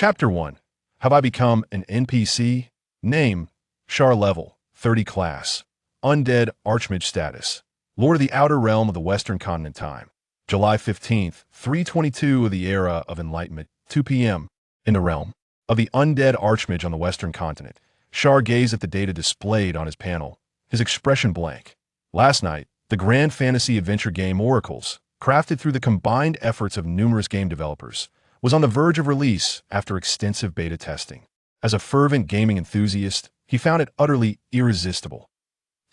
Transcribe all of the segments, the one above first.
Chapter 1. Have I become an NPC? Name: Char, level 30, class Undead, Archmage status. Lord of the Outer Realm of the Western Continent. Time: July 15th, 322 of the Era of Enlightenment, 2 p.m. In the realm of the Undead Archmage on the Western Continent, Char gazed at the data displayed on his panel, his expression blank. Last night, the grand fantasy adventure game Oracles, crafted through the combined efforts of numerous game developers, was on the verge of release after extensive beta testing. As a fervent gaming enthusiast, he found it utterly irresistible.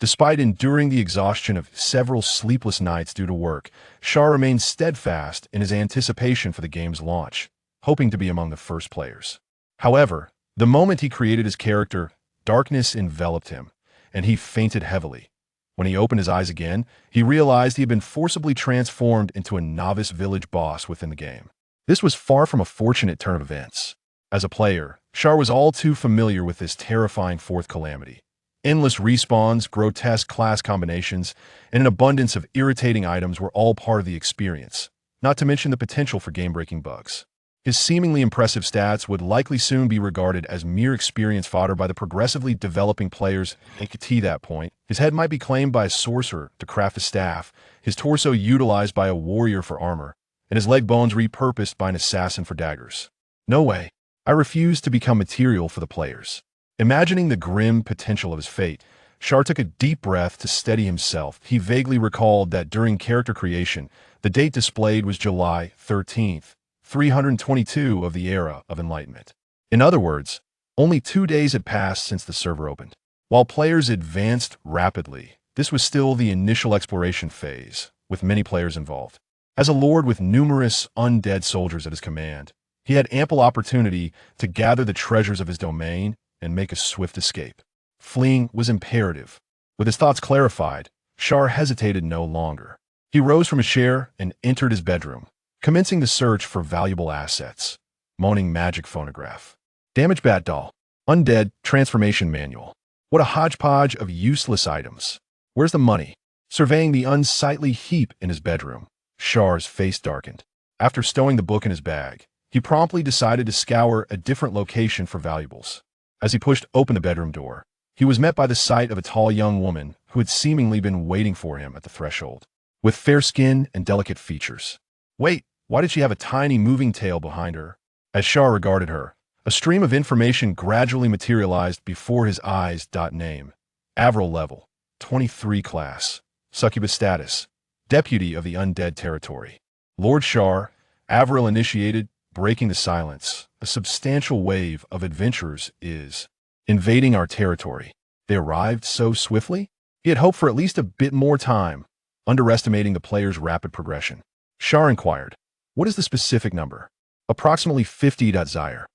Despite enduring the exhaustion of several sleepless nights due to work, Char remained steadfast in his anticipation for the game's launch, hoping to be among the first players. However, the moment he created his character, darkness enveloped him, and he fainted heavily. When he opened his eyes again, he realized he had been forcibly transformed into a novice village boss within the game. This was far from a fortunate turn of events. As a player, Char was all too familiar with this terrifying fourth calamity. Endless respawns, grotesque class combinations, and an abundance of irritating items were all part of the experience, not to mention the potential for game-breaking bugs. His seemingly impressive stats would likely soon be regarded as mere experience fodder by the progressively developing players. To that point, his head might be claimed by a sorcerer to craft a staff, his torso utilized by a warrior for armor, and his leg bones repurposed by an assassin for daggers. No way. I refuse to become material for the players. Imagining the grim potential of his fate, Char took a deep breath to steady himself. He vaguely recalled that during character creation, the date displayed was July 13th, 322 of the Era of Enlightenment. In other words, only 2 days had passed since the server opened. While players advanced rapidly, this was still the initial exploration phase, with many players involved. As a lord with numerous undead soldiers at his command, he had ample opportunity to gather the treasures of his domain and make a swift escape. Fleeing was imperative. With his thoughts clarified, Char hesitated no longer. He rose from his chair and entered his bedroom, commencing the search for valuable assets. Moaning magic phonograph. Damaged bat doll. Undead transformation manual. What a hodgepodge of useless items. Where's the money? Surveying the unsightly heap in his bedroom, Char's face darkened. After stowing the book in his bag, he promptly decided to scour a different location for valuables. As he pushed open the bedroom door, he was met by the sight of a tall young woman who had seemingly been waiting for him at the threshold. With fair skin and delicate features. Wait, why did she have a tiny moving tail behind her? As Char regarded her, a stream of information gradually materialized before his eyes. Name: Avril, level 23, class Succubus status, Deputy of the Undead Territory. Lord Char, Avril initiated, breaking the silence. A substantial wave of adventurers is invading our territory. They arrived so swiftly? He had hoped for at least a bit more time, underestimating the player's rapid progression. Char inquired, what is the specific number? Approximately 50. Zaire.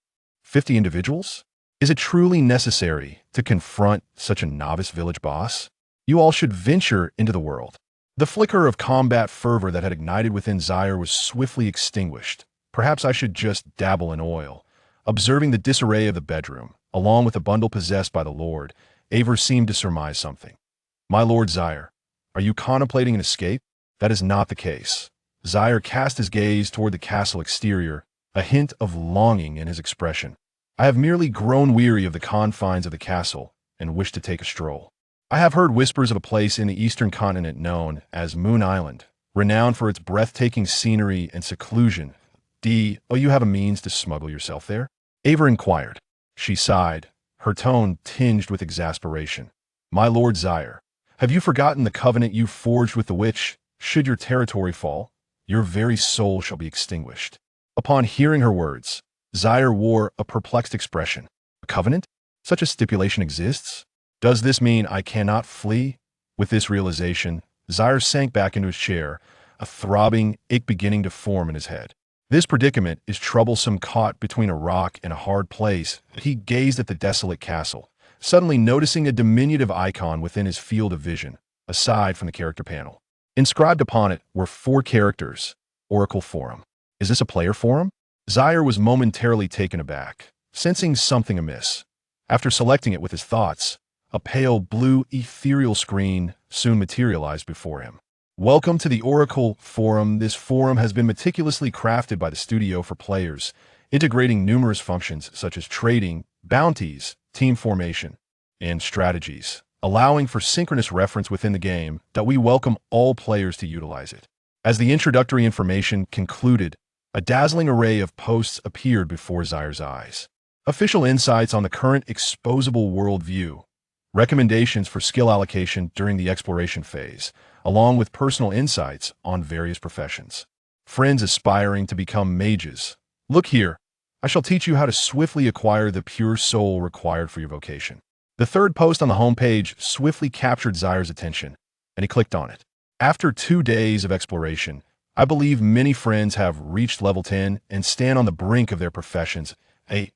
50 individuals? Is it truly necessary to confront such a novice village boss? You all should venture into the world. The flicker of combat fervor that had ignited within Zaire was swiftly extinguished. Perhaps I should just dabble in oil. Observing the disarray of the bedroom, along with a bundle possessed by the Lord, Aver seemed to surmise something. My Lord Zaire, are you contemplating an escape? That is not the case. Zaire cast his gaze toward the castle exterior, a hint of longing in his expression. I have merely grown weary of the confines of the castle and wish to take a stroll. I have heard whispers of a place in the eastern continent known as Moon Island, renowned for its breathtaking scenery and seclusion. You have a means to smuggle yourself there? Aver inquired. She sighed, her tone tinged with exasperation. My Lord Zaire, have you forgotten the covenant you forged with the witch? Should your territory fall, your very soul shall be extinguished. Upon hearing her words, Zaire wore a perplexed expression. A covenant? Such a stipulation exists? Does this mean I cannot flee? With this realization, Zaire sank back into his chair, a throbbing ache beginning to form in his head. This predicament is troublesome. Caught between a rock and a hard place, he gazed at the desolate castle, suddenly noticing a diminutive icon within his field of vision, aside from the character panel. Inscribed upon it were 4 characters: Oracle Forum. Is this a player forum? Zaire was momentarily taken aback, sensing something amiss. After selecting it with his thoughts, a pale blue ethereal screen soon materialized before him. Welcome to the Oracle Forum. This forum has been meticulously crafted by the studio for players, integrating numerous functions such as trading, bounties, team formation, and strategies, allowing for synchronous reference within the game that we welcome all players to utilize it. As the introductory information concluded, a dazzling array of posts appeared before Zaire's eyes. Official insights on the current exposable worldview, recommendations for skill allocation during the exploration phase, along with personal insights on various professions. Friends aspiring to become mages, look here. I shall teach you how to swiftly acquire the pure soul required for your vocation. The third post on the homepage swiftly captured Zaire's attention, and he clicked on it. After 2 days of exploration, I believe many friends have reached level 10 and stand on the brink of their professions. A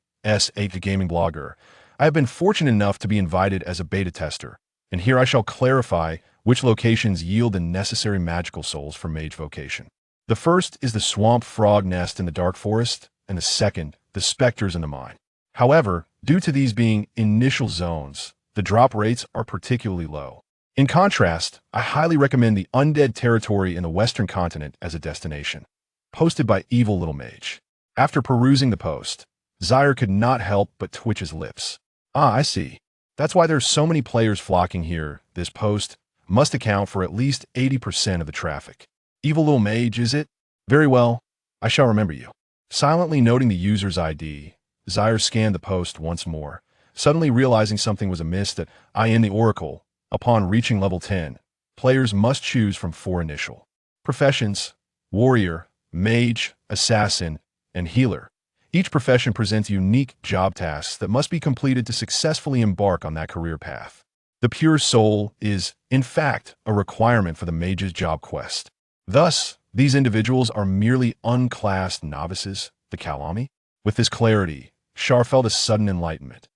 gaming blogger. I have been fortunate enough to be invited as a beta tester, and here I shall clarify which locations yield the necessary magical souls for mage vocation. The first is the swamp frog nest in the dark forest, and the second, the specters in the mine. However, due to these being initial zones, the drop rates are particularly low. In contrast, I highly recommend the undead territory in the western continent as a destination. Posted by Evil Little Mage. After perusing the post, Zaire could not help but twitch his lips. Ah, I see. That's why there's so many players flocking here. This post must account for at least 80% of the traffic. Evil Little Mage, is it? Very well, I shall remember you. Silently noting the user's ID, Zaire scanned the post once more, suddenly realizing something was amiss that in the Oracle. Upon reaching level 10, players must choose from 4 initial professions: warrior, mage, assassin, and healer. Each profession presents unique job tasks that must be completed to successfully embark on that career path. The pure soul is, in fact, a requirement for the mage's job quest. Thus, these individuals are merely unclassed novices, the Kalami. With this clarity, Char felt a sudden enlightenment.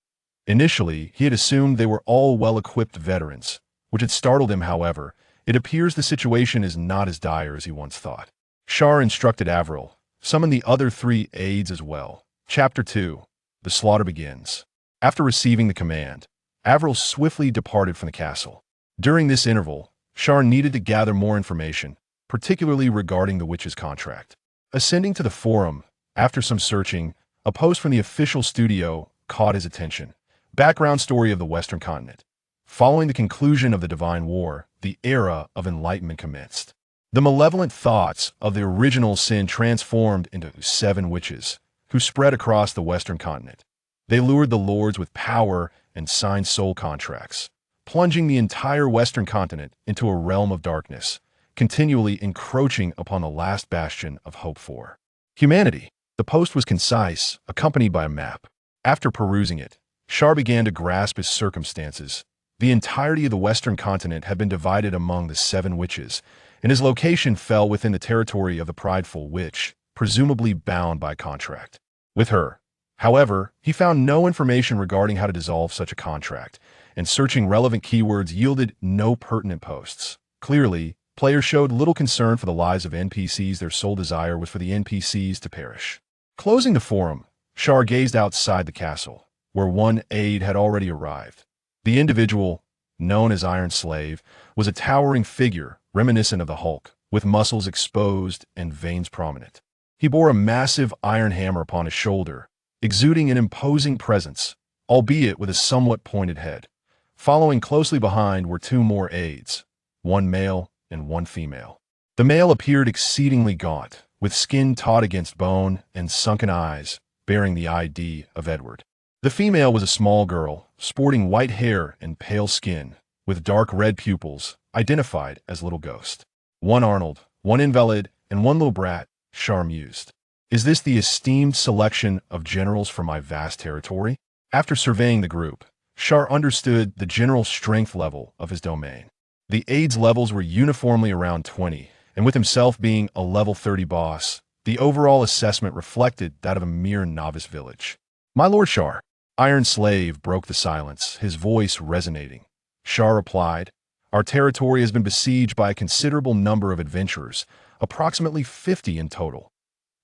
Initially, he had assumed they were all well-equipped veterans, which had startled him. However, it appears the situation is not as dire as he once thought. Char instructed Avril, summon the other 3 aides as well. Chapter 2. The slaughter begins. After receiving the command, Avril swiftly departed from the castle. During this interval, Char needed to gather more information, particularly regarding the witch's contract. Ascending to the forum, after some searching, a post from the official studio caught his attention. Background story of the Western continent. Following the conclusion of the Divine War, the era of enlightenment commenced. The malevolent thoughts of the original sin transformed into 7 witches, who spread across the Western continent. They lured the lords with power and signed soul contracts, plunging the entire Western continent into a realm of darkness, continually encroaching upon the last bastion of hope for humanity. The post was concise, accompanied by a map. After perusing it, Char began to grasp his circumstances. The entirety of the Western continent had been divided among the 7 witches, and his location fell within the territory of the prideful witch, presumably bound by contract with her. However, he found no information regarding how to dissolve such a contract, and searching relevant keywords yielded no pertinent posts. Clearly, players showed little concern for the lives of NPCs. Their sole desire was for the NPCs to perish. Closing the forum, Char gazed outside the castle, where one aide had already arrived. The individual, known as Iron Slave, was a towering figure reminiscent of the Hulk, with muscles exposed and veins prominent. He bore a massive iron hammer upon his shoulder, exuding an imposing presence, albeit with a somewhat pointed head. Following closely behind were 2 more aides, 1 male and 1 female. The male appeared exceedingly gaunt, with skin taut against bone and sunken eyes, bearing the ID of Edward. The female was a small girl, sporting white hair and pale skin, with dark red pupils, identified as Little Ghost. 1 Arnold, 1 Invalid, and 1 Little Brat, Char mused. Is this the esteemed selection of generals for my vast territory? After surveying the group, Char understood the general strength level of his domain. The aides' levels were uniformly around 20, and with himself being a level 30 boss, the overall assessment reflected that of a mere novice village. My Lord Char. Iron Slave broke the silence, his voice resonating. Char replied, Our territory has been besieged by a considerable number of adventurers, approximately 50 in total.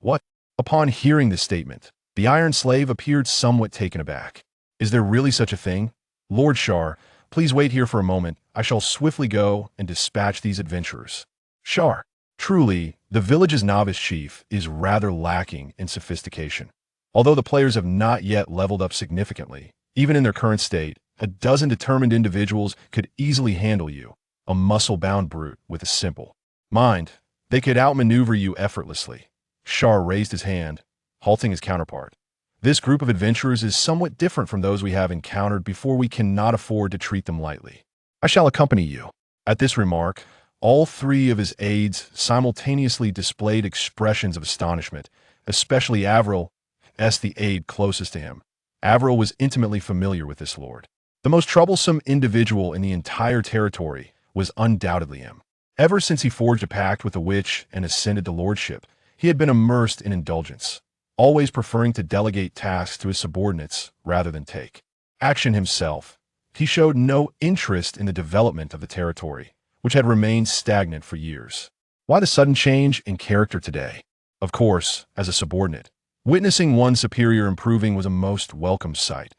What? Upon hearing this statement, the Iron Slave appeared somewhat taken aback. Is there really such a thing? Lord Char, please wait here for a moment. I shall swiftly go and dispatch these adventurers. Char. Truly, the village's novice chief is rather lacking in sophistication. Although the players have not yet leveled up significantly, even in their current state, a dozen determined individuals could easily handle you, a muscle-bound brute with a simple mind. They could outmaneuver you effortlessly. Char raised his hand, halting his counterpart. This group of adventurers is somewhat different from those we have encountered before. We cannot afford to treat them lightly. I shall accompany you. At this remark, all three of his aides simultaneously displayed expressions of astonishment, especially Avril, the aide closest to him. Avril was intimately familiar with this lord. The most troublesome individual in the entire territory was undoubtedly him. Ever since he forged a pact with the witch and ascended to lordship, he had been immersed in indulgence, always preferring to delegate tasks to his subordinates rather than take action himself. He showed no interest in the development of the territory, which had remained stagnant for years. Why the sudden change in character today? Of course, as a subordinate, witnessing one superior improving was a most welcome sight.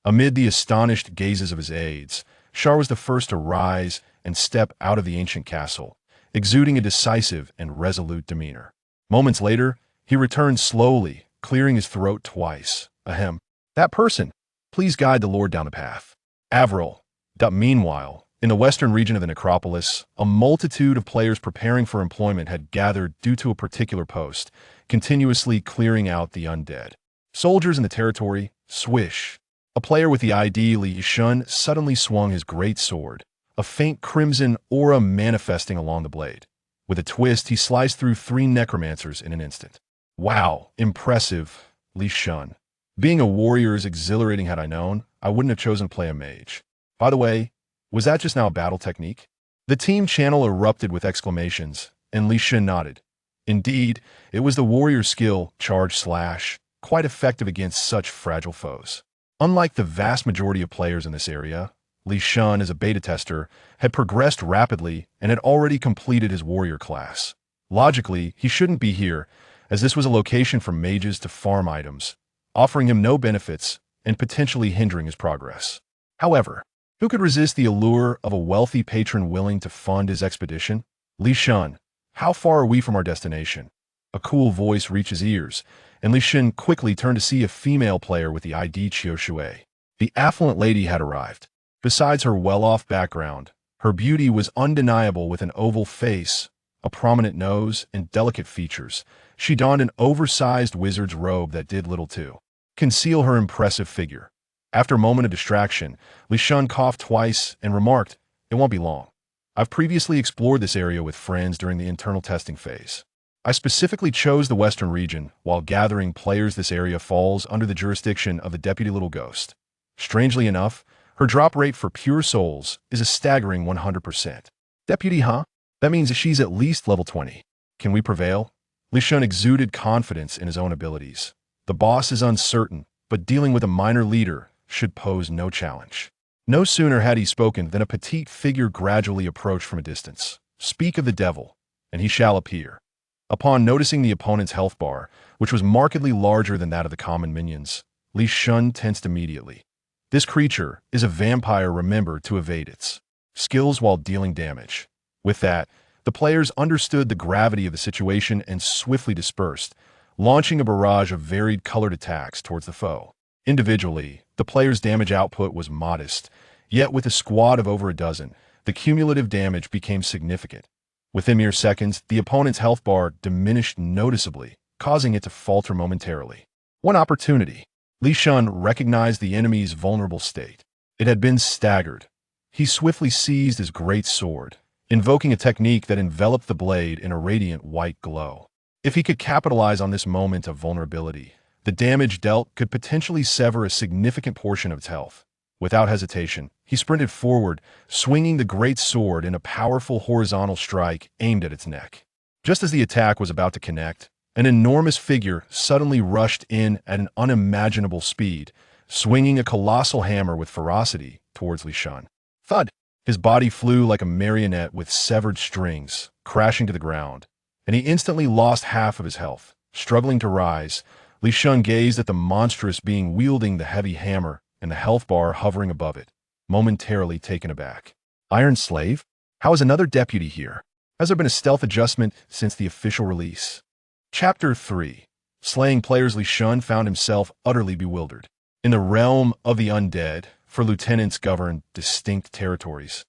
Amid the astonished gazes of his aides, Char was the first to rise and step out of the ancient castle, exuding a decisive and resolute demeanor. Moments later, he returned slowly, clearing his throat twice. Ahem. That person, please guide the lord down the path. Avril. Meanwhile, in the western region of the necropolis, a multitude of players preparing for employment had gathered due to a particular post, continuously clearing out the undead. Soldiers in the territory, swish. A player with the ID Li Shun suddenly swung his great sword, a faint crimson aura manifesting along the blade. With a twist, he sliced through 3 necromancers in an instant. Wow, impressive, Li Shun. Being a warrior is exhilarating. Had I known, I wouldn't have chosen to play a mage. By the way, was that just now a battle technique? The team channel erupted with exclamations, and Li Shun nodded. Indeed, it was the warrior skill, charge slash, quite effective against such fragile foes. Unlike the vast majority of players in this area, Li Shun, as a beta tester, had progressed rapidly and had already completed his warrior class. Logically, he shouldn't be here, as this was a location for mages to farm items, offering him no benefits and potentially hindering his progress. However, who could resist the allure of a wealthy patron willing to fund his expedition? Li Shun, how far are we from our destination? A cool voice reached his ears, and Li Shun quickly turned to see a female player with the ID Qiu Shui. The affluent lady had arrived. Besides her well-off background, her beauty was undeniable. With an oval face, a prominent nose, and delicate features. She donned an oversized wizard's robe that did little to conceal her impressive figure. After a moment of distraction, Li Shun coughed twice and remarked, "It won't be long. I've previously explored this area with friends during the internal testing phase. I specifically chose the western region. While gathering players, this area falls under the jurisdiction of the Deputy Little Ghost. Strangely enough, her drop rate for pure souls is a staggering 100%. Deputy, huh? That means she's at least level 20. Can we prevail?" Li Shun exuded confidence in his own abilities. The boss is uncertain, but dealing with a minor leader should pose no challenge. No sooner had he spoken than a petite figure gradually approached from a distance. "Speak of the devil, and he shall appear." Upon noticing the opponent's health bar, which was markedly larger than that of the common minions, Li Shun tensed immediately. This creature is a vampire. Remember to evade its skills while dealing damage. With that, the players understood the gravity of the situation and swiftly dispersed, launching a barrage of varied colored attacks towards the foe. Individually, the players' damage output was modest, yet with a squad of over a dozen, the cumulative damage became significant. Within mere seconds, the opponent's health bar diminished noticeably, causing it to falter momentarily. One opportunity. Li Shun recognized the enemy's vulnerable state. It had been staggered. He swiftly seized his great sword, invoking a technique that enveloped the blade in a radiant white glow. If he could capitalize on this moment of vulnerability, the damage dealt could potentially sever a significant portion of its health. Without hesitation, he sprinted forward, swinging the great sword in a powerful horizontal strike aimed at its neck. Just as the attack was about to connect, an enormous figure suddenly rushed in at an unimaginable speed, swinging a colossal hammer with ferocity towards Li Shun. Thud! His body flew like a marionette with severed strings, crashing to the ground, and he instantly lost half of his health. Struggling to rise, Li Shun gazed at the monstrous being wielding the heavy hammer and the health bar hovering above it, momentarily taken aback. Iron Slave? How is another deputy here? Has there been a stealth adjustment since the official release? Chapter 3. Slaying players, Li Shun found himself utterly bewildered. In the realm of the undead, for lieutenants govern distinct territories,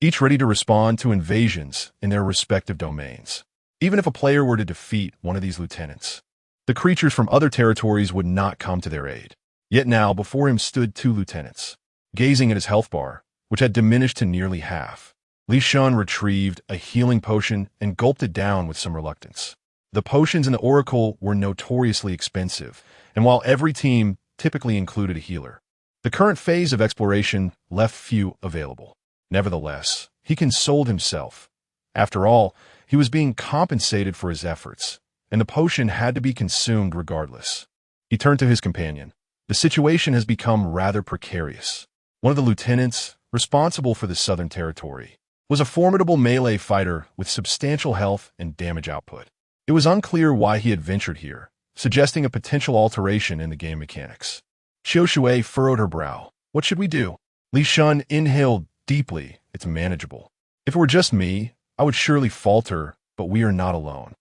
each ready to respond to invasions in their respective domains. Even if a player were to defeat one of these lieutenants, the creatures from other territories would not come to their aid. Yet now, before him stood two lieutenants. Gazing at his health bar, which had diminished to nearly half, Li Shun retrieved a healing potion and gulped it down with some reluctance. The potions in the Oracle were notoriously expensive, and while every team typically included a healer, the current phase of exploration left few available. Nevertheless, he consoled himself. After all, he was being compensated for his efforts, and the potion had to be consumed regardless. He turned to his companion. The situation has become rather precarious. One of the lieutenants, responsible for the Southern Territory, was a formidable melee fighter with substantial health and damage output. It was unclear why he had ventured here, suggesting a potential alteration in the game mechanics. Xiao Shui furrowed her brow. What should we do? Li Shun inhaled deeply. It's manageable. If it were just me, I would surely falter, but we are not alone.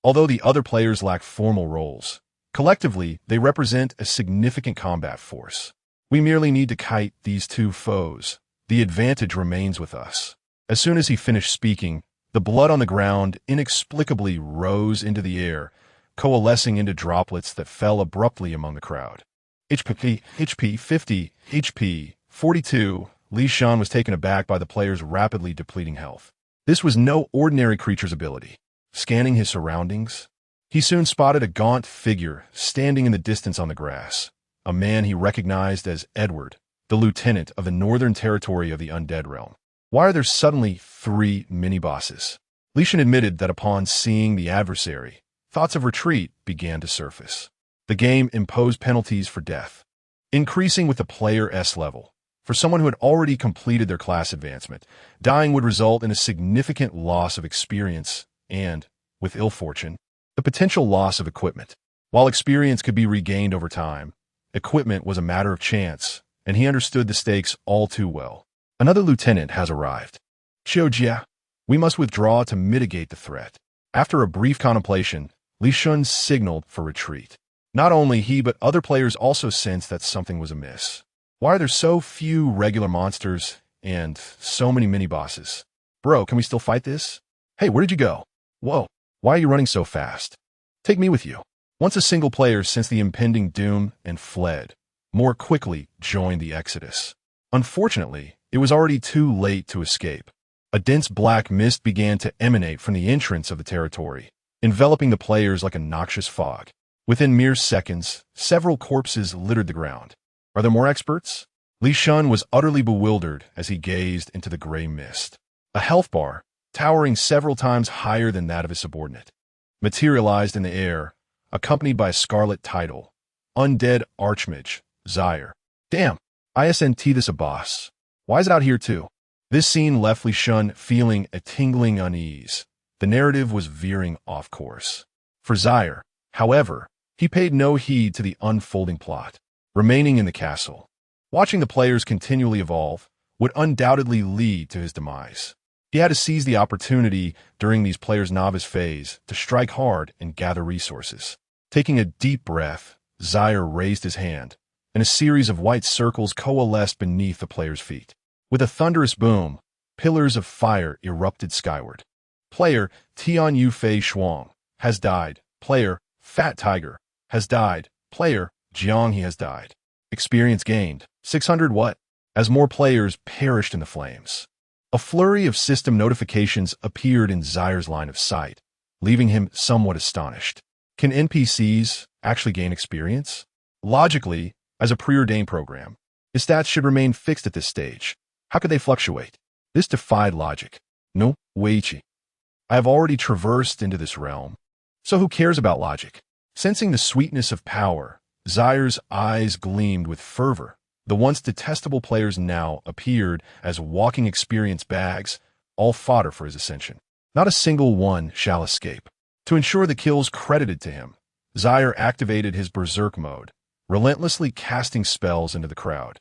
Although the other players lack formal roles, collectively they represent a significant combat force. We merely need to kite these two foes. The advantage remains with us. As soon as he finished speaking, the blood on the ground inexplicably rose into the air, coalescing into droplets that fell abruptly among the crowd. HP 50, HP 42. Li Shun was taken aback by the player's rapidly depleting health. This was no ordinary creature's ability. Scanning his surroundings, he soon spotted a gaunt figure standing in the distance on the grass, a man he recognized as Edward, the lieutenant of the Northern Territory of the Undead Realm. Why are there suddenly 3 mini-bosses? Li Shun admitted that upon seeing the adversary, thoughts of retreat began to surface. The game imposed penalties for death, increasing with the player S level. For someone who had already completed their class advancement, dying would result in a significant loss of experience and, with ill fortune, the potential loss of equipment. While experience could be regained over time, equipment was a matter of chance, and he understood the stakes all too well. Another lieutenant has arrived. Qiu Jia, we must withdraw to mitigate the threat. After a brief contemplation, Li Shun signaled for retreat. Not only he but other players also sensed that something was amiss. Why are there so few regular monsters and so many mini-bosses? Bro, can we still fight this? Hey, where did you go? Whoa, why are you running so fast? Take me with you. Once a single player sensed the impending doom and fled, more quickly joined the exodus. Unfortunately, it was already too late to escape. A dense black mist began to emanate from the entrance of the territory, enveloping the players like a noxious fog. Within mere seconds, several corpses littered the ground. Are there more experts? Li Shun was utterly bewildered as he gazed into the gray mist. A health bar, towering several times higher than that of his subordinate, materialized in the air, accompanied by a scarlet title, Undead Archmage, Zyre. Damn, isn't this a boss? Why is it out here too? This scene left Li Shun feeling a tingling unease. The narrative was veering off course. For Zyre, however, he paid no heed to the unfolding plot. Remaining in the castle, watching the players continually evolve, would undoubtedly lead to his demise. He had to seize the opportunity during these players' novice phase to strike hard and gather resources. Taking a deep breath, Zyre raised his hand, and a series of white circles coalesced beneath the player's feet. With a thunderous boom, pillars of fire erupted skyward. Player Tian Yu Fei Shuang has died. Player Fat Tiger has died. Player Jiang He has died. Experience gained. 600 what? As more players perished in the flames. A flurry of system notifications appeared in Zyre's line of sight, leaving him somewhat astonished. Can NPCs actually gain experience? Logically, as a preordained program, his stats should remain fixed at this stage. How could they fluctuate? This defied logic. No, Weichi. I have already traversed into this realm, so who cares about logic? Sensing the sweetness of power, Zyre's eyes gleamed with fervor. The once detestable players now appeared as walking experience bags, all fodder for his ascension. Not a single one shall escape. To ensure the kills credited to him, Zyre activated his berserk mode, relentlessly casting spells into the crowd,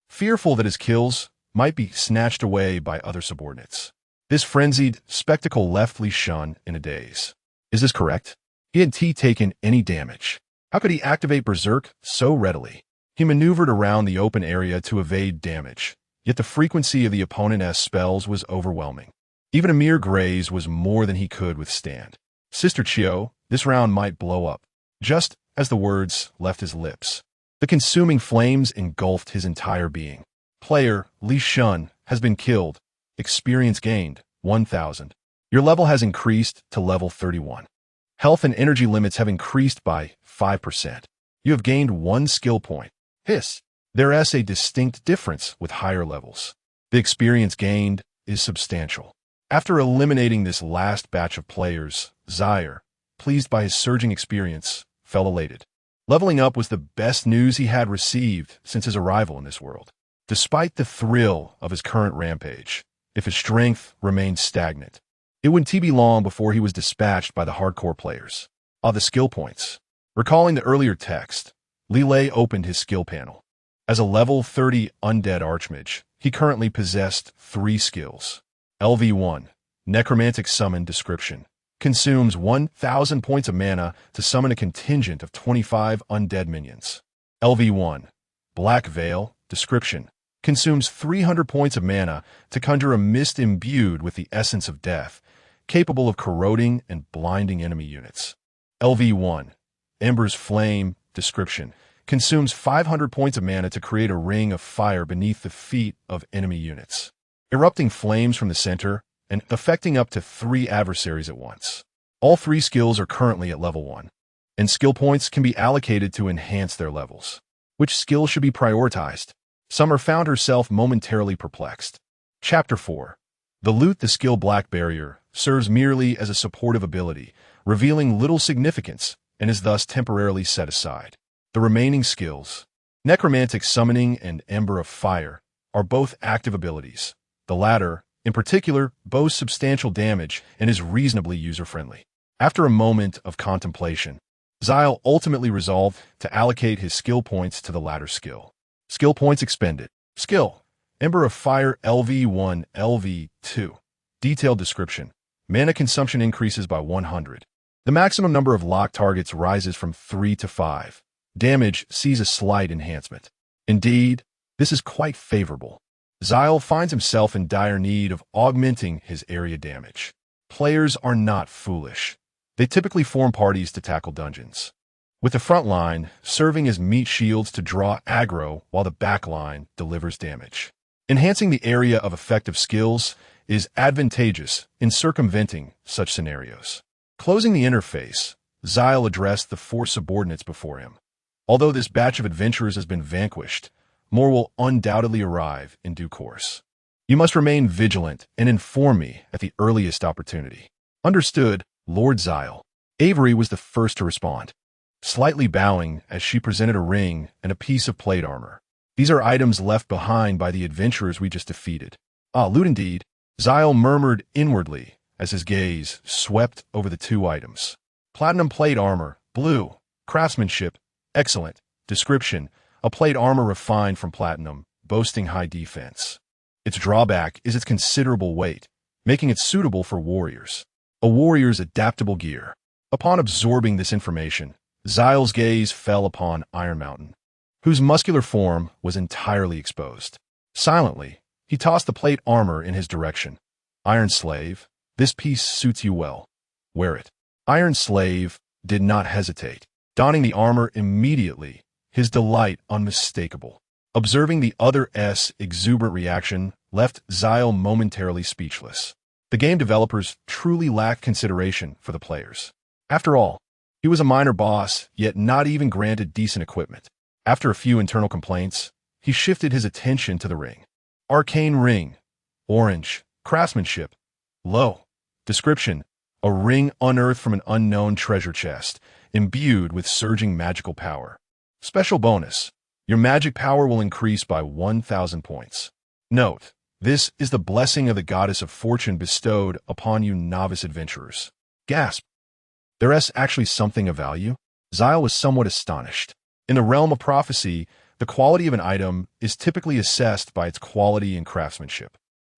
fearful that his kills might be snatched away by other subordinates. This frenzied spectacle left Li Shun in a daze. Is this correct? He hadn't taken any damage. How could he activate Berserk so readily? He maneuvered around the open area to evade damage, yet the frequency of the opponent's spells was overwhelming. Even a mere graze was more than he could withstand. Sister Chio, this round might blow up. Just as the words left his lips, the consuming flames engulfed his entire being. Player Li Shun has been killed. Experience gained, 1,000. Your level has increased to level 31. Health and energy limits have increased by 5%. You have gained 1 skill point. Hiss. There is a distinct difference with higher levels. The experience gained is substantial. After eliminating this last batch of players, Zaire, pleased by his surging experience, felt elated. Leveling up was the best news he had received since his arrival in this world. Despite the thrill of his current rampage, if his strength remained stagnant, it wouldn't be long before he was dispatched by the hardcore players. The skill points. Recalling the earlier text, Lilei opened his skill panel. As a level 30 undead archmage, he currently possessed 3 skills. LV1, Necromantic Summon Description, consumes 1,000 points of mana to summon a contingent of 25 undead minions. LV1, Black Veil Description, consumes 300 points of mana to conjure a mist imbued with the essence of death, capable of corroding and blinding enemy units. LV1, Ember's Flame Description, consumes 500 points of mana to create a ring of fire beneath the feet of enemy units, erupting flames from the center and affecting up to 3 adversaries at once. All 3 skills are currently at level 1, and skill points can be allocated to enhance their levels. Which skill should be prioritized? Summer found herself momentarily perplexed. Chapter 4. The Loot the skill Black Barrier serves merely as a supportive ability, revealing little significance, and is thus temporarily set aside. The remaining skills, Necromantic Summoning and Ember of Fire, are both active abilities. The latter, in particular, boasts substantial damage and is reasonably user-friendly. After a moment of contemplation, Zyle ultimately resolved to allocate his skill points to the latter skill. Skill points expended. Skill: Ember of Fire LV1, LV2. Detailed description: mana consumption increases by 100. The maximum number of locked targets rises from 3 to 5. Damage sees a slight enhancement. Indeed, this is quite favorable. Zyle finds himself in dire need of augmenting his area damage. Players are not foolish. They typically form parties to tackle dungeons, with the front line serving as meat shields to draw aggro while the back line delivers damage. Enhancing the area of effective skills is advantageous in circumventing such scenarios. Closing the interface, Zyle addressed the 4 subordinates before him. Although this batch of adventurers has been vanquished, more will undoubtedly arrive in due course. You must remain vigilant and inform me at the earliest opportunity. Understood, Lord Zyle. Avery was the first to respond, slightly bowing as she presented a ring and a piece of plate armor. These are items left behind by the adventurers we just defeated. Loot indeed, Zyle murmured inwardly as his gaze swept over the 2 items. Platinum plate armor, blue, craftsmanship, excellent. Description: a plate armor refined from platinum, boasting high defense. Its drawback is its considerable weight, making it suitable for warriors. A warrior's adaptable gear. Upon absorbing this information, Zyle's gaze fell upon Iron Mountain, whose muscular form was entirely exposed. Silently, he tossed the plate armor in his direction. Iron Slave, this piece suits you well. Wear it. Iron Slave did not hesitate, donning the armor immediately, his delight unmistakable. Observing the other's exuberant reaction left Zyle momentarily speechless. The game developers truly lacked consideration for the players. After all, he was a minor boss, yet not even granted decent equipment. After a few internal complaints, he shifted his attention to the ring. Arcane Ring. Orange. Craftsmanship. Low. Description: a ring unearthed from an unknown treasure chest, imbued with surging magical power. Special bonus: your magic power will increase by 1,000 points. Note: this is the blessing of the goddess of fortune bestowed upon you novice adventurers. Gasp! There is actually something of value? Zyle was somewhat astonished. In the realm of prophecy, the quality of an item is typically assessed by its quality and craftsmanship.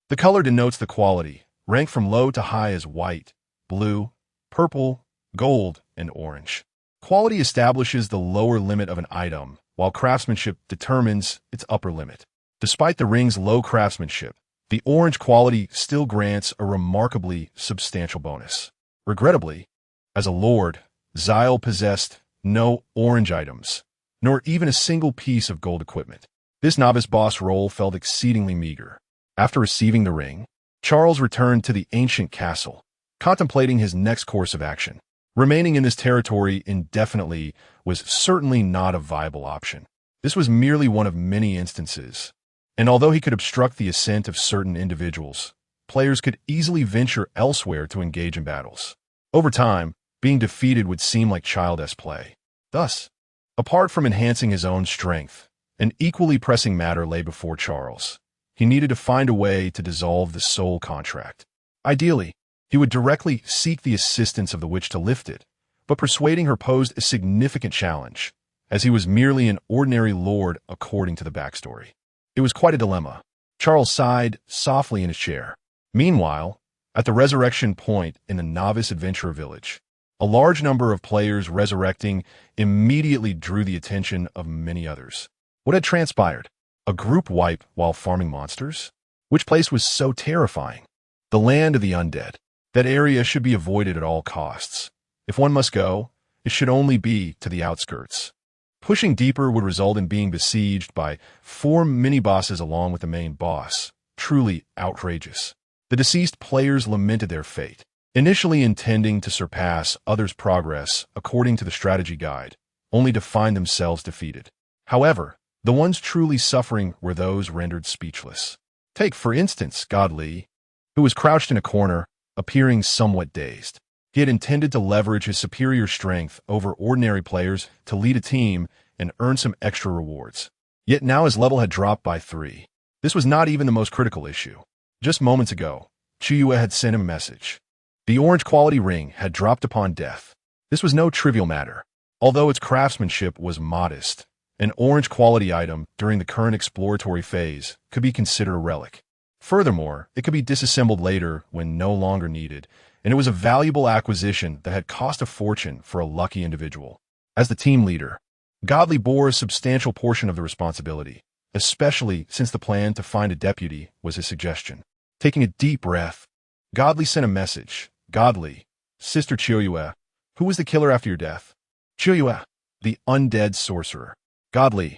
The color denotes the quality, ranked from low to high as white, blue, purple, gold, and orange. Quality establishes the lower limit of an item, while craftsmanship determines its upper limit. Despite the ring's low craftsmanship, the orange quality still grants a remarkably substantial bonus. Regrettably, as a lord, Zyle possessed no orange items, nor even a single piece of gold equipment. This novice boss role felt exceedingly meager. After receiving the ring, Charles returned to the ancient castle, contemplating his next course of action. Remaining in this territory indefinitely was certainly not a viable option. This was merely one of many instances, and although he could obstruct the ascent of certain individuals, players could easily venture elsewhere to engage in battles. Over time, being defeated would seem like childish play. Thus, apart from enhancing his own strength, an equally pressing matter lay before Charles. He needed to find a way to dissolve the soul contract. Ideally, he would directly seek the assistance of the witch to lift it, but persuading her posed a significant challenge, as he was merely an ordinary lord according to the backstory. It was quite a dilemma. Charles sighed softly in his chair. Meanwhile, at the resurrection point in the novice adventurer village, a large number of players resurrecting immediately drew the attention of many others. What had transpired? A group wipe while farming monsters? Which place was so terrifying? The land of the undead. That area should be avoided at all costs. If one must go, it should only be to the outskirts. Pushing deeper would result in being besieged by 4 mini-bosses along with the main boss. Truly outrageous. The deceased players lamented their fate, initially intending to surpass others' progress according to the strategy guide, only to find themselves defeated. However, the ones truly suffering were those rendered speechless. Take, for instance, Godly, who was crouched in a corner, appearing somewhat dazed. He had intended to leverage his superior strength over ordinary players to lead a team and earn some extra rewards. Yet now his level had dropped by 3. This was not even the most critical issue. Just moments ago, Chiyue had sent him a message. The orange quality ring had dropped upon death. This was no trivial matter. Although its craftsmanship was modest, an orange quality item during the current exploratory phase could be considered a relic. Furthermore, it could be disassembled later when no longer needed, and it was a valuable acquisition that had cost a fortune for a lucky individual. As the team leader, Godly bore a substantial portion of the responsibility, especially since the plan to find a deputy was his suggestion. Taking a deep breath, Godly sent a message. Godly, Sister Chiyue, who was the killer after your death? Chiyue, the undead sorcerer. Godly,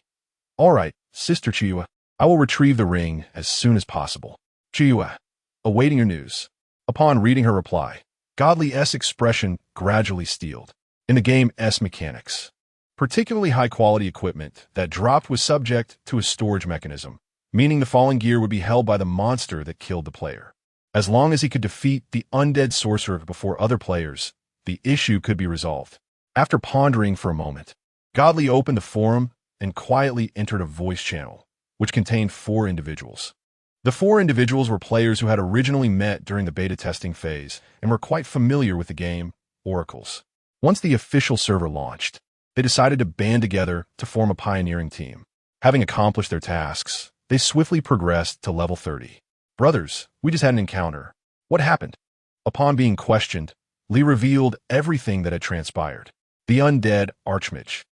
all right, Sister Chiyue, I will retrieve the ring as soon as possible. Chiyue, awaiting your news. Upon reading her reply, Godly's expression gradually steeled. In the game's mechanics, particularly high-quality equipment that dropped was subject to a storage mechanism, meaning the fallen gear would be held by the monster that killed the player. As long as he could defeat the undead sorcerer before other players, the issue could be resolved. After pondering for a moment, Godly opened the forum and quietly entered a voice channel, which contained 4 individuals. The 4 individuals were players who had originally met during the beta testing phase and were quite familiar with the game, Oracles. Once the official server launched, they decided to band together to form a pioneering team. Having accomplished their tasks, they swiftly progressed to level 30. Brothers, we just had an encounter. What happened? Upon being questioned, Lee revealed everything that had transpired. The undead Archmage.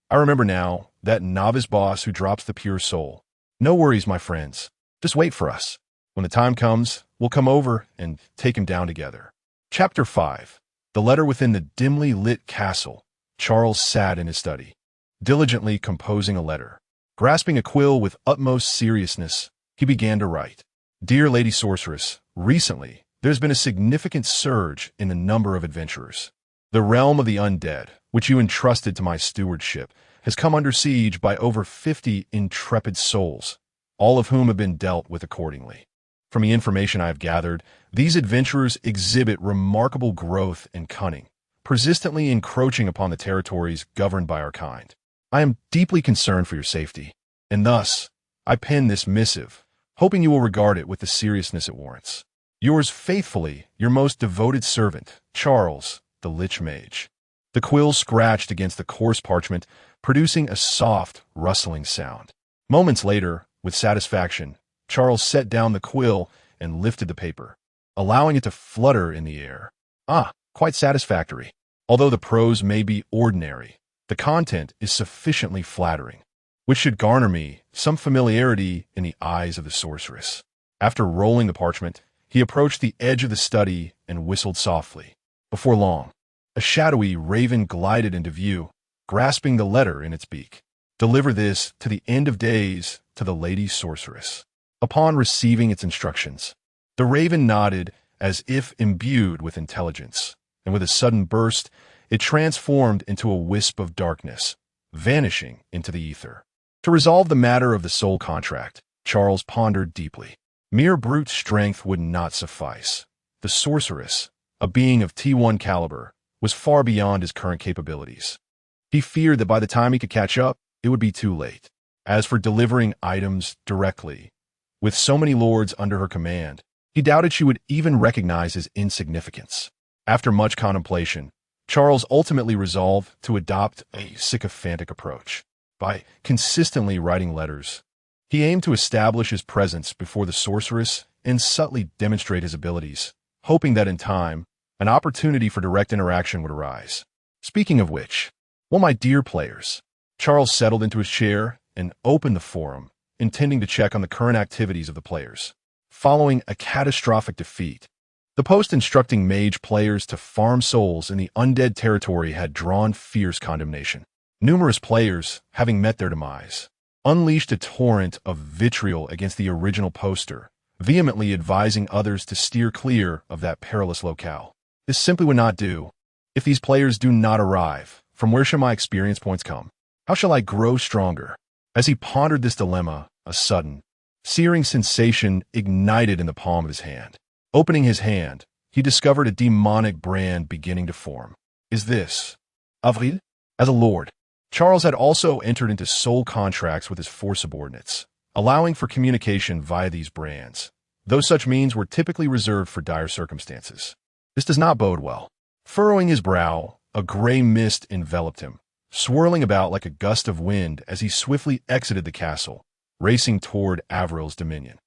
I remember now, that novice boss who drops the pure soul. No worries, my friends. Just wait for us. When the time comes, we'll come over and take him down together. Chapter 5. The letter within the dimly lit castle. Charles sat in his study, diligently composing a letter. Grasping a quill with utmost seriousness, he began to write. Dear Lady Sorceress, recently, there's been a significant surge in the number of adventurers. The realm of the undead, which you entrusted to my stewardship, has come under siege by over 50 intrepid souls, all of whom have been dealt with accordingly. From the information I have gathered, these adventurers exhibit remarkable growth and cunning, persistently encroaching upon the territories governed by our kind. I am deeply concerned for your safety, and thus, I pen this missive, hoping you will regard it with the seriousness it warrants. Yours faithfully, your most devoted servant, Charles, the Lich Mage. The quill scratched against the coarse parchment, producing a soft, rustling sound. Moments later, with satisfaction, Charles set down the quill and lifted the paper, allowing it to flutter in the air. Quite satisfactory. Although the prose may be ordinary, the content is sufficiently flattering, which should garner me some familiarity in the eyes of the sorceress. After rolling the parchment, he approached the edge of the study and whistled softly. Before long, a shadowy raven glided into view, grasping the letter in its beak. Deliver this to the end of days to the lady sorceress. Upon receiving its instructions, the raven nodded as if imbued with intelligence, and with a sudden burst, it transformed into a wisp of darkness, vanishing into the ether. To resolve the matter of the soul contract, Charles pondered deeply. Mere brute strength would not suffice. The sorceress, a being of T1 caliber, was far beyond his current capabilities. He feared that by the time he could catch up, it would be too late. As for delivering items directly, with so many lords under her command, he doubted she would even recognize his insignificance. After much contemplation, Charles ultimately resolved to adopt a sycophantic approach. By consistently writing letters, he aimed to establish his presence before the sorceress and subtly demonstrate his abilities, hoping that in time, an opportunity for direct interaction would arise. Speaking of which, well, my dear players, Charles settled into his chair and opened the forum, intending to check on the current activities of the players. Following a catastrophic defeat, the post instructing mage players to farm souls in the undead territory had drawn fierce condemnation. Numerous players, having met their demise, unleashed a torrent of vitriol against the original poster, vehemently advising others to steer clear of that perilous locale. This simply would not do. If these players do not arrive, from where shall my experience points come? How shall I grow stronger? As he pondered this dilemma, a sudden, searing sensation ignited in the palm of his hand. Opening his hand, he discovered a demonic brand beginning to form. Is this Avril? As a lord, Charles had also entered into soul contracts with his four subordinates, allowing for communication via these brands, though such means were typically reserved for dire circumstances. This does not bode well. Furrowing his brow, a gray mist enveloped him, swirling about like a gust of wind as he swiftly exited the castle, racing toward Avril's dominion.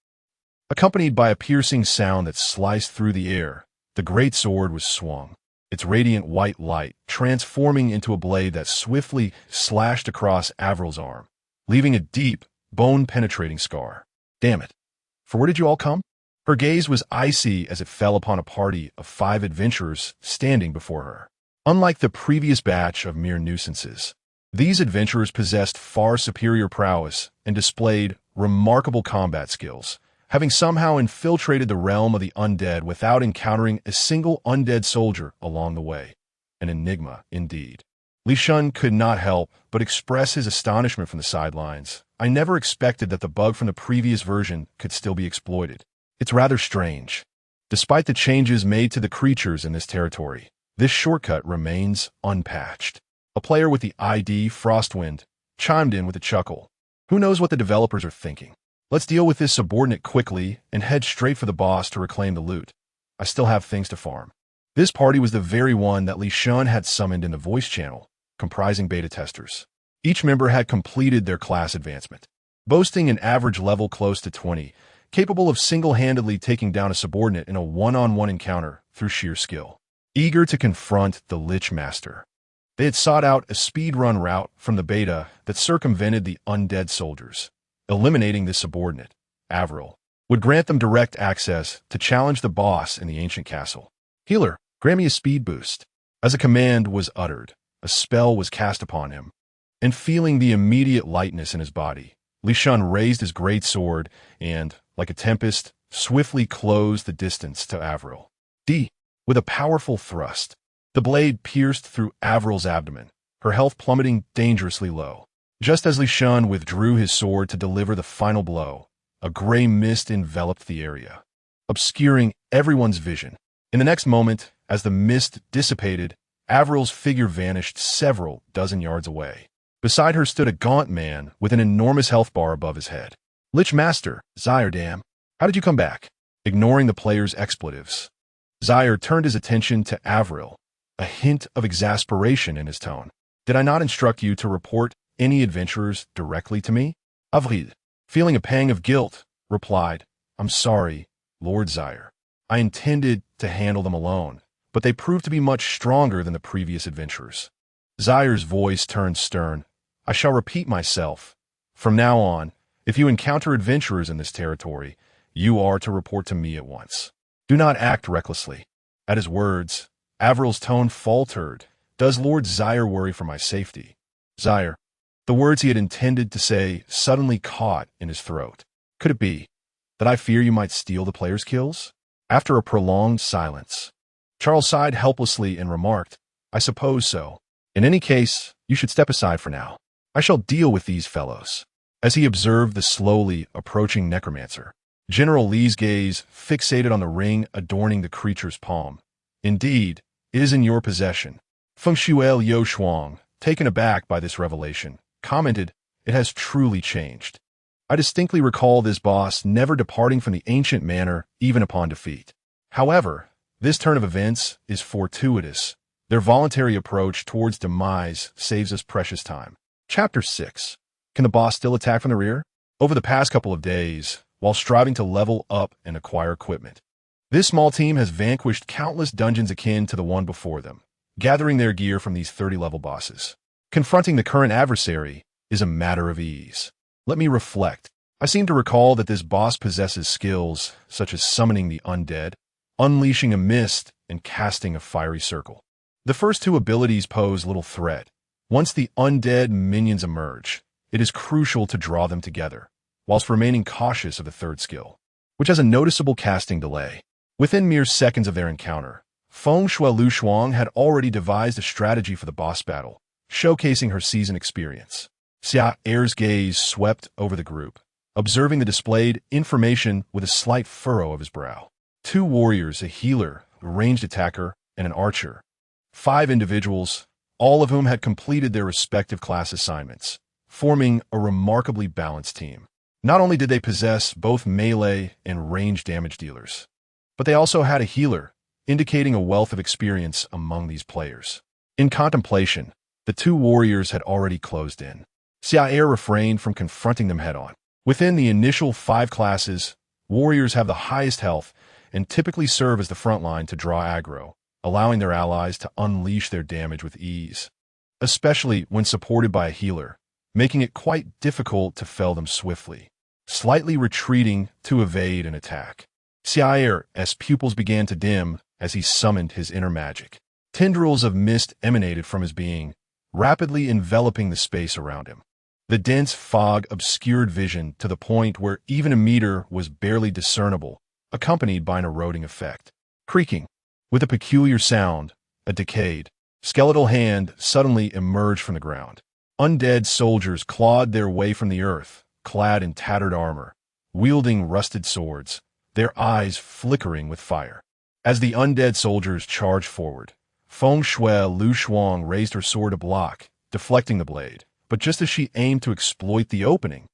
Accompanied by a piercing sound that sliced through the air, the great sword was swung, its radiant white light transforming into a blade that swiftly slashed across Avril's arm, leaving a deep, bone-penetrating scar. Damn it. For where did you all come? Her gaze was icy as it fell upon a party of 5 adventurers standing before her. Unlike the previous batch of mere nuisances, these adventurers possessed far superior prowess and displayed remarkable combat skills, having somehow infiltrated the realm of the undead without encountering a single undead soldier along the way. An enigma, indeed. Li Shun could not help but express his astonishment from the sidelines. I never expected that the bug from the previous version could still be exploited. It's rather strange. Despite the changes made to the creatures in this territory, this shortcut remains unpatched. A player with the ID Frostwind chimed in with a chuckle. Who knows what the developers are thinking? Let's deal with this subordinate quickly and head straight for the boss to reclaim the loot. I still have things to farm. This party was the very one that Li Shun had summoned in the voice channel, comprising beta testers. Each member had completed their class advancement, boasting an average level close to 20, capable of single-handedly taking down a subordinate in a one-on-one encounter through sheer skill. Eager to confront the Lich Master, they had sought out a speedrun route from the beta that circumvented the undead soldiers. Eliminating this subordinate, Avril, would grant them direct access to challenge the boss in the ancient castle. Healer, grant me a speed boost. As a command was uttered, a spell was cast upon him, and feeling the immediate lightness in his body, Li Shun raised his great sword and, like a tempest, swiftly closed the distance to Avril. With a powerful thrust, the blade pierced through Avril's abdomen, her health plummeting dangerously low. Just as Li Shun withdrew his sword to deliver the final blow, a gray mist enveloped the area, obscuring everyone's vision. In the next moment, as the mist dissipated, Avril's figure vanished several dozen yards away. Beside her stood a gaunt man with an enormous health bar above his head. Lich Master, Zyre, damn. How did you come back? Ignoring the player's expletives, Zyre turned his attention to Avril, a hint of exasperation in his tone. Did I not instruct you to report any adventurers directly to me? Avril, feeling a pang of guilt, replied, I'm sorry, Lord Zyre. I intended to handle them alone, but they proved to be much stronger than the previous adventurers. Zaire's voice turned stern. I shall repeat myself. From now on, if you encounter adventurers in this territory, you are to report to me at once. Do not act recklessly. At his words, Averil's tone faltered. Does Lord Zaire worry for my safety? Zaire. The words he had intended to say suddenly caught in his throat. Could it be that I fear you might steal the player's kills? After a prolonged silence, Charles sighed helplessly and remarked, I suppose so. In any case, you should step aside for now. I shall deal with these fellows. As he observed the slowly approaching necromancer, General Li's gaze fixated on the ring adorning the creature's palm. Indeed, it is in your possession. Feng Shuel Yo Shuang, taken aback by this revelation, commented, it has truly changed. I distinctly recall this boss never departing from the ancient manner even upon defeat. However, this turn of events is fortuitous. Their voluntary approach towards demise saves us precious time. Chapter 6. Can the boss still attack from the rear? Over the past couple of days, while striving to level up and acquire equipment, this small team has vanquished countless dungeons akin to the one before them, gathering their gear from these 30-level bosses. Confronting the current adversary is a matter of ease. Let me reflect. I seem to recall that this boss possesses skills such as summoning the undead, unleashing a mist, and casting a fiery circle. The first two abilities pose little threat. Once the undead minions emerge, it is crucial to draw them together, whilst remaining cautious of the third skill, which has a noticeable casting delay. Within mere seconds of their encounter, Feng Shuelu Shuang had already devised a strategy for the boss battle, showcasing her seasoned experience. Xia Er's gaze swept over the group, observing the displayed information with a slight furrow of his brow. 2 warriors, a healer, a ranged attacker, and an archer. 5 individuals, all of whom had completed their respective class assignments, forming a remarkably balanced team. Not only did they possess both melee and range damage dealers, but they also had a healer, indicating a wealth of experience among these players. In contemplation, the 2 warriors had already closed in. Xia refrained from confronting them head-on. Within the initial 5 classes, warriors have the highest health and typically serve as the front line to draw aggro, allowing their allies to unleash their damage with ease, especially when supported by a healer, making it quite difficult to fell them swiftly, slightly retreating to evade an attack. Xia's pupils began to dim as he summoned his inner magic. Tendrils of mist emanated from his being, rapidly enveloping the space around him. The dense fog obscured vision to the point where even a meter was barely discernible, accompanied by an eroding effect. Creaking. With a peculiar sound, a decayed, skeletal hand suddenly emerged from the ground. Undead soldiers clawed their way from the earth, clad in tattered armor, wielding rusted swords, their eyes flickering with fire. As the undead soldiers charged forward, Feng Shuelu Shuang raised her sword to block, deflecting the blade. But just as she aimed to exploit the opening,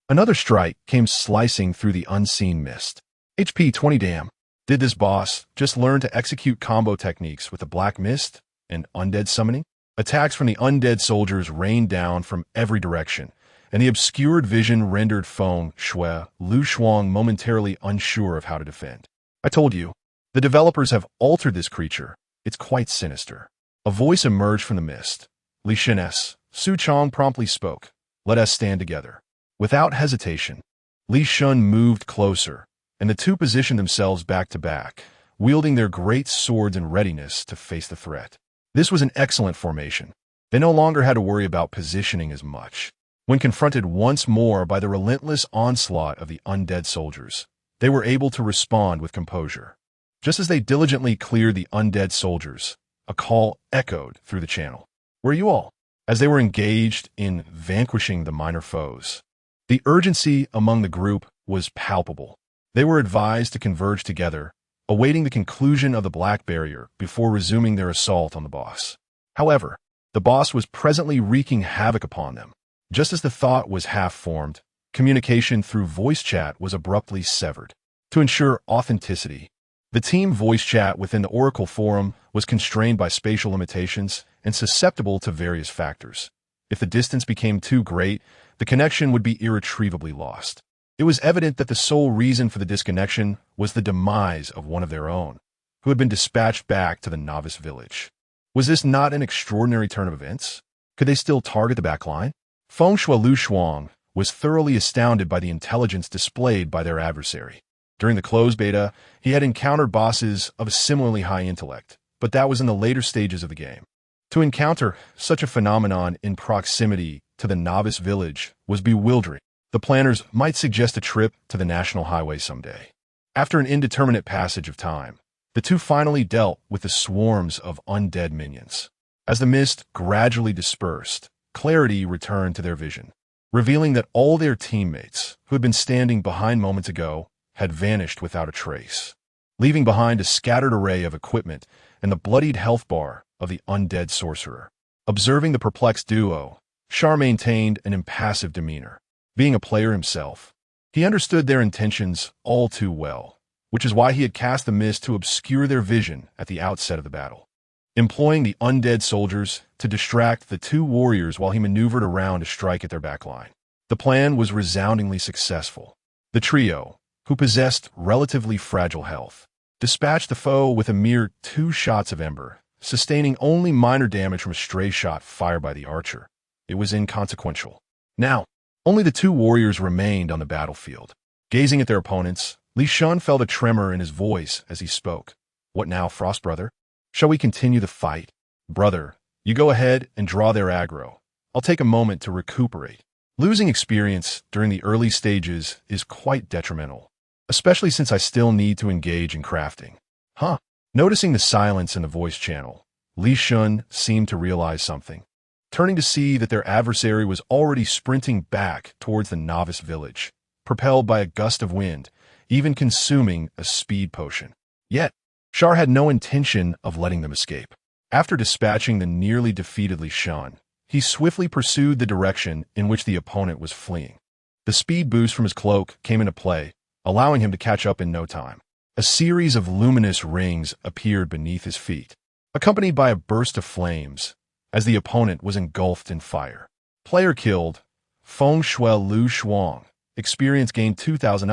another strike came slicing through the unseen mist. HP 20 damn. Did this boss just learn to execute combo techniques with the black mist and undead summoning? Attacks from the undead soldiers rained down from every direction, and the obscured vision rendered Feng Shuelu Shuang momentarily unsure of how to defend. I told you, the developers have altered this creature. It's quite sinister. A voice emerged from the mist. Li Shen's Su Chong promptly spoke. Let us stand together. Without hesitation, Li Shun moved closer, and the two positioned themselves back to back, wielding their great swords in readiness to face the threat. This was an excellent formation. They no longer had to worry about positioning as much. When confronted once more by the relentless onslaught of the undead soldiers, they were able to respond with composure. Just as they diligently cleared the undead soldiers, a call echoed through the channel. Where are you all? As they were engaged in vanquishing the minor foes, the urgency among the group was palpable. They were advised to converge together, awaiting the conclusion of the Black Barrier before resuming their assault on the boss. However, the boss was presently wreaking havoc upon them. Just as the thought was half-formed, communication through voice chat was abruptly severed. To ensure authenticity, the team voice chat within the Oracle Forum was constrained by spatial limitations and susceptible to various factors. If the distance became too great, the connection would be irretrievably lost. It was evident that the sole reason for the disconnection was the demise of one of their own. who had been dispatched back to the novice village. Was this not an extraordinary turn of events? Could they still target the back line? Feng Shui Lu Shuang was thoroughly astounded by the intelligence displayed by their adversary. During the closed beta, he had encountered bosses of a similarly high intellect, but that was in the later stages of the game. To encounter such a phenomenon in proximity to the novice village was bewildering. The planners might suggest a trip to the national highway someday. After an indeterminate passage of time, the two finally dealt with the swarms of undead minions. As the mist gradually dispersed, clarity returned to their vision, revealing that all their teammates, who had been standing behind moments ago, had vanished without a trace, leaving behind a scattered array of equipment and the bloodied health bar of the undead sorcerer. Observing the perplexed duo, Char maintained an impassive demeanor. Being a player himself, he understood their intentions all too well, which is why he had cast the mist to obscure their vision at the outset of the battle, employing the undead soldiers to distract the two warriors while he maneuvered around to strike at their backline. The plan was resoundingly successful. The trio, who possessed relatively fragile health, dispatched the foe with a mere 2 shots of ember, sustaining only minor damage from a stray shot fired by the archer. It was inconsequential. Now, only the two warriors remained on the battlefield. Gazing at their opponents, Li Shun felt a tremor in his voice as he spoke. "What now, Frost Brother? Shall we continue the fight?" "Brother, you go ahead and draw their aggro. I'll take a moment to recuperate." Losing experience during the early stages is quite detrimental, especially since I still need to engage in crafting. Huh? Noticing the silence in the voice channel, Li Shun seemed to realize something, turning to see that their adversary was already sprinting back towards the novice village, propelled by a gust of wind, even consuming a speed potion. Yet, Char had no intention of letting them escape. After dispatching the nearly defeated Li Shun, he swiftly pursued the direction in which the opponent was fleeing. The speed boost from his cloak came into play, allowing him to catch up in no time. A series of luminous rings appeared beneath his feet, accompanied by a burst of flames, as the opponent was engulfed in fire. Player killed, Feng Shui Lu Shuang. Experience gained 2,000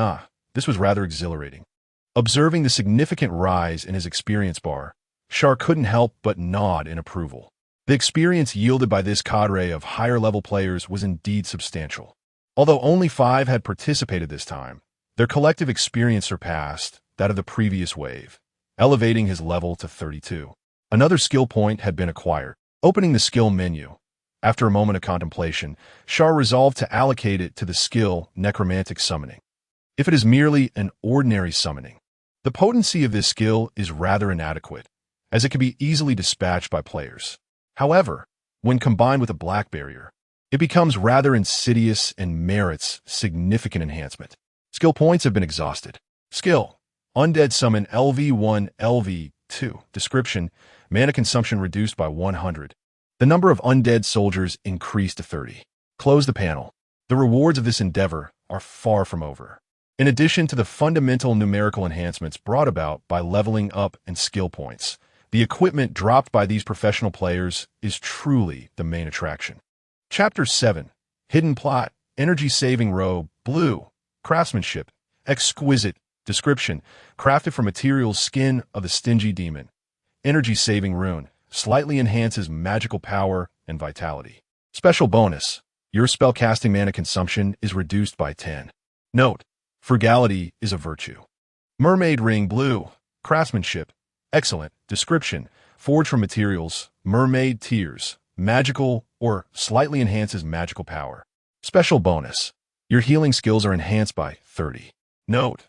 This was rather exhilarating. Observing the significant rise in his experience bar, Char couldn't help but nod in approval. The experience yielded by this cadre of higher-level players was indeed substantial. Although only 5 had participated this time, their collective experience surpassed that of the previous wave, elevating his level to 32. Another skill point had been acquired. Opening the skill menu, after a moment of contemplation, Char resolved to allocate it to the skill Necromantic Summoning. If it is merely an ordinary summoning, the potency of this skill is rather inadequate, as it can be easily dispatched by players. However, when combined with a black barrier, it becomes rather insidious and merits significant enhancement. Skill points have been exhausted. Skill: Undead Summon LV1, LV2. Description: mana consumption reduced by 100. The number of undead soldiers increased to 30. Close the panel. The rewards of this endeavor are far from over. In addition to the fundamental numerical enhancements brought about by leveling up and skill points, the equipment dropped by these professional players is truly the main attraction. Chapter 7. Hidden Plot. Energy Saving Robe. Blue. Craftsmanship. Exquisite. Description: crafted from materials skin of the stingy demon. Energy Saving Rune. Slightly enhances magical power and vitality. Special bonus: your spellcasting mana consumption is reduced by 10. Note: frugality is a virtue. Mermaid Ring. Blue. Craftsmanship. Excellent. Description: forged from materials, mermaid tears, magical or slightly enhances magical power. Special bonus: your healing skills are enhanced by 30. Note: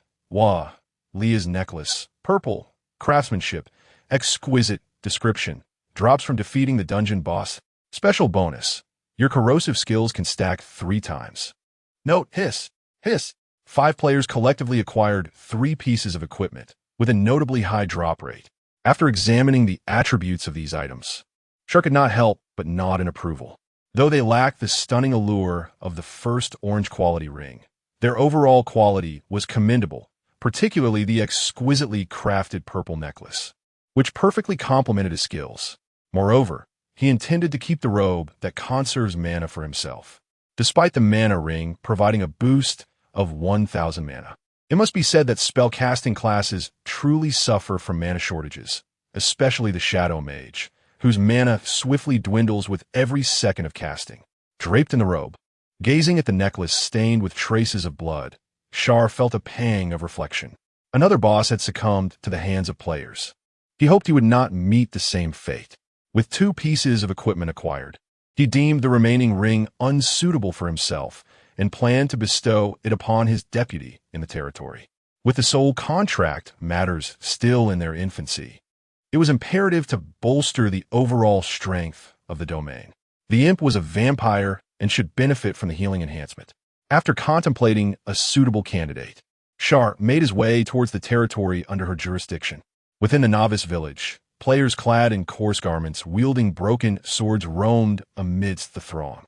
Leah's Necklace. Purple. Craftsmanship. Exquisite. Description: drops from defeating the dungeon boss. Special bonus: your corrosive skills can stack 3 times. Note: Hiss. 5 players collectively acquired 3 pieces of equipment, with a notably high drop rate. After examining the attributes of these items, Char could not help but nod in approval. Though they lacked the stunning allure of the first orange quality ring, their overall quality was commendable, particularly the exquisitely crafted purple necklace, which perfectly complemented his skills. Moreover, he intended to keep the robe that conserves mana for himself, despite the mana ring providing a boost of 1,000 mana. It must be said that spellcasting classes truly suffer from mana shortages, especially the Shadow Mage, whose mana swiftly dwindles with every second of casting. Draped in the robe, gazing at the necklace stained with traces of blood, Char felt a pang of reflection. Another boss had succumbed to the hands of players. He hoped he would not meet the same fate. With 2 pieces of equipment acquired, he deemed the remaining ring unsuitable for himself and planned to bestow it upon his deputy in the territory. With the soul contract matters still in their infancy, it was imperative to bolster the overall strength of the domain. The imp was a vampire and should benefit from the healing enhancement. After contemplating a suitable candidate, Char made his way towards the territory under her jurisdiction. Within the novice village, players clad in coarse garments, wielding broken swords, roamed amidst the throng.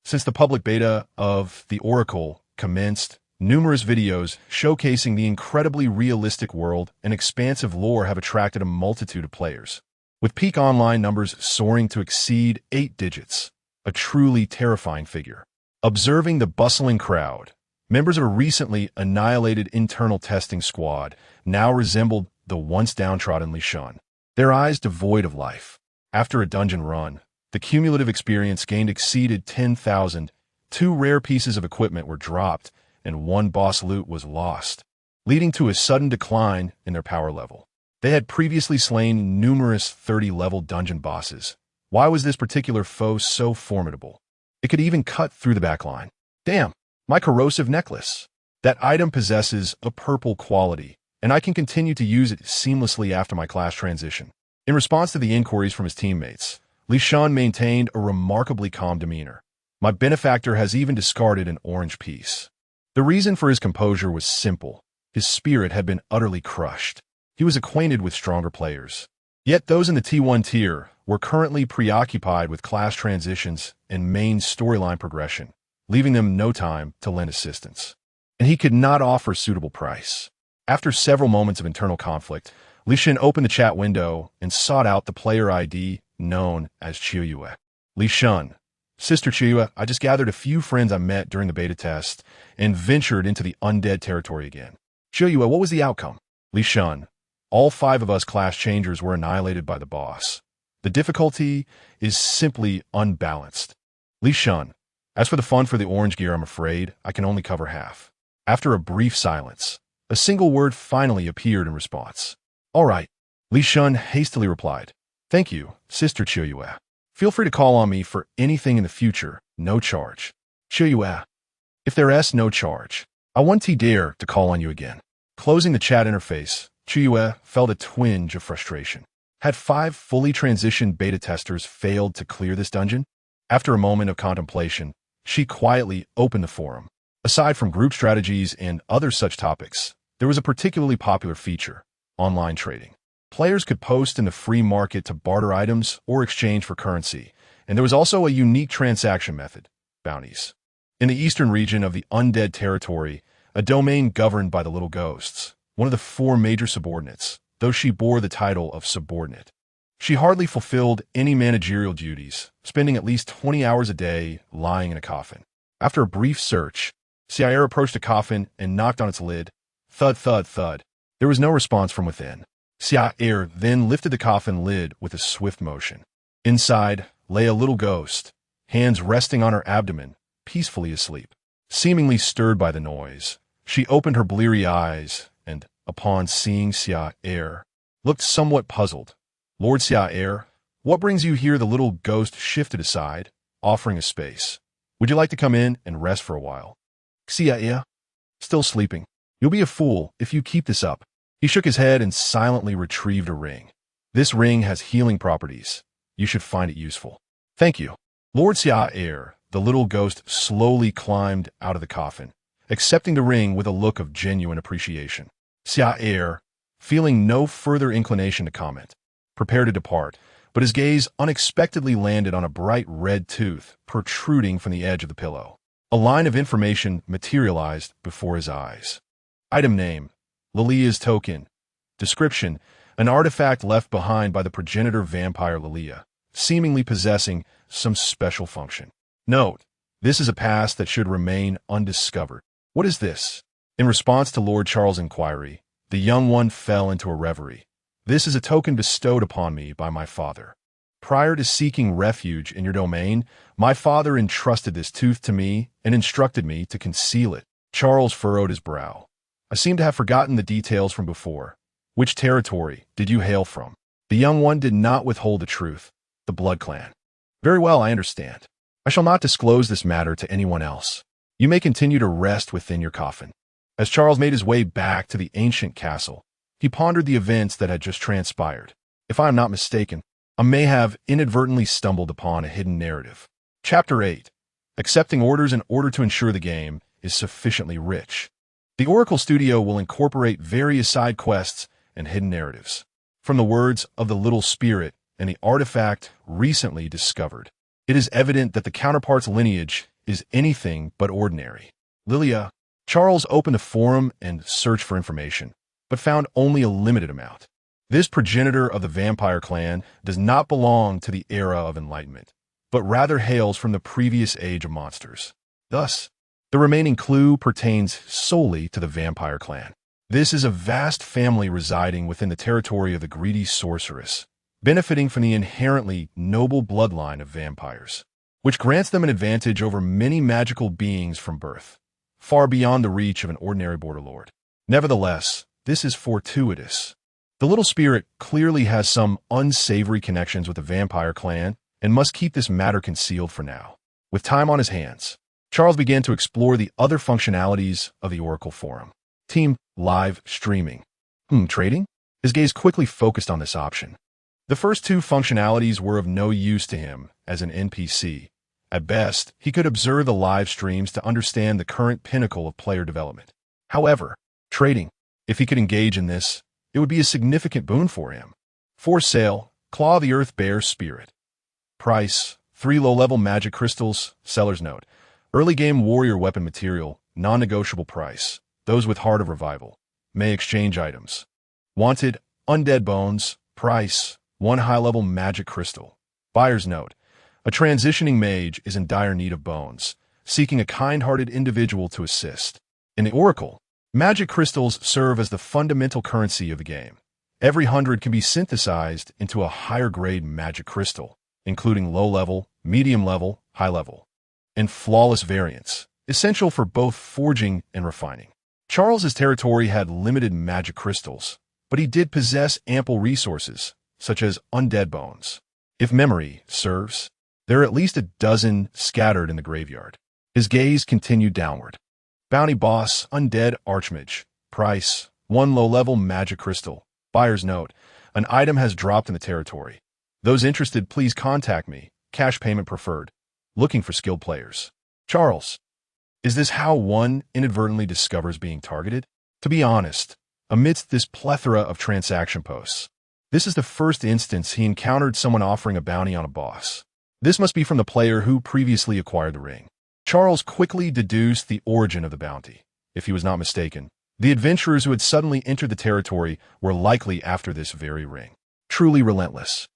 Since the public beta of The Oracle commenced, numerous videos showcasing the incredibly realistic world and expansive lore have attracted a multitude of players, with peak online numbers soaring to exceed 8 digits, a truly terrifying figure. Observing the bustling crowd, members of a recently annihilated internal testing squad now resembled the once downtrodden Li Shun, their eyes devoid of life. After a dungeon run, the cumulative experience gained exceeded 10,000. 2 rare pieces of equipment were dropped, and 1 boss loot was lost, leading to a sudden decline in their power level. They had previously slain numerous 30-level dungeon bosses. Why was this particular foe so formidable? It could even cut through the backline. Damn, my corrosive necklace. That item possesses a purple quality, and I can continue to use it seamlessly after my class transition. In response to the inquiries from his teammates, Li Shun maintained a remarkably calm demeanor. My benefactor has even discarded an orange piece. The reason for his composure was simple. His spirit had been utterly crushed. He was acquainted with stronger players. Yet those in the T1 tier were currently preoccupied with class transitions and main storyline progression, leaving them no time to lend assistance. And he could not offer suitable price. After several moments of internal conflict, Li Shun opened the chat window and sought out the player ID known as Chiyue. Li Shun, Sister Chiyue, I just gathered a few friends I met during the beta test and ventured into the undead territory again. Chiyue, what was the outcome? Li Shun, all 5 of us class changers were annihilated by the boss. The difficulty is simply unbalanced. Li Shun, as for the fun for the orange gear, I'm afraid I can only cover half. After a brief silence, a single word finally appeared in response. All right, Li Shun hastily replied. Thank you, Sister Chiyue. Feel free to call on me for anything in the future, no charge. Chiyue, if there's no charge, I won't dare to call on you again. Closing the chat interface, Chiyue felt a twinge of frustration. Had 5 fully transitioned beta testers failed to clear this dungeon? After a moment of contemplation, she quietly opened the forum. Aside from group strategies and other such topics, there was a particularly popular feature: online trading. Players could post in the free market to barter items or exchange for currency, and there was also a unique transaction method: bounties. In the eastern region of the undead territory, a domain governed by the Little Ghosts, one of the 4 major subordinates, though she bore the title of subordinate. She hardly fulfilled any managerial duties, spending at least 20 hours a day lying in a coffin. After a brief search, Char approached the coffin and knocked on its lid. Thud, thud, thud. There was no response from within. Char then lifted the coffin lid with a swift motion. Inside lay a little ghost, hands resting on her abdomen, peacefully asleep. Seemingly stirred by the noise, she opened her bleary eyes and, upon seeing Char, looked somewhat puzzled. Lord Char, what brings you here? The little ghost shifted aside, offering a space. Would you like to come in and rest for a while? Char, still sleeping. You'll be a fool if you keep this up. He shook his head and silently retrieved a ring. This ring has healing properties. You should find it useful. Thank you. Lord Char, the little ghost slowly climbed out of the coffin, accepting the ring with a look of genuine appreciation. Char, feeling no further inclination to comment, prepared to depart, but his gaze unexpectedly landed on a bright red tooth protruding from the edge of the pillow. A line of information materialized before his eyes. Item name: Lilia's token. Description: an artifact left behind by the progenitor vampire Lilia, seemingly possessing some special function. Note: this is a past that should remain undiscovered. What is this? In response to Lord Charles' inquiry, the young one fell into a reverie. This is a token bestowed upon me by my father. Prior to seeking refuge in your domain, my father entrusted this tooth to me and instructed me to conceal it. Charles furrowed his brow. I seem to have forgotten the details from before. Which territory did you hail from? The young one did not withhold the truth. The Blood Clan. Very well, I understand. I shall not disclose this matter to anyone else. You may continue to rest within your coffin. As Charles made his way back to the ancient castle, he pondered the events that had just transpired. If I am not mistaken, I may have inadvertently stumbled upon a hidden narrative. Chapter 8. Accepting orders in order to ensure the game is sufficiently rich. The Oracle Studio will incorporate various side quests and hidden narratives. From the words of the little spirit and the artifact recently discovered, it is evident that the counterpart's lineage is anything but ordinary. Lilia. Charles opened a forum and searched for information, but found only a limited amount. This progenitor of the vampire clan does not belong to the era of enlightenment, but rather hails from the previous age of monsters. Thus, the remaining clue pertains solely to the vampire clan. This is a vast family residing within the territory of the greedy sorceress, benefiting from the inherently noble bloodline of vampires, which grants them an advantage over many magical beings from birth, far beyond the reach of an ordinary border lord. Nevertheless, this is fortuitous. The little spirit clearly has some unsavory connections with the vampire clan and must keep this matter concealed for now. With time on his hands, Charles began to explore the other functionalities of the Oracle Forum. Team live streaming. Trading? His gaze quickly focused on this option. The first two functionalities were of no use to him as an NPC. At best, he could observe the live streams to understand the current pinnacle of player development. However, trading, if he could engage in this, it would be a significant boon for him. For sale, Claw of the Earth Bear Spirit. Price, 3 low-level magic crystals, seller's note. Early game warrior weapon material, non-negotiable price. Those with Heart of Revival may exchange items. Wanted, undead bones, price, 1 high-level magic crystal. Buyer's note. A transitioning mage is in dire need of bones, seeking a kind-hearted individual to assist. In the Oracle, magic crystals serve as the fundamental currency of the game. Every 100 can be synthesized into a higher-grade magic crystal, including low-level, medium-level, high-level, and flawless variants, essential for both forging and refining. Charles's territory had limited magic crystals, but he did possess ample resources, such as undead bones. If memory serves, there are at least a dozen scattered in the graveyard. His gaze continued downward. Bounty Boss, Undead Archmage. Price, 1 low-level magic crystal. Buyer's note. An item has dropped in the territory. Those interested, please contact me. Cash payment preferred. Looking for skilled players. Charles. Is this how one inadvertently discovers being targeted? To be honest, amidst this plethora of transaction posts, this is the first instance he encountered someone offering a bounty on a boss. This must be from the player who previously acquired the ring. Charles quickly deduced the origin of the bounty. If he was not mistaken, the adventurers who had suddenly entered the territory were likely after this very ring. Truly relentless.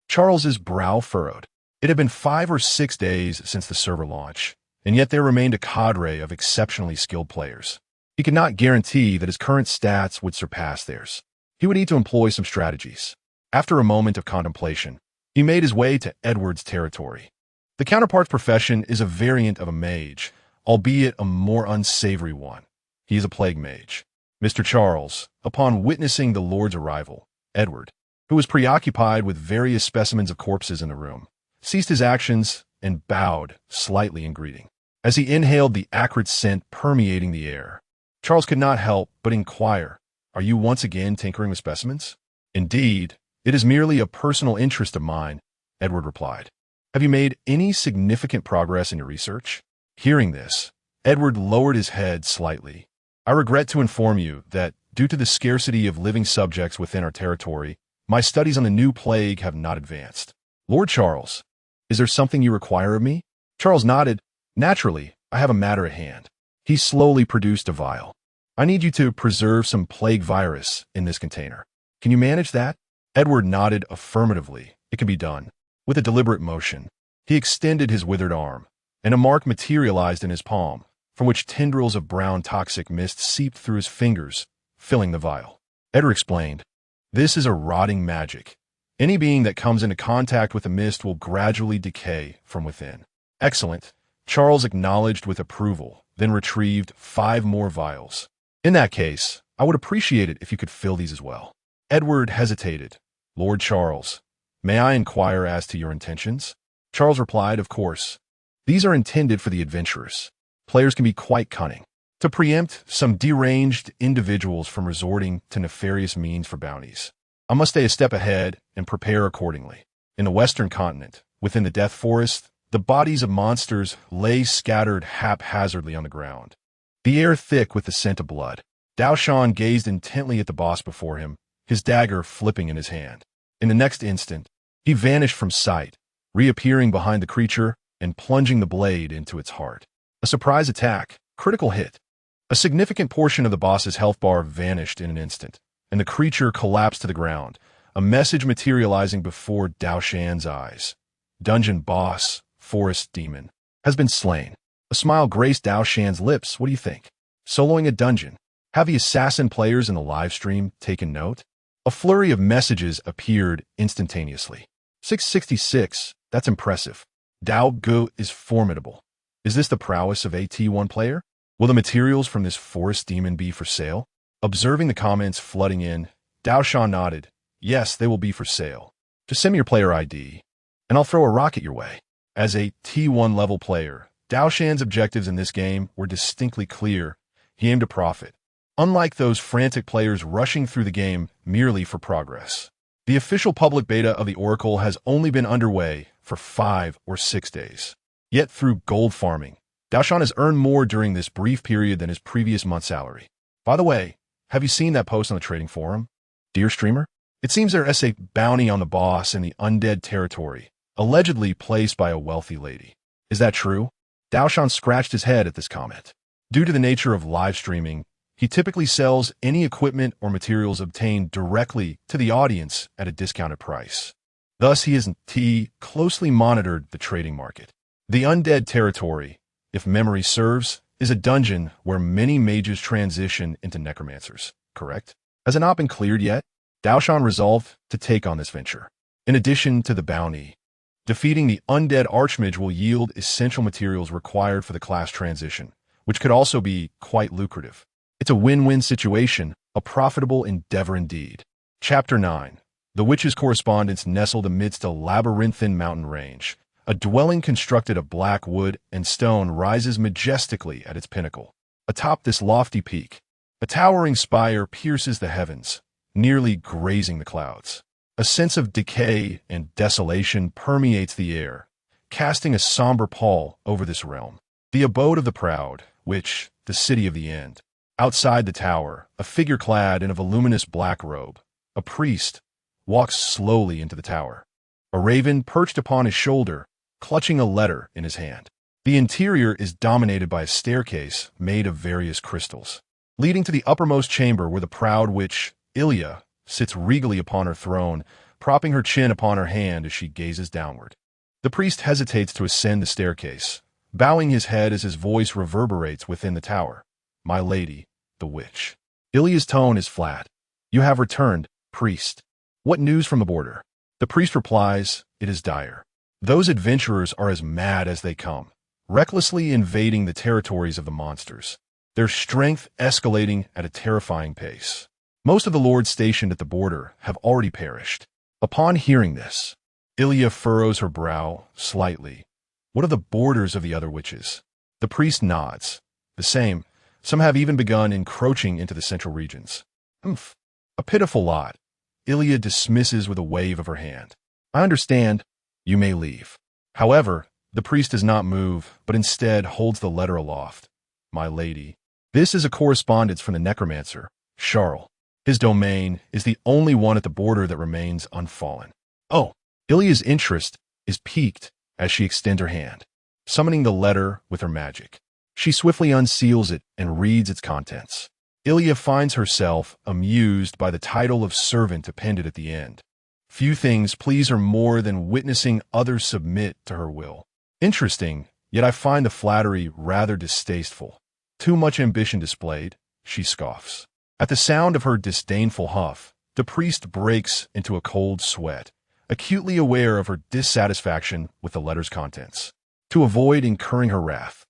Charles's brow furrowed. It had been 5 or 6 days since the server launch, and yet there remained a cadre of exceptionally skilled players. He could not guarantee that his current stats would surpass theirs. He would need to employ some strategies. After a moment of contemplation, he made his way to Edward's territory. The counterpart's profession is a variant of a mage, albeit a more unsavory one. He is a plague mage. Mr. Charles, upon witnessing the Lord's arrival, Edward, who was preoccupied with various specimens of corpses in the room, ceased his actions and bowed slightly in greeting. As he inhaled the acrid scent permeating the air, Charles could not help but inquire, "Are you once again tinkering with specimens?" "Indeed, it is merely a personal interest of mine," Edward replied. "Have you made any significant progress in your research?" Hearing this, Edward lowered his head slightly. "I regret to inform you that, due to the scarcity of living subjects within our territory, my studies on the new plague have not advanced." "Lord Charles, is there something you require of me?" Charles nodded. "Naturally, I have a matter at hand." He slowly produced a vial. "I need you to preserve some plague virus in this container. Can you manage that?" Edward nodded affirmatively. "It can be done." With a deliberate motion, he extended his withered arm, and a mark materialized in his palm, from which tendrils of brown toxic mist seeped through his fingers, filling the vial. Edgar explained, "This is a rotting magic. Any being that comes into contact with the mist will gradually decay from within." "Excellent," Charles acknowledged with approval, then retrieved 5 more vials. "In that case, I would appreciate it if you could fill these as well." Edward hesitated. "Lord Charles, may I inquire as to your intentions?" Charles replied, "Of course. These are intended for the adventurers. Players can be quite cunning. To preempt some deranged individuals from resorting to nefarious means for bounties, I must stay a step ahead and prepare accordingly." In the western continent, within the Death Forest, the bodies of monsters lay scattered haphazardly on the ground, the air thick with the scent of blood. Dao Shan gazed intently at the boss before him, his dagger flipping in his hand. In the next instant, he vanished from sight, reappearing behind the creature and plunging the blade into its heart. A surprise attack, critical hit. A significant portion of the boss's health bar vanished in an instant, and the creature collapsed to the ground, a message materializing before Dao Shan's eyes. "Dungeon boss, forest demon, has been slain." A smile graced Dao Shan's lips. "What do you think? Soloing a dungeon? Have the assassin players in the live stream taken note?" A flurry of messages appeared instantaneously. 666, that's impressive. Dao Gu is formidable. Is this the prowess of a T1 player? Will the materials from this forest demon be for sale? Observing the comments flooding in, Dao Shan nodded. "Yes, they will be for sale. Just send me your player ID, and I'll throw a rocket your way." As a T1 level player, Dao Shan's objectives in this game were distinctly clear. He aimed to profit, unlike those frantic players rushing through the game merely for progress. The official public beta of the Oracle has only been underway for 5 or 6 days. Yet through gold farming, Dao Shan has earned more during this brief period than his previous month's salary. By the way, have you seen that post on the trading forum? Dear streamer, it seems there is a bounty on the boss in the undead territory, allegedly placed by a wealthy lady. Is that true? Dao Shan scratched his head at this comment. Due to the nature of live streaming, he typically sells any equipment or materials obtained directly to the audience at a discounted price. Thus, he has closely monitored the trading market. The undead territory, if memory serves, is a dungeon where many mages transition into necromancers, correct? Has it not been cleared yet? Dao Shan resolved to take on this venture. In addition to the bounty, defeating the undead archmage will yield essential materials required for the class transition, which could also be quite lucrative. It's a win-win situation, a profitable endeavor indeed. Chapter 9. The Witch's Correspondence nestled amidst a labyrinthine mountain range. A dwelling constructed of black wood and stone rises majestically at its pinnacle. Atop this lofty peak, a towering spire pierces the heavens, nearly grazing the clouds. A sense of decay and desolation permeates the air, casting a somber pall over this realm. The abode of the proud, which, the city of the end. Outside the tower, a figure clad in a voluminous black robe, a priest, walks slowly into the tower. A raven perched upon his shoulder, clutching a letter in his hand. The interior is dominated by a staircase made of various crystals, leading to the uppermost chamber where the proud witch, Ilya, sits regally upon her throne, propping her chin upon her hand as she gazes downward. The priest hesitates to ascend the staircase, bowing his head as his voice reverberates within the tower. "My lady, the witch." Ilya's tone is flat. "You have returned, priest. What news from the border?" The priest replies, "It is dire. Those adventurers are as mad as they come, recklessly invading the territories of the monsters, their strength escalating at a terrifying pace. Most of the lords stationed at the border have already perished." Upon hearing this, Ilya furrows her brow slightly. "What are the borders of the other witches?" The priest nods. "The same. Some have even begun encroaching into the central regions." "Humph. A pitiful lot." Ilya dismisses with a wave of her hand. "I understand. You may leave." However, the priest does not move, but instead holds the letter aloft. "My lady." This is a correspondence from the necromancer, Char. His domain is the only one at the border that remains unfallen. Oh, Ilya's interest is piqued as she extends her hand, summoning the letter with her magic. She swiftly unseals it and reads its contents. Ilya finds herself amused by the title of servant appended at the end. Few things please her more than witnessing others submit to her will. Interesting, yet I find the flattery rather distasteful. Too much ambition displayed, she scoffs. At the sound of her disdainful huff, the priest breaks into a cold sweat, acutely aware of her dissatisfaction with the letter's contents. To avoid incurring her wrath,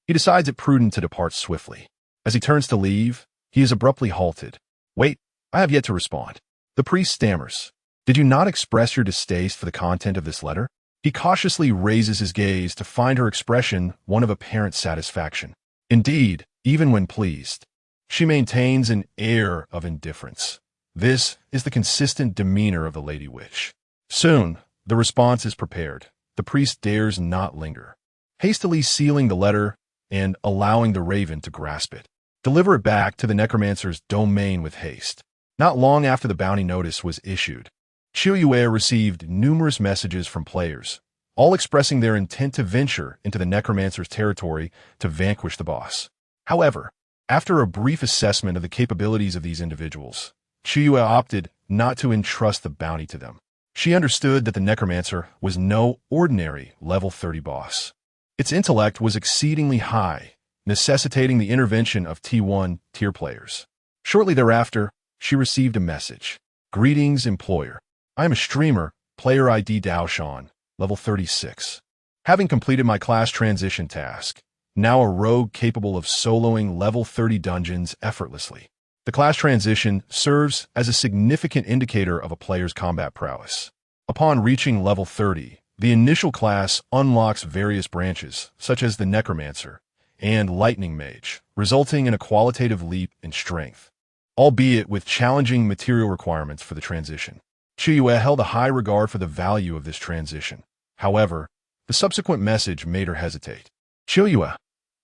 he decides it prudent to depart swiftly. As he turns to leave, he is abruptly halted. Wait, I have yet to respond. The priest stammers. Did you not express your distaste for the content of this letter? He cautiously raises his gaze to find her expression one of apparent satisfaction. Indeed, even when pleased, she maintains an air of indifference. This is the consistent demeanor of the Lady Witch. Soon, the response is prepared. The priest dares not linger, hastily sealing the letter and allowing the raven to grasp it. Deliver it back to the necromancer's domain with haste. Not long after the bounty notice was issued, Chiyue received numerous messages from players, all expressing their intent to venture into the necromancer's territory to vanquish the boss. However, after a brief assessment of the capabilities of these individuals, Chiyue opted not to entrust the bounty to them. She understood that the necromancer was no ordinary level 30 boss. Its intellect was exceedingly high, necessitating the intervention of T1 tier players. Shortly thereafter, she received a message. Greetings, employer. I am a streamer, player ID Daoshan, level 36. Having completed my class transition task, now a rogue capable of soloing level 30 dungeons effortlessly. The class transition serves as a significant indicator of a player's combat prowess. Upon reaching level 30, the initial class unlocks various branches, such as the Necromancer and Lightning Mage, resulting in a qualitative leap in strength, albeit with challenging material requirements for the transition. Chiyue held a high regard for the value of this transition. However, the subsequent message made her hesitate. Chiyue,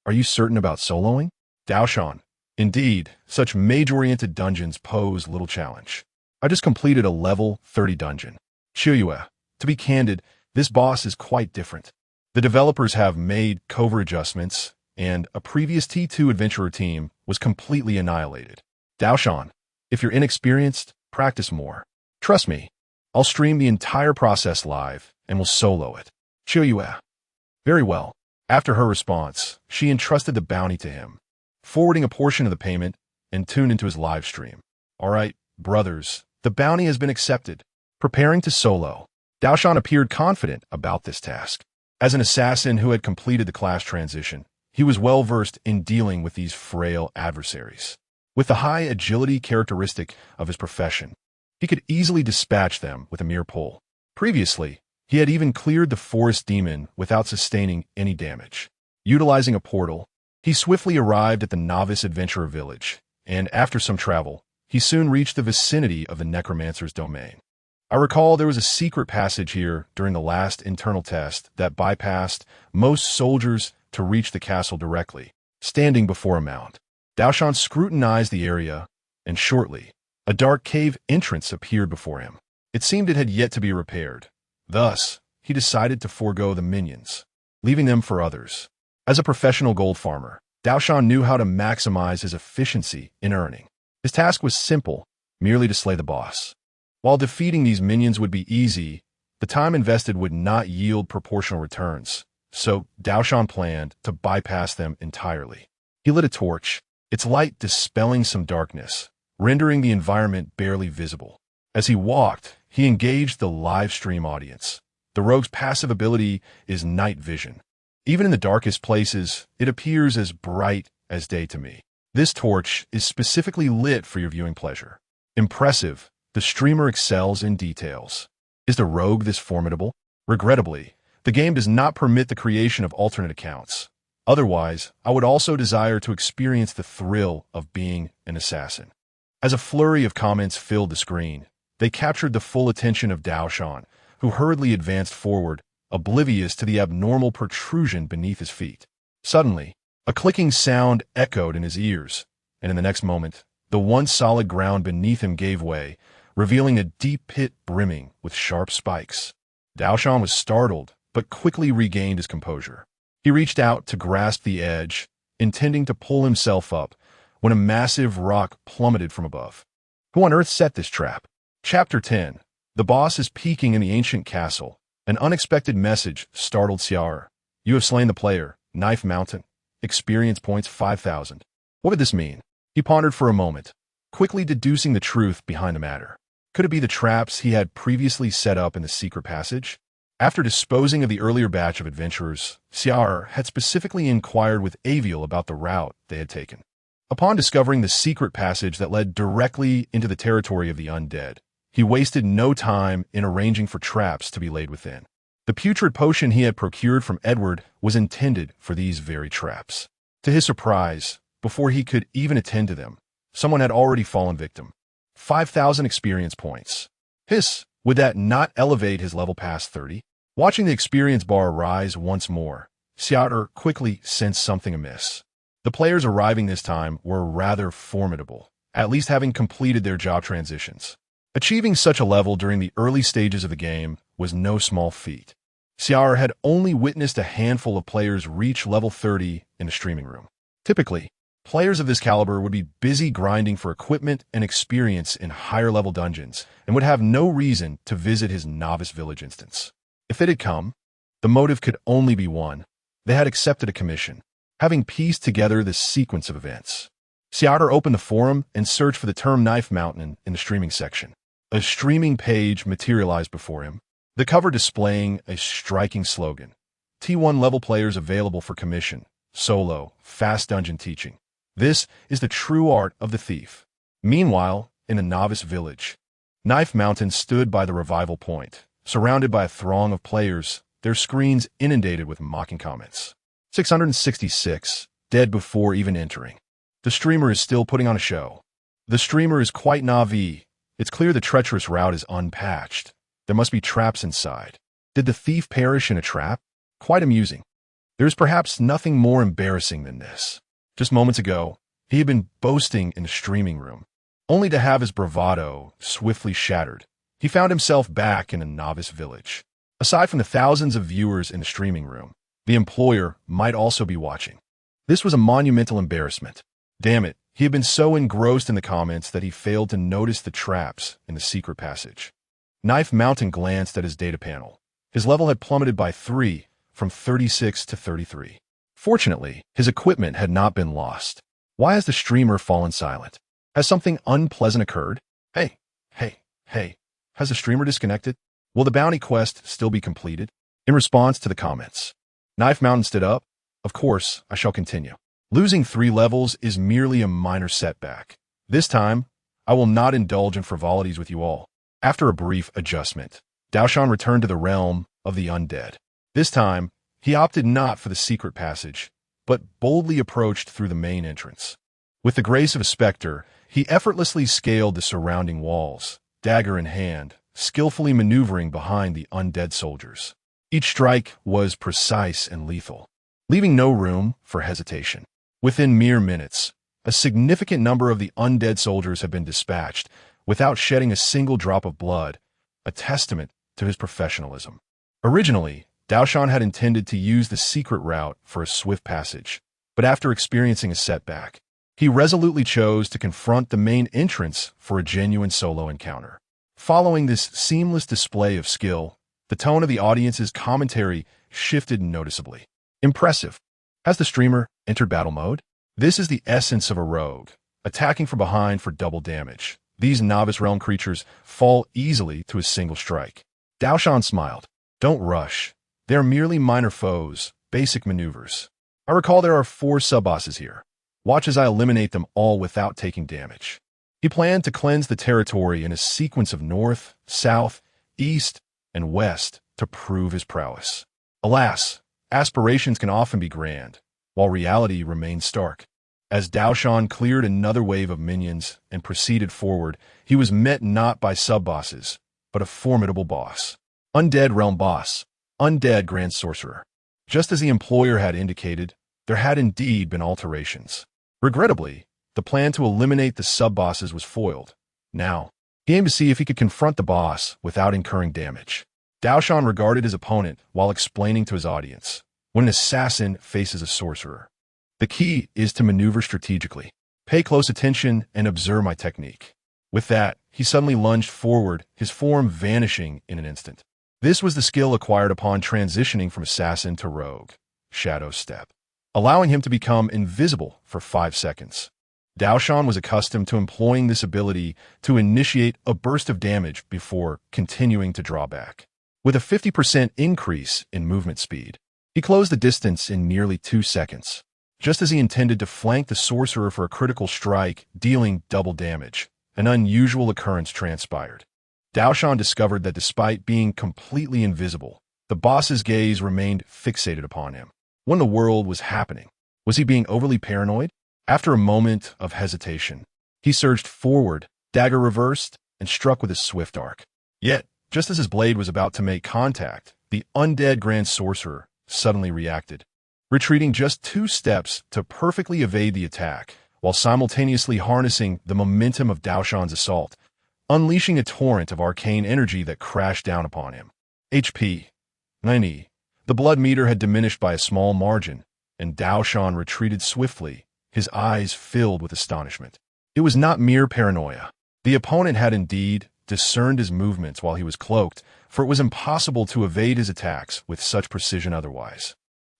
are you certain about soloing? Daoshan. Indeed, such mage-oriented dungeons pose little challenge. I just completed a level 30 dungeon. Chiyue, to be candid, this boss is quite different. The developers have made cover adjustments, and a previous T2 adventurer team was completely annihilated. Daoshan, if you're inexperienced, practice more. Trust me, I'll stream the entire process live and will solo it. Chiyue. Very well. After her response, she entrusted the bounty to him, forwarding a portion of the payment and tuned into his live stream. All right, brothers, the bounty has been accepted. Preparing to solo, Daoshan appeared confident about this task. As an assassin who had completed the class transition, he was well-versed in dealing with these frail adversaries. With the high agility characteristic of his profession, he could easily dispatch them with a mere pull. Previously, he had even cleared the forest demon without sustaining any damage. Utilizing a portal, he swiftly arrived at the novice adventurer village, and after some travel, he soon reached the vicinity of the necromancer's domain. I recall there was a secret passage here during the last internal test that bypassed most soldiers to reach the castle directly, standing before a mound. Daoshan scrutinized the area, and shortly, a dark cave entrance appeared before him. It seemed it had yet to be repaired. Thus, he decided to forego the minions, leaving them for others. As a professional gold farmer, Daoshan knew how to maximize his efficiency in earning. His task was simple, merely to slay the boss. While defeating these minions would be easy, the time invested would not yield proportional returns, so Daoshan planned to bypass them entirely. He lit a torch, its light dispelling some darkness, rendering the environment barely visible. As he walked, he engaged the live stream audience. The rogue's passive ability is night vision. Even in the darkest places, it appears as bright as day to me. This torch is specifically lit for your viewing pleasure. Impressive, the streamer excels in details. Is the rogue this formidable? Regrettably, the game does not permit the creation of alternate accounts. Otherwise, I would also desire to experience the thrill of being an assassin. As a flurry of comments filled the screen, they captured the full attention of Daoshan, who hurriedly advanced forward, oblivious to the abnormal protrusion beneath his feet. Suddenly, a clicking sound echoed in his ears, and in the next moment, the once solid ground beneath him gave way, revealing a deep pit brimming with sharp spikes. Daoshan was startled, but quickly regained his composure. He reached out to grasp the edge, intending to pull himself up, when a massive rock plummeted from above. Who on earth set this trap? Chapter 10. The boss is peeking in the ancient castle. An unexpected message startled Char. You have slain the player, Knife Mountain. experience points 5,000. What would this mean? He pondered for a moment, quickly deducing the truth behind the matter. Could it be the traps he had previously set up in the secret passage? After disposing of the earlier batch of adventurers, Char had specifically inquired with Aviel about the route they had taken. Upon discovering the secret passage that led directly into the territory of the undead, he wasted no time in arranging for traps to be laid within. The putrid potion he had procured from Edward was intended for these very traps. To his surprise, before he could even attend to them, someone had already fallen victim. 5,000 experience points. Would that not elevate his level past 30? Watching the experience bar rise once more, Char quickly sensed something amiss. The players arriving this time were rather formidable, at least having completed their job transitions. Achieving such a level during the early stages of the game was no small feat. Char had only witnessed a handful of players reach level 30 in a streaming room. Typically, players of this caliber would be busy grinding for equipment and experience in higher-level dungeons and would have no reason to visit his novice village instance. If it had come, the motive could only be one. They had accepted a commission, having pieced together this sequence of events. Char opened the forum and searched for the term Knife Mountain in the streaming section. A streaming page materialized before him, the cover displaying a striking slogan: T1 level players available for commission, solo, fast dungeon teaching. This is the true art of the thief. Meanwhile, in a novice village, Knife Mountain stood by the revival point, surrounded by a throng of players, their screens inundated with mocking comments. 666, dead before even entering. The streamer is still putting on a show. The streamer is quite novice. It's clear the treacherous route is unpatched. There must be traps inside. Did the thief perish in a trap? Quite amusing. There is perhaps nothing more embarrassing than this. Just moments ago, he had been boasting in the streaming room, only to have his bravado swiftly shattered. He found himself back in a novice village. Aside from the thousands of viewers in the streaming room, the employer might also be watching. This was a monumental embarrassment. Damn it, he had been so engrossed in the comments that he failed to notice the traps in the secret passage. Knife Mountain glanced at his data panel. His level had plummeted by 3, from 36 to 33. Fortunately, his equipment had not been lost. Why has the streamer fallen silent? Has something unpleasant occurred? Hey, has the streamer disconnected? Will the bounty quest still be completed? In response to the comments, Knife Mountain stood up. Of course, I shall continue. Losing 3 levels is merely a minor setback. This time, I will not indulge in frivolities with you all. After a brief adjustment, Daoshan returned to the realm of the undead. This time, he opted not for the secret passage, but boldly approached through the main entrance. With the grace of a specter, he effortlessly scaled the surrounding walls, dagger in hand, skillfully maneuvering behind the undead soldiers. Each strike was precise and lethal, leaving no room for hesitation. Within mere minutes, a significant number of the undead soldiers had been dispatched without shedding a single drop of blood, a testament to his professionalism. Originally, Daoshan had intended to use the secret route for a swift passage, but after experiencing a setback, he resolutely chose to confront the main entrance for a genuine solo encounter. Following this seamless display of skill, the tone of the audience's commentary shifted noticeably. Impressive. Has the streamer entered battle mode? This is the essence of a rogue, attacking from behind for double damage. These novice realm creatures fall easily to a single strike. Daoshan smiled. Don't rush. They are merely minor foes, basic maneuvers. I recall there are 4 sub-bosses here. Watch as I eliminate them all without taking damage. He planned to cleanse the territory in a sequence of north, south, east, and west to prove his prowess. Alas, aspirations can often be grand, while reality remains stark. As Daoshan cleared another wave of minions and proceeded forward, he was met not by sub-bosses, but a formidable boss. Undead Realm Boss, Undead Grand Sorcerer. Just as the employer had indicated, there had indeed been alterations. Regrettably, the plan to eliminate the sub-bosses was foiled. Now, he aimed to see if he could confront the boss without incurring damage. Daoshan regarded his opponent while explaining to his audience, when an assassin faces a sorcerer, the key is to maneuver strategically. Pay close attention and observe my technique. With that, he suddenly lunged forward, his form vanishing in an instant. This was the skill acquired upon transitioning from assassin to rogue. Shadow Step. allowing him to become invisible for 5 seconds. Daoshan was accustomed to employing this ability to initiate a burst of damage before continuing to draw back. With a 50% increase in movement speed, he closed the distance in nearly 2 seconds. Just as he intended to flank the sorcerer for a critical strike, dealing double damage, an unusual occurrence transpired. Daoshan discovered that despite being completely invisible, the boss's gaze remained fixated upon him. What in the world was happening? Was he being overly paranoid? After a moment of hesitation, he surged forward, dagger reversed, and struck with a swift arc. Yet, just as his blade was about to make contact, the undead Grand Sorcerer suddenly reacted, retreating just 2 steps to perfectly evade the attack, while simultaneously harnessing the momentum of Daoshan's assault, unleashing a torrent of arcane energy that crashed down upon him. HP 90. The blood meter had diminished by a small margin, and Daoshan retreated swiftly, his eyes filled with astonishment. It was not mere paranoia. The opponent had indeed discerned his movements while he was cloaked, for it was impossible to evade his attacks with such precision otherwise.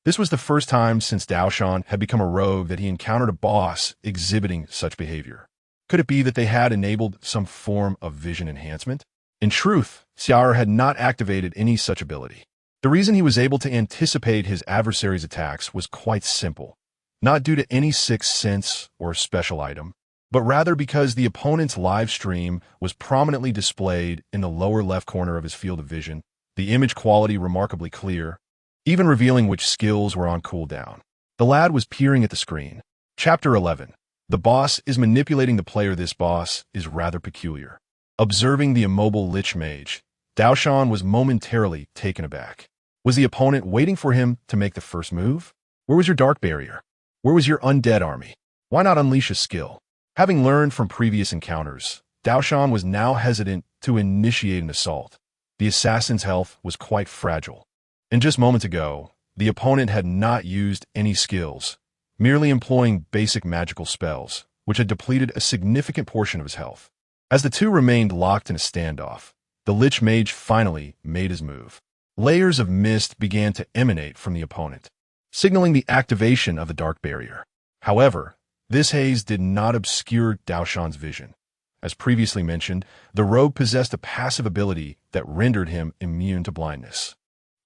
This was the first time since Daoshan had become a rogue that he encountered a boss exhibiting such behavior. Could it be that they had enabled some form of vision enhancement? In truth, Char had not activated any such ability. The reason he was able to anticipate his adversary's attacks was quite simple. Not due to any sixth sense or special item, but rather because the opponent's live stream was prominently displayed in the lower left corner of his field of vision, the image quality remarkably clear, even revealing which skills were on cooldown. The lad was peering at the screen. Chapter 11. The boss is manipulating the player. This boss is rather peculiar. Observing the immobile Lich Mage, Daoshan was momentarily taken aback. Was the opponent waiting for him to make the first move? Where was your dark barrier? Where was your undead army? Why not unleash a skill? Having learned from previous encounters, Daoshan was now hesitant to initiate an assault. The assassin's health was quite fragile. And just moments ago, the opponent had not used any skills, merely employing basic magical spells, which had depleted a significant portion of his health. As the two remained locked in a standoff, the Lich Mage finally made his move. Layers of mist began to emanate from the opponent, signaling the activation of the dark barrier. However, this haze did not obscure Daoshan's vision. As previously mentioned, the rogue possessed a passive ability that rendered him immune to blindness.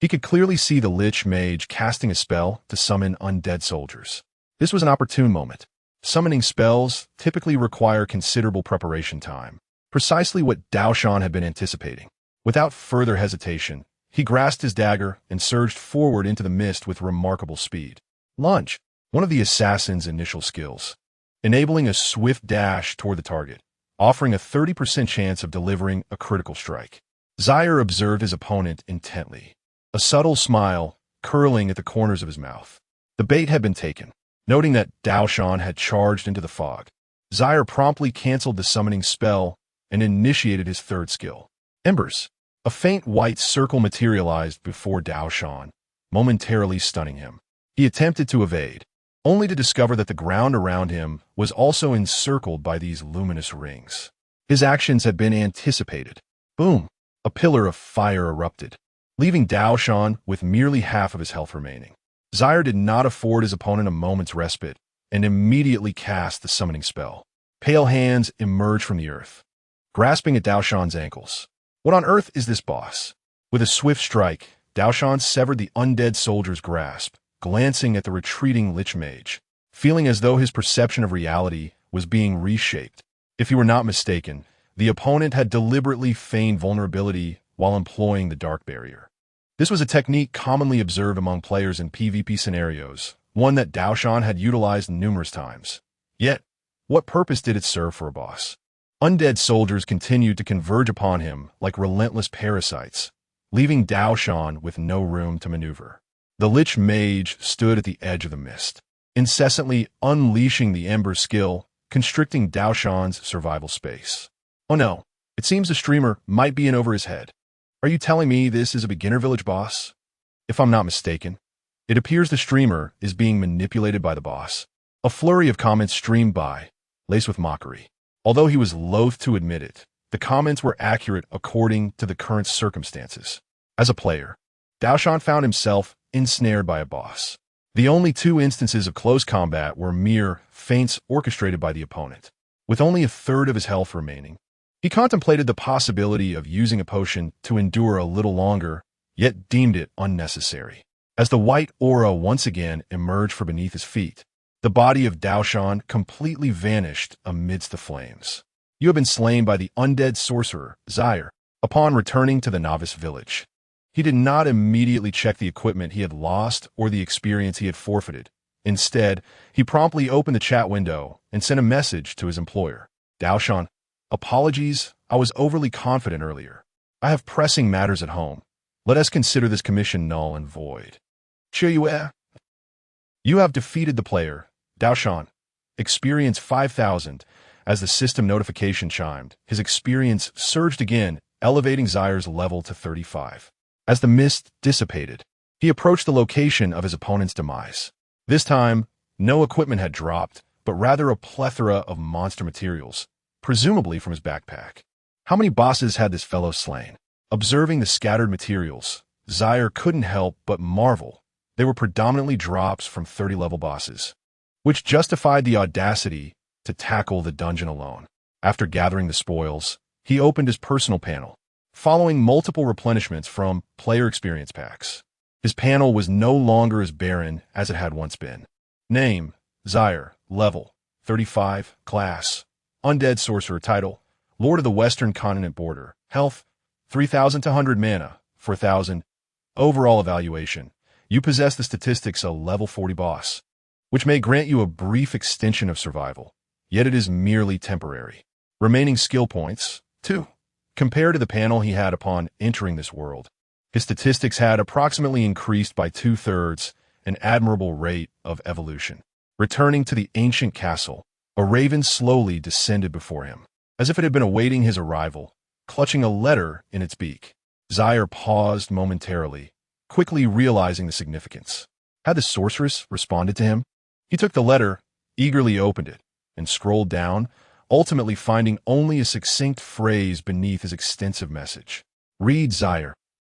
He could clearly see the Lich Mage casting a spell to summon undead soldiers. This was an opportune moment. Summoning spells typically require considerable preparation time, precisely what Daoshan had been anticipating. Without further hesitation, he grasped his dagger and surged forward into the mist with remarkable speed. Lunge, one of the assassin's initial skills, enabling a swift dash toward the target, offering a 30% chance of delivering a critical strike. Zaire observed his opponent intently, a subtle smile curling at the corners of his mouth. The bait had been taken. Noting that Daoshan had charged into the fog, Zaire promptly canceled the summoning spell and initiated his third skill. Embers. A faint white circle materialized before Daoshan, momentarily stunning him. He attempted to evade, only to discover that the ground around him was also encircled by these luminous rings. His actions had been anticipated. Boom! A pillar of fire erupted, leaving Daoshan with merely half of his health remaining. Zaire did not afford his opponent a moment's respite and immediately cast the summoning spell. Pale hands emerged from the earth, grasping at Daoshan's ankles. What on earth is this boss? With a swift strike, Daoshan severed the undead soldier's grasp, glancing at the retreating Lich Mage, feeling as though his perception of reality was being reshaped. If he were not mistaken, the opponent had deliberately feigned vulnerability while employing the dark barrier. This was a technique commonly observed among players in PvP scenarios, one that Daoshan had utilized numerous times. Yet, what purpose did it serve for a boss? Undead soldiers continued to converge upon him like relentless parasites, leaving Daoshan with no room to maneuver. The Lich Mage stood at the edge of the mist, incessantly unleashing the Ember skill, constricting Daoshan's survival space. Oh no, it seems the streamer might be in over his head. Are you telling me this is a beginner village boss? If I'm not mistaken, it appears the streamer is being manipulated by the boss. A flurry of comments streamed by, laced with mockery. Although he was loath to admit it, the comments were accurate according to the current circumstances. As a player, Daoshan found himself ensnared by a boss The only two instances of close combat were mere feints orchestrated by the opponent. With only a third of his health remaining, he contemplated the possibility of using a potion to endure a little longer, yet deemed it unnecessary. As the white aura once again emerged from beneath his feet, the body of Daoshan completely vanished amidst the flames. You have been slain by the undead sorcerer, Char, upon returning to the novice village. He did not immediately check the equipment he had lost or the experience he had forfeited. Instead, he promptly opened the chat window and sent a message to his employer. Daoshan, apologies, I was overly confident earlier. I have pressing matters at home. Let us consider this commission null and void. Chiyue, you have defeated the player, Daoshan. Experience 5,000. As the system notification chimed, his experience surged again, elevating Char's level to 35. As the mist dissipated, he approached the location of his opponent's demise. This time, no equipment had dropped, but rather a plethora of monster materials, presumably from his backpack. How many bosses had this fellow slain? Observing the scattered materials, Char couldn't help but marvel. They were predominantly drops from 30-level bosses, which justified the audacity to tackle the dungeon alone. After gathering the spoils, he opened his personal panel, following multiple replenishments from player experience packs. His panel was no longer as barren as it had once been. Name, Char, level, 35, class, undead sorcerer title, Lord of the Western Continent border, health, 3,200 mana, 4,000. Overall evaluation, you possess the statistics of level 40 boss, which may grant you a brief extension of survival, yet it is merely temporary. Remaining skill points, 2. Compared to the panel he had upon entering this world, his statistics had approximately increased by 2/3, an admirable rate of evolution. Returning to the ancient castle, a raven slowly descended before him, as if it had been awaiting his arrival, clutching a letter in its beak. Char paused momentarily, quickly realizing the significance. Had the sorceress responded to him? He took the letter, eagerly opened it, and scrolled down, ultimately finding only a succinct phrase beneath his extensive message. Read, Char.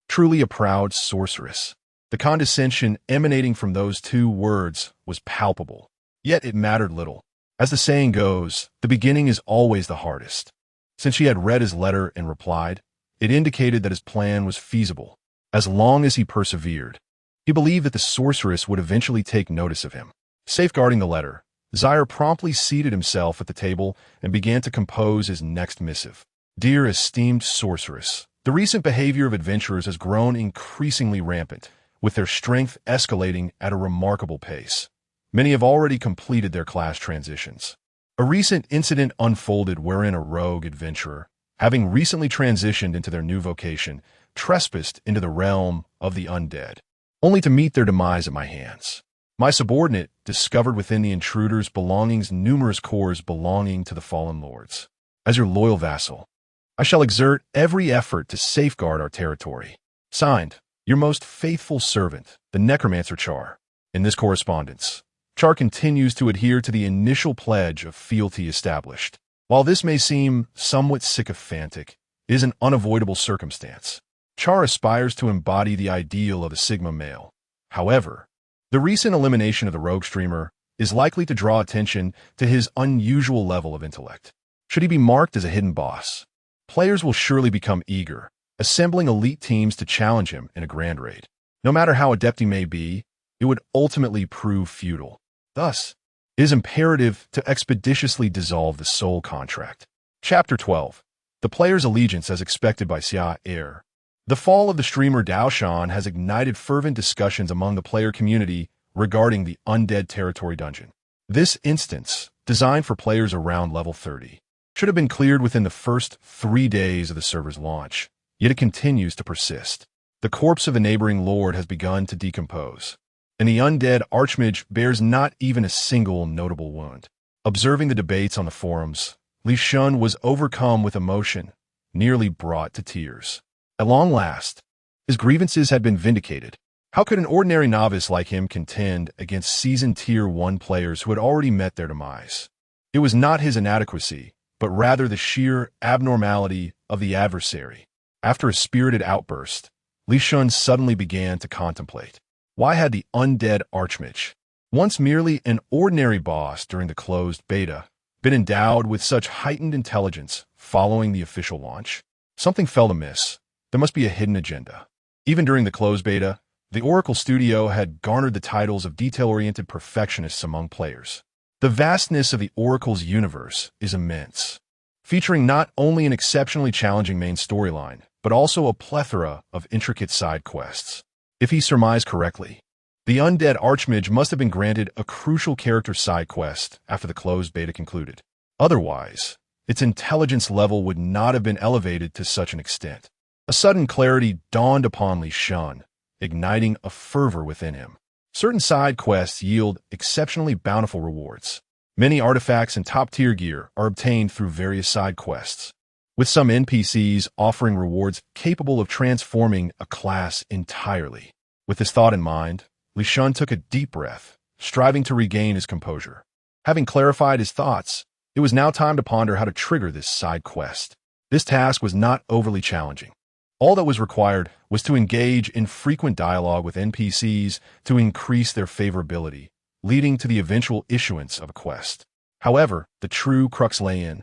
Truly a proud sorceress. The condescension emanating from those two words was palpable, yet it mattered little. As the saying goes, the beginning is always the hardest. Since she had read his letter and replied, it indicated that his plan was feasible. As long as he persevered, he believed that the sorceress would eventually take notice of him. Safeguarding the letter, Char promptly seated himself at the table and began to compose his next missive. Dear esteemed sorceress, the recent behavior of adventurers has grown increasingly rampant, with their strength escalating at a remarkable pace. Many have already completed their class transitions. A recent incident unfolded wherein a rogue adventurer, having recently transitioned into their new vocation, trespassed into the realm of the undead, only to meet their demise at my hands. My subordinate discovered within the intruder's belongings numerous cores belonging to the fallen lords. As your loyal vassal, I shall exert every effort to safeguard our territory. Signed, your most faithful servant, the necromancer Char. In this correspondence, Char continues to adhere to the initial pledge of fealty established. While this may seem somewhat sycophantic, it is an unavoidable circumstance. Char aspires to embody the ideal of a Sigma male. However, the recent elimination of the rogue streamer is likely to draw attention to his unusual level of intellect. Should he be marked as a hidden boss, players will surely become eager, assembling elite teams to challenge him in a grand raid. No matter how adept he may be, it would ultimately prove futile. Thus, it is imperative to expeditiously dissolve the soul contract. Chapter 12. The player's allegiance as expected by Char. The fall of the streamer Daoshan has ignited fervent discussions among the player community regarding the Undead Territory dungeon. This instance, designed for players around level 30, should have been cleared within the first 3 days of the server's launch, yet it continues to persist. The corpse of a neighboring lord has begun to decompose, and the undead archmage bears not even a single notable wound. Observing the debates on the forums, Li Shun was overcome with emotion, nearly brought to tears. At long last, his grievances had been vindicated. How could an ordinary novice like him contend against seasoned Tier 1 players who had already met their demise? It was not his inadequacy, but rather the sheer abnormality of the adversary. After a spirited outburst, Li Shun suddenly began to contemplate. Why had the undead Archmage, once merely an ordinary boss during the closed beta, been endowed with such heightened intelligence following the official launch? Something felt amiss. There must be a hidden agenda. Even during the closed beta, the Oracle Studio had garnered the titles of detail-oriented perfectionists among players. The vastness of the Oracle's universe is immense, featuring not only an exceptionally challenging main storyline, but also a plethora of intricate side quests. If he surmised correctly, the undead Archmage must have been granted a crucial character side quest after the closed beta concluded. Otherwise, its intelligence level would not have been elevated to such an extent. A sudden clarity dawned upon Li Shun, igniting a fervor within him. Certain side quests yield exceptionally bountiful rewards. Many artifacts and top-tier gear are obtained through various side quests, with some NPCs offering rewards capable of transforming a class entirely. With this thought in mind, Li Shun took a deep breath, striving to regain his composure. Having clarified his thoughts, it was now time to ponder how to trigger this side quest. This task was not overly challenging. All that was required was to engage in frequent dialogue with NPCs to increase their favorability, leading to the eventual issuance of a quest. However, the true crux lay in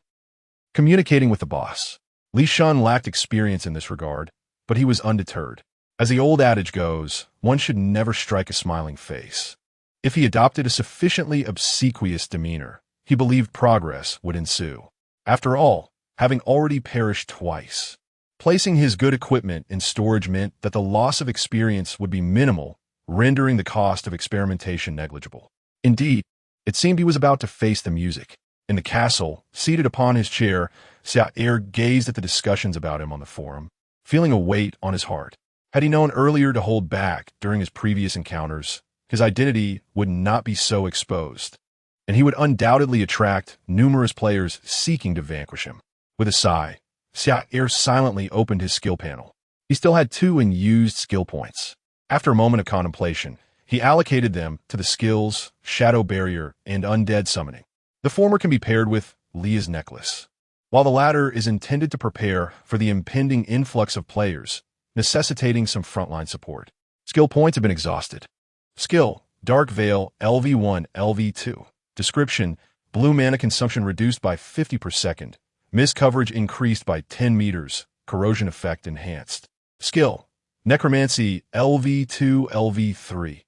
communicating with the boss. Li Shun lacked experience in this regard, but he was undeterred. As the old adage goes, one should never strike a smiling face. If he adopted a sufficiently obsequious demeanor, he believed progress would ensue. After all, having already perished twice, placing his good equipment in storage meant that the loss of experience would be minimal, rendering the cost of experimentation negligible. Indeed, it seemed he was about to face the music. In the castle, seated upon his chair, Char gazed at the discussions about him on the forum, feeling a weight on his heart. Had he known earlier to hold back during his previous encounters, his identity would not be so exposed, and he would undoubtedly attract numerous players seeking to vanquish him. With a sigh, Char silently opened his skill panel. He still had 2 unused skill points. After a moment of contemplation, he allocated them to the skills Shadow Barrier and Undead Summoning. The former can be paired with Leah's Necklace, while the latter is intended to prepare for the impending influx of players, necessitating some frontline support. Skill points have been exhausted. Skill, Dark Veil, LV1, LV2. Description, blue mana consumption reduced by 50 per second. Mist coverage increased by 10 meters. Corrosion effect enhanced. Skill, Necromancy, LV2, LV3.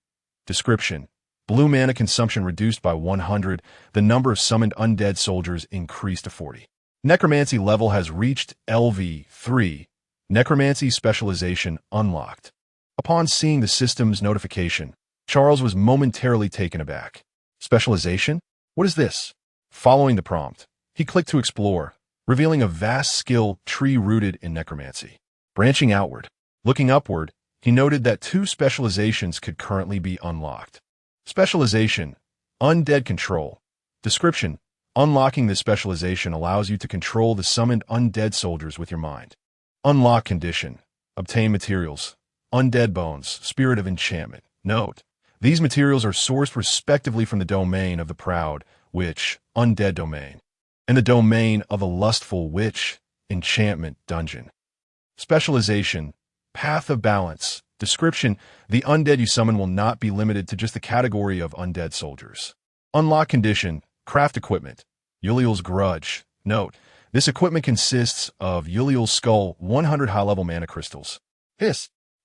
Description, blue mana consumption reduced by 100. The number of summoned undead soldiers increased to 40. Necromancy level has reached LV3. Necromancy specialization unlocked. Upon seeing the system's notification, Charles was momentarily taken aback. Specialization? What is this? Following the prompt, he clicked to explore, revealing a vast skill tree rooted in necromancy. Branching outward, looking upward, he noted that 2 specializations could currently be unlocked. Specialization, Undead Control. Description, unlocking this specialization allows you to control the summoned undead soldiers with your mind. Unlock condition, obtain materials, Undead Bones, Spirit of Enchantment. Note, these materials are sourced respectively from the domain of the Proud Witch, Undead Domain, and the domain of the Lustful Witch, Enchantment Dungeon. Specialization, Path of Balance. Description, the undead you summon will not be limited to just the category of undead soldiers. Unlock condition, Craft Equipment, Yuliel's Grudge. Note, this equipment consists of Yuliel's Skull, 100 high-level mana crystals.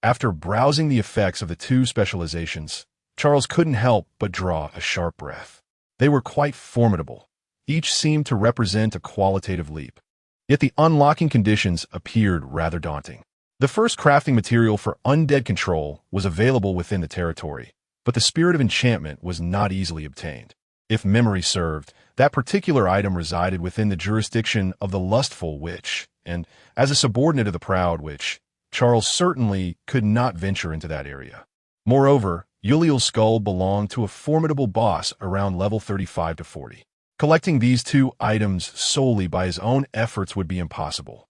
After browsing the effects of the 2 specializations, Charles couldn't help but draw a sharp breath. They were quite formidable. Each seemed to represent a qualitative leap. Yet the unlocking conditions appeared rather daunting. The first crafting material for undead control was available within the territory, but the Spirit of Enchantment was not easily obtained. If memory served, that particular item resided within the jurisdiction of the Lustful Witch, and as a subordinate of the Proud Witch, Charles certainly could not venture into that area. Moreover, Yuliel's Skull belonged to a formidable boss around level 35 to 40. Collecting these 2 items solely by his own efforts would be impossible.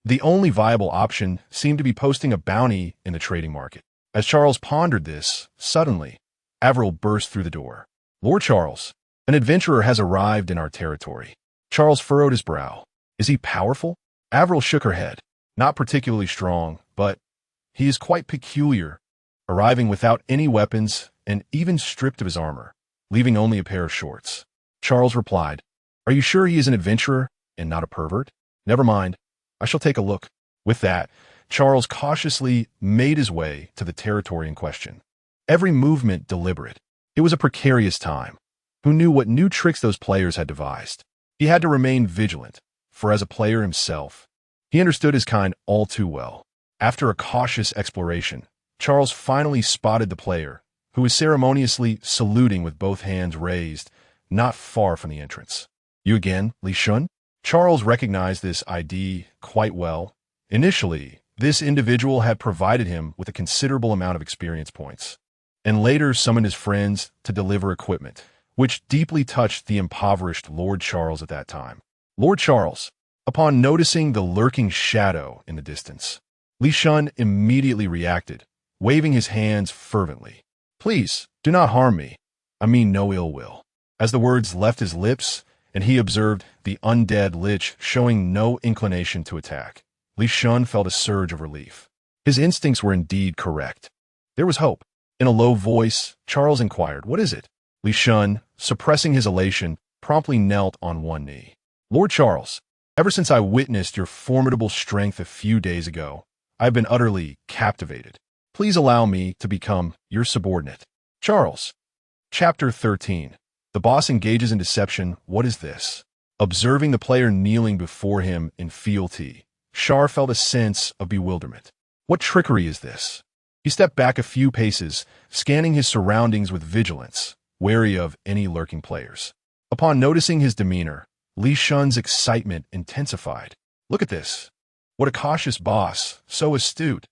The only viable option seemed to be posting a bounty in the trading market. As Charles pondered this, suddenly, Avril burst through the door. Lord Charles, an adventurer has arrived in our territory. Charles furrowed his brow. Is he powerful? Avril shook her head. Not particularly strong, but he is quite peculiar. arriving without any weapons and even stripped of his armor, leaving only a pair of shorts. Charles replied, "Are you sure he is an adventurer and not a pervert? Never mind, I shall take a look." With that, Charles cautiously made his way to the territory in question. Every movement deliberate. It was a precarious time. Who knew what new tricks those players had devised? He had to remain vigilant, for as a player himself, he understood his kind all too well. After a cautious exploration, Charles finally spotted the player, who was ceremoniously saluting with both hands raised, not far from the entrance. "You again, Li Shun?" Charles recognized this ID quite well. Initially, this individual had provided him with a considerable amount of experience points, and later summoned his friends to deliver equipment, which deeply touched the impoverished Lord Charles at that time. Lord Charles, upon noticing the lurking shadow in the distance, Li Shun immediately reacted, waving his hands fervently. "Please, do not harm me. I mean no ill will." As the words left his lips, and he observed the undead lich showing no inclination to attack, Li Shun felt a surge of relief. His instincts were indeed correct. There was hope. In a low voice, Charles inquired, "What is it?" Li Shun, suppressing his elation, promptly knelt on one knee. "Lord Charles, ever since I witnessed your formidable strength a few days ago, I have been utterly captivated. Please allow me to become your subordinate." Charles. Chapter 13. The boss engages in deception. What is this? Observing the player kneeling before him in fealty, Char felt a sense of bewilderment. What trickery is this? He stepped back a few paces, scanning his surroundings with vigilance, wary of any lurking players. Upon noticing his demeanor, Li Shun's excitement intensified. "Look at this. What a cautious boss, so astute.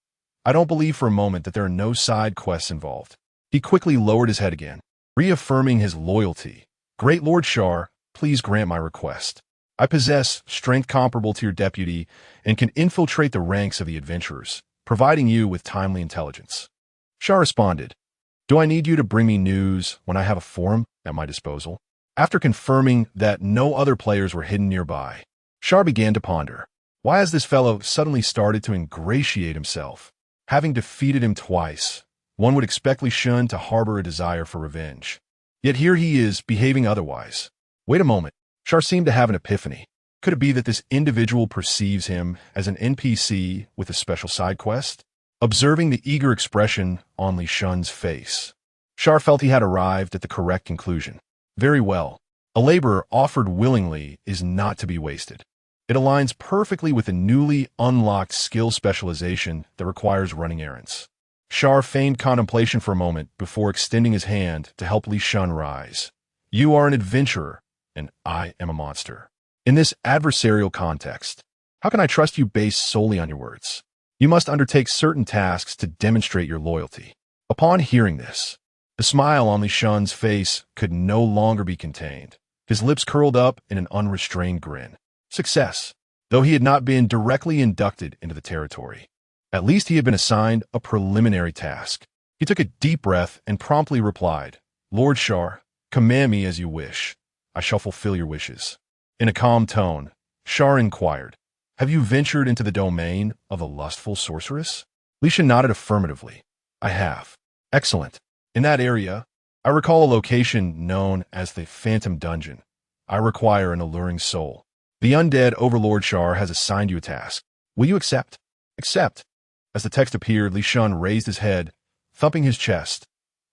I don't believe for a moment that there are no side quests involved." He quickly lowered his head again, reaffirming his loyalty. "Great Lord Char, please grant my request. I possess strength comparable to your deputy and can infiltrate the ranks of the adventurers, providing you with timely intelligence." Char responded, "Do I need you to bring me news when I have a forum at my disposal?" After confirming that no other players were hidden nearby, Char began to ponder. Why has this fellow suddenly started to ingratiate himself? Having defeated him twice, one would expect Li Shun to harbor a desire for revenge. Yet here he is behaving otherwise. Wait a moment. Char seemed to have an epiphany. Could it be that this individual perceives him as an NPC with a special side quest? Observing the eager expression on Li Shun's face, Char felt he had arrived at the correct conclusion. Very well. A laborer offered willingly is not to be wasted. It aligns perfectly with the newly unlocked skill specialization that requires running errands. Char feigned contemplation for a moment before extending his hand to help Li Shun rise. "You are an adventurer, and I am a monster. In this adversarial context, how can I trust you based solely on your words? You must undertake certain tasks to demonstrate your loyalty." Upon hearing this, the smile on Li Shun's face could no longer be contained. His lips curled up in an unrestrained grin. Success. Though he had not been directly inducted into the territory, at least he had been assigned a preliminary task. He took a deep breath and promptly replied, "Lord Char, command me as you wish. I shall fulfill your wishes." In a calm tone, Char inquired, "Have you ventured into the domain of a lustful sorceress?" Li Shun nodded affirmatively. "I have." "Excellent. In that area, I recall a location known as the Phantom Dungeon. I require an alluring soul. The undead Overlord Char has assigned you a task. Will you accept?" "Accept." As the text appeared, Li Shun raised his head, thumping his chest.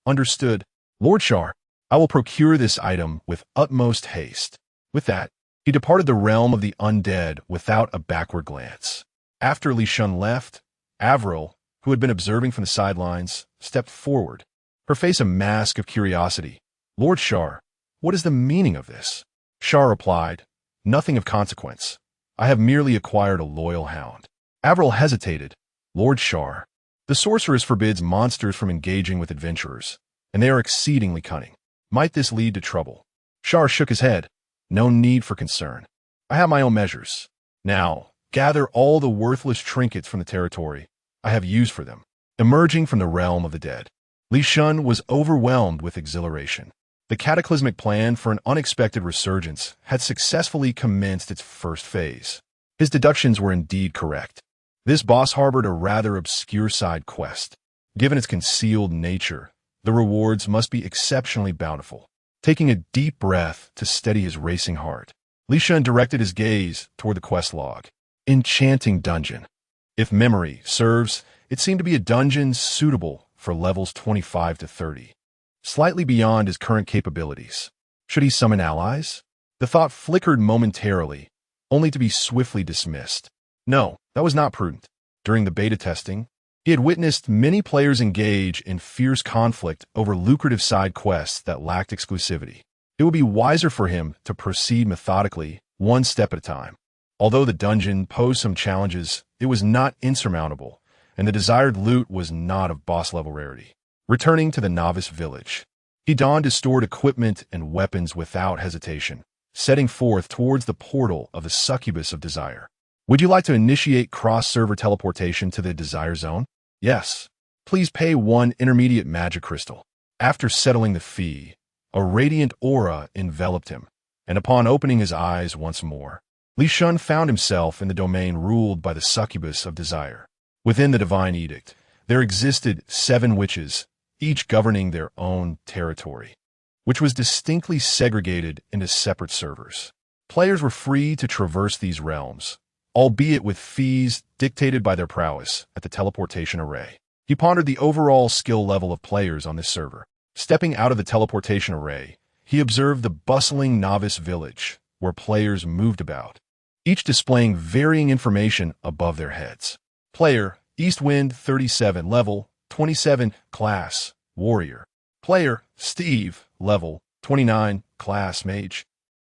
"Understood. Lord Char, I will procure this item with utmost haste." With that, he departed the realm of the undead without a backward glance. After Li Shun left, Avril, who had been observing from the sidelines, stepped forward, her face a mask of curiosity. "Lord Char, what is the meaning of this?" Char replied, "Nothing of consequence. I have merely acquired a loyal hound." Avril hesitated. "Lord Char, the sorceress forbids monsters from engaging with adventurers, and they are exceedingly cunning. Might this lead to trouble?" Char shook his head. "No need for concern. I have my own measures. Now, gather all the worthless trinkets from the territory. I have use for them." Emerging from the realm of the dead, Li Shun was overwhelmed with exhilaration. The cataclysmic plan for an unexpected resurgence had successfully commenced its first phase. His deductions were indeed correct. This boss harbored a rather obscure side quest, Given its concealed nature, the rewards must be exceptionally bountiful. Taking a deep breath to steady his racing heart, Li Shun directed his gaze toward the quest log. Enchanting dungeon. If memory serves, it seemed to be a dungeon suitable for levels 25 to 30, slightly beyond his current capabilities. Should he summon allies? The thought flickered momentarily, only to be swiftly dismissed. No, that was not prudent. During the beta testing, he had witnessed many players engage in fierce conflict over lucrative side quests that lacked exclusivity. It would be wiser for him to proceed methodically, one step at a time. Although the dungeon posed some challenges, it was not insurmountable, and the desired loot was not of boss-level rarity. Returning to the novice village, he donned his stored equipment and weapons without hesitation, setting forth towards the portal of the succubus of desire. Would you like to initiate cross-server teleportation to the desire zone? Yes. Please pay 1 intermediate magic crystal. After settling the fee, a radiant aura enveloped him, and upon opening his eyes once more, Li Shun found himself in the domain ruled by the succubus of desire. Within the divine edict, there existed 7 witches, each governing their own territory, which was distinctly segregated into separate servers. Players were free to traverse these realms, albeit with fees dictated by their prowess at the teleportation array. He pondered the overall skill level of players on this server. Stepping out of the teleportation array, he observed the bustling novice village, where players moved about, each displaying varying information above their heads. Player, Eastwind 37, level 27, class, warrior. Player, Steve, level 29, class, mage.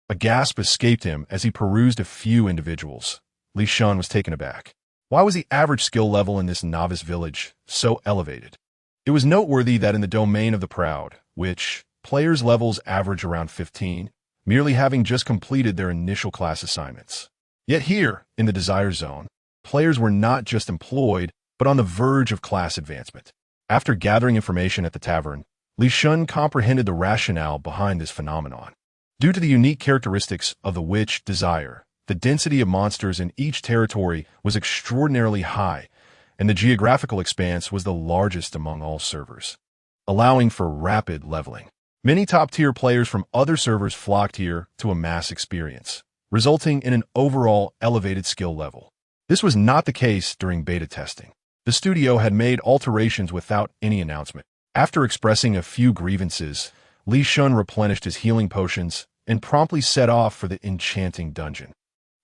A gasp escaped him as he perused a few individuals. Li Shun was taken aback. Why was the average skill level in this novice village so elevated? It was noteworthy that in the domain of the proud, which players' levels average around 15, merely having just completed their initial class assignments. Yet here, in the desire zone, players were not just employed, but on the verge of class advancement. After gathering information at the tavern, Li Shun comprehended the rationale behind this phenomenon. Due to the unique characteristics of the witch desire, the density of monsters in each territory was extraordinarily high, and the geographical expanse was the largest among all servers, allowing for rapid leveling. Many top-tier players from other servers flocked here to amass experience, resulting in an overall elevated skill level. This was not the case during beta testing. The studio had made alterations without any announcement. After expressing a few grievances, Li Shun replenished his healing potions and promptly set off for the enchanting dungeon.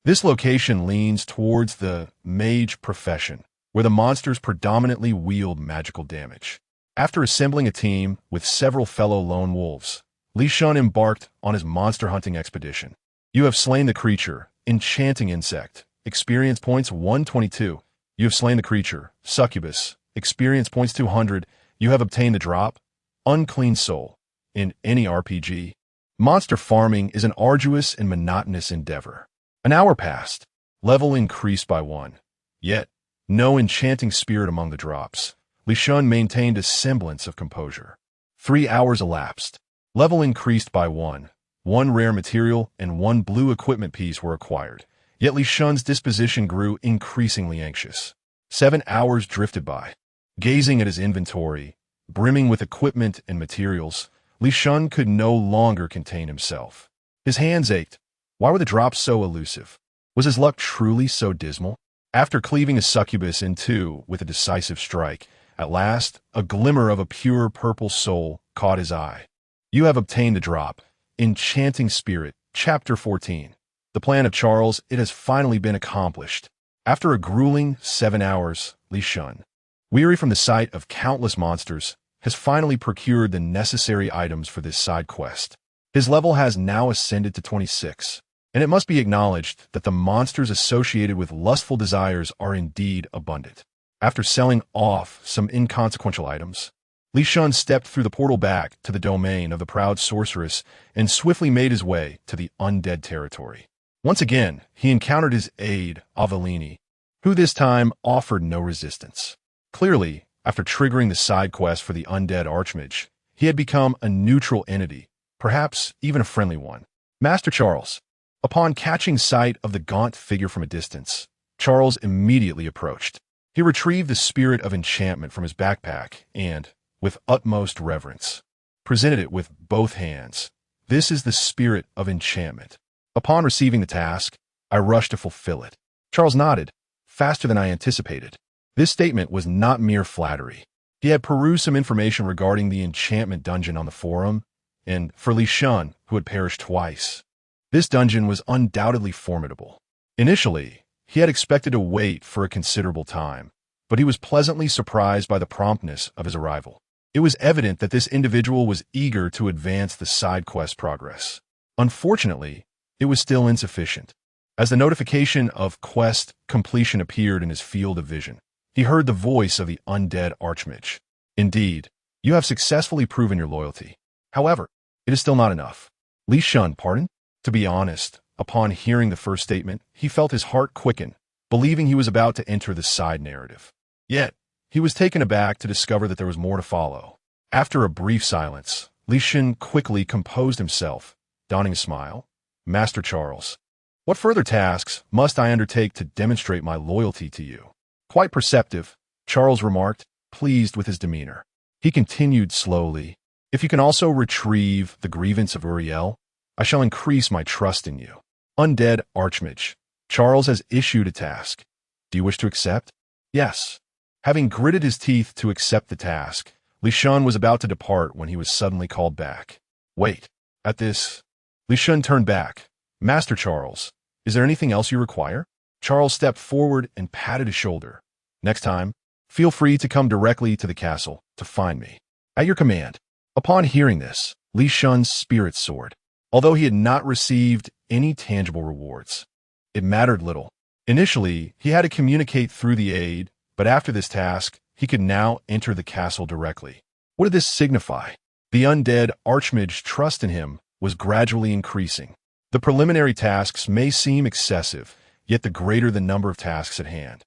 This location leans towards the mage profession, where the monsters predominantly wield magical damage. After assembling a team with several fellow lone wolves, Li Shun embarked on his monster hunting expedition. You have slain the creature, enchanting insect, experience points 122. You have slain the creature, succubus, experience points 200. You have obtained the drop, unclean soul. In any RPG, monster farming is an arduous and monotonous endeavor. An hour passed, level increased by 1. Yet, no enchanting spirit among the drops. Li Shun maintained a semblance of composure. 3 hours elapsed. Level increased by 1. 1 rare material and 1 blue equipment piece were acquired. Yet Li Shun's disposition grew increasingly anxious. 7 hours drifted by. Gazing at his inventory, brimming with equipment and materials, Li Shun could no longer contain himself. His hands ached. Why were the drops so elusive? Was his luck truly so dismal? After cleaving a succubus in 2 with a decisive strike, at last, a glimmer of a pure purple soul caught his eye. You have obtained the drop. Enchanting Spirit, Chapter 14. The plan of Charles, it has finally been accomplished. After a grueling 7 hours, Li Shun, weary from the sight of countless monsters, has finally procured the necessary items for this side quest. His level has now ascended to 26, and it must be acknowledged that the monsters associated with lustful desires are indeed abundant. After selling off some inconsequential items, Li Shun stepped through the portal back to the domain of the proud sorceress and swiftly made his way to the undead territory. Once again, he encountered his aide, Avellini, who this time offered no resistance. Clearly, after triggering the side quest for the undead archmage, he had become a neutral entity, perhaps even a friendly one. Master Charles. Upon catching sight of the gaunt figure from a distance, Charles immediately approached. He retrieved the spirit of enchantment from his backpack and, with utmost reverence, presented it with both hands. This is the spirit of enchantment. Upon receiving the task, I rushed to fulfill it. Charles nodded, faster than I anticipated. This statement was not mere flattery. He had perused some information regarding the enchantment dungeon on the forum, and for Li Shun, who had perished twice, this dungeon was undoubtedly formidable. Initially, he had expected to wait for a considerable time, but he was pleasantly surprised by the promptness of his arrival. It was evident that this individual was eager to advance the side quest progress. Unfortunately, it was still insufficient. As the notification of quest completion appeared in his field of vision, he heard the voice of the undead Archmage. Indeed, you have successfully proven your loyalty. However, it is still not enough. Li Shun, pardon? To be honest, upon hearing the first statement, he felt his heart quicken, believing he was about to enter the side narrative. Yet, he was taken aback to discover that there was more to follow. After a brief silence, Li Shun quickly composed himself, donning a smile. Master Charles, what further tasks must I undertake to demonstrate my loyalty to you? Quite perceptive, Charles remarked, pleased with his demeanor. He continued slowly. If you can also retrieve the grievance of Uriel, I shall increase my trust in you. Undead Archmage, Charles has issued a task. Do you wish to accept? Yes. Having gritted his teeth to accept the task, Li Shun was about to depart when he was suddenly called back. Wait. At this, Li Shun turned back. Master Charles, is there anything else you require? Charles stepped forward and patted his shoulder. Next time, feel free to come directly to the castle to find me. At your command. Upon hearing this, Li Shun's spirit soared. Although he had not received any tangible rewards, it mattered little. Initially, he had to communicate through the aide, but after this task, he could now enter the castle directly. What did this signify? The undead Archmage's trust in him was gradually increasing. The preliminary tasks may seem excessive, yet the greater the number of tasks at hand,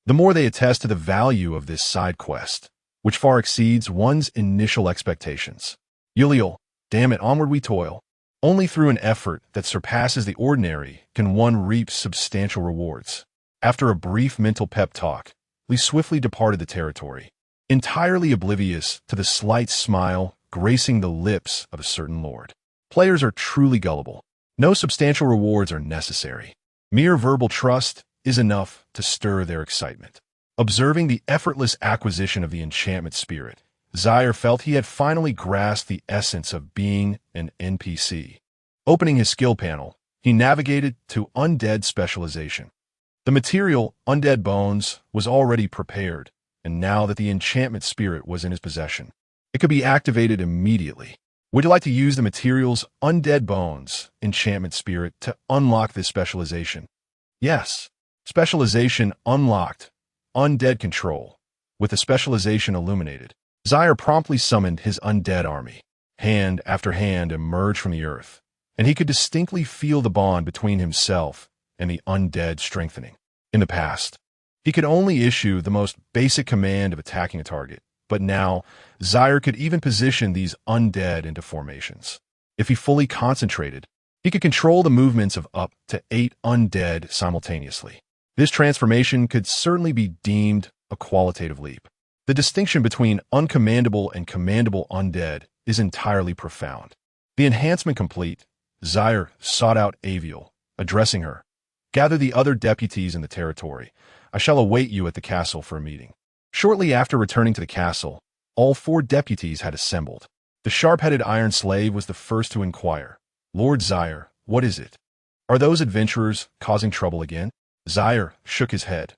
the more they attest to the value of this side quest, which far exceeds one's initial expectations. Yuliel, damn it, onward we toil. Only through an effort that surpasses the ordinary can one reap substantial rewards. After a brief mental pep talk, Li swiftly departed the territory, entirely oblivious to the slight smile gracing the lips of a certain lord. Players are truly gullible. No substantial rewards are necessary. Mere verbal trust is enough to stir their excitement. Observing the effortless acquisition of the enchantment spirit, Zaire felt he had finally grasped the essence of being an NPC. Opening his skill panel, he navigated to Undead Specialization. The material, Undead Bones, was already prepared, and now that the enchantment spirit was in his possession, it could be activated immediately. Would you like to use the material's Undead Bones, enchantment spirit, to unlock this specialization? Yes. Specialization unlocked. Undead control. With the specialization illuminated, Zaire promptly summoned his undead army. Hand after hand emerged from the earth, and he could distinctly feel the bond between himself and the undead strengthening. In the past, he could only issue the most basic command of attacking a target, but now Zaire could even position these undead into formations. If he fully concentrated, he could control the movements of up to 8 undead simultaneously. This transformation could certainly be deemed a qualitative leap. The distinction between uncommandable and commandable undead is entirely profound. The enhancement complete, Zaire sought out Aviel, addressing her. Gather the other deputies in the territory. I shall await you at the castle for a meeting. Shortly after returning to the castle, all 4 deputies had assembled. The sharp-headed iron slave was the first to inquire. Lord Zaire, what is it? Are those adventurers causing trouble again? Zaire shook his head.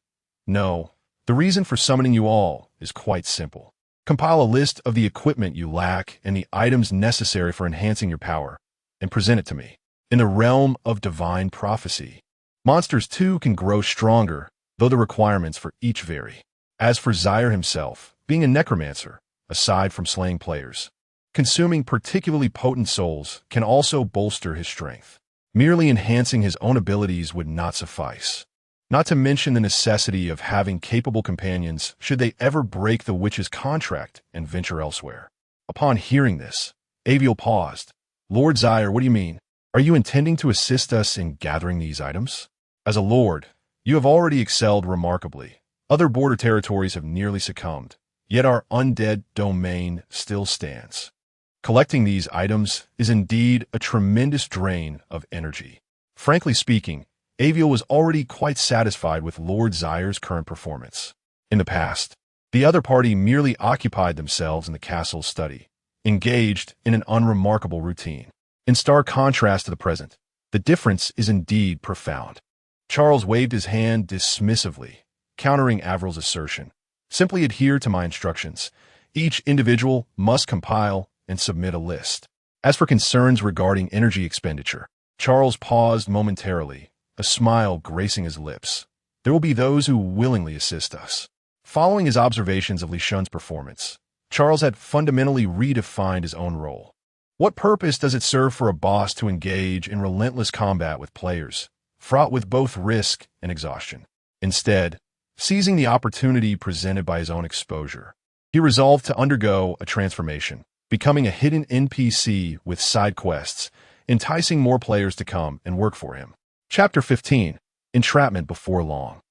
No. The reason for summoning you all is quite simple. Compile a list of the equipment you lack and the items necessary for enhancing your power, and present it to me. In the realm of divine prophecy, monsters too can grow stronger, though the requirements for each vary. As for Zaire himself, being a necromancer, aside from slaying players, consuming particularly potent souls can also bolster his strength. Merely enhancing his own abilities would not suffice. Not to mention the necessity of having capable companions should they ever break the witch's contract and venture elsewhere. Upon hearing this, Aviel paused. Lord Zaire, what do you mean? Are you intending to assist us in gathering these items? As a lord, you have already excelled remarkably, Other border territories have nearly succumbed, yet our undead domain still stands. Collecting these items is indeed a tremendous drain of energy. Frankly speaking, Aviel was already quite satisfied with Lord Zaire's current performance. In the past, the other party merely occupied themselves in the castle's study, engaged in an unremarkable routine. In stark contrast to the present, the difference is indeed profound. Charles waved his hand dismissively, countering Avril's assertion. Simply adhere to my instructions. Each individual must compile and submit a list. As for concerns regarding energy expenditure, Charles paused momentarily, a smile gracing his lips. There will be those who willingly assist us. Following his observations of Li Shun's performance, Charles had fundamentally redefined his own role. What purpose does it serve for a boss to engage in relentless combat with players, fraught with both risk and exhaustion? Instead, seizing the opportunity presented by his own exposure, he resolved to undergo a transformation, becoming a hidden NPC with side quests, enticing more players to come and work for him. Chapter 15. Entrapment Before Long.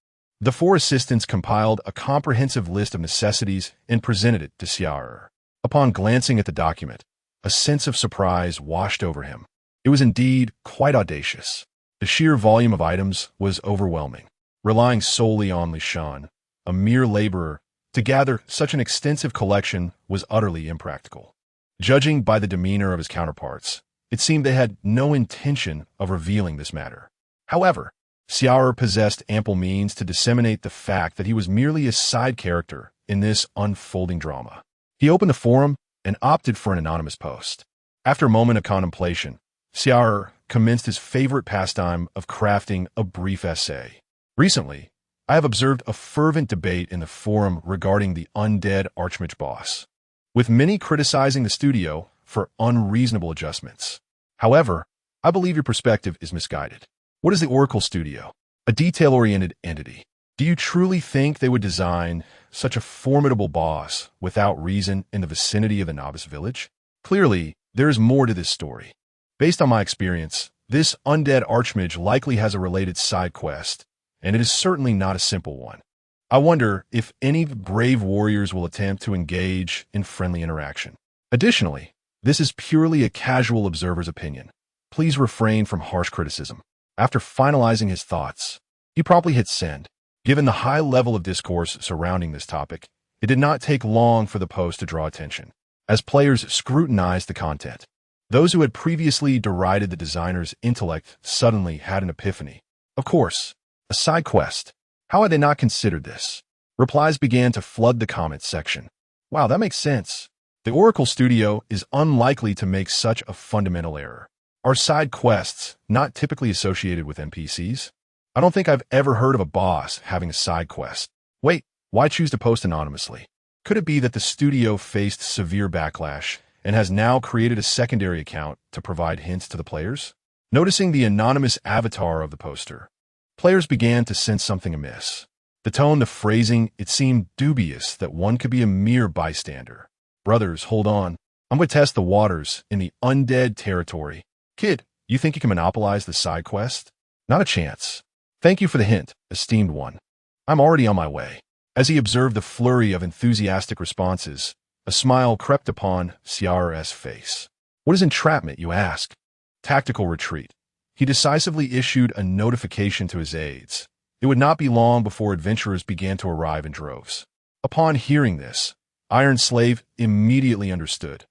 The four assistants compiled a comprehensive list of necessities and presented it to Char. Upon glancing at the document, a sense of surprise washed over him. It was indeed quite audacious. The sheer volume of items was overwhelming. Relying solely on Li Shun, a mere laborer, to gather such an extensive collection was utterly impractical. Judging by the demeanor of his counterparts, it seemed they had no intention of revealing this matter. However, Char possessed ample means to disseminate the fact that he was merely a side character in this unfolding drama. He opened the forum and opted for an anonymous post. After a moment of contemplation, Char commenced his favorite pastime of crafting a brief essay. Recently, I have observed a fervent debate in the forum regarding the undead Archmage boss, with many criticizing the studio for unreasonable adjustments. However, I believe your perspective is misguided. What is the Oracle Studio? A detail-oriented entity. Do you truly think they would design such a formidable boss without reason in the vicinity of the novice village? Clearly, there is more to this story. Based on my experience, this undead Archmage likely has a related side quest, and it is certainly not a simple one. I wonder if any brave warriors will attempt to engage in friendly interaction. Additionally, this is purely a casual observer's opinion. Please refrain from harsh criticism. After finalizing his thoughts, he promptly hit send. Given the high level of discourse surrounding this topic, it did not take long for the post to draw attention. As players scrutinized the content, those who had previously derided the designer's intellect suddenly had an epiphany. Of course, a side quest. How had they not considered this? Replies began to flood the comments section. Wow, that makes sense. The Oracle Studio is unlikely to make such a fundamental error. Are side quests not typically associated with NPCs? I don't think I've ever heard of a boss having a side quest. Wait, why choose to post anonymously? Could it be that the studio faced severe backlash and has now created a secondary account to provide hints to the players? Noticing the anonymous avatar of the poster, players began to sense something amiss. The tone, the phrasing, it seemed dubious that one could be a mere bystander. Brothers, hold on. I'm going to test the waters in the undead territory. Kid, you think you can monopolize the side quest? Not a chance. Thank you for the hint, esteemed one. I'm already on my way. As he observed the flurry of enthusiastic responses, a smile crept upon Char's face. What is entrapment, you ask? Tactical retreat. He decisively issued a notification to his aides. It would not be long before adventurers began to arrive in droves. Upon hearing this, Iron Slave immediately understood.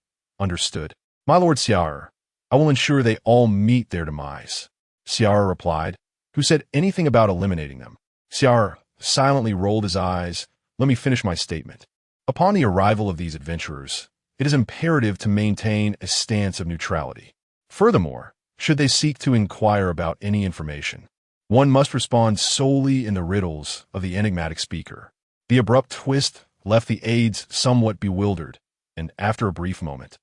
My lord Char, I will ensure they all meet their demise. Char replied. Who said anything about eliminating them? Char silently rolled his eyes. Let me finish my statement. Upon the arrival of these adventurers, it is imperative to maintain a stance of neutrality. Furthermore, should they seek to inquire about any information, one must respond solely in the riddles of the enigmatic speaker. The abrupt twist left the aides somewhat bewildered, and after a brief moment,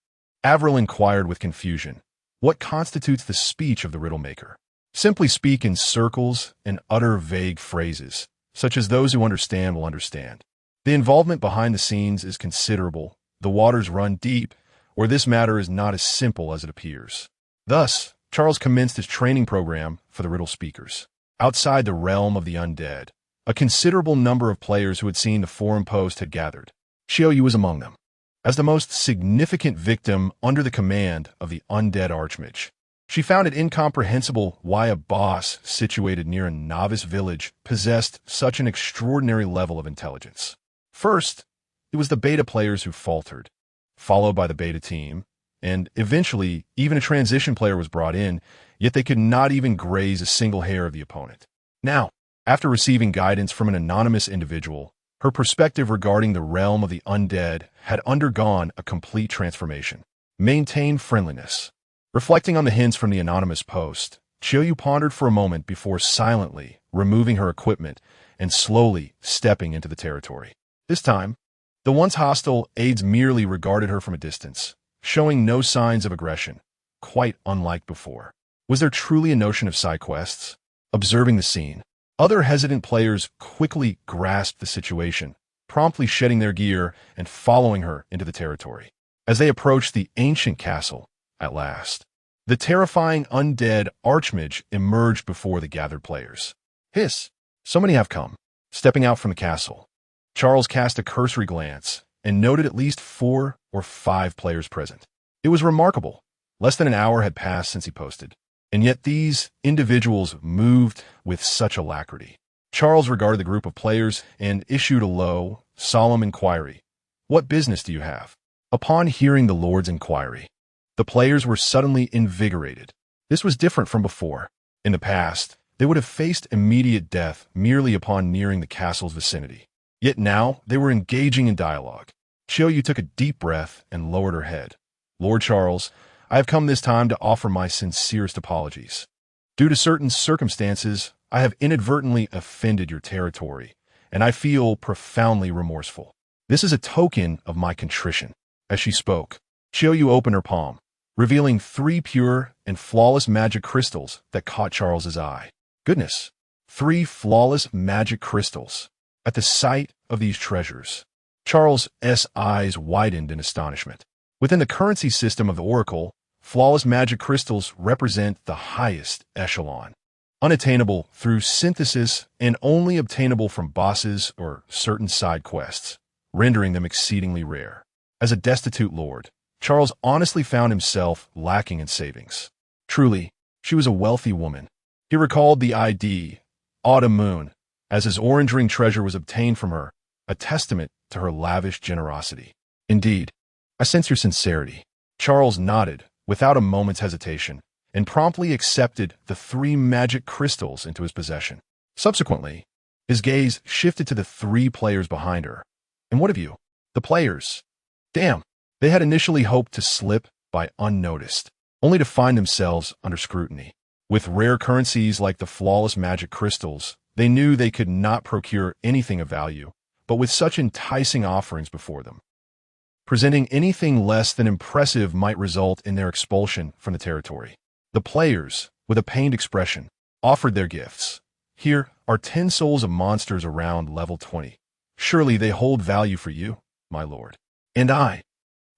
Avril inquired with confusion, what constitutes the speech of the riddle maker? Simply speak in circles and utter vague phrases, such as those who understand will understand. The involvement behind the scenes is considerable, the waters run deep, or this matter is not as simple as it appears. Thus, Charles commenced his training program for the riddle speakers. Outside the realm of the undead, A considerable number of players who had seen the forum post had gathered. Xiaoyu was among them, as the most significant victim under the command of the undead Archmage. She found it incomprehensible why a boss situated near a novice village possessed such an extraordinary level of intelligence. First, it was the beta players who faltered, followed by the beta team, and eventually even a transition player was brought in, yet they could not even graze a single hair of the opponent. Now, after receiving guidance from an anonymous individual, her perspective regarding the realm of the undead had undergone a complete transformation. Maintain friendliness. Reflecting on the hints from the anonymous post, Xiaoyu pondered for a moment before silently removing her equipment and slowly stepping into the territory. This time, the once hostile aides merely regarded her from a distance, showing no signs of aggression, quite unlike before. Was there truly a notion of side quests? Observing the scene, other hesitant players quickly grasped the situation, promptly shedding their gear and following her into the territory. As they approached the ancient castle, at last, the terrifying undead Archmage emerged before the gathered players. Hiss! So many have come. Stepping out from the castle, Charles cast a cursory glance and noted at least 4 or 5 players present. It was remarkable. Less than an hour had passed since he posted, and yet these individuals moved with such alacrity. Charles regarded the group of players and issued a low, solemn inquiry. "What business do you have?" Upon hearing the Lord's inquiry, the players were suddenly invigorated. This was different from before. In the past, they would have faced immediate death merely upon nearing the castle's vicinity. Yet now they were engaging in dialogue. Xiaoyu took a deep breath and lowered her head. "Lord Charles, I have come this time to offer my sincerest apologies. Due to certain circumstances, I have inadvertently offended your territory, and I feel profoundly remorseful. This is a token of my contrition." As she spoke, Xiaoyu opened her palm, revealing 3 pure and flawless magic crystals that caught Charles's eye. Goodness, 3 flawless magic crystals. At the sight of these treasures, Charles's eyes widened in astonishment. Within the currency system of the Oracle, flawless magic crystals represent the highest echelon, unattainable through synthesis and only obtainable from bosses or certain side quests, rendering them exceedingly rare. As a destitute lord, Charles honestly found himself lacking in savings. Truly, she was a wealthy woman. He recalled the ID, Autumn Moon, as his orange ring treasure was obtained from her, a testament to her lavish generosity. "Indeed, I sense your sincerity." Charles nodded without a moment's hesitation and promptly accepted the 3 magic crystals into his possession. Subsequently, his gaze shifted to the 3 players behind her. "And what of you?" The players. Damn, they had initially hoped to slip by unnoticed, only to find themselves under scrutiny. With rare currencies like the flawless magic crystals, they knew they could not procure anything of value, but with such enticing offerings before them, presenting anything less than impressive might result in their expulsion from the territory. The players, with a pained expression, offered their gifts. "Here are 10 souls of monsters around level 20. Surely they hold value for you, my lord." And I.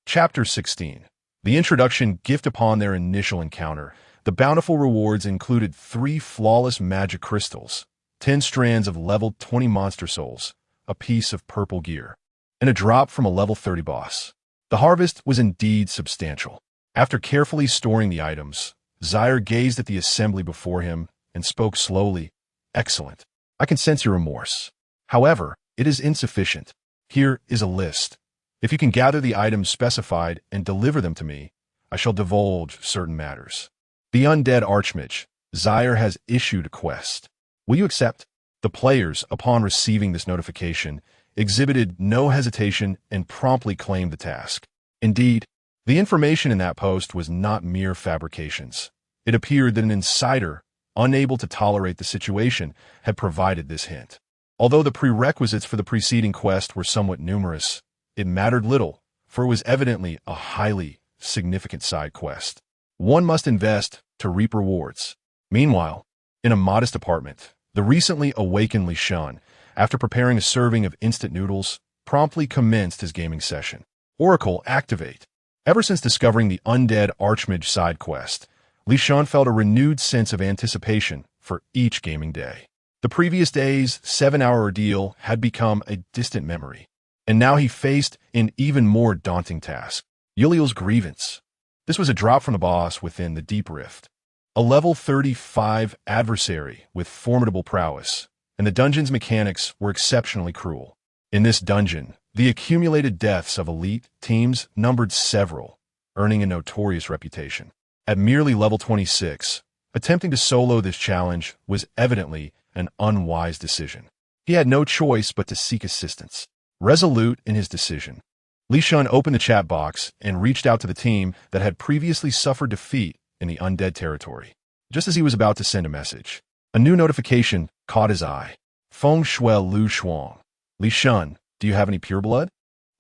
Chapter 16. The introduction gift. Upon their initial encounter, the bountiful rewards included 3 flawless magic crystals, 10 strands of level 20 monster souls, a piece of purple gear, and a drop from a level 30 boss. The harvest was indeed substantial. After carefully storing the items, Zaire gazed at the assembly before him and spoke slowly. "Excellent. I can sense your remorse. However, it is insufficient. Here is a list. If you can gather the items specified and deliver them to me, I shall divulge certain matters. The undead Archmage, Zaire has issued a quest. Will you accept?" The players, upon receiving this notification, exhibited no hesitation and promptly claimed the task. Indeed, the information in that post was not mere fabrications. It appeared that an insider, unable to tolerate the situation, had provided this hint. Although the prerequisites for the preceding quest were somewhat numerous, it mattered little, for it was evidently a highly significant side quest. One must invest to reap rewards. Meanwhile, in a modest apartment, the recently awakened Li Shan, after preparing a serving of instant noodles, promptly commenced his gaming session. Oracle activate. Ever since discovering the undead Archmage side quest, Li Shan felt a renewed sense of anticipation for each gaming day. The previous day's 7-hour ordeal had become a distant memory, and now he faced an even more daunting task: Ylil's grievance. This was a drop from the boss within the Deep Rift, a level 35 adversary with formidable prowess, and the dungeon's mechanics were exceptionally cruel. In this dungeon, the accumulated deaths of elite teams numbered several, earning a notorious reputation. At merely level 26, attempting to solo this challenge was evidently an unwise decision. He had no choice but to seek assistance. Resolute in his decision, Li Shun opened the chat box and reached out to the team that had previously suffered defeat in the undead territory. Just as he was about to send a message, a new notification caught his eye. Feng Shui Lu Shuang. Li Shun, do you have any pure blood?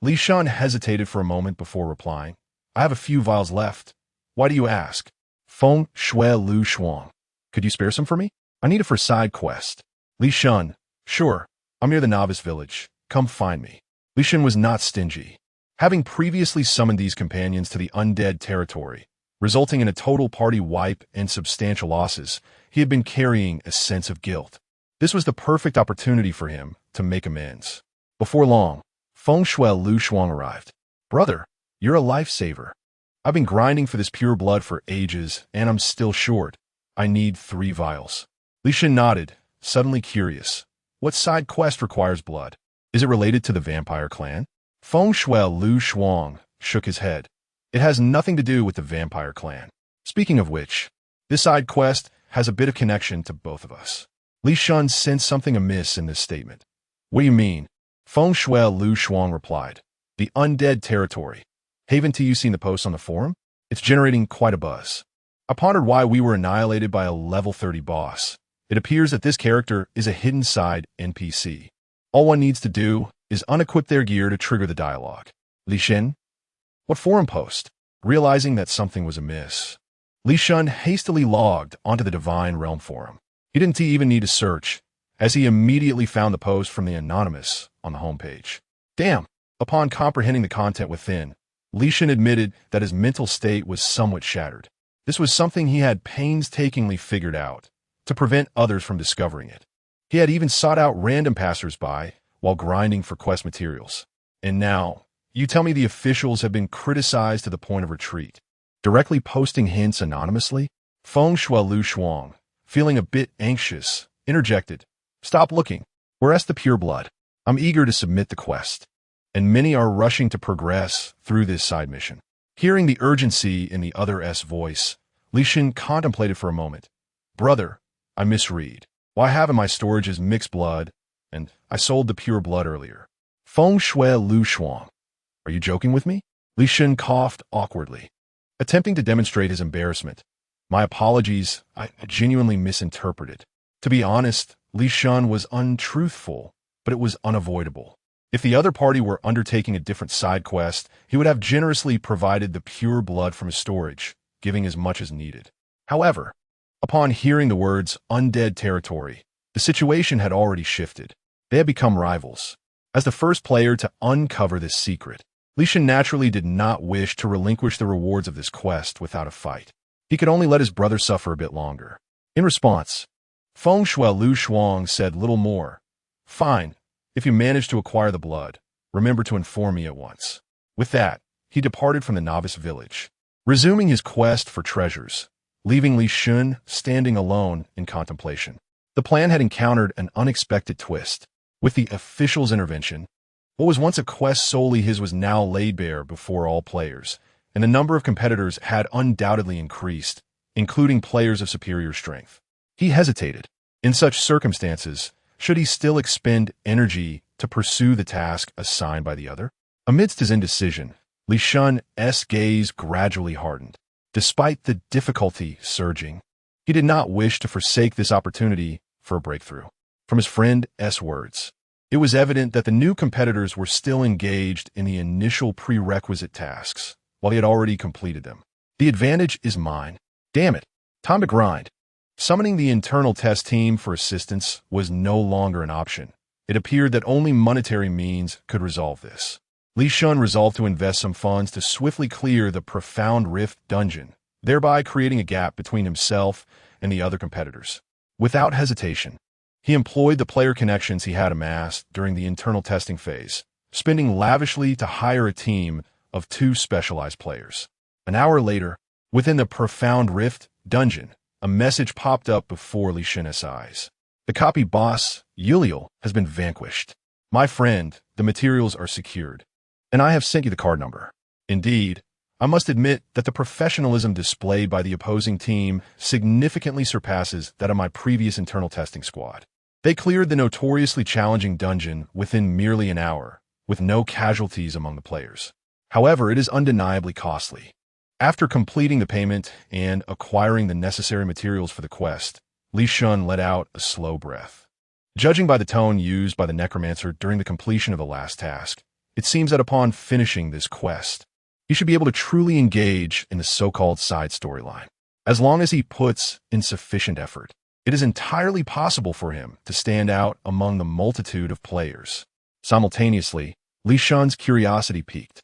Li Shun hesitated for a moment before replying. I have a few vials left. Why do you ask? Feng Shui Lu Shuang. Could you spare some for me? I need it for a side quest. Li Shun. Sure. I'm near the novice village. Come find me. Li Shun was not stingy. Having previously summoned these companions to the undead territory, resulting in a total party wipe and substantial losses, he had been carrying a sense of guilt. This was the perfect opportunity for him to make amends. Before long, Feng Shui Lu Shuang arrived. Brother, you're a lifesaver. I've been grinding for this pure blood for ages, and I'm still short. I need 3 vials. Li Shun nodded, suddenly curious. What side quest requires blood? Is it related to the vampire clan? Feng Shui Lu Shuang shook his head. It has nothing to do with the vampire clan. Speaking of which, this side quest has a bit of connection to both of us. Li Shun sensed something amiss in this statement. What do you mean? Feng Shui Lu Shuang replied. The undead territory. Haven't you seen the posts on the forum? It's generating quite a buzz. I pondered why we were annihilated by a level 30 boss. It appears that this character is a hidden side NPC. All one needs to do is unequip their gear to trigger the dialogue. Li Shun? What forum post? Realizing that something was amiss, Li Shun hastily logged onto the Divine Realm forum. He didn't even need to search, as he immediately found the post from the Anonymous on the homepage. Damn! Upon comprehending the content within, Li Shun admitted that his mental state was somewhat shattered. This was something he had painstakingly figured out, to prevent others from discovering it. He had even sought out random passers-by while grinding for quest materials. And now, you tell me the officials have been criticized to the point of retreat, directly posting hints anonymously? Feng Shui Lu Shuang, feeling a bit anxious, interjected. Stop looking. We're the pure blood. I'm eager to submit the quest, and many are rushing to progress through this side mission. Hearing the urgency in the other's voice, Li Shun contemplated for a moment. Brother, I misread. What I have in my storage is mixed blood, and I sold the pure blood earlier. Feng Shui Lu Shuang. Are you joking with me? Li Shun coughed awkwardly, attempting to demonstrate his embarrassment. My apologies, I genuinely misinterpreted. To be honest, Li Shun was untruthful, but it was unavoidable. If the other party were undertaking a different side quest, he would have generously provided the pure blood from his storage, giving as much as needed. However, upon hearing the words undead territory, the situation had already shifted. They had become rivals. As the first player to uncover this secret, Li Shun naturally did not wish to relinquish the rewards of this quest without a fight. He could only let his brother suffer a bit longer. In response, Feng Shui Lu Shuang said little more. Fine, if you manage to acquire the blood, remember to inform me at once. With that, he departed from the novice village, resuming his quest for treasures, leaving Li Shun standing alone in contemplation. The plan had encountered an unexpected twist. With the official's intervention, what was once a quest solely his was now laid bare before all players, and the number of competitors had undoubtedly increased, including players of superior strength. He hesitated. In such circumstances, should he still expend energy to pursue the task assigned by the other? Amidst his indecision, Li Shun's gaze gradually hardened. Despite the difficulty surging, he did not wish to forsake this opportunity for a breakthrough. From his friend's words, it was evident that the new competitors were still engaged in the initial prerequisite tasks, while he had already completed them. The advantage is mine. Damn it. Time to grind. Summoning the internal test team for assistance was no longer an option. It appeared that only monetary means could resolve this. Li Shun resolved to invest some funds to swiftly clear the Profound Rift dungeon, thereby creating a gap between himself and the other competitors. Without hesitation, He employed the player connections he had amassed during the internal testing phase, spending lavishly to hire a team of 2 specialized players. An hour later, within the Profound Rift dungeon, a message popped up before Li Shen's eyes. The copy boss, Yuliel, has been vanquished. My friend, the materials are secured, and I have sent you the card number. Indeed, I must admit that the professionalism displayed by the opposing team significantly surpasses that of my previous internal testing squad. They cleared the notoriously challenging dungeon within merely an hour, with no casualties among the players. However, it is undeniably costly. After completing the payment and acquiring the necessary materials for the quest, Li Shen let out a slow breath. Judging by the tone used by the necromancer during the completion of the last task, it seems that upon finishing this quest, he should be able to truly engage in the so-called side storyline. As long as he puts in sufficient effort, it is entirely possible for him to stand out among the multitude of players. Simultaneously, Li Shen's curiosity piqued.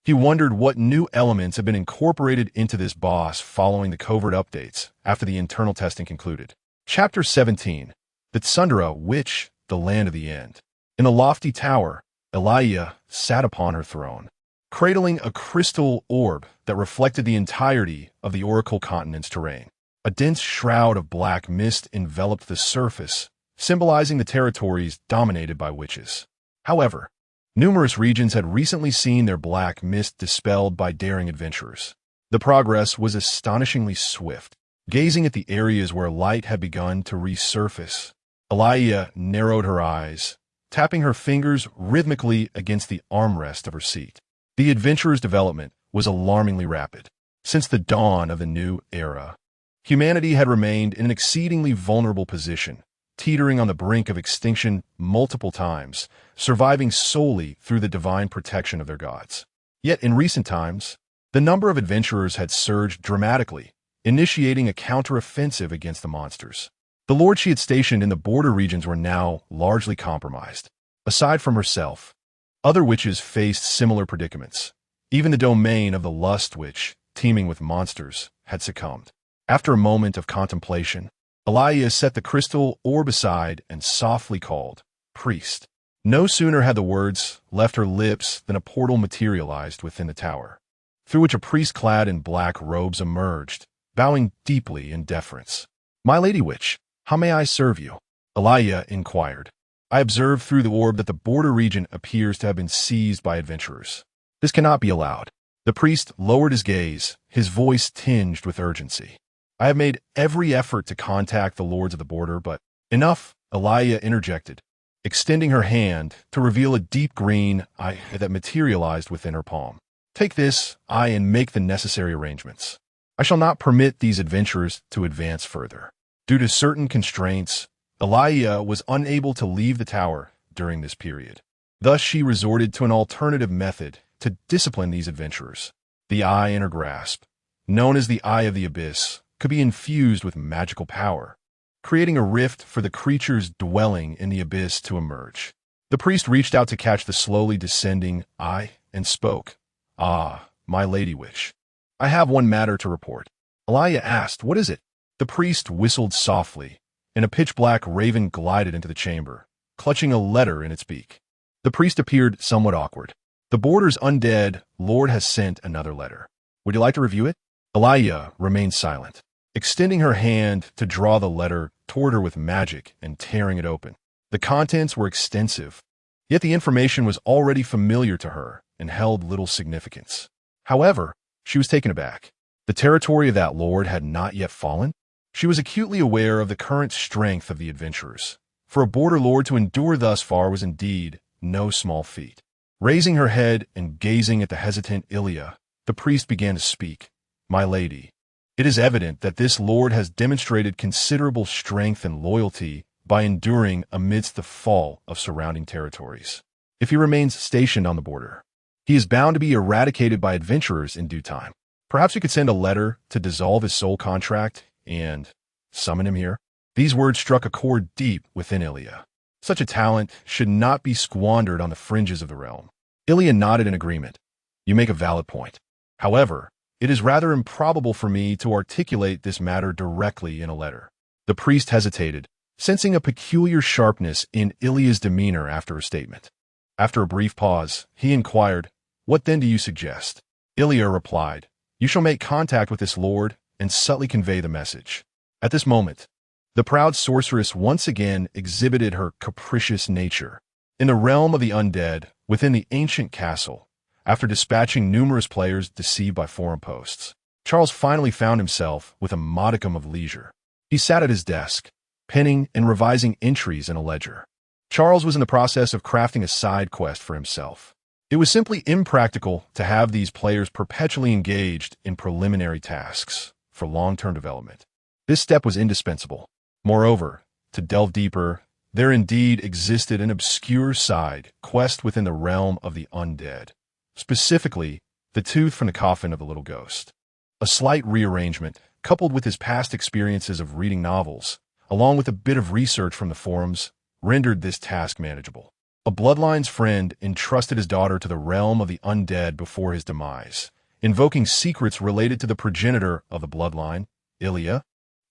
He wondered what new elements had been incorporated into this boss following the covert updates after the internal testing concluded. Chapter 17. The Tsundere Witch, the Land of the End. In a lofty tower, Elia sat upon her throne, cradling a crystal orb that reflected the entirety of the Oracle Continent's terrain. A dense shroud of black mist enveloped the surface, symbolizing the territories dominated by witches. However, numerous regions had recently seen their black mist dispelled by daring adventurers. The progress was astonishingly swift. Gazing at the areas where light had begun to resurface, Elia narrowed her eyes, tapping her fingers rhythmically against the armrest of her seat. The adventurer's development was alarmingly rapid. Since the dawn of the new era, humanity had remained in an exceedingly vulnerable position, teetering on the brink of extinction multiple times, surviving solely through the divine protection of their gods. Yet in recent times, the number of adventurers had surged dramatically, initiating a counteroffensive against the monsters. The lords she had stationed in the border regions were now largely compromised. Aside from herself, other witches faced similar predicaments. Even the domain of the Lust Witch, teeming with monsters, had succumbed. After a moment of contemplation, Elia set the crystal orb aside and softly called, "Priest." No sooner had the words left her lips than a portal materialized within the tower, through which a priest clad in black robes emerged, bowing deeply in deference. "My lady witch, how may I serve you?" Elia inquired. "I observed through the orb that the border region appears to have been seized by adventurers. This cannot be allowed." The priest lowered his gaze, his voice tinged with urgency. "I have made every effort to contact the lords of the border, but—" "Enough," Elia interjected, extending her hand to reveal a deep green eye that materialized within her palm. "Take this eye and make the necessary arrangements. I shall not permit these adventurers to advance further." Due to certain constraints, Elia was unable to leave the tower during this period. Thus she resorted to an alternative method to discipline these adventurers. The eye in her grasp, known as the Eye of the Abyss, could be infused with magical power, creating a rift for the creatures dwelling in the abyss to emerge. The priest reached out to catch the slowly descending eye and spoke. "Ah, my lady witch, I have one matter to report." Elia asked, "What is it?" The priest whistled softly, and a pitch-black raven glided into the chamber, clutching a letter in its beak. The priest appeared somewhat awkward. "The border's undead lord has sent another letter. Would you like to review it?" Elia remained silent, extending her hand to draw the letter toward her with magic and tearing it open. The contents were extensive, yet the information was already familiar to her and held little significance. However, she was taken aback. The territory of that lord had not yet fallen. She was acutely aware of the current strength of the adventurers. For a border lord to endure thus far was indeed no small feat. Raising her head and gazing at the hesitant Ilya, the priest began to speak. "My lady, it is evident that this lord has demonstrated considerable strength and loyalty by enduring amidst the fall of surrounding territories. If he remains stationed on the border, he is bound to be eradicated by adventurers in due time. Perhaps you could send a letter to dissolve his soul contract and summon him here." These words struck a chord deep within Ilya. Such a talent should not be squandered on the fringes of the realm. Ilya nodded in agreement. "You make a valid point. However, it is rather improbable for me to articulate this matter directly in a letter." The priest hesitated, sensing a peculiar sharpness in Ilya's demeanor after her statement. After a brief pause, he inquired, "What then do you suggest?" Ilya replied, "You shall make contact with this lord and subtly convey the message." At this moment, the proud sorceress once again exhibited her capricious nature. In the realm of the undead, within the ancient castle, after dispatching numerous players deceived by forum posts, Charles finally found himself with a modicum of leisure. He sat at his desk, penning and revising entries in a ledger. Charles was in the process of crafting a side quest for himself. It was simply impractical to have these players perpetually engaged in preliminary tasks for long-term development. This step was indispensable. Moreover, to delve deeper, there indeed existed an obscure side quest within the realm of the undead, specifically the tooth from the coffin of the little ghost. A slight rearrangement, coupled with his past experiences of reading novels, along with a bit of research from the forums, rendered this task manageable. A bloodline's friend entrusted his daughter to the realm of the undead before his demise, invoking secrets related to the progenitor of the bloodline, Ilya,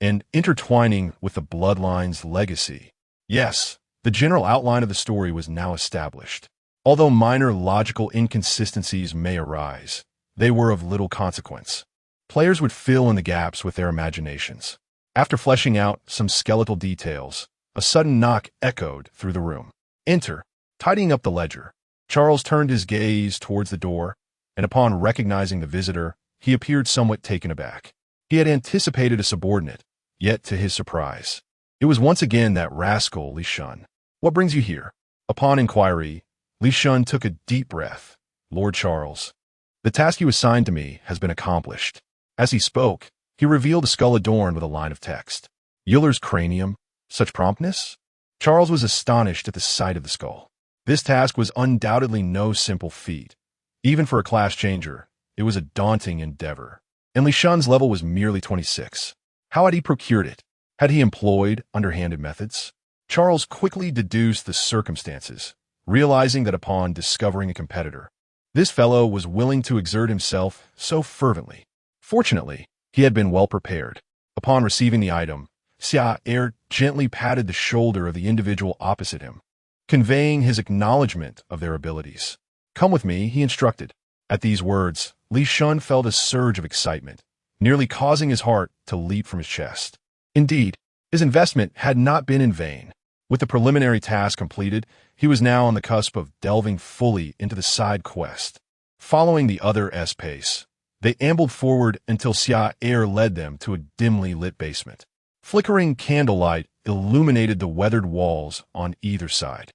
and intertwining with the bloodline's legacy. Yes, the general outline of the story was now established. Although minor logical inconsistencies may arise, they were of little consequence. Players would fill in the gaps with their imaginations. After fleshing out some skeletal details, a sudden knock echoed through the room. "Enter." Tidying up the ledger, Charles turned his gaze towards the door, and upon recognizing the visitor, he appeared somewhat taken aback. He had anticipated a subordinate, yet to his surprise, it was once again that rascal Li Shun. "What brings you here?" Upon inquiry, Li Shun took a deep breath. "Lord Charles, the task you assigned to me has been accomplished." As he spoke, he revealed a skull adorned with a line of text. "Yuller's cranium? Such promptness?" Charles was astonished at the sight of the skull. This task was undoubtedly no simple feat. Even for a class changer, it was a daunting endeavor. And Li Shun's level was merely 26. How had he procured it? Had he employed underhanded methods? Charles quickly deduced the circumstances, realizing that upon discovering a competitor, this fellow was willing to exert himself so fervently. Fortunately, he had been well prepared. Upon receiving the item, Char gently patted the shoulder of the individual opposite him, conveying his acknowledgement of their abilities. "Come with me," he instructed. At these words, Li Shun felt a surge of excitement, nearly causing his heart to leap from his chest. Indeed, his investment had not been in vain. With the preliminary task completed, he was now on the cusp of delving fully into the side quest. Following the other's pace, they ambled forward until Char led them to a dimly lit basement. Flickering candlelight illuminated the weathered walls on either side,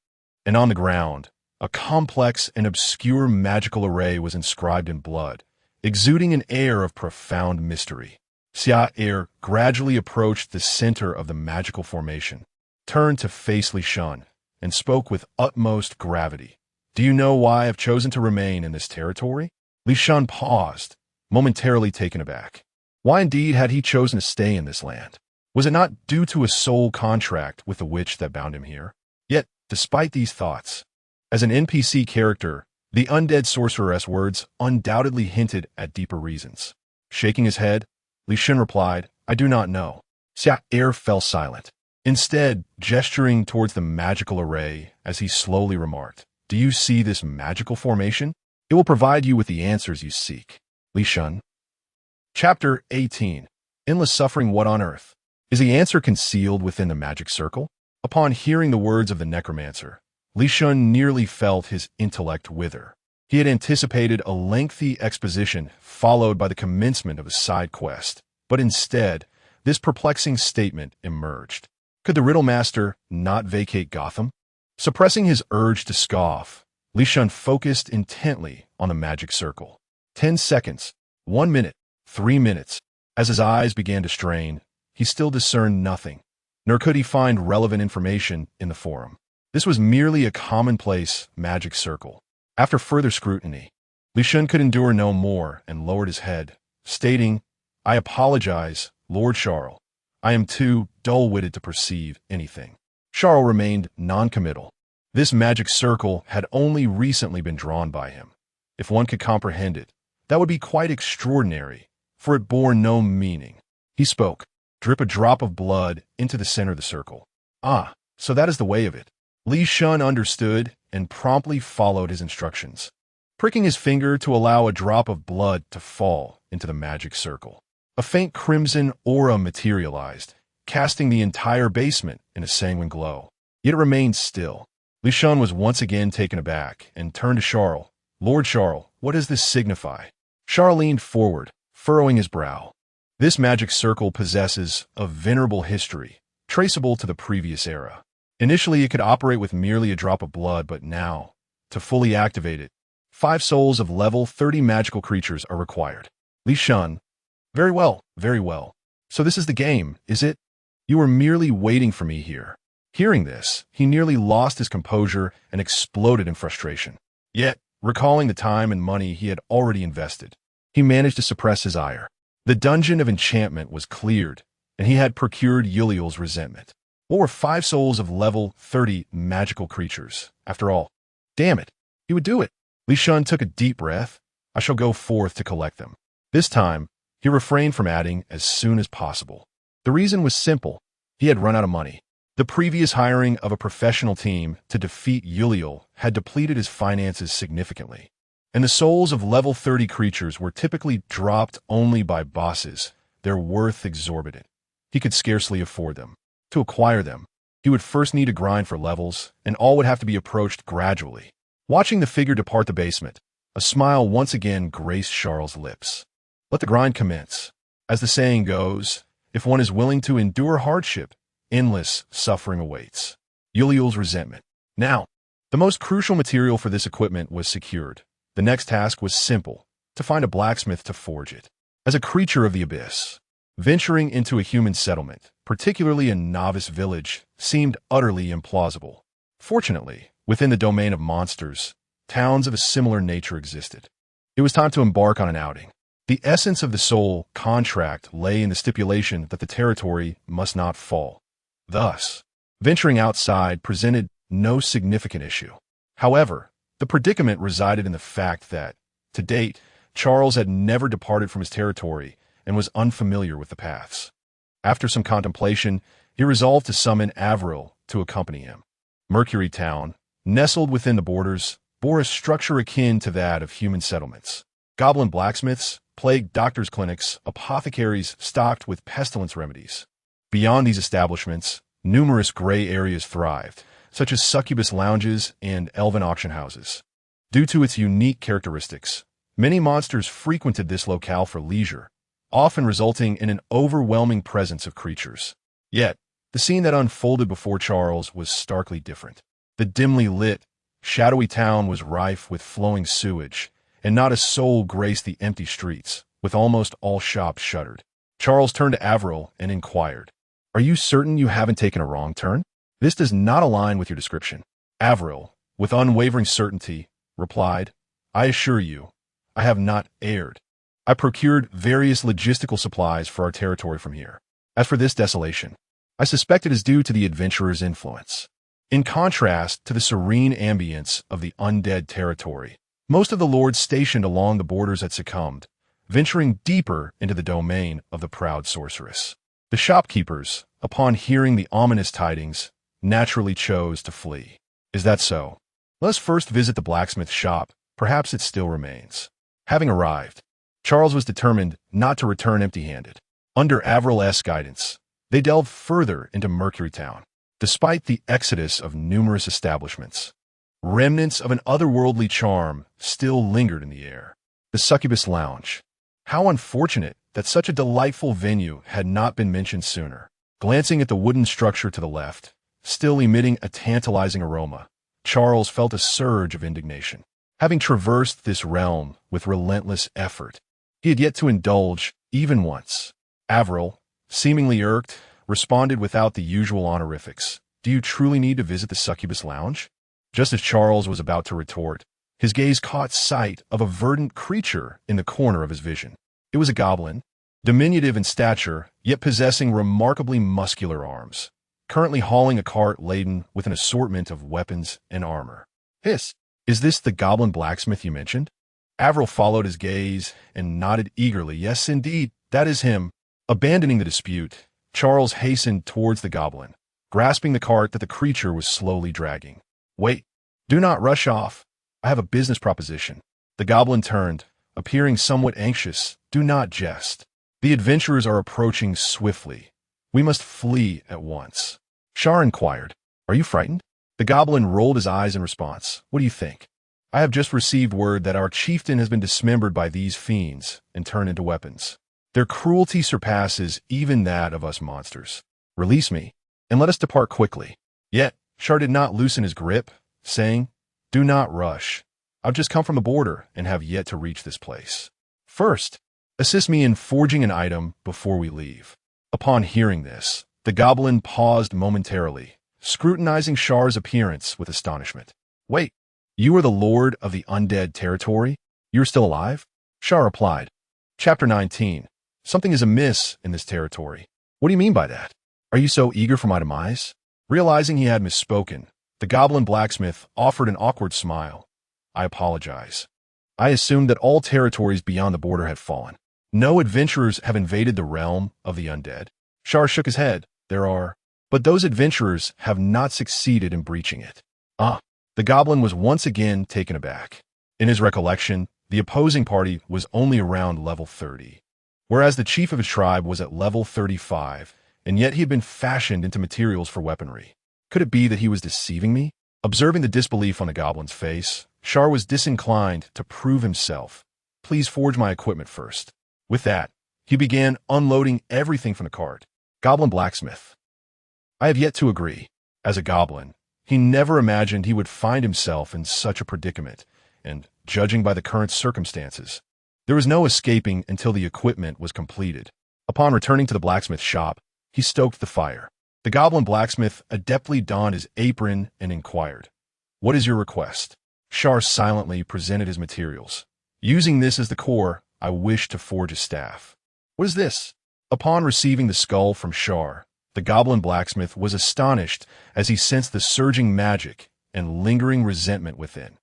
and on the ground, a complex and obscure magical array was inscribed in blood, exuding an air of profound mystery. Char gradually approached the center of the magical formation, turned to face Li Shun, and spoke with utmost gravity. "Do you know why I've chosen to remain in this territory?" Li Shun paused, momentarily taken aback. Why indeed had he chosen to stay in this land? Was it not due to a soul contract with the witch that bound him here? Yet, despite these thoughts, as an NPC character, the undead sorceress' words undoubtedly hinted at deeper reasons. Shaking his head, Li Shun replied, "I do not know." Char fell silent, instead gesturing towards the magical array as he slowly remarked, "Do you see this magical formation? It will provide you with the answers you seek." Li Shun. Chapter 18. Endless Suffering. What on earth? Is the answer concealed within the magic circle? Upon hearing the words of the necromancer, Li Shun nearly felt his intellect wither. He had anticipated a lengthy exposition followed by the commencement of a side quest, but instead, this perplexing statement emerged. Could the riddle master not vacate Gotham? Suppressing his urge to scoff, Li Shun focused intently on the magic circle. 10 seconds, 1 minute, 3 minutes. As his eyes began to strain, he still discerned nothing, nor could he find relevant information in the forum. This was merely a commonplace magic circle. After further scrutiny, Li Shun could endure no more and lowered his head, stating, "I apologize, Lord Charles. I am too dull-witted to perceive anything." Charles remained non-committal. This magic circle had only recently been drawn by him. If one could comprehend it, that would be quite extraordinary, for it bore no meaning. He spoke. "Drip a drop of blood into the center of the circle." Ah, so that is the way of it. Li Shun understood and promptly followed his instructions, pricking his finger to allow a drop of blood to fall into the magic circle. A faint crimson aura materialized, casting the entire basement in a sanguine glow. Yet it remained still. Li Shun was once again taken aback and turned to Charles. Lord Charles, what does this signify? Charles leaned forward, furrowing his brow. This magic circle possesses a venerable history, traceable to the previous era. Initially, it could operate with merely a drop of blood, but now, to fully activate it, 5 souls of level 30 magical creatures are required. Li Shun, very well, very well. So this is the game, is it? You were merely waiting for me here. Hearing this, he nearly lost his composure and exploded in frustration. Yet, recalling the time and money he had already invested, he managed to suppress his ire. The dungeon of enchantment was cleared, and he had procured Yuliel's resentment. What were 5 souls of level 30 magical creatures? After all, damn it, he would do it. Li Shun took a deep breath. I shall go forth to collect them. This time, he refrained from adding as soon as possible. The reason was simple. He had run out of money. The previous hiring of a professional team to defeat Yuliel had depleted his finances significantly, and the souls of level 30 creatures were typically dropped only by bosses, their worth exorbitant. He could scarcely afford them. To acquire them, he would first need to grind for levels, and all would have to be approached gradually. Watching the figure depart the basement, a smile once again graced Charles' lips. Let the grind commence. As the saying goes, if one is willing to endure hardship, endless suffering awaits. Yuliel's resentment. Now, the most crucial material for this equipment was secured. The next task was simple, to find a blacksmith to forge it. As a creature of the abyss, venturing into a human settlement, particularly a novice village, seemed utterly implausible. Fortunately, within the domain of monsters, towns of a similar nature existed. It was time to embark on an outing. The essence of the soul contract lay in the stipulation that the territory must not fall. Thus, venturing outside presented no significant issue. However, the predicament resided in the fact that, to date, Charles had never departed from his territory and was unfamiliar with the paths. After some contemplation, he resolved to summon Avril to accompany him. Mercury Town, nestled within the borders, bore a structure akin to that of human settlements. Goblin blacksmiths, plague doctors' clinics, apothecaries stocked with pestilence remedies. Beyond these establishments, numerous gray areas thrived, such as succubus lounges and elven auction houses. Due to its unique characteristics, many monsters frequented this locale for leisure, often resulting in an overwhelming presence of creatures. Yet, the scene that unfolded before Charles was starkly different. The dimly lit, shadowy town was rife with flowing sewage, and not a soul graced the empty streets, with almost all shops shuttered. Charles turned to Avril and inquired, "Are you certain you haven't taken a wrong turn? This does not align with your description." Avril, with unwavering certainty, replied, "I assure you, I have not erred. I procured various logistical supplies for our territory from here. As for this desolation, I suspect it is due to the adventurer's influence." In contrast to the serene ambience of the undead territory, most of the lords stationed along the borders had succumbed, venturing deeper into the domain of the proud sorceress. The shopkeepers, upon hearing the ominous tidings, naturally chose to flee. Is that so? Let us first visit the blacksmith shop. Perhaps it still remains. Having arrived, Charles was determined not to return empty-handed. Under Avril's guidance, they delved further into Mercury Town. Despite the exodus of numerous establishments, remnants of an otherworldly charm still lingered in the air. The Succubus Lounge. How unfortunate that such a delightful venue had not been mentioned sooner. Glancing at the wooden structure to the left, still emitting a tantalizing aroma, Charles felt a surge of indignation. Having traversed this realm with relentless effort, he had yet to indulge even once. Avril, seemingly irked, responded without the usual honorifics. "Do you truly need to visit the Succubus Lounge?" Just as Charles was about to retort, his gaze caught sight of a verdant creature in the corner of his vision. It was a goblin, diminutive in stature, yet possessing remarkably muscular arms, currently hauling a cart laden with an assortment of weapons and armor. "Hiss! Is this the goblin blacksmith you mentioned?" Avril followed his gaze and nodded eagerly. "Yes, indeed, that is him." Abandoning the dispute, Charles hastened towards the goblin, grasping the cart that the creature was slowly dragging. "Wait, do not rush off. I have a business proposition." The goblin turned, appearing somewhat anxious. "Do not jest. The adventurers are approaching swiftly. We must flee at once." Char inquired, "Are you frightened?" The goblin rolled his eyes in response. "What do you think? I have just received word that our chieftain has been dismembered by these fiends and turned into weapons. Their cruelty surpasses even that of us monsters. Release me, and let us depart quickly." Yet, Char did not loosen his grip, saying, "Do not rush. I've just come from the border and have yet to reach this place. First, assist me in forging an item before we leave." Upon hearing this, the goblin paused momentarily, scrutinizing Char's appearance with astonishment. "Wait, you are the lord of the undead territory? You're still alive?" Char replied. Chapter 19. Something is amiss in this territory. "What do you mean by that? Are you so eager for my demise?" Realizing he had misspoken, the goblin blacksmith offered an awkward smile. "I apologize. I assumed that all territories beyond the border had fallen. No adventurers have invaded the realm of the undead." Char shook his head. "There are, but those adventurers have not succeeded in breaching it." "Ah." The goblin was once again taken aback. In his recollection, the opposing party was only around level 30, whereas the chief of his tribe was at level 35, and yet he had been fashioned into materials for weaponry. Could it be that he was deceiving me? Observing the disbelief on the goblin's face, Char was disinclined to prove himself. "Please forge my equipment first." With that, he began unloading everything from the cart. Goblin blacksmith. I have yet to agree. As a goblin, he never imagined he would find himself in such a predicament, and, judging by the current circumstances, there was no escaping until the equipment was completed. Upon returning to the blacksmith shop, he stoked the fire. The goblin blacksmith adeptly donned his apron and inquired, "What is your request?" Char silently presented his materials. "Using this as the core, I wish to forge a staff." "What is this?" Upon receiving the skull from Char, the goblin blacksmith was astonished as he sensed the surging magic and lingering resentment within.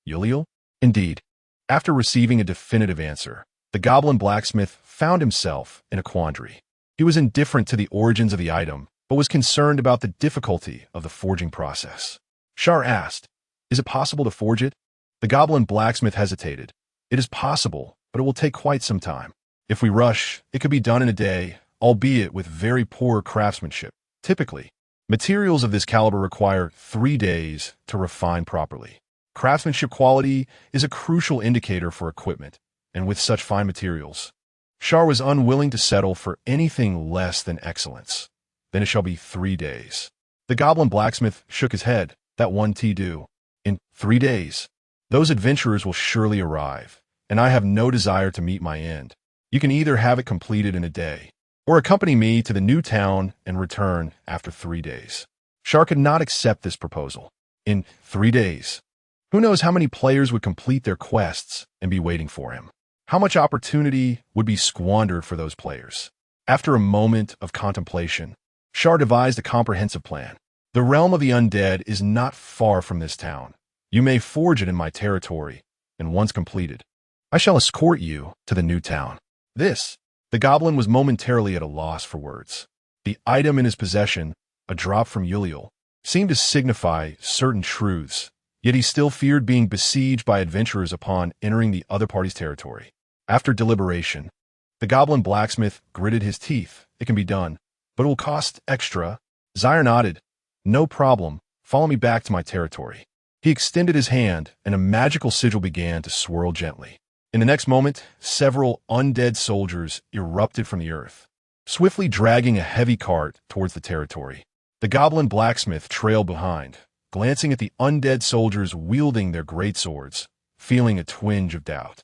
"Yuliel?" Indeed. After receiving a definitive answer, the goblin blacksmith found himself in a quandary. He was indifferent to the origins of the item, but was concerned about the difficulty of the forging process. Char asked, "Is it possible to forge it?" The goblin blacksmith hesitated. "It is possible, but it will take quite some time. If we rush, it could be done in a day, albeit with very poor craftsmanship. Typically, materials of this caliber require 3 days to refine properly. Craftsmanship quality is a crucial indicator for equipment, and with such fine materials, Char was unwilling to settle for anything less than excellence. "Then it shall be 3 days." The goblin blacksmith shook his head. "That won't do. In 3 days, those adventurers will surely arrive, and I have no desire to meet my end. You can either have it completed in a day, or accompany me to the new town and return after 3 days. Char could not accept this proposal. In 3 days, who knows how many players would complete their quests and be waiting for him? How much opportunity would be squandered for those players? After a moment of contemplation, Char devised a comprehensive plan. "The realm of the undead is not far from this town. You may forge it in my territory, and once completed, I shall escort you to the new town." This, the goblin was momentarily at a loss for words. The item in his possession, a drop from Yuliel, seemed to signify certain truths, yet he still feared being besieged by adventurers upon entering the other party's territory. After deliberation, the goblin blacksmith gritted his teeth. "It can be done, but it will cost extra." Zyre nodded. "No problem. Follow me back to my territory." He extended his hand, and a magical sigil began to swirl gently. In the next moment, several undead soldiers erupted from the earth, swiftly dragging a heavy cart towards the territory. The goblin blacksmith trailed behind, glancing at the undead soldiers wielding their greatswords, feeling a twinge of doubt.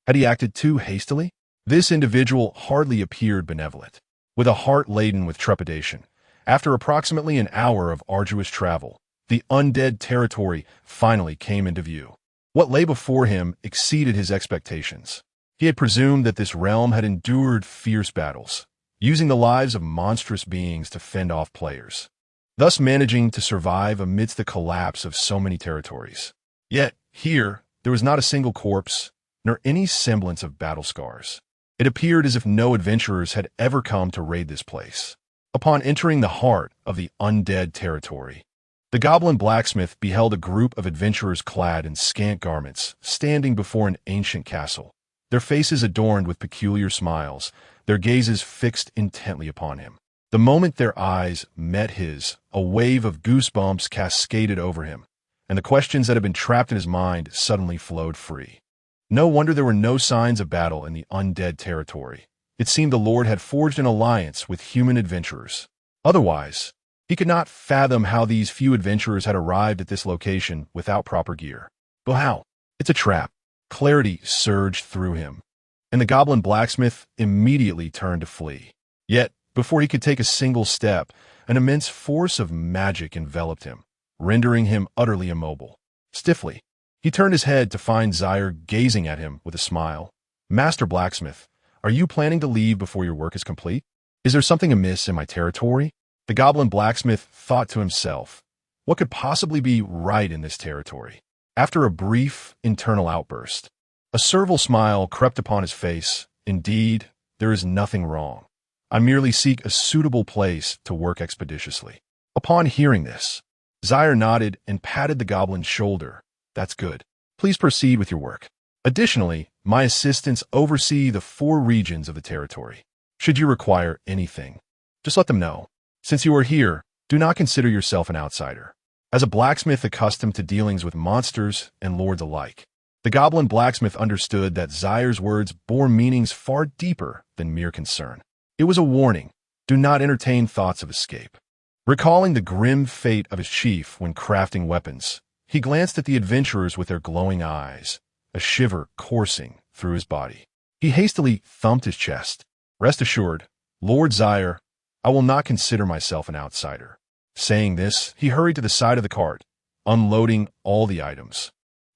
Had he acted too hastily? This individual hardly appeared benevolent. With a heart laden with trepidation, after approximately an hour of arduous travel, the undead territory finally came into view. What lay before him exceeded his expectations. He had presumed that this realm had endured fierce battles, using the lives of monstrous beings to fend off players, thus managing to survive amidst the collapse of so many territories. Yet, here, there was not a single corpse, nor any semblance of battle scars. It appeared as if no adventurers had ever come to raid this place. Upon entering the heart of the undead territory, the goblin blacksmith beheld a group of adventurers clad in scant garments, standing before an ancient castle, their faces adorned with peculiar smiles, their gazes fixed intently upon him. The moment their eyes met his, a wave of goosebumps cascaded over him, and the questions that had been trapped in his mind suddenly flowed free. No wonder there were no signs of battle in the undead territory. It seemed the Lord had forged an alliance with human adventurers. Otherwise, he could not fathom how these few adventurers had arrived at this location without proper gear. But how? It's a trap. Clarity surged through him, and the goblin blacksmith immediately turned to flee. Yet, before he could take a single step, an immense force of magic enveloped him, rendering him utterly immobile. Stiffly, he turned his head to find Zaire gazing at him with a smile. "Master Blacksmith, are you planning to leave before your work is complete? Is there something amiss in my territory?" The goblin blacksmith thought to himself, what could possibly be right in this territory? After a brief internal outburst, a servile smile crept upon his face. "Indeed, there is nothing wrong. I merely seek a suitable place to work expeditiously." Upon hearing this, Zaire nodded and patted the goblin's shoulder. "That's good. Please proceed with your work. Additionally, my assistants oversee the 4 regions of the territory. Should you require anything, just let them know. Since you are here, do not consider yourself an outsider." As a blacksmith accustomed to dealings with monsters and lords alike, the goblin blacksmith understood that Zaire's words bore meanings far deeper than mere concern. It was a warning. Do not entertain thoughts of escape. Recalling the grim fate of his chief when crafting weapons, he glanced at the adventurers with their glowing eyes, a shiver coursing through his body. He hastily thumped his chest. "Rest assured, Lord Zaire, I will not consider myself an outsider." Saying this, he hurried to the side of the cart, unloading all the items,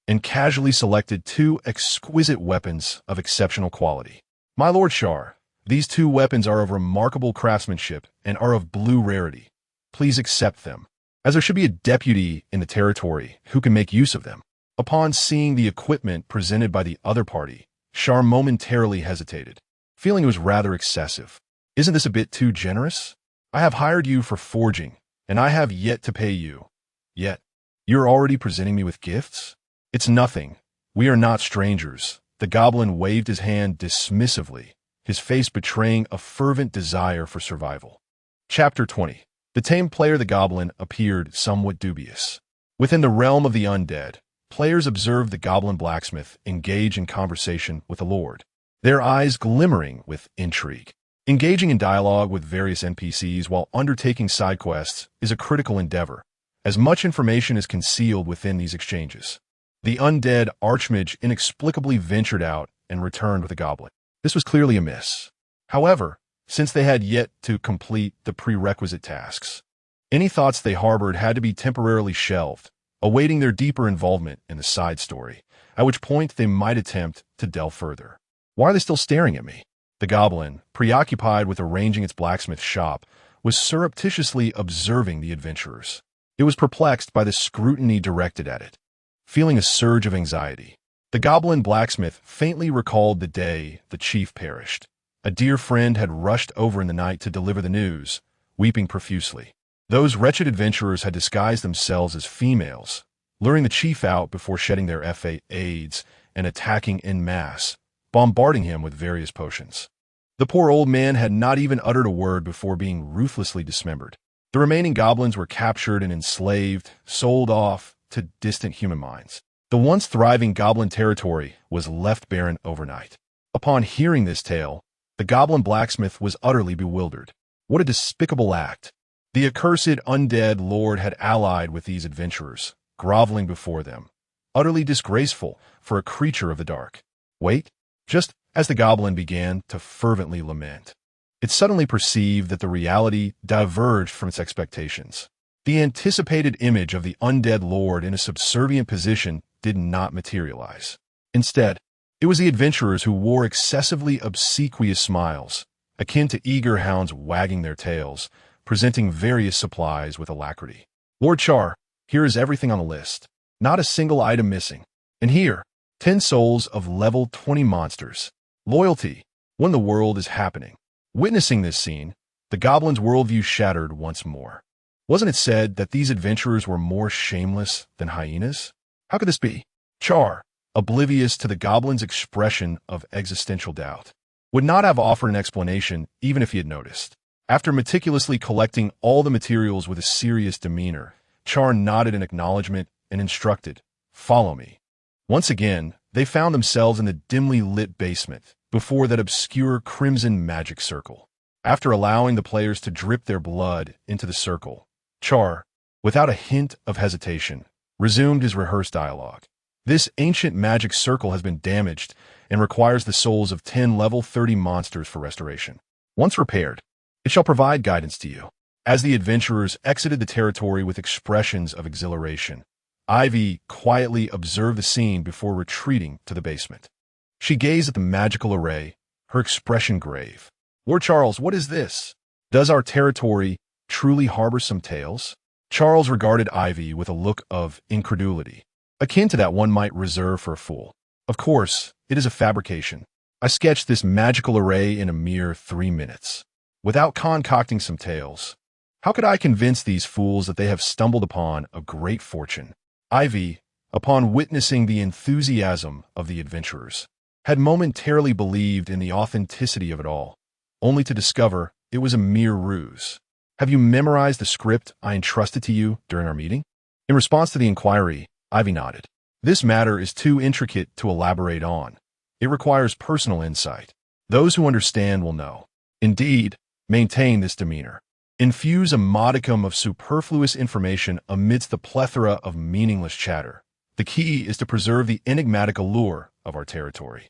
and casually selected 2 exquisite weapons of exceptional quality. "My Lord Char, these 2 weapons are of remarkable craftsmanship and are of blue rarity. Please accept them, as there should be a deputy in the territory who can make use of them." Upon seeing the equipment presented by the other party, Char momentarily hesitated, feeling it was rather excessive. "Isn't this a bit too generous? I have hired you for forging, and I have yet to pay you. Yet, you're already presenting me with gifts? It's nothing. We are not strangers." The goblin waved his hand dismissively, his face betraying a fervent desire for survival. Chapter 20. The tame player the goblin appeared somewhat dubious. Within the realm of the undead, players observed the goblin blacksmith engage in conversation with the Lord, their eyes glimmering with intrigue. Engaging in dialogue with various NPCs while undertaking side quests is a critical endeavor, as much information is concealed within these exchanges. The undead archmage inexplicably ventured out and returned with a goblin. This was clearly amiss. However, since they had yet to complete the prerequisite tasks, any thoughts they harbored had to be temporarily shelved, awaiting their deeper involvement in the side story, at which point they might attempt to delve further. "Why are they still staring at me?" The goblin, preoccupied with arranging its blacksmith shop, was surreptitiously observing the adventurers. It was perplexed by the scrutiny directed at it. Feeling a surge of anxiety, the goblin blacksmith faintly recalled the day the chief perished. A dear friend had rushed over in the night to deliver the news, weeping profusely. Those wretched adventurers had disguised themselves as females, luring the chief out before shedding their aids and attacking en masse, bombarding him with various potions. The poor old man had not even uttered a word before being ruthlessly dismembered. The remaining goblins were captured and enslaved, sold off to distant human minds. The once thriving goblin territory was left barren overnight. Upon hearing this tale, the goblin blacksmith was utterly bewildered. What a despicable act! The accursed undead lord had allied with these adventurers, groveling before them. Utterly disgraceful for a creature of the dark. Wait, just as the goblin began to fervently lament, it suddenly perceived that the reality diverged from its expectations. The anticipated image of the undead lord in a subservient position did not materialize. Instead, it was the adventurers who wore excessively obsequious smiles, akin to eager hounds wagging their tails, presenting various supplies with alacrity. "Lord Char, here is everything on the list. Not a single item missing. And here, 10 souls of level 20 monsters. Loyalty, when the world is happening." Witnessing this scene, The goblin's worldview shattered once more. Wasn't it said that these adventurers were more shameless than hyenas? How could this be? Char, oblivious to the goblin's expression of existential doubt, would not have offered an explanation even if he had noticed. After meticulously collecting all the materials with a serious demeanor, Char nodded in acknowledgement and instructed, "Follow me." Once again, they found themselves in the dimly lit basement, before that obscure crimson magic circle. After allowing the players to drip their blood into the circle, Char, without a hint of hesitation, resumed his rehearsed dialogue. This ancient magic circle has been damaged and requires the souls of 10 level 30 monsters for restoration. Once repaired, it shall provide guidance to you. As the adventurers exited the territory with expressions of exhilaration, Ivy quietly observed the scene before retreating to the basement. She gazed at the magical array, her expression grave. "Lord Charles, what is this? Does our territory truly harbor some tales?" Charles regarded Ivy with a look of incredulity, akin to that one might reserve for a fool. "Of course, it is a fabrication. I sketched this magical array in a mere 3 minutes. Without concocting some tales, how could I convince these fools that they have stumbled upon a great fortune?" Ivy, upon witnessing the enthusiasm of the adventurers, had momentarily believed in the authenticity of it all, only to discover it was a mere ruse. "Have you memorized the script I entrusted to you during our meeting?" In response to the inquiry, Ivy nodded. "This matter is too intricate to elaborate on. It requires personal insight. Those who understand will know. Indeed, maintain this demeanor. Infuse a modicum of superfluous information amidst the plethora of meaningless chatter. The key is to preserve the enigmatic allure of our territory."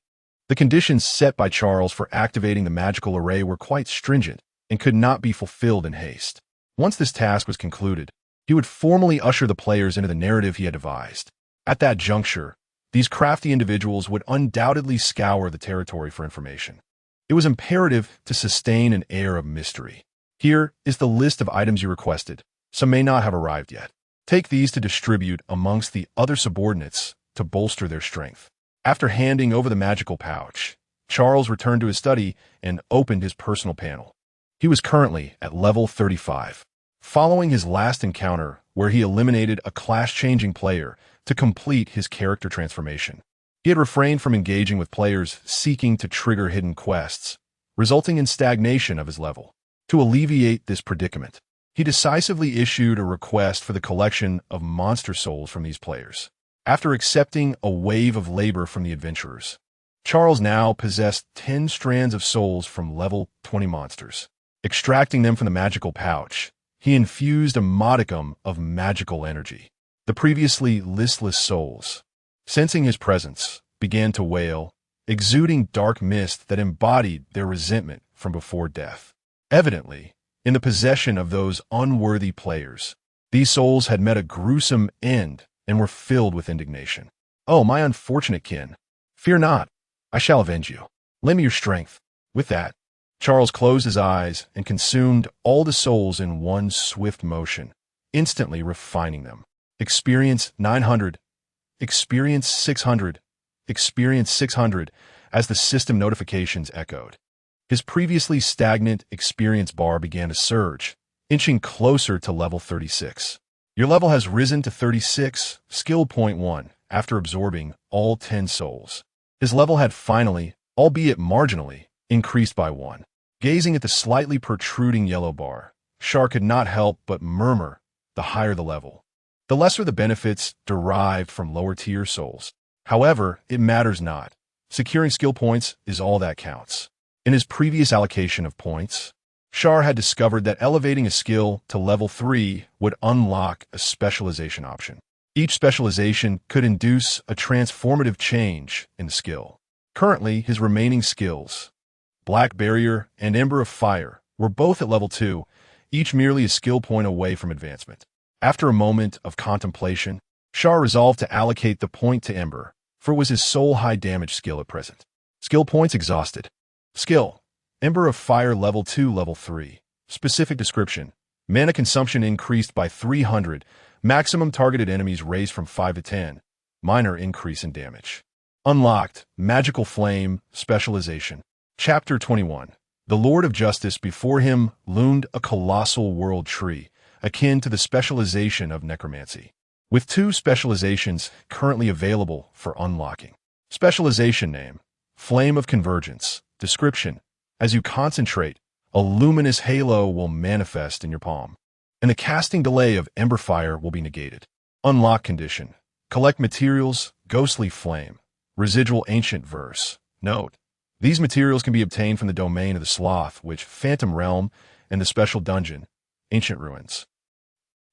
The conditions set by Charles for activating the magical array were quite stringent and could not be fulfilled in haste. Once this task was concluded, he would formally usher the players into the narrative he had devised. At that juncture, these crafty individuals would undoubtedly scour the territory for information. It was imperative to sustain an air of mystery. "Here is the list of items you requested. Some may not have arrived yet. Take these to distribute amongst the other subordinates to bolster their strength." After handing over the magical pouch, Charles returned to his study and opened his personal panel. He was currently at level 35. Following his last encounter, where he eliminated a class-changing player to complete his character transformation, he had refrained from engaging with players seeking to trigger hidden quests, resulting in stagnation of his level. To alleviate this predicament, he decisively issued a request for the collection of monster souls from these players. After accepting a wave of labor from the adventurers, Charles now possessed 10 strands of souls from level 20 monsters. Extracting them from the magical pouch, he infused a modicum of magical energy. The previously listless souls, sensing his presence, began to wail, exuding dark mist that embodied their resentment from before death. Evidently, in the possession of those unworthy players, these souls had met a gruesome end and were filled with indignation. "Oh, my unfortunate kin! Fear not, I shall avenge you. Lend me your strength." With that, Charles closed his eyes and consumed all the souls in one swift motion, instantly refining them. Experience 900, experience 600, experience 600, as the system notifications echoed. His previously stagnant experience bar began to surge, inching closer to level 36. Your level has risen to 36, skill point 1, after absorbing all 10 souls. His level had finally, albeit marginally, increased by 1. Gazing at the slightly protruding yellow bar, Char could not help but murmur, the higher the level, the lesser the benefits derived from lower-tier souls. However, it matters not. Securing skill points is all that counts. In his previous allocation of points, Char had discovered that elevating a skill to level 3 would unlock a specialization option. Each specialization could induce a transformative change in the skill. Currently, his remaining skills, Black Barrier and Ember of Fire, were both at level 2, each merely a skill point away from advancement. After a moment of contemplation, Char resolved to allocate the point to Ember, for it was his sole high damage skill at present. Skill points exhausted. Skill: Ember of Fire level 2, level 3. Specific description: mana consumption increased by 300, maximum targeted enemies raised from 5 to 10, minor increase in damage. Unlocked: Magical Flame, Specialization. Chapter 21. The Lord of Justice before him loomed a colossal world tree, akin to the specialization of necromancy, with 2 specializations currently available for unlocking. Specialization name: Flame of Convergence. Description: as you concentrate, a luminous halo will manifest in your palm, and the casting delay of Ember Fire will be negated. Unlock condition: collect materials, Ghostly Flame, Residual Ancient Verse. Note: these materials can be obtained from the domain of the Sloth, which Phantom Realm, and the special dungeon, Ancient Ruins.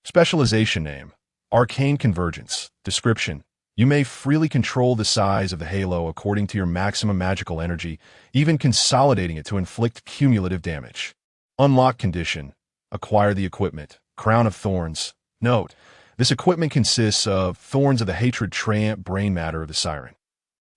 Specialization name: Arcane Convergence. Description: you may freely control the size of the halo according to your maximum magical energy, even consolidating it to inflict cumulative damage. Unlock condition: acquire the equipment, Crown of Thorns. Note: this equipment consists of Thorns of the Hatred Treant Brain Matter of the Siren.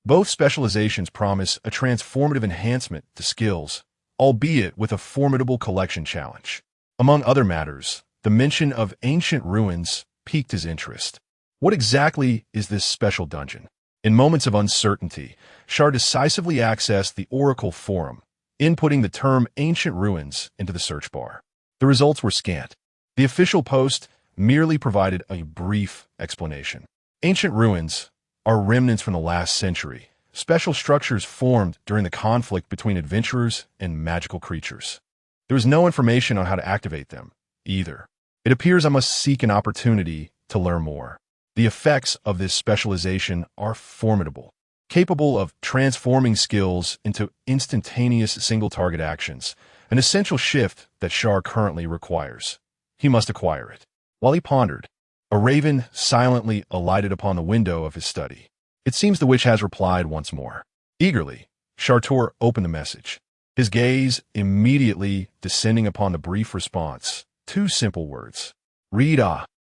Both specializations promise a transformative enhancement to skills, albeit with a formidable collection challenge. Among other matters, the mention of Ancient Ruins piqued his interest. What exactly is this special dungeon? In moments of uncertainty, Char decisively accessed the Oracle Forum, inputting the term Ancient Ruins into the search bar. The results were scant. The official post merely provided a brief explanation. Ancient ruins are remnants from the last century, special structures formed during the conflict between adventurers and magical creatures. There was no information on how to activate them, either. It appears I must seek an opportunity to learn more. The effects of this specialization are formidable, capable of transforming skills into instantaneous single-target actions, an essential shift that Char currently requires. He must acquire it. While he pondered, a raven silently alighted upon the window of his study. It seems the witch has replied once more. Eagerly, Char opened the message, his gaze immediately descending upon the brief response. 2 simple words. Read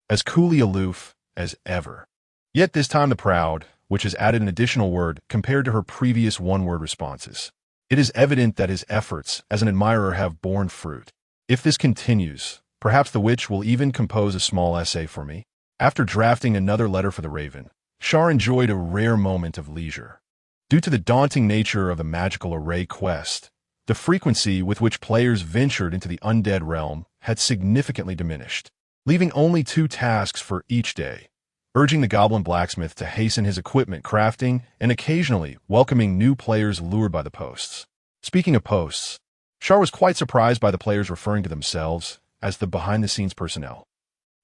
as coolly aloof as ever. Yet this time the proud, which has added an additional word compared to her previous one-word responses. It is evident that his efforts as an admirer have borne fruit. If this continues, perhaps the witch will even compose a small essay for me. After drafting another letter for the raven, Char enjoyed a rare moment of leisure. Due to the daunting nature of the magical array quest, the frequency with which players ventured into the undead realm had significantly diminished, leaving only 2 tasks for each day, urging the goblin blacksmith to hasten his equipment crafting and occasionally welcoming new players lured by the posts. Speaking of posts, Char was quite surprised by the players referring to themselves as the behind-the-scenes personnel.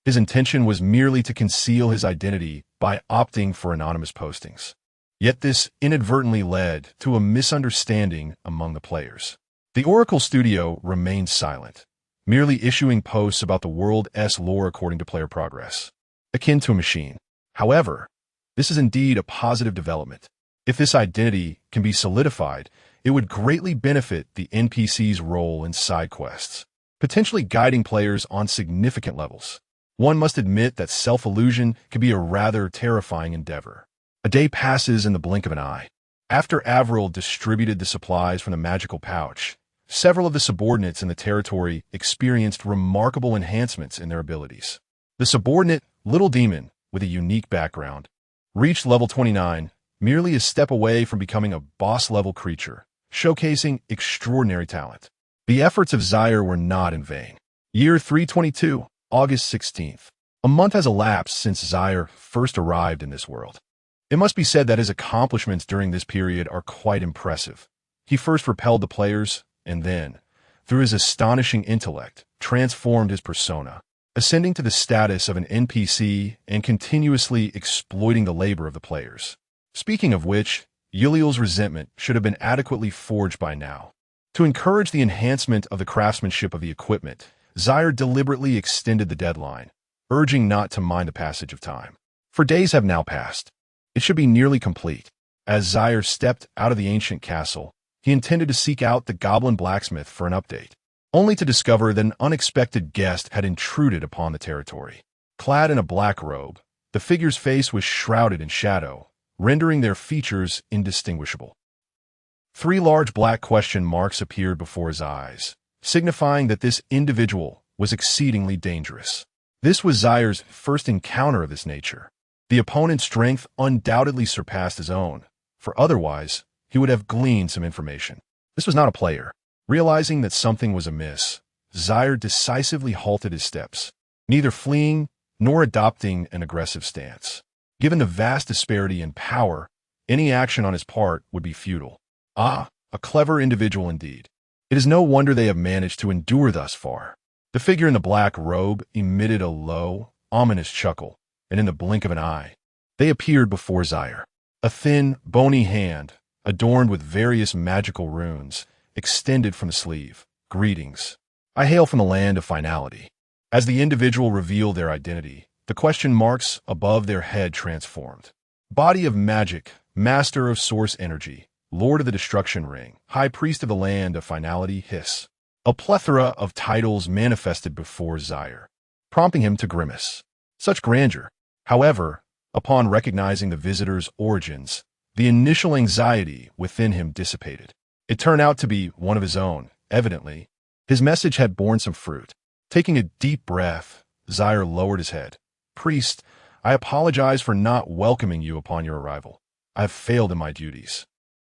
His intention was merely to conceal his identity by opting for anonymous postings. Yet this inadvertently led to a misunderstanding among the players. The Oracle Studio remained silent, merely issuing posts about the world's lore according to player progress, akin to a machine. However, this is indeed a positive development. If this identity can be solidified, it would greatly benefit the NPC's role in side quests, potentially guiding players on significant levels. One must admit that self-illusion can be a rather terrifying endeavor. A day passes in the blink of an eye. After Avril distributed the supplies from the magical pouch, several of the subordinates in the territory experienced remarkable enhancements in their abilities. The subordinate, Little Demon, with a unique background, reached level 29, merely a step away from becoming a boss-level creature, showcasing extraordinary talent. The efforts of Zyre were not in vain. Year 322, August 16th. A month has elapsed since Zyre first arrived in this world. It must be said that his accomplishments during this period are quite impressive. He first repelled the players, and then, through his astonishing intellect, transformed his persona, ascending to the status of an NPC and continuously exploiting the labor of the players. Speaking of which, Yuliel's resentment should have been adequately forged by now. To encourage the enhancement of the craftsmanship of the equipment, Zyre deliberately extended the deadline, urging not to mind the passage of time. For days have now passed. It should be nearly complete. As Zyre stepped out of the ancient castle, he intended to seek out the goblin blacksmith for an update, only to discover that an unexpected guest had intruded upon the territory. Clad in a black robe, the figure's face was shrouded in shadow, rendering their features indistinguishable. 3 large black question marks appeared before his eyes, signifying that this individual was exceedingly dangerous. This was Zyre's first encounter of this nature. The opponent's strength undoubtedly surpassed his own, for otherwise he would have gleaned some information. This was not a player. Realizing that something was amiss, Zaire decisively halted his steps, neither fleeing nor adopting an aggressive stance. Given the vast disparity in power, any action on his part would be futile. Ah, a clever individual indeed. It is no wonder they have managed to endure thus far. The figure in the black robe emitted a low, ominous chuckle, and in the blink of an eye, they appeared before Zaire. A thin, bony hand, adorned with various magical runes, extended from the sleeve. Greetings. I hail from the land of finality. As the individual revealed their identity, the question marks above their head transformed. Body of magic, master of source energy, lord of the destruction ring, high priest of the land of finality, hiss. A plethora of titles manifested before Zaire, prompting him to grimace. Such grandeur. However, upon recognizing the visitor's origins, the initial anxiety within him dissipated. It turned out to be one of his own, evidently. His message had borne some fruit. Taking a deep breath, Zaire lowered his head. Priest, I apologize for not welcoming you upon your arrival. I have failed in my duties.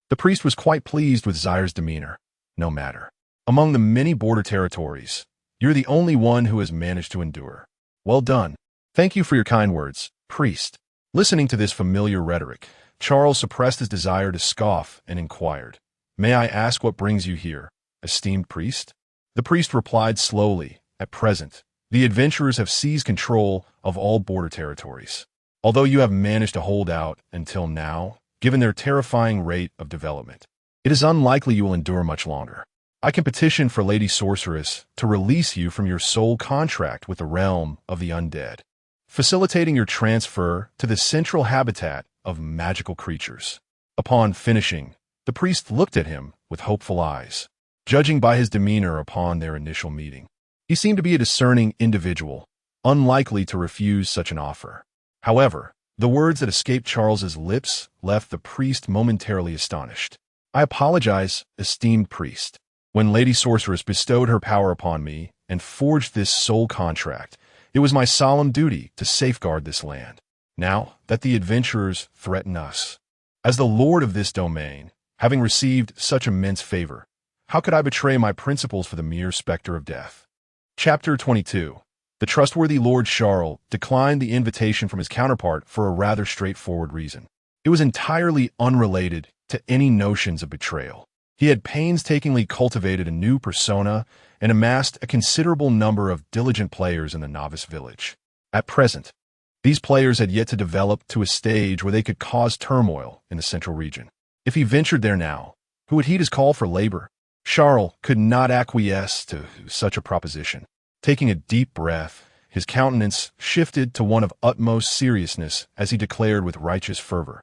The priest was quite pleased with Zaire's demeanor. No matter. Among the many border territories, you're the only one who has managed to endure. Well done. Thank you for your kind words, priest. Listening to this familiar rhetoric, Charles suppressed his desire to scoff and inquired, May I ask what brings you here, esteemed priest? The priest replied slowly, At present, the adventurers have seized control of all border territories. Although you have managed to hold out until now, given their terrifying rate of development, it is unlikely you will endure much longer. I can petition for Lady Sorceress to release you from your sole contract with the realm of the undead, facilitating your transfer to the central habitat of magical creatures. Upon finishing, the priest looked at him with hopeful eyes. Judging by his demeanor upon their initial meeting, he seemed to be a discerning individual, unlikely to refuse such an offer. However, the words that escaped Charles's lips left the priest momentarily astonished. I apologize, esteemed priest. When Lady Sorceress bestowed her power upon me and forged this soul contract, it was my solemn duty to safeguard this land. Now that the adventurers threaten us, as the lord of this domain, having received such immense favor, how could I betray my principles for the mere specter of death? Chapter 22. The trustworthy Lord Char declined the invitation from his counterpart for a rather straightforward reason. It was entirely unrelated to any notions of betrayal. He had painstakingly cultivated a new persona and amassed a considerable number of diligent players in the novice village. At present, these players had yet to develop to a stage where they could cause turmoil in the central region. If he ventured there now, who would heed his call for labor? Char could not acquiesce to such a proposition. Taking a deep breath, his countenance shifted to one of utmost seriousness as he declared with righteous fervor,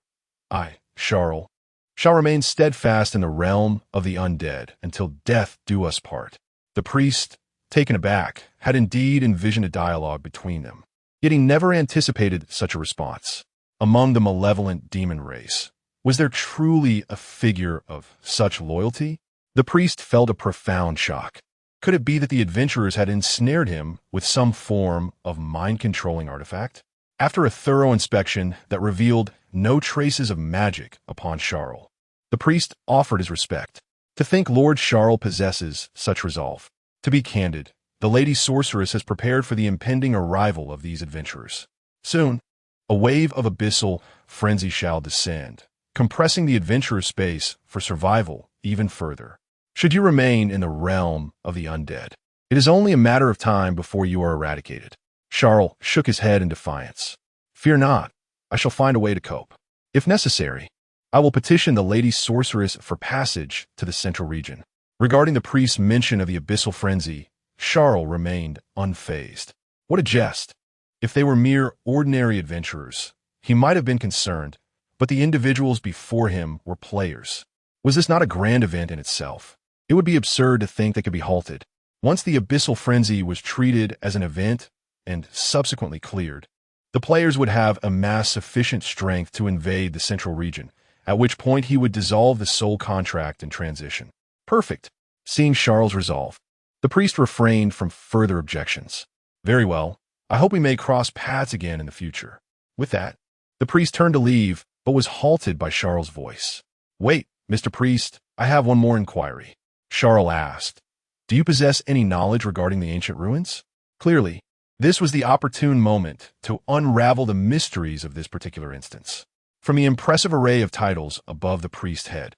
I, Char, shall remain steadfast in the realm of the undead until death do us part. The priest, taken aback, had indeed envisioned a dialogue between them, yet he never anticipated such a response. Among the malevolent demon race, was there truly a figure of such loyalty? The priest felt a profound shock. Could it be that the adventurers had ensnared him with some form of mind-controlling artifact? After a thorough inspection that revealed no traces of magic upon Char, the priest offered his respect. To think Lord Char possesses such resolve. To be candid, the Lady Sorceress has prepared for the impending arrival of these adventurers. Soon, a wave of abyssal frenzy shall descend, compressing the adventurer's space for survival even further. Should you remain in the realm of the undead, it is only a matter of time before you are eradicated. Char shook his head in defiance. Fear not, I shall find a way to cope. If necessary, I will petition the Lady Sorceress for passage to the central region. Regarding the priest's mention of the abyssal frenzy, Char remained unfazed. What a jest! If they were mere ordinary adventurers, he might have been concerned, but the individuals before him were players. Was this not a grand event in itself? It would be absurd to think they could be halted. Once the abyssal frenzy was treated as an event and subsequently cleared, the players would have amassed sufficient strength to invade the central region, at which point he would dissolve the soul contract and transition. Perfect. Seeing Charles' resolve, the priest refrained from further objections. Very well. I hope we may cross paths again in the future. With that, the priest turned to leave, but was halted by Charles' voice. Wait, Mr. Priest, I have one more inquiry. Charles asked. Do you possess any knowledge regarding the ancient ruins? Clearly, this was the opportune moment to unravel the mysteries of this particular instance. From the impressive array of titles above the priest's head,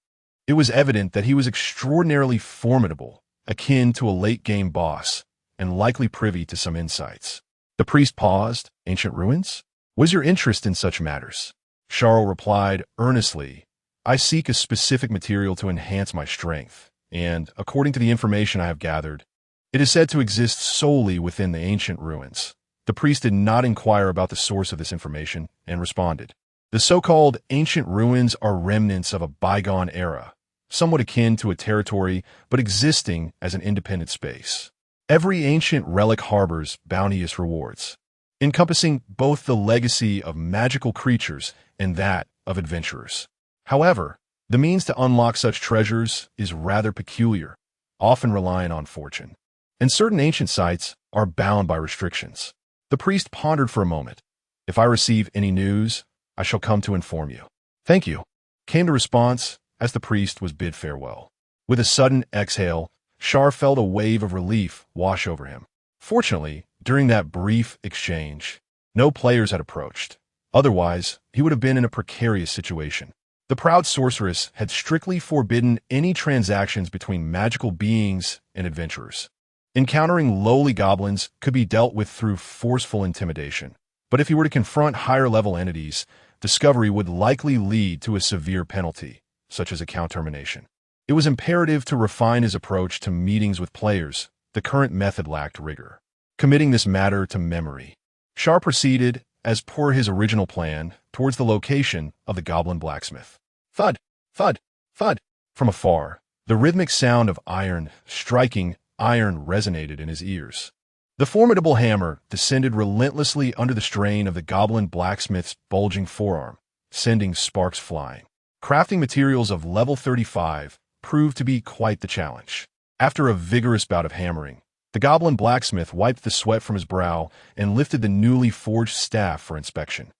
it was evident that he was extraordinarily formidable, akin to a late-game boss, and likely privy to some insights. The priest paused. Ancient ruins? Was your interest in such matters? Charles replied earnestly, I seek a specific material to enhance my strength, and, according to the information I have gathered, it is said to exist solely within the ancient ruins. The priest did not inquire about the source of this information and responded, the so-called ancient ruins are remnants of a bygone era, somewhat akin to a territory but existing as an independent space. Every ancient relic harbors bounteous rewards, encompassing both the legacy of magical creatures and that of adventurers. However, the means to unlock such treasures is rather peculiar, often relying on fortune. And certain ancient sites are bound by restrictions. The priest pondered for a moment. If I receive any news, I shall come to inform you. Thank you, came the response as the priest was bid farewell. With a sudden exhale, Char felt a wave of relief wash over him. Fortunately, during that brief exchange, no players had approached. Otherwise, he would have been in a precarious situation. The proud sorceress had strictly forbidden any transactions between magical beings and adventurers. Encountering lowly goblins could be dealt with through forceful intimidation, but if he were to confront higher-level entities, discovery would likely lead to a severe penalty, such as account termination. It was imperative to refine his approach to meetings with players. The current method lacked rigor. Committing this matter to memory, Char proceeded, as per his original plan, towards the location of the goblin blacksmith. Thud, thud, thud. From afar, the rhythmic sound of iron striking iron resonated in his ears. The formidable hammer descended relentlessly under the strain of the goblin blacksmith's bulging forearm, sending sparks flying. Crafting materials of level 35 proved to be quite the challenge. After a vigorous bout of hammering, the goblin blacksmith wiped the sweat from his brow and lifted the newly forged staff for inspection.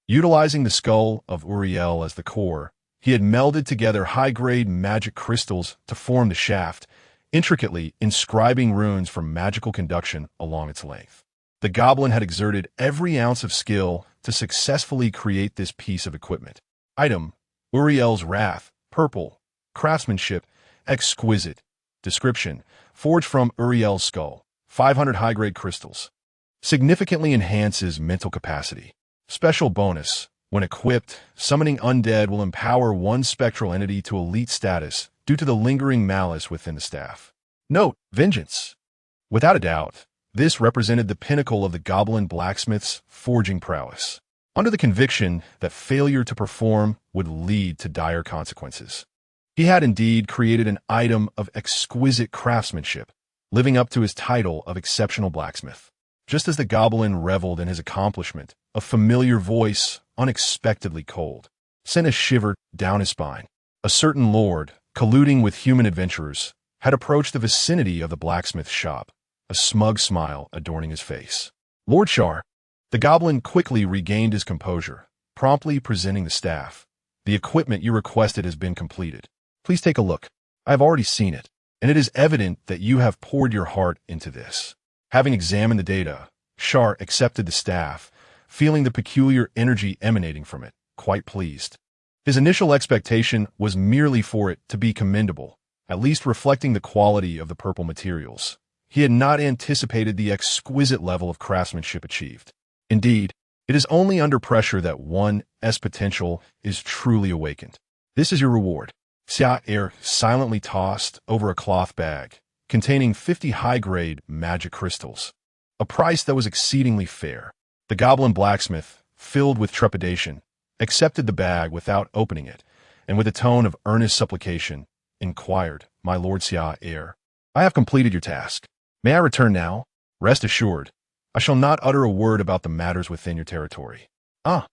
Utilizing the skull of Uriel as the core, he had melded together high-grade magic crystals to form the shaft, intricately inscribing runes for magical conduction along its length. The goblin had exerted every ounce of skill to successfully create this piece of equipment. Item: Uriel's Wrath, purple, craftsmanship, exquisite. Description: forged from Uriel's skull, 500 high-grade crystals. Significantly enhances mental capacity. Special bonus: when equipped, summoning undead will empower one spectral entity to elite status due to the lingering malice within the staff. Note: vengeance. Without a doubt, this represented the pinnacle of the goblin blacksmith's forging prowess, under the conviction that failure to perform would lead to dire consequences. He had indeed created an item of exquisite craftsmanship, living up to his title of exceptional blacksmith. Just as the goblin reveled in his accomplishment, a familiar voice, unexpectedly cold, sent a shiver down his spine. A certain lord, colluding with human adventurers, had approached the vicinity of the blacksmith's shop, a smug smile adorning his face. Lord Char. The goblin quickly regained his composure, promptly presenting the staff. The equipment you requested has been completed. Please take a look. I have already seen it, and it is evident that you have poured your heart into this. Having examined the data, Char accepted the staff, feeling the peculiar energy emanating from it, quite pleased. His initial expectation was merely for it to be commendable, at least reflecting the quality of the purple materials. He had not anticipated the exquisite level of craftsmanship achieved. Indeed, it is only under pressure that one's potential is truly awakened. This is your reward. Char silently tossed over a cloth bag, containing 50 high-grade magic crystals, a price that was exceedingly fair. The goblin blacksmith, filled with trepidation, accepted the bag without opening it, and with a tone of earnest supplication, inquired, My lord Char, I have completed your task. May I return now? Rest assured, I shall not utter a word about the matters within your territory. Ah.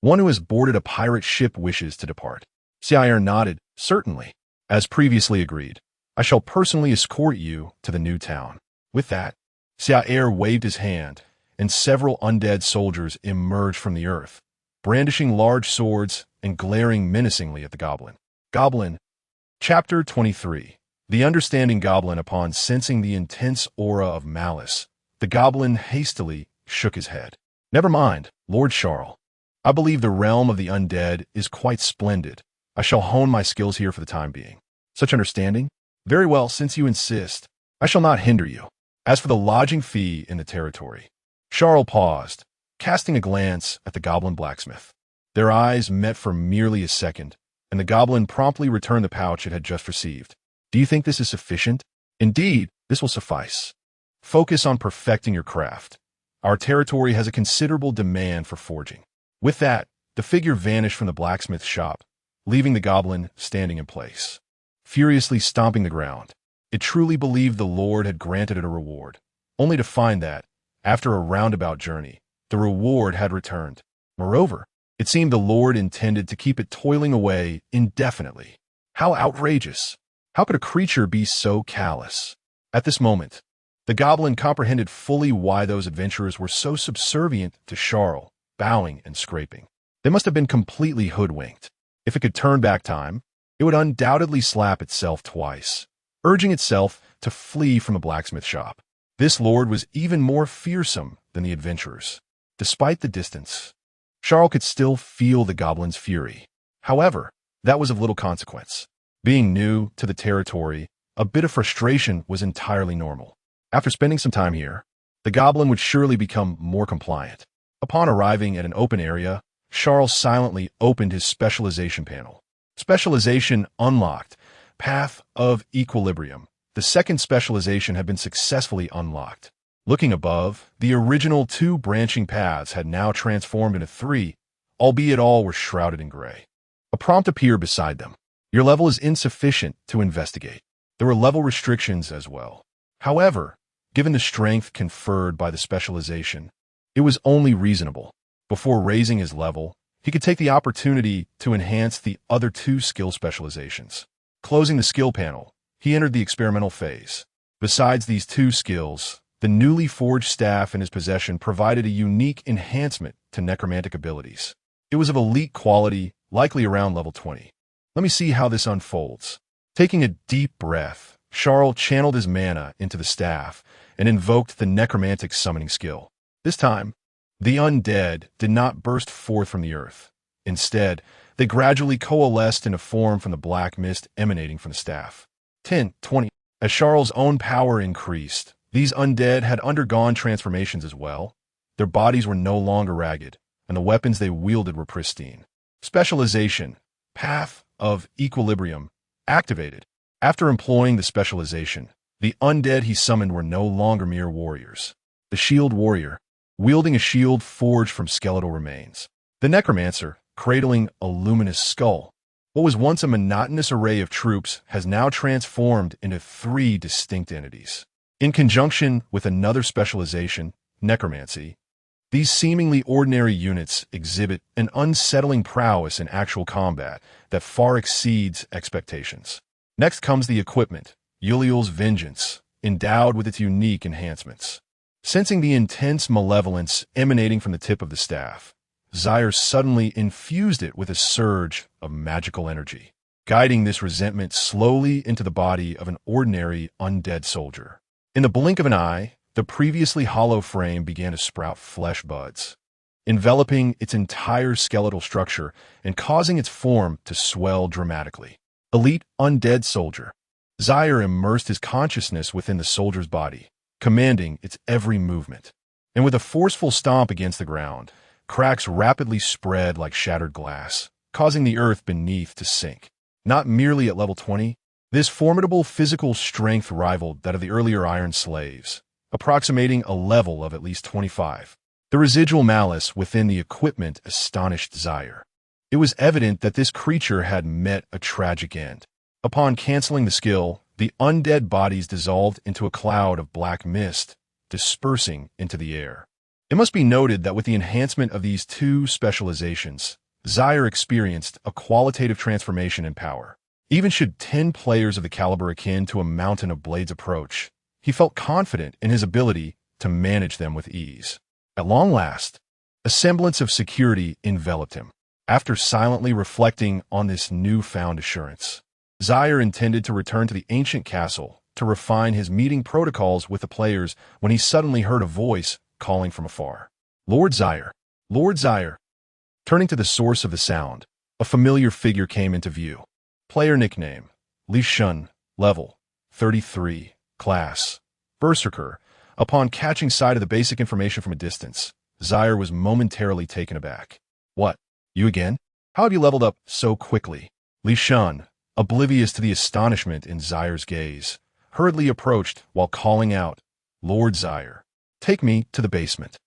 One who has boarded a pirate ship wishes to depart. Char nodded. Certainly. As previously agreed, I shall personally escort you to the new town. With that, Char waved his hand, and several undead soldiers emerged from the earth, brandishing large swords and glaring menacingly at the goblin. Chapter 23. The understanding goblin, upon sensing the intense aura of malice, the goblin hastily shook his head. "Never mind, Lord Char. I believe the realm of the undead is quite splendid. I shall hone my skills here for the time being." "Such understanding? Very well, since you insist. I shall not hinder you. As for the lodging fee in the territory." Charles paused, casting a glance at the goblin blacksmith. Their eyes met for merely a second, and the goblin promptly returned the pouch it had just received. "Do you think this is sufficient?" "Indeed, this will suffice. Focus on perfecting your craft. Our territory has a considerable demand for forging." With that, the figure vanished from the blacksmith's shop, leaving the goblin standing in place, furiously stomping the ground. It truly believed the Lord had granted it a reward, only to find that, after a roundabout journey, the reward had returned. Moreover, it seemed the Lord intended to keep it toiling away indefinitely. How outrageous! How could a creature be so callous? At this moment, the goblin comprehended fully why those adventurers were so subservient to Charles, bowing and scraping. They must have been completely hoodwinked. If it could turn back time, it would undoubtedly slap itself twice, urging itself to flee from the blacksmith shop. This lord was even more fearsome than the adventurers. Despite the distance, Charles could still feel the goblin's fury. However, that was of little consequence. Being new to the territory, a bit of frustration was entirely normal. After spending some time here, the goblin would surely become more compliant. Upon arriving at an open area, Charles silently opened his specialization panel. Specialization unlocked. Path of Equilibrium. The second specialization had been successfully unlocked. Looking above, the original 2 branching paths had now transformed into 3, albeit all were shrouded in gray. A prompt appeared beside them. Your level is insufficient to investigate. There were level restrictions as well. However, given the strength conferred by the specialization, it was only reasonable. Before raising his level, he could take the opportunity to enhance the other 2 skill specializations. Closing the skill panel, he entered the experimental phase. Besides these 2 skills, the newly forged staff in his possession provided a unique enhancement to necromantic abilities. It was of elite quality, likely around level 20. Let me see how this unfolds. Taking a deep breath, Charles channeled his mana into the staff and invoked the necromantic summoning skill. This time, the undead did not burst forth from the earth. Instead, they gradually coalesced in a form from the black mist emanating from the staff. 10, 20. As Charles' own power increased, these undead had undergone transformations as well. Their bodies were no longer ragged, and the weapons they wielded were pristine. Specialization. Path of Equilibrium. Activated. After employing the specialization, the undead he summoned were no longer mere warriors. The shield warrior, wielding a shield forged from skeletal remains. The necromancer, cradling a luminous skull. What was once a monotonous array of troops has now transformed into 3 distinct entities. In conjunction with another specialization, necromancy, these seemingly ordinary units exhibit an unsettling prowess in actual combat that far exceeds expectations. Next comes the equipment, Yuliel's Vengeance, endowed with its unique enhancements. Sensing the intense malevolence emanating from the tip of the staff, Zyre suddenly infused it with a surge of magical energy, guiding this resentment slowly into the body of an ordinary undead soldier. In the blink of an eye, the previously hollow frame began to sprout flesh buds, enveloping its entire skeletal structure and causing its form to swell dramatically. Elite undead soldier. Zyre immersed his consciousness within the soldier's body, commanding its every movement. And with a forceful stomp against the ground, cracks rapidly spread like shattered glass, causing the earth beneath to sink. Not merely at level 20, this formidable physical strength rivaled that of the earlier Iron Slaves, approximating a level of at least 25. The residual malice within the equipment astonished Zyre. It was evident that this creature had met a tragic end. Upon canceling the skill, the undead bodies dissolved into a cloud of black mist, dispersing into the air. It must be noted that with the enhancement of these 2 specializations, Zyre experienced a qualitative transformation in power. Even should 10 players of the caliber akin to a mountain of blades approach, he felt confident in his ability to manage them with ease. At long last, a semblance of security enveloped him. After silently reflecting on this newfound assurance, Zaire intended to return to the ancient castle to refine his meeting protocols with the players when he suddenly heard a voice calling from afar. Lord Zaire! Lord Zaire! Turning to the source of the sound, a familiar figure came into view. Player nickname, Li Shun, level 33, class Berserker. Upon catching sight of the basic information from a distance, Zaire was momentarily taken aback. What? You again? How have you leveled up so quickly? Li Shun, oblivious to the astonishment in Zaire's gaze, hurriedly approached while calling out, Lord Zaire, take me to the basement.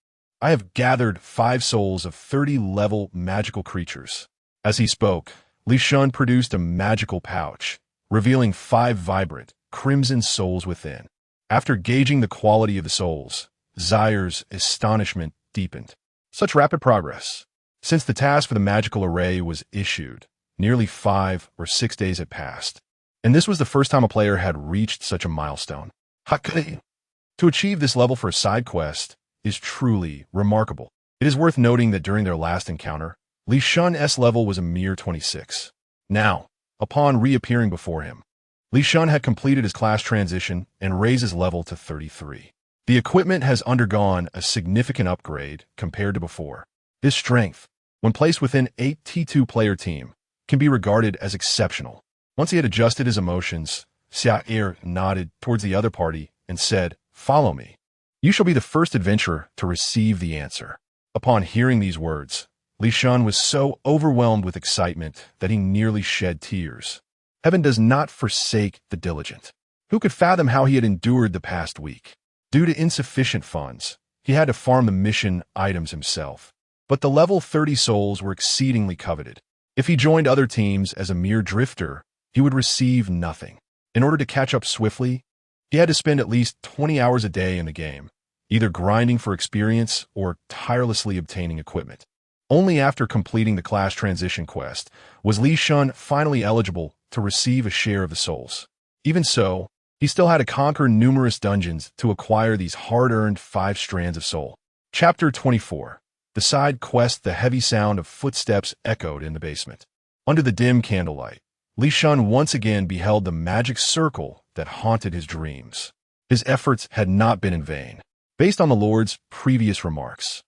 I have gathered 5 souls of 30-level magical creatures. As he spoke, Li Shun produced a magical pouch, revealing 5 vibrant, crimson souls within. After gauging the quality of the souls, Zaire's astonishment deepened. Such rapid progress. Since the task for the magical array was issued, nearly 5 or 6 days had passed, and this was the first time a player had reached such a milestone. To achieve this level for a side quest is truly remarkable. It is worth noting that during their last encounter, Li Shun's level was a mere 26. Now, upon reappearing before him, Li Shun had completed his class transition and raised his level to 33. The equipment has undergone a significant upgrade compared to before. His strength, when placed within a T2 player team, can be regarded as exceptional. Once he had adjusted his emotions, Zaire nodded towards the other party and said, Follow me. You shall be the first adventurer to receive the answer. Upon hearing these words, Li Shun was so overwhelmed with excitement that he nearly shed tears. Heaven does not forsake the diligent. Who could fathom how he had endured the past week? Due to insufficient funds, he had to farm the mission items himself. But the level 30 souls were exceedingly coveted. If he joined other teams as a mere drifter, he would receive nothing. In order to catch up swiftly, he had to spend at least 20 hours a day in the game, either grinding for experience or tirelessly obtaining equipment. Only after completing the class transition quest was Li Shun finally eligible to receive a share of the souls. Even so, he still had to conquer numerous dungeons to acquire these hard-earned 5 strands of soul. Chapter 24. The side quest. The heavy sound of footsteps echoed in the basement. Under the dim candlelight, Li Shun once again beheld the magic circle that haunted his dreams. His efforts had not been in vain. Based on the Lord's previous remarks,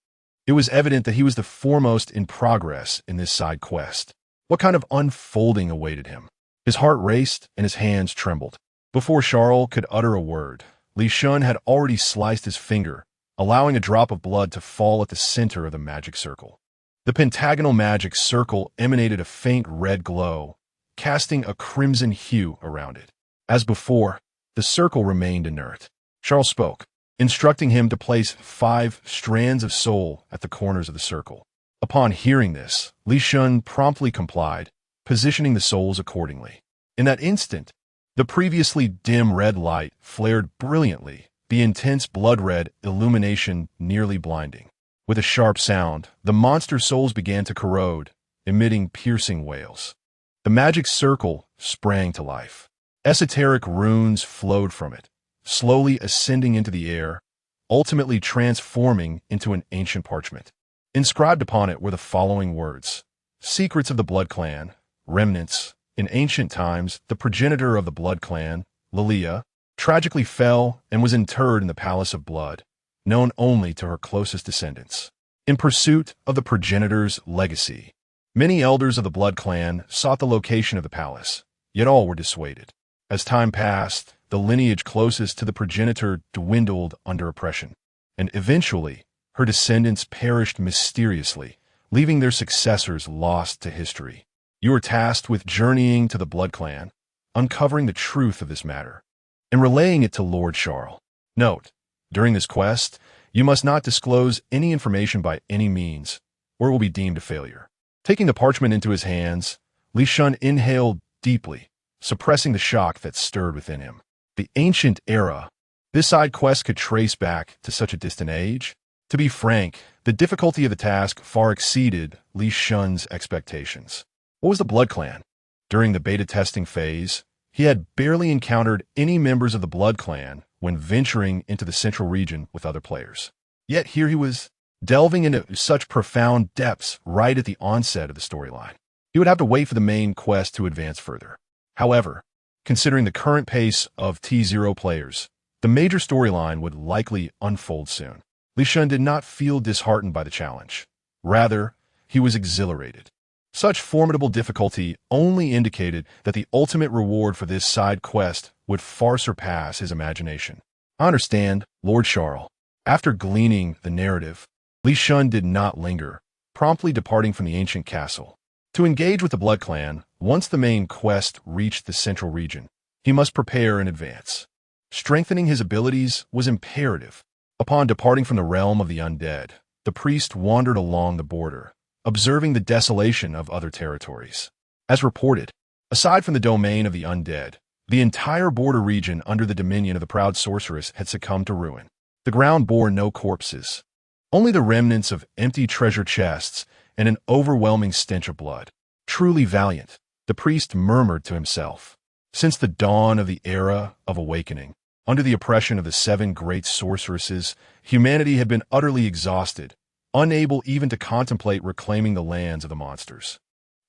it was evident that he was the foremost in progress in this side quest. What kind of unfolding awaited him? His heart raced and his hands trembled. Before Char could utter a word, Li Shun had already sliced his finger, allowing a drop of blood to fall at the center of the magic circle. The pentagonal magic circle emanated a faint red glow, casting a crimson hue around it. As before, the circle remained inert. Char spoke, instructing him to place 5 strands of soul at the corners of the circle. Upon hearing this, Li Shun promptly complied, positioning the souls accordingly. In that instant, the previously dim red light flared brilliantly, the intense blood-red illumination nearly blinding. With a sharp sound, the monster souls began to corrode, emitting piercing wails. The magic circle sprang to life. Esoteric runes flowed from it, slowly ascending into the air, ultimately transforming into an ancient parchment. Inscribed upon it were the following words: Secrets of the Blood Clan, Remnants. In ancient times, the progenitor of the Blood Clan, Lilia, tragically fell and was interred in the Palace of Blood, known only to her closest descendants. In pursuit of the progenitor's legacy, many elders of the Blood Clan sought the location of the palace, yet all were dissuaded. As time passed, the lineage closest to the progenitor dwindled under oppression, and eventually, her descendants perished mysteriously, leaving their successors lost to history. You are tasked with journeying to the Blood Clan, uncovering the truth of this matter, and relaying it to Lord Char. Note, during this quest, you must not disclose any information by any means, or it will be deemed a failure. Taking the parchment into his hands, Li Shun inhaled deeply, suppressing the shock that stirred within him. The ancient era. This side quest could trace back to such a distant age. To be frank, the difficulty of the task far exceeded Li Shun's expectations. What was the Blood Clan? During the beta testing phase, he had barely encountered any members of the Blood Clan when venturing into the central region with other players. Yet here he was, delving into such profound depths right at the onset of the storyline. He would have to wait for the main quest to advance further. However, considering the current pace of T0 players, the major storyline would likely unfold soon. Li Shun did not feel disheartened by the challenge. Rather, he was exhilarated. Such formidable difficulty only indicated that the ultimate reward for this side quest would far surpass his imagination. I understand, Lord Charles. After gleaning the narrative, Li Shun did not linger, promptly departing from the ancient castle. To engage with the Blood Clan, once the main quest reached the central region, he must prepare in advance. Strengthening his abilities was imperative. Upon departing from the realm of the undead, the priest wandered along the border, observing the desolation of other territories. As reported, aside from the domain of the undead, the entire border region under the dominion of the proud sorceress had succumbed to ruin. The ground bore no corpses, only the remnants of empty treasure chests and an overwhelming stench of blood. Truly valiant, the priest murmured to himself. Since the dawn of the era of awakening, under the oppression of the 7 great sorceresses, humanity had been utterly exhausted, unable even to contemplate reclaiming the lands of the monsters.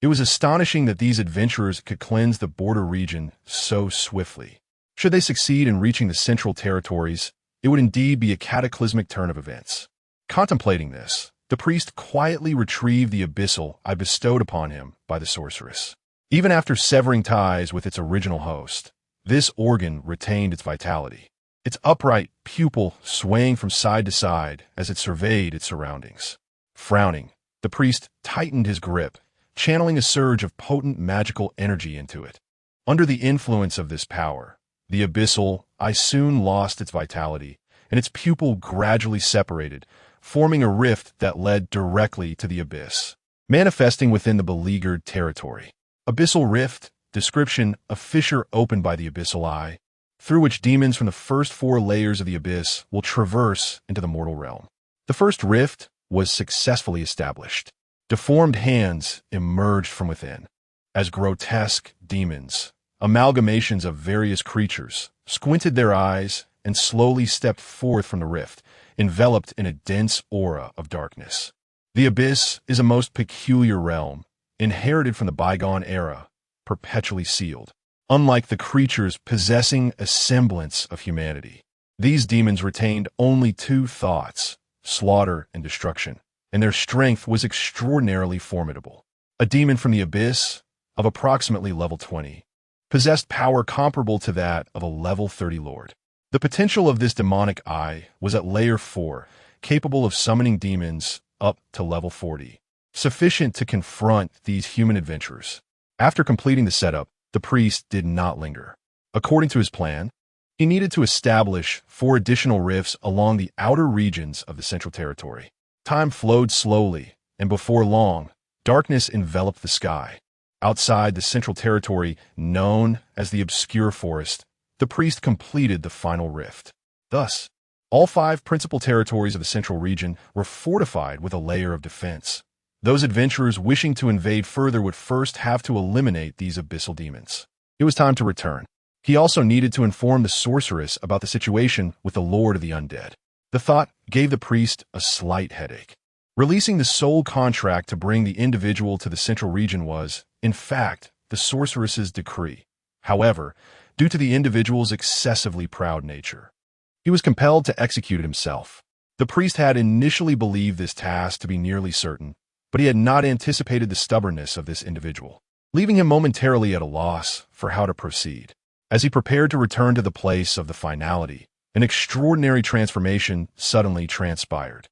It was astonishing that these adventurers could cleanse the border region so swiftly. Should they succeed in reaching the central territories, it would indeed be a cataclysmic turn of events. Contemplating this, the priest quietly retrieved the abyssal I bestowed upon him by the sorceress. Even after severing ties with its original host, this organ retained its vitality, its upright pupil swaying from side to side as it surveyed its surroundings. Frowning, the priest tightened his grip, channeling a surge of potent magical energy into it. Under the influence of this power, the abyssal eye soon lost its vitality, and its pupil gradually separated, forming a rift that led directly to the abyss, manifesting within the beleaguered territory. Abyssal rift. Description: a fissure opened by the abyssal eye, through which demons from the first 4 layers of the abyss will traverse into the mortal realm. The first rift was successfully established. Deformed hands emerged from within, as grotesque demons, amalgamations of various creatures, squinted their eyes and slowly stepped forth from the rift, enveloped in a dense aura of darkness. The abyss is a most peculiar realm, inherited from the bygone era, perpetually sealed. Unlike the creatures possessing a semblance of humanity, these demons retained only 2 thoughts: slaughter and destruction, and their strength was extraordinarily formidable. A demon from the abyss, of approximately level 20, possessed power comparable to that of a level 30 lord. The potential of this demonic eye was at layer 4, capable of summoning demons up to level 40, sufficient to confront these human adventurers. After completing the setup, the priest did not linger. According to his plan, he needed to establish 4 additional rifts along the outer regions of the central territory. Time flowed slowly, and before long, darkness enveloped the sky. Outside the central territory, known as the Obscure Forest, the priest completed the final rift. Thus, all 5 principal territories of the central region were fortified with a layer of defense. Those adventurers wishing to invade further would first have to eliminate these abyssal demons. It was time to return. He also needed to inform the sorceress about the situation with the Lord of the Undead. The thought gave the priest a slight headache. Releasing the sole contract to bring the individual to the central region was, in fact, the sorceress's decree. However, due to the individual's excessively proud nature, he was compelled to execute it himself. The priest had initially believed this task to be nearly certain, but he had not anticipated the stubbornness of this individual, leaving him momentarily at a loss for how to proceed. As he prepared to return to the place of the finality, an extraordinary transformation suddenly transpired.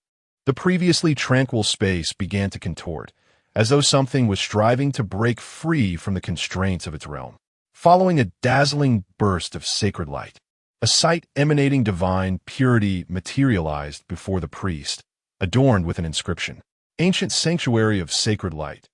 The previously tranquil space began to contort, as though something was striving to break free from the constraints of its realm. Following a dazzling burst of sacred light, a sight emanating divine purity materialized before the priest, adorned with an inscription. Ancient Sanctuary of Sacred Light.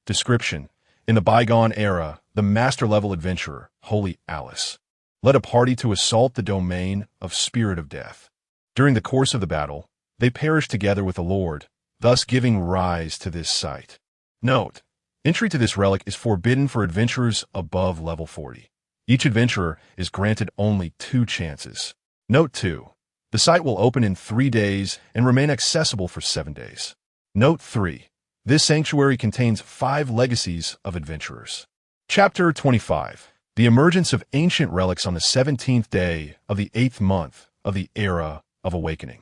Description: in the bygone era, the master-level adventurer, Holy Alice, led a party to assault the domain of Spirit of Death. During the course of the battle, they perished together with the Lord, thus giving rise to this site. Note: entry to this relic is forbidden for adventurers above level 40. Each adventurer is granted only 2 chances. Note 2: the site will open in 3 days and remain accessible for 7 days. Note 3: this sanctuary contains 5 legacies of adventurers. Chapter 25. The emergence of ancient relics on the 17th day of the 8th month of the Era of Awakening.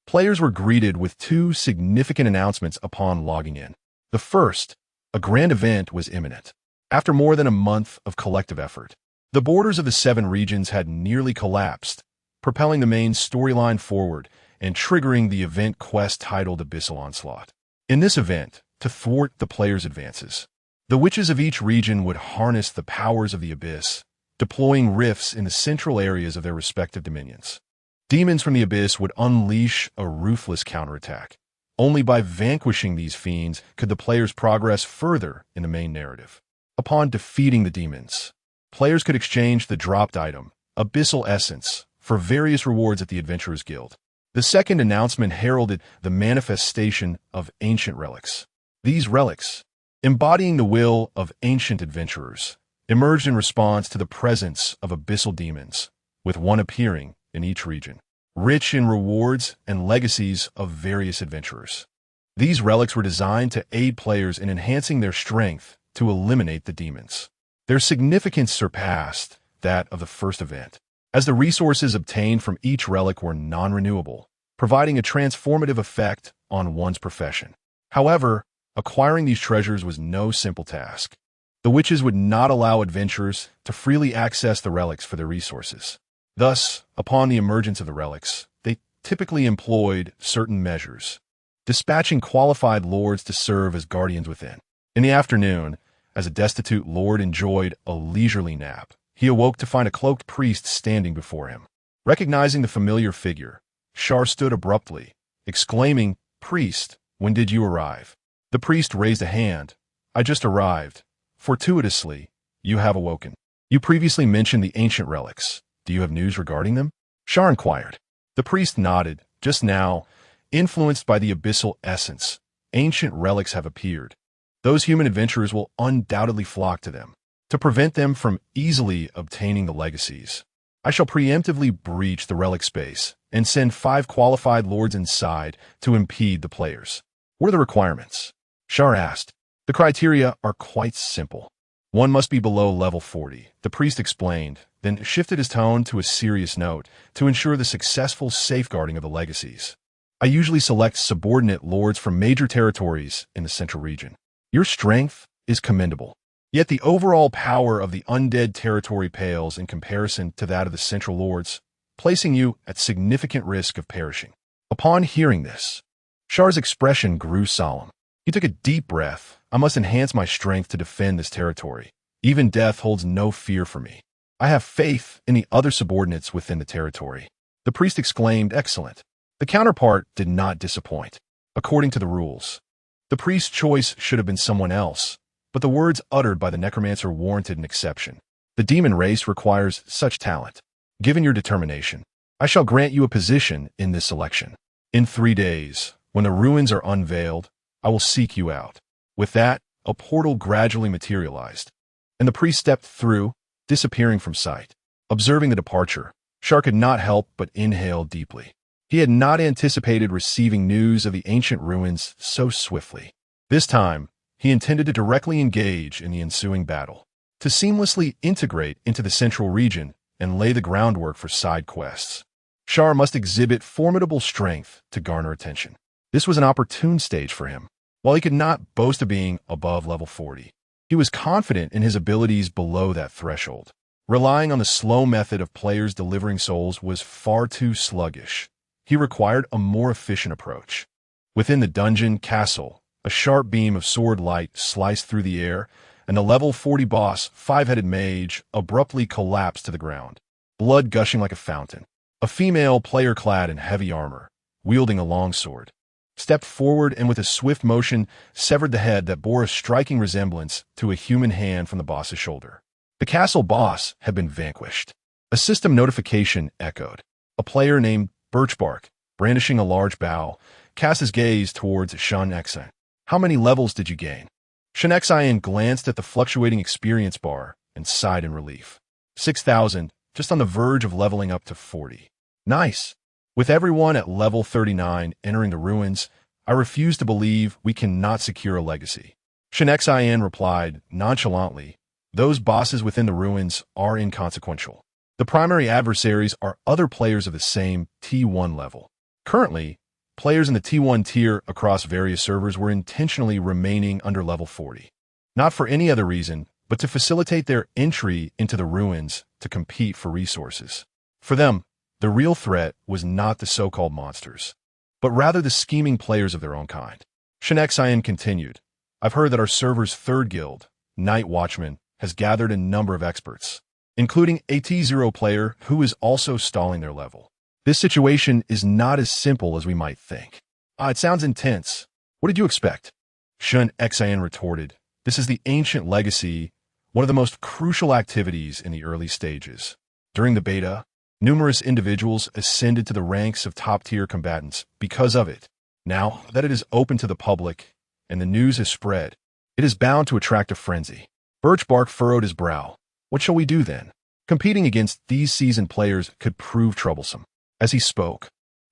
Players were greeted with two significant announcements upon logging in. The first, a grand event was imminent. After more than a month of collective effort, the borders of the 7 regions had nearly collapsed, propelling the main storyline forward and triggering the event quest titled Abyssal Onslaught. In this event, to thwart the players' advances, the witches of each region would harness the powers of the Abyss, deploying rifts in the central areas of their respective dominions. Demons from the Abyss would unleash a ruthless counterattack. Only by vanquishing these fiends could the players progress further in the main narrative. Upon defeating the demons, players could exchange the dropped item, Abyssal Essence, for various rewards at the Adventurers Guild. The second announcement heralded the manifestation of ancient relics. These relics, embodying the will of ancient adventurers, emerged in response to the presence of abyssal demons, with one appearing in each region, rich in rewards and legacies of various adventurers. These relics were designed to aid players in enhancing their strength to eliminate the demons. Their significance surpassed that of the first event, as the resources obtained from each relic were non-renewable, providing a transformative effect on one's profession. However, acquiring these treasures was no simple task. The witches would not allow adventurers to freely access the relics for their resources. Thus, upon the emergence of the relics, they typically employed certain measures, dispatching qualified lords to serve as guardians within. In the afternoon, as a destitute lord enjoyed a leisurely nap, he awoke to find a cloaked priest standing before him. Recognizing the familiar figure, Char stood abruptly, exclaiming, "Priest, when did you arrive?" The priest raised a hand. "I just arrived. Fortuitously, you have awoken. You previously mentioned the ancient relics. Do you have news regarding them?" Char inquired. The priest nodded. "Just now, influenced by the abyssal essence, ancient relics have appeared. Those human adventurers will undoubtedly flock to them. To prevent them from easily obtaining the legacies, I shall preemptively breach the relic space and send 5 qualified lords inside to impede the players." "What are the requirements?" Char asked. "The criteria are quite simple. One must be below level 40, the priest explained, then shifted his tone to a serious note to ensure the successful safeguarding of the legacies. "I usually select subordinate lords from major territories in the central region. Your strength is commendable, yet the overall power of the undead territory pales in comparison to that of the central lords, placing you at significant risk of perishing." Upon hearing this, Char's expression grew solemn. He took a deep breath. "I must enhance my strength to defend this territory. Even death holds no fear for me. I have faith in the other subordinates within the territory." The priest exclaimed, "Excellent." The counterpart did not disappoint. According to the rules, the priest's choice should have been someone else, but the words uttered by the necromancer warranted an exception. "The demon race requires such talent. Given your determination, I shall grant you a position in this selection. In 3 days, when the ruins are unveiled, I will seek you out." With that, a portal gradually materialized, and the priest stepped through, disappearing from sight. Observing the departure, Char could not help but inhale deeply. He had not anticipated receiving news of the ancient ruins so swiftly. This time, he intended to directly engage in the ensuing battle, to seamlessly integrate into the central region and lay the groundwork for side quests. Char must exhibit formidable strength to garner attention. This was an opportune stage for him. While he could not boast of being above level 40, he was confident in his abilities below that threshold. Relying on the slow method of players delivering souls was far too sluggish. He required a more efficient approach. Within the dungeon castle, a sharp beam of sword light sliced through the air, and the level 40 boss, 5-headed mage, abruptly collapsed to the ground, blood gushing like a fountain. A female player clad in heavy armor, wielding a longsword, stepped forward and with a swift motion severed the head that bore a striking resemblance to a human hand from the boss's shoulder. The castle boss had been vanquished. A system notification echoed. A player named Birchbark, brandishing a large bow, cast his gaze towards Shan-Exan. "How many levels did you gain?" Shan-Exan glanced at the fluctuating experience bar and sighed in relief. 6,000, just on the verge of leveling up to 40. "Nice. With everyone at level 39 entering the ruins, I refuse to believe we cannot secure a legacy." Shan-Exan replied nonchalantly, Those bosses within the ruins are inconsequential. The primary adversaries are other players of the same T1 level. Currently, players in the T1 tier across various servers were intentionally remaining under level 40. Not for any other reason, but to facilitate their entry into the ruins to compete for resources. For them, the real threat was not the so-called monsters, but rather the scheming players of their own kind. Xian continued, I've heard that our server's third guild, Night Watchman, has gathered a number of experts, including a T0 player who is also stalling their level. This situation is not as simple as we might think. It sounds intense. What did you expect? Xian retorted, this is the ancient legacy, one of the most crucial activities in the early stages. During the beta, numerous individuals ascended to the ranks of top-tier combatants because of it. Now that it is open to the public and the news has spread, it is bound to attract a frenzy. Birchbark furrowed his brow. What shall we do then? Competing against these seasoned players could prove troublesome. As he spoke,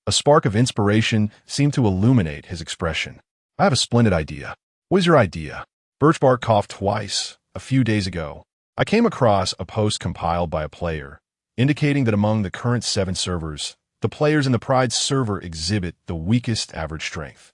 a spark of inspiration seemed to illuminate his expression. I have a splendid idea. What is your idea? Birchbark coughed twice. A few days ago, I came across a post compiled by a player, indicating that among the current 7 servers, the players in the Pride server exhibit the weakest average strength.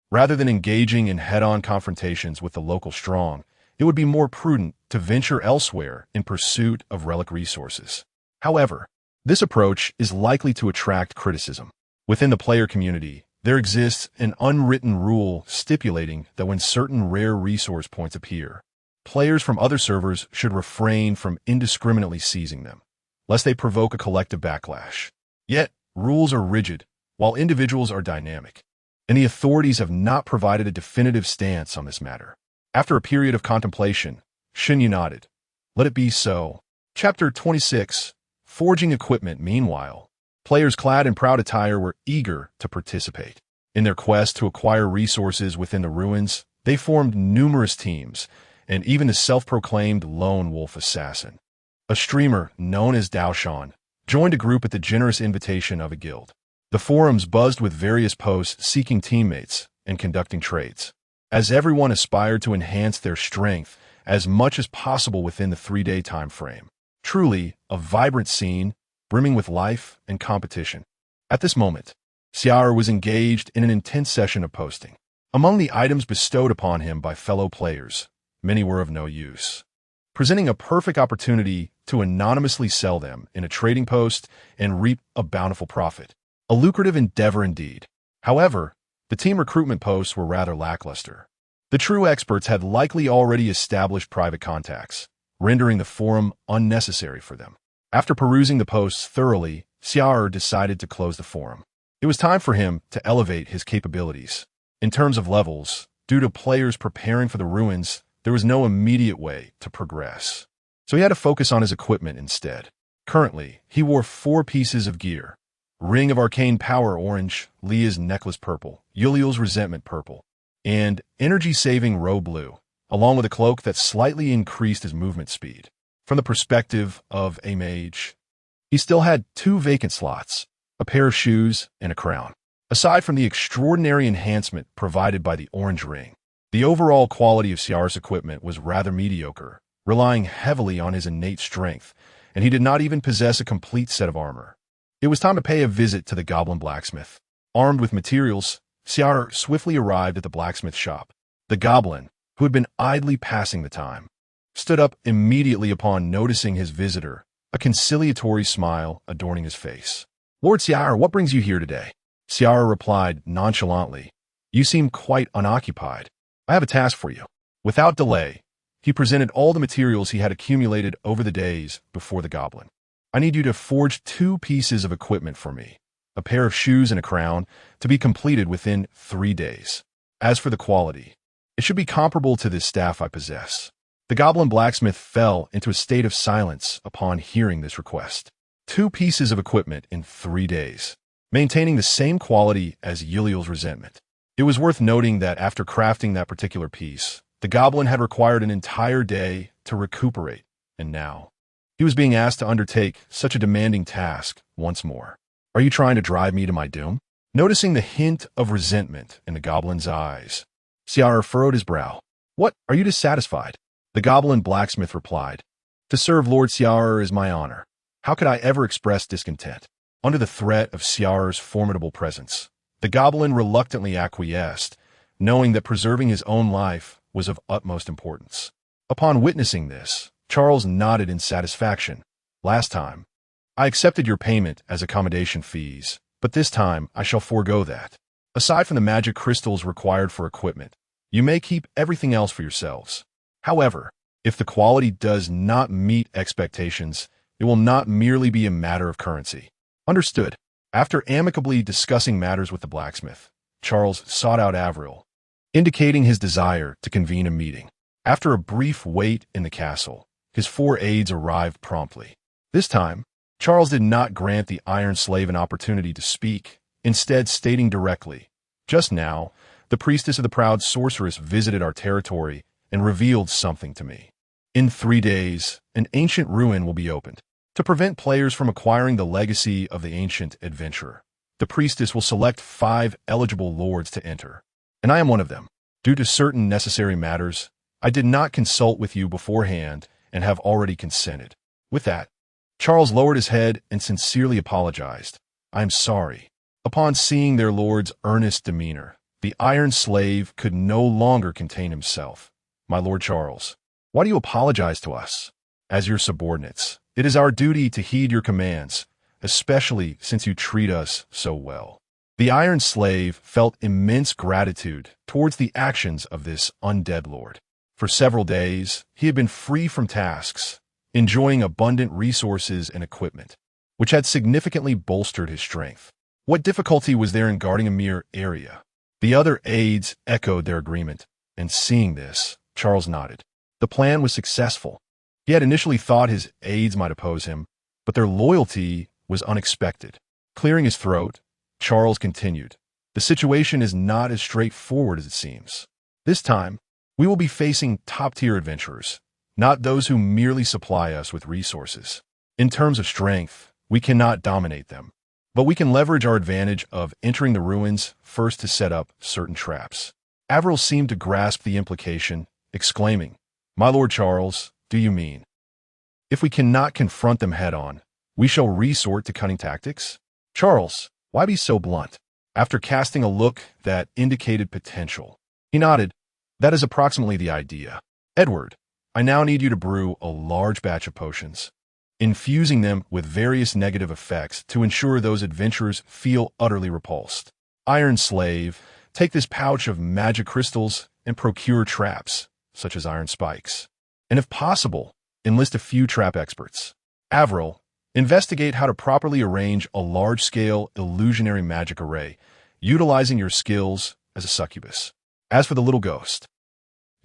Rather than engaging in head-on confrontations with the local strong, it would be more prudent to venture elsewhere in pursuit of relic resources. However, this approach is likely to attract criticism. Within the player community, there exists an unwritten rule stipulating that when certain rare resource points appear, players from other servers should refrain from indiscriminately seizing them, lest they provoke a collective backlash. Yet, rules are rigid, while individuals are dynamic, and the authorities have not provided a definitive stance on this matter. After a period of contemplation, Xian nodded. Let it be so. Chapter 26. Forging Equipment. Meanwhile, players clad in proud attire were eager to participate. In their quest to acquire resources within the ruins, they formed numerous teams, and even the self-proclaimed lone wolf assassin, a streamer known as Daoshan, joined a group at the generous invitation of a guild. The forums buzzed with various posts seeking teammates and conducting trades, as everyone aspired to enhance their strength as much as possible within the 3-day time frame. Truly, a vibrant scene, brimming with life and competition. At this moment, Char was engaged in an intense session of posting. Among the items bestowed upon him by fellow players, many were of no use, presenting a perfect opportunity to anonymously sell them in a trading post and reap a bountiful profit. A lucrative endeavor indeed. However, the team recruitment posts were rather lackluster. The true experts had likely already established private contacts, rendering the forum unnecessary for them. After perusing the posts thoroughly, Char decided to close the forum. It was time for him to elevate his capabilities. In terms of levels, due to players preparing for the ruins, there was no immediate way to progress. So he had to focus on his equipment instead. Currently, he wore 4 pieces of gear. Ring of Arcane Power orange, Leah's necklace purple, Yuliel's resentment purple, and energy-saving robe blue, along with a cloak that slightly increased his movement speed. From the perspective of a mage, he still had 2 vacant slots, a pair of shoes, and a crown. Aside from the extraordinary enhancement provided by the orange ring, the overall quality of Char's equipment was rather mediocre, relying heavily on his innate strength, and he did not even possess a complete set of armor. It was time to pay a visit to the goblin blacksmith. Armed with materials, Char swiftly arrived at the blacksmith shop. The goblin, who had been idly passing the time, stood up immediately upon noticing his visitor, a conciliatory smile adorning his face. Lord Char, what brings you here today? Char replied nonchalantly, You seem quite unoccupied. I have a task for you. Without delay, he presented all the materials he had accumulated over the days before the goblin. I need you to forge 2 pieces of equipment for me, a pair of shoes and a crown, to be completed within 3 days. As for the quality, it should be comparable to this staff I possess. The goblin blacksmith fell into a state of silence upon hearing this request. 2 pieces of equipment in 3 days, maintaining the same quality as Yuliel's resentment. It was worth noting that after crafting that particular piece, the goblin had required an entire day to recuperate, and now he was being asked to undertake such a demanding task once more. Are you trying to drive me to my doom? Noticing the hint of resentment in the goblin's eyes, Char furrowed his brow. What, are you dissatisfied? The The goblin blacksmith replied, "To serve Lord Char is my honor. How could I ever express discontent?" Under the threat of Char's formidable presence, the goblin reluctantly acquiesced, knowing that preserving his own life was of utmost importance. Upon witnessing this, Charles nodded in satisfaction. "Last time, I accepted your payment as accommodation fees, but this time I shall forego that. Aside from the magic crystals required for equipment, you may keep everything else for yourselves. However, if the quality does not meet expectations, it will not merely be a matter of currency." Understood. After amicably discussing matters with the blacksmith, Charles sought out Avril, indicating his desire to convene a meeting. After a brief wait in the castle, his 4 aides arrived promptly. This time, Charles did not grant the Iron Slave an opportunity to speak, instead stating directly, "Just now, the priestess of the proud sorceress visited our territory and revealed something to me. In 3 days, an ancient ruin will be opened. To prevent players from acquiring the legacy of the ancient adventurer, the priestess will select 5 eligible lords to enter, and I am one of them. Due to certain necessary matters, I did not consult with you beforehand and have already consented." With that, Charles lowered his head and sincerely apologized. "I am sorry." Upon seeing their lord's earnest demeanor, the Iron Slave could no longer contain himself. "My Lord Charles, why do you apologize to us? As your subordinates, it is our duty to heed your commands, especially since you treat us so well." The Iron Slave felt immense gratitude towards the actions of this undead lord. For several days, he had been free from tasks, enjoying abundant resources and equipment, which had significantly bolstered his strength. What difficulty was there in guarding a mere area? The other aides echoed their agreement, and seeing this, Charles nodded. The plan was successful. He had initially thought his aides might oppose him, but their loyalty was unexpected. Clearing his throat, Charles continued, "The situation is not as straightforward as it seems. This time, we will be facing top-tier adventurers, not those who merely supply us with resources. In terms of strength, we cannot dominate them, but we can leverage our advantage of entering the ruins first to set up certain traps." Avril seemed to grasp the implication, exclaiming, "My Lord Charles, do you mean, if we cannot confront them head-on, we shall resort to cunning tactics?" "Charles, why be so blunt?" After casting a look that indicated potential, he nodded. "That is approximately the idea. Edward, I now need you to brew a large batch of potions, infusing them with various negative effects to ensure those adventurers feel utterly repulsed. Iron Slave, take this pouch of magic crystals and procure traps, such as iron spikes. And if possible, enlist a few trap experts. Avril, investigate how to properly arrange a large-scale illusionary magic array, utilizing your skills as a succubus. As for the little ghost,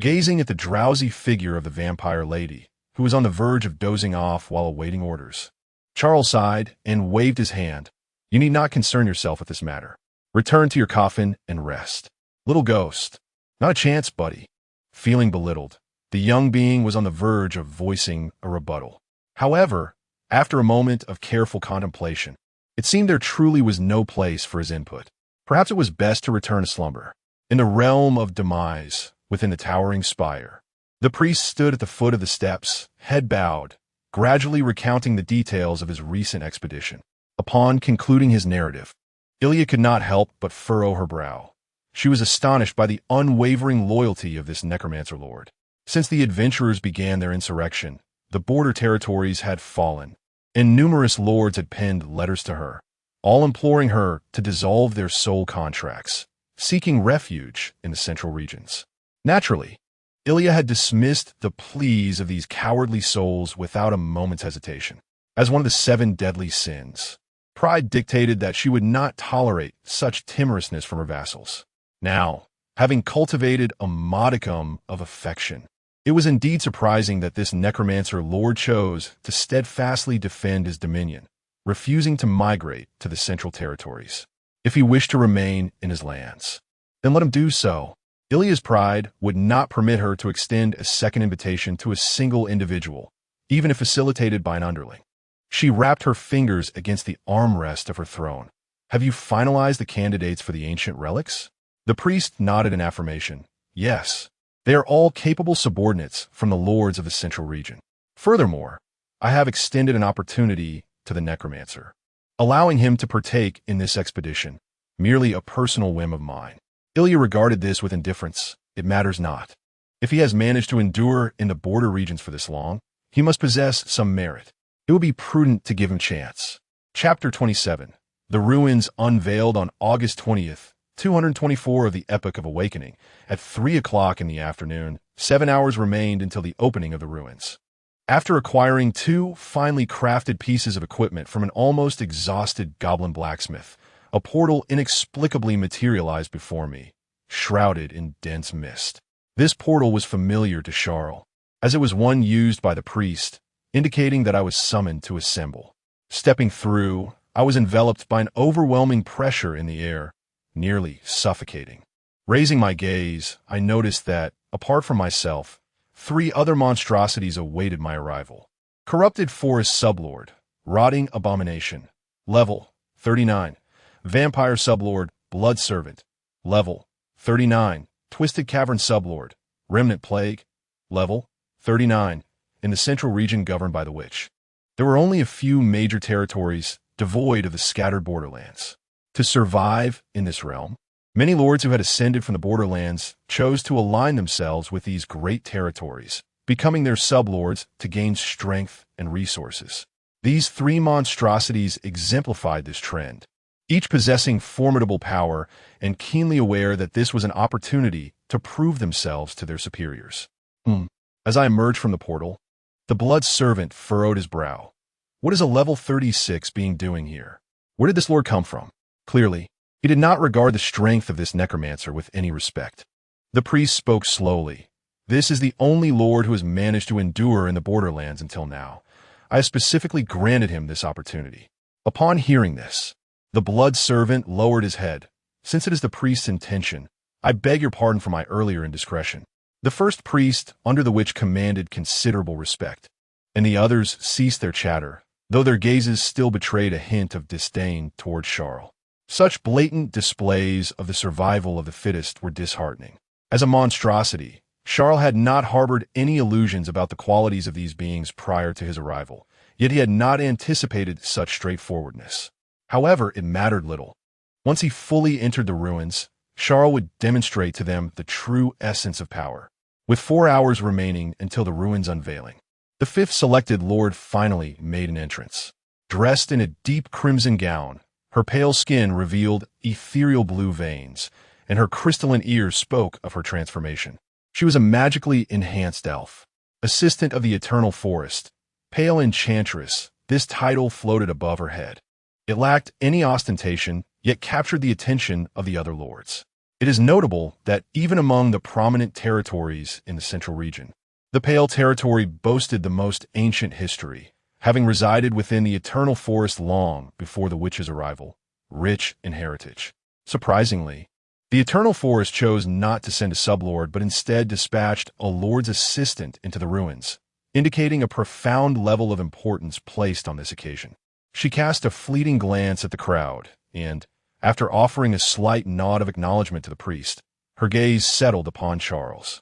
gazing at the drowsy figure of the vampire lady, who was on the verge of dozing off while awaiting orders, Charles sighed and waved his hand. "You need not concern yourself with this matter. Return to your coffin and rest." "Little ghost, not a chance, buddy." Feeling belittled, the young being was on the verge of voicing a rebuttal. However, after a moment of careful contemplation, it seemed there truly was no place for his input. Perhaps it was best to return to slumber. In the realm of demise, within the towering spire, the priest stood at the foot of the steps, head bowed, gradually recounting the details of his recent expedition. Upon concluding his narrative, Ilya could not help but furrow her brow. She was astonished by the unwavering loyalty of this necromancer lord. Since the adventurers began their insurrection, the border territories had fallen, and numerous lords had penned letters to her, all imploring her to dissolve their soul contracts, seeking refuge in the central regions. Naturally, Ilya had dismissed the pleas of these cowardly souls without a moment's hesitation. As one of the 7 deadly sins, pride dictated that she would not tolerate such timorousness from her vassals. Now, having cultivated a modicum of affection, it was indeed surprising that this necromancer lord chose to steadfastly defend his dominion, refusing to migrate to the central territories. If he wished to remain in his lands, then let him do so. Ilya's pride would not permit her to extend a second invitation to a single individual, even if facilitated by an underling. She wrapped her fingers against the armrest of her throne. "Have you finalized the candidates for the ancient relics?" The priest nodded in affirmation. "Yes. They are all capable subordinates from the lords of the central region. Furthermore, I have extended an opportunity to the necromancer, allowing him to partake in this expedition, merely a personal whim of mine. Ilya regarded this with indifference. It matters not. If he has managed to endure in the border regions for this long, he must possess some merit. It would be prudent to give him chance. Chapter 27. The ruins unveiled on August 20th, 224 of the Epoch of Awakening. At 3 o'clock in the afternoon, 7 hours remained until the opening of the ruins. After acquiring 2 finely crafted pieces of equipment from an almost exhausted goblin blacksmith, a portal inexplicably materialized before me, shrouded in dense mist. This portal was familiar to Char, as it was one used by the priest, indicating that I was summoned to assemble. Stepping through, I was enveloped by an overwhelming pressure in the air, nearly suffocating. Raising my gaze, I noticed that, apart from myself, 3 other monstrosities awaited my arrival. Corrupted Forest Sublord, Rotting Abomination, Level 39. Vampire Sublord, Blood Servant, Level 39. Twisted Cavern Sublord, Remnant Plague, Level 39. In the central region governed by the Witch. There were only a few major territories devoid of the scattered borderlands. To survive in this realm, many lords who had ascended from the borderlands chose to align themselves with these great territories, becoming their sublords to gain strength and resources. These 3 monstrosities exemplified this trend, each possessing formidable power and keenly aware that this was an opportunity to prove themselves to their superiors. As I emerged from the portal, the Blood Servant furrowed his brow. What is a level 36 being doing here? Where did this lord come from? Clearly, he did not regard the strength of this necromancer with any respect. The priest spoke slowly. This is the only lord who has managed to endure in the borderlands until now. I have specifically granted him this opportunity. Upon hearing this, the Blood Servant lowered his head. Since it is the priest's intention, I beg your pardon for my earlier indiscretion. The first priest under the witch commanded considerable respect, and the others ceased their chatter, though their gazes still betrayed a hint of disdain toward Char. Such blatant displays of the survival of the fittest were disheartening. As a monstrosity, Char had not harbored any illusions about the qualities of these beings prior to his arrival, yet he had not anticipated such straightforwardness. However, it mattered little. Once he fully entered the ruins, Char would demonstrate to them the true essence of power. With 4 hours remaining until the ruins unveiling, the 5th selected lord finally made an entrance. Dressed in a deep crimson gown, her pale skin revealed ethereal blue veins, and her crystalline ears spoke of her transformation. She was a magically enhanced elf, assistant of the eternal forest, pale enchantress. This title floated above her head. It lacked any ostentation, yet captured the attention of the other lords. It is notable that even among the prominent territories in the central region, the Pale Territory boasted the most ancient history, having resided within the eternal forest long before the witch's arrival, rich in heritage. Surprisingly, the eternal forest chose not to send a sublord, but instead dispatched a lord's assistant into the ruins, indicating a profound level of importance placed on this occasion. She cast a fleeting glance at the crowd, and, after offering a slight nod of acknowledgement to the priest, her gaze settled upon Charles.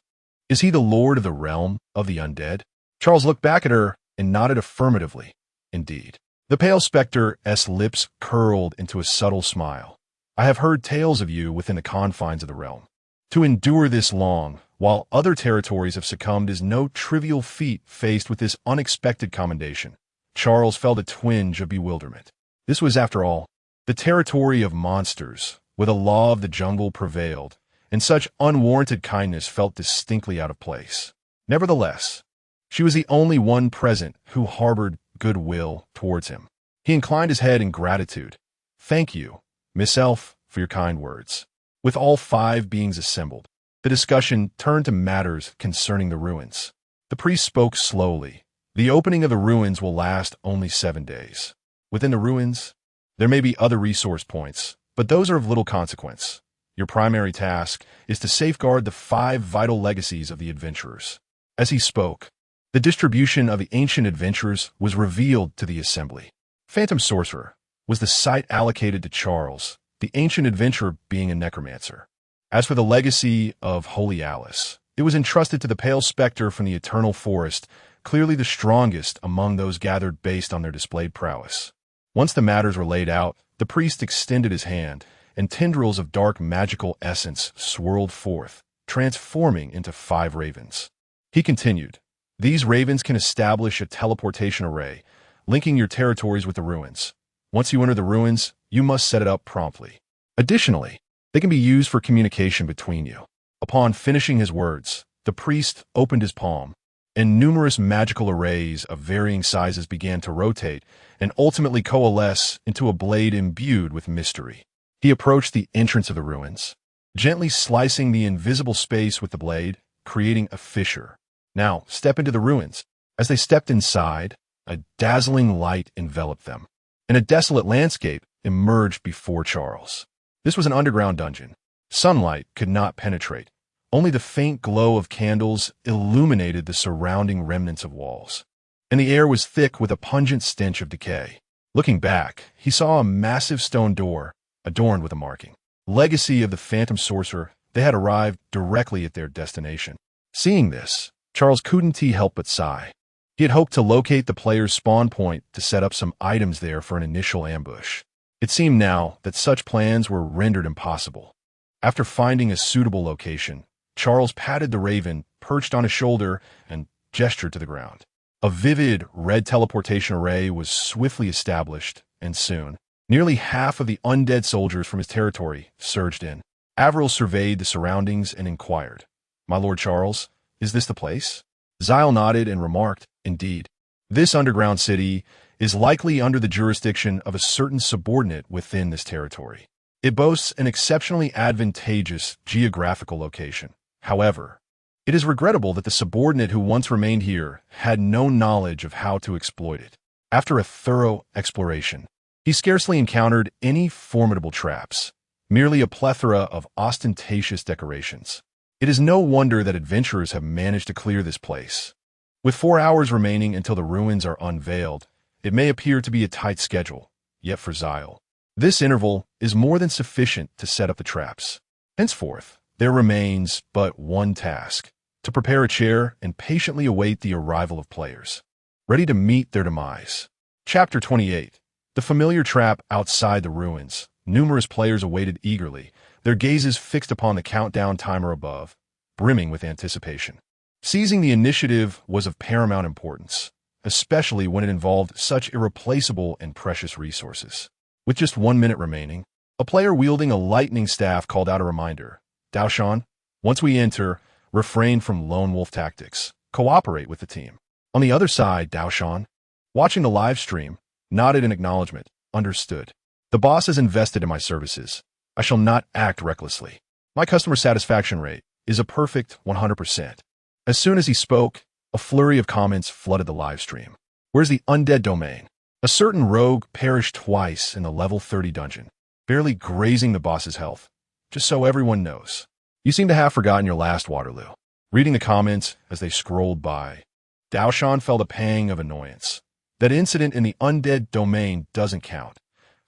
Is he the lord of the realm of the undead? Charles looked back at her and nodded affirmatively. Indeed. The pale spectre's lips curled into a subtle smile. I have heard tales of you within the confines of the realm. To endure this long, while other territories have succumbed, is no trivial feat faced with this unexpected commendation. Charles felt a twinge of bewilderment. This was, after all, the territory of monsters, where the law of the jungle prevailed, and such unwarranted kindness felt distinctly out of place. Nevertheless, she was the only one present who harbored goodwill towards him. He inclined his head in gratitude. Thank you, Miss Elf, for your kind words. With all 5 beings assembled, the discussion turned to matters concerning the ruins. The priest spoke slowly. The opening of the ruins will last only 7 days. Within the ruins, there may be other resource points, but those are of little consequence. Your primary task is to safeguard the 5 vital legacies of the adventurers. As he spoke, the distribution of the ancient adventurers was revealed to the assembly. Phantom Sorcerer was the site allocated to Charles, the ancient adventurer being a necromancer. As for the legacy of Holy Alice, It was entrusted to the pale specter from the eternal forest, clearly the strongest among those gathered based on their displayed prowess. Once the matters were laid out, the priest extended his hand, and tendrils of dark magical essence swirled forth, transforming into 5 ravens. He continued, "These ravens can establish a teleportation array, linking your territories with the ruins. Once you enter the ruins, you must set it up promptly. Additionally, they can be used for communication between you." Upon finishing his words, the priest opened his palm, and numerous magical arrays of varying sizes began to rotate and ultimately coalesce into a blade imbued with mystery. He approached the entrance of the ruins, gently slicing the invisible space with the blade, creating a fissure. "Now, step into the ruins." As they stepped inside, a dazzling light enveloped them, and a desolate landscape emerged before Charles. This was an underground dungeon. Sunlight could not penetrate. Only the faint glow of candles illuminated the surrounding remnants of walls, and the air was thick with a pungent stench of decay. Looking back, he saw a massive stone door, adorned with a marking. Legacy of the Phantom Sorcerer. They had arrived directly at their destination. Seeing this, Charles couldn't help but sigh. He had hoped to locate the player's spawn point to set up some items there for an initial ambush. It seemed now that such plans were rendered impossible. After finding a suitable location, Charles patted the raven perched on his shoulder and gestured to the ground. A vivid red teleportation array was swiftly established, and soon, nearly half of the undead soldiers from his territory surged in. Avril surveyed the surroundings and inquired, "My Lord Charles, is this the place?" Zyle nodded and remarked, "Indeed. This underground city is likely under the jurisdiction of a certain subordinate within this territory. It boasts an exceptionally advantageous geographical location. However, it is regrettable that the subordinate who once remained here had no knowledge of how to exploit it. After a thorough exploration, he scarcely encountered any formidable traps, merely a plethora of ostentatious decorations. It is no wonder that adventurers have managed to clear this place. With 4 hours remaining until the ruins are unveiled, it may appear to be a tight schedule, yet for Zyle, this interval is more than sufficient to set up the traps. Henceforth, there remains but one task: to prepare a chair and patiently await the arrival of players, ready to meet their demise. Chapter 28. The familiar trap outside the ruins. Numerous players awaited eagerly, their gazes fixed upon the countdown timer above, brimming with anticipation. Seizing the initiative was of paramount importance, especially when it involved such irreplaceable and precious resources. With just 1 minute remaining, a player wielding a lightning staff called out a reminder. "Daoshan, once we enter, refrain from lone wolf tactics. Cooperate with the team." On the other side, Daoshan, watching the live stream, nodded in acknowledgement. "Understood. The boss has invested in my services. I shall not act recklessly. My customer satisfaction rate is a perfect 100%. As soon as he spoke, a flurry of comments flooded the live stream. "Where's the undead domain? A certain rogue perished twice in the level 30 dungeon, barely grazing the boss's health. Just so everyone knows. You seem to have forgotten your last Waterloo." Reading the comments as they scrolled by, Daoshan felt a pang of annoyance. That incident in the undead domain doesn't count.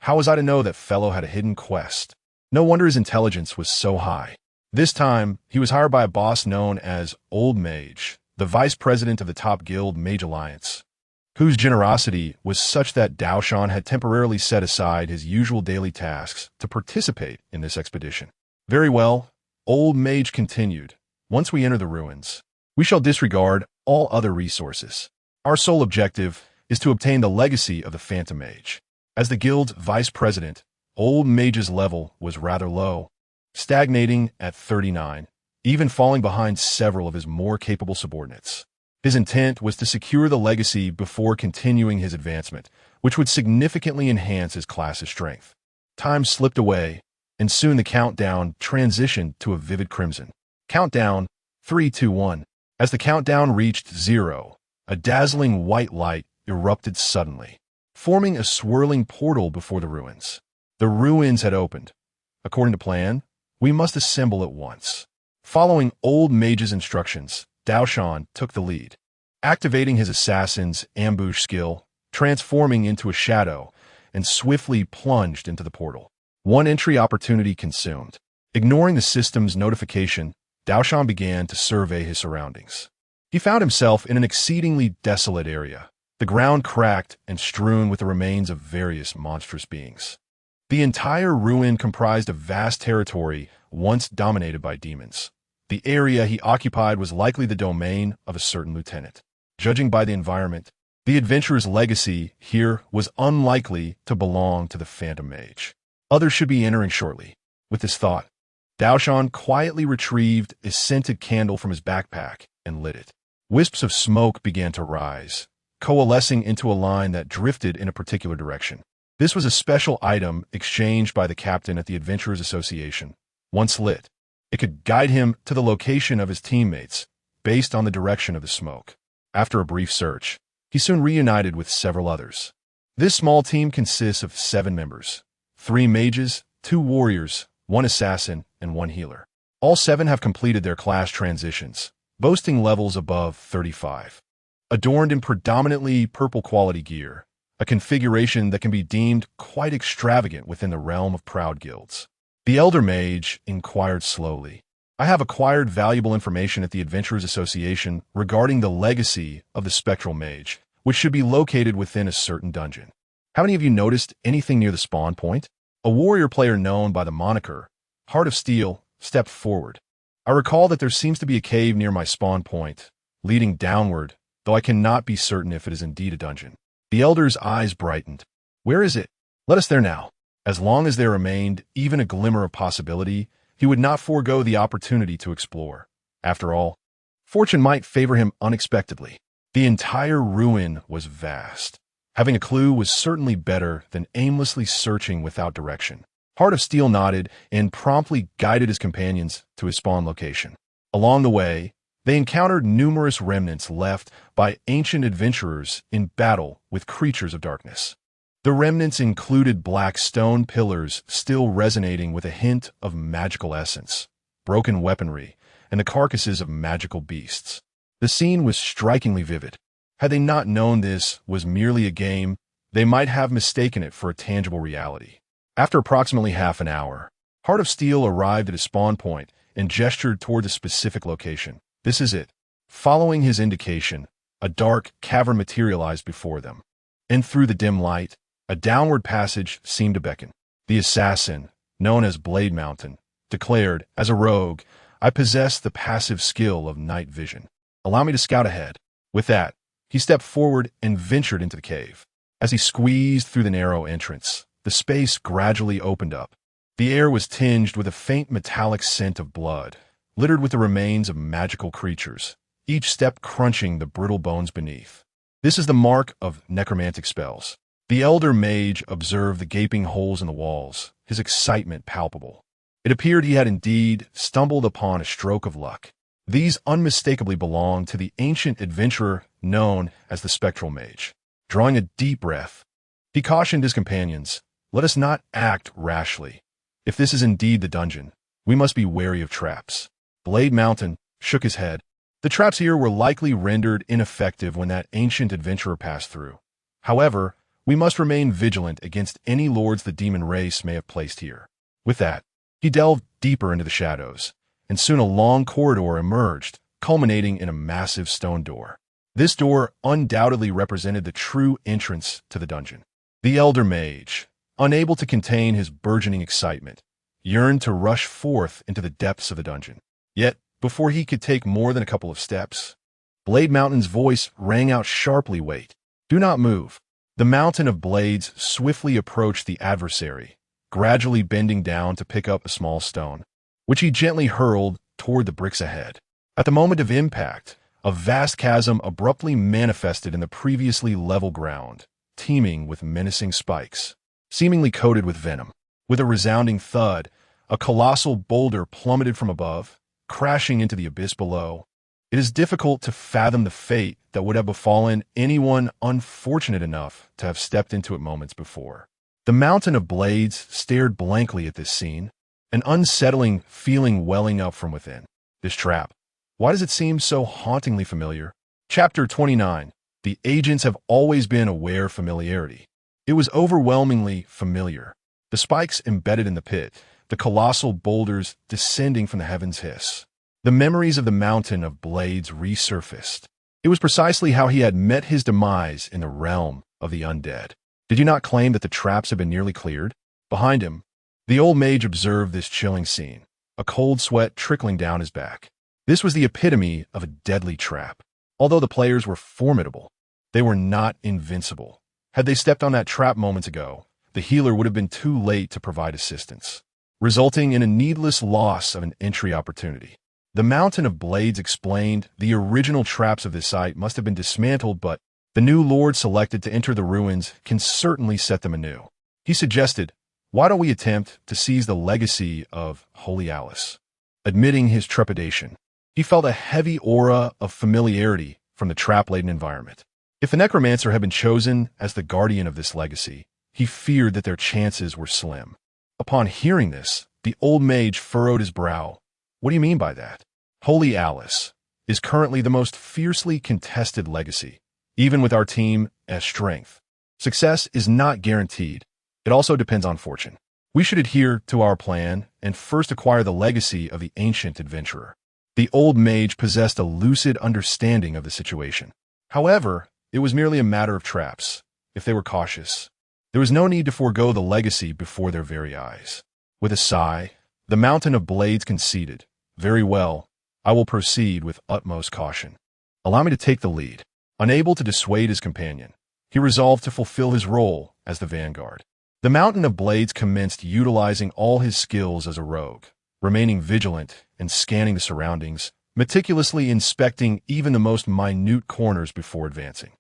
How was I to know that fellow had a hidden quest? No wonder his intelligence was so high. This time, he was hired by a boss known as Old Mage, the vice president of the top guild Mage Alliance, whose generosity was such that Daoshan had temporarily set aside his usual daily tasks to participate in this expedition. "Very well," Old Mage continued. "Once we enter the ruins, we shall disregard all other resources. Our sole objective is to obtain the legacy of the Phantom Mage." As the guild's vice president, Old Mage's level was rather low, stagnating at 39, even falling behind several of his more capable subordinates. His intent was to secure the legacy before continuing his advancement, which would significantly enhance his class's strength. Time slipped away, and soon the countdown transitioned to a vivid crimson. Countdown, 3, 2, 1. As the countdown reached 0, a dazzling white light erupted suddenly, forming a swirling portal before the ruins. The ruins had opened. According to plan, we must assemble at once. Following Old Mage's instructions, Daoshan took the lead, activating his assassin's ambush skill, transforming into a shadow, and swiftly plunged into the portal. One entry opportunity consumed. Ignoring the system's notification, Daoshan began to survey his surroundings. He found himself in an exceedingly desolate area, the ground cracked and strewn with the remains of various monstrous beings. The entire ruin comprised a vast territory once dominated by demons. The area he occupied was likely the domain of a certain lieutenant. Judging by the environment, the adventurer's legacy here was unlikely to belong to the Phantom Mage. Others should be entering shortly. With this thought, Daoshan quietly retrieved a scented candle from his backpack and lit it. Wisps of smoke began to rise, coalescing into a line that drifted in a particular direction. This was a special item exchanged by the captain at the Adventurers Association. Once lit, it could guide him to the location of his teammates based on the direction of the smoke. After a brief search, he soon reunited with several others. This small team consists of 7 members, 3 mages, 2 warriors, 1 assassin, and 1 healer. All 7 have completed their class transitions, boasting levels above 35. Adorned in predominantly purple quality gear, a configuration that can be deemed quite extravagant within the realm of proud guilds. The Elder Mage inquired slowly. I have acquired valuable information at the Adventurers Association regarding the legacy of the Spectral Mage, which should be located within a certain dungeon. Have any of you noticed anything near the spawn point? A warrior player known by the moniker Heart of Steel stepped forward. I recall that there seems to be a cave near my spawn point, leading downward, though I cannot be certain if it is indeed a dungeon. The Elder's eyes brightened. Where is it? Let us there now. As long as there remained even a glimmer of possibility, he would not forego the opportunity to explore. After all, fortune might favor him unexpectedly. The entire ruin was vast. Having a clue was certainly better than aimlessly searching without direction. Heart of Steel nodded and promptly guided his companions to his spawn location. Along the way, they encountered numerous remnants left by ancient adventurers in battle with creatures of darkness. The remnants included black stone pillars still resonating with a hint of magical essence, broken weaponry, and the carcasses of magical beasts. The scene was strikingly vivid. Had they not known this was merely a game, they might have mistaken it for a tangible reality. After approximately half an hour, Heart of Steel arrived at his spawn point and gestured toward the specific location. This is it. Following his indication, a dark cavern materialized before them, and through the dim light, a downward passage seemed to beckon. The assassin, known as Blade Mountain, declared, as a rogue, I possess the passive skill of night vision. Allow me to scout ahead. With that, he stepped forward and ventured into the cave. As he squeezed through the narrow entrance, the space gradually opened up. The air was tinged with a faint metallic scent of blood, littered with the remains of magical creatures, each step crunching the brittle bones beneath. This is the mark of necromantic spells. The Elder Mage observed the gaping holes in the walls, his excitement palpable. It appeared he had indeed stumbled upon a stroke of luck. These unmistakably belonged to the ancient adventurer known as the Spectral Mage. Drawing a deep breath, he cautioned his companions, let us not act rashly. If this is indeed the dungeon, we must be wary of traps. Blade Mountain shook his head. The traps here were likely rendered ineffective when that ancient adventurer passed through. However, we must remain vigilant against any lords the demon race may have placed here. With that, he delved deeper into the shadows, and soon a long corridor emerged, culminating in a massive stone door. This door undoubtedly represented the true entrance to the dungeon. The Elder Mage, unable to contain his burgeoning excitement, yearned to rush forth into the depths of the dungeon. Yet, before he could take more than a couple of steps, Blade Mountain's voice rang out sharply, wait. Do not move. The mountain of blades swiftly approached the adversary, gradually bending down to pick up a small stone, which he gently hurled toward the bricks ahead. At the moment of impact, a vast chasm abruptly manifested in the previously level ground, teeming with menacing spikes, seemingly coated with venom. With a resounding thud, a colossal boulder plummeted from above, crashing into the abyss below. It is difficult to fathom the fate that would have befallen anyone unfortunate enough to have stepped into it moments before. The mountain of blades stared blankly at this scene, an unsettling feeling welling up from within. This trap. Why does it seem so hauntingly familiar? Chapter 29. The agents have always been aware of familiarity. It was overwhelmingly familiar. The spikes embedded in the pit, the colossal boulders descending from the heavens hiss. The memories of the mountain of blades resurfaced. It was precisely how he had met his demise in the realm of the undead. Did you not claim that the traps had been nearly cleared? Behind him, the old mage observed this chilling scene, a cold sweat trickling down his back. This was the epitome of a deadly trap. Although the players were formidable, they were not invincible. Had they stepped on that trap moments ago, the healer would have been too late to provide assistance, resulting in a needless loss of an entry opportunity. The Mountain of Blades explained the original traps of this site must have been dismantled, but the new lord selected to enter the ruins can certainly set them anew. He suggested, why don't we attempt to seize the legacy of Holy Alice? Admitting his trepidation, he felt a heavy aura of familiarity from the trap-laden environment. If the necromancer had been chosen as the guardian of this legacy, he feared that their chances were slim. Upon hearing this, the old mage furrowed his brow. What do you mean by that? Holy Alice is currently the most fiercely contested legacy, even with our team as strength. Success is not guaranteed. It also depends on fortune. We should adhere to our plan and first acquire the legacy of the ancient adventurer. The old mage possessed a lucid understanding of the situation. However, it was merely a matter of traps. If they were cautious, there was no need to forego the legacy before their very eyes. With a sigh, the Mountain of Blades conceded. Very well, I will proceed with utmost caution. Allow me to take the lead. Unable to dissuade his companion, he resolved to fulfill his role as the vanguard. The Mountain of Blades commenced utilizing all his skills as a rogue, remaining vigilant and scanning the surroundings, meticulously inspecting even the most minute corners before advancing.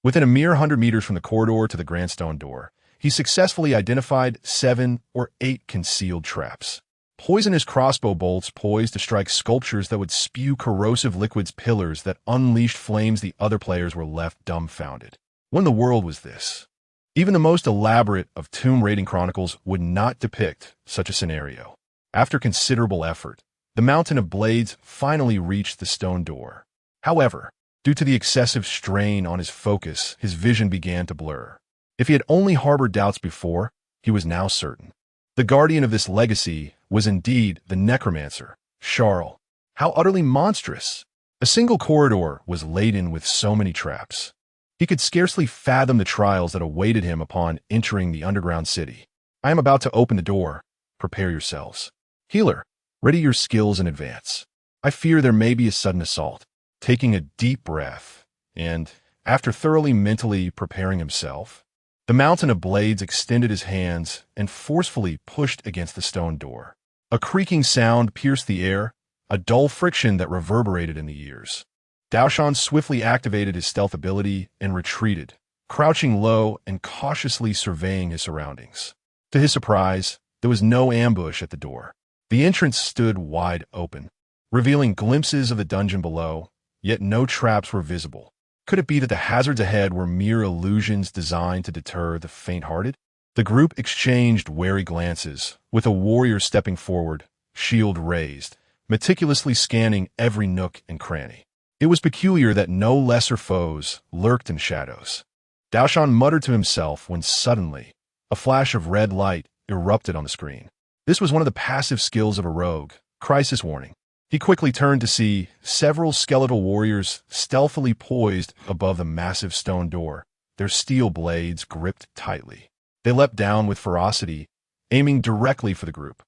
Within a mere 100 meters from the corridor to the grand stone door, he successfully identified 7 or 8 concealed traps. Poisonous crossbow bolts poised to strike sculptures that would spew corrosive liquids, pillars that unleashed flames. The other players were left dumbfounded. What in the world was this? Even the most elaborate of tomb raiding chronicles would not depict such a scenario. After considerable effort, the Mountain of Blades finally reached the stone door. However, due to the excessive strain on his focus, his vision began to blur. If he had only harbored doubts before, he was now certain. The guardian of this legacy was indeed the necromancer, Char. How utterly monstrous! A single corridor was laden with so many traps. He could scarcely fathom the trials that awaited him upon entering the underground city. I am about to open the door. Prepare yourselves. Healer, ready your skills in advance. I fear there may be a sudden assault. Taking a deep breath, and, after thoroughly mentally preparing himself, the Mountain of Blades extended his hands and forcefully pushed against the stone door. A creaking sound pierced the air, a dull friction that reverberated in the ears. Daoshan swiftly activated his stealth ability and retreated, crouching low and cautiously surveying his surroundings. To his surprise, there was no ambush at the door. The entrance stood wide open, revealing glimpses of the dungeon below, yet no traps were visible. Could it be that the hazards ahead were mere illusions designed to deter the faint-hearted? The group exchanged wary glances, with a warrior stepping forward, shield raised, meticulously scanning every nook and cranny. It was peculiar that no lesser foes lurked in shadows. Daoshan muttered to himself when suddenly a flash of red light erupted on the screen. This was one of the passive skills of a rogue, crisis warning. He quickly turned to see several skeletal warriors stealthily poised above the massive stone door, their steel blades gripped tightly. They leapt down with ferocity, aiming directly for the group.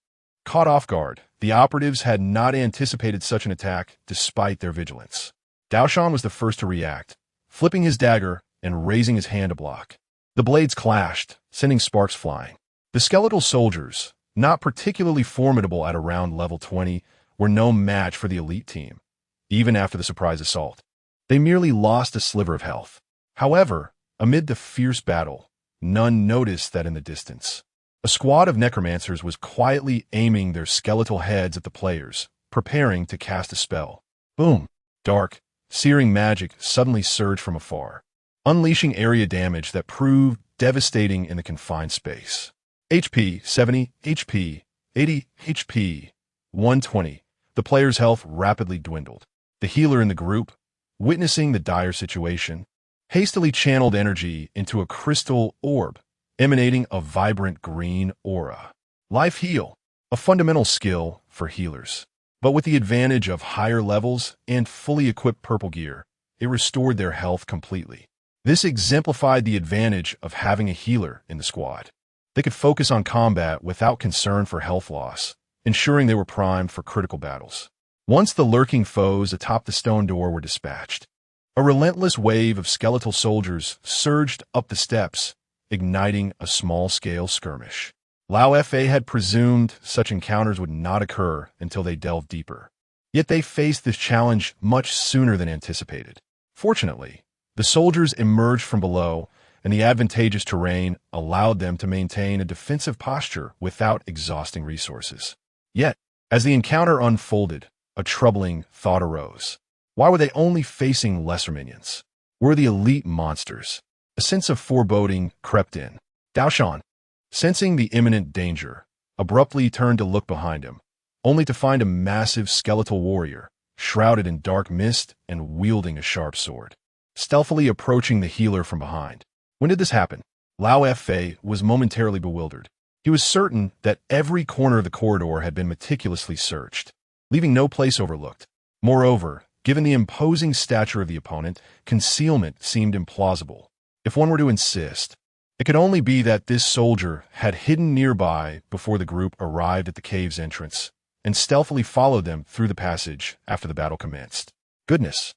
Caught off guard, the operatives had not anticipated such an attack despite their vigilance. Daoshan was the first to react, flipping his dagger and raising his hand to block. The blades clashed, sending sparks flying. The skeletal soldiers, not particularly formidable at around level 20, were no match for the elite team, even after the surprise assault. They merely lost a sliver of health. However, amid the fierce battle, none noticed that in the distance, a squad of necromancers was quietly aiming their skeletal heads at the players, preparing to cast a spell. Boom! Dark, searing magic suddenly surged from afar, unleashing area damage that proved devastating in the confined space. HP 70, HP 80, HP 120. The player's health rapidly dwindled. The healer in the group, witnessing the dire situation, hastily channeled energy into a crystal orb, emanating a vibrant green aura. Life Heal, a fundamental skill for healers. But with the advantage of higher levels and fully equipped purple gear, it restored their health completely. This exemplified the advantage of having a healer in the squad. They could focus on combat without concern for health loss, ensuring they were primed for critical battles. Once the lurking foes atop the stone door were dispatched, a relentless wave of skeletal soldiers surged up the steps, igniting a small-scale skirmish. Lao Fa had presumed such encounters would not occur until they delved deeper. Yet they faced this challenge much sooner than anticipated. Fortunately, the soldiers emerged from below, and the advantageous terrain allowed them to maintain a defensive posture without exhausting resources. Yet, as the encounter unfolded, a troubling thought arose. Why were they only facing lesser minions? Were the elite monsters? A sense of foreboding crept in. Daoshan, sensing the imminent danger, abruptly turned to look behind him, only to find a massive skeletal warrior, shrouded in dark mist and wielding a sharp sword, stealthily approaching the healer from behind. When did this happen? Lao Fa was momentarily bewildered. He was certain that every corner of the corridor had been meticulously searched, leaving no place overlooked. Moreover, given the imposing stature of the opponent, concealment seemed implausible. If one were to insist, it could only be that this soldier had hidden nearby before the group arrived at the cave's entrance and stealthily followed them through the passage after the battle commenced. Goodness!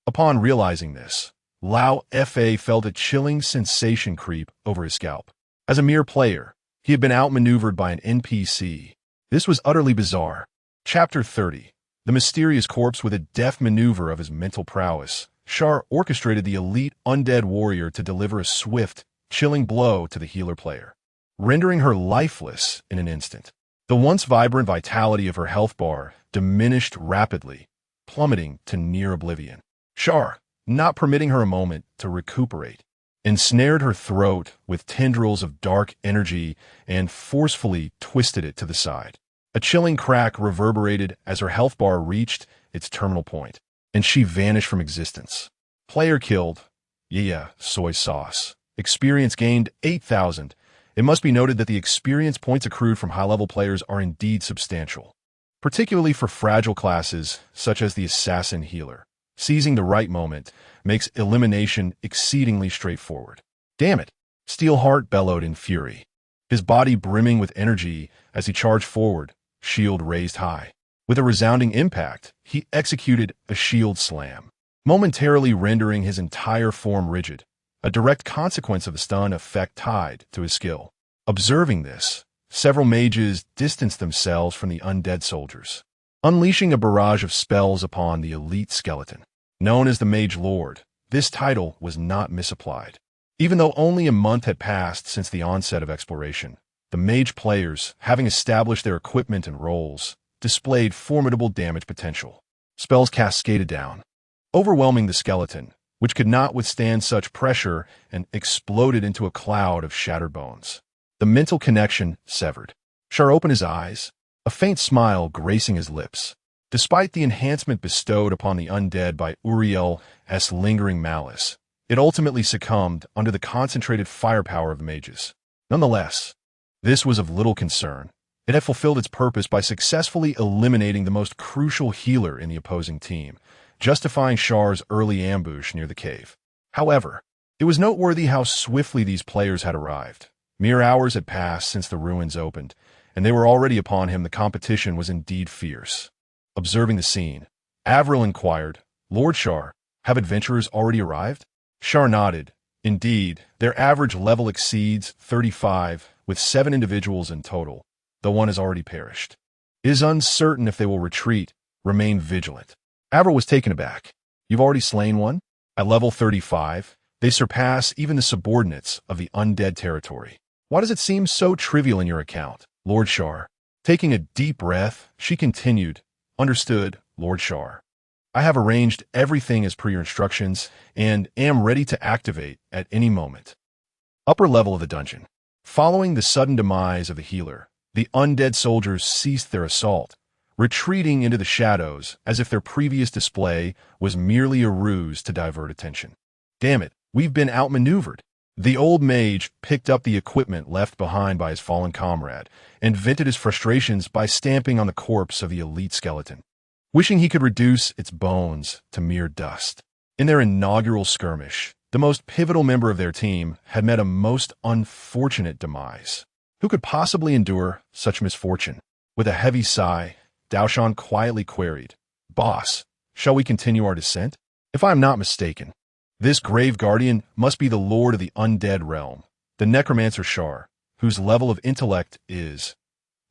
Upon realizing this, Lao Fa felt a chilling sensation creep over his scalp. As a mere player, he had been outmaneuvered by an NPC. This was utterly bizarre. Chapter 30. The mysterious corpse. With a deft maneuver of his mental prowess, Char orchestrated the elite undead warrior to deliver a swift, chilling blow to the healer player, rendering her lifeless in an instant. The once vibrant vitality of her health bar diminished rapidly, plummeting to near oblivion. Char, not permitting her a moment to recuperate, ensnared her throat with tendrils of dark energy and forcefully twisted it to the side. A chilling crack reverberated as her health bar reached its terminal point, and she vanished from existence. Player killed. Yeah, soy sauce. Experience gained 8,000. It must be noted that the experience points accrued from high-level players are indeed substantial, particularly for fragile classes such as the assassin healer. Seizing the right moment makes elimination exceedingly straightforward. Damn it! Steelheart bellowed in fury, his body brimming with energy as he charged forward, shield raised high. With a resounding impact, he executed a shield slam, momentarily rendering his entire form rigid, a direct consequence of the stun effect tied to his skill. Observing this, several mages distanced themselves from the undead soldiers, unleashing a barrage of spells upon the elite skeleton. Known as the Mage Lord, this title was not misapplied. Even though only a month had passed since the onset of exploration, the mage players, having established their equipment and roles, displayed formidable damage potential. Spells cascaded down, overwhelming the skeleton, which could not withstand such pressure and exploded into a cloud of shattered bones. The mental connection severed. Char opened his eyes, a faint smile gracing his lips. Despite the enhancement bestowed upon the undead by Uriel's lingering malice, it ultimately succumbed under the concentrated firepower of the mages. Nonetheless, this was of little concern. It had fulfilled its purpose by successfully eliminating the most crucial healer in the opposing team, justifying Char's early ambush near the cave. However, it was noteworthy how swiftly these players had arrived. Mere hours had passed since the ruins opened, and they were already upon him. The competition was indeed fierce. Observing the scene, Avril inquired, "Lord Char, have adventurers already arrived?" Char nodded. Indeed, their average level exceeds 35, with 7 individuals in total, though one has already perished. It is uncertain if they will retreat. Remain vigilant. Avril was taken aback. You've already slain one? At level 35, they surpass even the subordinates of the undead territory. Why does it seem so trivial in your account, Lord Char? Taking a deep breath, she continued, "Understood, Lord Char. I have arranged everything as per your instructions and am ready to activate at any moment." Upper level of the dungeon. Following the sudden demise of the healer, the undead soldiers ceased their assault, retreating into the shadows as if their previous display was merely a ruse to divert attention. Damn it, we've been outmaneuvered. The old mage picked up the equipment left behind by his fallen comrade and vented his frustrations by stamping on the corpse of the elite skeleton, wishing he could reduce its bones to mere dust. In their inaugural skirmish, the most pivotal member of their team had met a most unfortunate demise. Who could possibly endure such misfortune? With a heavy sigh, Daoshan quietly queried, "Boss, shall we continue our descent?" If I am not mistaken, this grave guardian must be the lord of the undead realm, the necromancer Char, whose level of intellect is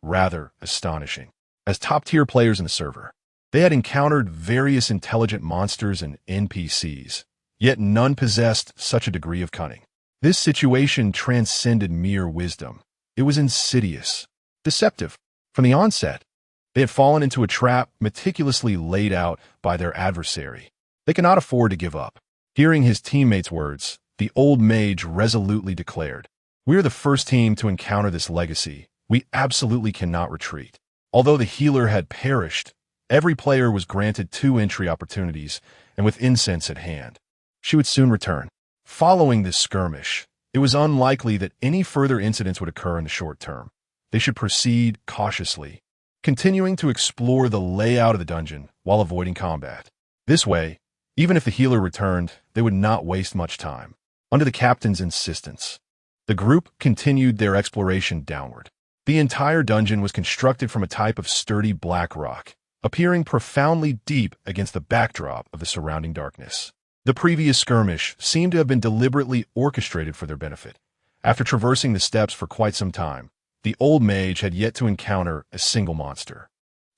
rather astonishing. As top-tier players in the server, they had encountered various intelligent monsters and NPCs, yet none possessed such a degree of cunning. This situation transcended mere wisdom. It was insidious, deceptive. From the onset, they had fallen into a trap meticulously laid out by their adversary. They could not afford to give up. Hearing his teammates' words, the old mage resolutely declared, "We are the first team to encounter this legacy. We absolutely cannot retreat." Although the healer had perished, every player was granted 2 entry opportunities, and with incense at hand, she would soon return. Following this skirmish, it was unlikely that any further incidents would occur in the short term. They should proceed cautiously, continuing to explore the layout of the dungeon while avoiding combat. This way, even if the healer returned, they would not waste much time. Under the captain's insistence, the group continued their exploration downward. The entire dungeon was constructed from a type of sturdy black rock, appearing profoundly deep against the backdrop of the surrounding darkness. The previous skirmish seemed to have been deliberately orchestrated for their benefit. After traversing the steps for quite some time, the old mage had yet to encounter a single monster.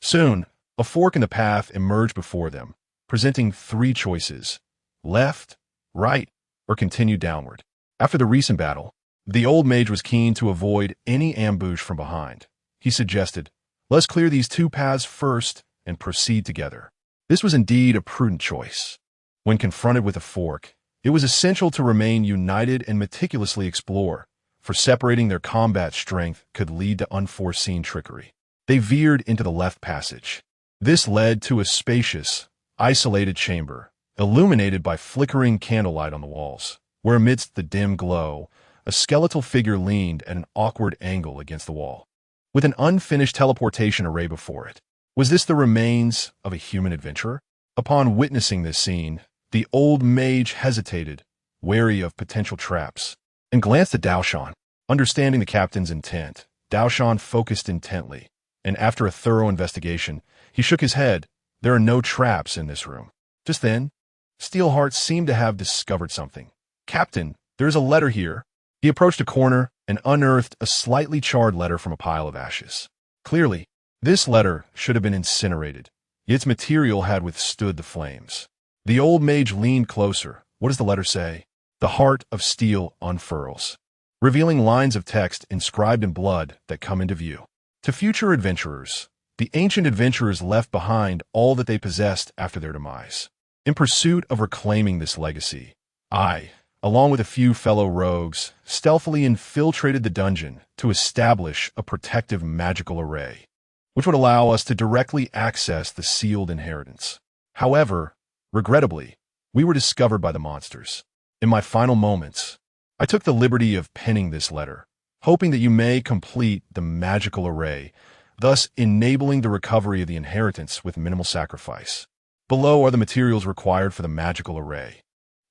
Soon, a fork in the path emerged before them, presenting 3 choices: left, right, or continue downward. After the recent battle, the old mage was keen to avoid any ambush from behind. He suggested, "Let's clear these 2 paths first and proceed together." This was indeed a prudent choice. When confronted with a fork, it was essential to remain united and meticulously explore, for separating their combat strength could lead to unforeseen trickery. They veered into the left passage. This led to a spacious, isolated chamber, illuminated by flickering candlelight on the walls, where amidst the dim glow, a skeletal figure leaned at an awkward angle against the wall, with an unfinished teleportation array before it. Was this the remains of a human adventurer? Upon witnessing this scene, the old mage hesitated, wary of potential traps, and glanced at Daoshan. Understanding the captain's intent, Daoshan focused intently, and after a thorough investigation, he shook his head. "There are no traps in this room." Just then, Steelheart seemed to have discovered something. "Captain, there is a letter here." He approached a corner and unearthed a slightly charred letter from a pile of ashes. Clearly, this letter should have been incinerated, yet its material had withstood the flames. The old mage leaned closer. What does the letter say? "The heart of steel unfurls," revealing lines of text inscribed in blood that come into view. To future adventurers, the ancient adventurers left behind all that they possessed after their demise. In pursuit of reclaiming this legacy, I, along with a few fellow rogues, stealthily infiltrated the dungeon to establish a protective magical array, which would allow us to directly access the sealed inheritance. However, regrettably, we were discovered by the monsters. In my final moments, I took the liberty of penning this letter, hoping that you may complete the magical array, thus enabling the recovery of the inheritance with minimal sacrifice. Below are the materials required for the magical array.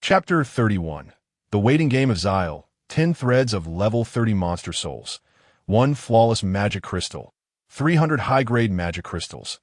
Chapter 31. The Waiting Game of Xyle. 10 threads of level 30 monster souls. 1 flawless magic crystal. 300 high-grade magic crystals.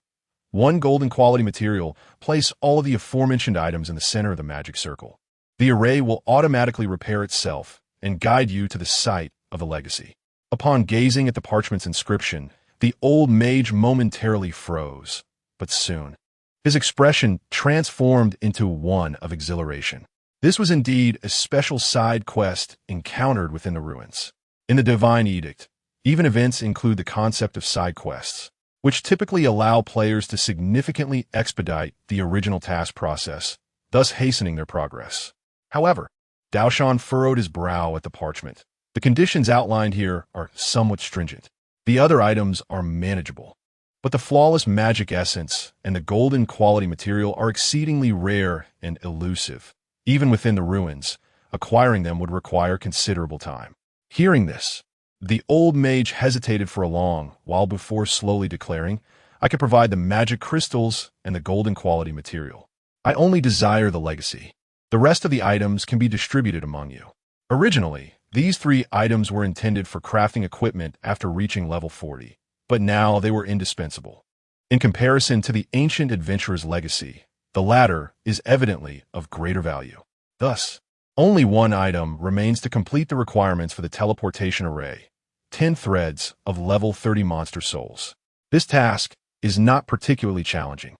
1 golden quality material. Place all of the aforementioned items in the center of the magic circle. The array will automatically repair itself and guide you to the site of the legacy. Upon gazing at the parchment's inscription, the old mage momentarily froze, but soon, his expression transformed into one of exhilaration. This was indeed a special side quest encountered within the ruins. In the Divine Edict, even events include the concept of side quests, which typically allow players to significantly expedite the original task process, thus hastening their progress. However, Daoshan furrowed his brow at the parchment. The conditions outlined here are somewhat stringent. The other items are manageable, but the flawless magic essence and the golden quality material are exceedingly rare and elusive. Even within the ruins, acquiring them would require considerable time. Hearing this, the old mage hesitated for a long while before slowly declaring, I can provide the magic crystals and the golden quality material. I only desire the legacy. The rest of the items can be distributed among you. Originally, these 3 items were intended for crafting equipment after reaching level 40, but now they were indispensable. In comparison to the ancient adventurer's legacy, the latter is evidently of greater value. Thus, only 1 item remains to complete the requirements for the teleportation array, 10 threads of level 30 monster souls. This task is not particularly challenging.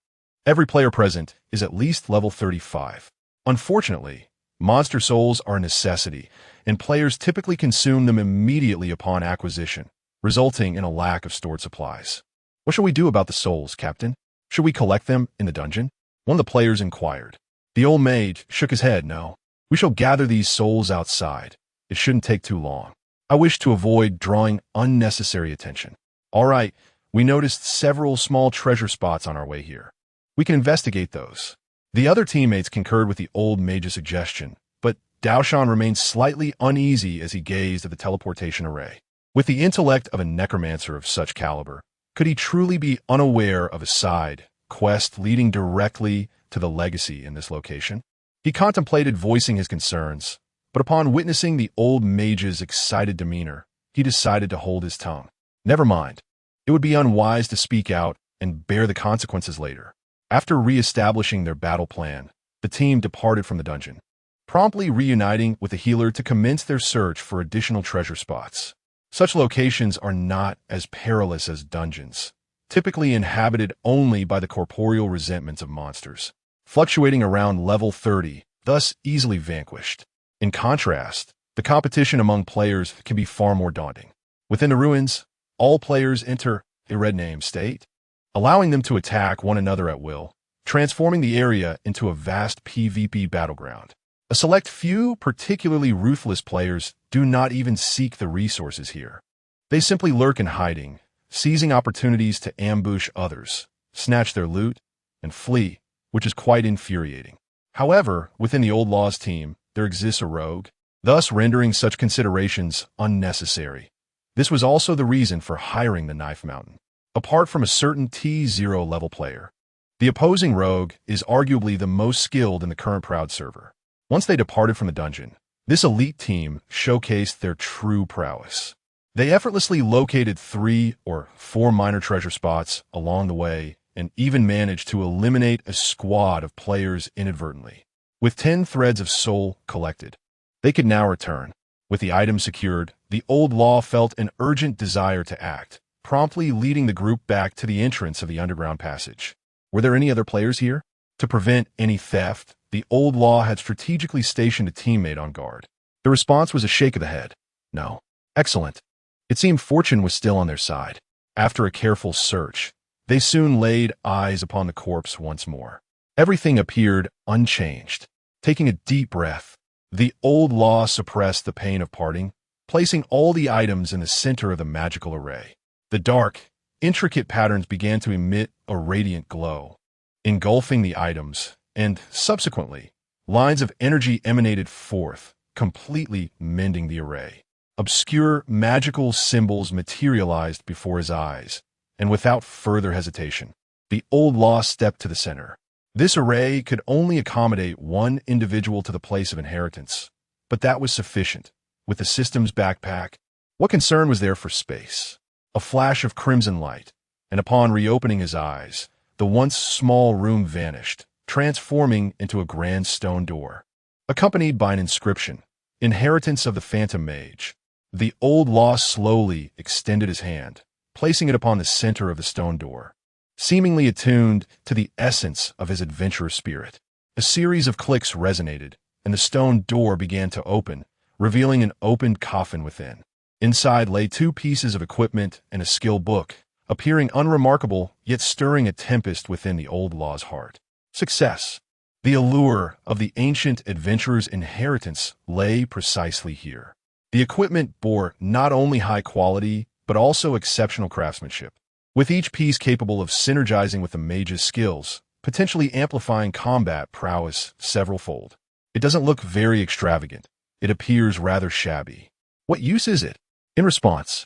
Every player present is at least level 35. Unfortunately, monster souls are a necessity, and players typically consume them immediately upon acquisition, resulting in a lack of stored supplies. What shall we do about the souls, Captain? Should we collect them in the dungeon? One of the players inquired. The old mage shook his head. No. We shall gather these souls outside. It shouldn't take too long. I wish to avoid drawing unnecessary attention. All right, we noticed several small treasure spots on our way here. We can investigate those. The other teammates concurred with the old mage's suggestion, but Daoshan remained slightly uneasy as he gazed at the teleportation array. With the intellect of a necromancer of such caliber, could he truly be unaware of a side quest leading directly to the legacy in this location? He contemplated voicing his concerns, but upon witnessing the old mage's excited demeanor, he decided to hold his tongue. Never mind. It would be unwise to speak out and bear the consequences later. After re-establishing their battle plan, the team departed from the dungeon, promptly reuniting with the healer to commence their search for additional treasure spots. Such locations are not as perilous as dungeons, typically inhabited only by the corporeal resentments of monsters, fluctuating around level 30, thus easily vanquished. In contrast, the competition among players can be far more daunting. Within the ruins, all players enter a red name state, allowing them to attack one another at will, transforming the area into a vast PvP battleground. A select few particularly ruthless players do not even seek the resources here. They simply lurk in hiding, seizing opportunities to ambush others, snatch their loot, and flee, which is quite infuriating. However, within the Old Laws team, there exists a rogue, thus rendering such considerations unnecessary. This was also the reason for hiring the Knife Mountain. Apart from a certain T0 level player, the opposing rogue is arguably the most skilled in the current Proud server. Once they departed from the dungeon, this elite team showcased their true prowess. They effortlessly located 3 or 4 minor treasure spots along the way and even managed to eliminate a squad of players inadvertently. With 10 threads of soul collected, they could now return. With the items secured, the Old Law felt an urgent desire to act, promptly leading the group back to the entrance of the underground passage. Were there any other players here? To prevent any theft, the Old Law had strategically stationed a teammate on guard. The response was a shake of the head. No. Excellent. It seemed fortune was still on their side. After a careful search, they soon laid eyes upon the corpse once more. Everything appeared unchanged. Taking a deep breath, the Old Law suppressed the pain of parting, placing all the items in the center of the magical array. The dark, intricate patterns began to emit a radiant glow, engulfing the items, and, subsequently, lines of energy emanated forth, completely mending the array. Obscure magical symbols materialized before his eyes, and without further hesitation, the Old Law stepped to the center. This array could only accommodate 1 individual to the place of inheritance, but that was sufficient. With the system's backpack, what concern was there for space? A flash of crimson light, and upon reopening his eyes, the once small room vanished, transforming into a grand stone door. Accompanied by an inscription, Inheritance of the Phantom Mage, the Old Law slowly extended his hand, placing it upon the center of the stone door. Seemingly attuned to the essence of his adventurous spirit, a series of clicks resonated, and the stone door began to open, revealing an opened coffin within. Inside lay 2 pieces of equipment and a skill book, appearing unremarkable yet stirring a tempest within the Old Law's heart. Success. The allure of the ancient adventurer's inheritance lay precisely here. The equipment bore not only high quality, but also exceptional craftsmanship, with each piece capable of synergizing with the mage's skills, potentially amplifying combat prowess several-fold. It doesn't look very extravagant, It appears rather shabby. What use is it? In response,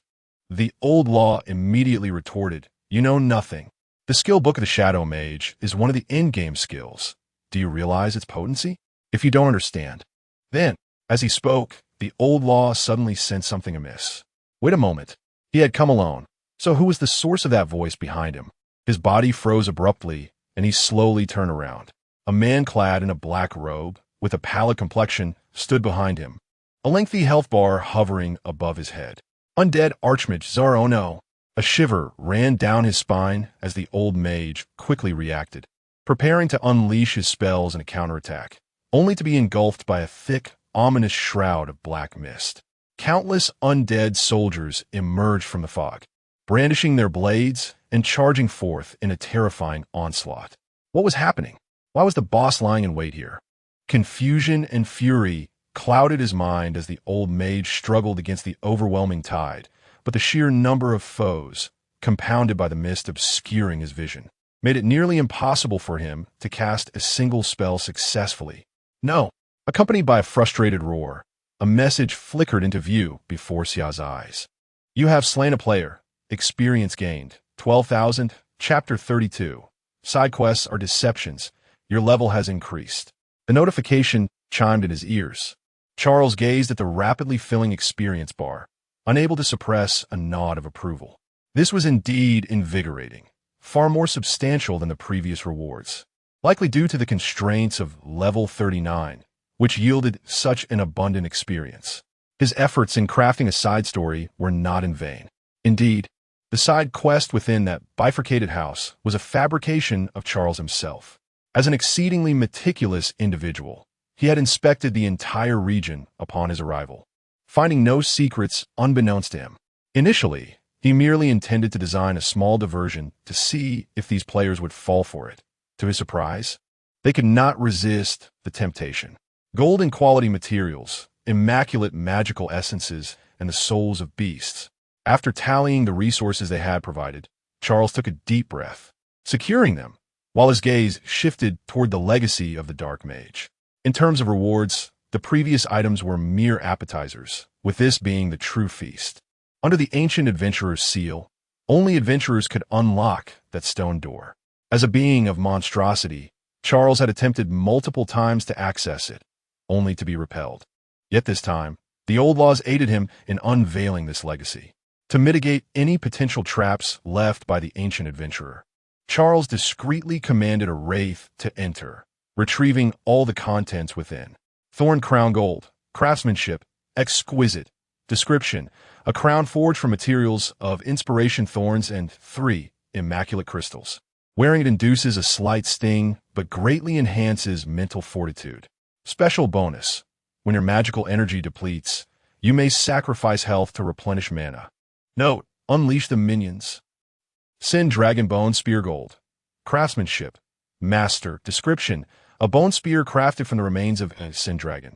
the old law immediately retorted, "You know nothing. The skill book of the Shadow Mage is one of the in-game skills. Do you realize its potency? If you don't understand." Then, as he spoke, the old law suddenly sensed something amiss. Wait a moment. He had come alone. So who was the source of that voice behind him? His body froze abruptly, and he slowly turned around. A man clad in a black robe, with a pallid complexion, stood behind him, a lengthy health bar hovering above his head. Undead Archmage Char, oh no! A shiver ran down his spine as the old mage quickly reacted, preparing to unleash his spells in a counterattack, only to be engulfed by a thick, ominous shroud of black mist. Countless undead soldiers emerged from the fog, brandishing their blades and charging forth in a terrifying onslaught. What was happening? Why was the boss lying in wait here? Confusion and fury clouded his mind as the old mage struggled against the overwhelming tide, but the sheer number of foes, compounded by the mist obscuring his vision, made it nearly impossible for him to cast a single spell successfully. No! Accompanied by a frustrated roar, a message flickered into view before Xia's eyes. "You have slain a player. Experience gained. 12,000. Chapter 32. Side quests are deceptions. Your level has increased." The notification chimed in his ears. Charles gazed at the rapidly filling experience bar, unable to suppress a nod of approval. This was indeed invigorating, far more substantial than the previous rewards, likely due to the constraints of level 39, which yielded such an abundant experience. His efforts in crafting a side story were not in vain. Indeed, the side quest within that bifurcated house was a fabrication of Charles himself. As an exceedingly meticulous individual, he had inspected the entire region upon his arrival, finding no secrets unbeknownst to him. Initially, he merely intended to design a small diversion to see if these players would fall for it. To his surprise, they could not resist the temptation. Golden quality materials, immaculate magical essences, and the souls of beasts. After tallying the resources they had provided, Charles took a deep breath, securing them, while his gaze shifted toward the legacy of the Dark Mage. In terms of rewards, the previous items were mere appetizers, with this being the true feast. Under the ancient adventurer's seal, only adventurers could unlock that stone door. As a being of monstrosity, Charles had attempted multiple times to access it, only to be repelled. Yet this time, the old laws aided him in unveiling this legacy. To mitigate any potential traps left by the ancient adventurer, Charles discreetly commanded a wraith to enter, retrieving all the contents within. Thorn crown gold, craftsmanship, exquisite. Description: a crown forged from materials of inspiration thorns and 3 immaculate crystals. Wearing it induces a slight sting, but greatly enhances mental fortitude. Special bonus: when your magical energy depletes, you may sacrifice health to replenish mana. Note: unleash the minions. Sin Dragon Bone Spear Gold. Craftsmanship. Master. Description: a bone spear crafted from the remains of a Sin Dragon.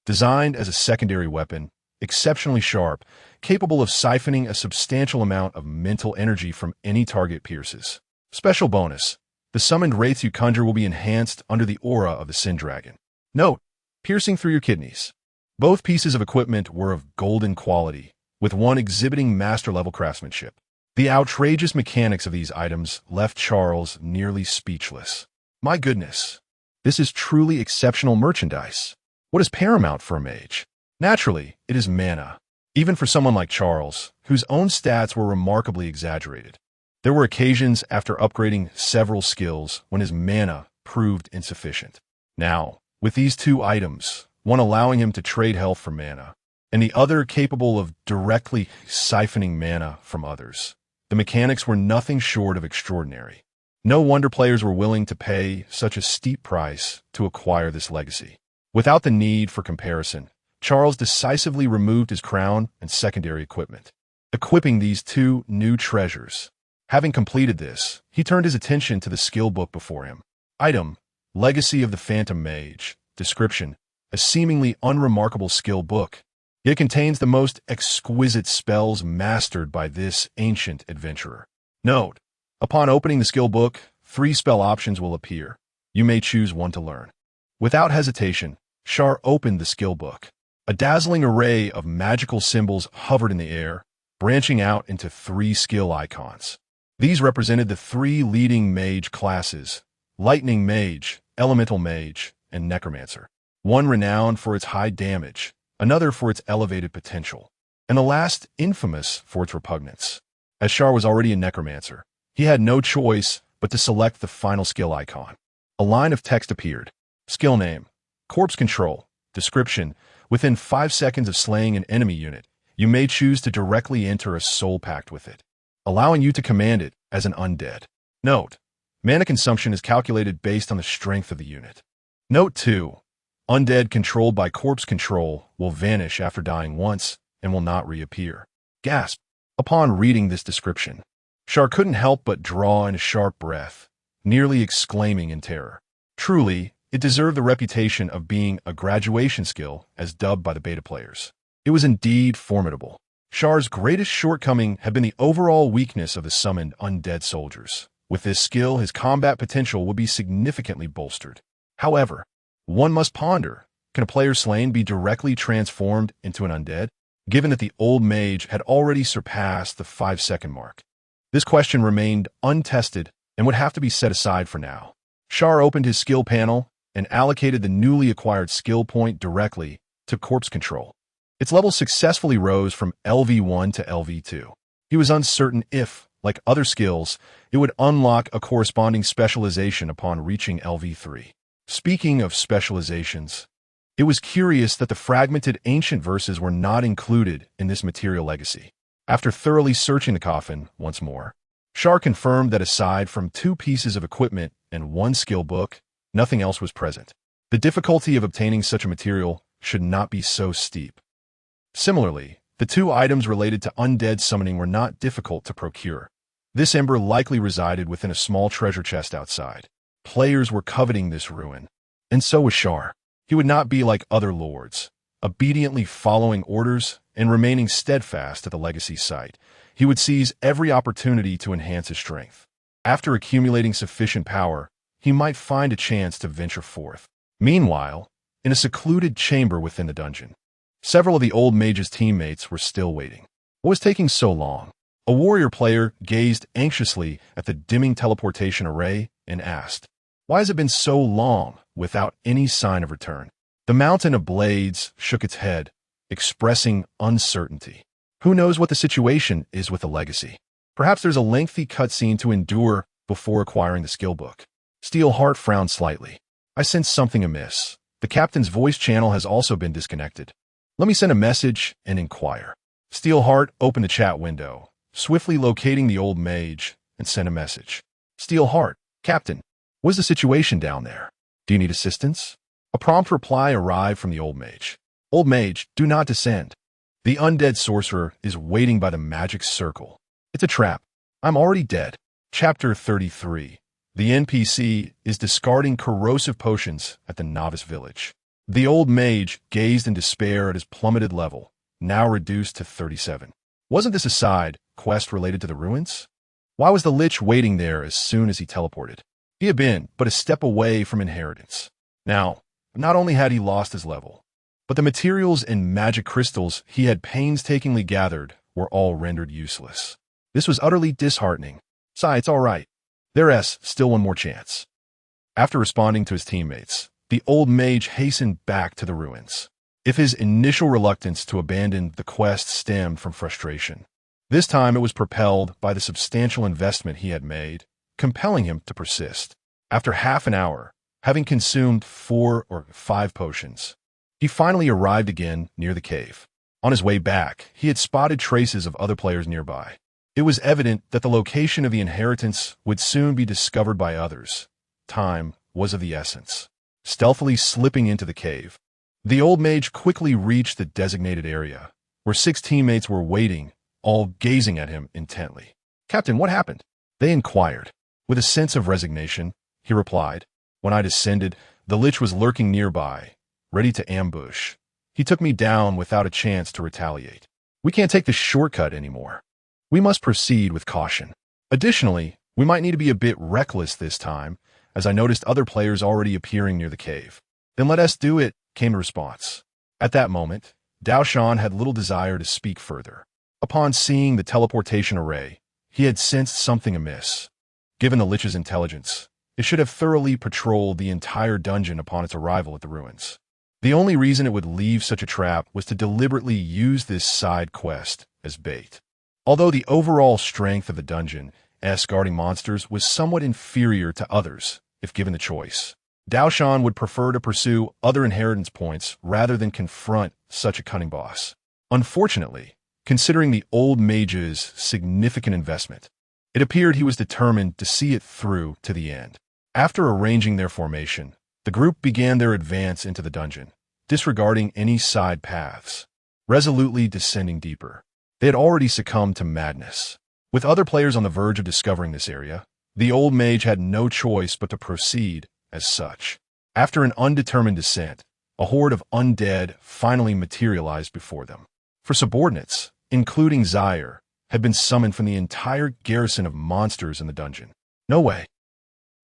Designed as a secondary weapon, exceptionally sharp, capable of siphoning a substantial amount of mental energy from any target pierces. Special bonus: the summoned wraiths you conjure will be enhanced under the aura of the Sin Dragon. Note: piercing through your kidneys. Both pieces of equipment were of golden quality, with one exhibiting master-level craftsmanship. The outrageous mechanics of these items left Charles nearly speechless. My goodness, this is truly exceptional merchandise. What is paramount for a mage? Naturally, it is mana, even for someone like Charles, whose own stats were remarkably exaggerated. There were occasions after upgrading several skills when his mana proved insufficient. Now, with these 2 items, one allowing him to trade health for mana, and the other capable of directly siphoning mana from others, the mechanics were nothing short of extraordinary. No wonder players were willing to pay such a steep price to acquire this legacy. Without the need for comparison, Charles decisively removed his crown and secondary equipment, equipping these 2 new treasures. Having completed this, he turned his attention to the skill book before him. Item: Legacy of the Phantom Mage. Description: a seemingly unremarkable skill book. It contains the most exquisite spells mastered by this ancient adventurer. Note: upon opening the skill book, 3 spell options will appear. You may choose one to learn. Without hesitation, Char opened the skill book. A dazzling array of magical symbols hovered in the air, branching out into 3 skill icons. These represented the 3 leading mage classes: Lightning Mage, Elemental Mage, and Necromancer. One renowned for its high damage, another for its elevated potential, and the last infamous for its repugnance. As Char was already a Necromancer, he had no choice but to select the final skill icon. A line of text appeared. Skill name: Corpse Control. Description: within 5 seconds of slaying an enemy unit, you may choose to directly enter a soul pact with it, allowing you to command it as an undead. Note: mana consumption is calculated based on the strength of the unit. Note 2. Undead controlled by Corpse Control will vanish after dying once and will not reappear. Gasp! Upon reading this description, Char couldn't help but draw in a sharp breath, nearly exclaiming in terror. Truly, it deserved the reputation of being a graduation skill as dubbed by the beta players. It was indeed formidable. Char's greatest shortcoming had been the overall weakness of the summoned undead soldiers. With this skill, his combat potential would be significantly bolstered. However, one must ponder, can a player slain be directly transformed into an undead, given that the old mage had already surpassed the 5-second mark? This question remained untested and would have to be set aside for now. Char opened his skill panel and allocated the newly acquired skill point directly to Corpse Control. Its level successfully rose from LV1 to LV2. He was uncertain if, like other skills, it would unlock a corresponding specialization upon reaching LV3. Speaking of specializations, it was curious that the fragmented ancient verses were not included in this material legacy. After thoroughly searching the coffin once more, Char confirmed that aside from 2 pieces of equipment and 1 skill book, nothing else was present. The difficulty of obtaining such a material should not be so steep. Similarly, the 2 items related to undead summoning were not difficult to procure. This ember likely resided within a small treasure chest outside. Players were coveting this ruin, and so was Char. He would not be like other lords, obediently following orders and remaining steadfast at the legacy site. He would seize every opportunity to enhance his strength. After accumulating sufficient power, he might find a chance to venture forth. Meanwhile, in a secluded chamber within the dungeon, several of the old mage's teammates were still waiting. What was taking so long? A warrior player gazed anxiously at the dimming teleportation array and asked, "Why has it been so long without any sign of return?" The mountain of blades shook its head, expressing uncertainty. Who knows what the situation is with the legacy? Perhaps there's a lengthy cutscene to endure before acquiring the skill book. Steelheart frowned slightly. I sense something amiss. The captain's voice channel has also been disconnected. Let me send a message and inquire. Steelheart opened the chat window, swiftly locating the old mage, and sent a message. Steelheart, Captain, what's the situation down there? Do you need assistance? A prompt reply arrived from the old mage. Old mage, do not descend. The undead sorcerer is waiting by the magic circle. It's a trap. I'm already dead. Chapter 33. The NPC is discarding corrosive potions at the novice village. The old mage gazed in despair at his plummeted level, now reduced to 37. Wasn't this a side quest related to the ruins? Why was the lich waiting there as soon as he teleported? He had been but a step away from inheritance. Now, not only had he lost his level, but the materials and magic crystals he had painstakingly gathered were all rendered useless. This was utterly disheartening. Sigh, it's all right. There's still one more chance. After responding to his teammates, the old mage hastened back to the ruins. If his initial reluctance to abandon the quest stemmed from frustration, this time it was propelled by the substantial investment he had made, compelling him to persist. After half an hour, having consumed 4 or 5 potions, he finally arrived again near the cave. On his way back, he had spotted traces of other players nearby. It was evident that the location of the inheritance would soon be discovered by others. Time was of the essence. Stealthily slipping into the cave, the old mage quickly reached the designated area, where 6 teammates were waiting, all gazing at him intently. Captain, what happened? They inquired. With a sense of resignation, he replied, When I descended, the lich was lurking nearby, ready to ambush. He took me down without a chance to retaliate. We can't take the shortcut anymore. We must proceed with caution. Additionally, we might need to be a bit reckless this time, as I noticed other players already appearing near the cave. Then let us do it, came the response. At that moment, Dao Shan had little desire to speak further. Upon seeing the teleportation array, he had sensed something amiss. Given the Lich's intelligence, it should have thoroughly patrolled the entire dungeon upon its arrival at the ruins. The only reason it would leave such a trap was to deliberately use this side quest as bait. Although the overall strength of the dungeon guarding monsters was somewhat inferior to others, if given the choice, Dao Shan would prefer to pursue other inheritance points rather than confront such a cunning boss. Unfortunately, considering the old mage's significant investment, it appeared he was determined to see it through to the end. After arranging their formation, the group began their advance into the dungeon, disregarding any side paths, resolutely descending deeper. They had already succumbed to madness. With other players on the verge of discovering this area, the old mage had no choice but to proceed as such. After an undetermined descent, a horde of undead finally materialized before them. For subordinates, including Zaire, had been summoned from the entire garrison of monsters in the dungeon. No way.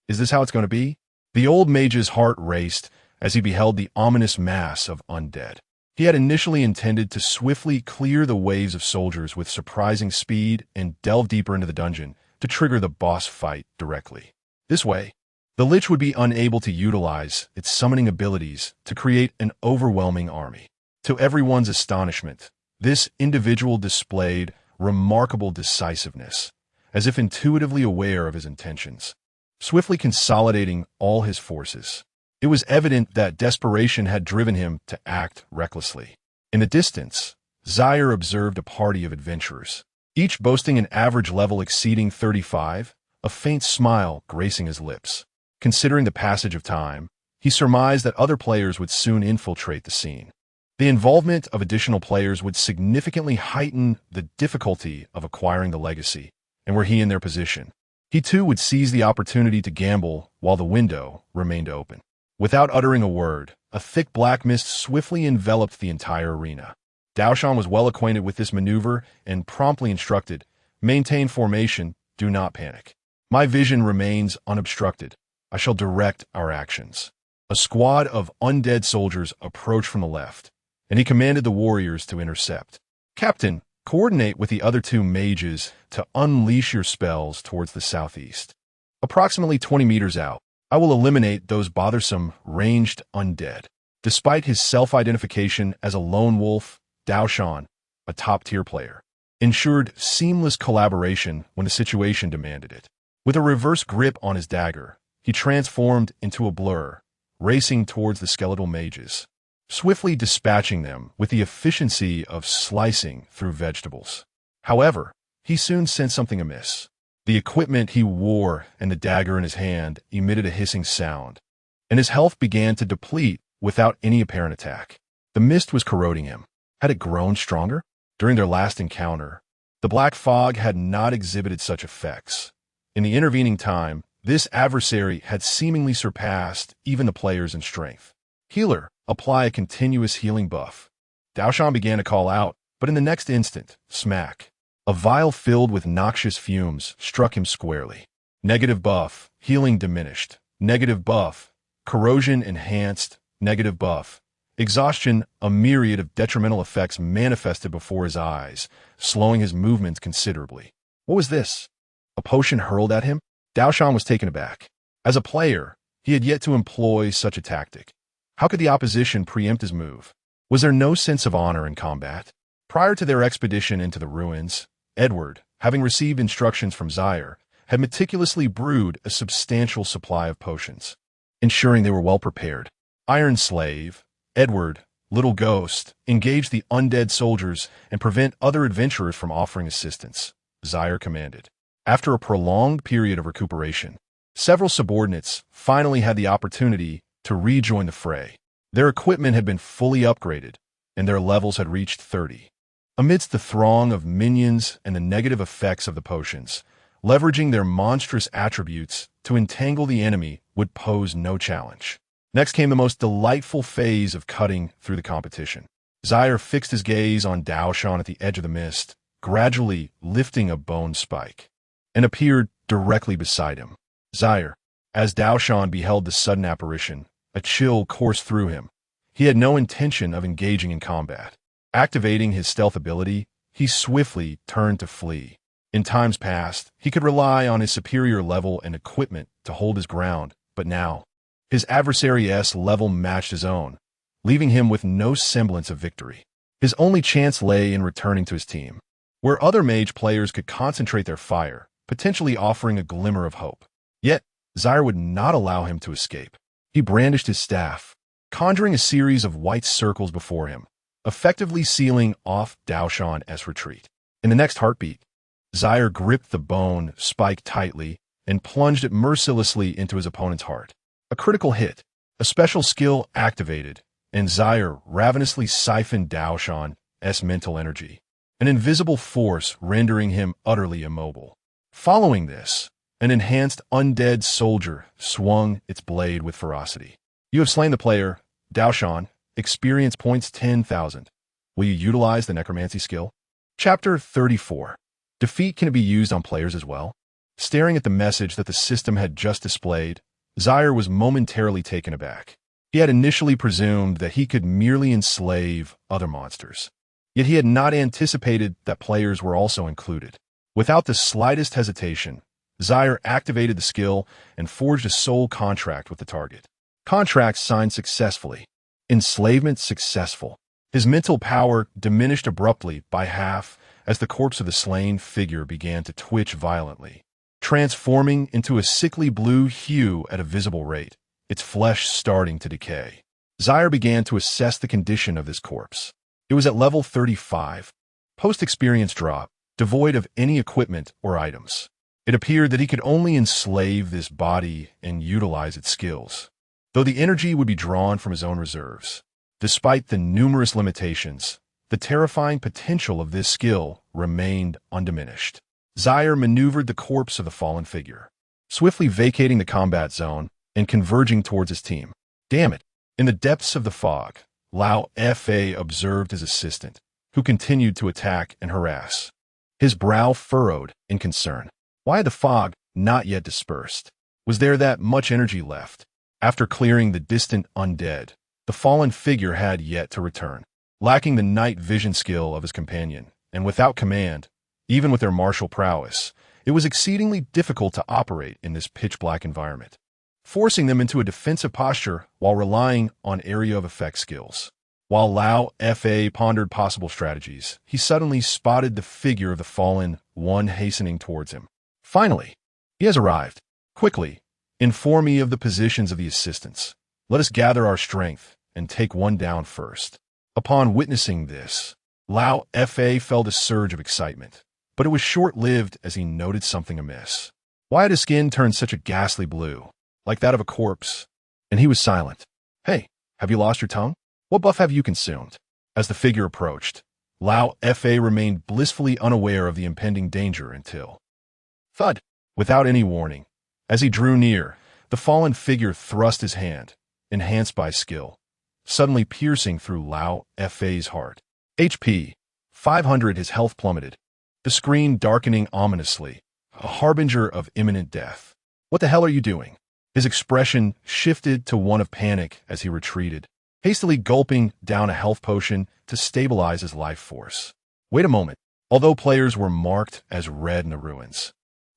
Is this how it's going to be? The old mage's heart raced as he beheld the ominous mass of undead. He had initially intended to swiftly clear the waves of soldiers with surprising speed and delve deeper into the dungeon to trigger the boss fight directly. This way, the Lich would be unable to utilize its summoning abilities to create an overwhelming army. To everyone's astonishment, this individual displayed remarkable decisiveness, as if intuitively aware of his intentions, swiftly consolidating all his forces. It was evident that desperation had driven him to act recklessly. In the distance, Zaire observed a party of adventurers, each boasting an average level exceeding 35, a faint smile gracing his lips. Considering the passage of time, he surmised that other players would soon infiltrate the scene. The involvement of additional players would significantly heighten the difficulty of acquiring the legacy, and were he in their position, he too would seize the opportunity to gamble while the window remained open. Without uttering a word, a thick black mist swiftly enveloped the entire arena. Dao Shan was well acquainted with this maneuver and promptly instructed, "Maintain formation, do not panic. My vision remains unobstructed. I shall direct our actions." A squad of undead soldiers approached from the left, and he commanded the warriors to intercept. "Captain, coordinate with the other two mages to unleash your spells towards the southeast. Approximately 20 meters out, I will eliminate those bothersome, ranged undead." Despite his self-identification as a lone wolf, Dao Shan, a top-tier player, ensured seamless collaboration when the situation demanded it. With a reverse grip on his dagger, he transformed into a blur, racing towards the skeletal mages, swiftly dispatching them with the efficiency of slicing through vegetables. However, he soon sensed something amiss. The equipment he wore and the dagger in his hand emitted a hissing sound, and his health began to deplete without any apparent attack. The mist was corroding him. Had it grown stronger? During their last encounter, the black fog had not exhibited such effects. In the intervening time, this adversary had seemingly surpassed even the players in strength. "Healer, apply a continuous healing buff." Dao Shan began to call out, but in the next instant, smack. A vial filled with noxious fumes struck him squarely. Negative buff, healing diminished. Negative buff, corrosion enhanced. Negative buff, exhaustion. A myriad of detrimental effects manifested before his eyes, slowing his movements considerably. What was this? A potion hurled at him? Dao Shan was taken aback. As a player, he had yet to employ such a tactic. How could the opposition preempt his move? Was there no sense of honor in combat? Prior to their expedition into the ruins, Edward, having received instructions from Zaire, had meticulously brewed a substantial supply of potions, ensuring they were well prepared. Iron Slave, Edward, Little Ghost, engage the undead soldiers and prevent other adventurers from offering assistance, Zaire commanded. After a prolonged period of recuperation, several subordinates finally had the opportunity to rejoin the fray. Their equipment had been fully upgraded, and their levels had reached 30. Amidst the throng of minions and the negative effects of the potions, leveraging their monstrous attributes to entangle the enemy would pose no challenge. Next came the most delightful phase of cutting through the competition. Zaire fixed his gaze on Dao Shan at the edge of the mist, gradually lifting a bone spike, and appeared directly beside him. Zaire, as Dao Shan beheld the sudden apparition, a chill coursed through him. He had no intention of engaging in combat. Activating his stealth ability, he swiftly turned to flee. In times past, he could rely on his superior level and equipment to hold his ground, but now, his adversary's level matched his own, leaving him with no semblance of victory. His only chance lay in returning to his team, where other mage players could concentrate their fire, potentially offering a glimmer of hope. Yet, Zaire would not allow him to escape. He brandished his staff, conjuring a series of white circles before him, effectively sealing off Daoshan's retreat. In the next heartbeat, Zaire gripped the bone spike tightly and plunged it mercilessly into his opponent's heart. A critical hit, a special skill activated, and Zaire ravenously siphoned Daoshan's mental energy, an invisible force rendering him utterly immobile. Following this, an enhanced undead soldier swung its blade with ferocity. You have slain the player, Daoshan. Experience points 10,000. Will you utilize the necromancy skill? Chapter 34. Defeat can be used on players as well. Staring at the message that the system had just displayed, Zaire was momentarily taken aback. He had initially presumed that he could merely enslave other monsters. Yet he had not anticipated that players were also included. Without the slightest hesitation, Zaire activated the skill and forged a soul contract with the target. Contract signed successfully. Enslavement successful. His mental power diminished abruptly by half as the corpse of the slain figure began to twitch violently, transforming into a sickly blue hue at a visible rate, its flesh starting to decay. Zaire began to assess the condition of this corpse. It was at level 35, post-experience drop, devoid of any equipment or items. It appeared that he could only enslave this body and utilize its skills, though the energy would be drawn from his own reserves. Despite the numerous limitations, the terrifying potential of this skill remained undiminished. Zaire maneuvered the corpse of the fallen figure, swiftly vacating the combat zone and converging towards his team. Damn it! In the depths of the fog, Lao Fa observed his assistant, who continued to attack and harass. His brow furrowed in concern. Why had the fog not yet dispersed? Was there that much energy left? After clearing the distant undead, the fallen figure had yet to return. Lacking the night vision skill of his companion, and without command, even with their martial prowess, it was exceedingly difficult to operate in this pitch-black environment, forcing them into a defensive posture while relying on area of effect skills. While Lao Fa pondered possible strategies, he suddenly spotted the figure of the fallen one hastening towards him. Finally, he has arrived. Quickly, inform me of the positions of the assistants. Let us gather our strength and take one down first. Upon witnessing this, Lao Fa felt a surge of excitement, but it was short-lived as he noted something amiss. Why had his skin turned such a ghastly blue, like that of a corpse? And he was silent. Hey, have you lost your tongue? What buff have you consumed? As the figure approached, Lao Fa remained blissfully unaware of the impending danger until... Thud! Without any warning, as he drew near, the fallen figure thrust his hand, enhanced by skill, suddenly piercing through Lao Fa's heart. HP 500. His health plummeted, the screen darkening ominously, a harbinger of imminent death. What the hell are you doing? His expression shifted to one of panic as he retreated, hastily gulping down a health potion to stabilize his life force. Wait a moment. Although players were marked as red in the ruins,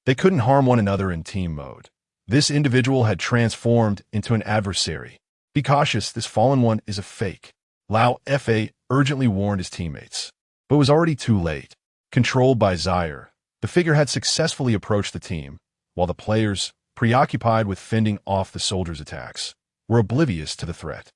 they couldn't harm one another in team mode. This individual had transformed into an adversary. Be cautious, this fallen one is a fake. Lao Fa urgently warned his teammates, but it was already too late. Controlled by Zaire, the figure had successfully approached the team, while the players, preoccupied with fending off the soldiers' attacks, were oblivious to the threat.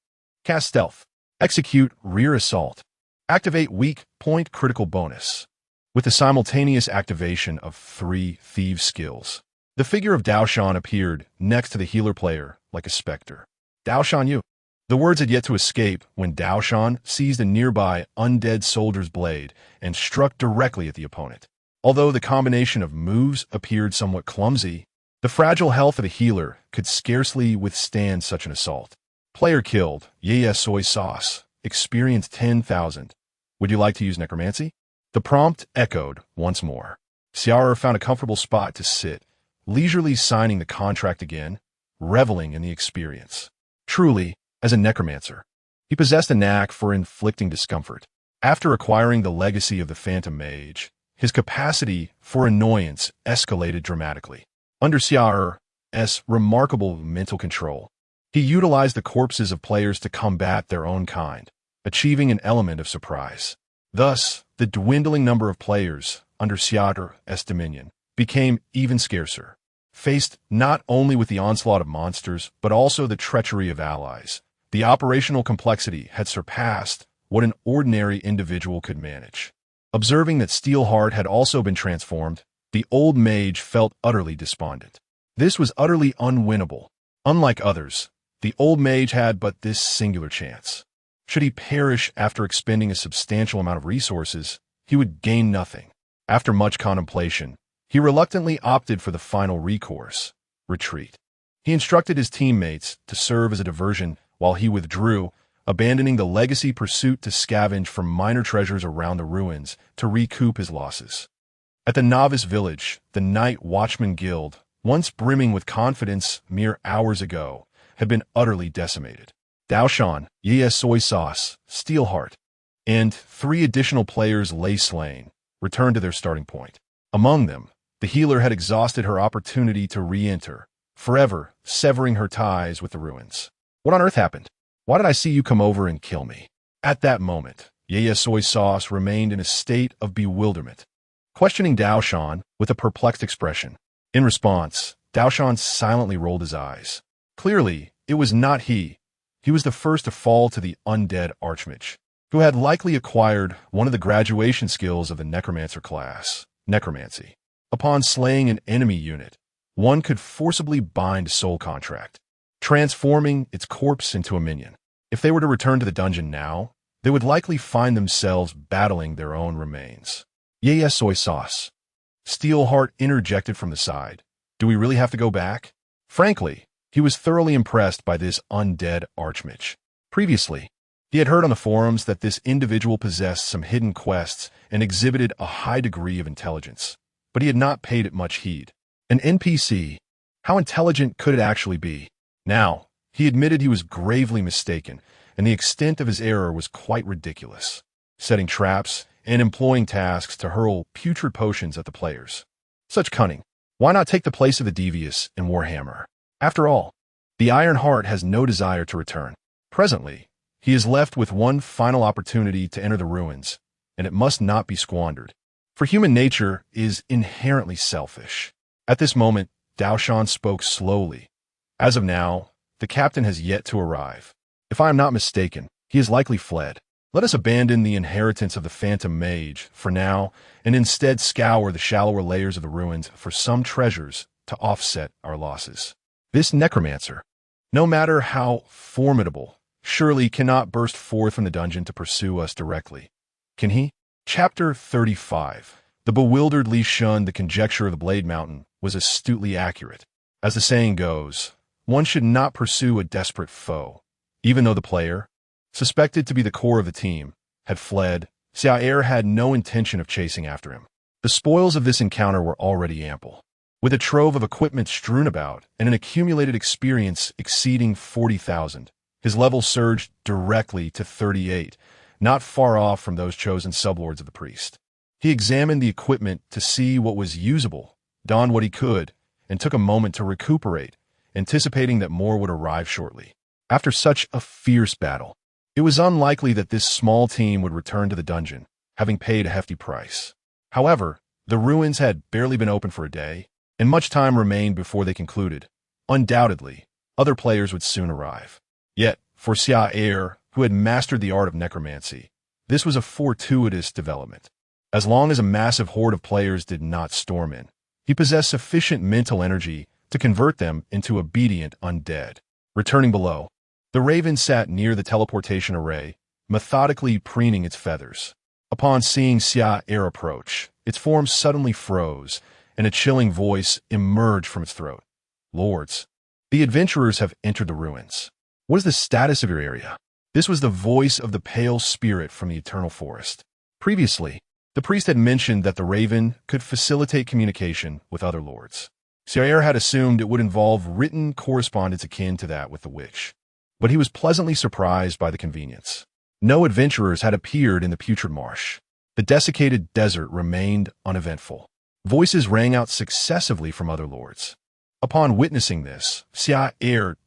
Cast Stealth. Execute Rear Assault. Activate Weak Point Critical Bonus. With the simultaneous activation of 3 Thieves skills, the figure of Daoshan appeared next to the healer player like a specter. Daoshan, you. The words had yet to escape when Daoshan seized a nearby undead soldier's blade and struck directly at the opponent. Although the combination of moves appeared somewhat clumsy, the fragile health of the healer could scarcely withstand such an assault. Player killed. Yeah, soy sauce. Experience 10,000. Would you like to use necromancy? The prompt echoed once more. Char found a comfortable spot to sit, leisurely signing the contract again, reveling in the experience. Truly, as a necromancer, he possessed a knack for inflicting discomfort. After acquiring the legacy of the Phantom Mage, his capacity for annoyance escalated dramatically. Under Char's remarkable mental control, he utilized the corpses of players to combat their own kind, achieving an element of surprise. Thus, the dwindling number of players under Char's dominion became even scarcer. Faced not only with the onslaught of monsters, but also the treachery of allies, the operational complexity had surpassed what an ordinary individual could manage. Observing that Steelheart had also been transformed, the old mage felt utterly despondent. This was utterly unwinnable. Unlike others, the old mage had but this singular chance. Should he perish after expending a substantial amount of resources, he would gain nothing. After much contemplation, he reluctantly opted for the final recourse, retreat. He instructed his teammates to serve as a diversion while he withdrew, abandoning the legacy pursuit to scavenge for minor treasures around the ruins to recoup his losses. At the Novice Village, the Night Watchman Guild, once brimming with confidence mere hours ago, had been utterly decimated. Daoshan, Soy Sauce, Steelheart, and 3 additional players lay slain, returned to their starting point. Among them, the healer had exhausted her opportunity to re-enter, forever severing her ties with the ruins. What on earth happened? Why did I see you come over and kill me? At that moment, Soy Sauce remained in a state of bewilderment, questioning Daoshan with a perplexed expression. In response, Daoshan silently rolled his eyes. Clearly, it was not he. He was the first to fall to the undead Archmage, who had likely acquired one of the graduation skills of the Necromancer class, Necromancy. Upon slaying an enemy unit, one could forcibly bind a soul contract, transforming its corpse into a minion. If they were to return to the dungeon now, they would likely find themselves battling their own remains. Soy Sauce. Steelheart interjected from the side. Do we really have to go back? Frankly, he was thoroughly impressed by this undead Archmage. Previously, he had heard on the forums that this individual possessed some hidden quests and exhibited a high degree of intelligence, but he had not paid it much heed. An NPC? How intelligent could it actually be? Now, he admitted he was gravely mistaken, and the extent of his error was quite ridiculous, setting traps and employing tasks to hurl putrid potions at the players. Such cunning. Why not take the place of the devious in Warhammer? After all, the Iron Heart has no desire to return. Presently, he is left with one final opportunity to enter the ruins, and it must not be squandered. For human nature is inherently selfish. At this moment, Daoshan spoke slowly. As of now, the captain has yet to arrive. If I am not mistaken, he has likely fled. Let us abandon the inheritance of the Phantom Mage for now, and instead scour the shallower layers of the ruins for some treasures to offset our losses. This necromancer, no matter how formidable, surely cannot burst forth from the dungeon to pursue us directly. Can he? Chapter 35. The bewildered Li Shun, the conjecture of the Blade Mountain, was astutely accurate. As the saying goes, one should not pursue a desperate foe. Even though the player, suspected to be the core of the team, had fled, Char had no intention of chasing after him. The spoils of this encounter were already ample. With a trove of equipment strewn about and an accumulated experience exceeding 40,000, his level surged directly to 38, not far off from those chosen sublords of the priest. He examined the equipment to see what was usable, donned what he could, and took a moment to recuperate, anticipating that more would arrive shortly. After such a fierce battle, it was unlikely that this small team would return to the dungeon, having paid a hefty price. However, the ruins had barely been open for a day, and much time remained before they concluded. Undoubtedly, other players would soon arrive. Yet, for Char, who had mastered the art of necromancy, this was a fortuitous development. As long as a massive horde of players did not storm in, he possessed sufficient mental energy to convert them into obedient undead. Returning below, the raven sat near the teleportation array, methodically preening its feathers. Upon seeing Char approach, its form suddenly froze, and a chilling voice emerged from its throat. Lords, the adventurers have entered the ruins. What is the status of your area? This was the voice of the pale spirit from the eternal forest. Previously, the priest had mentioned that the raven could facilitate communication with other lords. Char had assumed it would involve written correspondence akin to that with the witch, but he was pleasantly surprised by the convenience. No adventurers had appeared in the putrid marsh. The desiccated desert remained uneventful. Voices rang out successively from other lords. Upon witnessing this, Char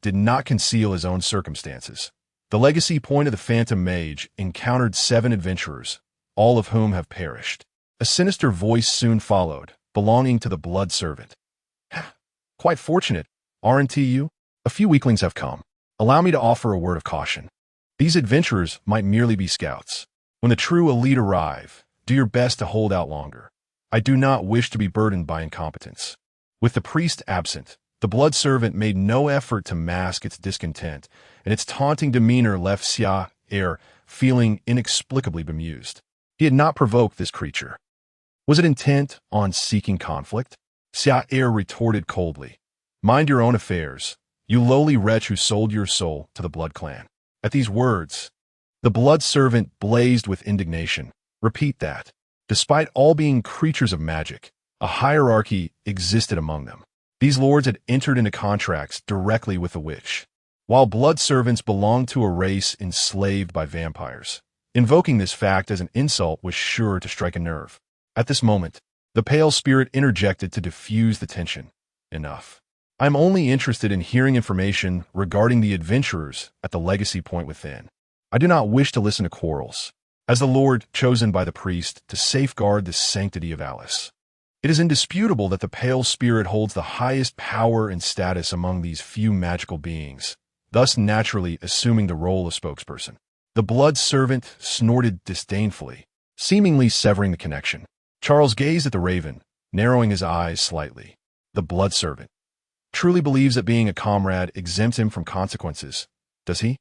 did not conceal his own circumstances. The legacy point of the Phantom Mage encountered 7 adventurers, all of whom have perished. A sinister voice soon followed, belonging to the Blood Servant. Quite fortunate, aren't you? A few weaklings have come. Allow me to offer a word of caution. These adventurers might merely be scouts. When the true elite arrive, do your best to hold out longer. I do not wish to be burdened by incompetence. With the priest absent, the Blood Servant made no effort to mask its discontent, and its taunting demeanor left Char feeling inexplicably bemused. He had not provoked this creature. Was it intent on seeking conflict? Char retorted coldly. Mind your own affairs, you lowly wretch who sold your soul to the Blood Clan. At these words, the Blood Servant blazed with indignation. Repeat that. Despite all being creatures of magic, a hierarchy existed among them. These lords had entered into contracts directly with the witch, while Blood Servants belonged to a race enslaved by vampires. Invoking this fact as an insult was sure to strike a nerve. At this moment, the Pale Spirit interjected to diffuse the tension. Enough. I'm only interested in hearing information regarding the adventurers at the legacy point within. I do not wish to listen to quarrels. As the Lord chosen by the priest to safeguard the sanctity of Alice, it is indisputable that the Pale Spirit holds the highest power and status among these few magical beings, thus naturally assuming the role of spokesperson. The Blood Servant snorted disdainfully, seemingly severing the connection. Charles gazed at the raven, narrowing his eyes slightly. The Blood Servant truly believes that being a comrade exempts him from consequences, does he?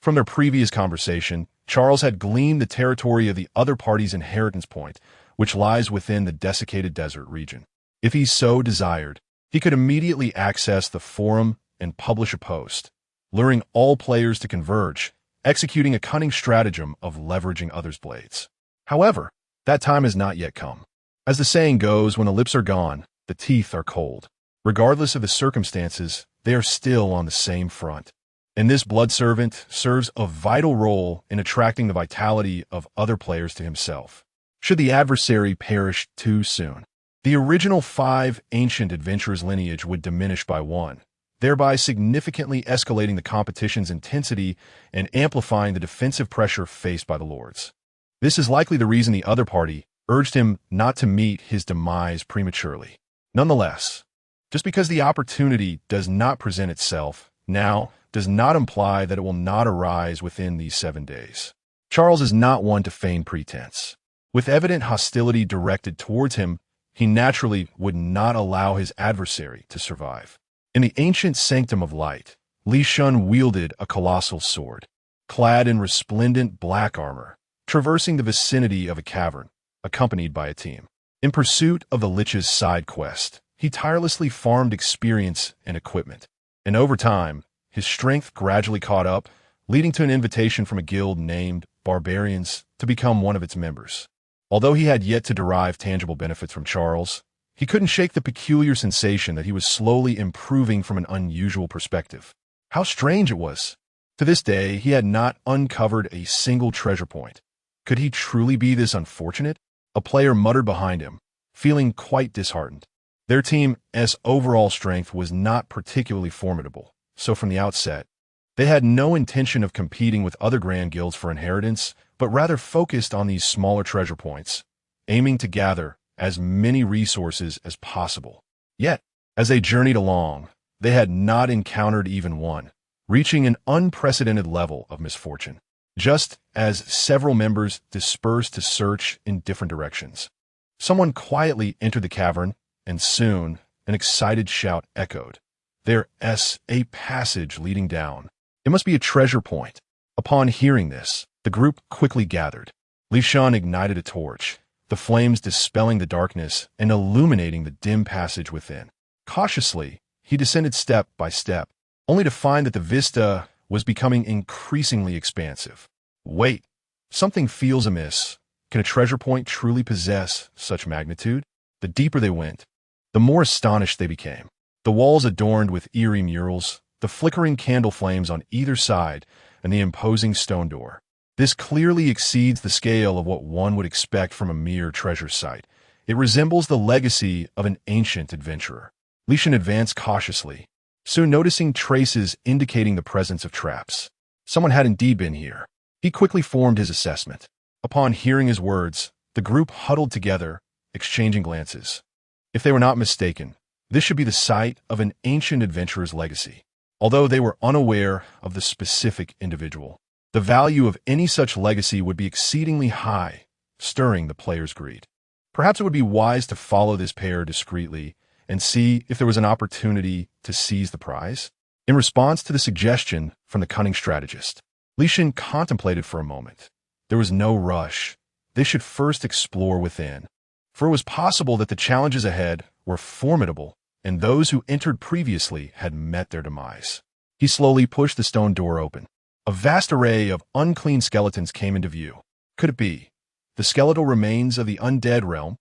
From their previous conversation, Charles had gleaned the territory of the other party's inheritance point, which lies within the desiccated desert region. If he so desired, he could immediately access the forum and publish a post, luring all players to converge, executing a cunning stratagem of leveraging others' blades. However, that time has not yet come. As the saying goes, when the lips are gone, the teeth are cold. Regardless of the circumstances, they are still on the same front. And this Blood Servant serves a vital role in attracting the vitality of other players to himself. Should the adversary perish too soon, the original 5 ancient adventurers' lineage would diminish by 1, thereby significantly escalating the competition's intensity and amplifying the defensive pressure faced by the lords. This is likely the reason the other party urged him not to meet his demise prematurely. Nonetheless, just because the opportunity does not present itself now does not imply that it will not arise within these 7 days. Charles is not one to feign pretense. With evident hostility directed towards him, he naturally would not allow his adversary to survive. In the ancient sanctum of light, Li Shun wielded a colossal sword, clad in resplendent black armor, traversing the vicinity of a cavern, accompanied by a team. In pursuit of the Lich's side quest, he tirelessly farmed experience and equipment, and over time, his strength gradually caught up, leading to an invitation from a guild named Barbarians to become one of its members. Although he had yet to derive tangible benefits from Charles, he couldn't shake the peculiar sensation that he was slowly improving from an unusual perspective. How strange it was! To this day, he had not uncovered a single treasure point. Could he truly be this unfortunate? A player muttered behind him, feeling quite disheartened. Their team's overall strength was not particularly formidable, so from the outset, they had no intention of competing with other grand guilds for inheritance, but rather focused on these smaller treasure points, aiming to gather as many resources as possible. Yet, as they journeyed along, they had not encountered even one, reaching an unprecedented level of misfortune, just as several members dispersed to search in different directions. Someone quietly entered the cavern, and soon an excited shout echoed. There's a passage leading down. It must be a treasure point. Upon hearing this, the group quickly gathered. Li Shun ignited a torch, the flames dispelling the darkness and illuminating the dim passage within. Cautiously, he descended step by step, only to find that the vista was becoming increasingly expansive. Wait, something feels amiss. Can a treasure point truly possess such magnitude? The deeper they went, the more astonished they became. The walls adorned with eerie murals, the flickering candle flames on either side, and the imposing stone door. This clearly exceeds the scale of what one would expect from a mere treasure site. It resembles the legacy of an ancient adventurer. Li Shan advanced cautiously, soon noticing traces indicating the presence of traps. Someone had indeed been here. He quickly formed his assessment. Upon hearing his words, the group huddled together, exchanging glances. If they were not mistaken, this should be the site of an ancient adventurer's legacy. Although they were unaware of the specific individual, the value of any such legacy would be exceedingly high, stirring the players' greed. Perhaps it would be wise to follow this pair discreetly and see if there was an opportunity to seize the prize. In response to the suggestion from the cunning strategist, Li Shan contemplated for a moment. There was no rush. They should first explore within, for it was possible that the challenges ahead were formidable and those who entered previously had met their demise. He slowly pushed the stone door open. A vast array of unclean skeletons came into view. Could it be the skeletal remains of the undead realm?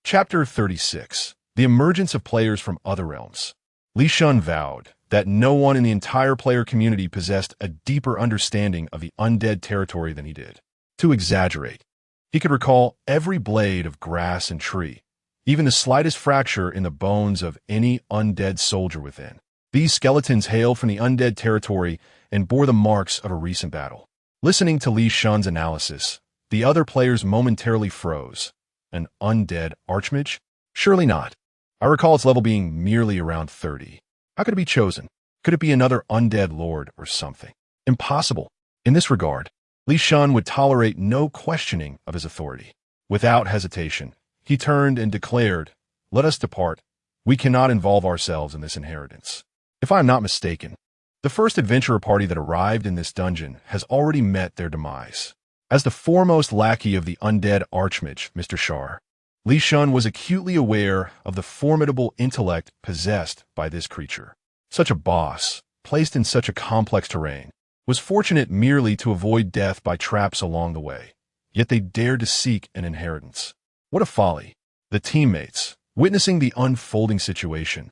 Chapter 36. The emergence of players from other realms. Li Shan vowed that no one in the entire player community possessed a deeper understanding of the undead territory than he did. To exaggerate, he could recall every blade of grass and tree, even the slightest fracture in the bones of any undead soldier within. These skeletons hailed from the undead territory and bore the marks of a recent battle. Listening to Li Shan's analysis, the other players momentarily froze. An undead archmage? Surely not. I recall its level being merely around 30. How could it be chosen? Could it be another undead lord or something? Impossible. In this regard, Li Shan would tolerate no questioning of his authority. Without hesitation, he turned and declared, "Let us depart. We cannot involve ourselves in this inheritance." If I am not mistaken, the first adventurer party that arrived in this dungeon has already met their demise. As the foremost lackey of the undead archmage, Mr. Char, Li Shan was acutely aware of the formidable intellect possessed by this creature. Such a boss, placed in such a complex terrain, was fortunate merely to avoid death by traps along the way. Yet they dared to seek an inheritance. What a folly! The teammates, witnessing the unfolding situation,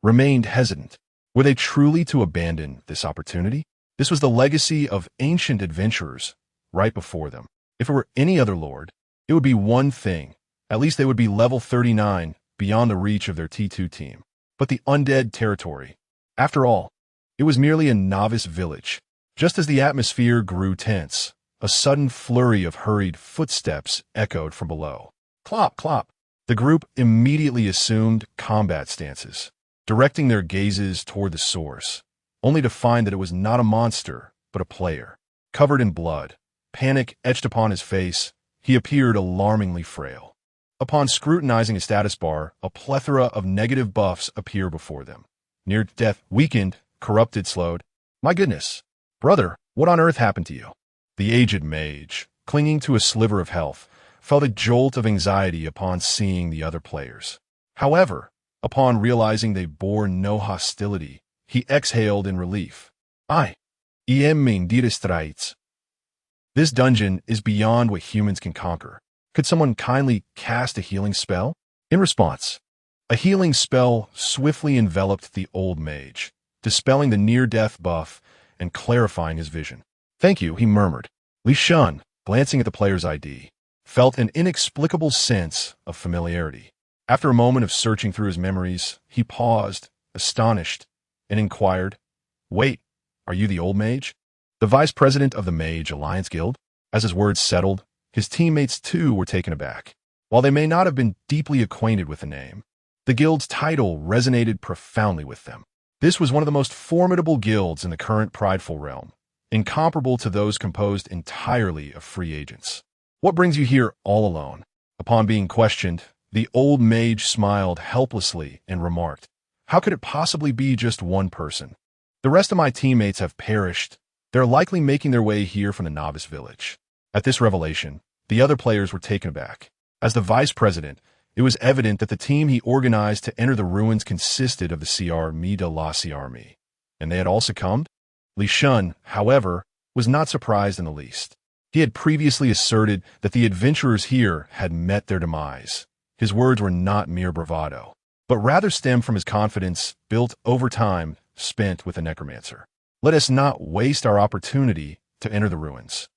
remained hesitant. Were they truly to abandon this opportunity? This was the legacy of ancient adventurers right before them. If it were any other lord, it would be one thing. At least they would be level 39, beyond the reach of their T2 team. But the undead territory, after all, it was merely a novice village. Just as the atmosphere grew tense, a sudden flurry of hurried footsteps echoed from below. Clop, clop. The group immediately assumed combat stances, directing their gazes toward the source, only to find that it was not a monster, but a player. Covered in blood, panic etched upon his face, he appeared alarmingly frail. Upon scrutinizing his status bar, a plethora of negative buffs appear before them. Near death, weakened, corrupted, slowed. My goodness. Brother, what on earth happened to you? The aged mage, clinging to a sliver of health, felt a jolt of anxiety upon seeing the other players. However, upon realizing they bore no hostility, he exhaled in relief. I am distraits. This dungeon is beyond what humans can conquer. Could someone kindly cast a healing spell? In response, a healing spell swiftly enveloped the old mage, dispelling the near-death buff and clarifying his vision. Thank you, he murmured. Li Shan, glancing at the player's ID, felt an inexplicable sense of familiarity. After a moment of searching through his memories, he paused, astonished, and inquired, "Wait, are you the old mage?" The vice president of the Mage Alliance Guild? As his words settled, his teammates too were taken aback. While they may not have been deeply acquainted with the name, the guild's title resonated profoundly with them. This was one of the most formidable guilds in the current prideful realm, incomparable to those composed entirely of free agents. What brings you here all alone? Upon being questioned, the old mage smiled helplessly and remarked, "How could it possibly be just one person? The rest of my teammates have perished. They're likely making their way here from the novice village." At this revelation, the other players were taken aback. As the vice president, it was evident that the team he organized to enter the ruins consisted of the CR Mi de la CR, and they had all succumbed? Li Shan, however, was not surprised in the least. He had previously asserted that the adventurers here had met their demise. His words were not mere bravado, but rather stemmed from his confidence built over time spent with the necromancer. Let us not waste our opportunity to enter the ruins.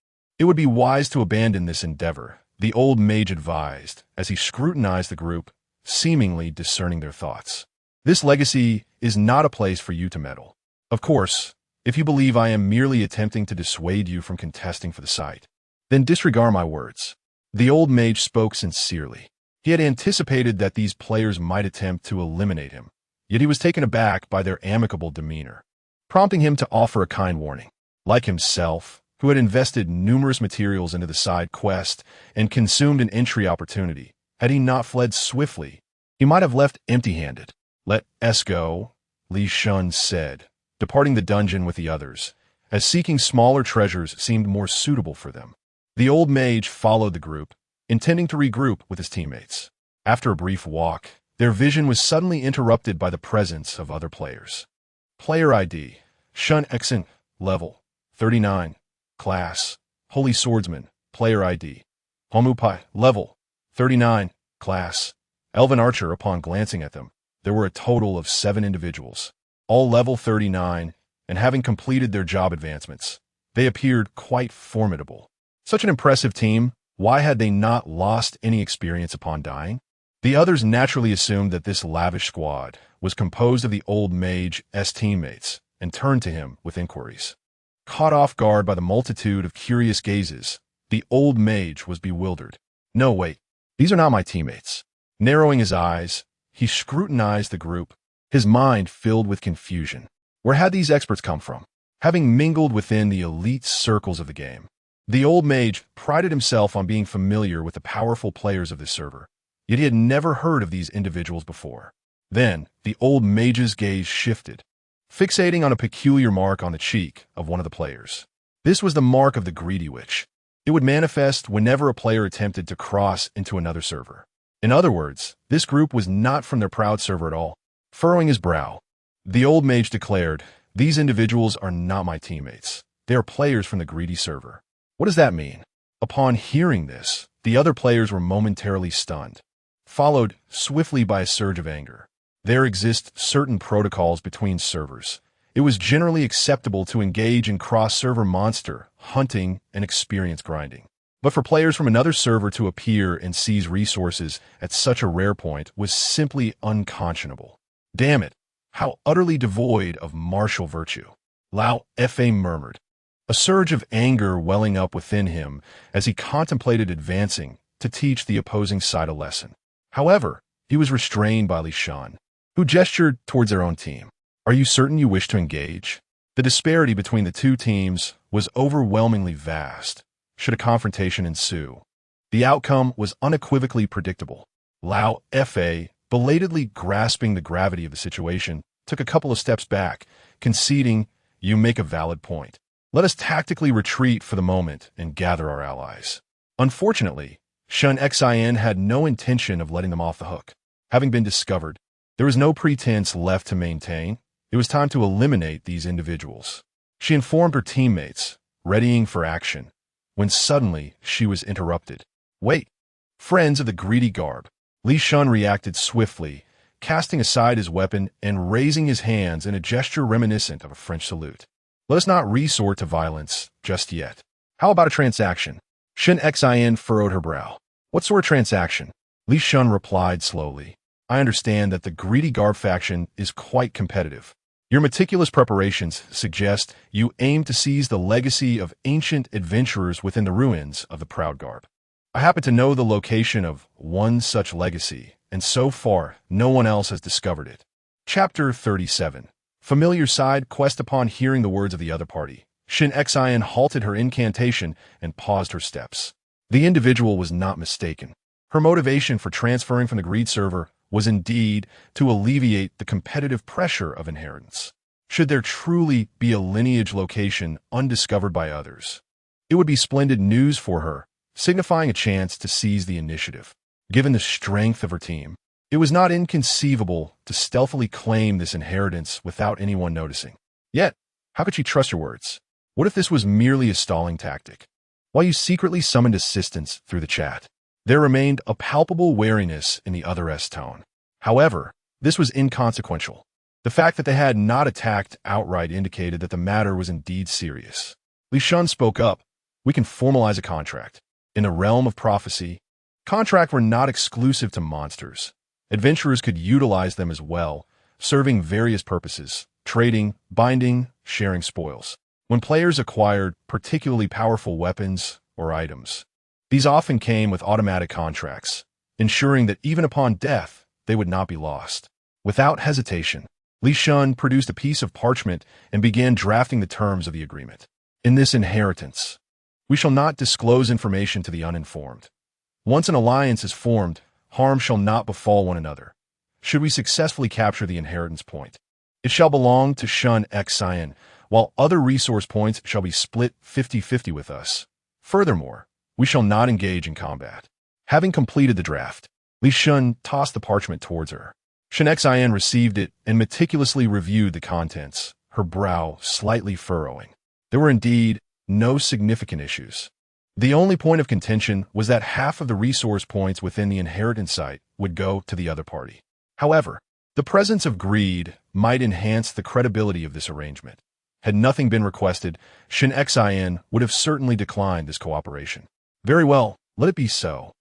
It would be wise to abandon this endeavor, the old mage advised, as he scrutinized the group, seemingly discerning their thoughts. This legacy is not a place for you to meddle. Of course, if you believe I am merely attempting to dissuade you from contesting for the site, then disregard my words. The old mage spoke sincerely. He had anticipated that these players might attempt to eliminate him, yet he was taken aback by their amicable demeanor, prompting him to offer a kind warning. Like himself, who had invested numerous materials into the side quest and consumed an entry opportunity, had he not fled swiftly, he might have left empty-handed. Let us go, Li Shun said, departing the dungeon with the others, as seeking smaller treasures seemed more suitable for them. The old mage followed the group, intending to regroup with his teammates. After a brief walk, their vision was suddenly interrupted by the presence of other players. Player ID, Shun Exen, level 39, class, Holy Swordsman, player ID, Homupai, level 39, class, Elven Archer. Upon glancing at them, there were a total of 7 individuals, all level 39, and having completed their job advancements, they appeared quite formidable. Such an impressive team, why had they not lost any experience upon dying? The others naturally assumed that this lavish squad was composed of the old mage's teammates and turned to him with inquiries. Caught off guard by the multitude of curious gazes, the old mage was bewildered. No, wait, these are not my teammates. Narrowing his eyes, he scrutinized the group, his mind filled with confusion. Where had these experts come from? Having mingled within the elite circles of the game, the old mage prided himself on being familiar with the powerful players of this server, yet he had never heard of these individuals before. Then, the old mage's gaze shifted, fixating on a peculiar mark on the cheek of one of the players. This was the mark of the Greedy Witch. It would manifest whenever a player attempted to cross into another server. In other words, this group was not from their proud server at all. Furrowing his brow, the old mage declared, "These individuals are not my teammates. They are players from the Greedy server." What does that mean? Upon hearing this, the other players were momentarily stunned, followed swiftly by a surge of anger. There exist certain protocols between servers. It was generally acceptable to engage in cross-server monster hunting and experience grinding. But for players from another server to appear and seize resources at such a rare point was simply unconscionable. Damn it, how utterly devoid of martial virtue. Lao Fa murmured, a surge of anger welling up within him as he contemplated advancing to teach the opposing side a lesson. However, he was restrained by Li Shun, who gestured towards their own team. Are you certain you wish to engage? The disparity between the two teams was overwhelmingly vast. Should a confrontation ensue, the outcome was unequivocally predictable. Lao Fa, belatedly grasping the gravity of the situation, took a couple of steps back, conceding, "You make a valid point. Let us tactically retreat for the moment and gather our allies." Unfortunately, Shun Xin had no intention of letting them off the hook. Having been discovered, there was no pretense left to maintain. It was time to eliminate these individuals. She informed her teammates, readying for action, when suddenly she was interrupted. Wait! Friends of the Greedy Garb. Li Shun reacted swiftly, casting aside his weapon and raising his hands in a gesture reminiscent of a French salute. Let us not resort to violence just yet. How about a transaction? Shun Xin furrowed her brow. What sort of transaction? Li Shun replied slowly. I understand that the Greedy Garb faction is quite competitive. Your meticulous preparations suggest you aim to seize the legacy of ancient adventurers within the ruins of the Proud Garb. I happen to know the location of one such legacy, and so far, no one else has discovered it. Chapter 37. Familiar side quest. Upon hearing the words of the other party, Shun Xin halted her incantation and paused her steps. The individual was not mistaken. Her motivation for transferring from the Greed server was indeed to alleviate the competitive pressure of inheritance. Should there truly be a lineage location undiscovered by others, it would be splendid news for her, signifying a chance to seize the initiative. Given the strength of her team, it was not inconceivable to stealthily claim this inheritance without anyone noticing. Yet, how could she trust her words? What if this was merely a stalling tactic? While you secretly summoned assistance through the chat, there remained a palpable wariness in the other's tone. However, this was inconsequential. The fact that they had not attacked outright indicated that the matter was indeed serious. Li Shun spoke up, we can formalize a contract. In the realm of prophecy, contracts were not exclusive to monsters. Adventurers could utilize them as well, serving various purposes: trading, binding, sharing spoils. When players acquired particularly powerful weapons or items, these often came with automatic contracts, ensuring that even upon death, they would not be lost. Without hesitation, Li Shun produced a piece of parchment and began drafting the terms of the agreement. In this inheritance, we shall not disclose information to the uninformed. Once an alliance is formed, harm shall not befall one another. Should we successfully capture the inheritance point, it shall belong to Shun X Cyan, while other resource points shall be split 50-50 with us. Furthermore, we shall not engage in combat. Having completed the draft, Li Shun tossed the parchment towards her. Shun X Cyan received it and meticulously reviewed the contents, her brow slightly furrowing. There were indeed no significant issues. The only point of contention was that half of the resource points within the inheritance site would go to the other party. However, the presence of greed might enhance the credibility of this arrangement. Had nothing been requested, Shun X Cyan would have certainly declined this cooperation. Very well, let it be so.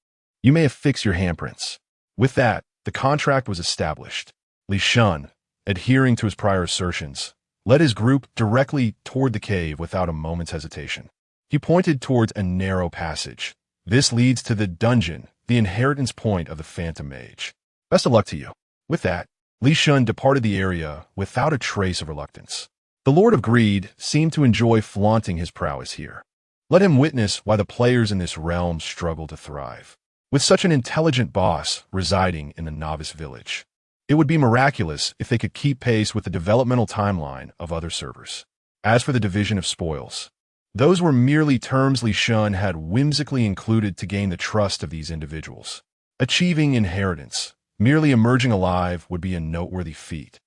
You may affix your handprints. With that, the contract was established. Li Shun, adhering to his prior assertions, led his group directly toward the cave without a moment's hesitation. He pointed towards a narrow passage. This leads to the dungeon, the inheritance point of the Phantom Mage. Best of luck to you. With that, Li Shun departed the area without a trace of reluctance. The Lord of Greed seemed to enjoy flaunting his prowess here. Let him witness why the players in this realm struggle to thrive. With such an intelligent boss residing in the novice village, it would be miraculous if they could keep pace with the developmental timeline of other servers. As for the division of spoils, those were merely terms Li Shun had whimsically included to gain the trust of these individuals. Achieving inheritance, merely emerging alive, would be a noteworthy feat.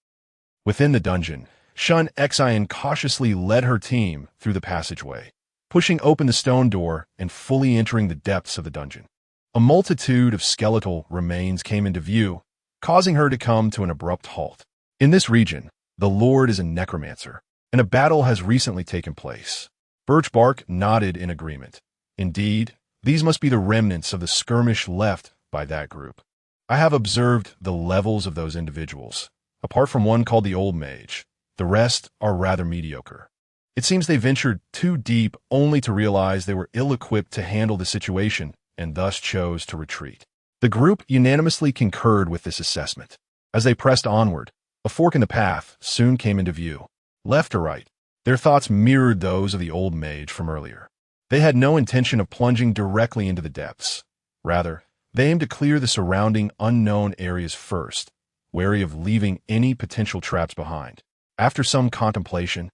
Within the dungeon, Shun X Cyan cautiously led her team through the passageway, pushing open the stone door and fully entering the depths of the dungeon. A multitude of skeletal remains came into view, causing her to come to an abrupt halt. In this region, the Lord is a necromancer, and a battle has recently taken place. Birchbark nodded in agreement. Indeed, these must be the remnants of the skirmish left by that group. I have observed the levels of those individuals. Apart from one called the Old Mage, the rest are rather mediocre. It seems they ventured too deep only to realize they were ill-equipped to handle the situation and thus chose to retreat. The group unanimously concurred with this assessment. As they pressed onward, a fork in the path soon came into view. Left or right, their thoughts mirrored those of the Old Mage from earlier. They had no intention of plunging directly into the depths. Rather, they aimed to clear the surrounding unknown areas first, wary of leaving any potential traps behind. After some contemplation,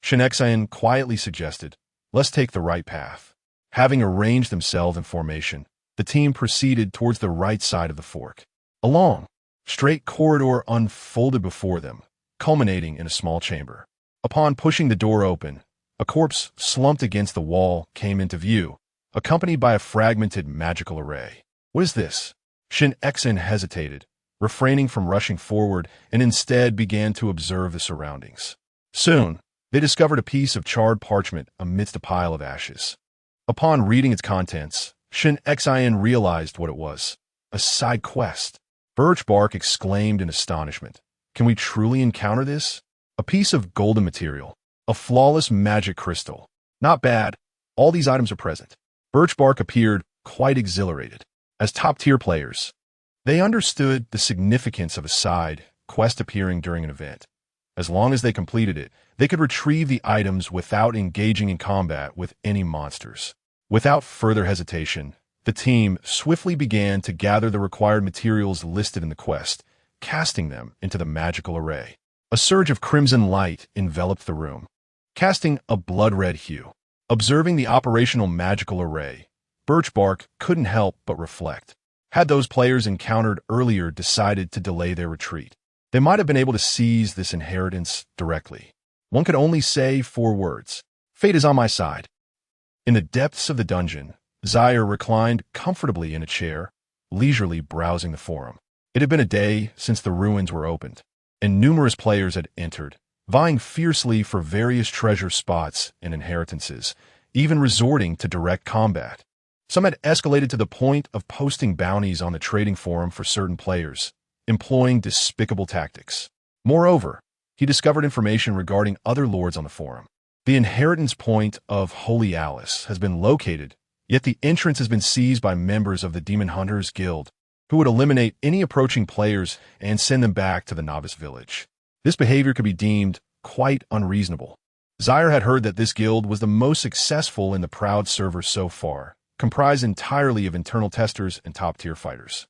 Shun X Cyan quietly suggested, "Let's take the right path." Having arranged themselves in formation, the team proceeded towards the right side of the fork. A long, straight corridor unfolded before them, culminating in a small chamber. Upon pushing the door open, a corpse slumped against the wall came into view, accompanied by a fragmented magical array. "What is this?" Shun X Cyan hesitated, refraining from rushing forward, and instead began to observe the surroundings. Soon, they discovered a piece of charred parchment amidst a pile of ashes. Upon reading its contents, Shun X Cyan realized what it was: a side quest. Birchbark exclaimed in astonishment. "Can we truly encounter this?" A piece of golden material, a flawless magic crystal. Not bad. All these items are present. Birchbark appeared quite exhilarated. As top-tier players, they understood the significance of a side quest appearing during an event. As long as they completed it, they could retrieve the items without engaging in combat with any monsters. Without further hesitation, the team swiftly began to gather the required materials listed in the quest, casting them into the magical array. A surge of crimson light enveloped the room, casting a blood-red hue. Observing the operational magical array, Birchbark couldn't help but reflect. Had those players encountered earlier decided to delay their retreat, they might have been able to seize this inheritance directly. One could only say 4 words: "Fate is on my side." In the depths of the dungeon, Zaire reclined comfortably in a chair, leisurely browsing the forum. It had been a day since the ruins were opened, and numerous players had entered, vying fiercely for various treasure spots and inheritances, even resorting to direct combat. Some had escalated to the point of posting bounties on the trading forum for certain players, employing despicable tactics. Moreover, he discovered information regarding other lords on the forum. The inheritance point of Holy Alice has been located, yet the entrance has been seized by members of the Demon Hunters Guild, who would eliminate any approaching players and send them back to the novice village. This behavior could be deemed quite unreasonable. Zaire had heard that this guild was the most successful in the Proud server so far, comprised entirely of internal testers and top-tier fighters.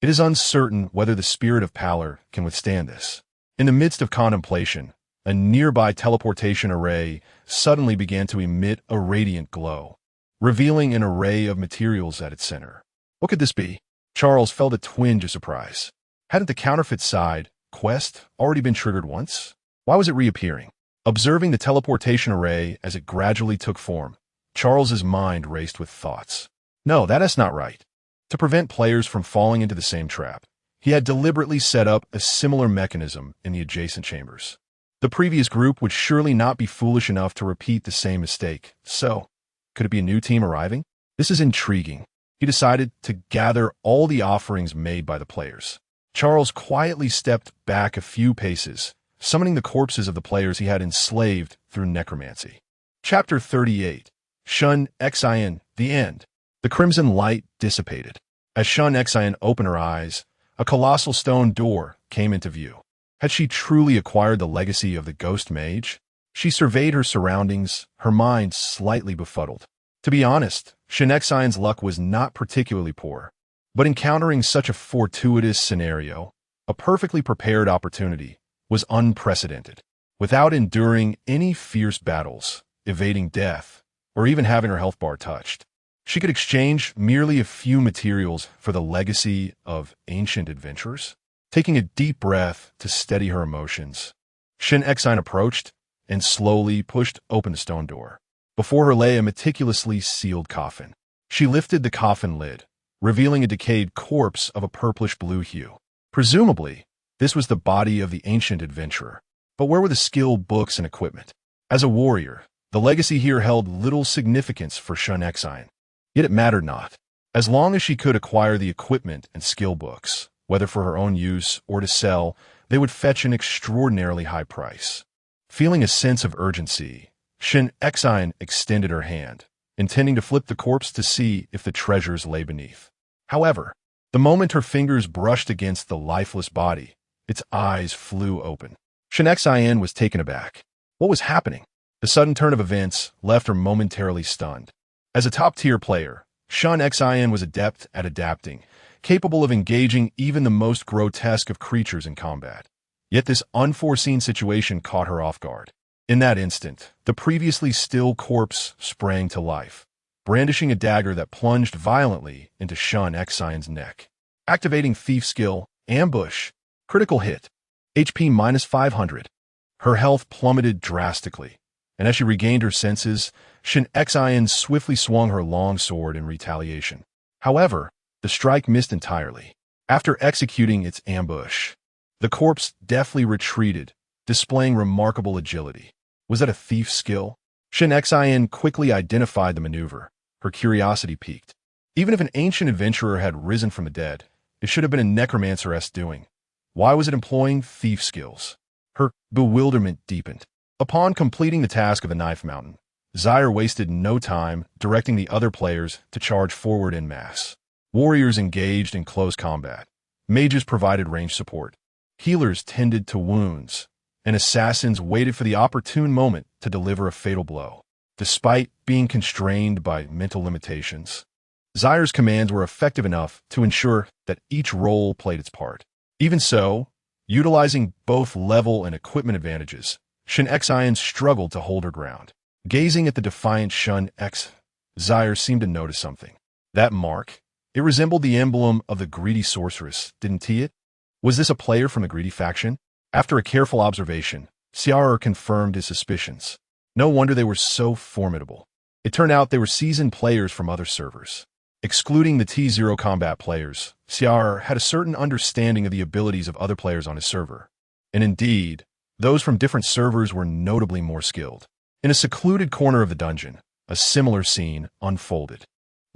It is uncertain whether the Spirit of Pallor can withstand this. In the midst of contemplation, a nearby teleportation array suddenly began to emit a radiant glow, revealing an array of materials at its center. What could this be? Charles felt a twinge of surprise. Hadn't the counterfeit side quest already been triggered once? Why was it reappearing? Observing the teleportation array as it gradually took form, Charles's mind raced with thoughts. No, that is not right. To prevent players from falling into the same trap, he had deliberately set up a similar mechanism in the adjacent chambers. The previous group would surely not be foolish enough to repeat the same mistake. So, could it be a new team arriving? This is intriguing. He decided to gather all the offerings made by the players. Charles quietly stepped back a few paces, summoning the corpses of the players he had enslaved through necromancy. Chapter 38. Shun Xian, the End. The crimson light dissipated. As Shun Xian opened her eyes, a colossal stone door came into view. Had she truly acquired the legacy of the ghost mage? She surveyed her surroundings, her mind slightly befuddled. To be honest, Shun Xian's luck was not particularly poor, but encountering such a fortuitous scenario, a perfectly prepared opportunity, was unprecedented. Without enduring any fierce battles, evading death, or even having her health bar touched, she could exchange merely a few materials for the legacy of ancient adventurers. Taking a deep breath to steady her emotions, Shun Xian approached and slowly pushed open the stone door. Before her lay a meticulously sealed coffin. She lifted the coffin lid, revealing a decayed corpse of a purplish-blue hue. Presumably, this was the body of the ancient adventurer. But where were the skill books and equipment? As a warrior, the legacy here held little significance for Shun Xian. Yet it mattered not. As long as she could acquire the equipment and skill books, whether for her own use or to sell, they would fetch an extraordinarily high price. Feeling a sense of urgency, Shun Xian extended her hand, intending to flip the corpse to see if the treasures lay beneath. However, the moment her fingers brushed against the lifeless body, its eyes flew open. Shun Xian was taken aback. What was happening? The sudden turn of events left her momentarily stunned. As a top-tier player, Shun Xian was adept at adapting, capable of engaging even the most grotesque of creatures in combat. Yet this unforeseen situation caught her off guard. In that instant, the previously still corpse sprang to life, brandishing a dagger that plunged violently into Shun Xian's neck. Activating Thief skill, Ambush, critical hit, HP minus 500. Her health plummeted drastically, and as she regained her senses, Shun Xian swiftly swung her long sword in retaliation. However, the strike missed entirely. After executing its ambush, the corpse deftly retreated, displaying remarkable agility. Was that a thief skill? Shun Xian quickly identified the maneuver. Her curiosity piqued. Even if an ancient adventurer had risen from the dead, it should have been a necromancer-esque doing. Why was it employing thief skills? Her bewilderment deepened. Upon completing the task of the Knife Mountain, Zaire wasted no time directing the other players to charge forward en masse. Warriors engaged in close combat. Mages provided range support. Healers tended to wounds, and assassins waited for the opportune moment to deliver a fatal blow. Despite being constrained by mental limitations, Zaire's commands were effective enough to ensure that each role played its part. Even so, utilizing both level and equipment advantages, Shun Xian struggled to hold her ground. Gazing at the defiant Shun X, Zaire seemed to notice something. That mark, it resembled the emblem of the greedy sorceress, didn't it? Was this a player from the greedy faction? After a careful observation, Char confirmed his suspicions. No wonder they were so formidable. It turned out they were seasoned players from other servers. Excluding the T0 combat players, Char had a certain understanding of the abilities of other players on his server. And indeed, those from different servers were notably more skilled. In a secluded corner of the dungeon, a similar scene unfolded.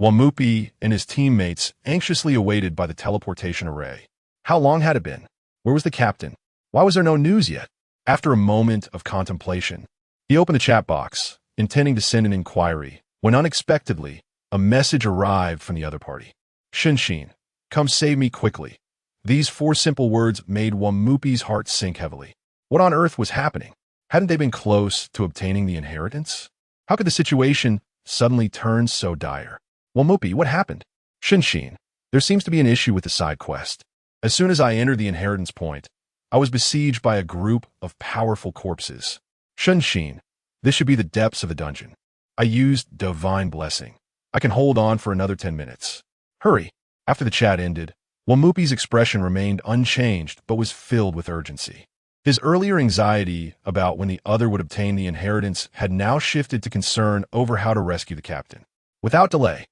Wamupi and his teammates anxiously awaited by the teleportation array. How long had it been? Where was the captain? Why was there no news yet? After a moment of contemplation, he opened the chat box, intending to send an inquiry, when unexpectedly, a message arrived from the other party. Shinshin, come save me quickly. These 4 simple words made Wamupi's heart sink heavily. What on earth was happening? Hadn't they been close to obtaining the inheritance? How could the situation suddenly turn so dire? Wamupi, what happened? Shinshin, there seems to be an issue with the side quest. As soon as I entered the inheritance point, I was besieged by a group of powerful corpses. Shinshin, this should be the depths of the dungeon. I used divine blessing. I can hold on for another 10 minutes. Hurry. After the chat ended, Wamupi's expression remained unchanged but was filled with urgency. His earlier anxiety about when the other would obtain the inheritance had now shifted to concern over how to rescue the captain. Without delay,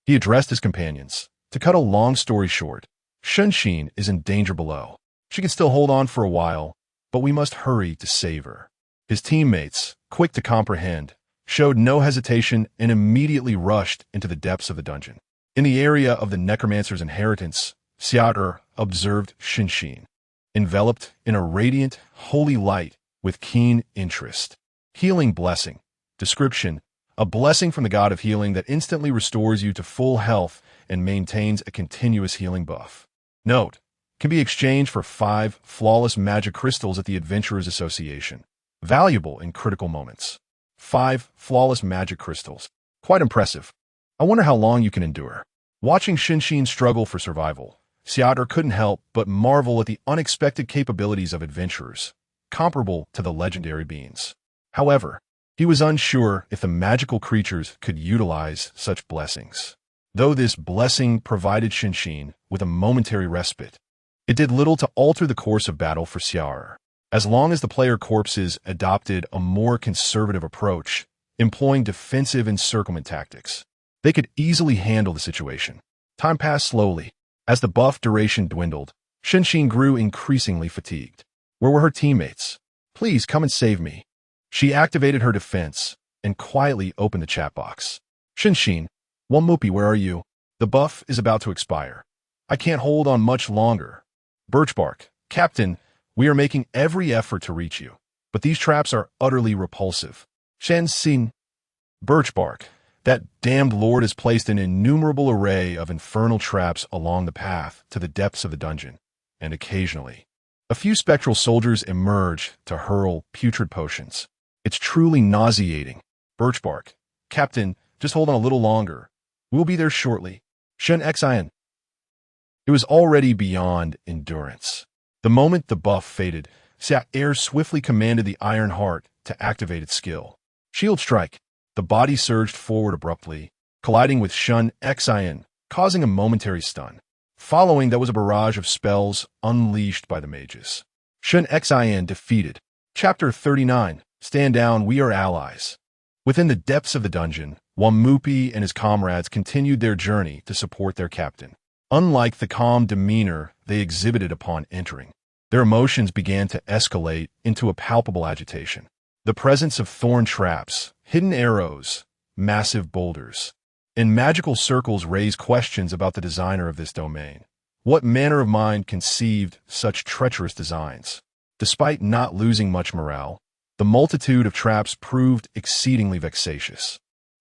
he addressed his companions. To cut a long story short, Shinshin is in danger below. She can still hold on for a while, but we must hurry to save her. His teammates, quick to comprehend, showed no hesitation and immediately rushed into the depths of the dungeon. In the area of the necromancer's inheritance, Char observed Shinshin, enveloped in a radiant, holy light with keen interest. Healing blessing. Description: a blessing from the god of healing that instantly restores you to full health and maintains a continuous healing buff. Note: can be exchanged for 5 flawless magic crystals at the Adventurers Association. Valuable in critical moments. 5 flawless magic crystals. Quite impressive. I wonder how long you can endure. Watching Shinshin struggle for survival, Char couldn't help but marvel at the unexpected capabilities of adventurers, comparable to the legendary beings. However, he was unsure if the magical creatures could utilize such blessings. Though this blessing provided Shinshin with a momentary respite, it did little to alter the course of battle for Char. As long as the player corpses adopted a more conservative approach, employing defensive encirclement tactics, they could easily handle the situation. Time passed slowly. As the buff duration dwindled, Shinshin grew increasingly fatigued. Where were her teammates? Please come and save me. She activated her defense and quietly opened the chat box. Shinshin, Wamupi, where are you? The buff is about to expire. I can't hold on much longer. Birchbark, Captain, we are making every effort to reach you, but these traps are utterly repulsive. Shinshin, Birchbark, that damned lord has placed an innumerable array of infernal traps along the path to the depths of the dungeon, and occasionally, a few spectral soldiers emerge to hurl putrid potions. It's truly nauseating. Birchbark, Captain, just hold on a little longer. We'll be there shortly. Shen Xian. It was already beyond endurance. The moment the buff faded, Char swiftly commanded the Iron Heart to activate its skill. Shield Strike. The body surged forward abruptly, colliding with Shen Xian, causing a momentary stun. Following that was a barrage of spells unleashed by the mages. Shen Xian defeated. Chapter 39. Stand down, we are allies. Within the depths of the dungeon, Wamupi and his comrades continued their journey to support their captain. Unlike the calm demeanor they exhibited upon entering, their emotions began to escalate into a palpable agitation. The presence of thorn traps, hidden arrows, massive boulders, and magical circles raised questions about the designer of this domain. What manner of mind conceived such treacherous designs? Despite not losing much morale, the multitude of traps proved exceedingly vexatious.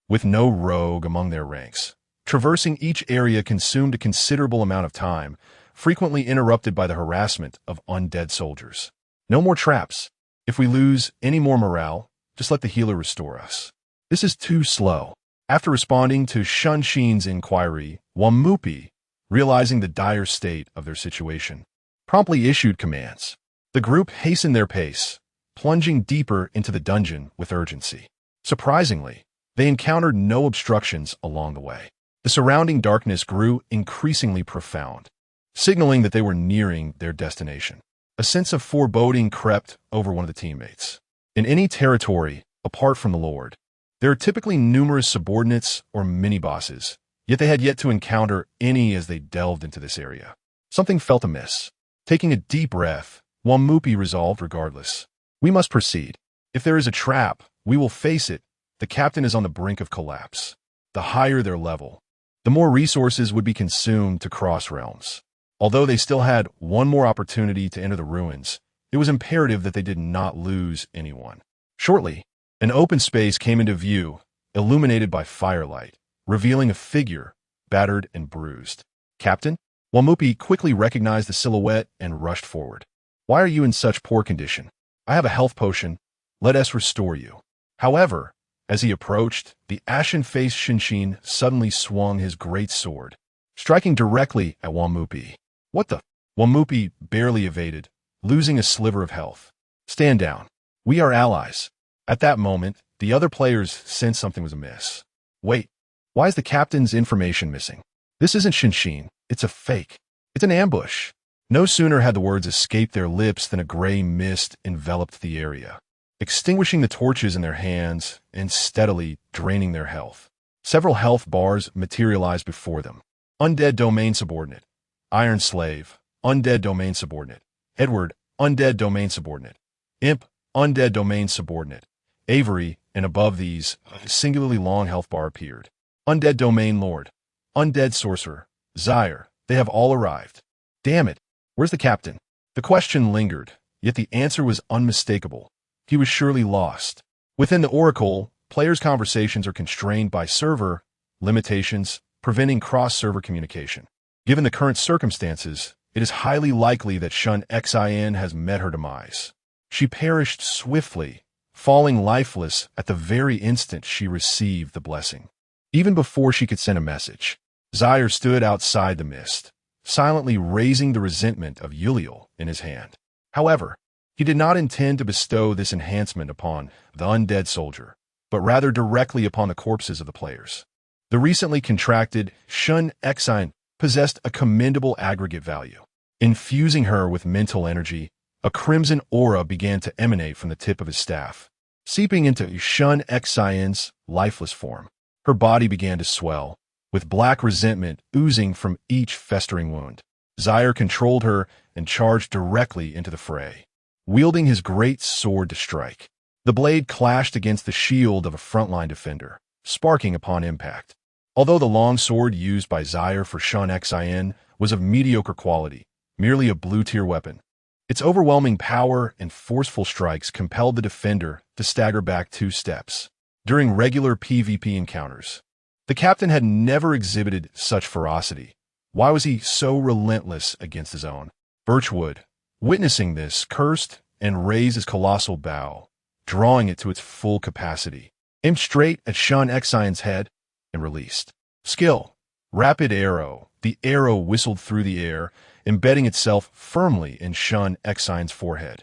With no rogue among their ranks, traversing each area consumed a considerable amount of time, frequently interrupted by the harassment of undead soldiers. No more traps. If we lose any more morale, just let the healer restore us. This is too slow. After responding to Shinshin's inquiry, Wamupi, realizing the dire state of their situation, promptly issued commands. The group hastened their pace, plunging deeper into the dungeon with urgency. Surprisingly, they encountered no obstructions along the way. The surrounding darkness grew increasingly profound, signaling that they were nearing their destination. A sense of foreboding crept over one of the teammates. In any territory, apart from the Lord, there are typically numerous subordinates or mini-bosses, yet they had yet to encounter any as they delved into this area. Something felt amiss. Taking a deep breath, Wamupi resolved regardless. We must proceed. If there is a trap, we will face it, the captain is on the brink of collapse. The higher their level, the more resources would be consumed to cross realms. Although they still had one more opportunity to enter the ruins, it was imperative that they did not lose anyone. Shortly, an open space came into view, illuminated by firelight, revealing a figure, battered and bruised. Captain? Wamupi quickly recognized the silhouette and rushed forward. Why are you in such poor condition? I have a health potion. Let us restore you. However, as he approached, the ashen-faced Shinshin suddenly swung his great sword, striking directly at Wamupi. What the? Wamupi barely evaded, losing a sliver of health. Stand down. We are allies. At that moment, the other players sensed something was amiss. Wait, why is the captain's information missing? This isn't Shinshin. It's a fake. It's an ambush. No sooner had the words escaped their lips than a gray mist enveloped the area, extinguishing the torches in their hands and steadily draining their health. Several health bars materialized before them. Undead domain subordinate. Iron slave. Undead domain subordinate. Edward. Undead domain subordinate. Imp. Undead domain subordinate. Avery, and above these, a singularly long health bar appeared. Undead domain lord. Undead sorcerer. Zyre. They have all arrived. Damn it. Where's the captain? The question lingered, yet the answer was unmistakable. He was surely lost. Within the Oracle, players' conversations are constrained by server limitations, preventing cross-server communication. Given the current circumstances, it is highly likely that Shun Xin has met her demise. She perished swiftly, falling lifeless at the very instant she received the blessing. Even before she could send a message, Zyre stood outside the mist, silently raising the resentment of Yuliel in his hand. However, he did not intend to bestow this enhancement upon the undead soldier, but rather directly upon the corpses of the players. The recently contracted Shun Xin possessed a commendable aggregate value. Infusing her with mental energy, a crimson aura began to emanate from the tip of his staff. Seeping into Shun Xin's lifeless form, her body began to swell, with black resentment oozing from each festering wound. Zyre controlled her and charged directly into the fray, wielding his great sword to strike. The blade clashed against the shield of a frontline defender, sparking upon impact. Although the long sword used by Zyre for Shun Xin was of mediocre quality, merely a blue-tier weapon, its overwhelming power and forceful strikes compelled the defender to stagger back 2 steps. During regular PvP encounters, the captain had never exhibited such ferocity. Why was he so relentless against his own? Birchwood, witnessing this, cursed and raised his colossal bow, drawing it to its full capacity, aimed straight at Shun Xin's head, and released. Skill. Rapid arrow. The arrow whistled through the air, embedding itself firmly in Shun Xin's forehead.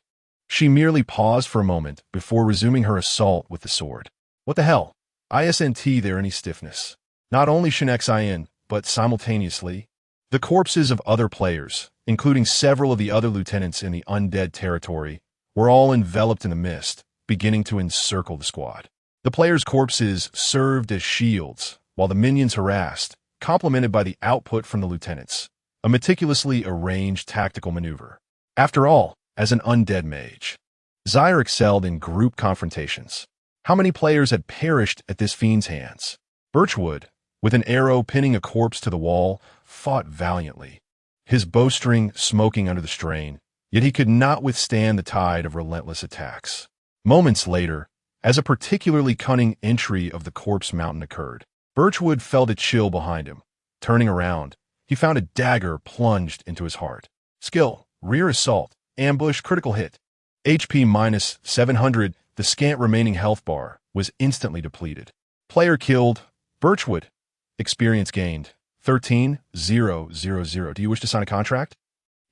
She merely paused for a moment before resuming her assault with the sword. What the hell? Isn't there any stiffness? Not only Shun Xin, but simultaneously, the corpses of other players, including several of the other lieutenants in the undead territory, were all enveloped in the mist, beginning to encircle the squad. The players' corpses served as shields, while the minions harassed, complemented by the output from the lieutenants, a meticulously arranged tactical maneuver. After all, as an undead mage, Zyre excelled in group confrontations. How many players had perished at this fiend's hands? Birchwood, with an arrow pinning a corpse to the wall, fought valiantly, his bowstring smoking under the strain, yet he could not withstand the tide of relentless attacks. Moments later, as a particularly cunning entry of the corpse mountain occurred, Birchwood felt a chill behind him. Turning around, he found a dagger plunged into his heart. Skill, rear assault, ambush, critical hit. HP minus 700, the scant remaining health bar was instantly depleted. Player killed, Birchwood. Experience gained, 13,000. Do you wish to sign a contract?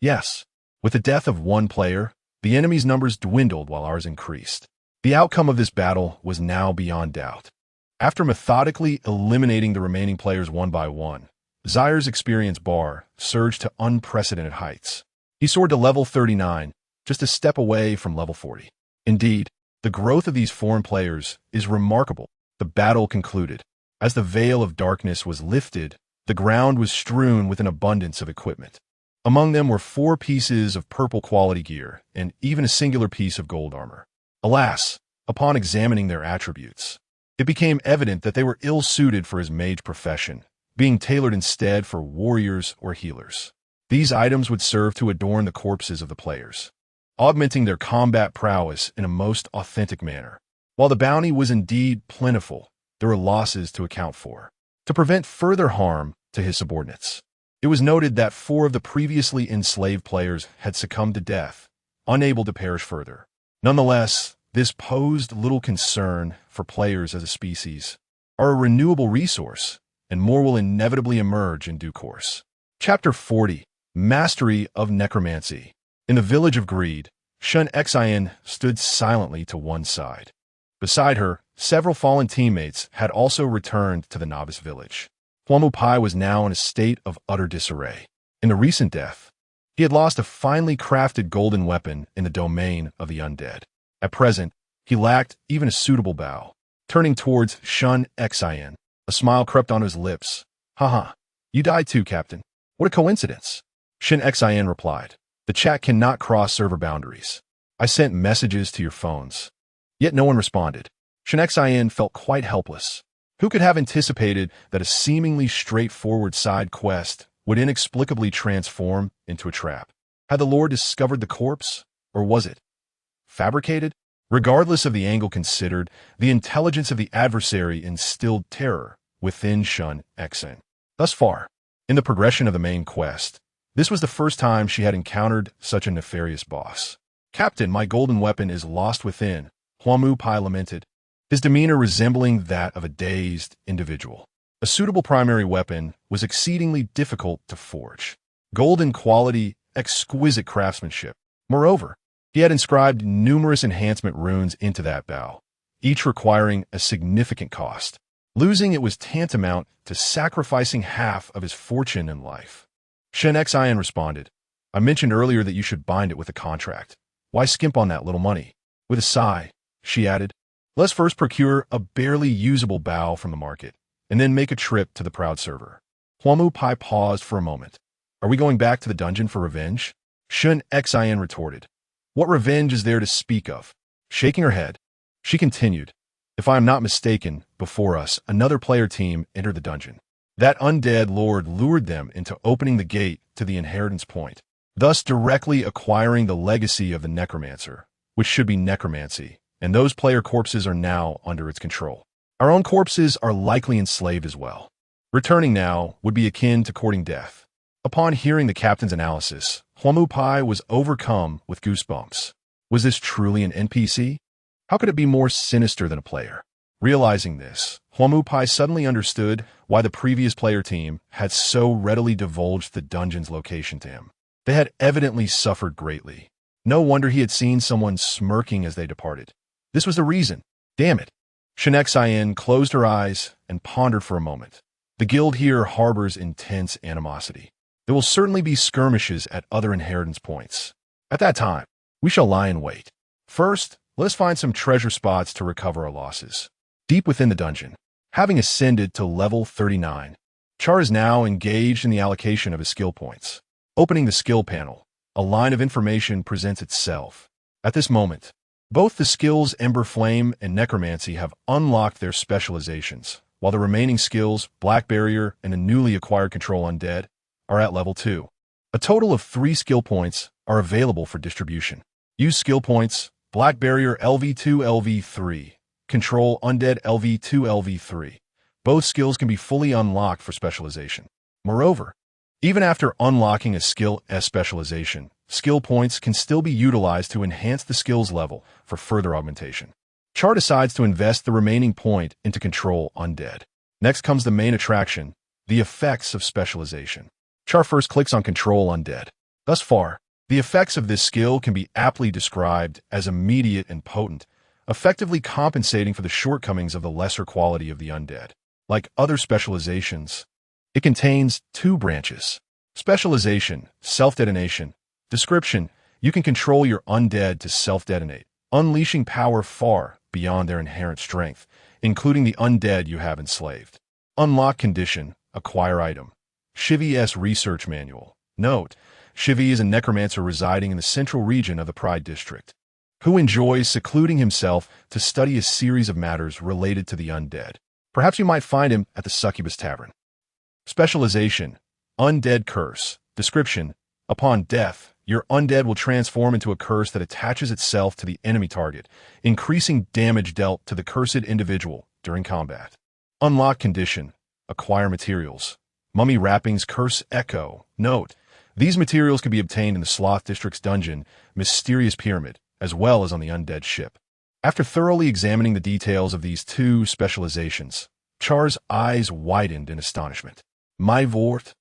Yes. With the death of one player, the enemy's numbers dwindled while ours increased. The outcome of this battle was now beyond doubt. After methodically eliminating the remaining players one by one, Zyre's experience bar surged to unprecedented heights. He soared to level 39, just a step away from level 40. Indeed, the growth of these foreign players is remarkable. The battle concluded. As the veil of darkness was lifted, the ground was strewn with an abundance of equipment. Among them were 4 pieces of purple quality gear and even a singular piece of gold armor. Alas, upon examining their attributes, It became evident that they were ill-suited for his mage profession, being tailored instead for warriors or healers. These items would serve to adorn the corpses of the players, augmenting their combat prowess in a most authentic manner. While the bounty was indeed plentiful, there were losses to account for. To prevent further harm to his subordinates, it was noted that 4 of the previously enslaved players had succumbed to death, unable to perish further. Nonetheless, this posed little concern for players as a species, are a renewable resource, and more will inevitably emerge in due course. Chapter 40. Mastery of Necromancy. In the village of Greed, Shun Xian stood silently to one side. Beside her, several fallen teammates had also returned to the novice village. Huamu Pai was now in a state of utter disarray. In a recent death, he had lost a finely crafted golden weapon in the domain of the undead. At present, he lacked even a suitable bow. Turning towards Shun Xian, a smile crept onto his lips. Haha, you died too, Captain. What a coincidence. Shin Xian replied. The chat cannot cross server boundaries. I sent messages to your phones. Yet no one responded. Shin Xian felt quite helpless. Who could have anticipated that a seemingly straightforward side quest would inexplicably transform into a trap? Had the Lord discovered the corpse, or was it fabricated? Regardless of the angle considered, the intelligence of the adversary instilled terror within Shun Xian. Thus far, in the progression of the main quest, this was the first time she had encountered such a nefarious boss. Captain, my golden weapon is lost within, Huamu Pai lamented, his demeanor resembling that of a dazed individual. A suitable primary weapon was exceedingly difficult to forge. Golden quality, exquisite craftsmanship. Moreover, he had inscribed numerous enhancement runes into that bow, each requiring a significant cost. Losing it was tantamount to sacrificing half of his fortune and life. Shen Xian responded, I mentioned earlier that you should bind it with a contract. Why skimp on that little money? With a sigh, she added, let's first procure a barely usable bow from the market, and then make a trip to the proud server. Huamu Pai paused for a moment. Are we going back to the dungeon for revenge? Shun Xian retorted. What revenge is there to speak of? Shaking her head, she continued, if I am not mistaken, before us, another player team entered the dungeon. That undead lord lured them into opening the gate to the inheritance point, thus directly acquiring the legacy of the necromancer, which should be necromancy, and those player corpses are now under its control. Our own corpses are likely enslaved as well. Returning now would be akin to courting death. Upon hearing the captain's analysis, Huamu Pai was overcome with goosebumps. Was this truly an NPC? How could it be more sinister than a player? Realizing this, Huamu Pai suddenly understood why the previous player team had so readily divulged the dungeon's location to him. They had evidently suffered greatly. No wonder he had seen someone smirking as they departed. This was the reason. Damn it. Shin Xian closed her eyes and pondered for a moment. The guild here harbors intense animosity. There will certainly be skirmishes at other inheritance points. At that time, we shall lie in wait. First, let us find some treasure spots to recover our losses. Deep within the dungeon, having ascended to level 39, Char is now engaged in the allocation of his skill points. Opening the skill panel, a line of information presents itself. At this moment, both the skills Ember Flame and Necromancy have unlocked their specializations, while the remaining skills, Black Barrier and a newly acquired Control Undead, are at level 2. A total of 3 skill points are available for distribution. Use skill points, Black Barrier LV2 LV3, Control Undead LV2 LV3. Both skills can be fully unlocked for specialization. Moreover, even after unlocking a skill S specialization, skill points can still be utilized to enhance the skill's level for further augmentation. Char decides to invest the remaining point into Control Undead. Next comes the main attraction, the effects of specialization. Char first clicks on Control Undead. Thus far, the effects of this skill can be aptly described as immediate and potent, effectively compensating for the shortcomings of the lesser quality of the undead. Like other specializations, it contains 2 branches. Specialization, self-detonation. Description, you can control your undead to self-detonate, unleashing power far beyond their inherent strength, including the undead you have enslaved. Unlock condition, acquire item. Shivi's Research Manual. Note, Shivi is a necromancer residing in the central region of the Pride District. who enjoys secluding himself to study a series of matters related to the undead. Perhaps you might find him at the Succubus Tavern. Specialization: Undead Curse. Description: upon death, your undead will transform into a curse that attaches itself to the enemy target, increasing damage dealt to the cursed individual during combat. Unlock condition: acquire materials. Mummy Wrappings Curse Echo. Note: these materials can be obtained in the Sloth District's dungeon, Mysterious Pyramid, as well as on the undead ship. After thoroughly examining the details of these two specializations, Char's eyes widened in astonishment. My Vort?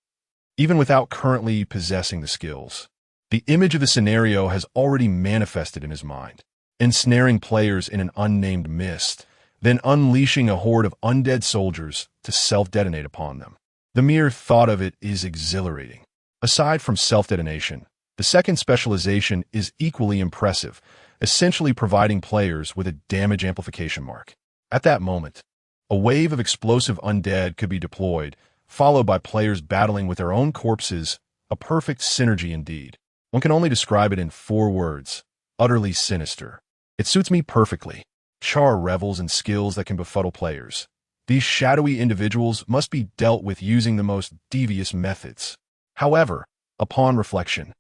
Even without currently possessing the skills, the image of the scenario has already manifested in his mind, ensnaring players in an unnamed mist, then unleashing a horde of undead soldiers to self-detonate upon them. The mere thought of it is exhilarating. Aside from self-detonation, the second specialization is equally impressive, essentially providing players with a damage amplification mark. At that moment, a wave of explosive undead could be deployed, followed by players battling with their own corpses, a perfect synergy indeed. One can only describe it in 4 words: utterly sinister. It suits me perfectly. Char revels in skills that can befuddle players. These shadowy individuals must be dealt with using the most devious methods. However, upon reflection,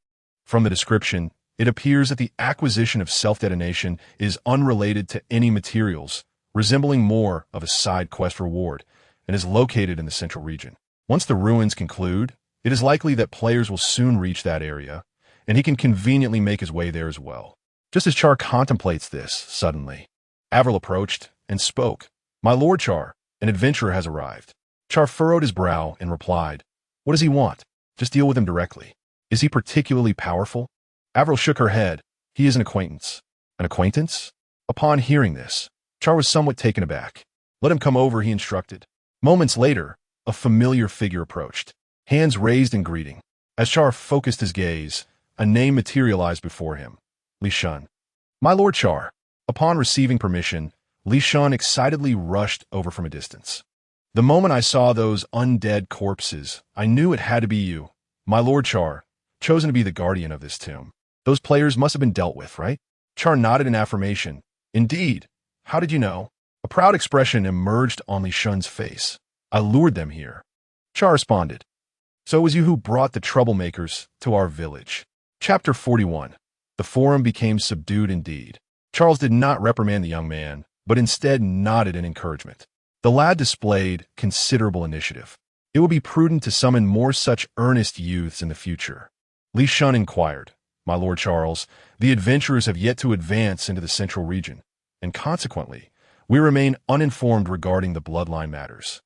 from the description, it appears that the acquisition of self-detonation is unrelated to any materials, resembling more of a side quest reward, and is located in the central region. Once the ruins conclude, it is likely that players will soon reach that area, and he can conveniently make his way there as well. Just as Char contemplates this, suddenly, Avril approached and spoke. "My lord Char, an adventurer has arrived." Char furrowed his brow and replied, "What does he want? Just deal with him directly. Is he particularly powerful?" Avril shook her head. "He is an acquaintance." "An acquaintance?" Upon hearing this, Char was somewhat taken aback. "Let him come over," he instructed. Moments later, a familiar figure approached, hands raised in greeting. As Char focused his gaze, a name materialized before him: Li Shun. "My lord Char." Upon receiving permission, Li Shun excitedly rushed over from a distance. "The moment I saw those undead corpses, I knew it had to be you, my lord Char, chosen to be the guardian of this tomb. Those players must have been dealt with, right?" Char nodded in affirmation. "Indeed. How did you know?" A proud expression emerged on Li Shun's face. "I lured them here." Char responded. "So it was you who brought the troublemakers to our village." Chapter 41. The forum became subdued indeed. Charles did not reprimand the young man, but instead nodded in encouragement. The lad displayed considerable initiative. It would be prudent to summon more such earnest youths in the future. Li Shun inquired, "My lord Charles, the adventurers have yet to advance into the central region, and consequently, we remain uninformed regarding the bloodline matters.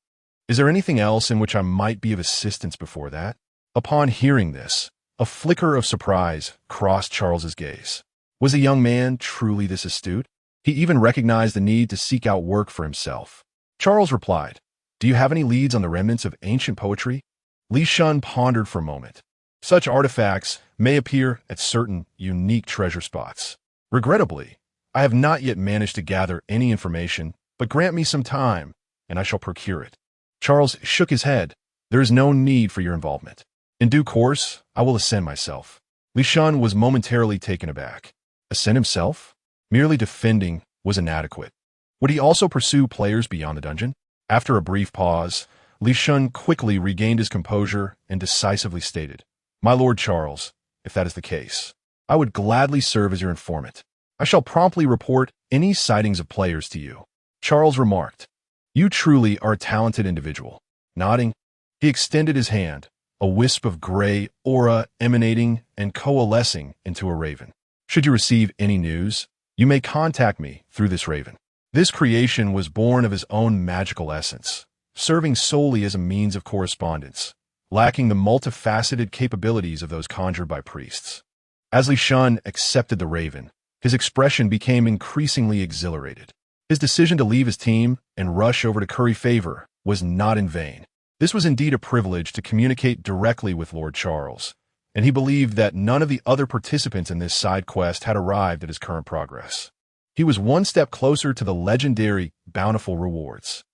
Is there anything else in which I might be of assistance before that?" Upon hearing this, a flicker of surprise crossed Charles's gaze. Was the young man truly this astute? He even recognized the need to seek out work for himself. Charles replied, "Do you have any leads on the remnants of ancient poetry?" Li Shun pondered for a moment. "Such artifacts may appear at certain unique treasure spots. Regrettably, I have not yet managed to gather any information, but grant me some time, and I shall procure it." Charles shook his head. "There is no need for your involvement. In due course, I will ascend myself." Li Shun was momentarily taken aback. Ascend himself? Merely defending was inadequate. Would he also pursue players beyond the dungeon? After a brief pause, Li Shun quickly regained his composure and decisively stated, "My lord Charles, if that is the case, I would gladly serve as your informant. I shall promptly report any sightings of players to you." Charles remarked, "You truly are a talented individual." Nodding, he extended his hand, a wisp of gray aura emanating and coalescing into a raven. "Should you receive any news, you may contact me through this raven." This creation was born of his own magical essence, serving solely as a means of correspondence, lacking the multifaceted capabilities of those conjured by priests. As Li Shun accepted the raven, his expression became increasingly exhilarated. His decision to leave his team and rush over to curry favor was not in vain. This was indeed a privilege to communicate directly with Lord Charles, and he believed that none of the other participants in this side quest had arrived at his current progress. He was one step closer to the legendary, bountiful rewards.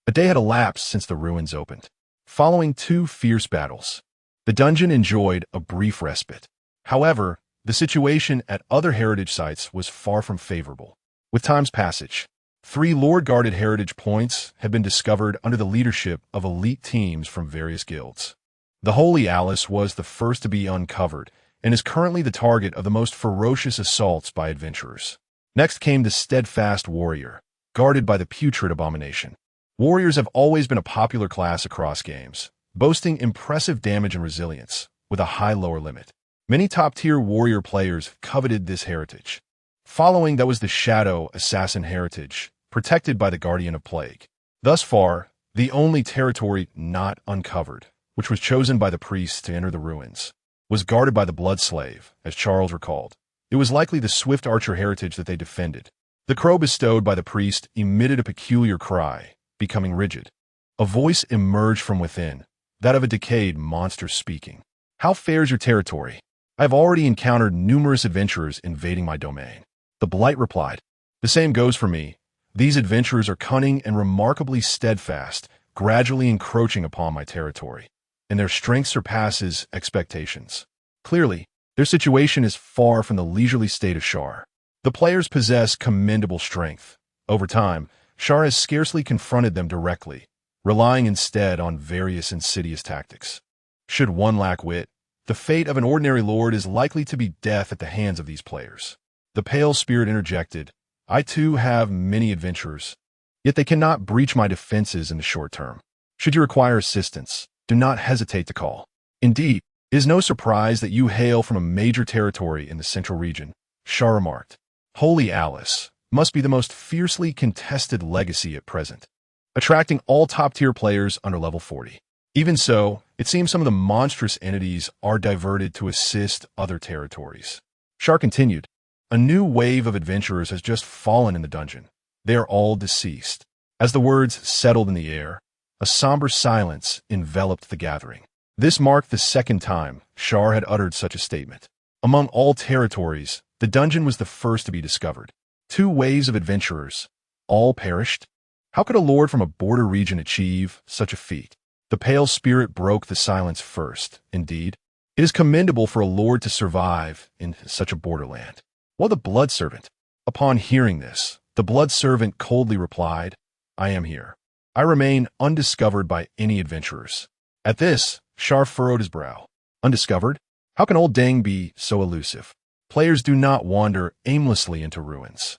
A day had elapsed since the ruins opened. Following 2 fierce battles, the dungeon enjoyed a brief respite. However, the situation at other heritage sites was far from favorable. With time's passage, 3 Lord-guarded heritage points have been discovered under the leadership of elite teams from various guilds. The Holy Alice was the first to be uncovered and is currently the target of the most ferocious assaults by adventurers. Next came the Steadfast Warrior, guarded by the Putrid Abomination. Warriors have always been a popular class across games, boasting impressive damage and resilience, with a high lower limit. Many top-tier warrior players coveted this heritage. Following that was the Shadow Assassin heritage, protected by the Guardian of Plague. Thus far, the only territory not uncovered, which was chosen by the priests to enter the ruins, was guarded by the Blood Slave, as Charles recalled. It was likely the Swift Archer heritage that they defended. The crow bestowed by the priest emitted a peculiar cry, becoming rigid. A voice emerged from within, that of a decayed monster speaking. "How fares your territory? I have already encountered numerous adventurers invading my domain." The Blight replied, "The same goes for me. These adventurers are cunning and remarkably steadfast, gradually encroaching upon my territory, and their strength surpasses expectations. Clearly, their situation is far from the leisurely state of Char. The players possess commendable strength. Over time, Char has scarcely confronted them directly, relying instead on various insidious tactics. Should one lack wit, the fate of an ordinary lord is likely to be death at the hands of these players." The Pale Spirit interjected, "I too have many adventurers, yet they cannot breach my defenses in the short term. Should you require assistance, do not hesitate to call. Indeed, it is no surprise that you hail from a major territory in the central region," Char remarked. "Holy Alice must be the most fiercely contested legacy at present, attracting all top-tier players under level 40. Even so, it seems some of the monstrous entities are diverted to assist other territories." Char continued, "A new wave of adventurers has just fallen in the dungeon. They are all deceased." As the words settled in the air, a somber silence enveloped the gathering. This marked the second time Char had uttered such a statement. Among all territories, the dungeon was the first to be discovered. 2 waves of adventurers, all perished? How could a lord from a border region achieve such a feat? The Pale Spirit broke the silence first. Indeed, it is commendable for a lord to survive in such a borderland. While the Blood Servant, upon hearing this, the Blood Servant coldly replied, "I am here. I remain undiscovered by any adventurers." At this, Char furrowed his brow. "Undiscovered? How can old Deng be so elusive? Players do not wander aimlessly into ruins.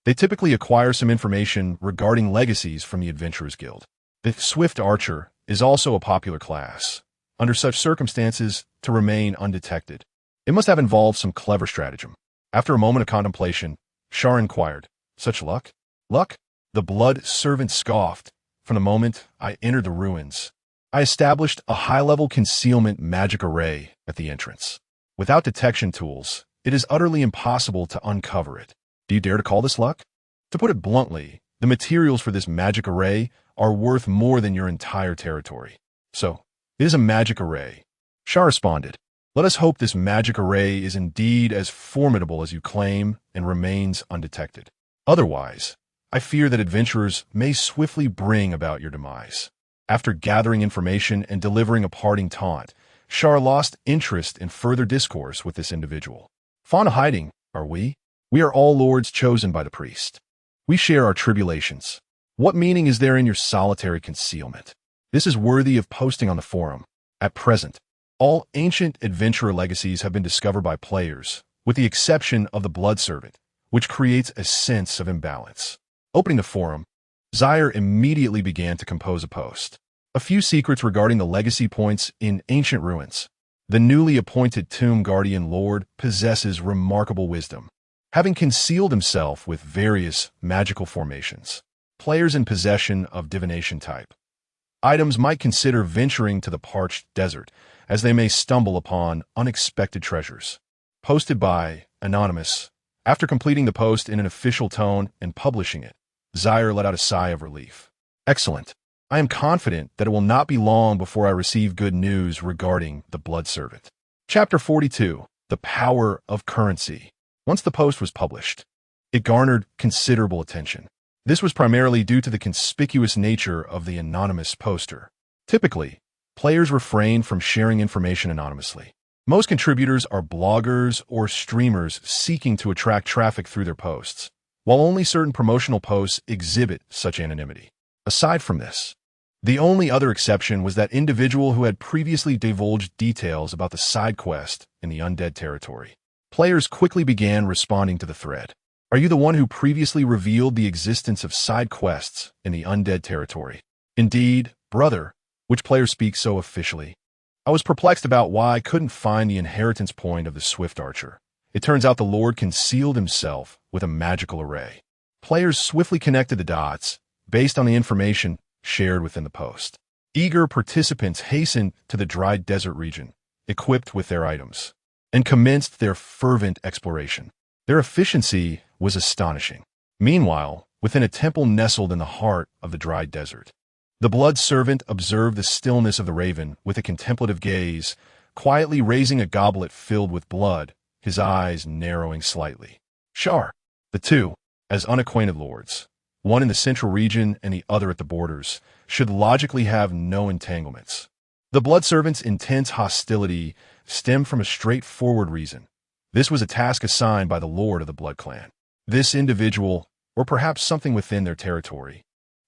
They typically acquire some information regarding legacies from the Adventurers Guild. The Swift Archer is also a popular class. Under such circumstances, to remain undetected, it must have involved some clever stratagem." After a moment of contemplation, Char inquired, "Such luck?" "Luck?" The Blood Servant scoffed. "From the moment I entered the ruins, I established a high-level concealment magic array at the entrance. Without detection tools, it is utterly impossible to uncover it. Do you dare to call this luck? To put it bluntly, the materials for this magic array are worth more than your entire territory. So, it is a magic array." Char responded, "Let us hope this magic array is indeed as formidable as you claim and remains undetected. Otherwise, I fear that adventurers may swiftly bring about your demise." After gathering information and delivering a parting taunt, Char lost interest in further discourse with this individual. "Fond of hiding, are we? We are all lords chosen by the priest. We share our tribulations. What meaning is there in your solitary concealment? This is worthy of posting on the forum. At present, all ancient adventurer legacies have been discovered by players, with the exception of the Blood Servant, which creates a sense of imbalance." Opening the forum, Zaire immediately began to compose a post. A few secrets regarding the legacy points in ancient ruins. The newly appointed Tomb Guardian Lord possesses remarkable wisdom. Having concealed himself with various magical formations, players in possession of divination type items might consider venturing to the parched desert, as they may stumble upon unexpected treasures. Posted by Anonymous. After completing the post in an official tone and publishing it, Zaire let out a sigh of relief. "Excellent. I am confident that it will not be long before I receive good news regarding the Blood Servant." Chapter 42. The Power of Currency. Once the post was published, it garnered considerable attention. This was primarily due to the conspicuous nature of the anonymous poster. Typically, players refrain from sharing information anonymously. Most contributors are bloggers or streamers seeking to attract traffic through their posts, while only certain promotional posts exhibit such anonymity. Aside from this, the only other exception was that individual who had previously divulged details about the side quest in the undead territory. Players quickly began responding to the thread. Are you the one who previously revealed the existence of side quests in the undead territory? Indeed, brother, which player speaks so officially? I was perplexed about why I couldn't find the inheritance point of the Swift Archer. It turns out the Lord concealed himself with a magical array. Players swiftly connected the dots based on the information shared within the post. Eager participants hastened to the dry desert region, equipped with their items, and commenced their fervent exploration. Their efficiency was astonishing. Meanwhile, within a temple nestled in the heart of the dry desert, the blood servant observed the stillness of the raven with a contemplative gaze, quietly raising a goblet filled with blood, his eyes narrowing slightly. Char, the two, as unacquainted lords, one in the central region and the other at the borders, should logically have no entanglements. The blood servant's intense hostility stemmed from a straightforward reason. This was a task assigned by the lord of the blood clan. This individual, or perhaps something within their territory,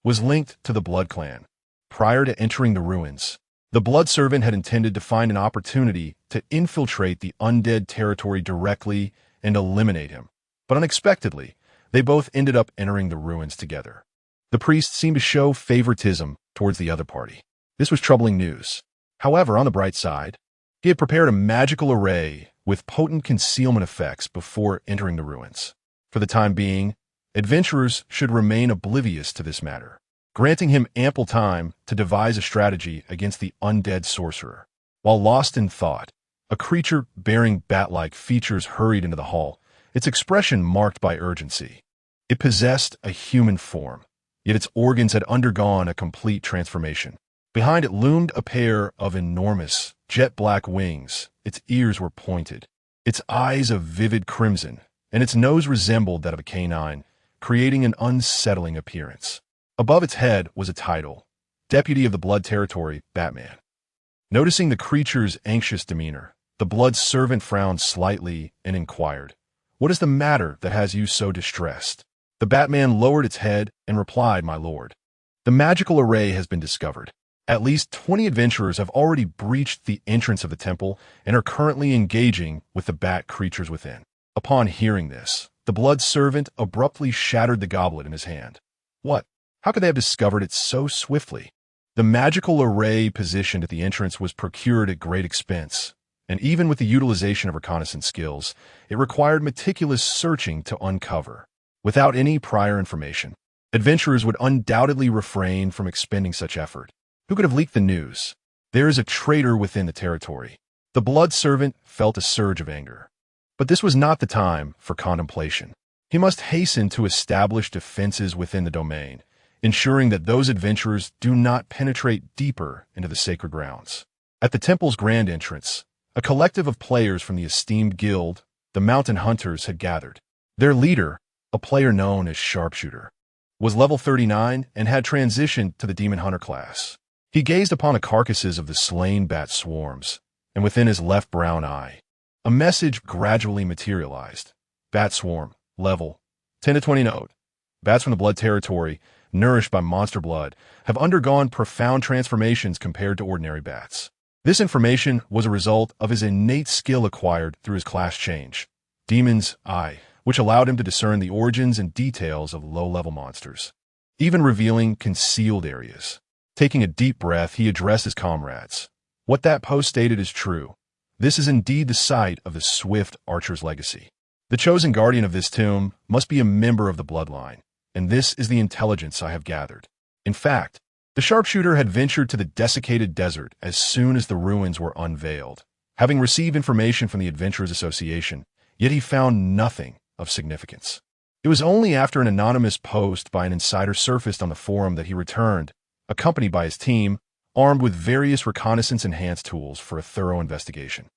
was linked to the blood clan. Prior to entering the ruins, the blood servant had intended to find an opportunity to infiltrate the undead territory directly and eliminate him. But unexpectedly, they both ended up entering the ruins together. The priest seemed to show favoritism towards the other party. This was troubling news. However, on the bright side, he had prepared a magical array with potent concealment effects before entering the ruins. For the time being, adventurers should remain oblivious to this matter, granting him ample time to devise a strategy against the undead sorcerer. While lost in thought, a creature bearing bat-like features hurried into the hall, its expression marked by urgency. It possessed a human form, yet its organs had undergone a complete transformation. Behind it loomed a pair of enormous, jet-black wings. Its ears were pointed, its eyes of vivid crimson, and its nose resembled that of a canine, creating an unsettling appearance. Above its head was a title, Deputy of the Blood Territory, Batman. Noticing the creature's anxious demeanor, the blood servant frowned slightly and inquired, "What is the matter that has you so distressed?" The Batman lowered its head and replied, "My lord, the magical array has been discovered. At least 20 adventurers have already breached the entrance of the temple and are currently engaging with the bat creatures within." Upon hearing this, the blood servant abruptly shattered the goblet in his hand. What? How could they have discovered it so swiftly? The magical array positioned at the entrance was procured at great expense, and even with the utilization of reconnaissance skills, it required meticulous searching to uncover. Without any prior information, adventurers would undoubtedly refrain from expending such effort. Who could have leaked the news? There is a traitor within the territory. The blood servant felt a surge of anger. But this was not the time for contemplation. He must hasten to establish defenses within the domain, ensuring that those adventurers do not penetrate deeper into the sacred grounds. At the temple's grand entrance, a collective of players from the esteemed guild, the Mountain Hunters, had gathered. Their leader, a player known as Sharpshooter, was level 39 and had transitioned to the Demon Hunter class. He gazed upon the carcasses of the slain bat swarms, and within his left brown eye, a message gradually materialized. Bat swarm, level 10 to 20 note. Bats from the blood territory, nourished by monster blood, have undergone profound transformations compared to ordinary bats. This information was a result of his innate skill acquired through his class change, Demon's Eye, which allowed him to discern the origins and details of low-level monsters, even revealing concealed areas. Taking a deep breath, he addressed his comrades. What that post stated is true. This is indeed the site of the Swift Archer's legacy. The chosen guardian of this tomb must be a member of the bloodline, and this is the intelligence I have gathered. In fact, the sharpshooter had ventured to the desiccated desert as soon as the ruins were unveiled, having received information from the Adventurers Association, yet he found nothing of significance. It was only after an anonymous post by an insider surfaced on the forum that he returned, accompanied by his team, armed with various reconnaissance-enhanced tools for a thorough investigation.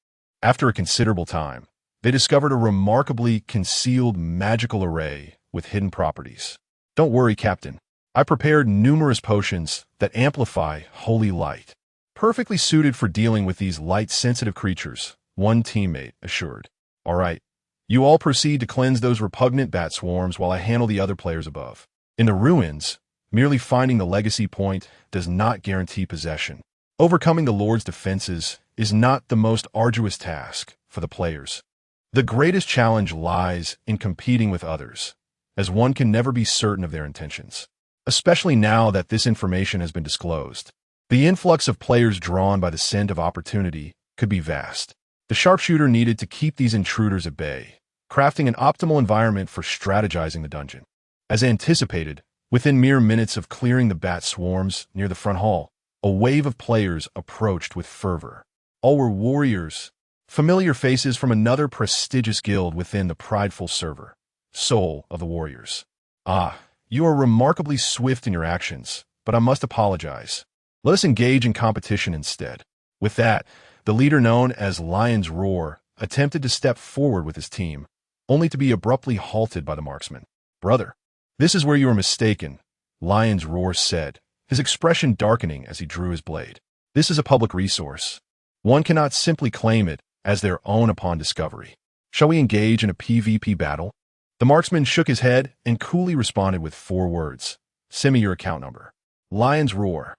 After a considerable time, they discovered a remarkably concealed magical array with hidden properties. Don't worry, Captain. I prepared numerous potions that amplify holy light, perfectly suited for dealing with these light-sensitive creatures. one teammate assured. All right. You all proceed to cleanse those repugnant bat swarms while I handle the other players above. In the ruins, merely finding the legacy point does not guarantee possession. Overcoming the Lord's defenses is not the most arduous task for the players. The greatest challenge lies in competing with others, as one can never be certain of their intentions, especially now that this information has been disclosed. The influx of players drawn by the scent of opportunity could be vast. The sharpshooter needed to keep these intruders at bay, crafting an optimal environment for strategizing the dungeon. As anticipated, within mere minutes of clearing the bat swarms near the front hall, a wave of players approached with fervor. All were warriors, familiar faces from another prestigious guild within the prideful server, Soul of the Warriors. Ah, you are remarkably swift in your actions, but I must apologize. Let us engage in competition instead. With that, the leader known as Lion's Roar attempted to step forward with his team, only to be abruptly halted by the marksman. Brother, this is where you are mistaken, Lion's Roar said, his expression darkening as he drew his blade. This is a public resource. One cannot simply claim it as their own upon discovery. Shall we engage in a PvP battle? The marksman shook his head and coolly responded with 4 words. Send me your account number. Lion's Roar.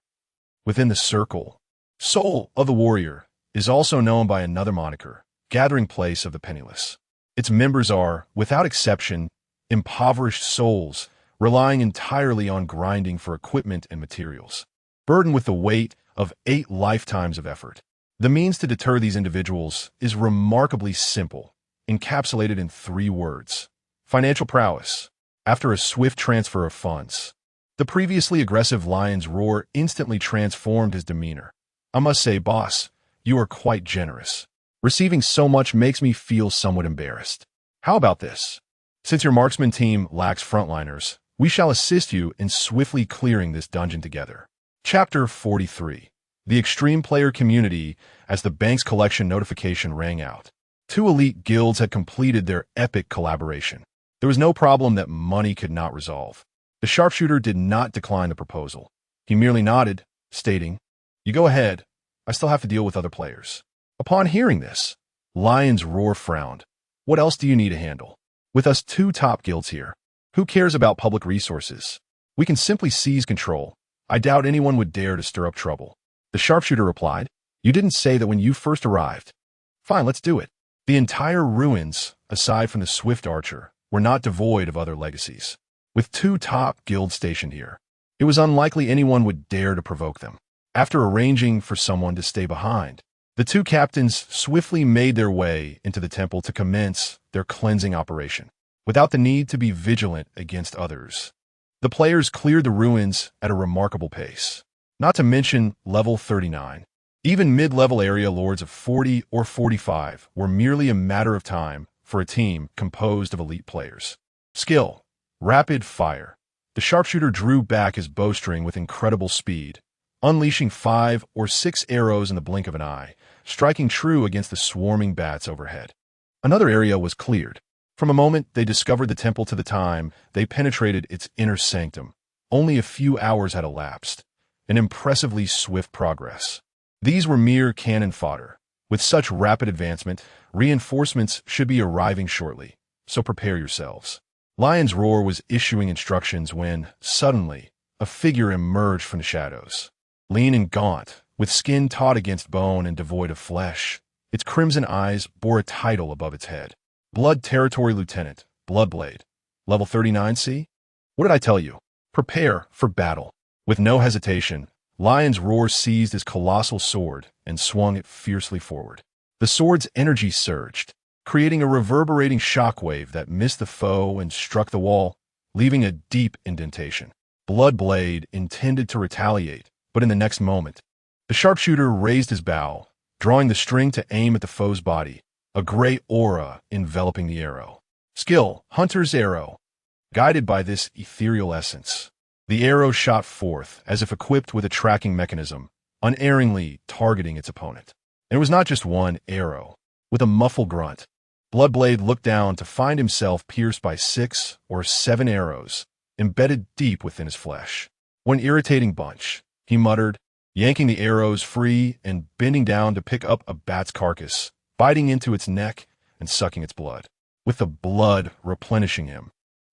Within the circle, Soul of the Warrior is also known by another moniker, Gathering Place of the Penniless. Its members are, without exception, impoverished souls, relying entirely on grinding for equipment and materials, burdened with the weight of 8 lifetimes of effort. The means to deter these individuals is remarkably simple, encapsulated in 3 words. Financial prowess. After a swift transfer of funds, the previously aggressive Lion's Roar instantly transformed his demeanor. I must say, boss, you are quite generous. Receiving so much makes me feel somewhat embarrassed. How about this? Since your marksman team lacks frontliners, we shall assist you in swiftly clearing this dungeon together. Chapter 43. The Extreme Player Community. As the bank's collection notification rang out, 2 elite guilds had completed their epic collaboration. There was no problem that money could not resolve. The sharpshooter did not decline the proposal. He merely nodded, stating, "You go ahead. I still have to deal with other players." Upon hearing this, Lion's Roar frowned. What else do you need to handle? With us 2 top guilds here, who cares about public resources? We can simply seize control. I doubt anyone would dare to stir up trouble. The sharpshooter replied, "You didn't say that when you first arrived." "Fine, let's do it." The entire ruins, aside from the Swift Archer, were not devoid of other legacies. With 2 top guilds stationed here, it was unlikely anyone would dare to provoke them. After arranging for someone to stay behind, the 2 captains swiftly made their way into the temple to commence their cleansing operation, without the need to be vigilant against others. The players cleared the ruins at a remarkable pace, not to mention level 39. Even mid-level area lords of 40 or 45 were merely a matter of time for a team composed of elite players. Skill. Rapid fire. The sharpshooter drew back his bowstring with incredible speed, unleashing 5 or 6 arrows in the blink of an eye, striking true against the swarming bats overhead. Another area was cleared. From the moment they discovered the temple to the time they penetrated its inner sanctum, only a few hours had elapsed, an impressively swift progress. These were mere cannon fodder. With such rapid advancement, reinforcements should be arriving shortly, so prepare yourselves. Lion's Roar was issuing instructions when, suddenly, a figure emerged from the shadows. Lean and gaunt, with skin taut against bone and devoid of flesh, its crimson eyes bore a title above its head. Blood Territory Lieutenant, Bloodblade. Level 39C? What did I tell you? Prepare for battle. With no hesitation, Lion's Roar seized his colossal sword and swung it fiercely forward. The sword's energy surged, creating a reverberating shockwave that missed the foe and struck the wall, leaving a deep indentation. Bloodblade intended to retaliate, but in the next moment, the sharpshooter raised his bow, drawing the string to aim at the foe's body, a gray aura enveloping the arrow. Skill, Hunter's Arrow. Guided by this ethereal essence, the arrow shot forth as if equipped with a tracking mechanism, unerringly targeting its opponent. And it was not just one arrow. With a muffled grunt, Bloodblade looked down to find himself pierced by 6 or 7 arrows, embedded deep within his flesh. One irritating bunch, he muttered, yanking the arrows free and bending down to pick up a bat's carcass, biting into its neck and sucking its blood, with the blood replenishing him.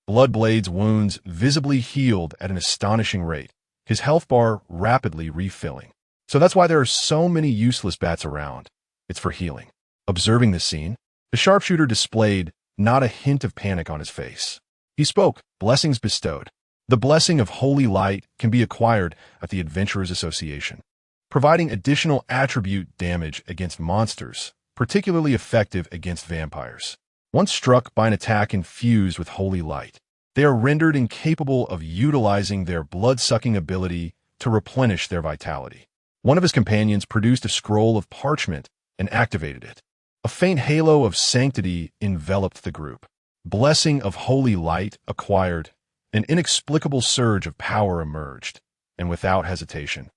Bloodblade's wounds visibly healed at an astonishing rate, his health bar rapidly refilling. So that's why there are so many useless bats around. It's for healing. Observing this scene, the sharpshooter displayed not a hint of panic on his face. He spoke, blessings bestowed. The blessing of holy light can be acquired at the Adventurers Association, providing additional attribute damage against monsters, particularly effective against vampires. Once struck by an attack infused with holy light, they are rendered incapable of utilizing their blood-sucking ability to replenish their vitality. One of his companions produced a scroll of parchment and activated it. A faint halo of sanctity enveloped the group. Blessing of holy light acquired, an inexplicable surge of power emerged, and without hesitation,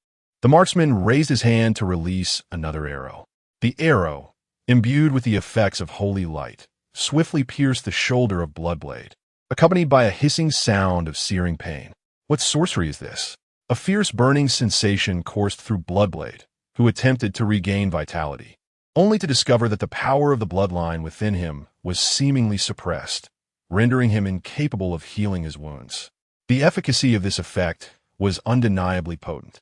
the marksman raised his hand to release another arrow. The arrow, imbued with the effects of holy light, swiftly pierced the shoulder of Bloodblade, accompanied by a hissing sound of searing pain. What sorcery is this? A fierce burning sensation coursed through Bloodblade, who attempted to regain vitality, only to discover that the power of the bloodline within him was seemingly suppressed, rendering him incapable of healing his wounds. The efficacy of this effect was undeniably potent.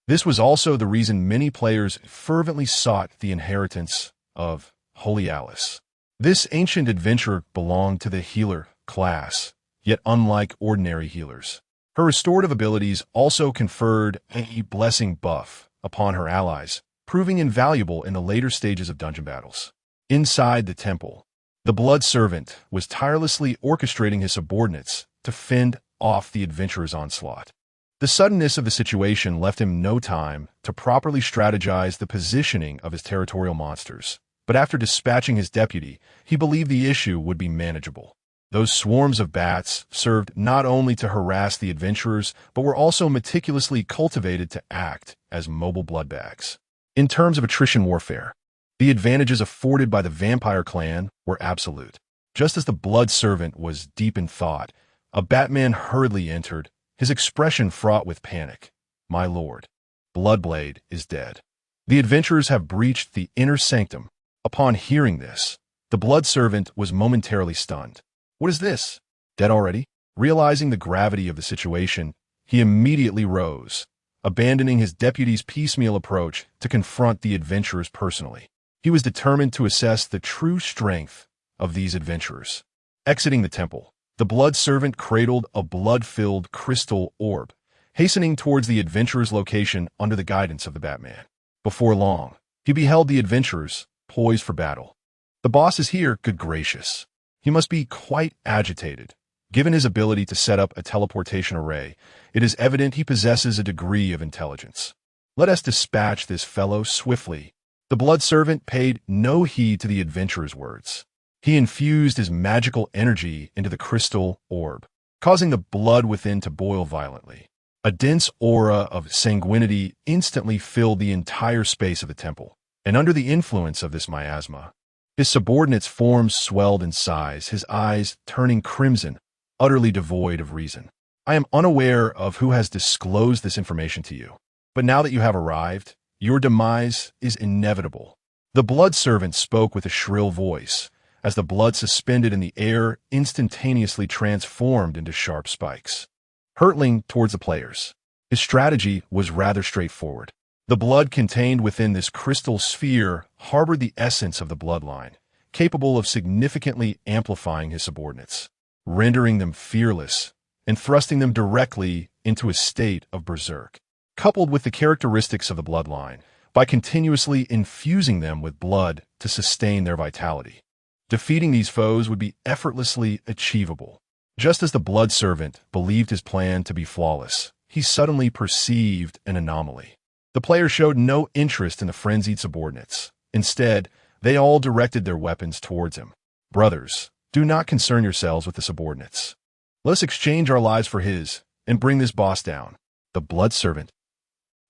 This was also the reason many players fervently sought the inheritance of Holy Alice. This ancient adventurer belonged to the healer class, yet unlike ordinary healers, her restorative abilities also conferred a blessing buff upon her allies, proving invaluable in the later stages of dungeon battles. Inside the temple, the Blood Servant was tirelessly orchestrating his subordinates to fend off the adventurer's onslaught. The suddenness of the situation left him no time to properly strategize the positioning of his territorial monsters, but after dispatching his deputy, he believed the issue would be manageable. Those swarms of bats served not only to harass the adventurers, but were also meticulously cultivated to act as mobile bloodbags. In terms of attrition warfare, the advantages afforded by the vampire clan were absolute. Just as the Blood Servant was deep in thought, a Batman hurriedly entered, his expression fraught with panic. "My lord, Bloodblade is dead. The adventurers have breached the inner sanctum." Upon hearing this, the Blood Servant was momentarily stunned. "What is this? Dead already?" Realizing the gravity of the situation, he immediately rose, abandoning his deputy's piecemeal approach to confront the adventurers personally. He was determined to assess the true strength of these adventurers. Exiting the temple, the Blood Servant cradled a blood-filled crystal orb, hastening towards the adventurers' location under the guidance of the Batman. Before long, he beheld the adventurers poised for battle. "The boss is here, good gracious." He must be quite agitated. Given his ability to set up a teleportation array, it is evident he possesses a degree of intelligence. "Let us dispatch this fellow swiftly." The Blood Servant paid no heed to the adventurer's words. He infused his magical energy into the crystal orb, causing the blood within to boil violently. A dense aura of sanguinity instantly filled the entire space of the temple, and under the influence of this miasma, his subordinate's form swelled in size, his eyes turning crimson, utterly devoid of reason. "I am unaware of who has disclosed this information to you, but now that you have arrived, your demise is inevitable." The Blood Servant spoke with a shrill voice, as the blood suspended in the air instantaneously transformed into sharp spikes, hurtling towards the players. His strategy was rather straightforward. The blood contained within this crystal sphere harbored the essence of the bloodline, capable of significantly amplifying his subordinates, rendering them fearless and thrusting them directly into a state of berserk. Coupled with the characteristics of the bloodline, by continuously infusing them with blood to sustain their vitality, defeating these foes would be effortlessly achievable. Just as the Blood Servant believed his plan to be flawless, he suddenly perceived an anomaly. The players showed no interest in the frenzied subordinates. Instead, they all directed their weapons towards him. "Brothers, do not concern yourselves with the subordinates. Let us exchange our lives for his and bring this boss down." The Blood Servant.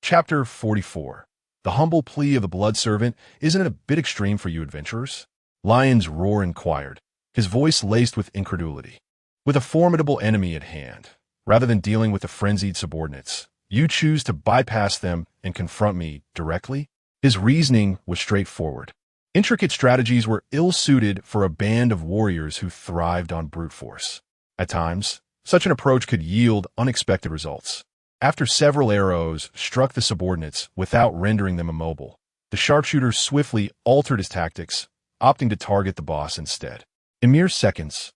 Chapter 44. The humble plea of the Blood Servant, isn't it a bit extreme for you adventurers? Lion's Roar inquired, his voice laced with incredulity. "With a formidable enemy at hand, rather than dealing with the frenzied subordinates, you choose to bypass them and confront me directly?" His reasoning was straightforward. Intricate strategies were ill-suited for a band of warriors who thrived on brute force. At times, such an approach could yield unexpected results. After several arrows struck the subordinates without rendering them immobile, the sharpshooter swiftly altered his tactics, opting to target the boss instead. In mere seconds,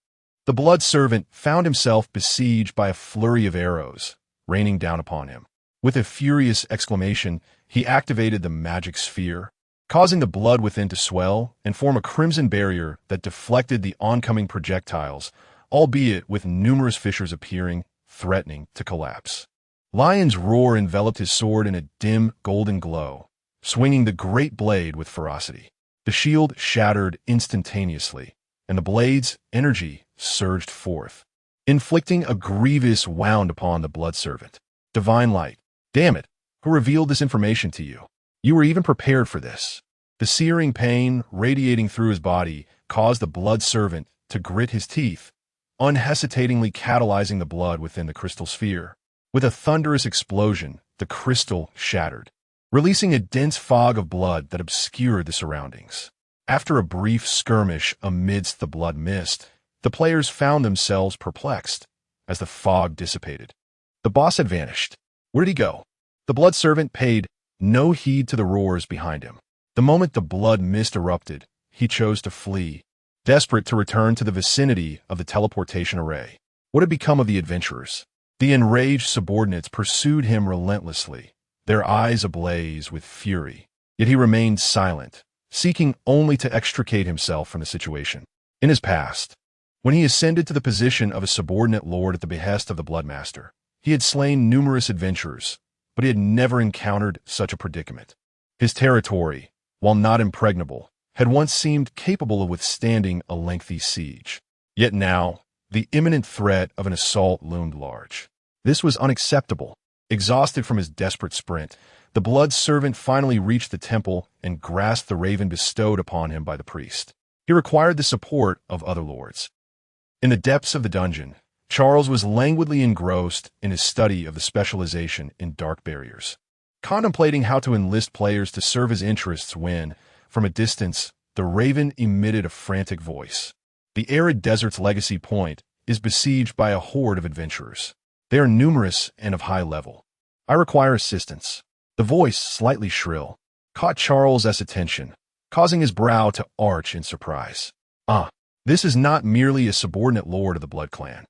the blood servant found himself besieged by a flurry of arrows, raining down upon him. With a furious exclamation, he activated the magic sphere, causing the blood within to swell and form a crimson barrier that deflected the oncoming projectiles, albeit with numerous fissures appearing, threatening to collapse. Lion's roar enveloped his sword in a dim golden glow, swinging the great blade with ferocity. The shield shattered instantaneously, and the blade's energy surged forth, inflicting a grievous wound upon the blood servant. Divine light. Damn it, who revealed this information to you? You were even prepared for this. The searing pain radiating through his body caused the blood servant to grit his teeth, unhesitatingly catalyzing the blood within the crystal sphere. With a thunderous explosion, the crystal shattered, releasing a dense fog of blood that obscured the surroundings. After a brief skirmish amidst the blood mist, the players found themselves perplexed as the fog dissipated. The boss had vanished. Where did he go? The blood servant paid no heed to the roars behind him. The moment the blood mist erupted, he chose to flee, desperate to return to the vicinity of the teleportation array. What had become of the adventurers? The enraged subordinates pursued him relentlessly, their eyes ablaze with fury. Yet he remained silent, seeking only to extricate himself from the situation. In his past, when he ascended to the position of a subordinate lord at the behest of the Bloodmaster, he had slain numerous adventurers, but he had never encountered such a predicament. His territory, while not impregnable, had once seemed capable of withstanding a lengthy siege. Yet now, the imminent threat of an assault loomed large. This was unacceptable. Exhausted from his desperate sprint, the blood servant finally reached the temple and grasped the raven bestowed upon him by the priest. He required the support of other lords. In the depths of the dungeon, Charles was languidly engrossed in his study of the specialization in dark barriers, contemplating how to enlist players to serve his interests when, from a distance, the raven emitted a frantic voice. The arid desert's legacy point is besieged by a horde of adventurers. They are numerous and of high level. I require assistance. The voice, slightly shrill, caught Charles's attention, causing his brow to arch in surprise. This is not merely a subordinate lord of the Blood Clan,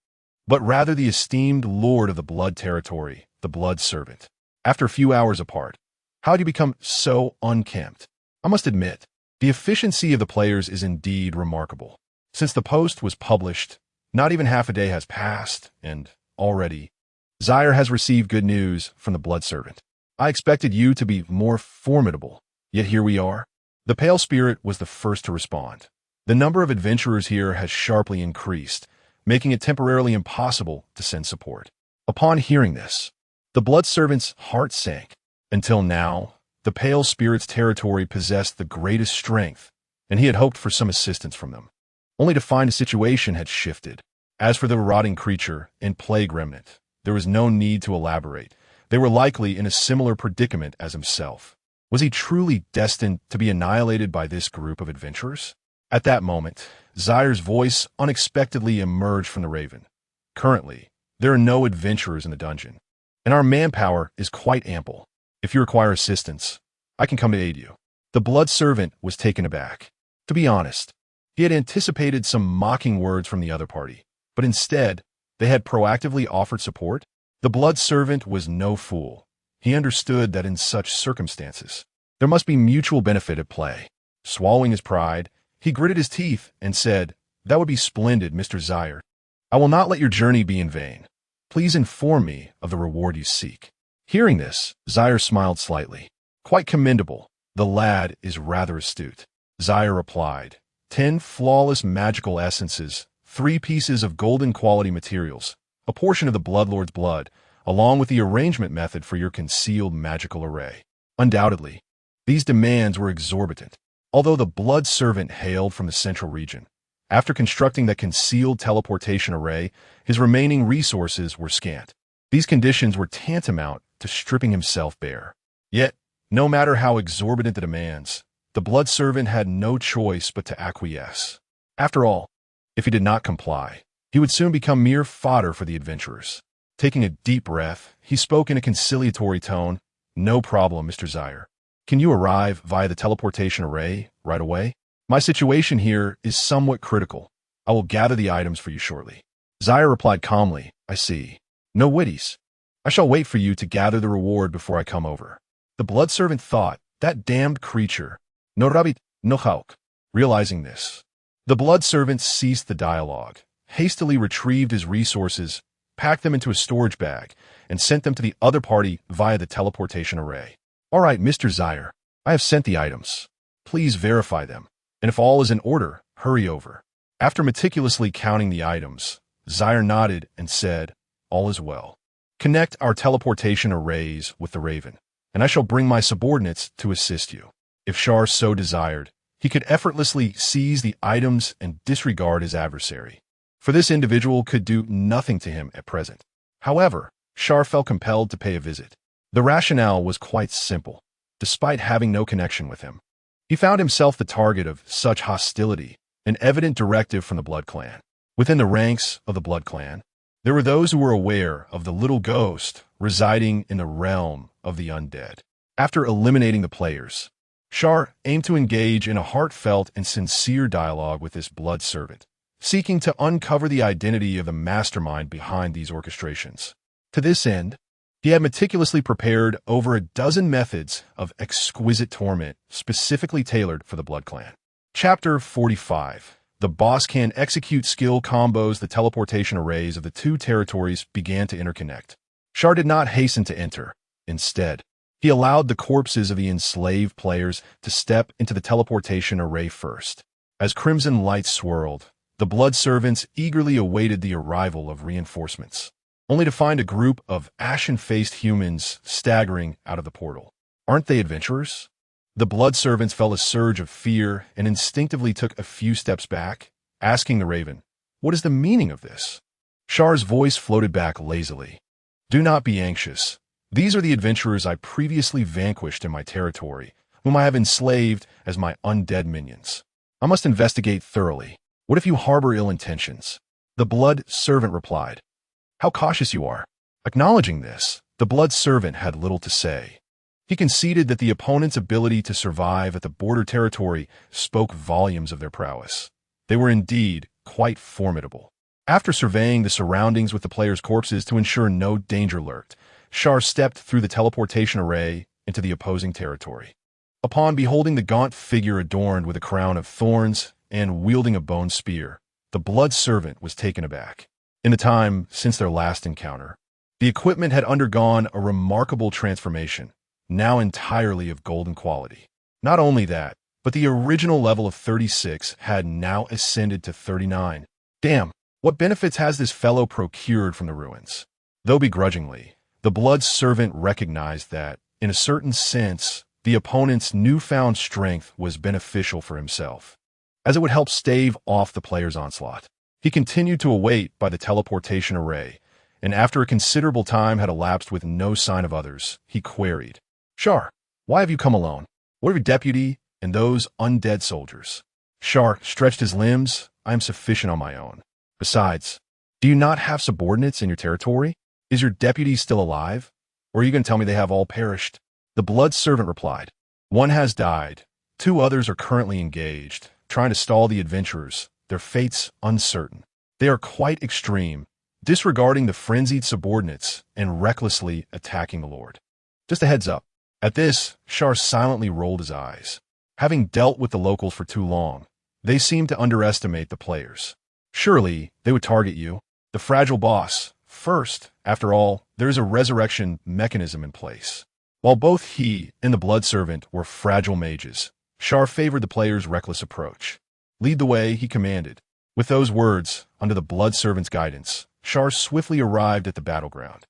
but rather the esteemed lord of the Blood Territory, the Blood Servant. After a few hours apart, how did you become so unkempt? I must admit, the efficiency of the players is indeed remarkable. Since the post was published, not even half a day has passed, and already, Zaire has received good news from the Blood Servant. I expected you to be more formidable, yet here we are. The Pale Spirit was the first to respond. The number of adventurers here has sharply increased, making it temporarily impossible to send support. Upon hearing this, the Blood Servant's heart sank. Until now, the Pale Spirit's territory possessed the greatest strength, and he had hoped for some assistance from them, only to find a situation had shifted. As for the rotting creature and plague remnant, there was no need to elaborate. They were likely in a similar predicament as himself. Was he truly destined to be annihilated by this group of adventurers? At that moment, Zaire's voice unexpectedly emerged from the raven. Currently, there are no adventurers in the dungeon, and our manpower is quite ample. If you require assistance, I can come to aid you. The Blood Servant was taken aback. To be honest, he had anticipated some mocking words from the other party, but instead, they had proactively offered support. The Blood Servant was no fool. He understood that in such circumstances, there must be mutual benefit at play. Swallowing his pride, he gritted his teeth and said, "That would be splendid, Mr. Zaire. I will not let your journey be in vain. Please inform me of the reward you seek." Hearing this, Zaire smiled slightly. "Quite commendable. The lad is rather astute." Zaire replied, 10 flawless magical essences, 3 pieces of golden quality materials, a portion of the Bloodlord's blood, along with the arrangement method for your concealed magical array. Undoubtedly, these demands were exorbitant. Although the Blood Servant hailed from the central region, after constructing that concealed teleportation array, his remaining resources were scant. These conditions were tantamount to stripping himself bare. Yet, no matter how exorbitant the demands, The blood servant had no choice but to acquiesce. After all, if he did not comply, he would soon become mere fodder for the adventurers. Taking a deep breath, he spoke in a conciliatory tone. "No problem, Mr. Zaire. Can you arrive via the teleportation array right away? My situation here is somewhat critical. I will gather the items for you shortly." Zaire replied calmly, "I see. No witties. I shall wait for you to gather the reward before I come over." The blood servant thought, "That damned creature. No rabbit, no hawk." Realizing this, the blood servant ceased the dialogue, hastily retrieved his resources, packed them into a storage bag, and sent them to the other party via the teleportation array. "All right, Mr. Zaire, I have sent the items. Please verify them, and if all is in order, hurry over." After meticulously counting the items, Zaire nodded and said, "All is well. Connect our teleportation arrays with the Raven, and I shall bring my subordinates to assist you." If Char so desired, he could effortlessly seize the items and disregard his adversary, for this individual could do nothing to him at present. However, Char felt compelled to pay a visit. The rationale was quite simple. Despite having no connection with him, he found himself the target of such hostility, an evident directive from the Blood Clan. Within the ranks of the Blood Clan, there were those who were aware of the little ghost residing in the realm of the undead. After eliminating the players, Char aimed to engage in a heartfelt and sincere dialogue with this blood servant, seeking to uncover the identity of the mastermind behind these orchestrations. To this end, he had meticulously prepared over a dozen methods of exquisite torment specifically tailored for the Blood Clan. Chapter 45. The boss can execute skill combos. The teleportation arrays of the two territories began to interconnect. Char did not hasten to enter. Instead, he allowed the corpses of the enslaved players to step into the teleportation array first. As crimson light swirled, the blood servants eagerly awaited the arrival of reinforcements, only to find a group of ashen-faced humans staggering out of the portal. "Aren't they adventurers?" The blood servants felt a surge of fear and instinctively took a few steps back, asking the Raven, "What is the meaning of this?" Char's voice floated back lazily. "Do not be anxious. These are the adventurers I previously vanquished in my territory, whom I have enslaved as my undead minions. I must investigate thoroughly. What if you harbor ill intentions?" The blood servant replied. "How cautious you are." Acknowledging this, the blood servant had little to say. He conceded that the opponent's ability to survive at the border territory spoke volumes of their prowess. They were indeed quite formidable. After surveying the surroundings with the players' corpses to ensure no danger lurked, Char stepped through the teleportation array into the opposing territory. Upon beholding the gaunt figure adorned with a crown of thorns and wielding a bone spear, the blood servant was taken aback. In the time since their last encounter, the equipment had undergone a remarkable transformation, now entirely of golden quality. Not only that, but the original level of 36 had now ascended to 39. Damn, what benefits has this fellow procured from the ruins? Though begrudgingly, the blood servant recognized that, in a certain sense, the opponent's newfound strength was beneficial for himself, as it would help stave off the player's onslaught. He continued to await by the teleportation array, and after a considerable time had elapsed with no sign of others, he queried, "Char, why have you come alone? What of your deputy and those undead soldiers?" Char stretched his limbs. "I am sufficient on my own. Besides, do you not have subordinates in your territory? Is your deputy still alive? Or are you going to tell me they have all perished?" The blood servant replied, "One has died. 2 others are currently engaged, trying to stall the adventurers, their fates uncertain. They are quite extreme, disregarding the frenzied subordinates and recklessly attacking the Lord. Just a heads up." At this, Char silently rolled his eyes. Having dealt with the locals for too long, they seemed to underestimate the players. Surely, they would target you, the fragile boss, first. After all, there is a resurrection mechanism in place. While both he and the blood servant were fragile mages, Char favored the player's reckless approach. "Lead the way," he commanded. With those words, under the blood servant's guidance, Char swiftly arrived at the battleground.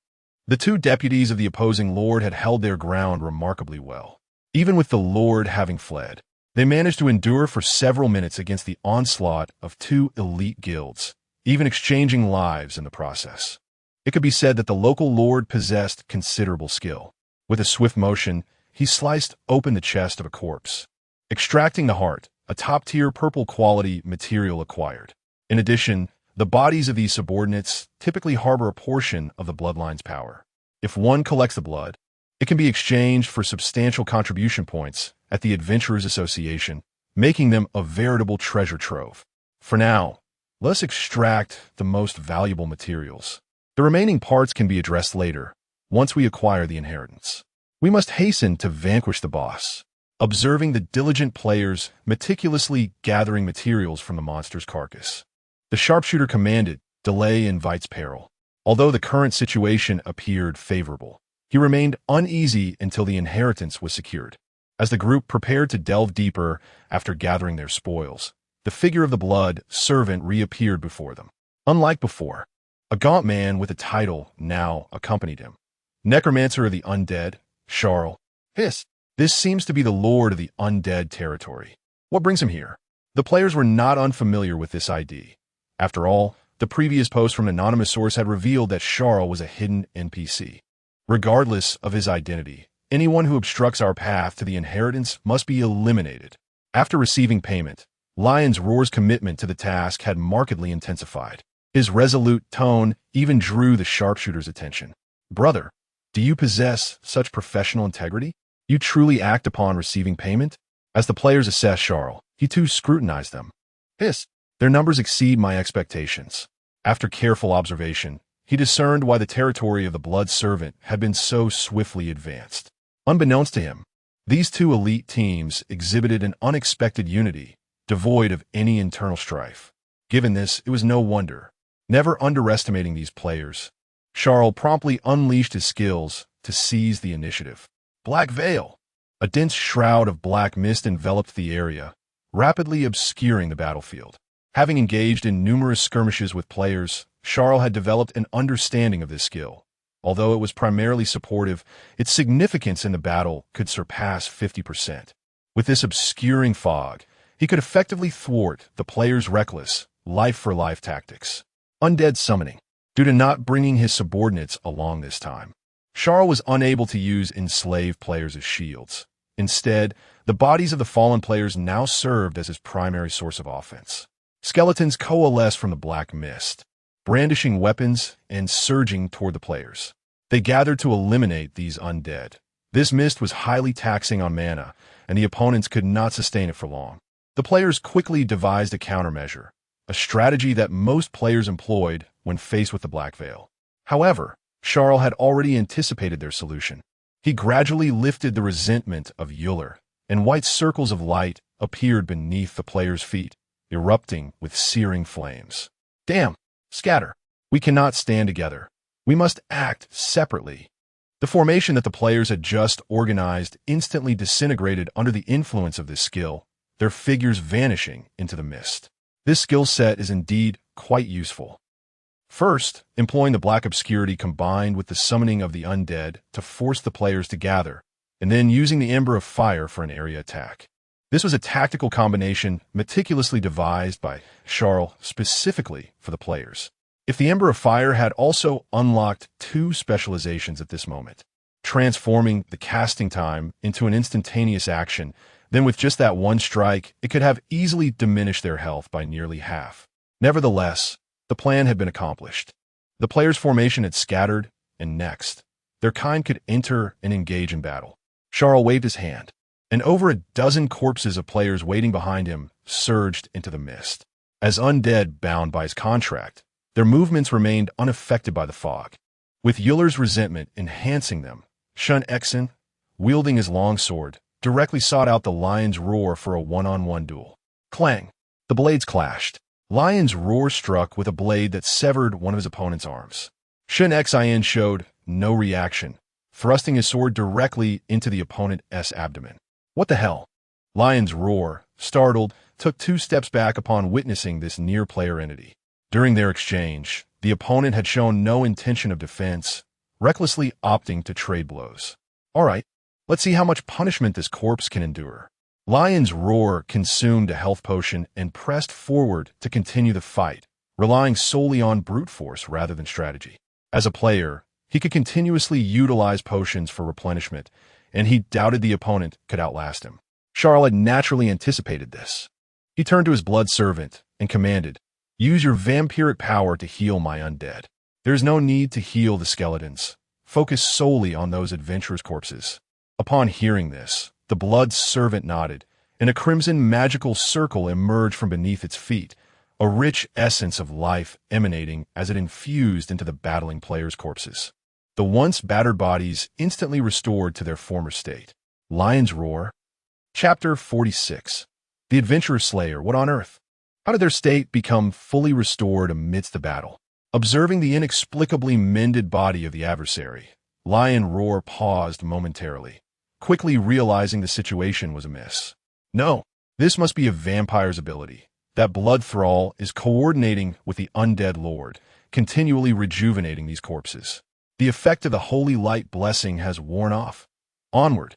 The 2 deputies of the opposing lord had held their ground remarkably well. Even with the lord having fled, they managed to endure for several minutes against the onslaught of 2 elite guilds, even exchanging lives in the process. It could be said that the local lord possessed considerable skill. With a swift motion, he sliced open the chest of a corpse. extracting the heart, a top-tier purple-quality material acquired. In addition, the bodies of these subordinates typically harbor a portion of the bloodline's power. If one collects the blood, it can be exchanged for substantial contribution points at the Adventurers Association, making them a veritable treasure trove. For now, let's extract the most valuable materials. The remaining parts can be addressed later, once we acquire the inheritance. We must hasten to vanquish the boss, observing the diligent players meticulously gathering materials from the monster's carcass. The sharpshooter commanded, "Delay invites peril." Although the current situation appeared favorable, he remained uneasy until the inheritance was secured. As the group prepared to delve deeper after gathering their spoils, the figure of the blood servant reappeared before them. Unlike before, a gaunt man with a title now accompanied him. Necromancer of the Undead, Char. This seems to be the lord of the undead territory. What brings him here? The players were not unfamiliar with this ID. After all, the previous post from an anonymous source had revealed that Char was a hidden NPC. Regardless of his identity, anyone who obstructs our path to the inheritance must be eliminated. After receiving payment, Lion's Roar's commitment to the task had markedly intensified. His resolute tone even drew the sharpshooter's attention. "Brother, do you possess such professional integrity? You truly act upon receiving payment?" As the players assessed Char, he too scrutinized them. Their numbers exceed my expectations. After careful observation, he discerned why the territory of the Blood Servant had been so swiftly advanced. Unbeknownst to him, these two elite teams exhibited an unexpected unity, devoid of any internal strife. Given this, it was no wonder. Never underestimating these players, Char promptly unleashed his skills to seize the initiative. Black Veil. A dense shroud of black mist enveloped the area, rapidly obscuring the battlefield. Having engaged in numerous skirmishes with players, Char had developed an understanding of this skill. Although it was primarily supportive, its significance in the battle could surpass 50%. With this obscuring fog, he could effectively thwart the players' reckless, life-for-life tactics. Undead Summoning. Due to not bringing his subordinates along this time, Char was unable to use enslaved players as shields. Instead, the bodies of the fallen players now served as his primary source of offense. Skeletons coalesced from the black mist, brandishing weapons and surging toward the players. They gathered to eliminate these undead. This mist was highly taxing on mana, and the opponents could not sustain it for long. The players quickly devised a countermeasure, a strategy that most players employed when faced with the Black Veil. However, Char had already anticipated their solution. He gradually lifted the resentment of Euler, and white circles of light appeared beneath the players' feet, erupting with searing flames. "Damn! Scatter! We cannot stand together. We must act separately." The formation that the players had just organized instantly disintegrated under the influence of this skill, their figures vanishing into the mist. This skill set is indeed quite useful. First, employing the black obscurity combined with the summoning of the undead to force the players to gather, and then using the Ember of Fire for an area attack. This was a tactical combination meticulously devised by Char specifically for the players. If the Ember of Fire had also unlocked two specializations at this moment, transforming the casting time into an instantaneous action, then with just that one strike, it could have easily diminished their health by nearly half. Nevertheless, the plan had been accomplished. The players' formation had scattered, and next, their kind could enter and engage in battle. Char waved his hand, and over a dozen corpses of players waiting behind him surged into the mist. As undead bound by his contract, their movements remained unaffected by the fog. With Euler's resentment enhancing them, Shun Exen, wielding his longsword, directly sought out the Lion's Roar for a one-on-one duel. Clang! The blades clashed. Lion's Roar struck with a blade that severed one of his opponent's arms. Shun Exen showed no reaction, thrusting his sword directly into the opponent's abdomen. What the hell? Lion's Roar, startled, took 2 steps back upon witnessing this near-player entity. During their exchange, the opponent had shown no intention of defense, recklessly opting to trade blows. All right, let's see how much punishment this corpse can endure. Lion's Roar consumed a health potion and pressed forward to continue the fight, relying solely on brute force rather than strategy. As a player, he could continuously utilize potions for replenishment, and he doubted the opponent could outlast him. Char had naturally anticipated this. He turned to his blood servant and commanded, "Use your vampiric power to heal my undead. There is no need to heal the skeletons. Focus solely on those adventurers' corpses." Upon hearing this, the blood servant nodded, and a crimson magical circle emerged from beneath its feet, a rich essence of life emanating as it infused into the battling players' corpses. The once battered bodies instantly restored to their former state. Lion's Roar. Chapter 46. The Adventurer Slayer. What on earth? How did their state become fully restored amidst the battle? Observing the inexplicably mended body of the adversary, Lion Roar paused momentarily, quickly realizing the situation was amiss. No, this must be a vampire's ability. That blood thrall is coordinating with the undead lord, continually rejuvenating these corpses. The effect of the holy light blessing has worn off. Onward,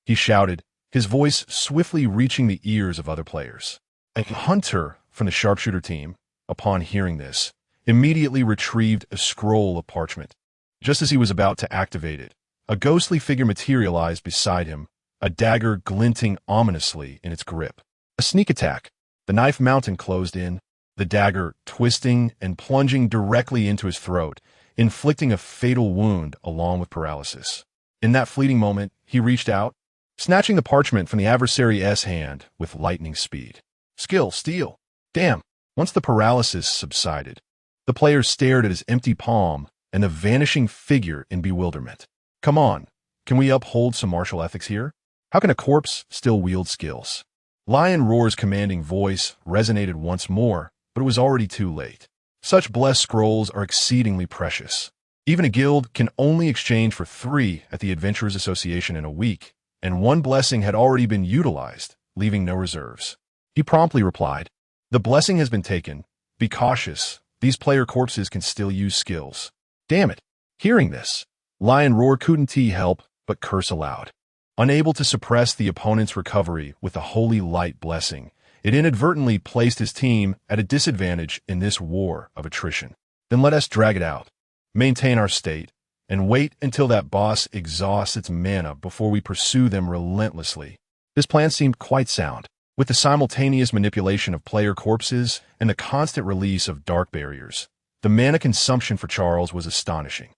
he shouted, his voice swiftly reaching the ears of other players. A hunter from the sharpshooter team, upon hearing this, immediately retrieved a scroll of parchment. Just as he was about to activate it, a ghostly figure materialized beside him, a dagger glinting ominously in its grip. A sneak attack. The knife mountain closed in, the dagger twisting and plunging directly into his throat, inflicting a fatal wound along with paralysis. In that fleeting moment, he reached out, snatching the parchment from the adversary's hand with lightning speed. Skill, steal. Damn. Once the paralysis subsided, the player stared at his empty palm and the vanishing figure in bewilderment. Come on, can we uphold some martial ethics here? How can a corpse still wield skills? Lion Roar's commanding voice resonated once more, but it was already too late. Such blessed scrolls are exceedingly precious. Even a guild can only exchange for 3 at the Adventurers Association in a week, and 1 blessing had already been utilized, leaving no reserves. He promptly replied, "The blessing has been taken. Be cautious. These player corpses can still use skills." Damn it. Hearing this, Lion Roar couldn't help but curse aloud. Unable to suppress the opponent's recovery with the holy light blessing, it inadvertently placed his team at a disadvantage in this war of attrition. Then let us drag it out, maintain our state, and wait until that boss exhausts its mana before we pursue them relentlessly. This plan seemed quite sound. With the simultaneous manipulation of player corpses and the constant release of dark barriers, the mana consumption for Charles was astonishing.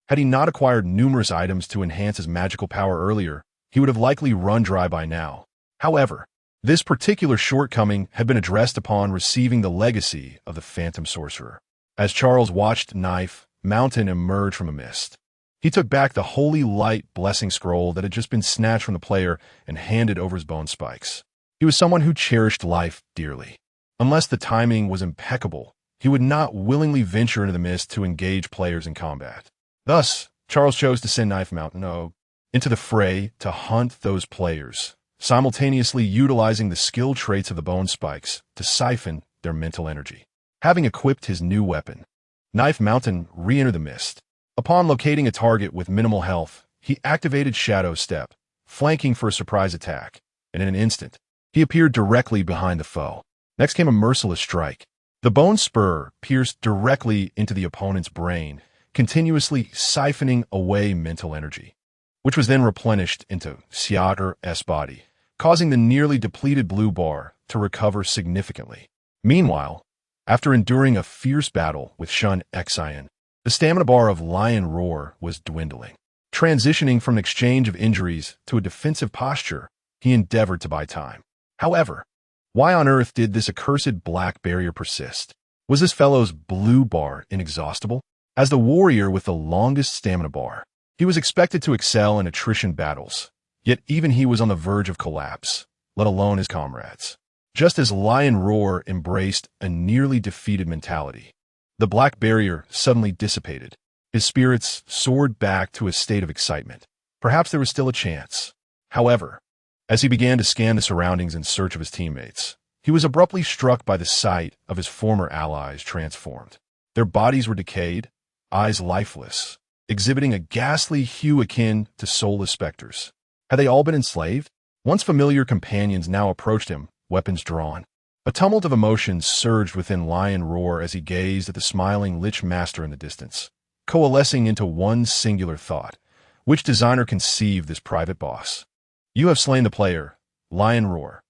Had he not acquired numerous items to enhance his magical power earlier, he would have likely run dry by now. However, this particular shortcoming had been addressed upon receiving the legacy of the Phantom Sorcerer. As Charles watched Knife Mountain emerge from a mist, he took back the holy light blessing scroll that had just been snatched from the player and handed over his bone spikes. He was someone who cherished life dearly. Unless the timing was impeccable, he would not willingly venture into the mist to engage players in combat. Thus, Charles chose to send Knife Mountain into the fray to hunt those players, simultaneously utilizing the skill traits of the bone spikes to siphon their mental energy. Having equipped his new weapon, Knife Mountain re-entered the mist. Upon locating a target with minimal health, he activated Shadow Step, flanking for a surprise attack, and in an instant, he appeared directly behind the foe. Next came a merciless strike. The bone spur pierced directly into the opponent's brain, continuously siphoning away mental energy, which was then replenished into Xiaoter's body, causing the nearly depleted blue bar to recover significantly. Meanwhile, after enduring a fierce battle with Shun Xian, the stamina bar of Lion Roar was dwindling. Transitioning from an exchange of injuries to a defensive posture, he endeavored to buy time. However, why on earth did this accursed black barrier persist? Was this fellow's blue bar inexhaustible? As the warrior with the longest stamina bar, he was expected to excel in attrition battles, yet even he was on the verge of collapse, let alone his comrades. Just as Lion Roar embraced a nearly defeated mentality, the black barrier suddenly dissipated. His spirits soared back to a state of excitement. Perhaps there was still a chance. However, as he began to scan the surroundings in search of his teammates, he was abruptly struck by the sight of his former allies transformed. Their bodies were decayed, eyes lifeless, exhibiting a ghastly hue akin to soulless specters. Had they all been enslaved? Once familiar companions now approached him, weapons drawn. A tumult of emotions surged within Lion Roar as he gazed at the smiling Lich Master in the distance, coalescing into one singular thought. Which designer conceived this private boss? You have slain the player. Lion Roar.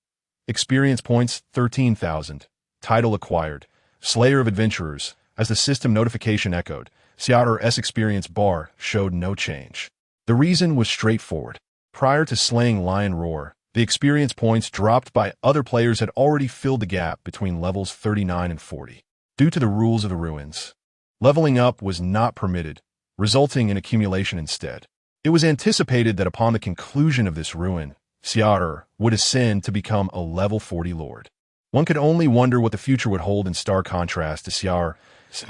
Experience points 13,000. Title acquired. Slayer of Adventurers. As the system notification echoed, Char's experience bar showed no change. The reason was straightforward. Prior to slaying Lion Roar, the experience points dropped by other players had already filled the gap between levels 39 and 40. Due to the rules of the ruins, leveling up was not permitted, resulting in accumulation instead. It was anticipated that upon the conclusion of this ruin, Char would ascend to become a level 40 lord. One could only wonder what the future would hold in stark contrast to Char's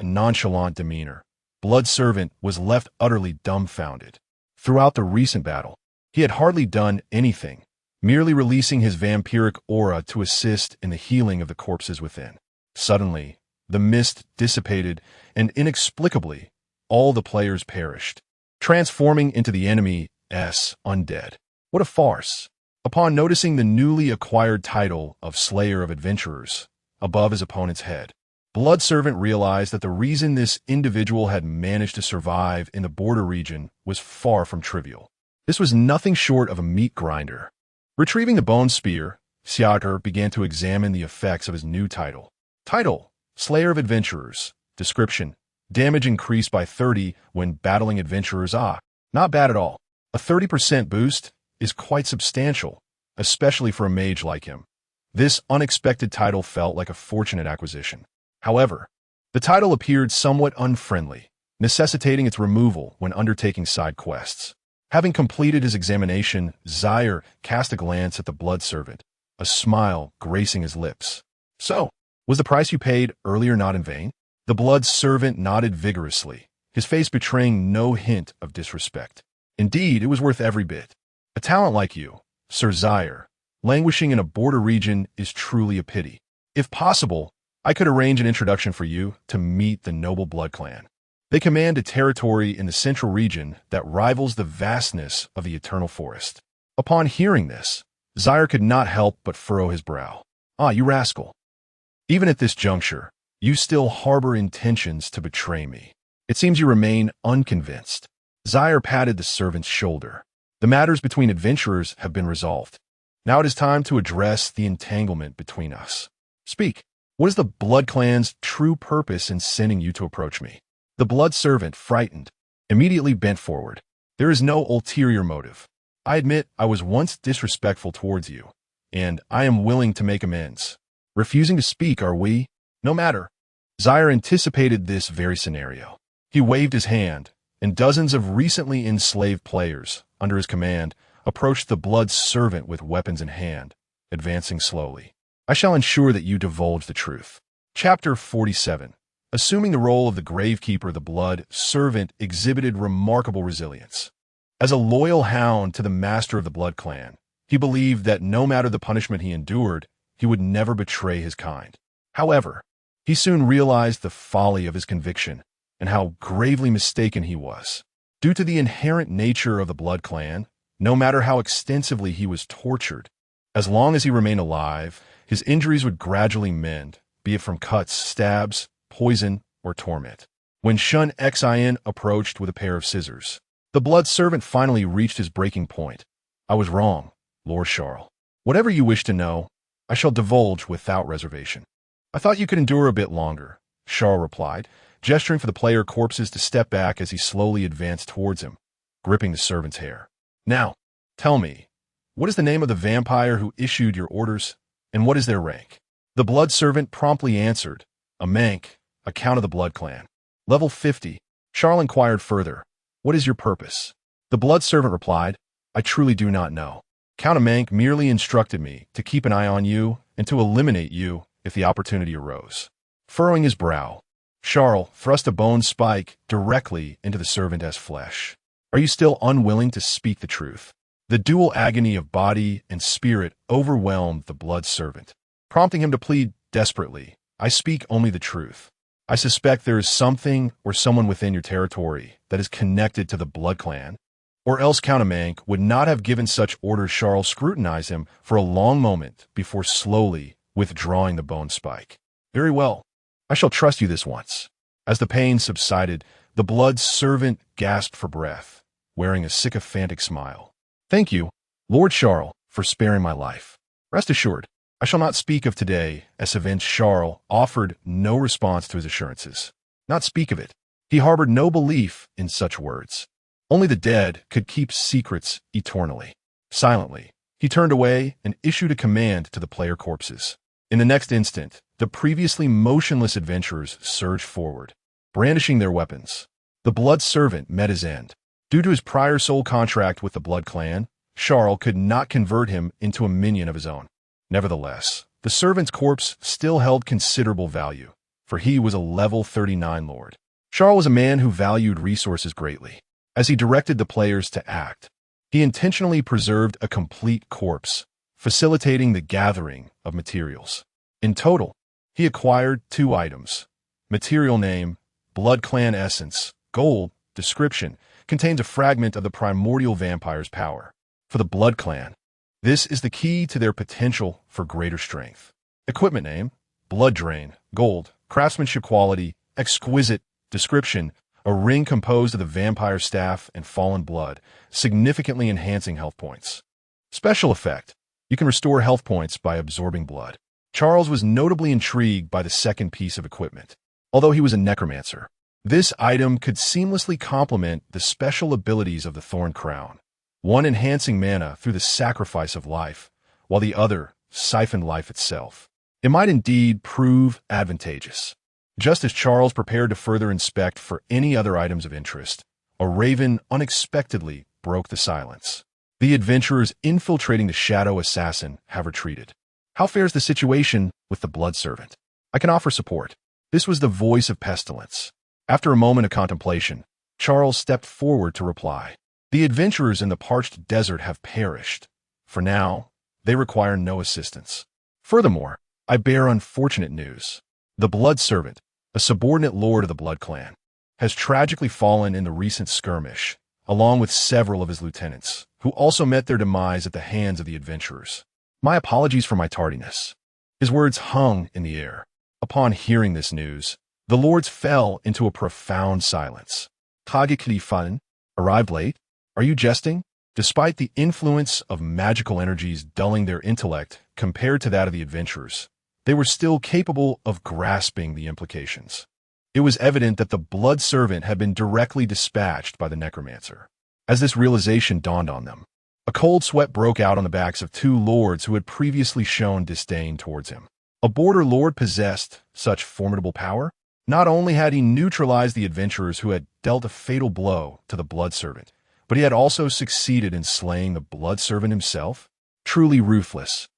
nonchalant demeanor. Blood Servant was left utterly dumbfounded. Throughout the recent battle, he had hardly done anything, merely releasing his vampiric aura to assist in the healing of the corpses within. Suddenly, the mist dissipated, and inexplicably, all the players perished, transforming into the enemy's undead. What a farce! Upon noticing the newly acquired title of Slayer of Adventurers above his opponent's head, Blood Servant realized that the reason this individual had managed to survive in the border region was far from trivial. This was nothing short of a meat grinder. Retrieving the bone spear, Char began to examine the effects of his new title. Title: Slayer of Adventurers. Description: damage increased by 30 when battling adventurers. Not bad at all. A 30% boost is quite substantial, especially for a mage like him. This unexpected title felt like a fortunate acquisition. However, the title appeared somewhat unfriendly, necessitating its removal when undertaking side quests. Having completed his examination, Char cast a glance at the Blood Servant, a smile gracing his lips. So, was the price you paid earlier not in vain? The Blood Servant nodded vigorously, his face betraying no hint of disrespect. Indeed, it was worth every bit. A talent like you, Sir Char, languishing in a border region is truly a pity. If possible, I could arrange an introduction for you to meet the noble Blood Clan. They command a territory in the central region that rivals the vastness of the Eternal Forest. Upon hearing this, Char could not help but furrow his brow. You rascal. Even at this juncture, you still harbor intentions to betray me. It seems you remain unconvinced. Char patted the servant's shoulder. The matters between adventurers have been resolved. Now it is time to address the entanglement between us. Speak. What is the Blood Clan's true purpose in sending you to approach me? The Blood Servant, frightened, immediately bent forward. There is no ulterior motive. I admit I was once disrespectful towards you, and I am willing to make amends. Refusing to speak, are we? No matter. Char anticipated this very scenario. He waved his hand, and dozens of recently enslaved players, under his command, approached the Blood Servant with weapons in hand, advancing slowly. I shall ensure that you divulge the truth. Chapter 47. Assuming the role of the Gravekeeper, the Blood Servant exhibited remarkable resilience. As a loyal hound to the master of the Blood Clan, he believed that no matter the punishment he endured, he would never betray his kind. However, he soon realized the folly of his conviction and how gravely mistaken he was. Due to the inherent nature of the Blood Clan, no matter how extensively he was tortured, as long as he remained alive, his injuries would gradually mend, be it from cuts, stabs, poison, or torment. When Shun Xin approached with a pair of scissors, the Blood Servant finally reached his breaking point. I was wrong, Lord Charles. Whatever you wish to know, I shall divulge without reservation. I thought you could endure a bit longer, Charles replied, gesturing for the player corpses to step back as he slowly advanced towards him, gripping the servant's hair. Now, tell me, what is the name of the vampire who issued your orders, and what is their rank? The Blood Servant promptly answered, a Mank, a Count of the Blood Clan. Level 50. Charles inquired further, what is your purpose? The Blood Servant replied, I truly do not know. Count Mank merely instructed me to keep an eye on you and to eliminate you if the opportunity arose. Furrowing his brow, Charles thrust a bone spike directly into the servant's flesh. Are you still unwilling to speak the truth? The dual agony of body and spirit overwhelmed the Blood Servant, prompting him to plead desperately, I speak only the truth. I suspect there is something or someone within your territory that is connected to the Blood Clan, or else Count Mank would not have given such orders. Charles scrutinized him for a long moment before slowly withdrawing the bone spike. Very well. I shall trust you this once. As the pain subsided, the Blood Servant gasped for breath, wearing a sycophantic smile. Thank you, Lord Charles, for sparing my life. Rest assured, I shall not speak of today, as evinced Charles offered no response to his assurances. Not speak of it. He harbored no belief in such words. Only the dead could keep secrets eternally. Silently, he turned away and issued a command to the player corpses. In the next instant, the previously motionless adventurers surged forward, brandishing their weapons. The Blood Servant met his end. Due to his prior soul contract with the Blood Clan, Charles could not convert him into a minion of his own. Nevertheless, the servant's corpse still held considerable value, for he was a level 39 lord. Charles was a man who valued resources greatly. As he directed the players to act, he intentionally preserved a complete corpse, facilitating the gathering of materials. In total, he acquired 2 items. Material name, Blood Clan Essence, Gold, description, contains a fragment of the primordial vampire's power. For the Blood Clan, this is the key to their potential for greater strength. Equipment name, Blood Drain, Gold, craftsmanship quality, exquisite, description, a ring composed of the vampire's staff and fallen blood, significantly enhancing health points. Special effect, you can restore health points by absorbing blood. Charles was notably intrigued by the second piece of equipment. Although he was a necromancer, this item could seamlessly complement the special abilities of the Thorn Crown, one enhancing mana through the sacrifice of life, while the other siphoned life itself. It might indeed prove advantageous. Just as Charles prepared to further inspect for any other items of interest, a raven unexpectedly broke the silence. The adventurers infiltrating the Shadow Assassin have retreated. How fares the situation with the Blood Servant? I can offer support. This was the voice of Pestilence. After a moment of contemplation, Charles stepped forward to reply. The adventurers in the parched desert have perished. For now, they require no assistance. Furthermore, I bear unfortunate news. The Blood Servant, a subordinate lord of the Blood Clan, has tragically fallen in the recent skirmish, along with several of his lieutenants, who also met their demise at the hands of the adventurers. My apologies for my tardiness. His words hung in the air. Upon hearing this news, the lords fell into a profound silence. Kagikli arrived late? Are you jesting? Despite the influence of magical energies dulling their intellect compared to that of the adventurers, they were still capable of grasping the implications. It was evident that the Blood Servant had been directly dispatched by the necromancer. As this realization dawned on them, a cold sweat broke out on the backs of 2 lords who had previously shown disdain towards him. A border lord possessed such formidable power? Not only had he neutralized the adventurers who had dealt a fatal blow to the Blood Servant, but he had also succeeded in slaying the Blood Servant himself? Truly ruthless.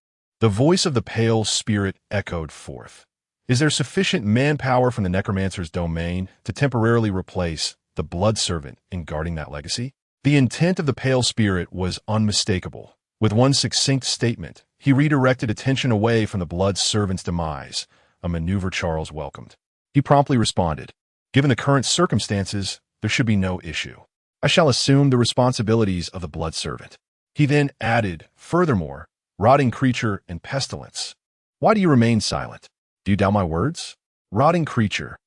The voice of the pale spirit echoed forth. Is there sufficient manpower from the necromancer's domain to temporarily replace the Blood Servant in guarding that legacy? The intent of the pale spirit was unmistakable. With one succinct statement, he redirected attention away from the Blood Servant's demise, a maneuver Charles welcomed. He promptly responded, "Given the current circumstances, there should be no issue. I shall assume the responsibilities of the Blood Servant." He then added, "Furthermore, rotting creature and pestilence. Why do you remain silent? Do you doubt my words? Rotting creature.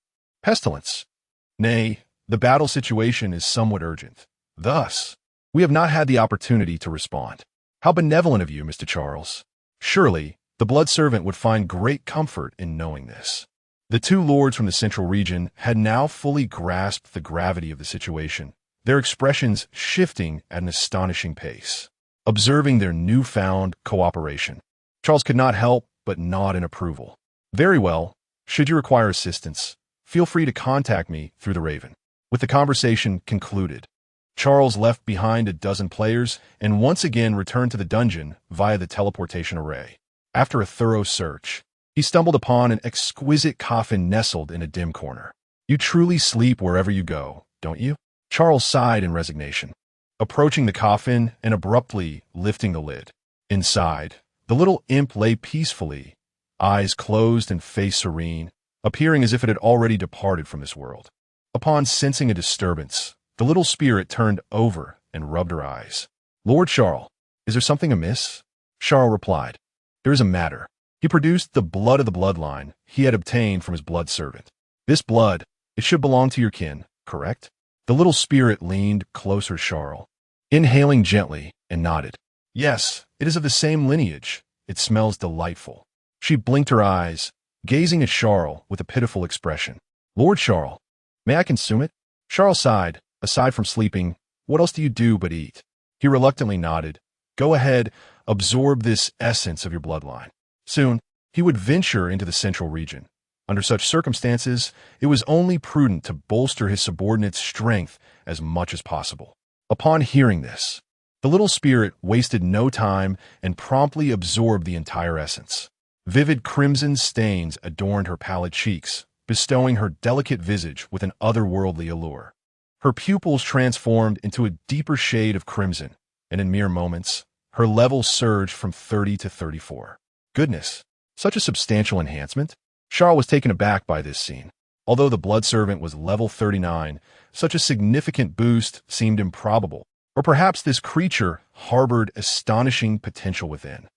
Pestilence. Nay, the battle situation is somewhat urgent. Thus, we have not had the opportunity to respond. How benevolent of you, Mr. Charles. Surely, the Blood Servant would find great comfort in knowing this." The 2 lords from the central region had now fully grasped the gravity of the situation, their expressions shifting at an astonishing pace. Observing their newfound cooperation, Charles could not help but nod in approval. "Very well. Should you require assistance, feel free to contact me through the Raven." With the conversation concluded, Charles left behind a dozen players and once again returned to the dungeon via the teleportation array. After a thorough search, he stumbled upon an exquisite coffin nestled in a dim corner. "You truly sleep wherever you go, don't you?" Charles sighed in resignation, approaching the coffin and abruptly lifting the lid. Inside, the little imp lay peacefully, eyes closed and face serene, appearing as if it had already departed from this world. Upon sensing a disturbance, the little spirit turned over and rubbed her eyes. "Lord Charles, is there something amiss?" Charles replied, "There is a matter." He produced the blood of the bloodline he had obtained from his Blood Servant. "This blood, it should belong to your kin, correct?" The little spirit leaned closer to Charles, inhaling gently, and nodded. "Yes, it is of the same lineage. It smells delightful. She blinked her eyes, gazing at Charles with a pitiful expression. Lord Charles, may I consume it? Charles sighed. Aside from sleeping, what else do you do but eat? He reluctantly nodded. Go ahead, absorb this essence of your bloodline. Soon, he would venture into the central region. Under such circumstances, it was only prudent to bolster his subordinate's strength as much as possible. Upon hearing this, the little spirit wasted no time and promptly absorbed the entire essence. Vivid crimson stains adorned her pallid cheeks, bestowing her delicate visage with an otherworldly allure. Her pupils transformed into a deeper shade of crimson, and in mere moments, her level surged from 30 to 34. Goodness, such a substantial enhancement? Char was taken aback by this scene. Although the blood servant was level 39, such a significant boost seemed improbable, or perhaps this creature harbored astonishing potential within.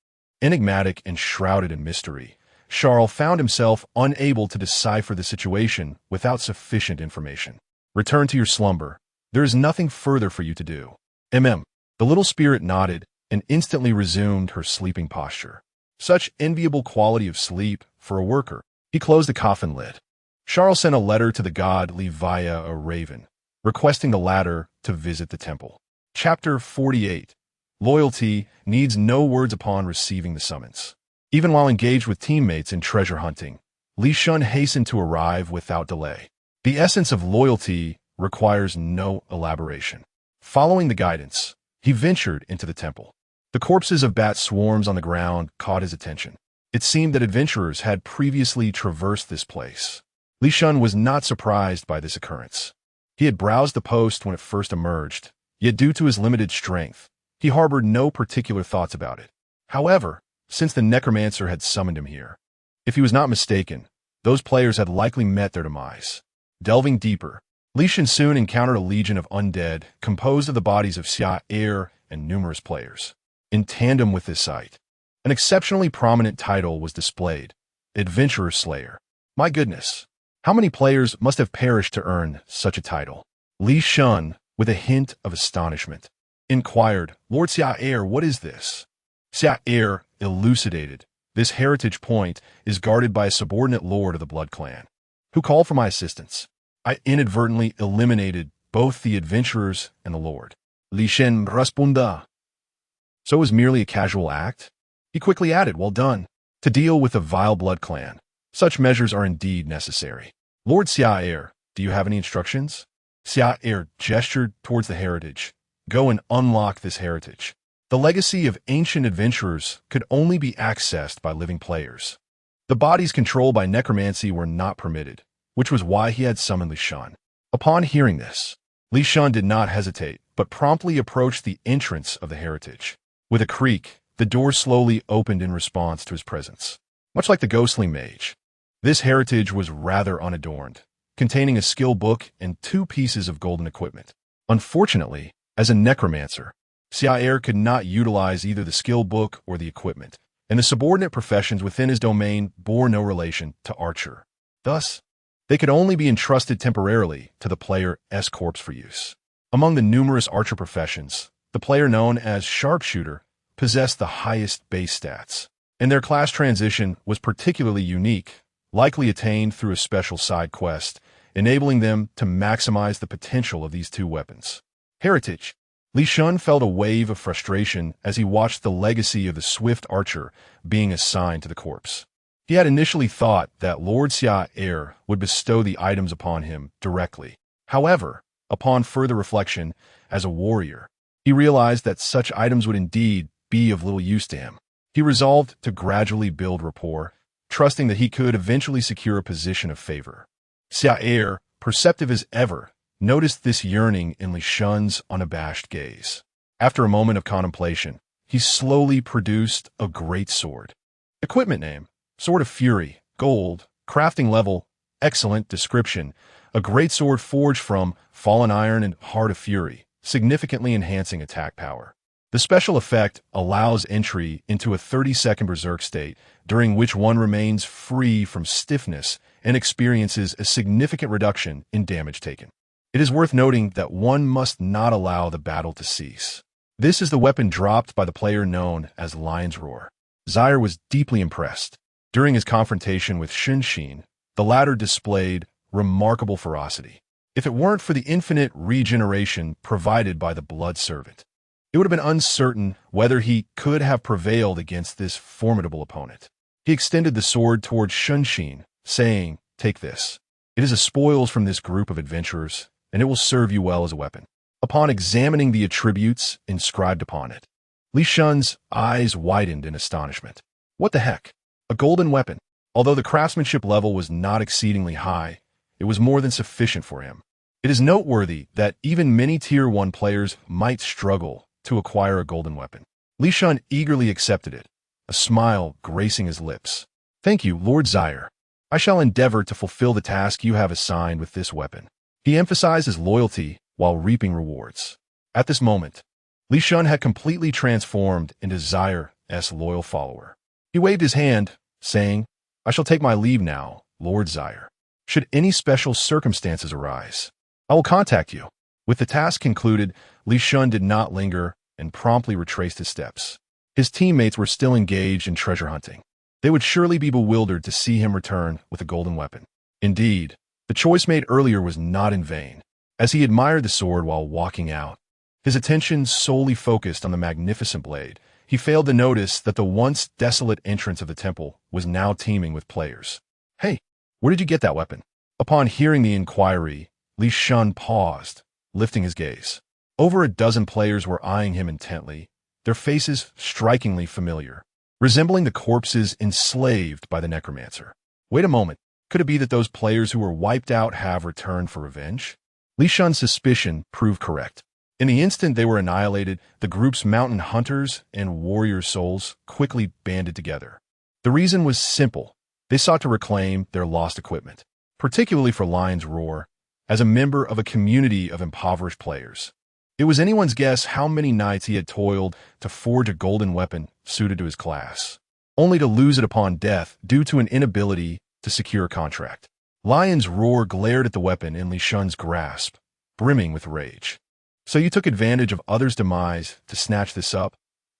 Enigmatic and shrouded in mystery, Charles found himself unable to decipher the situation without sufficient information. Return to your slumber. There is nothing further for you to do. The little spirit nodded and instantly resumed her sleeping posture. Such enviable quality of sleep for a worker. He closed the coffin lid. Charles sent a letter to the god via a raven, requesting the latter to visit the temple. Chapter 48. Loyalty needs no words upon receiving the summons. Even while engaged with teammates in treasure hunting, Li Shun hastened to arrive without delay. The essence of loyalty requires no elaboration. Following the guidance, he ventured into the temple. The corpses of bat swarms on the ground caught his attention. It seemed that adventurers had previously traversed this place. Li Shun was not surprised by this occurrence. He had browsed the post when it first emerged, yet due to his limited strength, he harbored no particular thoughts about it. However, since the necromancer had summoned him here, if he was not mistaken, those players had likely met their demise. Delving deeper, Li Shun soon encountered a legion of undead composed of the bodies of Char and numerous players. In tandem with this sight, an exceptionally prominent title was displayed, Adventurer Slayer. My goodness, how many players must have perished to earn such a title? Li Shun, with a hint of astonishment, inquired, Lord Char, what is this? Char elucidated, this heritage point is guarded by a subordinate lord of the Blood Clan, who called for my assistance. I inadvertently eliminated both the adventurers and the lord. Li Shun responda. So it was merely a casual act? He quickly added, well done. To deal with the vile Blood Clan, such measures are indeed necessary. Lord Char, do you have any instructions? Char gestured towards the heritage. Go and unlock this heritage. The legacy of ancient adventurers could only be accessed by living players. The bodies controlled by necromancy were not permitted, which was why he had summoned Li Shun. Upon hearing this, Li Shun did not hesitate, but promptly approached the entrance of the heritage. With a creak, the door slowly opened in response to his presence. Much like the ghostly mage, this heritage was rather unadorned, containing a skill book and 2 pieces of golden equipment. Unfortunately, as a necromancer, Char could not utilize either the skill book or the equipment, and the subordinate professions within his domain bore no relation to archer. Thus, they could only be entrusted temporarily to the player's corpse for use. Among the numerous archer professions, the player known as sharpshooter possessed the highest base stats, and their class transition was particularly unique, likely attained through a special side quest, enabling them to maximize the potential of these 2 weapons. Heritage. Li Shun felt a wave of frustration as he watched the legacy of the swift archer being assigned to the corpse. He had initially thought that Lord Char would bestow the items upon him directly. However, upon further reflection, as a warrior, he realized that such items would indeed be of little use to him. He resolved to gradually build rapport, trusting that he could eventually secure a position of favor. Char, perceptive as ever, noticed this yearning in Li Shun's unabashed gaze. After a moment of contemplation, he slowly produced a great sword. Equipment name, Sword of Fury, gold, crafting level, excellent description, a great sword forged from fallen iron and heart of fury, significantly enhancing attack power. The special effect allows entry into a 30-second berserk state, during which one remains free from stiffness and experiences a significant reduction in damage taken. It is worth noting that one must not allow the battle to cease. This is the weapon dropped by the player known as Lion's Roar. Zaire was deeply impressed. During his confrontation with Shunshin, the latter displayed remarkable ferocity. If it weren't for the infinite regeneration provided by the blood servant, it would have been uncertain whether he could have prevailed against this formidable opponent. He extended the sword towards Shunshin, saying, "Take this. It is a spoils from this group of adventurers, and it will serve you well as a weapon." Upon examining the attributes inscribed upon it, Li Shun's eyes widened in astonishment. What the heck? A golden weapon. Although the craftsmanship level was not exceedingly high, it was more than sufficient for him. It is noteworthy that even many Tier 1 players might struggle to acquire a golden weapon. Li Shun eagerly accepted it, a smile gracing his lips. "Thank you, Lord Zaire. I shall endeavor to fulfill the task you have assigned with this weapon." He emphasized his loyalty while reaping rewards. At this moment, Li Shun had completely transformed into Zaire's loyal follower. He waved his hand, saying, "I shall take my leave now, Lord Zaire. Should any special circumstances arise, I will contact you." With the task concluded, Li Shun did not linger and promptly retraced his steps. His teammates were still engaged in treasure hunting. They would surely be bewildered to see him return with a golden weapon. Indeed, the choice made earlier was not in vain. As he admired the sword while walking out, his attention solely focused on the magnificent blade. He failed to notice that the once desolate entrance of the temple was now teeming with players. "Hey, where did you get that weapon?" Upon hearing the inquiry, Li Shun paused, lifting his gaze. Over a dozen players were eyeing him intently, their faces strikingly familiar, resembling the corpses enslaved by the necromancer. Wait a moment, could it be that those players who were wiped out have returned for revenge? Li Shun's suspicion proved correct. In the instant they were annihilated, the group's mountain hunters and warrior souls quickly banded together. The reason was simple. They sought to reclaim their lost equipment, particularly for Lion's Roar, as a member of a community of impoverished players. It was anyone's guess how many nights he had toiled to forge a golden weapon suited to his class, only to lose it upon death due to an inability to secure a contract. Lion's Roar glared at the weapon in Li Shun's grasp, brimming with rage. "So you took advantage of others' demise to snatch this up,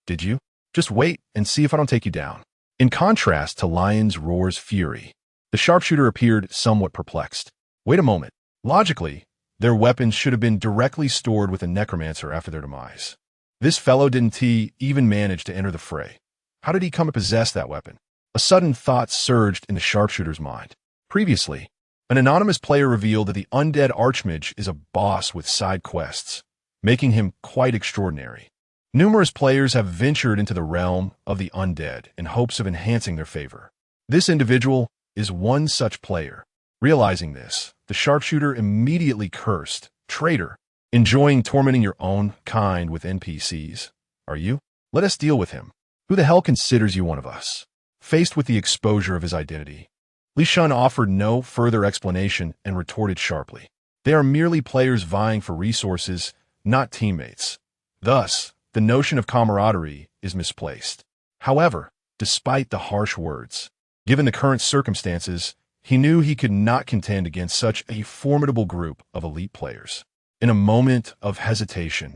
did you? Just wait and see if I don't take you down." In contrast to Lion's Roar's fury, the sharpshooter appeared somewhat perplexed. Wait a moment. Logically, their weapons should have been directly stored with the necromancer after their demise. This fellow didn't even manage to enter the fray. How did he come to possess that weapon? A sudden thought surged in the sharpshooter's mind. Previously, an anonymous player revealed that the undead Archmage is a boss with side quests, making him quite extraordinary. Numerous players have ventured into the realm of the undead in hopes of enhancing their favor. This individual is one such player. Realizing this, the sharpshooter immediately cursed, "Traitor, enjoying tormenting your own kind with NPCs, are you? Let us deal with him. Who the hell considers you one of us?" Faced with the exposure of his identity, Li Shun offered no further explanation and retorted sharply, "They are merely players vying for resources, not teammates. Thus, the notion of camaraderie is misplaced." However, despite the harsh words, given the current circumstances, he knew he could not contend against such a formidable group of elite players. In a moment of hesitation,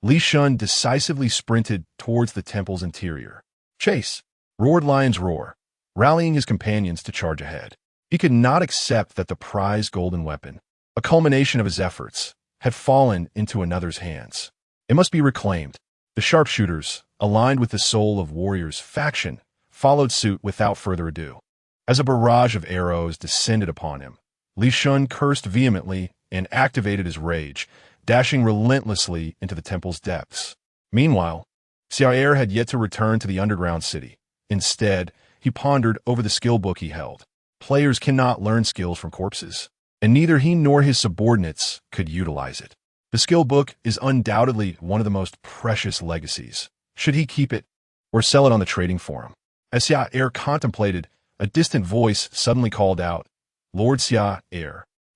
Li Shun decisively sprinted towards the temple's interior. "Chase!" roared Lion's Roar, rallying his companions to charge ahead. He could not accept that the prized golden weapon, a culmination of his efforts, had fallen into another's hands. It must be reclaimed. The sharpshooters, aligned with the Soul of Warriors faction, followed suit without further ado. As a barrage of arrows descended upon him, Li Shun cursed vehemently and activated his rage, dashing relentlessly into the temple's depths. Meanwhile, Char had yet to return to the underground city. Instead, he pondered over the skill book he held. Players cannot learn skills from corpses, and neither he nor his subordinates could utilize it. The skill book is undoubtedly one of the most precious legacies. Should he keep it or sell it on the trading forum? As Char contemplated, a distant voice suddenly called out, "Lord Char,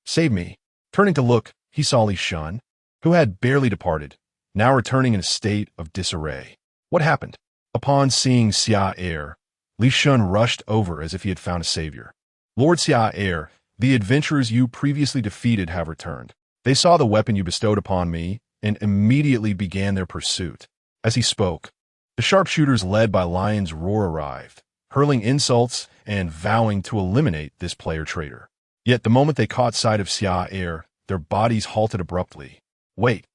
save me." Turning to look, he saw Li Shun, who had barely departed, now returning in a state of disarray. What happened? Upon seeing Char, Li Shun rushed over as if he had found a savior. "Lord Char, the adventurers you previously defeated have returned. They saw the weapon you bestowed upon me and immediately began their pursuit." As he spoke, The sharpshooters led by Lion's Roar arrived, hurling insults and vowing to eliminate this player traitor. Yet the moment they caught sight of Char, their bodies halted abruptly. Wait,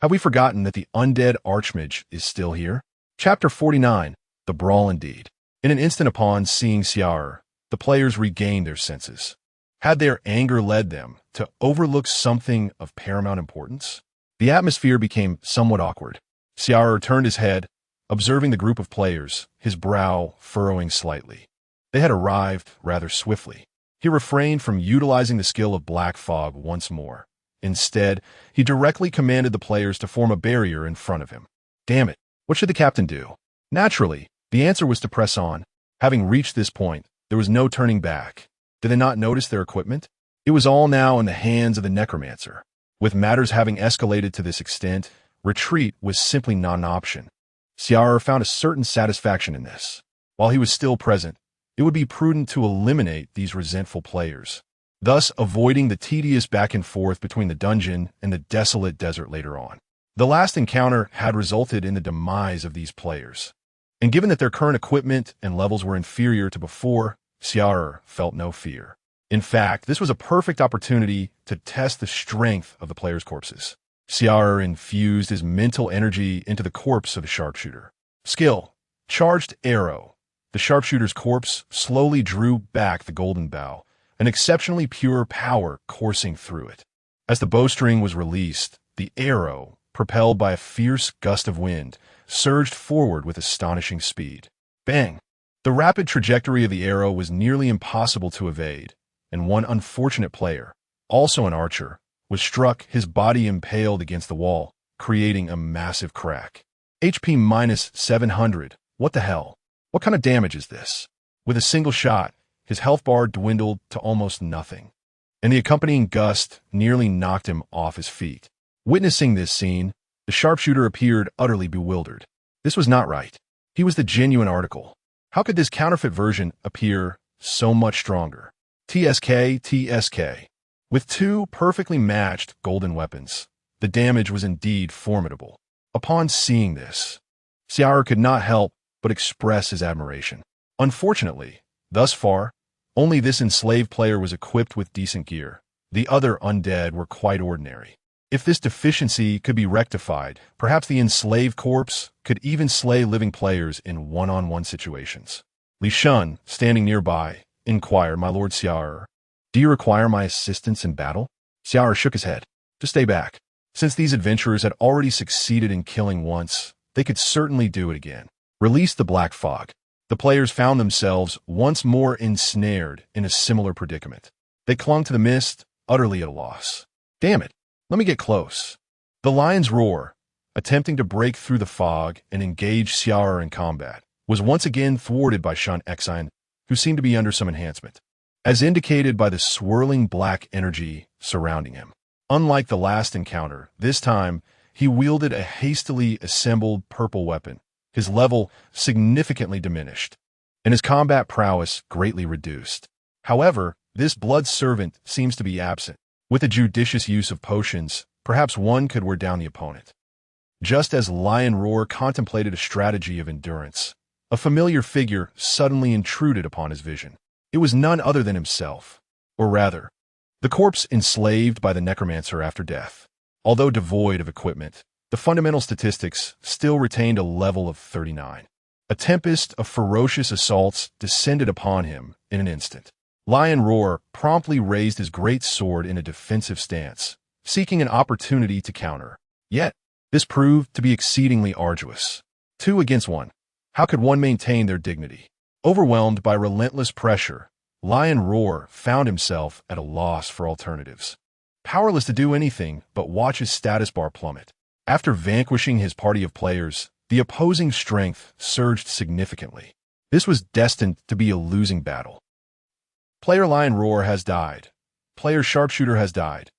have we forgotten that the undead Archmage is still here? Chapter 49, The Brawl Indeed. In an instant upon seeing Char, the players regained their senses. Had their anger led them to overlook something of paramount importance? The atmosphere became somewhat awkward. Char turned his head, observing the group of players, his brow furrowing slightly. They had arrived rather swiftly. He refrained from utilizing the skill of Black Fog once more. Instead, he directly commanded the players to form a barrier in front of him. Damn it, what should the captain do? Naturally, the answer was to press on. Having reached this point, there was no turning back. Did they not notice their equipment? It was all now in the hands of the necromancer. With matters having escalated to this extent, retreat was simply not an option. Char found a certain satisfaction in this. While he was still present, it would be prudent to eliminate these resentful players, thus avoiding the tedious back and forth between the dungeon and the desolate desert later on. The last encounter had resulted in the demise of these players, and given that their current equipment and levels were inferior to before, Char felt no fear. In fact, this was a perfect opportunity to test the strength of the players' corpses. Char infused his mental energy into the corpse of the sharpshooter. Skill: Charged Arrow. The sharpshooter's corpse slowly drew back the golden bow, an exceptionally pure power coursing through it. As the bowstring was released, the arrow, propelled by a fierce gust of wind, surged forward with astonishing speed. Bang! The rapid trajectory of the arrow was nearly impossible to evade, and one unfortunate player, also an archer, was struck, his body impaled against the wall, creating a massive crack. HP minus 700. What the hell? What kind of damage is this? With a single shot, his health bar dwindled to almost nothing, and the accompanying gust nearly knocked him off his feet. Witnessing this scene, the sharpshooter appeared utterly bewildered. This was not right. He was the genuine article. How could this counterfeit version appear so much stronger? TSK. With two perfectly matched golden weapons, the damage was indeed formidable. Upon seeing this, Char could not help but express his admiration. Unfortunately, thus far, only this enslaved player was equipped with decent gear. The other undead were quite ordinary. If this deficiency could be rectified, perhaps the enslaved corpse could even slay living players in one-on-one situations. Li Shun, standing nearby, inquired, "My lord Char, do you require my assistance in battle?" Char shook his head. "To stay back. Since these adventurers had already succeeded in killing once, they could certainly do it again." Release the Black Fog. The players found themselves once more ensnared in a similar predicament. They clung to the mist, utterly at a loss. Damn it, let me get close. The Lion's Roar, attempting to break through the fog and engage Char in combat, was once again thwarted by Shun Exine, who seemed to be under some enhancement, as indicated by the swirling black energy surrounding him. Unlike the last encounter, this time he wielded a hastily assembled purple weapon, his level significantly diminished, and his combat prowess greatly reduced. However, this blood servant seems to be absent. With a judicious use of potions, perhaps one could wear down the opponent. Just as Lion Roar contemplated a strategy of endurance, a familiar figure suddenly intruded upon his vision. It was none other than himself, or rather, the corpse enslaved by the necromancer after death. Although devoid of equipment, the fundamental statistics still retained a level of 39. A tempest of ferocious assaults descended upon him in an instant. Lion Roar promptly raised his great sword in a defensive stance, seeking an opportunity to counter. Yet, this proved to be exceedingly arduous. 2 against 1. How could one maintain their dignity? Overwhelmed by relentless pressure, Lion Roar found himself at a loss for alternatives. Powerless to do anything but watch his status bar plummet. After vanquishing his party of players, the opposing strength surged significantly. This was destined to be a losing battle. Player Lion Roar has died. Player Sharpshooter has died.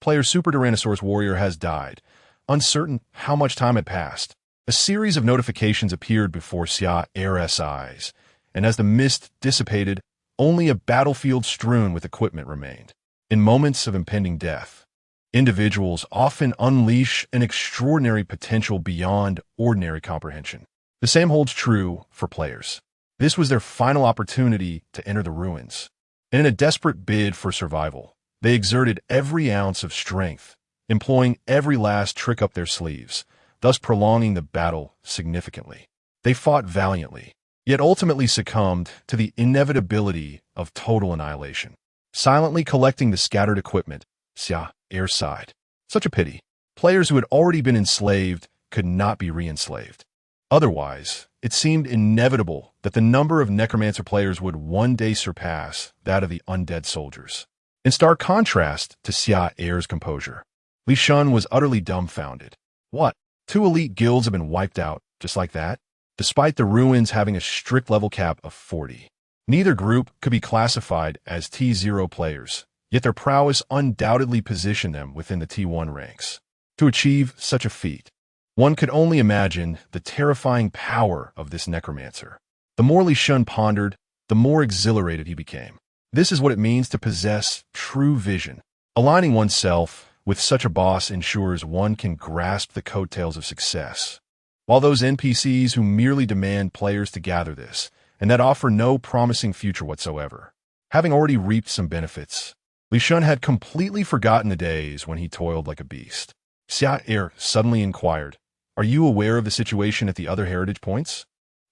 Player Super Tyrannosaurus Warrior has died. Uncertain how much time had passed, a series of notifications appeared before Char eyes, and as the mist dissipated, only a battlefield strewn with equipment remained. In moments of impending death, individuals often unleash an extraordinary potential beyond ordinary comprehension. The same holds true for players. This was their final opportunity to enter the ruins. And in a desperate bid for survival, they exerted every ounce of strength, employing every last trick up their sleeves, thus prolonging the battle significantly. They fought valiantly, yet ultimately succumbed to the inevitability of total annihilation. Silently collecting the scattered equipment, Char sighed. Such a pity. Players who had already been enslaved could not be re-enslaved. Otherwise, it seemed inevitable that the number of necromancer players would one day surpass that of the undead soldiers. In stark contrast to Char's composure, Li Shun was utterly dumbfounded. What? 2 elite guilds have been wiped out, just like that? Despite the ruins having a strict level cap of 40. Neither group could be classified as T0 players, yet their prowess undoubtedly positioned them within the T1 ranks. To achieve such a feat, one could only imagine the terrifying power of this necromancer. The more Li Shun pondered, the more exhilarated he became. This is what it means to possess true vision. Aligning oneself with such a boss ensures one can grasp the coattails of success. While those NPCs who merely demand players to gather this, and that offer no promising future whatsoever, having already reaped some benefits, Li Shun had completely forgotten the days when he toiled like a beast. Char suddenly inquired, "Are you aware of the situation at the other heritage points?"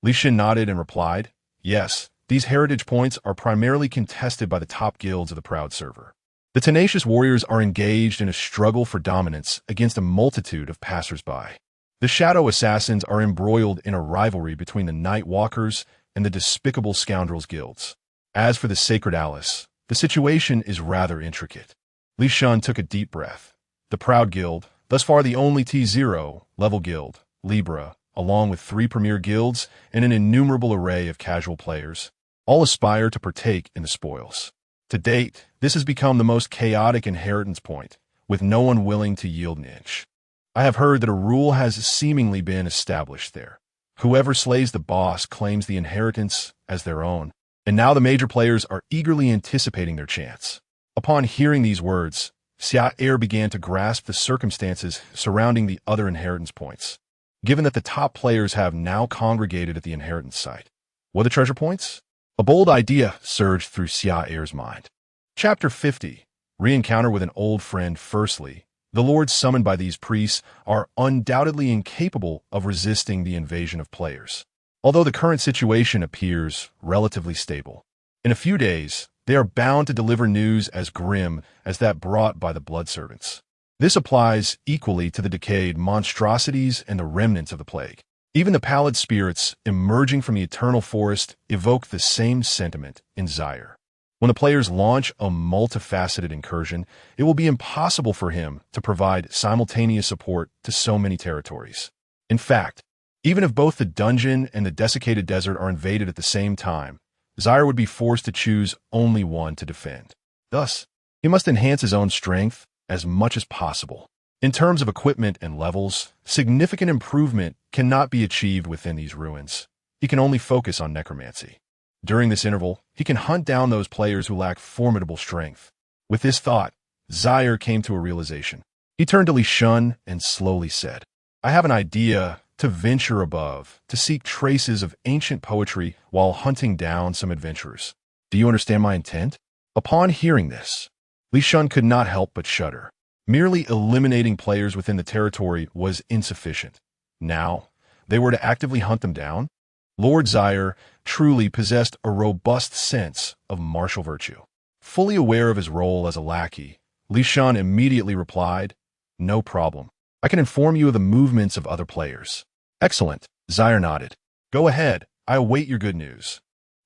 Li Shun nodded and replied, "Yes, these heritage points are primarily contested by the top guilds of the Proud server. The tenacious warriors are engaged in a struggle for dominance against a multitude of passers-by. The shadow assassins are embroiled in a rivalry between the Night Walkers and the despicable scoundrels guilds. As for the Sacred Alice, the situation is rather intricate." Li Shun took a deep breath. The Proud Guild, thus far the only T0 level guild, Libra, along with 3 premier guilds and an innumerable array of casual players, all aspire to partake in the spoils. To date, this has become the most chaotic inheritance point, with no one willing to yield an inch. I have heard that a rule has seemingly been established there. Whoever slays the boss claims the inheritance as their own, and now the major players are eagerly anticipating their chance. Upon hearing these words, Char began to grasp the circumstances surrounding the other inheritance points. Given that the top players have now congregated at the inheritance site, what are the treasure points? A bold idea surged through Char's mind. Chapter 50. Re-encounter with an old friend. Firstly, the lords summoned by these priests are undoubtedly incapable of resisting the invasion of players, although the current situation appears relatively stable. In a few days, they are bound to deliver news as grim as that brought by the blood servants. This applies equally to the decayed monstrosities and the remnants of the plague. Even the pallid spirits emerging from the eternal forest evoke the same sentiment in Char. When the players launch a multifaceted incursion, it will be impossible for him to provide simultaneous support to so many territories. In fact, even if both the dungeon and the desiccated desert are invaded at the same time, Char would be forced to choose only one to defend. Thus, he must enhance his own strength as much as possible. In terms of equipment and levels, significant improvement cannot be achieved within these ruins. He can only focus on necromancy. During this interval, he can hunt down those players who lack formidable strength. With this thought, Char came to a realization. He turned to Li Shun and slowly said, "I have an idea to venture above, to seek traces of ancient poetry while hunting down some adventurers. Do you understand my intent?" Upon hearing this, Li Shun could not help but shudder. Merely eliminating players within the territory was insufficient. Now, they were to actively hunt them down? Lord Char truly possessed a robust sense of martial virtue. Fully aware of his role as a lackey, Li Shun immediately replied, "No problem. I can inform you of the movements of other players." "Excellent," Char nodded. "Go ahead. I await your good news."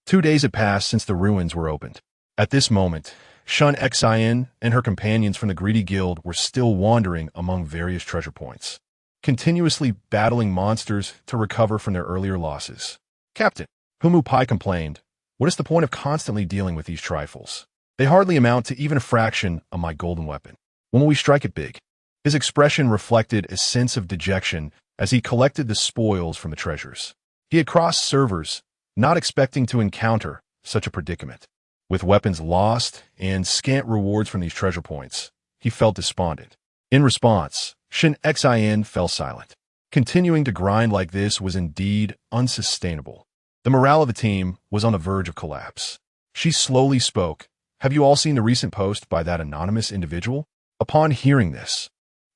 2 days had passed since the ruins were opened. At this moment, Shun Xian and her companions from the Greedy Guild were still wandering among various treasure points, continuously battling monsters to recover from their earlier losses. "Captain," Humu Pai complained, "what is the point of constantly dealing with these trifles? They hardly amount to even a fraction of my golden weapon. When will we strike it big?" His expression reflected a sense of dejection as he collected the spoils from the treasures. He had crossed servers, not expecting to encounter such a predicament. With weapons lost and scant rewards from these treasure points, he felt despondent. In response, Shin Xian fell silent. Continuing to grind like this was indeed unsustainable. The morale of the team was on the verge of collapse. She slowly spoke. Have you all seen the recent post by that anonymous individual? Upon hearing this,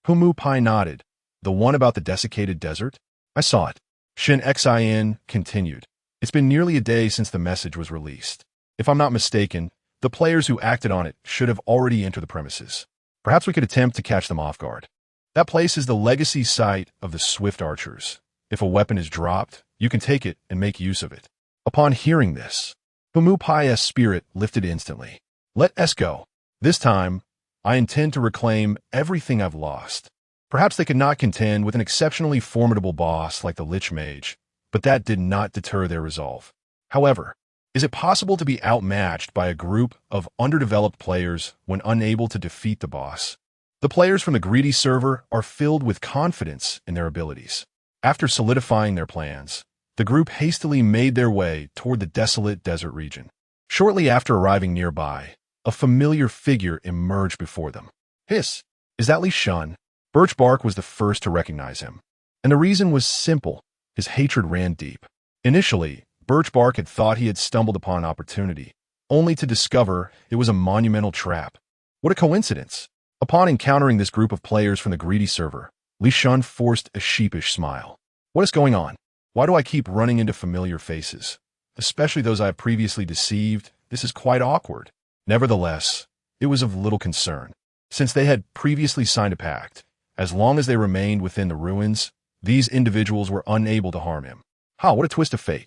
Humu Pai nodded. The one about the desiccated desert? I saw it. Shin Xin continued. It's been nearly a day since the message was released. If I'm not mistaken, the players who acted on it should have already entered the premises. Perhaps we could attempt to catch them off guard. That place is the legacy site of the Swift Archers. If a weapon is dropped, you can take it and make use of it. Upon hearing this, Humu Pai's spirit lifted instantly. Let us go. This time, I intend to reclaim everything I've lost. Perhaps they could not contend with an exceptionally formidable boss like the Lich Mage, but that did not deter their resolve. However, is it possible to be outmatched by a group of underdeveloped players when unable to defeat the boss? The players from the greedy server are filled with confidence in their abilities. After solidifying their plans, the group hastily made their way toward the desolate desert region. Shortly after arriving nearby, a familiar figure emerged before them. Hiss! Is that Li Shun? Birchbark was the first to recognize him. And the reason was simple. His hatred ran deep. Initially, Birchbark had thought he had stumbled upon an opportunity, only to discover it was a monumental trap. What a coincidence! Upon encountering this group of players from the greedy server, Li Shun forced a sheepish smile. What is going on? Why do I keep running into familiar faces? Especially those I have previously deceived. This is quite awkward. Nevertheless, it was of little concern. Since they had previously signed a pact, as long as they remained within the ruins, these individuals were unable to harm him. What a twist of fate.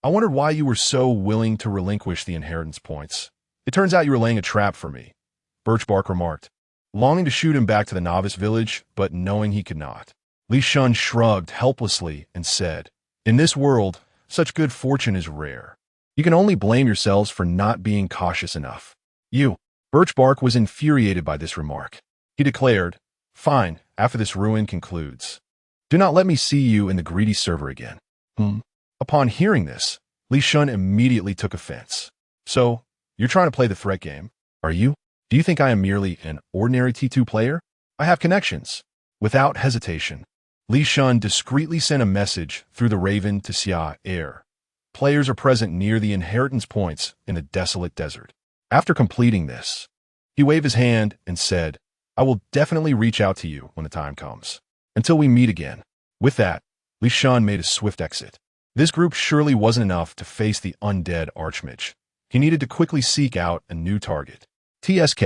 I wondered why you were so willing to relinquish the inheritance points. It turns out you were laying a trap for me, Birchbark remarked, longing to shoot him back to the novice village, but knowing he could not. Li Shun shrugged helplessly and said, In this world, such good fortune is rare. You can only blame yourselves for not being cautious enough. Birchbark was infuriated by this remark. He declared, Fine, after this ruin concludes. Do not let me see you in the greedy server again. Upon hearing this, Li Shun immediately took offense. So, you're trying to play the threat game, are you? Do you think I am merely an ordinary T2 player? I have connections. Without hesitation, Li Shun discreetly sent a message through the Raven to Xia Air. Players are present near the inheritance points in the desolate desert. After completing this, he waved his hand and said, I will definitely reach out to you when the time comes. Until we meet again. With that, Li Shun made a swift exit. This group surely wasn't enough to face the undead Archmage. He needed to quickly seek out a new target. TSK.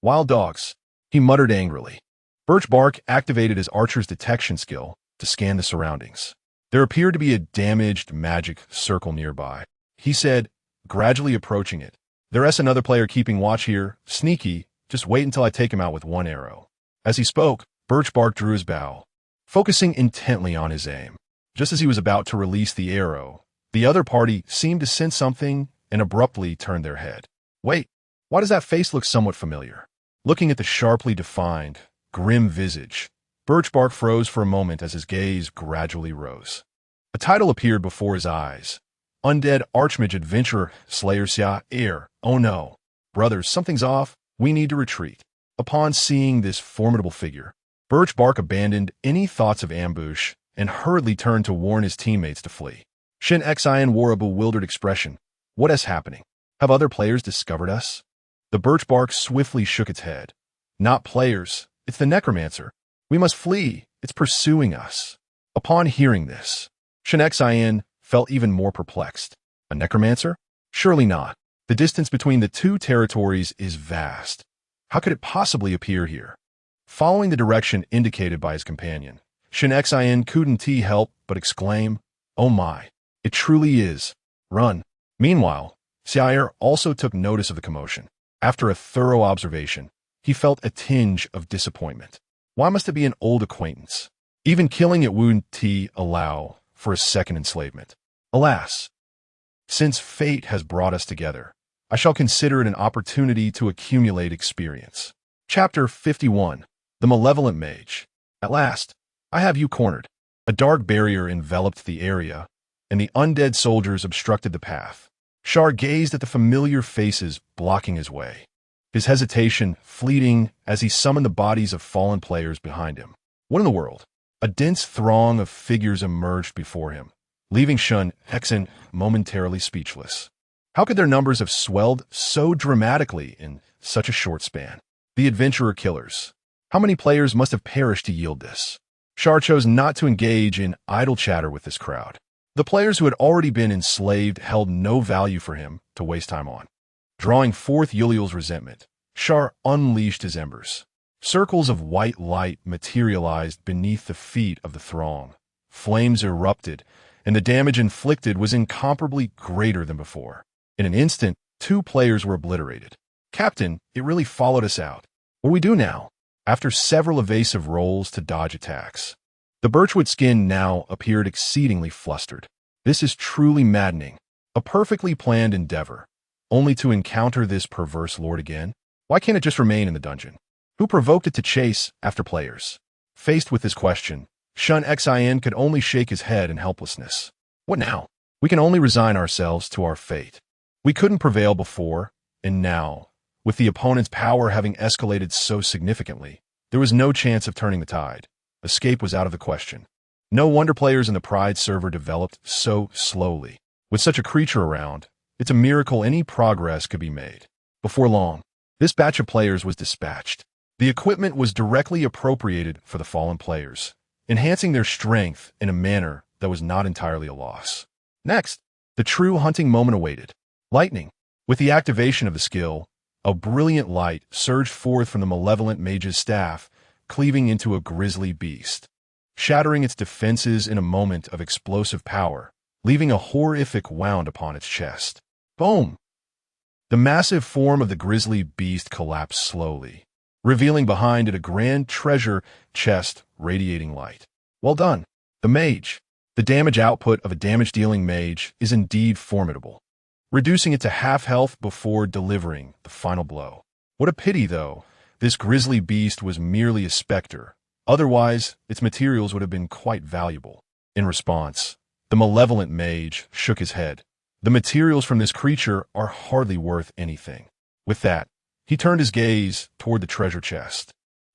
Wild dogs, he muttered angrily. Birchbark activated his archer's detection skill to scan the surroundings. There appeared to be a damaged magic circle nearby. He said, gradually approaching it. There's another player keeping watch here, sneaky, just wait until I take him out with one arrow. As he spoke, Birchbark drew his bow, focusing intently on his aim. Just as he was about to release the arrow, the other party seemed to sense something and abruptly turned their head. Wait, why does that face look somewhat familiar? Looking at the sharply defined, grim visage, Birchbark froze for a moment as his gaze gradually rose. A title appeared before his eyes. Undead Archmage Adventurer Slayer Xia Air. Oh no. Brothers, something's off. We need to retreat. Upon seeing this formidable figure, Birchbark abandoned any thoughts of ambush and hurriedly turned to warn his teammates to flee. Shin Xin wore a bewildered expression. What is happening? Have other players discovered us? The Birchbark swiftly shook its head. Not players. It's the necromancer. We must flee. It's pursuing us. Upon hearing this, Shin Xin felt even more perplexed. A necromancer? Surely not. The distance between the two territories is vast. How could it possibly appear here? Following the direction indicated by his companion, Shin Xin couldn't help but exclaim, Oh my, it truly is. Run. Meanwhile, Xiaer also took notice of the commotion. After a thorough observation, he felt a tinge of disappointment. Why must it be an old acquaintance? Even killing it wouldn't allow for a second enslavement. Alas, since fate has brought us together, I shall consider it an opportunity to accumulate experience. Chapter 51. The Malevolent Mage. At last, I have you cornered. A dark barrier enveloped the area, and the undead soldiers obstructed the path. Char gazed at the familiar faces blocking his way, his hesitation fleeting as he summoned the bodies of fallen players behind him. What in the world? A dense throng of figures emerged before him, leaving Shun Hexen momentarily speechless. How could their numbers have swelled so dramatically in such a short span? The adventurer killers. How many players must have perished to yield this? Char chose not to engage in idle chatter with this crowd. The players who had already been enslaved held no value for him to waste time on. Drawing forth Yuliel's resentment, Char unleashed his embers. Circles of white light materialized beneath the feet of the throng. Flames erupted, and the damage inflicted was incomparably greater than before. In an instant, 2 players were obliterated. "Captain, it really followed us out. What do we do now?" After several evasive rolls to dodge attacks, the birchwood skin now appeared exceedingly flustered. This is truly maddening. A perfectly planned endeavor, only to encounter this perverse lord again? Why can't it just remain in the dungeon? Who provoked it to chase after players? Faced with this question, Shun Xin could only shake his head in helplessness. What now? We can only resign ourselves to our fate. We couldn't prevail before, and now, with the opponent's power having escalated so significantly, there was no chance of turning the tide. Escape was out of the question. No wonder players in the Pride server developed so slowly. With such a creature around, it's a miracle any progress could be made. Before long, this batch of players was dispatched. The equipment was directly appropriated for the fallen players, enhancing their strength in a manner that was not entirely a loss. Next, the true hunting moment awaited. Lightning. With the activation of the skill, a brilliant light surged forth from the malevolent mage's staff, cleaving into a grisly beast, shattering its defenses in a moment of explosive power, leaving a horrific wound upon its chest. Boom! The massive form of the grisly beast collapsed slowly, revealing behind it a grand treasure chest radiating light. Well done, the mage. The damage output of a damage-dealing mage is indeed formidable, reducing it to half health before delivering the final blow. What a pity, though, this grisly beast was merely a specter. Otherwise, its materials would have been quite valuable. In response, the malevolent mage shook his head. The materials from this creature are hardly worth anything. With that, he turned his gaze toward the treasure chest,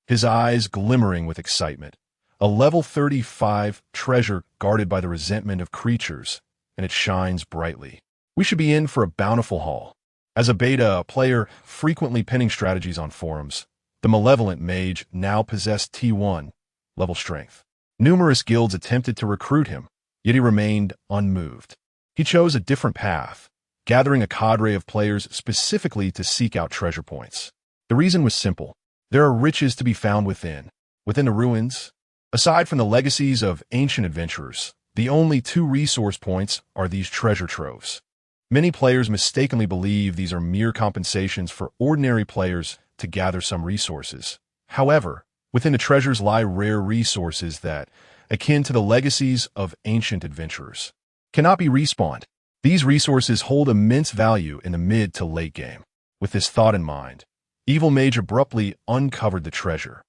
his eyes glimmering with excitement. A level 35 treasure guarded by the resentment of creatures, and it shines brightly. We should be in for a bountiful haul. As a beta player frequently pinning strategies on forums, the malevolent mage now possessed T1 level strength. Numerous guilds attempted to recruit him, yet he remained unmoved. He chose a different path, gathering a cadre of players specifically to seek out treasure points. The reason was simple. There are riches to be found within the ruins. Aside from the legacies of ancient adventurers, the only 2 resource points are these treasure troves. Many players mistakenly believe these are mere compensations for ordinary players to gather some resources. However, within the treasures lie rare resources that, akin to the legacies of ancient adventurers, cannot be respawned. These resources hold immense value in the mid to late game. With this thought in mind, Evil Mage abruptly uncovered the treasure.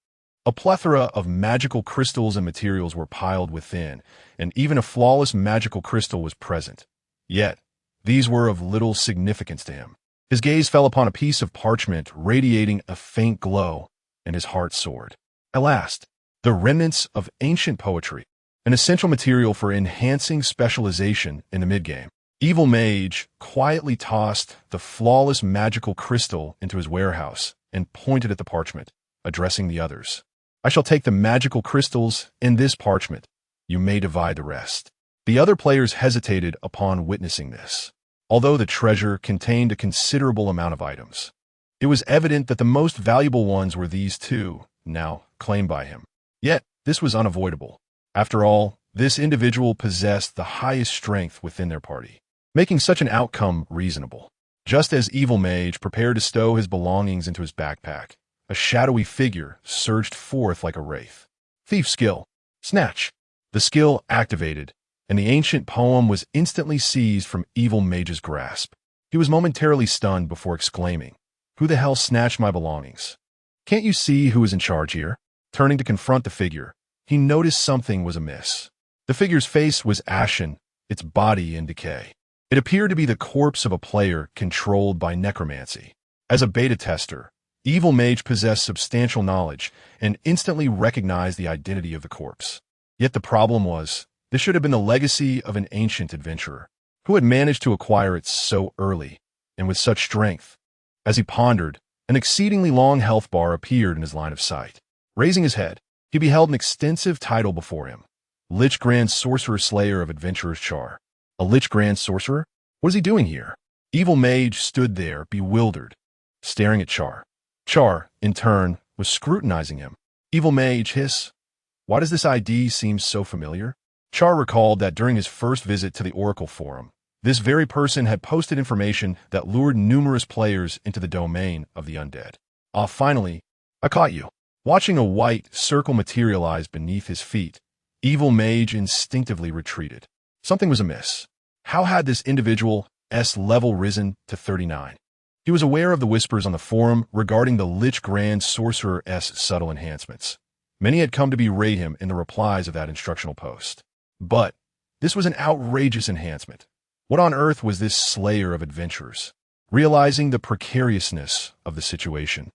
A plethora of magical crystals and materials were piled within, and even a flawless magical crystal was present. Yet, these were of little significance to him. His gaze fell upon a piece of parchment radiating a faint glow, and his heart soared. At last, the remnants of ancient poetry, an essential material for enhancing specialization in the mid-game. Evil Mage quietly tossed the flawless magical crystal into his warehouse and pointed at the parchment, addressing the others. I shall take the magical crystals in this parchment. You may divide the rest. The other players hesitated upon witnessing this. Although the treasure contained a considerable amount of items, it was evident that the most valuable ones were these 2, now claimed by him. Yet, this was unavoidable. After all, this individual possessed the highest strength within their party, making such an outcome reasonable. Just as Evil Mage prepared to stow his belongings into his backpack, a shadowy figure surged forth like a wraith. Thief skill. Snatch. The skill activated, and the ancient poem was instantly seized from Evil Mage's grasp. He was momentarily stunned before exclaiming, "Who the hell snatched my belongings? Can't you see who is in charge here?" Turning to confront the figure, he noticed something was amiss. The figure's face was ashen, its body in decay. It appeared to be the corpse of a player controlled by necromancy. As a beta tester, Evil Mage possessed substantial knowledge and instantly recognized the identity of the corpse. Yet the problem was, this should have been the legacy of an ancient adventurer, who had managed to acquire it so early, and with such strength. As he pondered, an exceedingly long health bar appeared in his line of sight. Raising his head, he beheld an extensive title before him. Lich Grand Sorcerer Slayer of Adventurers Char. A Lich Grand Sorcerer? What is he doing here? Evil Mage stood there, bewildered, staring at Char. Char, in turn, was scrutinizing him. Evil Mage hiss. Why does this ID seem so familiar? Char recalled that during his first visit to the Oracle Forum, this very person had posted information that lured numerous players into the domain of the undead. Finally, I caught you. Watching a white circle materialize beneath his feet, Evil Mage instinctively retreated. Something was amiss. How had this individual's level risen to 39? He was aware of the whispers on the forum regarding the Lich Grand Sorcerer's subtle enhancements. Many had come to berate him in the replies of that instructional post. But this was an outrageous enhancement. What on earth was this slayer of adventurers? Realizing the precariousness of the situation,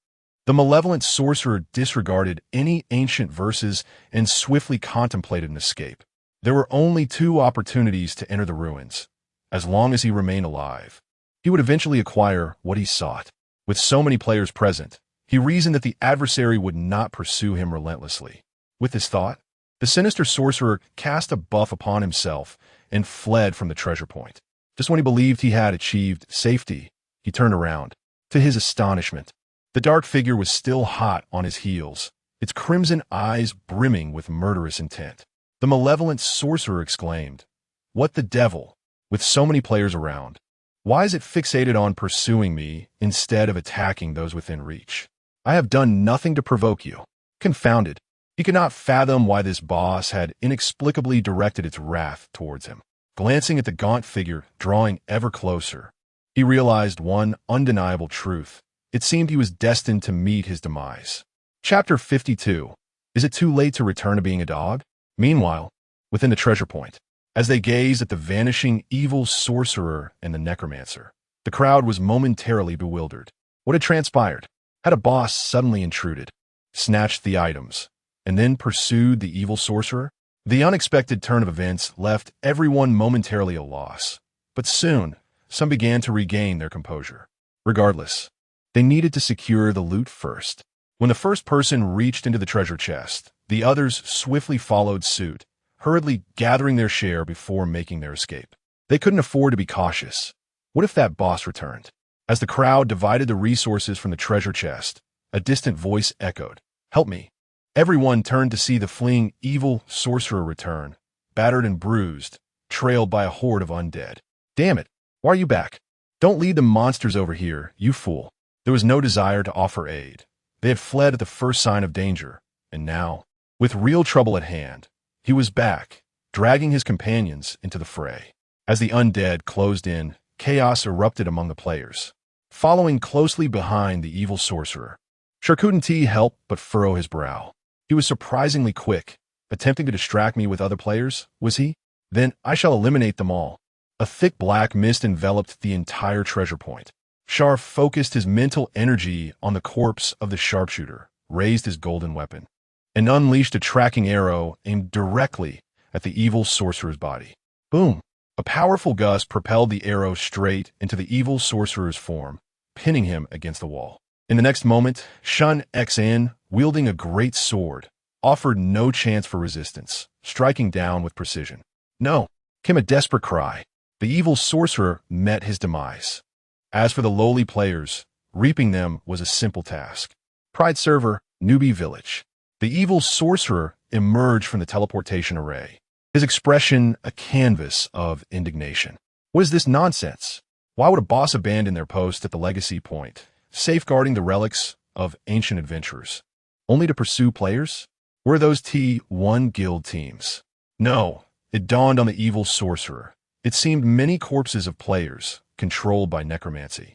the malevolent sorcerer disregarded any ancient verses and swiftly contemplated an escape. There were only two opportunities to enter the ruins. As long as he remained alive, he would eventually acquire what he sought. With so many players present, he reasoned that the adversary would not pursue him relentlessly. With this thought, the sinister sorcerer cast a buff upon himself and fled from the treasure point. Just when he believed he had achieved safety, he turned around. To his astonishment, the dark figure was still hot on his heels, its crimson eyes brimming with murderous intent. The malevolent sorcerer exclaimed, "What the devil? With so many players around, why is it fixated on pursuing me instead of attacking those within reach? I have done nothing to provoke you." Confounded, he could not fathom why this boss had inexplicably directed its wrath towards him. Glancing at the gaunt figure drawing ever closer, he realized one undeniable truth. It seemed he was destined to meet his demise. Chapter 52. Is it too late to return to being a dog? Meanwhile, within the treasure point, as they gazed at the vanishing evil sorcerer and the necromancer, the crowd was momentarily bewildered. What had transpired? Had a boss suddenly intruded, snatched the items, and then pursued the evil sorcerer? The unexpected turn of events left everyone momentarily at a loss, but soon some began to regain their composure. Regardless, they needed to secure the loot first. When the first person reached into the treasure chest, the others swiftly followed suit, hurriedly gathering their share before making their escape. They couldn't afford to be cautious. What if that boss returned? As the crowd divided the resources from the treasure chest, a distant voice echoed, "Help me." Everyone turned to see the fleeing evil sorcerer return, battered and bruised, trailed by a horde of undead. "Damn it, why are you back? Don't lead the monsters over here, you fool." There was no desire to offer aid. They had fled at the first sign of danger, and now, with real trouble at hand, he was back, dragging his companions into the fray. As the undead closed in, chaos erupted among the players. Following closely behind the evil sorcerer, Char couldn't help but furrow his brow. He was surprisingly quick, attempting to distract me with other players, was he? Then I shall eliminate them all. A thick black mist enveloped the entire treasure point. Char focused his mental energy on the corpse of the sharpshooter, raised his golden weapon, and unleashed a tracking arrow aimed directly at the evil sorcerer's body. Boom! A powerful gust propelled the arrow straight into the evil sorcerer's form, pinning him against the wall. In the next moment, Shun XN, wielding a great sword, offered no chance for resistance, striking down with precision. No! Came a desperate cry. The evil sorcerer met his demise. As for the lowly players, reaping them was a simple task. Pride server, Newbie Village. The evil sorcerer emerged from the teleportation array, his expression a canvas of indignation. What is this nonsense? Why would a boss abandon their post at the legacy point, safeguarding the relics of ancient adventurers, only to pursue players? Were those T1 guild teams? No, it dawned on the evil sorcerer. It seemed many corpses of players, controlled by necromancy,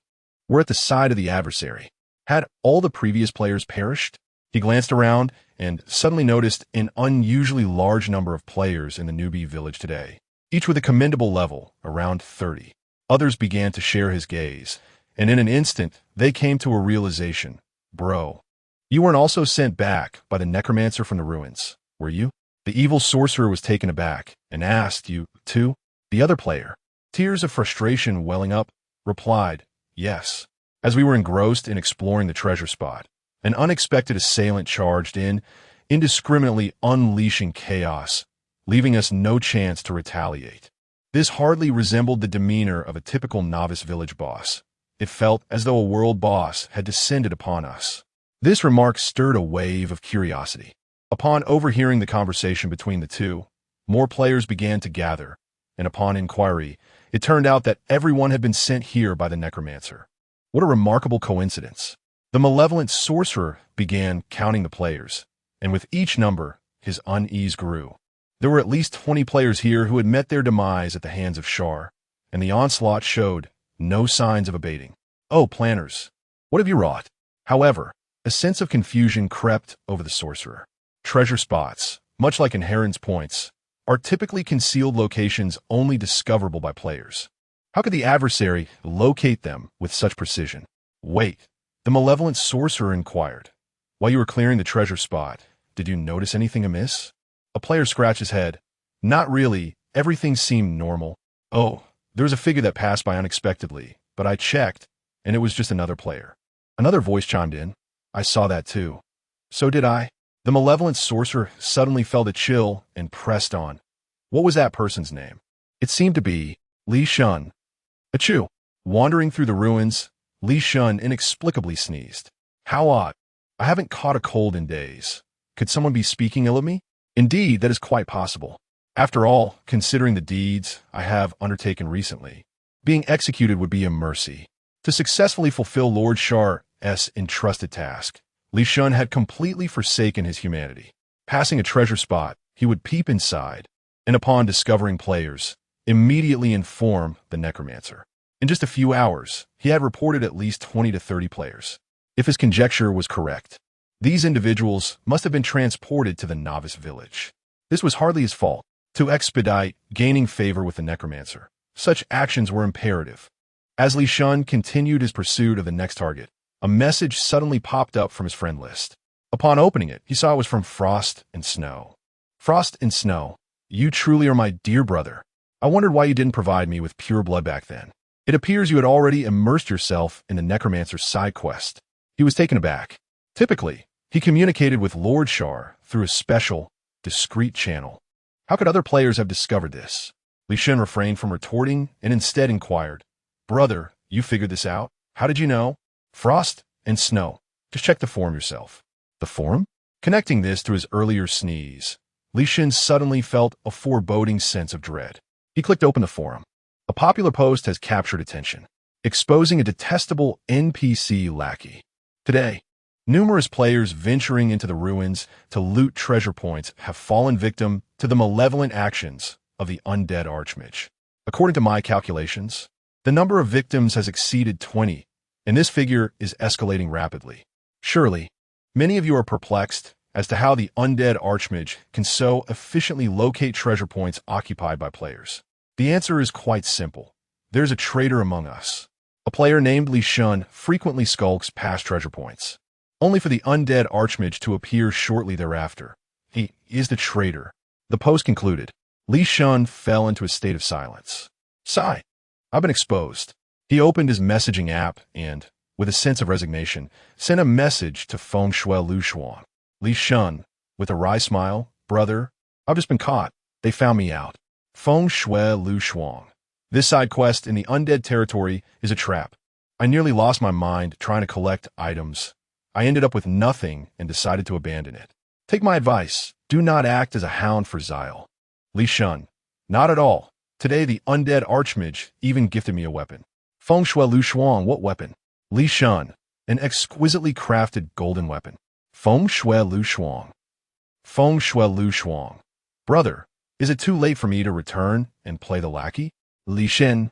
were at the side of the adversary. Had all the previous players perished? He glanced around and suddenly noticed an unusually large number of players in the newbie village today, each with a commendable level, around 30. Others began to share his gaze, and in an instant, they came to a realization. Bro, you weren't also sent back by the necromancer from the ruins, were you? The evil sorcerer was taken aback and asked, "You, too?" The other player, tears of frustration welling up, replied, "Yes." As we were engrossed in exploring the treasure spot, an unexpected assailant charged in, indiscriminately unleashing chaos, leaving us no chance to retaliate. This hardly resembled the demeanor of a typical novice village boss. It felt as though a world boss had descended upon us. This remark stirred a wave of curiosity. Upon overhearing the conversation between the two, more players began to gather, and upon inquiry, it turned out that everyone had been sent here by the necromancer. What a remarkable coincidence. The malevolent sorcerer began counting the players, and with each number, his unease grew. There were at least 20 players here who had met their demise at the hands of Char, and the onslaught showed no signs of abating. "Oh, planners, what have you wrought?" However, a sense of confusion crept over the sorcerer. Treasure spots, much like inheritance points, are typically concealed locations only discoverable by players. How could the adversary locate them with such precision? "Wait," the malevolent sorcerer inquired. "While you were clearing the treasure spot, did you notice anything amiss?" A player scratched his head. "Not really, everything seemed normal." "Oh, there was a figure that passed by unexpectedly, but I checked, and it was just another player." Another voice chimed in. "I saw that too." "So did I." The malevolent sorcerer suddenly felt a chill and pressed on. "What was that person's name?" It seemed to be Li Shun. Achoo! Wandering through the ruins, Li Shun inexplicably sneezed. "How odd. I haven't caught a cold in days. Could someone be speaking ill of me?" "Indeed, that is quite possible. After all, considering the deeds I have undertaken recently, being executed would be a mercy." To successfully fulfill Lord Char's entrusted task, Li Shun had completely forsaken his humanity. Passing a treasure spot, he would peep inside, and upon discovering players, immediately inform the necromancer. In just a few hours, he had reported at least 20 to 30 players. If his conjecture was correct, these individuals must have been transported to the novice village. This was hardly his fault. To expedite gaining favor with the necromancer, such actions were imperative. As Li Shun continued his pursuit of the next target, a message suddenly popped up from his friend list. Upon opening it, he saw it was from Frost and Snow. "Frost and Snow, you truly are my dear brother. I wondered why you didn't provide me with pure blood back then. It appears you had already immersed yourself in the necromancer's side quest." He was taken aback. Typically, he communicated with Lord Char through a special, discreet channel. How could other players have discovered this? Li Shun refrained from retorting and instead inquired, "Brother, you figured this out? How did you know?" "Frost and Snow. Just check the forum yourself." The forum? Connecting this to his earlier sneeze, Li Shun suddenly felt a foreboding sense of dread. He clicked open the forum. A popular post has captured attention, exposing a detestable NPC lackey. Today, numerous players venturing into the ruins to loot treasure points have fallen victim to the malevolent actions of the undead Archmage. According to my calculations, the number of victims has exceeded 20, and this figure is escalating rapidly. Surely, many of you are perplexed as to how the undead Archmage can so efficiently locate treasure points occupied by players. The answer is quite simple. There's a traitor among us. A player named Li Shun frequently skulks past treasure points, only for the undead Archmage to appear shortly thereafter. He is the traitor. The post concluded. Li Shun fell into a state of silence. Sigh. I've been exposed. He opened his messaging app and, with a sense of resignation, sent a message to Feng Shui Lu Shuang. Li Shun, with a wry smile, "Brother, I've just been caught. They found me out." Feng Shui Lu Shuang. This side quest in the undead territory is a trap. I nearly lost my mind trying to collect items. I ended up with nothing and decided to abandon it. Take my advice. Do not act as a hound for Zyle. Li Shun. Not at all. Today the undead Archmage even gifted me a weapon. Feng Shui Lu Shuang. What weapon? Li Shun. An exquisitely crafted golden weapon. Feng Shui Lu Shuang. Feng Shui Lu Shuang. Brother, is it too late for me to return and play the lackey? Li Shen.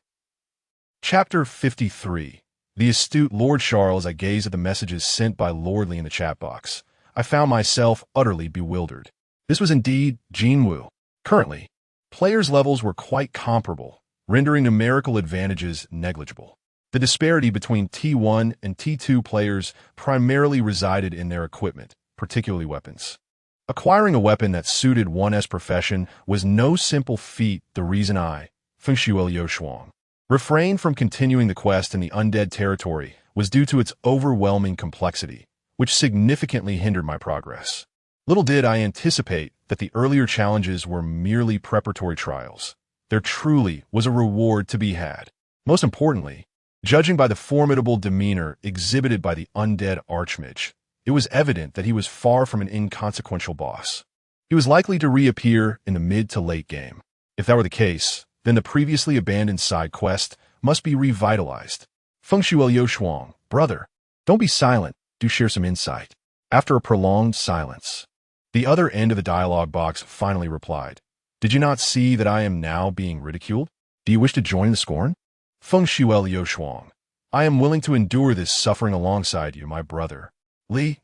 Chapter 53. The astute Lord Charles. As I gazed at the messages sent by Lord Li in the chat box, I found myself utterly bewildered. This was indeed Jinwu. Currently, players' levels were quite comparable, rendering numerical advantages negligible. The disparity between T1 and T2 players primarily resided in their equipment, particularly weapons. Acquiring a weapon that suited one's profession was no simple feat. The reason I, Fengshuo Shuang, refrained from continuing the quest in the undead territory was due to its overwhelming complexity, which significantly hindered my progress. Little did I anticipate that the earlier challenges were merely preparatory trials. There truly was a reward to be had. Most importantly, judging by the formidable demeanor exhibited by the undead archmage, it was evident that he was far from an inconsequential boss. He was likely to reappear in the mid to late game. If that were the case, then the previously abandoned side quest must be revitalized. Fengshuo Shuang, brother, don't be silent, do share some insight. After a prolonged silence, the other end of the dialogue box finally replied, Did you not see that I am now being ridiculed? Do you wish to join the scorn? Fengshuo Shuang, I am willing to endure this suffering alongside you, my brother. Li,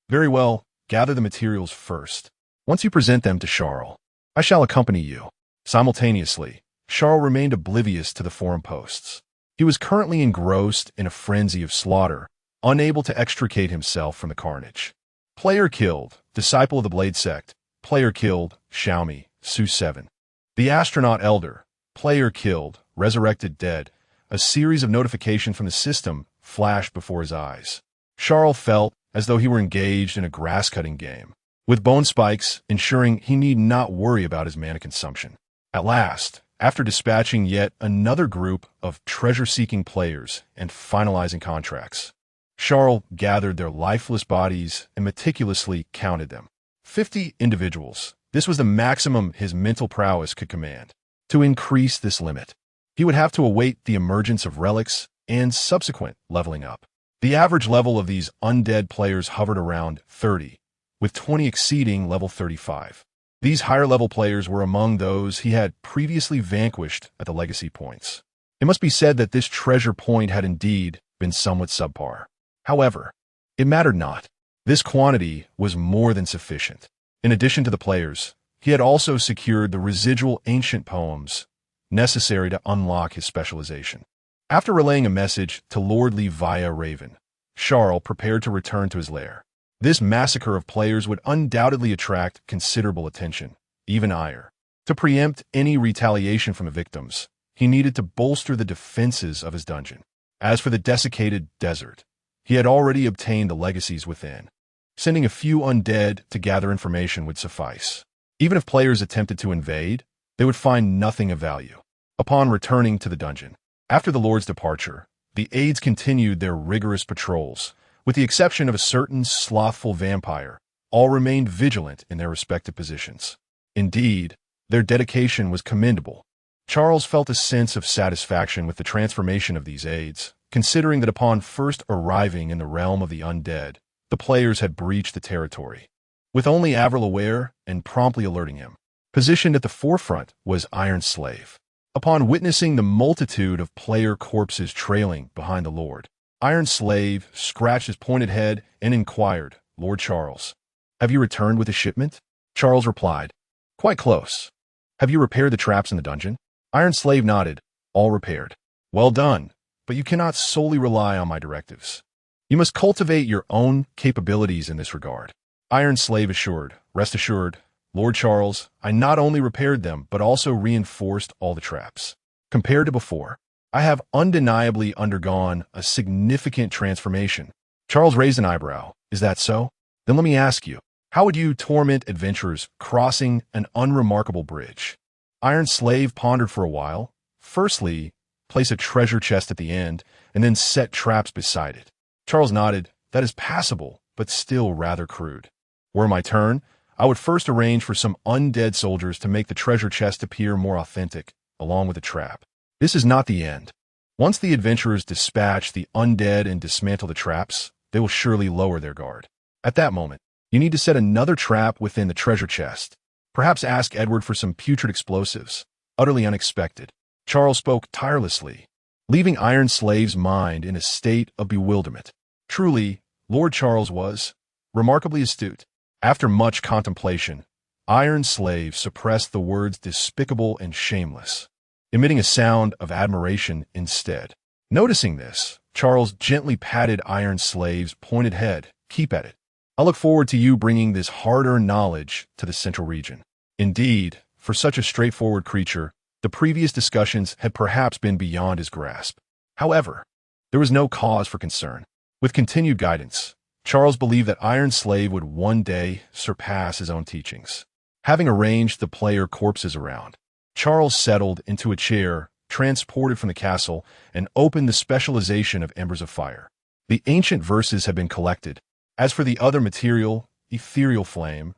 very well, gather the materials first. Once you present them to Char, I shall accompany you. Simultaneously, Char remained oblivious to the forum posts. He was currently engrossed in a frenzy of slaughter, unable to extricate himself from the carnage. Player killed, Disciple of the Blade Sect. Player killed, Xiaomi, Su 7. The Astronaut Elder. Player killed, Resurrected Dead. A series of notifications from the system flashed before his eyes. Charles felt as though he were engaged in a grass-cutting game, with bone spikes ensuring he need not worry about his mana consumption. At last, after dispatching yet another group of treasure-seeking players and finalizing contracts, Charles gathered their lifeless bodies and meticulously counted them. 50 individuals. This was the maximum his mental prowess could command. To increase this limit, he would have to await the emergence of relics and subsequent leveling up. The average level of these undead players hovered around 30, with 20 exceeding level 35. These higher-level players were among those he had previously vanquished at the legacy points. It must be said that this treasure point had indeed been somewhat subpar. However, it mattered not. This quantity was more than sufficient. In addition to the players, he had also secured the residual ancient poems necessary to unlock his specialization. After relaying a message to Lord Li via Raven, Charles prepared to return to his lair. This massacre of players would undoubtedly attract considerable attention, even ire. To preempt any retaliation from the victims, he needed to bolster the defenses of his dungeon. As for the desiccated desert, he had already obtained the legacies within. Sending a few undead to gather information would suffice. Even if players attempted to invade, they would find nothing of value. Upon returning to the dungeon, after the Lord's departure, the aides continued their rigorous patrols. With the exception of a certain slothful vampire, all remained vigilant in their respective positions. Indeed, their dedication was commendable. Charles felt a sense of satisfaction with the transformation of these aides, considering that upon first arriving in the realm of the undead, the players had breached the territory. With only Avril aware and promptly alerting him, positioned at the forefront was Iron Slave. Upon witnessing the multitude of player corpses trailing behind the Lord, Iron Slave scratched his pointed head and inquired, Lord Charles, have you returned with a shipment? Charles replied, quite close. Have you repaired the traps in the dungeon? Iron Slave nodded, all repaired. Well done, but you cannot solely rely on my directives. You must cultivate your own capabilities in this regard. Iron Slave assured, rest assured, Lord Charles, I not only repaired them, but also reinforced all the traps. Compared to before, I have undeniably undergone a significant transformation. Charles raised an eyebrow. Is that so? Then let me ask you, how would you torment adventurers crossing an unremarkable bridge? Iron Slave pondered for a while. Firstly, place a treasure chest at the end, and then set traps beside it. Charles nodded. That is passable, but still rather crude. Were my turn, I would first arrange for some undead soldiers to make the treasure chest appear more authentic, along with a trap. This is not the end. Once the adventurers dispatch the undead and dismantle the traps, they will surely lower their guard. At that moment, you need to set another trap within the treasure chest. Perhaps ask Edward for some putrid explosives. Utterly unexpected. Charles spoke tirelessly, leaving Iron Slave's mind in a state of bewilderment. Truly, Lord Charles was remarkably astute. After much contemplation, Iron Slave suppressed the words despicable and shameless, emitting a sound of admiration instead. Noticing this, Charles gently patted Iron Slave's pointed head. Keep at it. I look forward to you bringing this hard-earned knowledge to the Central region. Indeed, for such a straightforward creature, the previous discussions had perhaps been beyond his grasp. However, there was no cause for concern. With continued guidance, Charles believed that Iron Slave would one day surpass his own teachings. Having arranged the player corpses around, Charles settled into a chair, transported from the castle, and opened the specialization of Embers of Fire. The ancient verses had been collected. As for the other material, Ethereal Flame,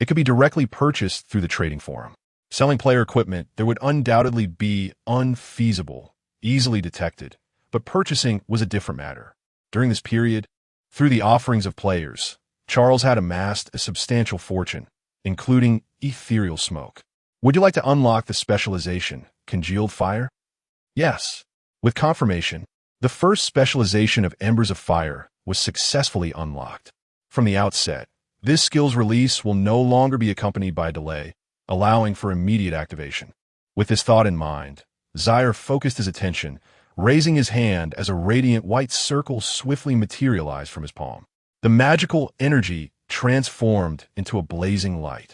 it could be directly purchased through the trading forum. Selling player equipment there would undoubtedly be unfeasible, easily detected, but purchasing was a different matter. During this period, through the offerings of players, Charles had amassed a substantial fortune, including ethereal smoke. Would you like to unlock the specialization, Congealed Fire? Yes. With confirmation, the first specialization of Embers of Fire was successfully unlocked. From the outset, this skill's release will no longer be accompanied by a delay, allowing for immediate activation. With this thought in mind, Zaire focused his attention, raising his hand as a radiant white circle swiftly materialized from his palm. The magical energy transformed into a blazing light,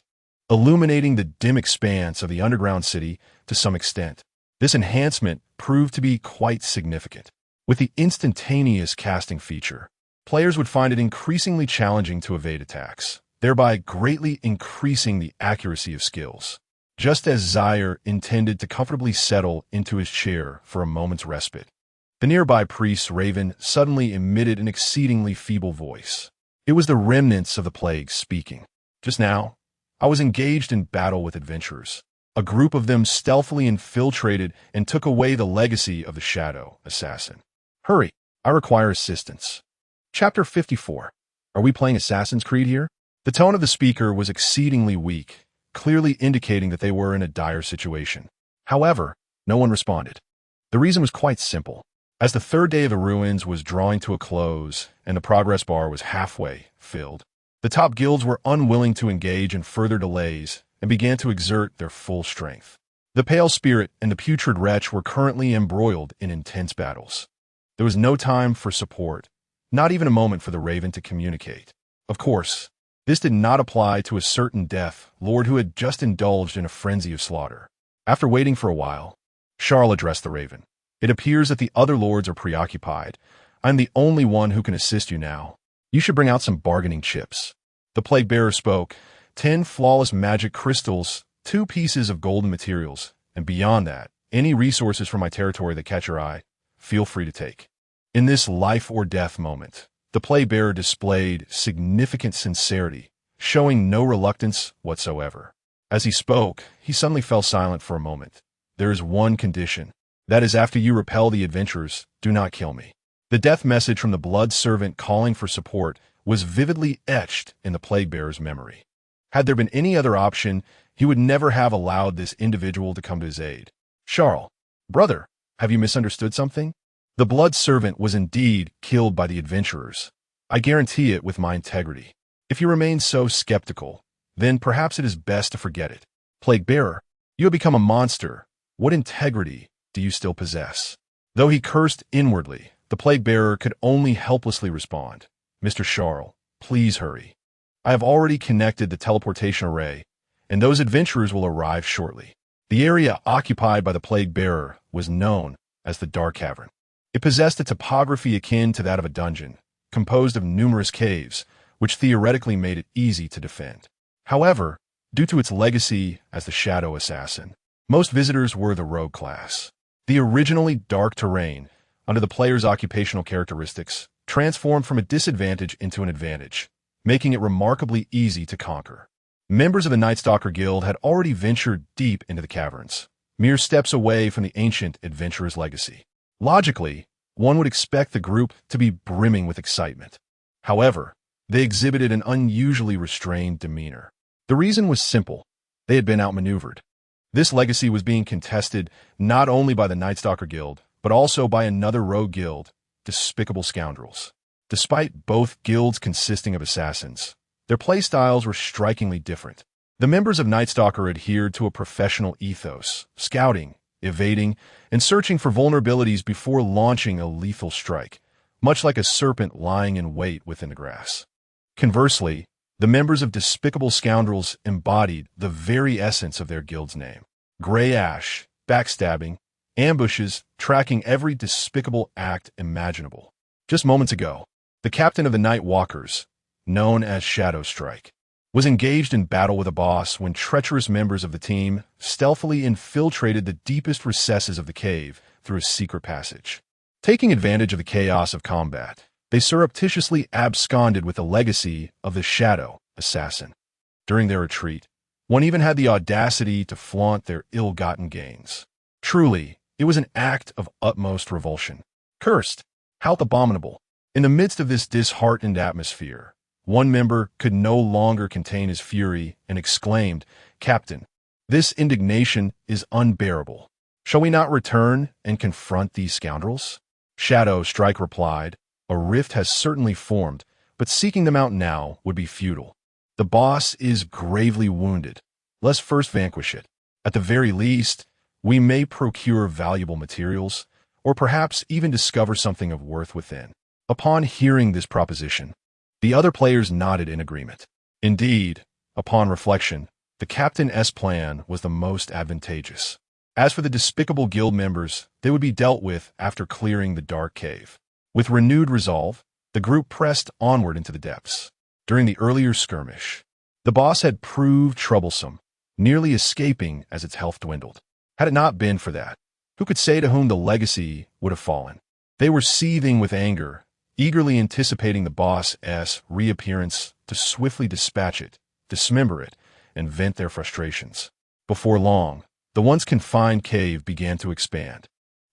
illuminating the dim expanse of the underground city to some extent. This enhancement proved to be quite significant. With the instantaneous casting feature, players would find it increasingly challenging to evade attacks, thereby greatly increasing the accuracy of skills. Just as Zaire intended to comfortably settle into his chair for a moment's respite, the nearby priest's raven suddenly emitted an exceedingly feeble voice. It was the remnants of the plague speaking. Just now, I was engaged in battle with adventurers. A group of them stealthily infiltrated and took away the legacy of the Shadow Assassin. Hurry, I require assistance. Chapter 54. Are we playing Assassin's Creed here? The tone of the speaker was exceedingly weak, clearly indicating that they were in a dire situation. However, no one responded. The reason was quite simple. As the third day of the ruins was drawing to a close and the progress bar was halfway filled, the top guilds were unwilling to engage in further delays and began to exert their full strength. The Pale Spirit and the Putrid Wretch were currently embroiled in intense battles. There was no time for support, not even a moment for the Raven to communicate. Of course, this did not apply to a certain death lord who had just indulged in a frenzy of slaughter. After waiting for a while, Charles addressed the Raven. It appears that the other lords are preoccupied. I'm the only one who can assist you now. You should bring out some bargaining chips. The Plague Bearer spoke. 10 flawless magic crystals, 2 pieces of golden materials, and beyond that, any resources from my territory that catch your eye, feel free to take. In this life or death moment, the Plague Bearer displayed significant sincerity, showing no reluctance whatsoever. As he spoke, he suddenly fell silent for a moment. There is one condition. That is, after you repel the adventurers, do not kill me. The death message from the Blood Servant calling for support was vividly etched in the Plague Bearer's memory. Had there been any other option, he would never have allowed this individual to come to his aid. Charles, brother, have you misunderstood something? The Blood Servant was indeed killed by the adventurers. I guarantee it with my integrity. If you remain so skeptical, then perhaps it is best to forget it. Plague Bearer, you have become a monster. What integrity do you still possess? Though he cursed inwardly, the Plague Bearer could only helplessly respond. Mr. Charles, please hurry. I have already connected the teleportation array, and those adventurers will arrive shortly. The area occupied by the Plague Bearer was known as the Dark Cavern. It possessed a topography akin to that of a dungeon, composed of numerous caves, which theoretically made it easy to defend. However, due to its legacy as the Shadow Assassin, most visitors were the rogue class. The originally dark terrain, under the player's occupational characteristics, transformed from a disadvantage into an advantage, making it remarkably easy to conquer. Members of the Night Stalker Guild had already ventured deep into the caverns, mere steps away from the ancient adventurer's legacy. Logically, one would expect the group to be brimming with excitement. However, they exhibited an unusually restrained demeanor. The reason was simple. They had been outmaneuvered. This legacy was being contested not only by the Night Stalker Guild, but also by another rogue guild, Despicable Scoundrels. Despite both guilds consisting of assassins, their playstyles were strikingly different. The members of Night Stalker adhered to a professional ethos, scouting, evading, and searching for vulnerabilities before launching a lethal strike, much like a serpent lying in wait within the grass. Conversely, the members of Despicable Scoundrels embodied the very essence of their guild's name. Gray ash, backstabbing, ambushes, tracking every despicable act imaginable. Just moments ago, the captain of the Night Walkers, known as Shadow Strike, was engaged in battle with a boss when treacherous members of the team stealthily infiltrated the deepest recesses of the cave through a secret passage. Taking advantage of the chaos of combat, they surreptitiously absconded with the legacy of the Shadow Assassin. During their retreat, one even had the audacity to flaunt their ill-gotten gains. Truly, it was an act of utmost revulsion. Cursed, how abominable. In the midst of this disheartened atmosphere, one member could no longer contain his fury and exclaimed, "Captain, this indignation is unbearable. Shall we not return and confront these scoundrels?" Shadow Strike replied, "A rift has certainly formed, but seeking them out now would be futile. The boss is gravely wounded. Let's first vanquish it. At the very least, we may procure valuable materials, or perhaps even discover something of worth within." Upon hearing this proposition, the other players nodded in agreement. Indeed, upon reflection, the captain's plan was the most advantageous. As for the despicable guild members, they would be dealt with after clearing the dark cave. With renewed resolve, the group pressed onward into the depths. During the earlier skirmish, the boss had proved troublesome, nearly escaping as its health dwindled. Had it not been for that, who could say to whom the legacy would have fallen? They were seething with anger, eagerly anticipating the boss's reappearance to swiftly dispatch it, dismember it, and vent their frustrations. Before long, the once confined cave began to expand,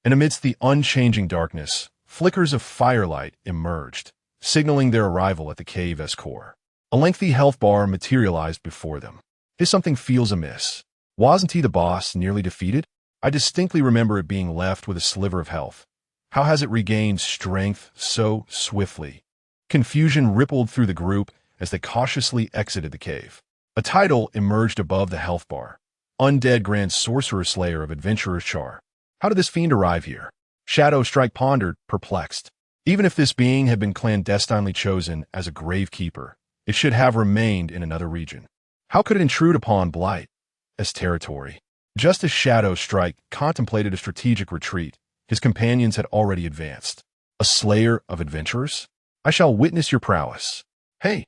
and amidst the unchanging darkness, flickers of firelight emerged, signaling their arrival at the cave's core. A lengthy health bar materialized before them. "If something feels amiss. Wasn't he the boss nearly defeated? I distinctly remember it being left with a sliver of health. How has it regained strength so swiftly?" Confusion rippled through the group as they cautiously exited the cave. A title emerged above the health bar: Undead Grand Sorcerer Slayer of Adventurers Char. How did this fiend arrive here? Shadow Strike pondered, perplexed. Even if this being had been clandestinely chosen as a gravekeeper, it should have remained in another region. How could it intrude upon Blight's territory? Just as Shadow Strike contemplated a strategic retreat, his companions had already advanced. "A slayer of adventurers? I shall witness your prowess." Hey.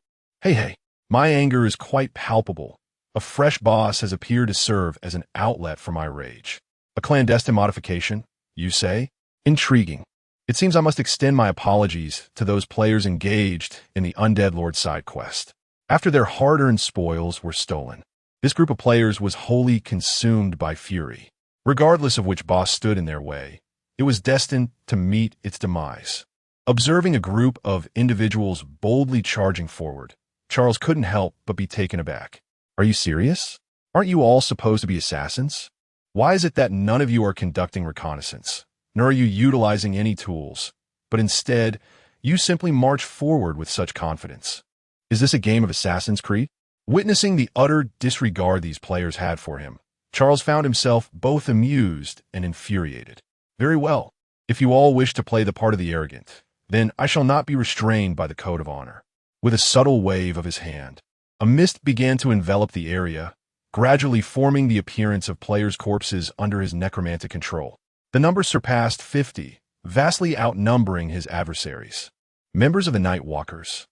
My anger is quite palpable. A fresh boss has appeared to serve as an outlet for my rage. A clandestine modification, you say? Intriguing. It seems I must extend my apologies to those players engaged in the Undead Lord side quest. After their hard-earned spoils were stolen, this group of players was wholly consumed by fury. Regardless of which boss stood in their way, it was destined to meet its demise. Observing a group of individuals boldly charging forward, Charles couldn't help but be taken aback. "Are you serious? Aren't you all supposed to be assassins? Why is it that none of you are conducting reconnaissance, nor are you utilizing any tools, but instead, you simply march forward with such confidence? Is this a game of Assassin's Creed?" Witnessing the utter disregard these players had for him, Charles found himself both amused and infuriated. "Very well. If you all wish to play the part of the arrogant, then I shall not be restrained by the code of honor." With a subtle wave of his hand, a mist began to envelop the area, gradually forming the appearance of players' corpses under his necromantic control. The number surpassed 50, vastly outnumbering his adversaries. Members of the Night Walkers.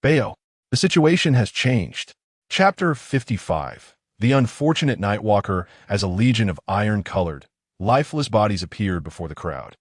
Bayo, the situation has changed. Chapter 55. The unfortunate Nightwalker as a legion of iron-colored, lifeless bodies appeared before the crowd.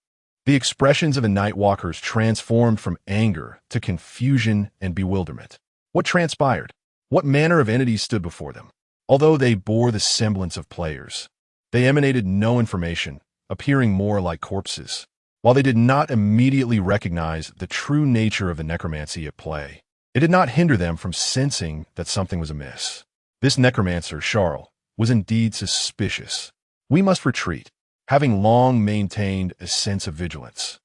The expressions of the Nightwalkers transformed from anger to confusion and bewilderment. What transpired? What manner of entities stood before them? Although they bore the semblance of players, they emanated no information, appearing more like corpses. While they did not immediately recognize the true nature of the necromancy at play, it did not hinder them from sensing that something was amiss. This necromancer, Charles, was indeed suspicious. "We must retreat," having long maintained a sense of vigilance.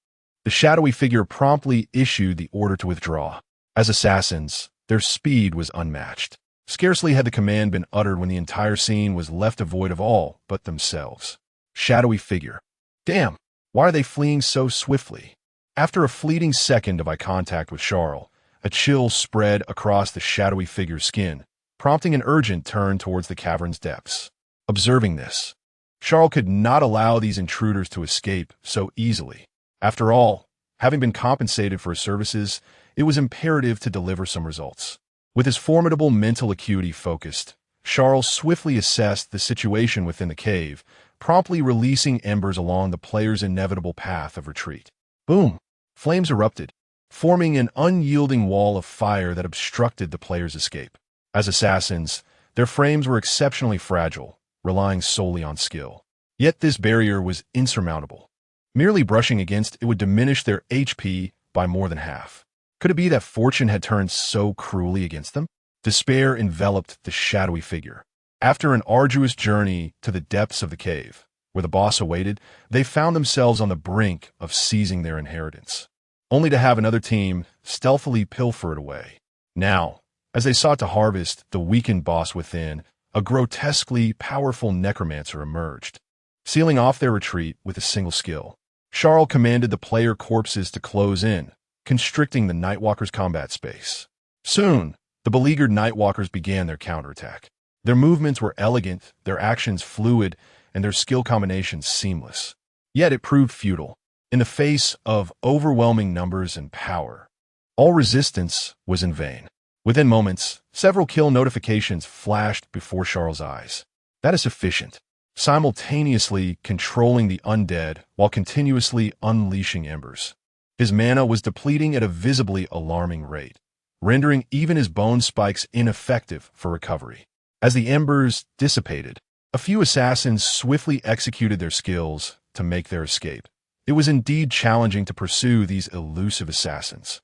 The shadowy figure promptly issued the order to withdraw. As assassins, their speed was unmatched. Scarcely had the command been uttered when the entire scene was left devoid of all but themselves. Shadowy figure. Damn, why are they fleeing so swiftly? After a fleeting second of eye contact with Charles, A chill spread across the shadowy figure's skin, prompting an urgent turn towards the cavern's depths. Observing this, Char could not allow these intruders to escape so easily. After all, having been compensated for his services, it was imperative to deliver some results. With his formidable mental acuity focused, Charles swiftly assessed the situation within the cave, promptly releasing embers along the player's inevitable path of retreat. Boom! Flames erupted, forming an unyielding wall of fire that obstructed the player's escape. As assassins, their frames were exceptionally fragile, relying solely on skill. Yet this barrier was insurmountable. Merely brushing against it would diminish their HP by more than half. Could it be that fortune had turned so cruelly against them? Despair enveloped the shadowy figure. After an arduous journey to the depths of the cave, where the boss awaited, they found themselves on the brink of seizing their inheritance, only to have another team stealthily pilfer it away. Now, as they sought to harvest the weakened boss within, a grotesquely powerful necromancer emerged, sealing off their retreat with a single skill. Charles commanded the player corpses to close in, constricting the Nightwalkers' combat space. Soon, the beleaguered Nightwalkers began their counterattack. Their movements were elegant, their actions fluid, and their skill combinations seamless. Yet it proved futile. In the face of overwhelming numbers and power, all resistance was in vain. Within moments, several kill notifications flashed before Charles' eyes. That is sufficient. Simultaneously controlling the undead while continuously unleashing embers. His mana was depleting at a visibly alarming rate, rendering even his bone spikes ineffective for recovery. As the embers dissipated, a few assassins swiftly executed their skills to make their escape. It was indeed challenging to pursue these elusive assassins.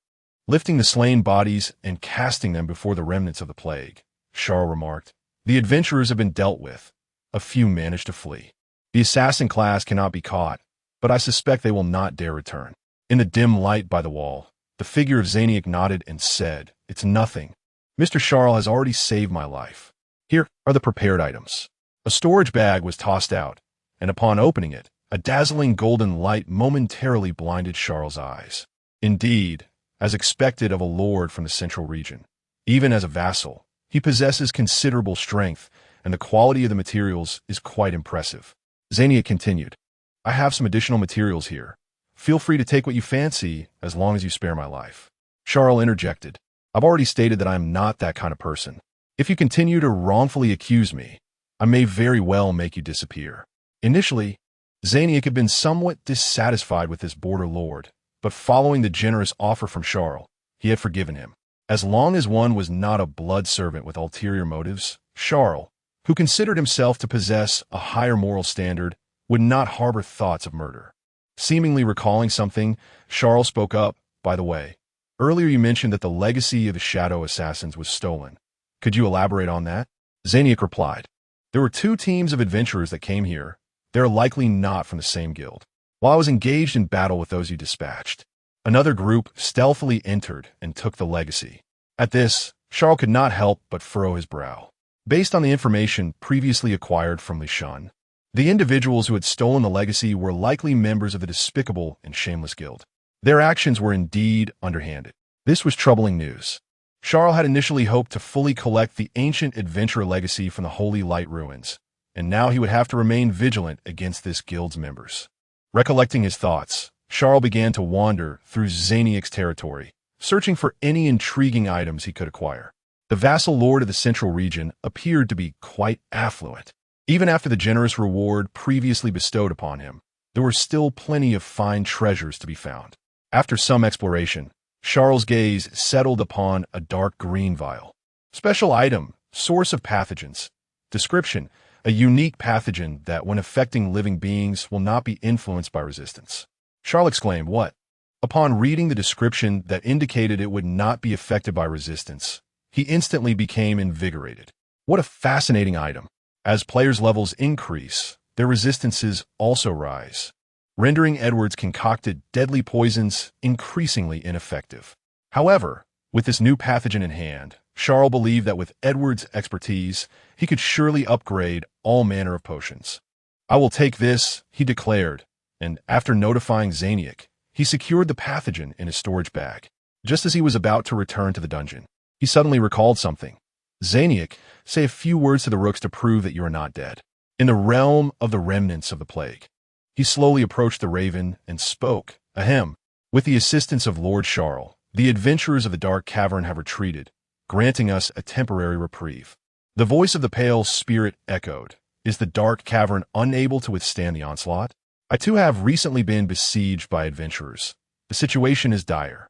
Lifting the slain bodies and casting them before the remnants of the plague, Char remarked, "The adventurers have been dealt with. A few managed to flee. The assassin class cannot be caught, but I suspect they will not dare return." In the dim light by the wall, the figure of Zaniac nodded and said, "It's nothing. Mr. Charles has already saved my life. Here are the prepared items." A storage bag was tossed out, and upon opening it, a dazzling golden light momentarily blinded Charles' eyes. Indeed, as expected of a lord from the central region, even as a vassal, he possesses considerable strength, and the quality of the materials is quite impressive. Zaniac continued, "I have some additional materials here. Feel free to take what you fancy as long as you spare my life." Charles interjected, "I've already stated that I am not that kind of person. If you continue to wrongfully accuse me, I may very well make you disappear." Initially, Zaniac had been somewhat dissatisfied with this border lord, but following the generous offer from Charles, he had forgiven him. As long as one was not a blood servant with ulterior motives, Charles, who considered himself to possess a higher moral standard, would not harbor thoughts of murder. Seemingly recalling something, Charles spoke up, "By the way, earlier you mentioned that the legacy of the Shadow Assassins was stolen. Could you elaborate on that?" Zaniac replied, "There were 2 teams of adventurers that came here. They are likely not from the same guild. While I was engaged in battle with those you dispatched, another group stealthily entered and took the legacy." At this, Charles could not help but furrow his brow. Based on the information previously acquired from Lishan, the individuals who had stolen the legacy were likely members of the despicable and shameless guild. Their actions were indeed underhanded. This was troubling news. Charles had initially hoped to fully collect the ancient adventurer legacy from the Holy Light ruins, and now he would have to remain vigilant against this guild's members. Recollecting his thoughts, Charles began to wander through Zaniac's territory, searching for any intriguing items he could acquire. The vassal lord of the central region appeared to be quite affluent. Even after the generous reward previously bestowed upon him, there were still plenty of fine treasures to be found. After some exploration, Charles' gaze settled upon a dark green vial. Special item, source of pathogens. Description, a unique pathogen that, when affecting living beings, will not be influenced by resistance. Charles exclaimed, "What?" Upon reading the description that indicated it would not be affected by resistance, he instantly became invigorated. What a fascinating item. As players' levels increase, their resistances also rise, rendering Edward's concocted deadly poisons increasingly ineffective. However, with this new pathogen in hand, Charles believed that with Edward's expertise, he could surely upgrade all manner of potions. "I will take this," he declared, and after notifying Zaniac, he secured the pathogen in his storage bag. Just as he was about to return to the dungeon, he suddenly recalled something. Zaniac, say a few words to the rooks to prove that you are not dead. In the realm of the remnants of the plague. He slowly approached the raven and spoke. Ahem. With the assistance of Lord Char, the adventurers of the dark cavern have retreated, granting us a temporary reprieve. The voice of the pale spirit echoed. Is the dark cavern unable to withstand the onslaught? I too have recently been besieged by adventurers. The situation is dire.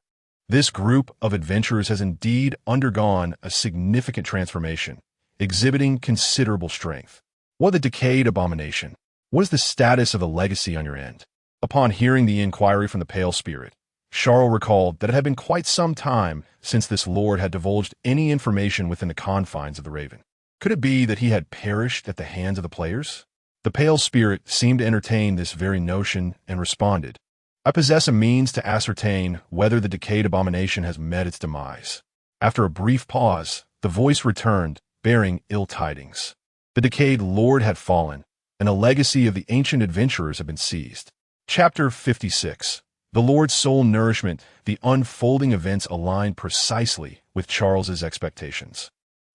This group of adventurers has indeed undergone a significant transformation, exhibiting considerable strength. What the decayed abomination? What is the status of the legacy on your end? Upon hearing the inquiry from the pale spirit, Char recalled that it had been quite some time since this lord had divulged any information within the confines of the Raven. Could it be that he had perished at the hands of the players? The pale spirit seemed to entertain this very notion and responded, I possess a means to ascertain whether the decayed abomination has met its demise. After a brief pause, the voice returned, bearing ill tidings. The decayed lord had fallen, and a legacy of the ancient adventurers had been seized. Chapter 56. The Lord's soul nourishment. The unfolding events aligned precisely with Charles's expectations.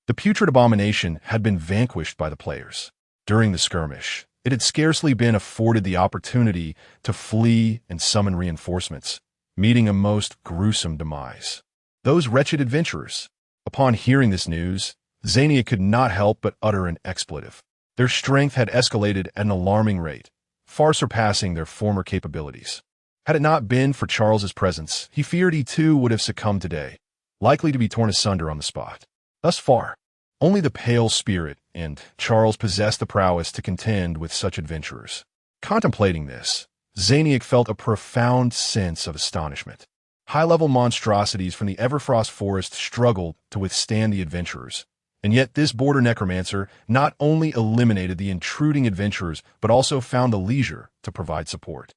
The putrid abomination had been vanquished by the players. During the skirmish, it had scarcely been afforded the opportunity to flee and summon reinforcements, meeting a most gruesome demise. Those wretched adventurers. Upon hearing this news, Zania could not help but utter an expletive. Their strength had escalated at an alarming rate, far surpassing their former capabilities. Had it not been for Charles's presence, he feared he too would have succumbed today, likely to be torn asunder on the spot. Thus far, only the pale spirit and Charles possessed the prowess to contend with such adventurers. Contemplating this, Zaniac felt a profound sense of astonishment. High-level monstrosities from the Everfrost forest struggled to withstand the adventurers, and yet this border necromancer not only eliminated the intruding adventurers, but also found the leisure to provide support.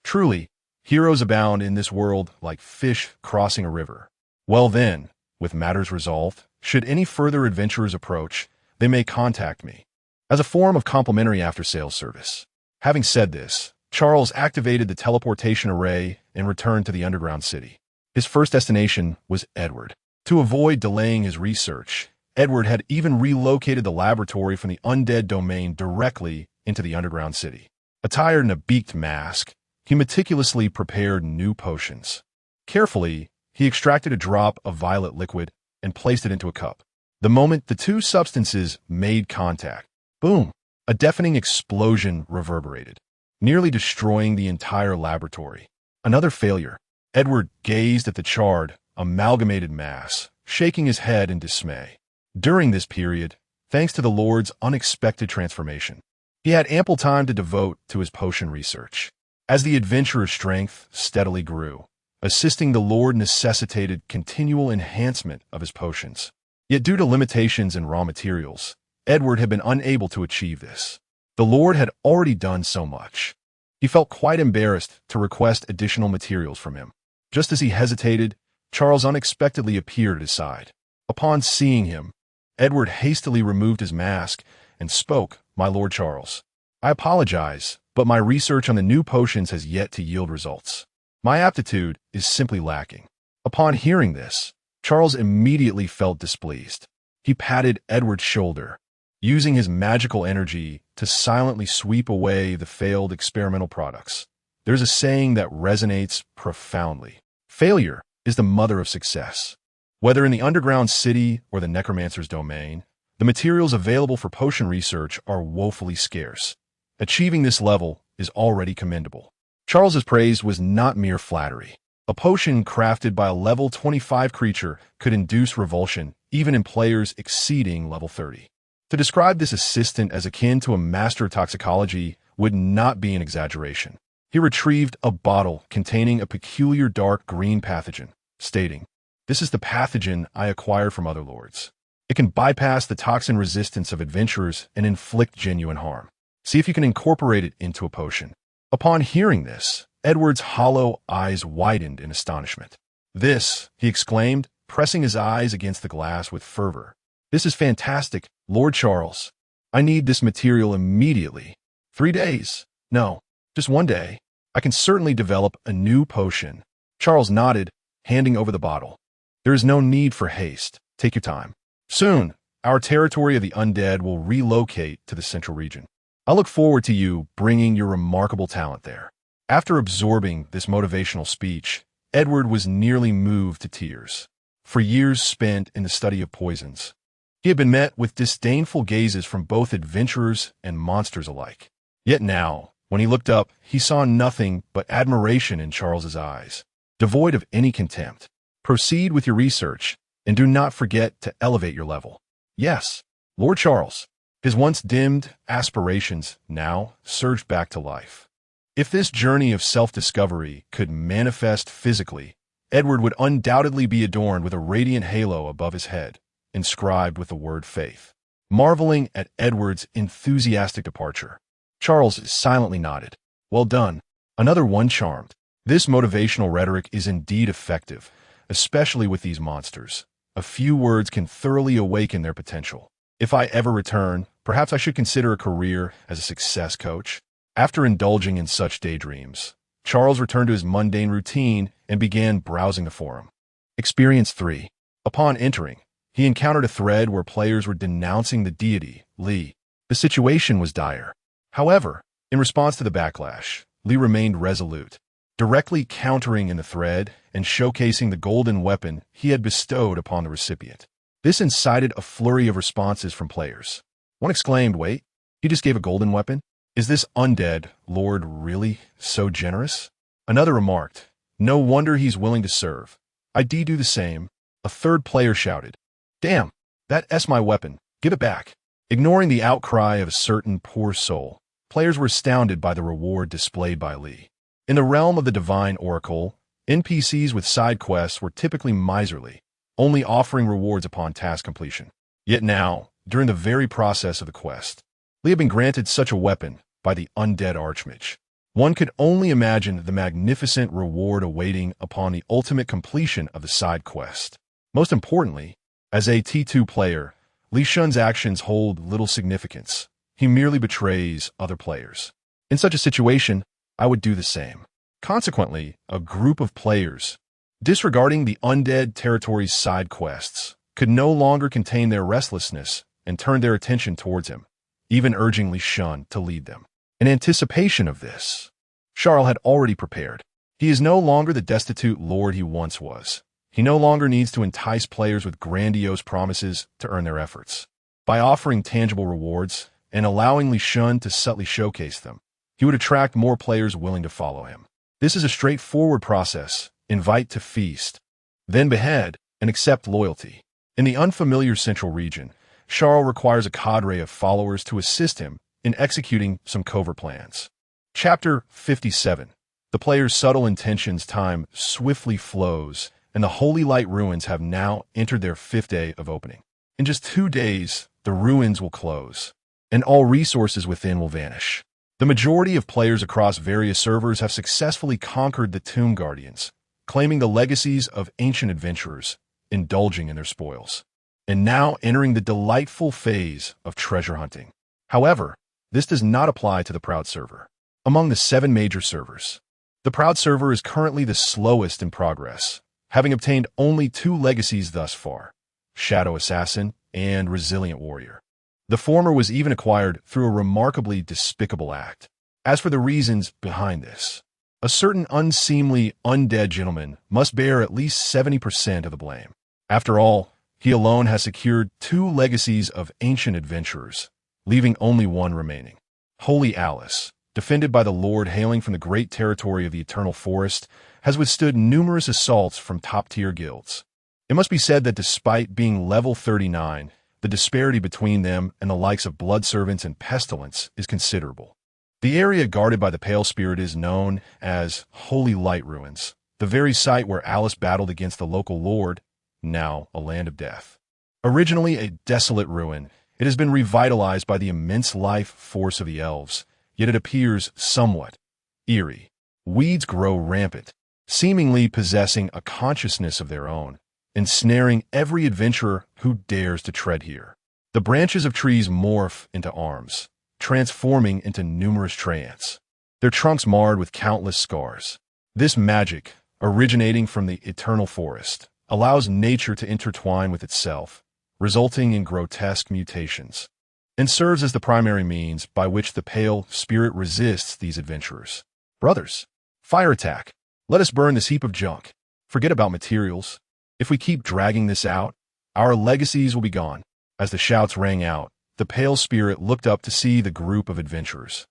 Truly, heroes abound in this world like fish crossing a river. Well then, with matters resolved, should any further adventurers approach, they may contact me, as a form of complimentary after-sales service. Having said this, Charles activated the teleportation array and returned to the underground city. His first destination was Edward. To avoid delaying his research, Edward had even relocated the laboratory from the undead domain directly into the underground city. Attired in a beaked mask, he meticulously prepared new potions. Carefully, he extracted a drop of violet liquid and placed it into a cup. The moment the two substances made contact, boom, a deafening explosion reverberated, nearly destroying the entire laboratory. Another failure. Edward gazed at the charred, amalgamated mass, shaking his head in dismay. During this period, thanks to the Lord's unexpected transformation, he had ample time to devote to his potion research. As the adventurer's strength steadily grew, assisting the Lord necessitated continual enhancement of his potions. Yet due to limitations in raw materials, Edward had been unable to achieve this. The Lord had already done so much. He felt quite embarrassed to request additional materials from him. Just as he hesitated, Charles unexpectedly appeared at his side. Upon seeing him, Edward hastily removed his mask and spoke, My Lord Charles, I apologize, but my research on the new potions has yet to yield results. My aptitude is simply lacking. Upon hearing this, Charles immediately felt displeased. He patted Edward's shoulder, using his magical energy to silently sweep away the failed experimental products. There's a saying that resonates profoundly. Failure is the mother of success. Whether in the underground city or the necromancer's domain, the materials available for potion research are woefully scarce. Achieving this level is already commendable. Charles's praise was not mere flattery. A potion crafted by a level 25 creature could induce revulsion, even in players exceeding level 30. To describe this assistant as akin to a master of toxicology would not be an exaggeration. He retrieved a bottle containing a peculiar dark green pathogen, stating, This is the pathogen I acquired from other lords. It can bypass the toxin resistance of adventurers and inflict genuine harm. See if you can incorporate it into a potion. Upon hearing this, Edward's hollow eyes widened in astonishment. This, he exclaimed, pressing his eyes against the glass with fervor. This is fantastic, Lord Charles. I need this material immediately. 3 days. No, just 1 day. I can certainly develop a new potion. Charles nodded, handing over the bottle. There is no need for haste. Take your time. Soon, our territory of the undead will relocate to the central region. I look forward to you bringing your remarkable talent there. After absorbing this motivational speech, Edward was nearly moved to tears. For years spent in the study of poisons, he had been met with disdainful gazes from both adventurers and monsters alike. Yet now, when he looked up, he saw nothing but admiration in Charles's eyes, devoid of any contempt. Proceed with your research, and do not forget to elevate your level. Yes, Lord Charles. His once dimmed aspirations now surged back to life. If this journey of self-discovery could manifest physically, Edward would undoubtedly be adorned with a radiant halo above his head, inscribed with the word faith. Marveling at Edward's enthusiastic departure, Charles silently nodded. Well done. Another one charmed. This motivational rhetoric is indeed effective, especially with these monsters. A few words can thoroughly awaken their potential. If I ever return, perhaps I should consider a career as a success coach. After indulging in such daydreams, Charles returned to his mundane routine and began browsing the forum. Experience 3. Upon entering, he encountered a thread where players were denouncing the deity, Li. The situation was dire. However, in response to the backlash, Li remained resolute, directly countering in the thread and showcasing the golden weapon he had bestowed upon the recipient. This incited a flurry of responses from players. One exclaimed, "Wait, he just gave a golden weapon? Is this undead lord really so generous?" Another remarked, "No wonder he's willing to serve. I'd do the same." A third player shouted, "Damn, that's my weapon. Give it back." Ignoring the outcry of a certain poor soul, players were astounded by the reward displayed by Li. In the realm of the divine oracle, NPCs with side quests were typically miserly, only offering rewards upon task completion. Yet now, during the very process of the quest, Li had been granted such a weapon by the undead archmage. One could only imagine the magnificent reward awaiting upon the ultimate completion of the side quest. Most importantly, as a T2 player, Li Shun's actions hold little significance. He merely betrays other players. In such a situation, I would do the same. Consequently, a group of players, disregarding the undead territory's side quests, could no longer contain their restlessness and turned their attention towards him, even urging Li Shun to lead them. In anticipation of this, Charles had already prepared. He is no longer the destitute lord he once was. He no longer needs to entice players with grandiose promises to earn their efforts. By offering tangible rewards and allowing Li Shun to subtly showcase them, he would attract more players willing to follow him. This is a straightforward process. Invite to feast, then behead and accept loyalty. In the unfamiliar central region, Charles requires a cadre of followers to assist him in executing some covert plans. Chapter 57. The player's subtle intentions. Time swiftly flows, and the Holy Light ruins have now entered their 5th day of opening. In just 2 days, the ruins will close, and all resources within will vanish. The majority of players across various servers have successfully conquered the Tomb Guardians, claiming the legacies of ancient adventurers, indulging in their spoils, and now entering the delightful phase of treasure hunting. However, this does not apply to the Proud server. Among the 7 major servers, the Proud server is currently the slowest in progress, having obtained only 2 legacies thus far, Shadow Assassin and Resilient Warrior. The former was even acquired through a remarkably despicable act. As for the reasons behind this, a certain unseemly undead gentleman must bear at least 70% of the blame. After all, he alone has secured 2 legacies of ancient adventurers, leaving only 1 remaining. Holy Alice, defended by the Lord hailing from the great territory of the Eternal Forest, has withstood numerous assaults from top-tier guilds. It must be said that despite being level 39, the disparity between them and the likes of Blood Servants and Pestilence is considerable. The area guarded by the Pale Spirit is known as Holy Light Ruins, the very site where Alice battled against the local lord, now a land of death. Originally a desolate ruin, it has been revitalized by the immense life force of the elves, yet it appears somewhat eerie. Weeds grow rampant, seemingly possessing a consciousness of their own, ensnaring every adventurer who dares to tread here. The branches of trees morph into arms, transforming into numerous treants, their trunks marred with countless scars. This magic, originating from the eternal forest, allows nature to intertwine with itself, resulting in grotesque mutations, and serves as the primary means by which the pale spirit resists these adventurers. Brothers, fire attack. Let us burn this heap of junk. Forget about materials. If we keep dragging this out, our legacies will be gone. As the shouts rang out, the pale spirit looked up to see the group of adventurers,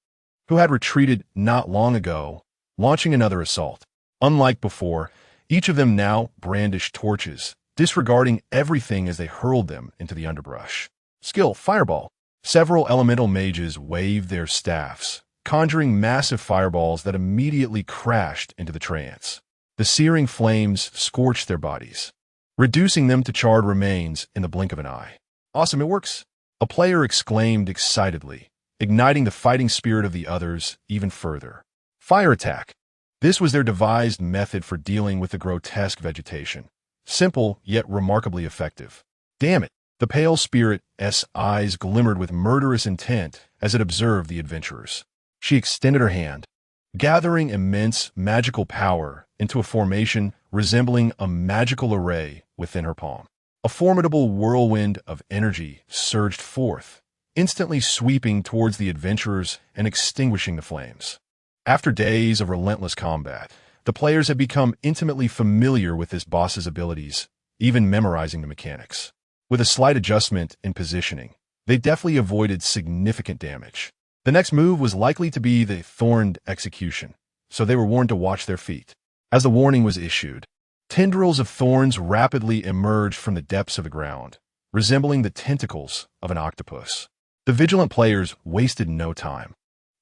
who had retreated not long ago, launching another assault. Unlike before, each of them now brandished torches, disregarding everything as they hurled them into the underbrush. Skill, fireball. Several elemental mages waved their staffs, conjuring massive fireballs that immediately crashed into the trance. The searing flames scorched their bodies, reducing them to charred remains in the blink of an eye. Awesome, it works! A player exclaimed excitedly, igniting the fighting spirit of the others even further. Fire attack. This was their devised method for dealing with the grotesque vegetation. Simple, yet remarkably effective. Damn it! The pale spirit's eyes glimmered with murderous intent as it observed the adventurers. She extended her hand, gathering immense magical power into a formation resembling a magical array within her palm. A formidable whirlwind of energy surged forth, instantly sweeping towards the adventurers and extinguishing the flames. After days of relentless combat, the players had become intimately familiar with this boss's abilities, even memorizing the mechanics. With a slight adjustment in positioning, they deftly avoided significant damage. The next move was likely to be the thorned execution, so they were warned to watch their feet. As the warning was issued, tendrils of thorns rapidly emerged from the depths of the ground, resembling the tentacles of an octopus. The vigilant players wasted no time.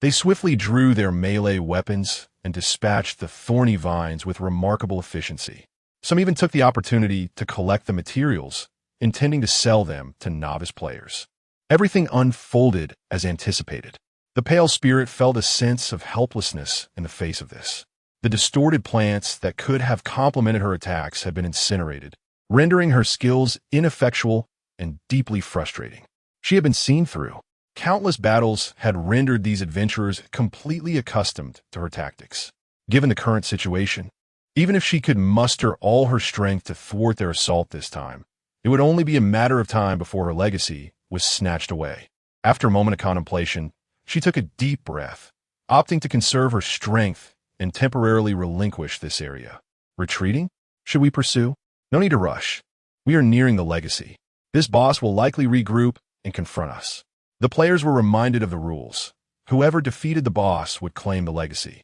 They swiftly drew their melee weapons and dispatched the thorny vines with remarkable efficiency. Some even took the opportunity to collect the materials, intending to sell them to novice players. Everything unfolded as anticipated. The pale spirit felt a sense of helplessness in the face of this. The distorted plants that could have complemented her attacks had been incinerated, rendering her skills ineffectual and deeply frustrating. She had been seen through. Countless battles had rendered these adventurers completely accustomed to her tactics. Given the current situation, even if she could muster all her strength to thwart their assault this time, it would only be a matter of time before her legacy was snatched away. After a moment of contemplation, she took a deep breath, opting to conserve her strength and temporarily relinquish this area. Retreating? Should we pursue? No need to rush. We are nearing the legacy. This boss will likely regroup and confront us. The players were reminded of the rules. Whoever defeated the boss would claim the legacy.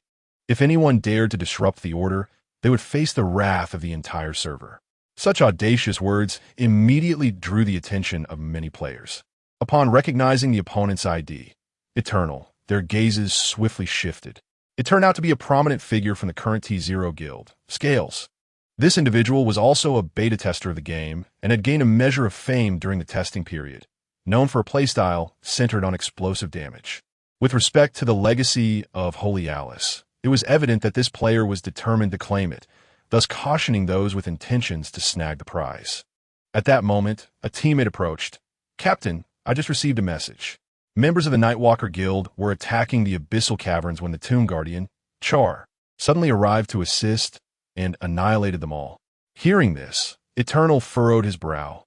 If anyone dared to disrupt the order, they would face the wrath of the entire server. Such audacious words immediately drew the attention of many players. Upon recognizing the opponent's ID, Eternal, their gazes swiftly shifted. It turned out to be a prominent figure from the current T0 guild, Scales. This individual was also a beta tester of the game and had gained a measure of fame during the testing period, known for a playstyle centered on explosive damage. With respect to the legacy of Holy Alice, it was evident that this player was determined to claim it, thus cautioning those with intentions to snag the prize. At that moment, a teammate approached. "Captain, I just received a message. Members of the Nightwalker Guild were attacking the abyssal caverns when the Tomb Guardian, Char, suddenly arrived to assist and annihilated them all." Hearing this, Eternal furrowed his brow.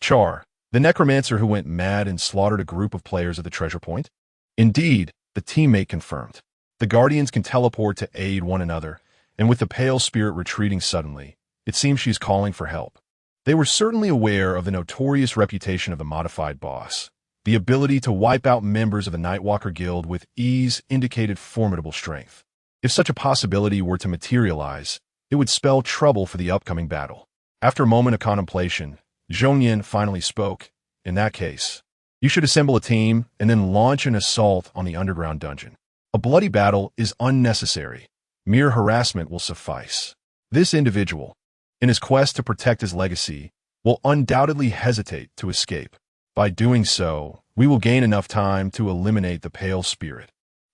Char, the necromancer who went mad and slaughtered a group of players at the treasure point? Indeed, the teammate confirmed. The Guardians can teleport to aid one another, and with the pale spirit retreating suddenly, it seems she's calling for help. They were certainly aware of the notorious reputation of the modified boss. The ability to wipe out members of the Nightwalker Guild with ease indicated formidable strength. If such a possibility were to materialize, it would spell trouble for the upcoming battle. After a moment of contemplation, Zhongyan finally spoke. "In that case, you should assemble a team and then launch an assault on the underground dungeon. A bloody battle is unnecessary. Mere harassment will suffice. This individual, in his quest to protect his legacy, will undoubtedly hesitate to escape. By doing so, we will gain enough time to eliminate the pale spirit."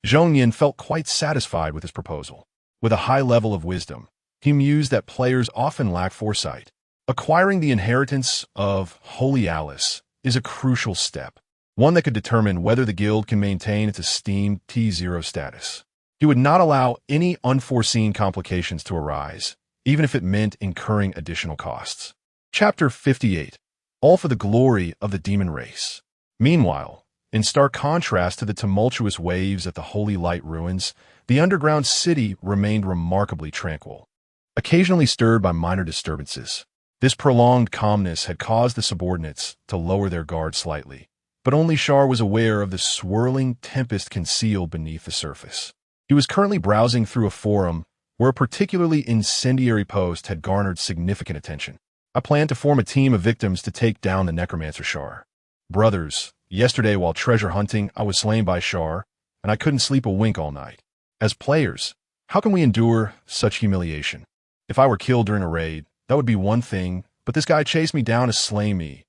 Zhongyan felt quite satisfied with his proposal. With a high level of wisdom, he mused that players often lack foresight. Acquiring the inheritance of Holy Alice is a crucial step, one that could determine whether the guild can maintain its esteemed T0 status. He would not allow any unforeseen complications to arise, even if it meant incurring additional costs. Chapter 58. All for the glory of the demon race. Meanwhile, in stark contrast to the tumultuous waves at the Holy Light ruins, the underground city remained remarkably tranquil, occasionally stirred by minor disturbances. This prolonged calmness had caused the subordinates to lower their guard slightly, but only Char was aware of the swirling tempest concealed beneath the surface. He was currently browsing through a forum where a particularly incendiary post had garnered significant attention. I planned to form a team of victims to take down the necromancer Char. Brothers, yesterday while treasure hunting, I was slain by Char, and I couldn't sleep a wink all night. As players, how can we endure such humiliation? If I were killed during a raid, that would be one thing, but this guy chased me down to slay me.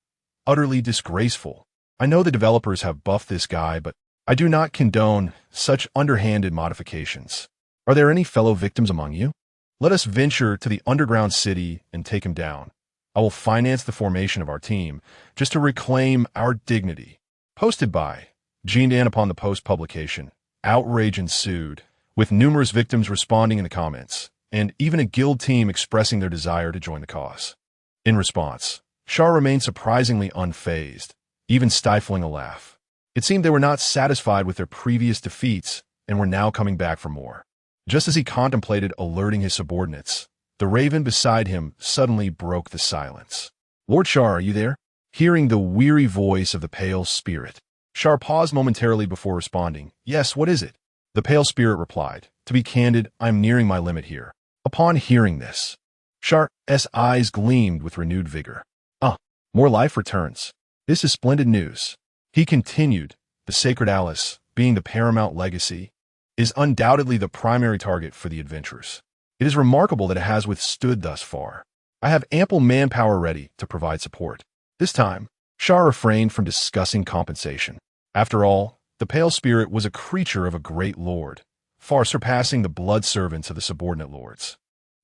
Utterly disgraceful. I know the developers have buffed this guy, but I do not condone such underhanded modifications. Are there any fellow victims among you? Let us venture to the underground city and take him down. I will finance the formation of our team, just to reclaim our dignity. Posted by Jean-Dan. Upon the post publication, outrage ensued, with numerous victims responding in the comments, and even a guild team expressing their desire to join the cause. In response, Char remained surprisingly unfazed, even stifling a laugh. It seemed they were not satisfied with their previous defeats and were now coming back for more. Just as he contemplated alerting his subordinates, the raven beside him suddenly broke the silence. "Lord Char, are you there?" Hearing the weary voice of the pale spirit, Char paused momentarily before responding. "Yes, what is it?" The pale spirit replied, "To be candid, I'm nearing my limit here." Upon hearing this, Char's eyes gleamed with renewed vigor. More life returns. This is splendid news." He continued, "The sacred Alice, being the paramount legacy, is undoubtedly the primary target for the adventurers. It is remarkable that it has withstood thus far. I have ample manpower ready to provide support." This time, Char refrained from discussing compensation. After all, the pale spirit was a creature of a great lord, far surpassing the blood servants of the subordinate lords.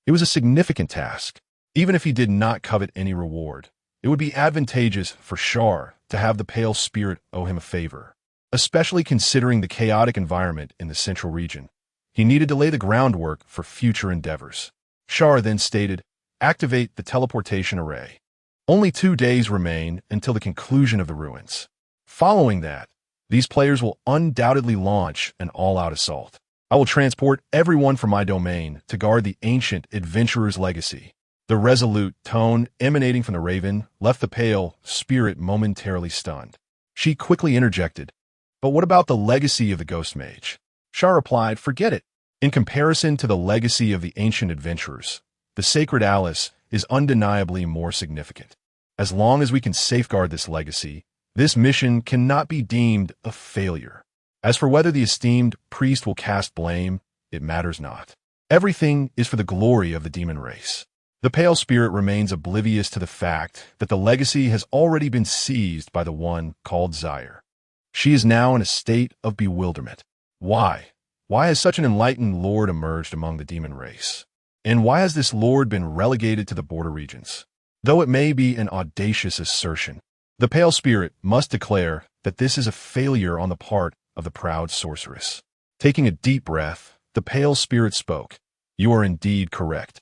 It was a significant task. Even if he did not covet any reward, it would be advantageous for Char to have the pale spirit owe him a favor, especially considering the chaotic environment in the central region. He needed to lay the groundwork for future endeavors. Char then stated, "Activate the teleportation array. Only 2 days remain until the conclusion of the ruins. Following that, these players will undoubtedly launch an all-out assault. I will transport everyone from my domain to guard the ancient adventurer's legacy." The resolute tone emanating from the raven left the pale spirit momentarily stunned. She quickly interjected, "But what about the legacy of the ghost mage?" Char replied, "Forget it. In comparison to the legacy of the ancient adventurers, the sacred Alice is undeniably more significant. As long as we can safeguard this legacy, this mission cannot be deemed a failure. As for whether the esteemed priest will cast blame, it matters not. Everything is for the glory of the demon race." The pale spirit remains oblivious to the fact that the legacy has already been seized by the one called Zaire. She is now in a state of bewilderment. Why? Why has such an enlightened lord emerged among the demon race? And why has this lord been relegated to the border regions? Though it may be an audacious assertion, the pale spirit must declare that this is a failure on the part of the proud sorceress. Taking a deep breath, the pale spirit spoke. "You are indeed correct.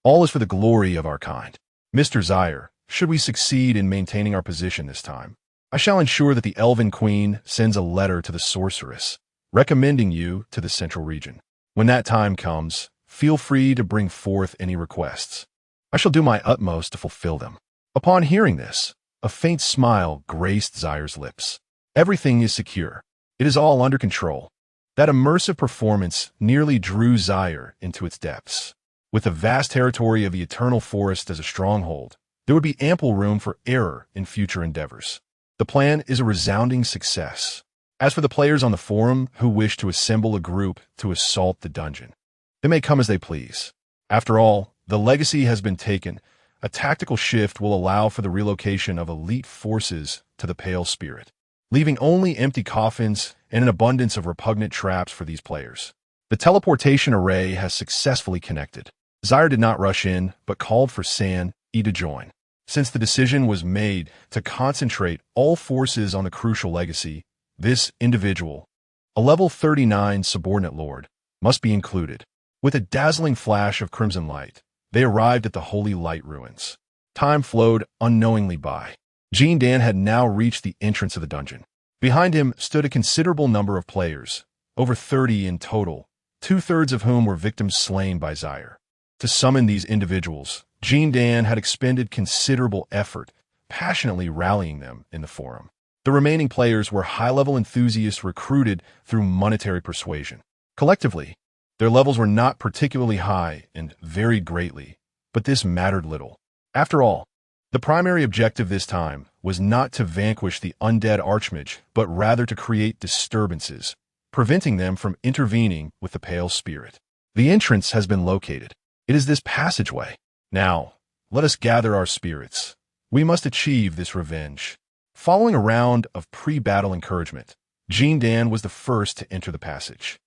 All is for the glory of our kind. Mr. Zaire, should we succeed in maintaining our position this time, I shall ensure that the Elven Queen sends a letter to the sorceress, recommending you to the central region. When that time comes, feel free to bring forth any requests. I shall do my utmost to fulfill them." Upon hearing this, a faint smile graced Zaire's lips. Everything is secure. It is all under control. That immersive performance nearly drew Zaire into its depths. With the vast territory of the Eternal Forest as a stronghold, there would be ample room for error in future endeavors. The plan is a resounding success. As for the players on the forum who wish to assemble a group to assault the dungeon, they may come as they please. After all, the legacy has been taken. A tactical shift will allow for the relocation of elite forces to the Pale Spirit, leaving only empty coffins and an abundance of repugnant traps for these players. The teleportation array has successfully connected. Zaire did not rush in, but called for San E to join. Since the decision was made to concentrate all forces on the crucial legacy, this individual, a level 39 subordinate lord, must be included. With a dazzling flash of crimson light, They arrived at the Holy Light Ruins. Time flowed unknowingly by. Jean Dan had now reached the entrance of the dungeon. Behind him stood a considerable number of players, over 30 in total, two-thirds of whom were victims slain by Zaire. To summon these individuals, Jean Dan had expended considerable effort, passionately rallying them in the forum. The remaining players were high-level enthusiasts recruited through monetary persuasion. Collectively, their levels were not particularly high and varied greatly, but this mattered little. After all, the primary objective this time was not to vanquish the undead archmage, but rather to create disturbances, preventing them from intervening with the pale spirit. The entrance has been located. It is this passageway. Now, let us gather our spirits. We must achieve this revenge. Following a round of pre-battle encouragement, Jean Dan was the first to enter the passage.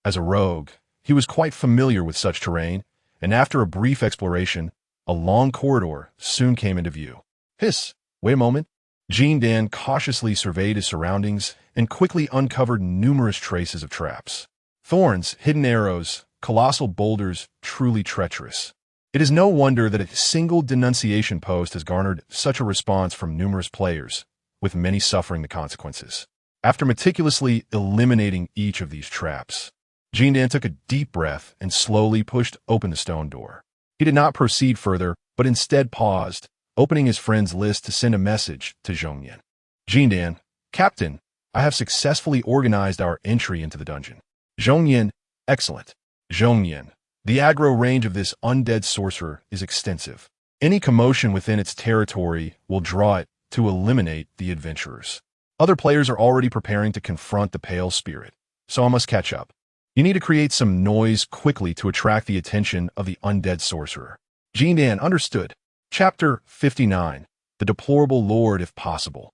As a rogue, he was quite familiar with such terrain, and after a brief exploration, a long corridor soon came into view. Hiss! Wait a moment. Jean Dan cautiously surveyed his surroundings and quickly uncovered numerous traces of traps. Thorns, hidden arrows, colossal boulders, truly treacherous. It is no wonder that a single denunciation post has garnered such a response from numerous players, with many suffering the consequences. After meticulously eliminating each of these traps, Jean Dan took a deep breath and slowly pushed open the stone door. He did not proceed further, but instead paused, opening his friend's list to send a message to Zhongyan. Jean Dan, Captain, I have successfully organized our entry into the dungeon. Zhongyan, excellent. Zhongyan, the aggro range of this undead sorcerer is extensive. Any commotion within its territory will draw it to eliminate the adventurers. Other players are already preparing to confront the pale spirit, so I must catch up. You need to create some noise quickly to attract the attention of the undead sorcerer. Jean Dan understood. Chapter 59. The Deplorable Lord if possible.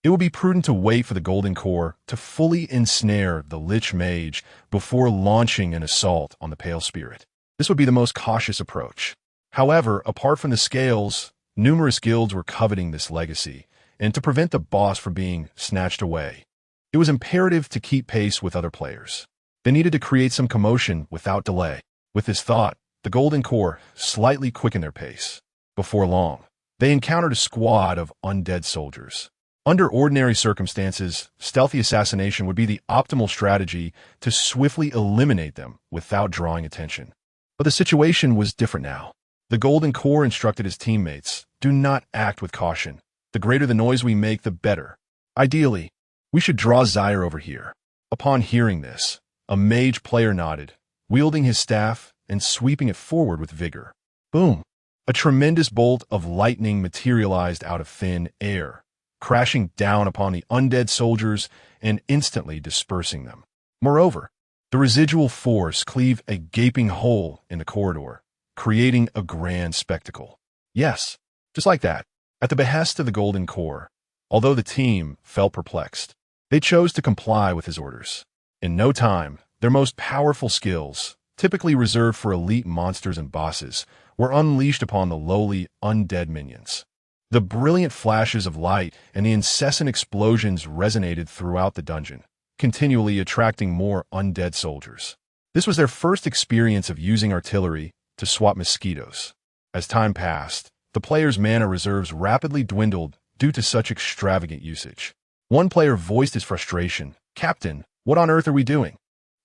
It will be prudent to wait for the Golden Core to fully ensnare the Lich Mage before launching an assault on the pale spirit. This would be the most cautious approach. However, apart from the scales, numerous guilds were coveting this legacy, and to prevent the boss from being snatched away, it was imperative to keep pace with other players. They needed to create some commotion without delay. With this thought, the Golden Core slightly quickened their pace. Before long, they encountered a squad of undead soldiers. Under ordinary circumstances, stealthy assassination would be the optimal strategy to swiftly eliminate them without drawing attention. But the situation was different now. The Golden Core instructed his teammates, do not act with caution. The greater the noise we make, the better. Ideally, we should draw Zaire over here. Upon hearing this, a mage player nodded, wielding his staff and sweeping it forward with vigor. Boom! A tremendous bolt of lightning materialized out of thin air, crashing down upon the undead soldiers and instantly dispersing them. Moreover, the residual force cleaved a gaping hole in the corridor, creating a grand spectacle. Yes, just like that, at the behest of the Golden Core, although the team felt perplexed, they chose to comply with his orders. In no time, their most powerful skills, typically reserved for elite monsters and bosses, were unleashed upon the lowly, undead minions. The brilliant flashes of light and the incessant explosions resonated throughout the dungeon, continually attracting more undead soldiers. This was their first experience of using artillery to swat mosquitoes. As time passed, the players' mana reserves rapidly dwindled due to such extravagant usage. One player voiced his frustration. Captain, what on earth are we doing?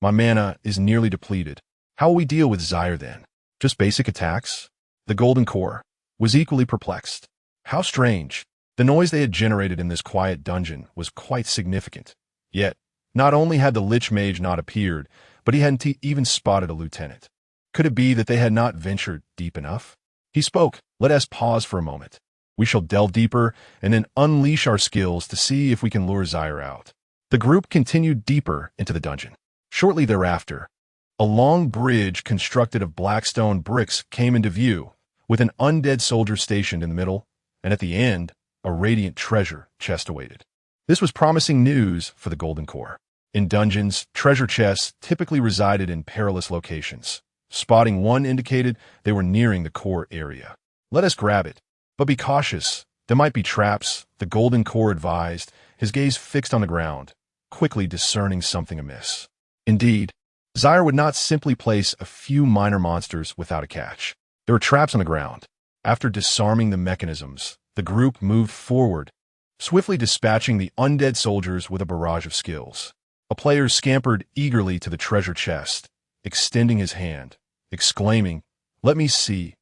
My mana is nearly depleted. How will we deal with Zaire then? Just basic attacks? The Golden Core was equally perplexed. How strange. The noise they had generated in this quiet dungeon was quite significant. Yet, not only had the Lich Mage not appeared, but he hadn't even spotted a lieutenant. Could it be that they had not ventured deep enough? He spoke. Let us pause for a moment. We shall delve deeper and then unleash our skills to see if we can lure Zaire out. The group continued deeper into the dungeon. Shortly thereafter, a long bridge constructed of black stone bricks came into view, with an undead soldier stationed in the middle, and at the end, a radiant treasure chest awaited. This was promising news for the Golden Core. In dungeons, treasure chests typically resided in perilous locations. Spotting one indicated they were nearing the core area. Let us grab it. But be cautious. There might be traps, the Golden Core advised, his gaze fixed on the ground, quickly discerning something amiss. Indeed, Zaire would not simply place a few minor monsters without a catch. There were traps on the ground. After disarming the mechanisms, the group moved forward, swiftly dispatching the undead soldiers with a barrage of skills. A player scampered eagerly to the treasure chest, extending his hand, exclaiming, "Let me see.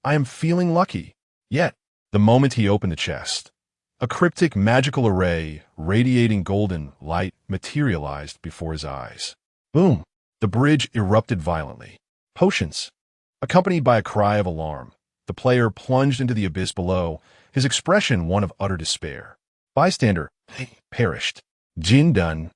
I am feeling lucky." Yet, the moment he opened the chest, a cryptic magical array radiating golden light materialized before his eyes. Boom! The bridge erupted violently. Potions! Accompanied by a cry of alarm, the player plunged into the abyss below, his expression one of utter despair. Bystander, perished. Jin done.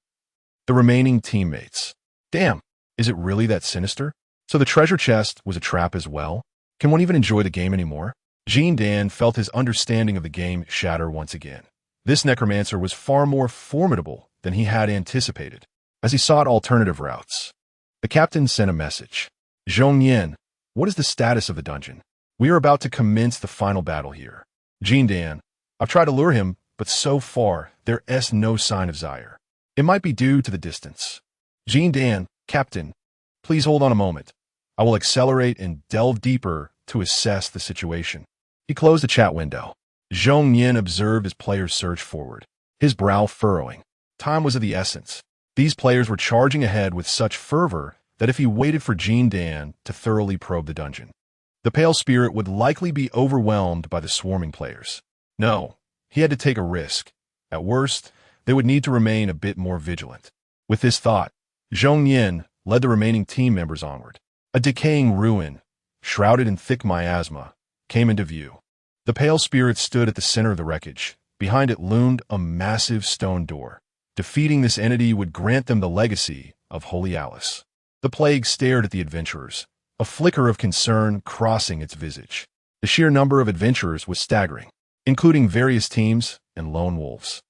The remaining teammates. Damn, is it really that sinister? So the treasure chest was a trap as well? Can one even enjoy the game anymore? Jean Dan felt his understanding of the game shatter once again. This necromancer was far more formidable than he had anticipated. As he sought alternative routes, the captain sent a message. Zhongyan, what is the status of the dungeon? We are about to commence the final battle here. Jean Dan, I've tried to lure him, but so far, there is no sign of Zaire. It might be due to the distance. Jean Dan, Captain, please hold on a moment. I will accelerate and delve deeper to assess the situation. He closed the chat window. Zhong Yin observed his players surge forward, his brow furrowing. Time was of the essence. These players were charging ahead with such fervor that if he waited for Jean Dan to thoroughly probe the dungeon, the pale spirit would likely be overwhelmed by the swarming players. No, he had to take a risk. At worst, they would need to remain a bit more vigilant. With this thought, Zhong Yin led the remaining team members onward. A decaying ruin, shrouded in thick miasma, came into view. The pale spirit stood at the center of the wreckage. Behind it loomed a massive stone door. Defeating this entity would grant them the legacy of Holy Alice. The plague stared at the adventurers, a flicker of concern crossing its visage. The sheer number of adventurers was staggering, including various teams and lone wolves.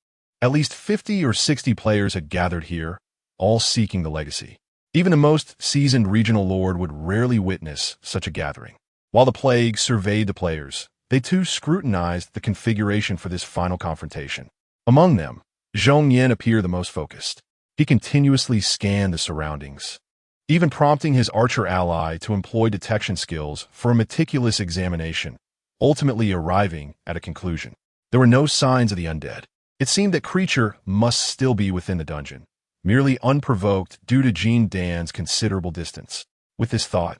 At least 50 or 60 players had gathered here, all seeking the legacy. Even the most seasoned regional lord would rarely witness such a gathering. While the plague surveyed the players, they too scrutinized the configuration for this final confrontation. Among them, Zhong Yin appeared the most focused. He continuously scanned the surroundings, even prompting his archer ally to employ detection skills for a meticulous examination, ultimately arriving at a conclusion. There were no signs of the undead. It seemed that creature must still be within the dungeon, merely unprovoked due to Jean Dan's considerable distance. With this thought,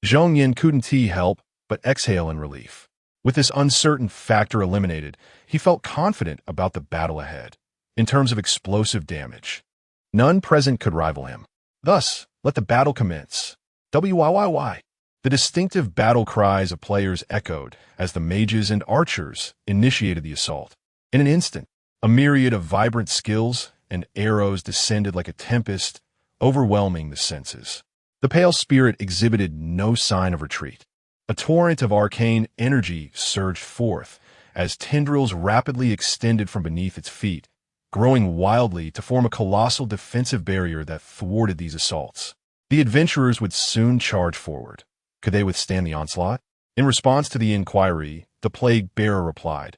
Zhong Yin couldn't help but exhale in relief. With this uncertain factor eliminated, he felt confident about the battle ahead. In terms of explosive damage, none present could rival him. Thus, let the battle commence. WYYY. The distinctive battle cries of players echoed as the mages and archers initiated the assault. In an instant, a myriad of vibrant skills and arrows descended like a tempest, overwhelming the senses. The pale spirit exhibited no sign of retreat. A torrent of arcane energy surged forth as tendrils rapidly extended from beneath its feet, growing wildly to form a colossal defensive barrier that thwarted these assaults. The adventurers would soon charge forward. Could they withstand the onslaught? In response to the inquiry, the plague bearer replied,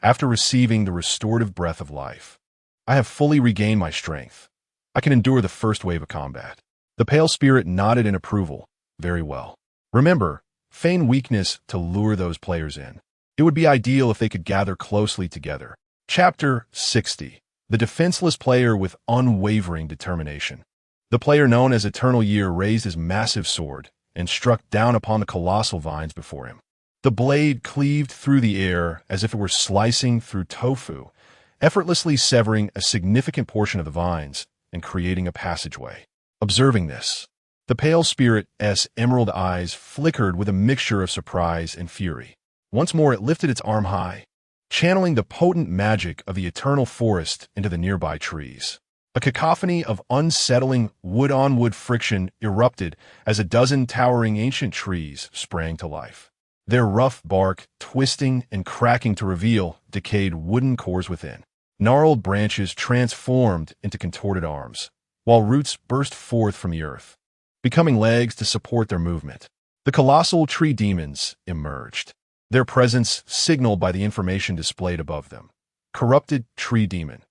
after receiving the restorative breath of life, I have fully regained my strength. I can endure the first wave of combat. The pale spirit nodded in approval. Very well. Remember, feign weakness to lure those players in. It would be ideal if they could gather closely together. Chapter 60. The defenseless player with unwavering determination. The player known as Eternal Year raised his massive sword and struck down upon the colossal vines before him. The blade cleaved through the air as if it were slicing through tofu, effortlessly severing a significant portion of the vines and creating a passageway. Observing this, the pale spirit's emerald eyes flickered with a mixture of surprise and fury. Once more it lifted its arm high, channeling the potent magic of the eternal forest into the nearby trees. A cacophony of unsettling wood-on-wood friction erupted as a dozen towering ancient trees sprang to life, their rough bark twisting and cracking to reveal decayed wooden cores within. Gnarled branches transformed into contorted arms, while roots burst forth from the earth, becoming legs to support their movement. The colossal tree demons emerged, their presence signaled by the information displayed above them. Corrupted Tree Demon,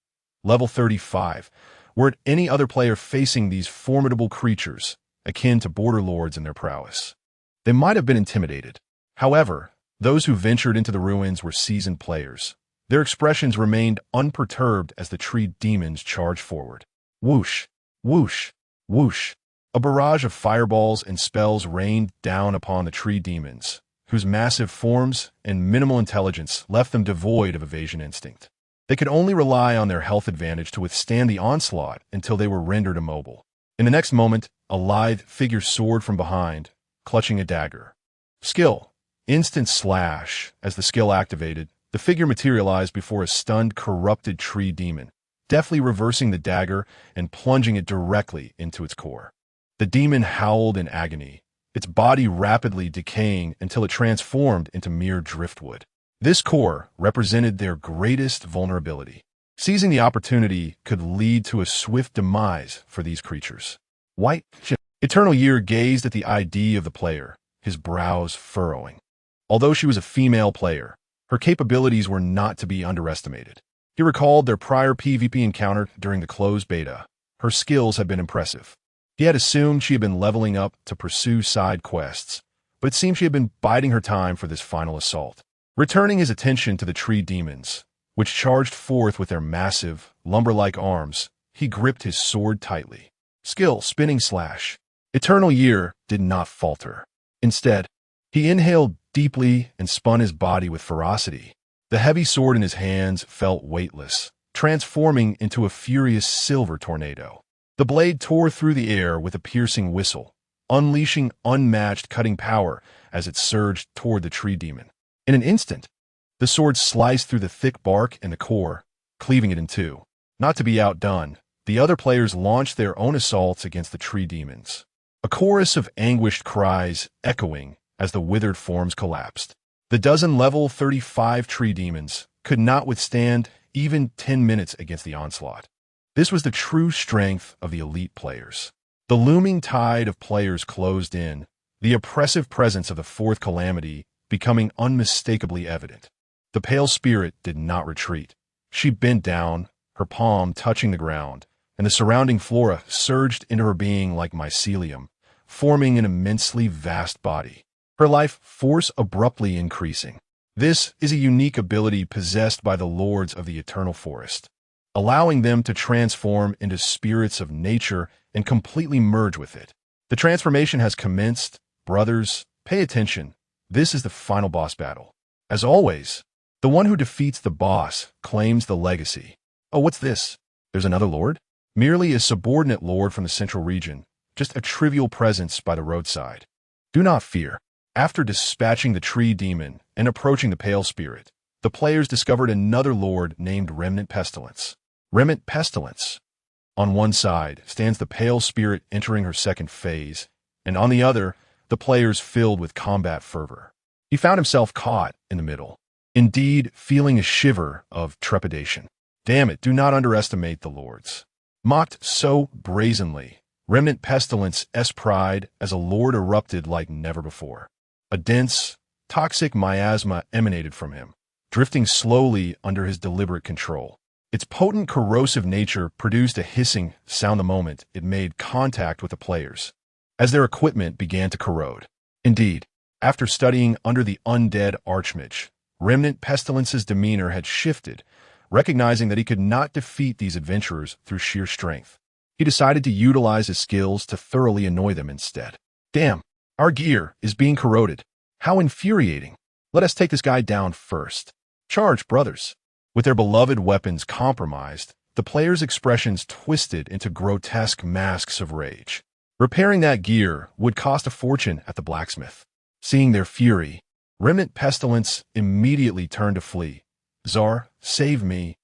level 35. Were it any other player facing these formidable creatures, akin to border lords in their prowess, they might have been intimidated. However, those who ventured into the ruins were seasoned players. Their expressions remained unperturbed as the tree demons charged forward. Whoosh, whoosh, whoosh. A barrage of fireballs and spells rained down upon the tree demons, whose massive forms and minimal intelligence left them devoid of evasion instinct. They could only rely on their health advantage to withstand the onslaught until they were rendered immobile. In the next moment, a lithe figure soared from behind, clutching a dagger. Skill. Instant slash. As the skill activated, the figure materialized before a stunned, corrupted tree demon, deftly reversing the dagger and plunging it directly into its core. The demon howled in agony, its body rapidly decaying until it transformed into mere driftwood. This core represented their greatest vulnerability. Seizing the opportunity could lead to a swift demise for these creatures. White Eternal Year gazed at the ID of the player, his brows furrowing. Although she was a female player, her capabilities were not to be underestimated. He recalled their prior PvP encounter during the closed beta. Her skills had been impressive. He had assumed she had been leveling up to pursue side quests, but it seemed she had been biding her time for this final assault. Returning his attention to the tree demons, which charged forth with their massive, lumber-like arms, he gripped his sword tightly. Skill, spinning slash. Eternal Year did not falter. Instead, he inhaled deeply and spun his body with ferocity. The heavy sword in his hands felt weightless, transforming into a furious silver tornado. The blade tore through the air with a piercing whistle, unleashing unmatched cutting power as it surged toward the tree demon. In an instant, the sword sliced through the thick bark and the core, cleaving it in two. Not to be outdone, the other players launched their own assaults against the tree demons. A chorus of anguished cries echoing as the withered forms collapsed. The dozen level 35 tree demons could not withstand even 10 minutes against the onslaught. This was the true strength of the elite players. The looming tide of players closed in, the oppressive presence of the fourth calamity becoming unmistakably evident. The pale spirit did not retreat. She bent down, her palm touching the ground, and the surrounding flora surged into her being like mycelium, forming an immensely vast body. Her life force abruptly increasing. This is a unique ability possessed by the lords of the eternal forest, allowing them to transform into spirits of nature and completely merge with it. The transformation has commenced. Brothers, pay attention. This is the final boss battle. As always, the one who defeats the boss claims the legacy. Oh, what's this? There's another lord? Merely a subordinate lord from the central region, just a trivial presence by the roadside. Do not fear. After dispatching the tree demon and approaching the pale spirit, the players discovered another lord named Remnant Pestilence. Remnant Pestilence. On one side stands the pale spirit entering her second phase, and on the other, the players filled with combat fervor. He found himself caught in the middle, indeed feeling a shiver of trepidation. Damn it, do not underestimate the lords. Mocked so brazenly, Remnant Pestilence's pride as a lord erupted like never before. A dense, toxic miasma emanated from him, drifting slowly under his deliberate control. Its potent corrosive nature produced a hissing sound the moment it made contact with the players, as their equipment began to corrode. Indeed, after studying under the undead Archmage, Remnant Pestilence's demeanor had shifted, recognizing that he could not defeat these adventurers through sheer strength. He decided to utilize his skills to thoroughly annoy them instead. Damn, our gear is being corroded. How infuriating. Let us take this guy down first. Charge, brothers. With their beloved weapons compromised, the players' expressions twisted into grotesque masks of rage. Repairing that gear would cost a fortune at the blacksmith. Seeing their fury, Remnant Pestilence immediately turned to flee. Czar, save me.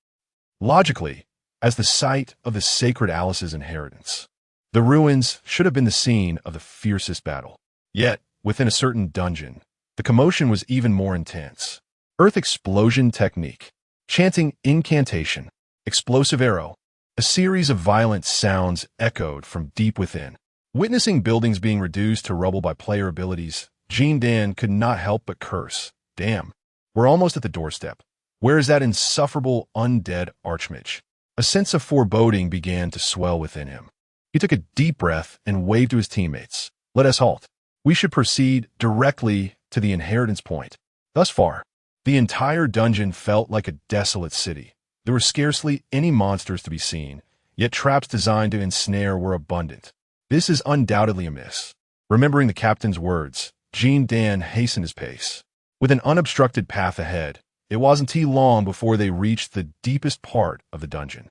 Logically, as the site of the sacred Alice's inheritance, the ruins should have been the scene of the fiercest battle. Yet, within a certain dungeon, the commotion was even more intense. Earth explosion technique. Chanting incantation, explosive arrow, a series of violent sounds echoed from deep within. Witnessing buildings being reduced to rubble by player abilities, Jean Dan could not help but curse. Damn, we're almost at the doorstep. Where is that insufferable undead Archmage? A sense of foreboding began to swell within him. He took a deep breath and waved to his teammates. Let us halt. We should proceed directly to the inheritance point. Thus far, the entire dungeon felt like a desolate city. There were scarcely any monsters to be seen, yet traps designed to ensnare were abundant. This is undoubtedly amiss. Remembering the captain's words, Jean Dan hastened his pace. With an unobstructed path ahead, it wasn't too long before they reached the deepest part of the dungeon.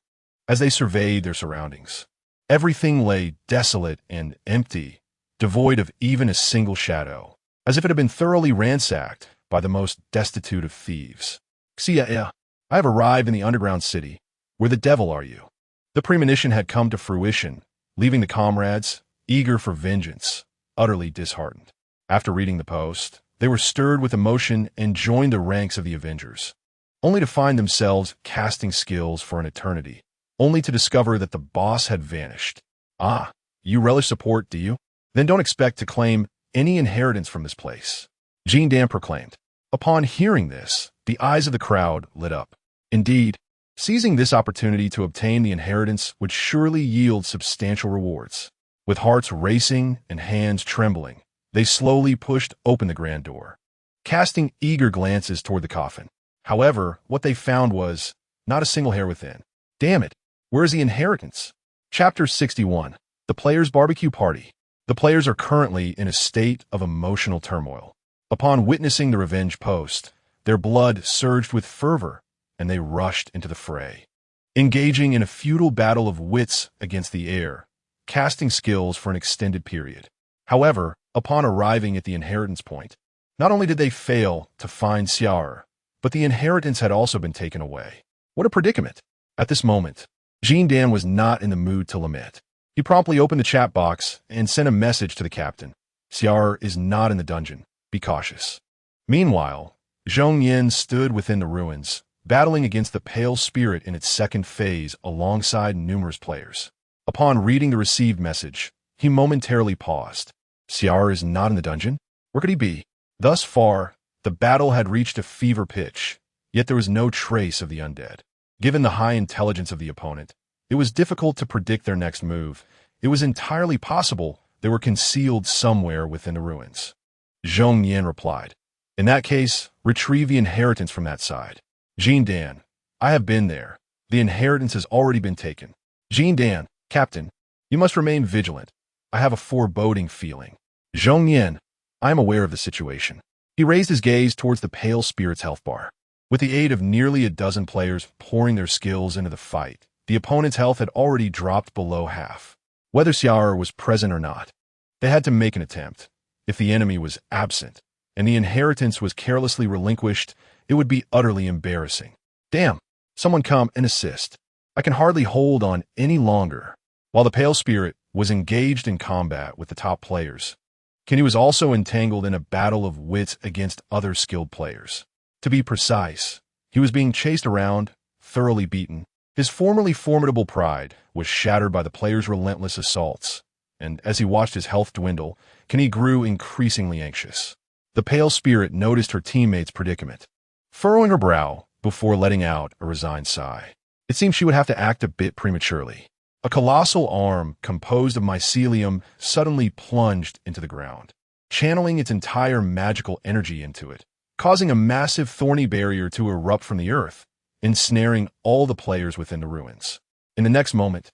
As they surveyed their surroundings, everything lay desolate and empty, devoid of even a single shadow, as if it had been thoroughly ransacked by the most destitute of thieves. I have arrived in the underground city. Where the devil are you? The premonition had come to fruition, leaving the comrades, eager for vengeance, utterly disheartened. After reading the post, they were stirred with emotion and joined the ranks of the Avengers, only to find themselves casting skills for an eternity, only to discover that the boss had vanished. Ah, you relish support, do you? Then don't expect to claim any inheritance from this place, Jean Dan proclaimed. Upon hearing this, the eyes of the crowd lit up. Indeed, seizing this opportunity to obtain the inheritance would surely yield substantial rewards. With hearts racing and hands trembling, they slowly pushed open the grand door, casting eager glances toward the coffin. However, what they found was not a single hair within. Damn it, where is the inheritance? Chapter 61. The Players' Barbecue Party. The players are currently in a state of emotional turmoil. Upon witnessing the revenge post, their blood surged with fervor, and they rushed into the fray, engaging in a futile battle of wits against the air, casting skills for an extended period. However, upon arriving at the inheritance point, not only did they fail to find Char, but the inheritance had also been taken away. What a predicament! At this moment, Jean Dan was not in the mood to lament. He promptly opened the chat box and sent a message to the captain. Char is not in the dungeon. Be cautious. Meanwhile, Zhong Yin stood within the ruins, battling against the pale spirit in its second phase alongside numerous players. Upon reading the received message, he momentarily paused. Char is not in the dungeon? Where could he be? Thus far, the battle had reached a fever pitch, yet there was no trace of the undead. Given the high intelligence of the opponent, it was difficult to predict their next move. It was entirely possible they were concealed somewhere within the ruins. Zhong Yin replied, In that case, retrieve the inheritance from that side. Jean Dan, I have been there. The inheritance has already been taken. Jean Dan, Captain, you must remain vigilant. I have a foreboding feeling. Zhong Yin, I am aware of the situation. He raised his gaze towards the pale spirit's health bar. With the aid of nearly a dozen players pouring their skills into the fight, the opponent's health had already dropped below half. Whether Char was present or not, they had to make an attempt. If the enemy was absent, and the inheritance was carelessly relinquished, it would be utterly embarrassing. Damn, someone come and assist. I can hardly hold on any longer. While the pale spirit was engaged in combat with the top players, Kenny was also entangled in a battle of wits against other skilled players. To be precise, he was being chased around, thoroughly beaten. His formerly formidable pride was shattered by the players' relentless assaults, and as he watched his health dwindle, Kenny grew increasingly anxious. The pale spirit noticed her teammate's predicament, furrowing her brow before letting out a resigned sigh. It seemed she would have to act a bit prematurely. A colossal arm composed of mycelium suddenly plunged into the ground, channeling its entire magical energy into it, causing a massive thorny barrier to erupt from the earth, ensnaring all the players within the ruins. In the next moment,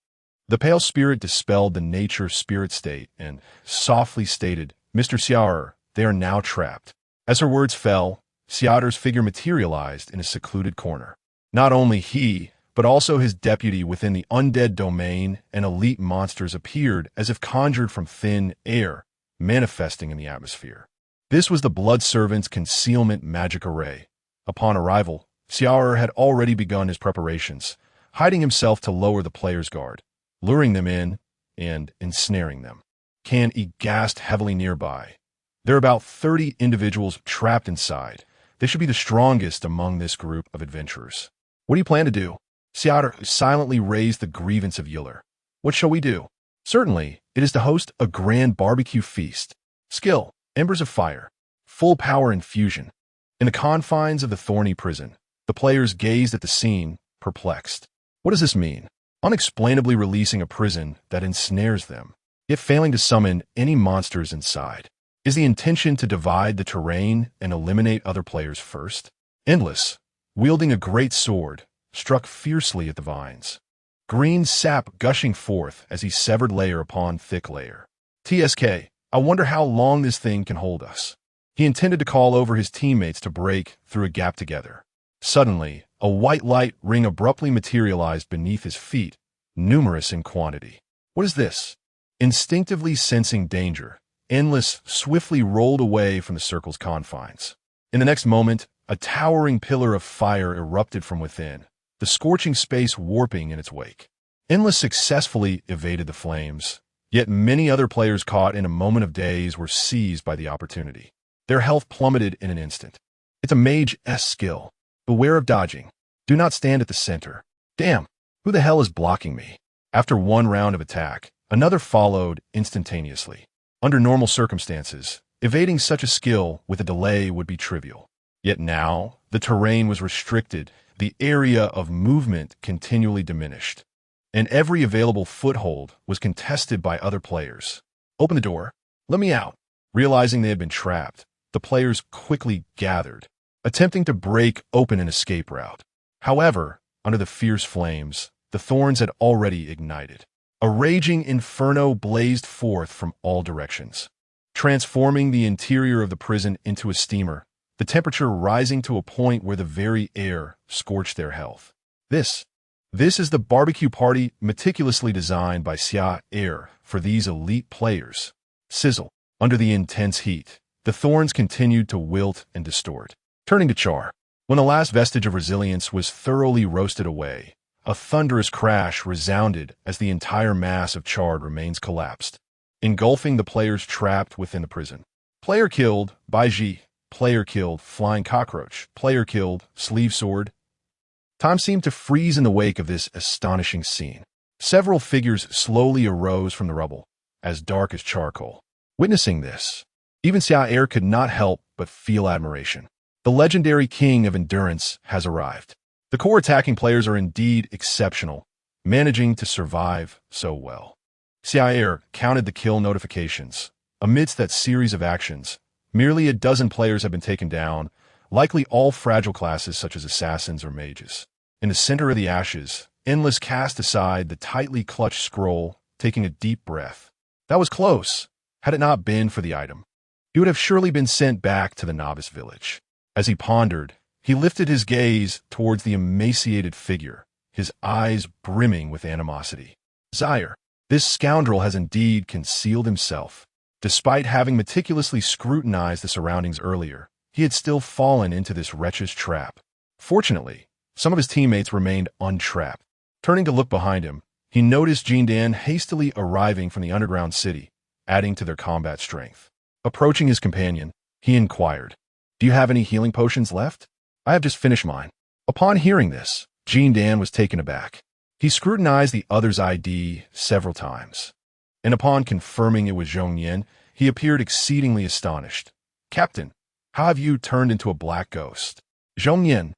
the pale spirit dispelled the nature spirit state and softly stated, Mr. Char, they are now trapped. As her words fell, Xiaoder's figure materialized in a secluded corner. Not only he, but also his deputy within the undead domain and elite monsters appeared as if conjured from thin air, manifesting in the atmosphere. This was the Blood Servant's concealment magic array. Upon arrival, Xiaoder had already begun his preparations, hiding himself to lower the player's guard, luring them in and ensnaring them. Kan gasped heavily nearby. There are about 30 individuals trapped inside. They should be the strongest among this group of adventurers. What do you plan to do? Xiaoder silently raised the grievance of Yiller. What shall we do? Certainly, it is to host a grand barbecue feast. Skill, embers of fire, full power infusion. In the confines of the thorny prison, the players gazed at the scene, perplexed. What does this mean? Unexplainably releasing a prison that ensnares them, yet failing to summon any monsters inside. Is the intention to divide the terrain and eliminate other players first? Endless, wielding a great sword, struck fiercely at the vines. Green sap gushing forth as he severed layer upon thick layer. TSK, I wonder how long this thing can hold us. He intended to call over his teammates to break through a gap together. Suddenly, a white light ring abruptly materialized beneath his feet, numerous in quantity. What is this? Instinctively sensing danger, Endless swiftly rolled away from the circle's confines. In the next moment, a towering pillar of fire erupted from within, the scorching space warping in its wake. Endless successfully evaded the flames, yet many other players caught in a moment of daze were seized by the opportunity. Their health plummeted in an instant. It's a mage's skill. Beware of dodging. Do not stand at the center. Damn, who the hell is blocking me? After one round of attack, another followed instantaneously. Under normal circumstances, evading such a skill with a delay would be trivial. Yet now, the terrain was restricted, the area of movement continually diminished, and every available foothold was contested by other players. Open the door. Let me out. Realizing they had been trapped, the players quickly gathered, attempting to break open an escape route. However, under the fierce flames, the thorns had already ignited. A raging inferno blazed forth from all directions, transforming the interior of the prison into a steamer, the temperature rising to a point where the very air scorched their health. This is the barbecue party meticulously designed by Char for these elite players. Sizzle. Under the intense heat, the thorns continued to wilt and distort. Turning to Char. When the last vestige of resilience was thoroughly roasted away, a thunderous crash resounded as the entire mass of charred remains collapsed, engulfing the players trapped within the prison. Player killed, Baiji. Player killed, flying cockroach. Player killed, sleeve sword. Time seemed to freeze in the wake of this astonishing scene. Several figures slowly arose from the rubble, as dark as charcoal. Witnessing this, even Char could not help but feel admiration. The legendary king of endurance has arrived. The core attacking players are indeed exceptional, managing to survive so well. Char counted the kill notifications. Amidst that series of actions, merely a dozen players have been taken down, likely all fragile classes such as assassins or mages. In the center of the ashes, Endless cast aside the tightly clutched scroll, taking a deep breath. That was close. Had it not been for the item, he would have surely been sent back to the novice village. As he pondered, he lifted his gaze towards the emaciated figure, his eyes brimming with animosity. Zaire, this scoundrel has indeed concealed himself. Despite having meticulously scrutinized the surroundings earlier, he had still fallen into this wretch's trap. Fortunately, some of his teammates remained untrapped. Turning to look behind him, he noticed Jindan hastily arriving from the underground city, adding to their combat strength. Approaching his companion, he inquired, "Do you have any healing potions left? I have just finished mine." Upon hearing this, Jindan was taken aback. He scrutinized the other's ID several times, and upon confirming it was Zhongyan, he appeared exceedingly astonished. "Captain, how have you turned into a black ghost?" Zhongyan.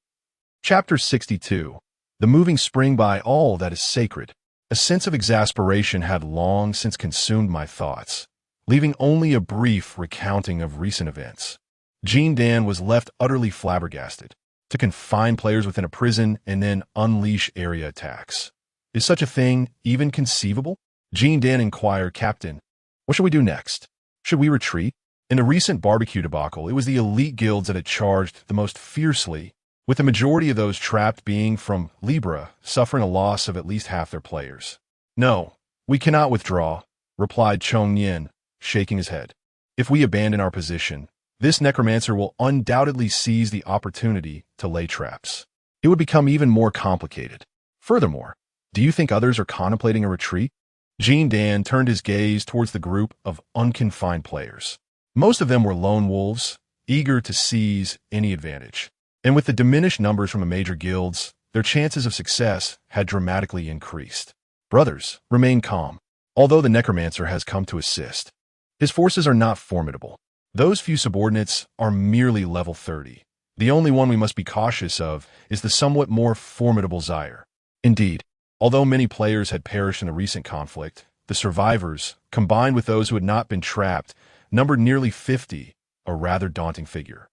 Chapter 62. The moving spring by all that is sacred. A sense of exasperation had long since consumed my thoughts, leaving only a brief recounting of recent events. Jindan was left utterly flabbergasted. To confine players within a prison and then unleash area attacks. Is such a thing even conceivable? Jindan inquired, "Captain, what shall we do next? Should we retreat?" In the recent barbecue debacle, it was the elite guilds that had charged the most fiercely, with the majority of those trapped being from Libra, suffering a loss of at least half their players. "No, we cannot withdraw," replied Chongyan, shaking his head. "If we abandon our position, this necromancer will undoubtedly seize the opportunity to lay traps. It would become even more complicated. Furthermore, do you think others are contemplating a retreat?" Jindan turned his gaze towards the group of unconfined players. Most of them were lone wolves, eager to seize any advantage. And with the diminished numbers from the major guilds, their chances of success had dramatically increased. "Brothers, remain calm. Although the necromancer has come to assist, his forces are not formidable. Those few subordinates are merely level 30. The only one we must be cautious of is the somewhat more formidable Zaire." Indeed, although many players had perished in the recent conflict, the survivors, combined with those who had not been trapped, numbered nearly 50, a rather daunting figure.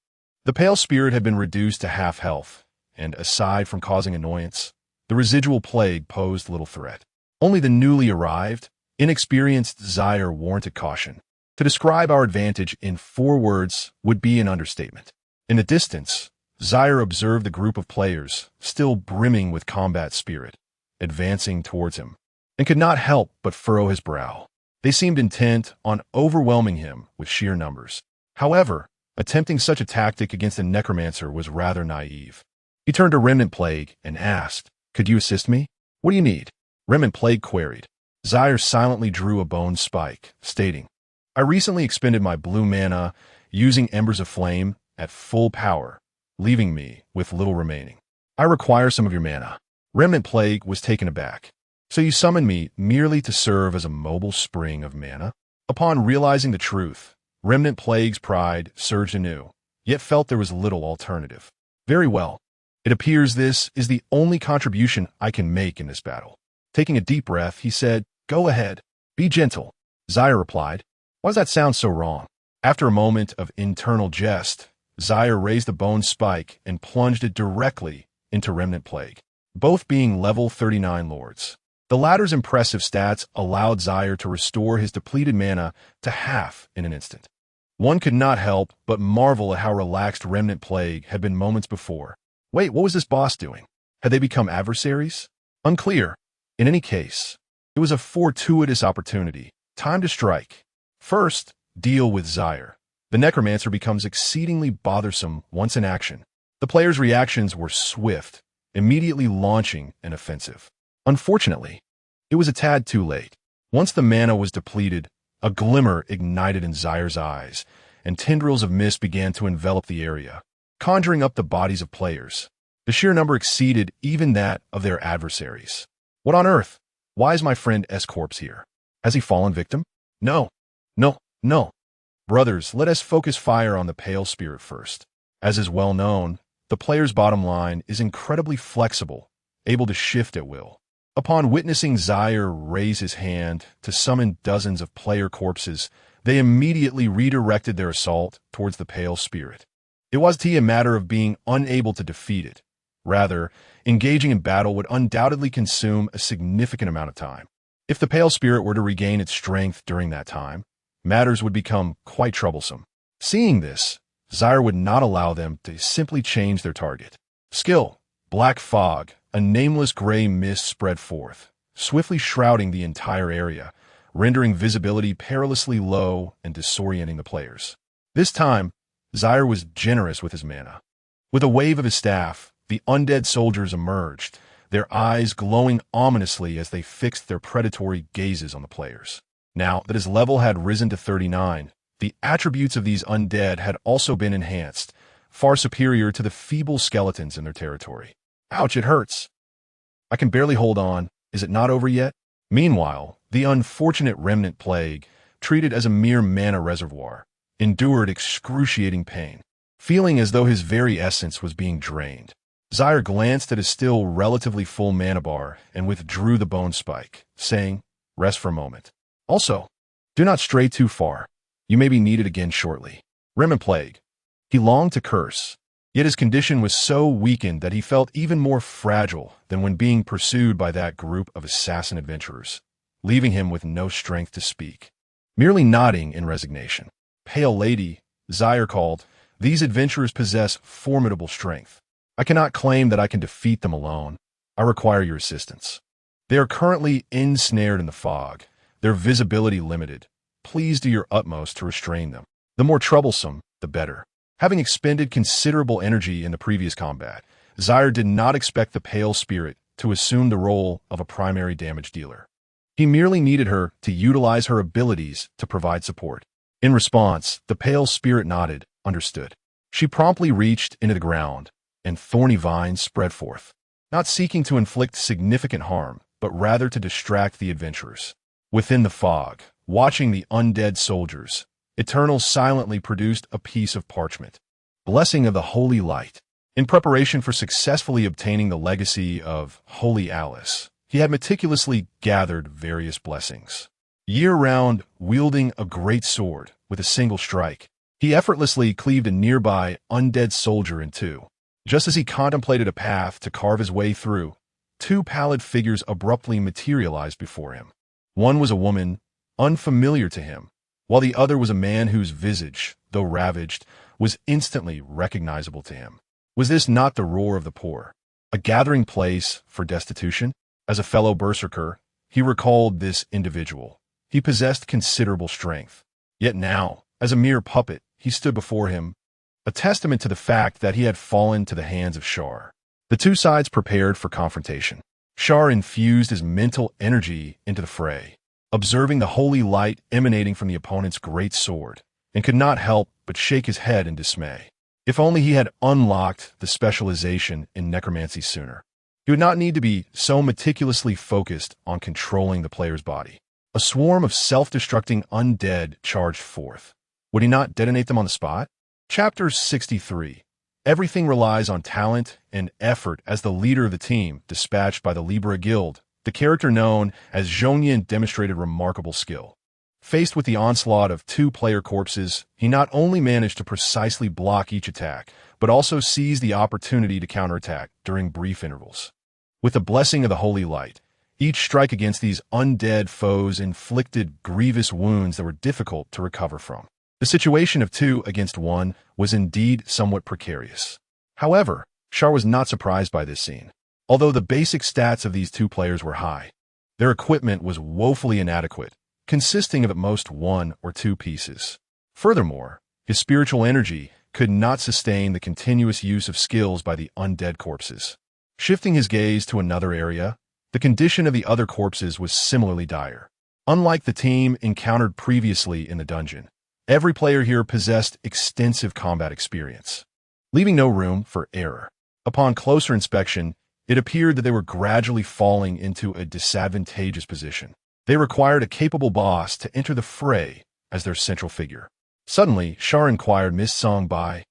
The pale spirit had been reduced to half health, and aside from causing annoyance, the residual plague posed little threat. Only the newly arrived, inexperienced Zaire warranted caution. To describe our advantage in 4 words would be an understatement. In the distance, Zaire observed the group of players, still brimming with combat spirit, advancing towards him, and could not help but furrow his brow. They seemed intent on overwhelming him with sheer numbers. However, attempting such a tactic against a necromancer was rather naive. He turned to Remnant Plague and asked, "Could you assist me? What do you need?" Remnant Plague queried. Zaire silently drew a bone spike, stating, "I recently expended my blue mana using Embers of Flame at full power, leaving me with little remaining. I require some of your mana." Remnant Plague was taken aback. "So you summoned me merely to serve as a mobile spring of mana?" Upon realizing the truth, Remnant Plague's pride surged anew, yet felt there was little alternative. "Very well. It appears this is the only contribution I can make in this battle." Taking a deep breath, he said, "Go ahead. Be gentle." Zaire replied, "Why does that sound so wrong?" After a moment of internal jest, Zaire raised the bone spike and plunged it directly into Remnant Plague, both being level 39 lords. The latter's impressive stats allowed Zaire to restore his depleted mana to half in an instant. One could not help but marvel at how relaxed Remnant Plague had been moments before. Wait, what was this boss doing? Had they become adversaries? Unclear. In any case, it was a fortuitous opportunity. Time to strike. First, deal with Zaire. The necromancer becomes exceedingly bothersome once in action. The player's reactions were swift, immediately launching an offensive. Unfortunately, it was a tad too late. Once the mana was depleted, a glimmer ignited in Zaire's eyes, and tendrils of mist began to envelop the area, conjuring up the bodies of players. The sheer number exceeded even that of their adversaries. What on earth? Why is my friend S. Corpse here? Has he fallen victim? No. No. Brothers, let us focus fire on the pale spirit first. As is well known, the player's bottom line is incredibly flexible, able to shift at will. Upon witnessing Zaire raise his hand to summon dozens of player corpses, they immediately redirected their assault towards the pale spirit. It wasn't a matter of being unable to defeat it. Rather, engaging in battle would undoubtedly consume a significant amount of time. If the pale spirit were to regain its strength during that time, matters would become quite troublesome. Seeing this, Zaire would not allow them to simply change their target. Skill, Black Fog, a nameless gray mist spread forth, swiftly shrouding the entire area, rendering visibility perilously low and disorienting the players. This time, Zaire was generous with his mana. With a wave of his staff, the undead soldiers emerged, their eyes glowing ominously as they fixed their predatory gazes on the players. Now that his level had risen to 39, the attributes of these undead had also been enhanced, far superior to the feeble skeletons in their territory. Ouch, it hurts. I can barely hold on. Is it not over yet? Meanwhile, the unfortunate Remnant Plague, treated as a mere mana reservoir, endured excruciating pain, feeling as though his very essence was being drained. Zaire glanced at his still relatively full mana bar and withdrew the bone spike, saying, "Rest for a moment. Also, do not stray too far. You may be needed again shortly." Remnant Plague. He longed to curse, yet his condition was so weakened that he felt even more fragile than when being pursued by that group of assassin adventurers, leaving him with no strength to speak. Merely nodding in resignation. "Pale Lady," Zaire called, "these adventurers possess formidable strength. I cannot claim that I can defeat them alone. I require your assistance. They are currently ensnared in the fog, their visibility limited. Please do your utmost to restrain them. The more troublesome, the better." Having expended considerable energy in the previous combat, Zaire did not expect the pale spirit to assume the role of a primary damage dealer. He merely needed her to utilize her abilities to provide support. In response, the pale spirit nodded, understood. She promptly reached into the ground, and thorny vines spread forth, not seeking to inflict significant harm, but rather to distract the adventurers. Within the fog, watching the undead soldiers, Eternal silently produced a piece of parchment, blessing of the holy light. In preparation for successfully obtaining the legacy of Holy Alice, he had meticulously gathered various blessings. Year-round, wielding a great sword with a single strike, he effortlessly cleaved a nearby undead soldier in two. Just as he contemplated a path to carve his way through, two pallid figures abruptly materialized before him. One was a woman, unfamiliar to him, while the other was a man whose visage, though ravaged, was instantly recognizable to him. Was this not the roar of the poor, a gathering place for destitution? As a fellow berserker, he recalled this individual. He possessed considerable strength. Yet now, as a mere puppet, he stood before him, a testament to the fact that he had fallen to the hands of Char. The two sides prepared for confrontation. Char infused his mental energy into the fray, observing the holy light emanating from the opponent's great sword, and could not help but shake his head in dismay. If only he had unlocked the specialization in necromancy sooner. He would not need to be so meticulously focused on controlling the player's body. A swarm of self-destructing undead charged forth. Would he not detonate them on the spot? Chapter 63. Everything relies on talent and effort as the leader of the team, dispatched by the Libra Guild. The character known as Zhongyan demonstrated remarkable skill. Faced with the onslaught of two player corpses, he not only managed to precisely block each attack, but also seized the opportunity to counterattack during brief intervals. With the blessing of the holy light, each strike against these undead foes inflicted grievous wounds that were difficult to recover from. The situation of 2 against 1 was indeed somewhat precarious. However, Char was not surprised by this scene. Although the basic stats of these two players were high, their equipment was woefully inadequate, consisting of at most 1 or 2 pieces. Furthermore, his spiritual energy could not sustain the continuous use of skills by the undead corpses. Shifting his gaze to another area, the condition of the other corpses was similarly dire. Unlike the team encountered previously in the dungeon, every player here possessed extensive combat experience, leaving no room for error. Upon closer inspection, it appeared that they were gradually falling into a disadvantageous position. They required a capable boss to enter the fray as their central figure. Suddenly, Char inquired Miss Song Bai,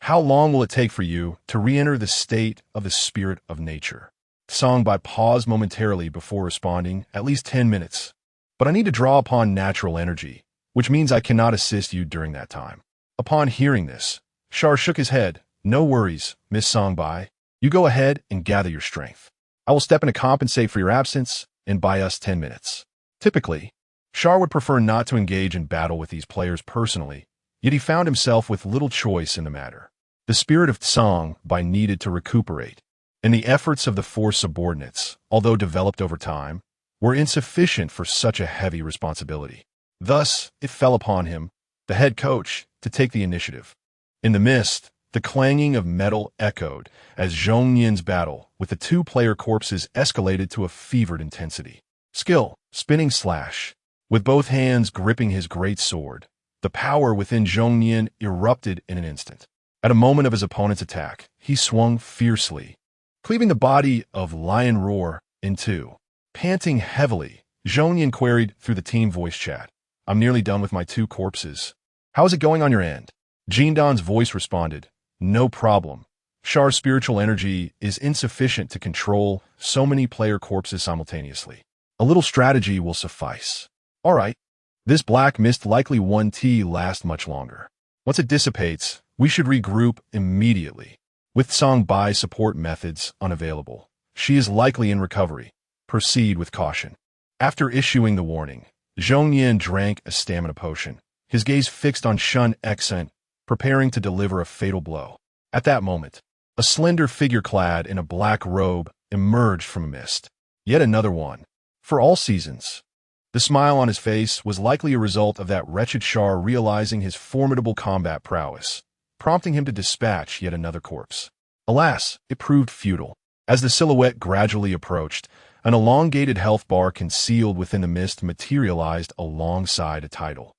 "How long will it take for you to re-enter the state of the spirit of nature?" Song Bai paused momentarily before responding, "At least 10 minutes. But I need to draw upon natural energy, which means I cannot assist you during that time." Upon hearing this, Char shook his head. "No worries, Miss Song Bai. You go ahead and gather your strength. I will step in to compensate for your absence and buy us 10 minutes. Typically, Char would prefer not to engage in battle with these players personally, yet he found himself with little choice in the matter. The spirit of Song Bai needed to recuperate, and the efforts of the 4 subordinates, although developed over time, were insufficient for such a heavy responsibility. Thus, it fell upon him, the head coach, to take the initiative. In the mist, the clanging of metal echoed as Zhong Yin's battle with the 2-player corpses escalated to a fevered intensity. Skill, spinning slash. With both hands gripping his great sword, the power within Zhong Yin erupted in an instant. At a moment of his opponent's attack, he swung fiercely, cleaving the body of Lion Roar in two. Panting heavily, Zhong Yin queried through the team voice chat, "I'm nearly done with my 2 corpses. How is it going on your end?" Jindan's voice responded, "No problem. Char's spiritual energy is insufficient to control so many player corpses simultaneously. A little strategy will suffice." "All right. This black mist likely won't last much longer. Once it dissipates, we should regroup immediately." With Song Bai's support methods unavailable, she is likely in recovery. Proceed with caution. After issuing the warning, Zhong Yin drank a stamina potion, his gaze fixed on Shun Xen, preparing to deliver a fatal blow. At that moment, a slender figure clad in a black robe emerged from a mist. Yet another one. For all seasons. The smile on his face was likely a result of that wretched Char realizing his formidable combat prowess, prompting him to dispatch yet another corpse. Alas, it proved futile. As the silhouette gradually approached, an elongated health bar concealed within the mist materialized alongside a title.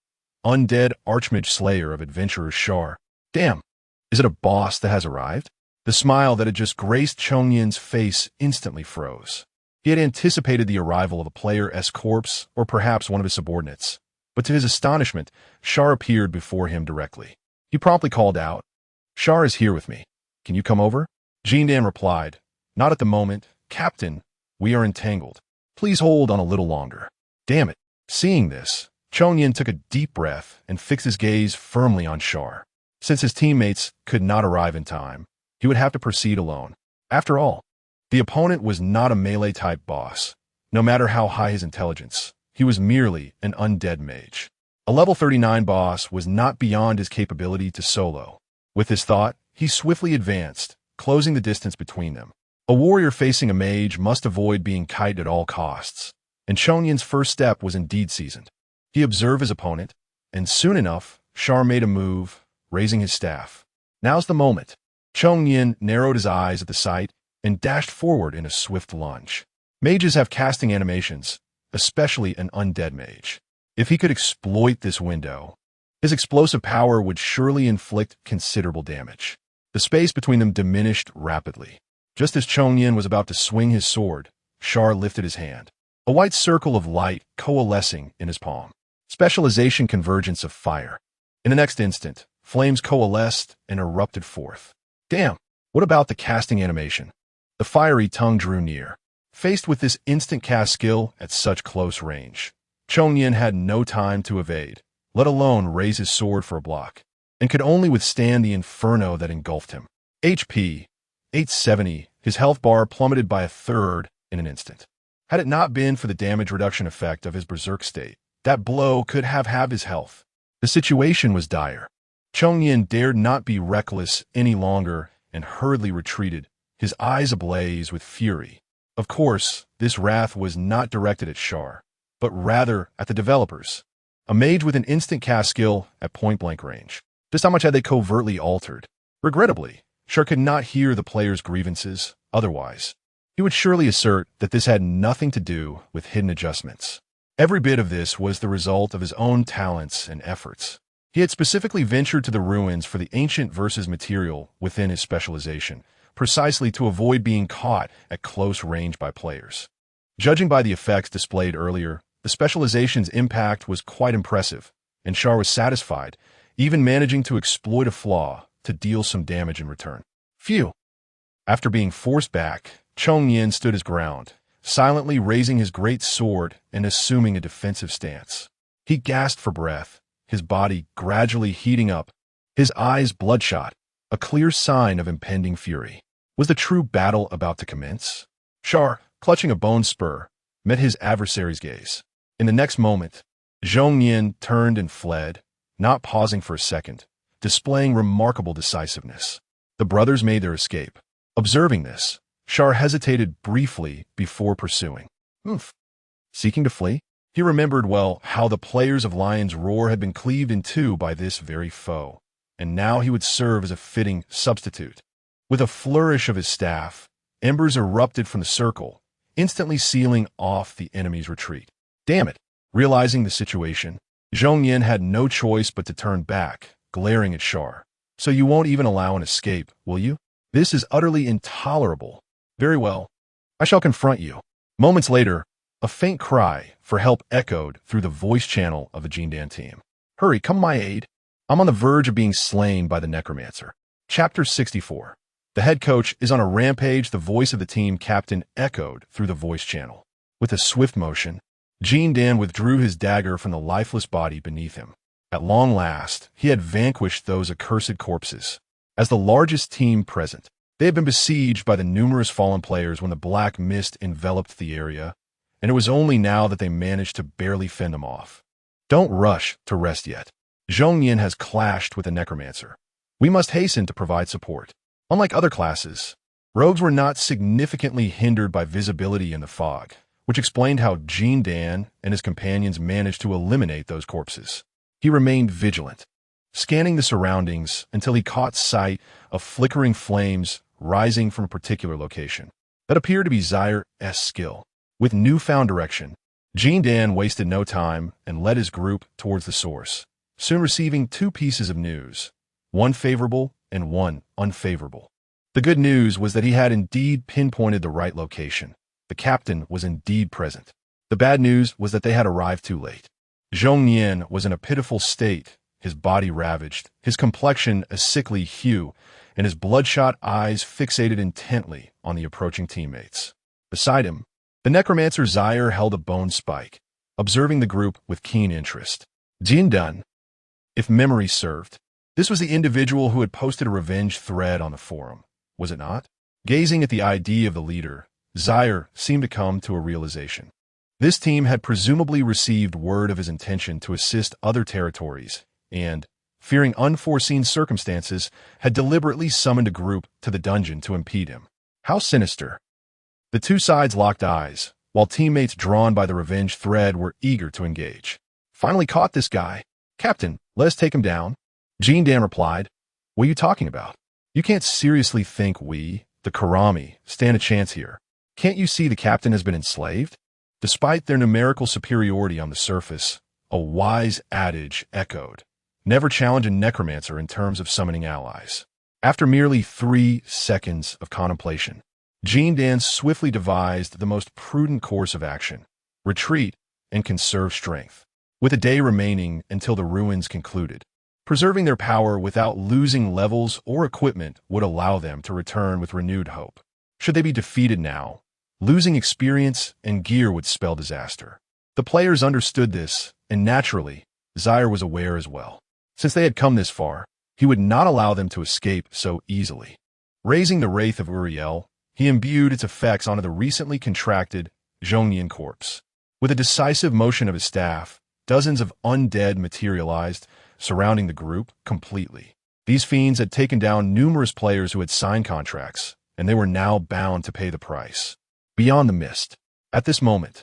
Undead Archmage Slayer of Adventurers Char. Damn, is it a boss that has arrived? The smile that had just graced Chongyin's face instantly froze. He had anticipated the arrival of a player-S corpse, or perhaps one of his subordinates. But to his astonishment, Char appeared before him directly. He promptly called out, "Char is here with me. Can you come over?" Jindan replied, "Not at the moment, Captain. We are entangled. Please hold on a little longer." Damn it. Seeing this, Chongyin took a deep breath and fixed his gaze firmly on Char. Since his teammates could not arrive in time, he would have to proceed alone. After all, the opponent was not a melee-type boss. No matter how high his intelligence, he was merely an undead mage. A level 39 boss was not beyond his capability to solo. With this thought, he swiftly advanced, closing the distance between them. A warrior facing a mage must avoid being kited at all costs, and Chongyin's first step was indeed seasoned. He observed his opponent, and soon enough, Char made a move, raising his staff. Now's the moment. Chongyin narrowed his eyes at the sight and dashed forward in a swift lunge. Mages have casting animations, especially an undead mage. If he could exploit this window, his explosive power would surely inflict considerable damage. The space between them diminished rapidly. Just as Chongyin was about to swing his sword, Char lifted his hand. A white circle of light coalescing in his palm. Specialization convergence of fire. In the next instant, flames coalesced and erupted forth. Damn, what about the casting animation? The fiery tongue drew near. Faced with this instant cast skill at such close range, Chongyin had no time to evade, let alone raise his sword for a block, and could only withstand the inferno that engulfed him. HP 870, his health bar plummeted by a third in an instant. Had it not been for the damage reduction effect of his berserk state, that blow could have halved his health. The situation was dire. Chongyin dared not be reckless any longer and hurriedly retreated, his eyes ablaze with fury. Of course, this wrath was not directed at Char, but rather at the developers. A mage with an instant cast skill at point-blank range. Just how much had they covertly altered? Regrettably, Char could not hear the players' grievances otherwise. He would surely assert that this had nothing to do with hidden adjustments. Every bit of this was the result of his own talents and efforts. He had specifically ventured to the ruins for the ancient versus material within his specialization, precisely to avoid being caught at close range by players. Judging by the effects displayed earlier, the specialization's impact was quite impressive, and Char was satisfied, even managing to exploit a flaw to deal some damage in return. Phew! After being forced back, Chongyin stood his ground, silently raising his great sword and assuming a defensive stance. He gasped for breath, his body gradually heating up, his eyes bloodshot, a clear sign of impending fury. Was the true battle about to commence? Char, clutching a bone spur, met his adversary's gaze. In the next moment, Chongyin turned and fled, not pausing for a second, displaying remarkable decisiveness. The brothers made their escape. Observing this, Char hesitated briefly before pursuing. Seeking to flee? He remembered well how the players of Lion's Roar had been cleaved in two by this very foe, and now he would serve as a fitting substitute. With a flourish of his staff, embers erupted from the circle, instantly sealing off the enemy's retreat. Damn it! Realizing the situation, Chongyin had no choice but to turn back, glaring at Char. So you won't even allow an escape, will you? This is utterly intolerable. Very well. I shall confront you. Moments later, a faint cry for help echoed through the voice channel of the Jindan team. Hurry, come my aid. I'm on the verge of being slain by the necromancer. Chapter 64. The head coach is on a rampage. The voice of the team captain echoed through the voice channel. With a swift motion, Jindan withdrew his dagger from the lifeless body beneath him. At long last, he had vanquished those accursed corpses. As the largest team present, they had been besieged by the numerous fallen players when the black mist enveloped the area, and it was only now that they managed to barely fend them off. Don't rush to rest yet. Chongyin has clashed with the necromancer. We must hasten to provide support. Unlike other classes, rogues were not significantly hindered by visibility in the fog, which explained how Jindan and his companions managed to eliminate those corpses. He remained vigilant, scanning the surroundings until he caught sight of flickering flames rising from a particular location. That appeared to be Zaire's skill. With newfound direction, Jindan wasted no time and led his group towards the source, soon receiving two pieces of news, one favorable and one unfavorable. The good news was that he had indeed pinpointed the right location. The captain was indeed present. The bad news was that they had arrived too late. Chongyin was in a pitiful state, his body ravaged, his complexion a sickly hue, and his bloodshot eyes fixated intently on the approaching teammates. Beside him, the necromancer Zaire held a bone spike, observing the group with keen interest. Jindan, if memory served. This was the individual who had posted a revenge thread on the forum, was it not? Gazing at the ID of the leader, Zaire seemed to come to a realization. This team had presumably received word of his intention to assist other territories and, fearing unforeseen circumstances, had deliberately summoned a group to the dungeon to impede him. How sinister. The two sides locked eyes, while teammates drawn by the revenge thread were eager to engage. Finally caught this guy. Captain, let us take him down. Jindan replied, what are you talking about? You can't seriously think we, the Karami, stand a chance here. Can't you see the captain has been enslaved? Despite their numerical superiority on the surface, a wise adage echoed. Never challenge a necromancer in terms of summoning allies. After merely 3 seconds of contemplation, Jindan swiftly devised the most prudent course of action: retreat and conserve strength. With a day remaining until the ruins concluded, preserving their power without losing levels or equipment would allow them to return with renewed hope. Should they be defeated now, losing experience and gear would spell disaster. The players understood this, and naturally, Zaire was aware as well. Since they had come this far, he would not allow them to escape so easily. Raising the Wraith of Uriel, he imbued its effects onto the recently contracted Zhongnian corpse. With a decisive motion of his staff, dozens of undead materialized, surrounding the group completely. These fiends had taken down numerous players who had signed contracts, and they were now bound to pay the price. Beyond the mist, at this moment,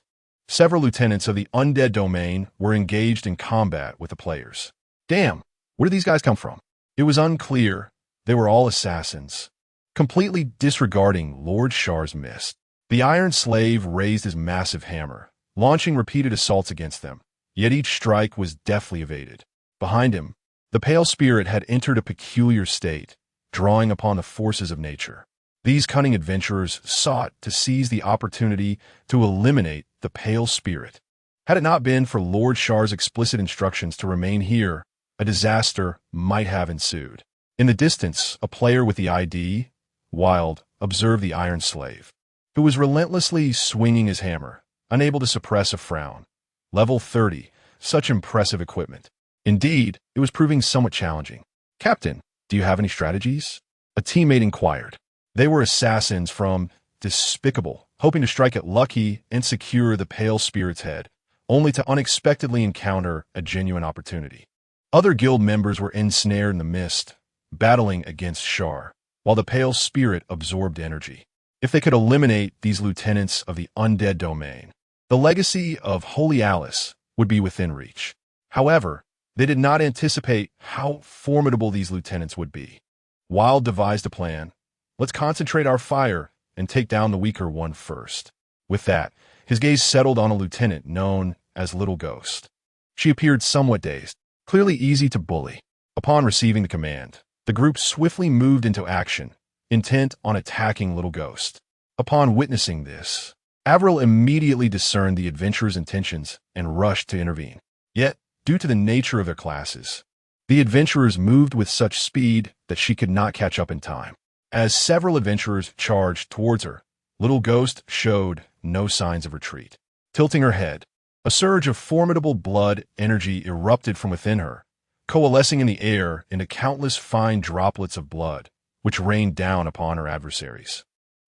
several lieutenants of the undead domain were engaged in combat with the players. Damn, where did these guys come from? It was unclear. They were all assassins. Completely disregarding Lord Char's mist, the Iron Slave raised his massive hammer, launching repeated assaults against them, yet each strike was deftly evaded. Behind him, the Pale Spirit had entered a peculiar state, drawing upon the forces of nature. These cunning adventurers sought to seize the opportunity to eliminate the Pale Spirit. Had it not been for Lord Char's explicit instructions to remain here, a disaster might have ensued. In the distance, a player with the ID, Wild, observed the Iron Slave, who was relentlessly swinging his hammer, unable to suppress a frown. Level 30, such impressive equipment. Indeed, it was proving somewhat challenging. Captain, do you have any strategies? A teammate inquired. They were assassins from Despicable, hoping to strike it lucky and secure the Pale Spirit's head, only to unexpectedly encounter a genuine opportunity. Other guild members were ensnared in the mist, battling against Char, while the Pale Spirit absorbed energy. If they could eliminate these lieutenants of the undead domain, the legacy of Holy Alice would be within reach. However, they did not anticipate how formidable these lieutenants would be. Wild devised a plan. Let's concentrate our fire and take down the weaker one first. With that, his gaze settled on a lieutenant known as Little Ghost. She appeared somewhat dazed, clearly easy to bully. Upon receiving the command, the group swiftly moved into action, intent on attacking Little Ghost. Upon witnessing this, Avril immediately discerned the adventurers' intentions and rushed to intervene. Yet, due to the nature of their classes, the adventurers moved with such speed that she could not catch up in time. As several adventurers charged towards her, Little Ghost showed no signs of retreat. Tilting her head, a surge of formidable blood energy erupted from within her, coalescing in the air into countless fine droplets of blood, which rained down upon her adversaries.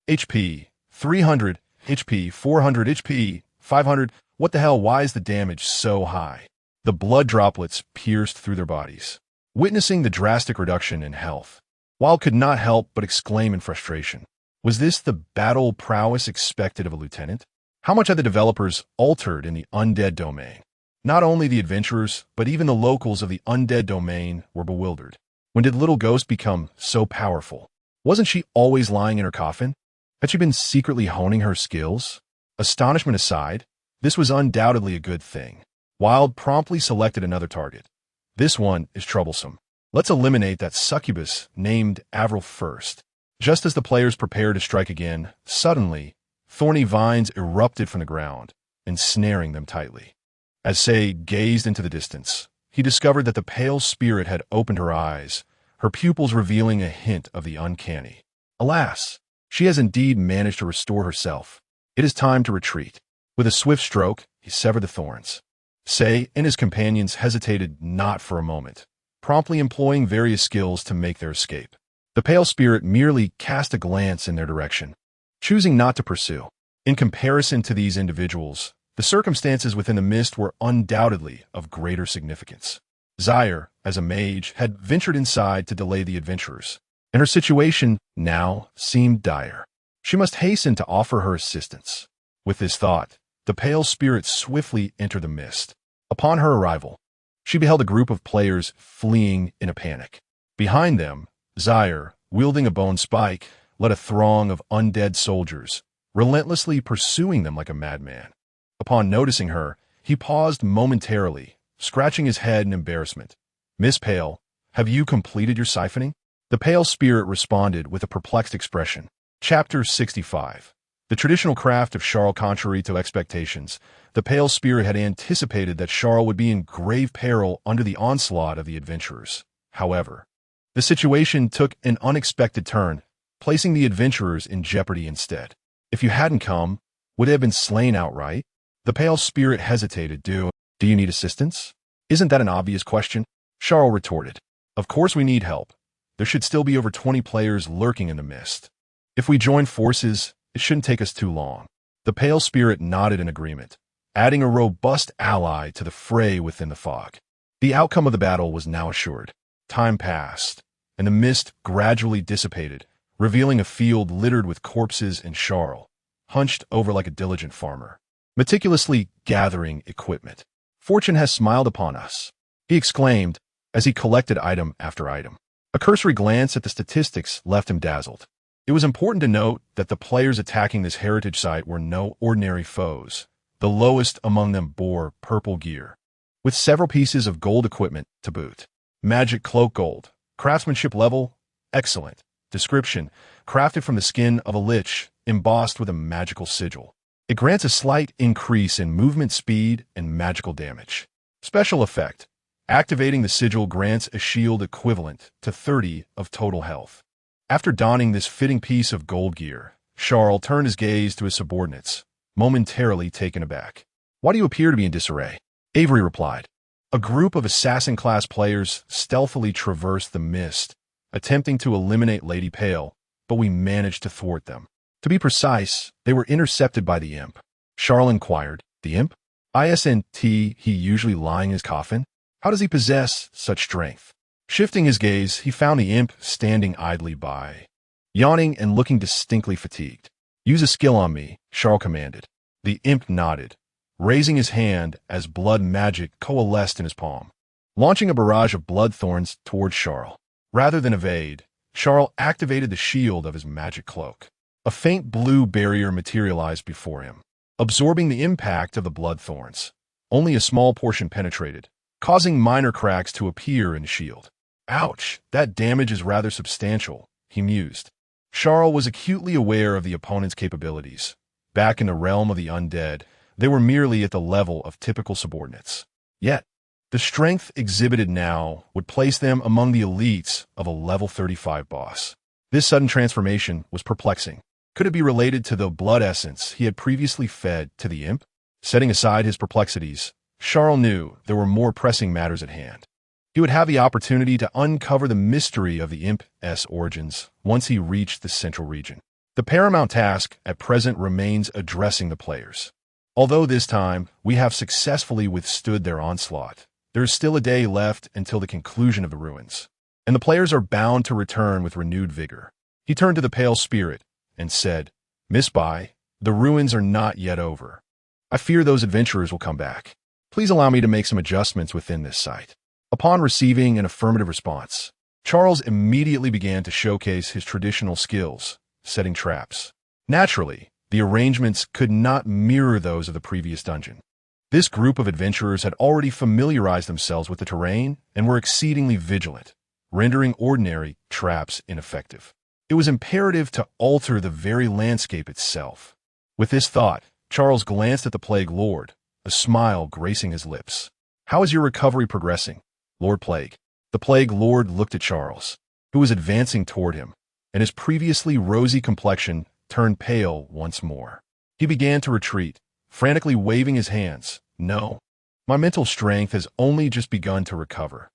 HP 300, HP 400, HP 500. What the hell, why is the damage so high? The blood droplets pierced through their bodies. Witnessing the drastic reduction in health, Wild could not help but exclaim in frustration. Was this the battle prowess expected of a lieutenant? How much had the developers altered in the undead domain? Not only the adventurers, but even the locals of the undead domain were bewildered. When did Little Ghost become so powerful? Wasn't she always lying in her coffin? Had she been secretly honing her skills? Astonishment aside, this was undoubtedly a good thing. Wild promptly selected another target. This one is troublesome. Let's eliminate that succubus named Avril first. Just as the players prepared to strike again, suddenly, thorny vines erupted from the ground, ensnaring them tightly. As Say gazed into the distance, he discovered that the Pale Spirit had opened her eyes, her pupils revealing a hint of the uncanny. Alas, she has indeed managed to restore herself. It is time to retreat. With a swift stroke, he severed the thorns. Say and his companions hesitated not for a moment, promptly employing various skills to make their escape. The pale spirit merely cast a glance in their direction, choosing not to pursue. In comparison to these individuals, the circumstances within the mist were undoubtedly of greater significance. Zaire, as a mage, had ventured inside to delay the adventurers, and her situation now seemed dire. She must hasten to offer her assistance. With this thought, the pale spirit swiftly entered the mist. Upon her arrival, she beheld a group of players fleeing in a panic. Behind them, Zaire, wielding a bone spike, led a throng of undead soldiers, relentlessly pursuing them like a madman. Upon noticing her, he paused momentarily, scratching his head in embarrassment. "Miss Pale, have you completed your siphoning?" The pale spirit responded with a perplexed expression. Chapter 65. The traditional craft of Char. Contrary to expectations, the pale spirit had anticipated that Char would be in grave peril under the onslaught of the adventurers. However, the situation took an unexpected turn, placing the adventurers in jeopardy instead. "If you hadn't come, would they have been slain outright?" The pale spirit hesitated. Do you need assistance? Isn't that an obvious question? Charles retorted. Of course we need help. There should still be over 20 players lurking in the mist. If we join forces, it shouldn't take us too long. The pale spirit nodded in agreement, adding a robust ally to the fray within the fog. The outcome of the battle was now assured. Time passed, and the mist gradually dissipated, revealing a field littered with corpses and Charles, hunched over like a diligent farmer, meticulously gathering equipment. "Fortune has smiled upon us," he exclaimed as he collected item after item. A cursory glance at the statistics left him dazzled. It was important to note that the players attacking this heritage site were no ordinary foes. The lowest among them bore purple gear, with several pieces of gold equipment to boot. Magic cloak gold. Craftsmanship level, excellent. Description, crafted from the skin of a lich, embossed with a magical sigil. It grants a slight increase in movement speed and magical damage. Special effect, activating the sigil grants a shield equivalent to 30 of total health. After donning this fitting piece of gold gear, Charles turned his gaze to his subordinates, momentarily taken aback. "Why do you appear to be in disarray?" Avery replied. A group of assassin-class players stealthily traversed the mist, attempting to eliminate Lady Pale, but we managed to thwart them. To be precise, they were intercepted by the imp. Charles inquired, "The imp? Isn't he usually lying in his coffin? How does he possess such strength?" Shifting his gaze, he found the imp standing idly by, yawning and looking distinctly fatigued. "Use a skill on me," Charles commanded. The imp nodded, raising his hand as blood magic coalesced in his palm, launching a barrage of blood thorns toward Charles. Rather than evade, Charles activated the shield of his magic cloak. A faint blue barrier materialized before him, absorbing the impact of the blood thorns. Only a small portion penetrated, causing minor cracks to appear in the shield. "Ouch, that damage is rather substantial," he mused. Charles was acutely aware of the opponent's capabilities. Back in the realm of the undead, they were merely at the level of typical subordinates. Yet, the strength exhibited now would place them among the elites of a level 35 boss. This sudden transformation was perplexing. Could it be related to the blood essence he had previously fed to the imp? Setting aside his perplexities, Charles knew there were more pressing matters at hand. He would have the opportunity to uncover the mystery of the imp's origins once he reached the central region. The paramount task at present remains addressing the players. Although this time we have successfully withstood their onslaught, there is still a day left until the conclusion of the ruins, and the players are bound to return with renewed vigor. He turned to the pale spirit and said, "Miss Bai, the ruins are not yet over. I fear those adventurers will come back. Please allow me to make some adjustments within this site." Upon receiving an affirmative response, Charles immediately began to showcase his traditional skills, setting traps. Naturally, the arrangements could not mirror those of the previous dungeon. This group of adventurers had already familiarized themselves with the terrain and were exceedingly vigilant, rendering ordinary traps ineffective. It was imperative to alter the very landscape itself. With this thought, Charles glanced at the Plague Lord, a smile gracing his lips. "How is your recovery progressing, Lord Plague?" The Plague Lord looked at Charles, who was advancing toward him, and his previously rosy complexion turned pale once more. He began to retreat, frantically waving his hands. No, my mental strength has only just begun to recover.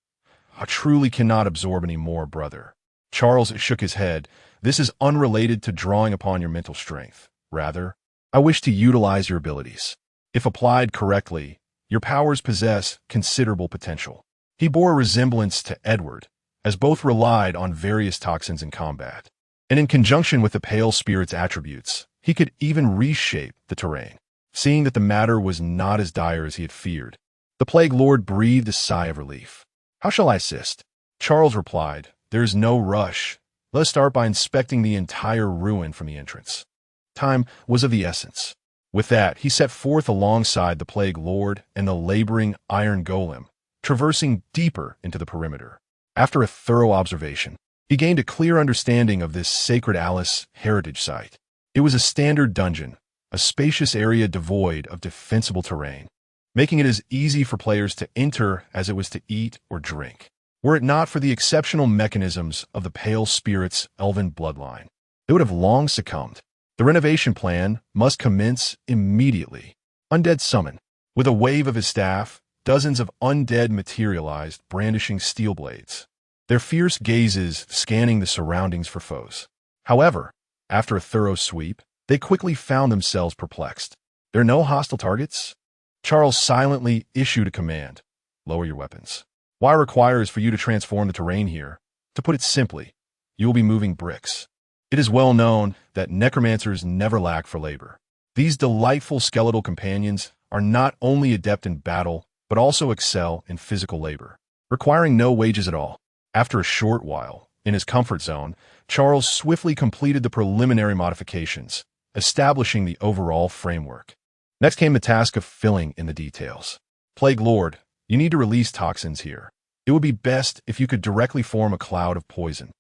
I truly cannot absorb any more, brother. Charles shook his head. This is unrelated to drawing upon your mental strength. Rather, I wish to utilize your abilities. If applied correctly, your powers possess considerable potential. He bore a resemblance to Edward, as both relied on various toxins in combat. And in conjunction with the pale spirit's attributes, he could even reshape the terrain. Seeing that the matter was not as dire as he had feared, the Plague Lord breathed a sigh of relief. How shall I assist? Charles replied, There is no rush. Let us start by inspecting the entire ruin from the entrance. Time was of the essence. With that, he set forth alongside the Plague Lord and the laboring iron golem, traversing deeper into the perimeter. After a thorough observation, he gained a clear understanding of this Sacred Alice heritage site. It was a standard dungeon, a spacious area devoid of defensible terrain, making it as easy for players to enter as it was to eat or drink. Were it not for the exceptional mechanisms of the Pale Spirit's elven bloodline, they would have long succumbed. The renovation plan must commence immediately. Undead summon. With a wave of his staff, dozens of undead materialized, brandishing steel blades, their fierce gazes scanning the surroundings for foes. However, after a thorough sweep, they quickly found themselves perplexed. There are no hostile targets? Charles silently issued a command. Lower your weapons. Why requires for you to transform the terrain here? To put it simply, you will be moving bricks. It is well known that necromancers never lack for labor. These delightful skeletal companions are not only adept in battle, but also excel in physical labor, requiring no wages at all. After a short while, in his comfort zone, Charles swiftly completed the preliminary modifications, establishing the overall framework. Next came the task of filling in the details. Plague Lord, you need to release toxins here. It would be best if you could directly form a cloud of poison.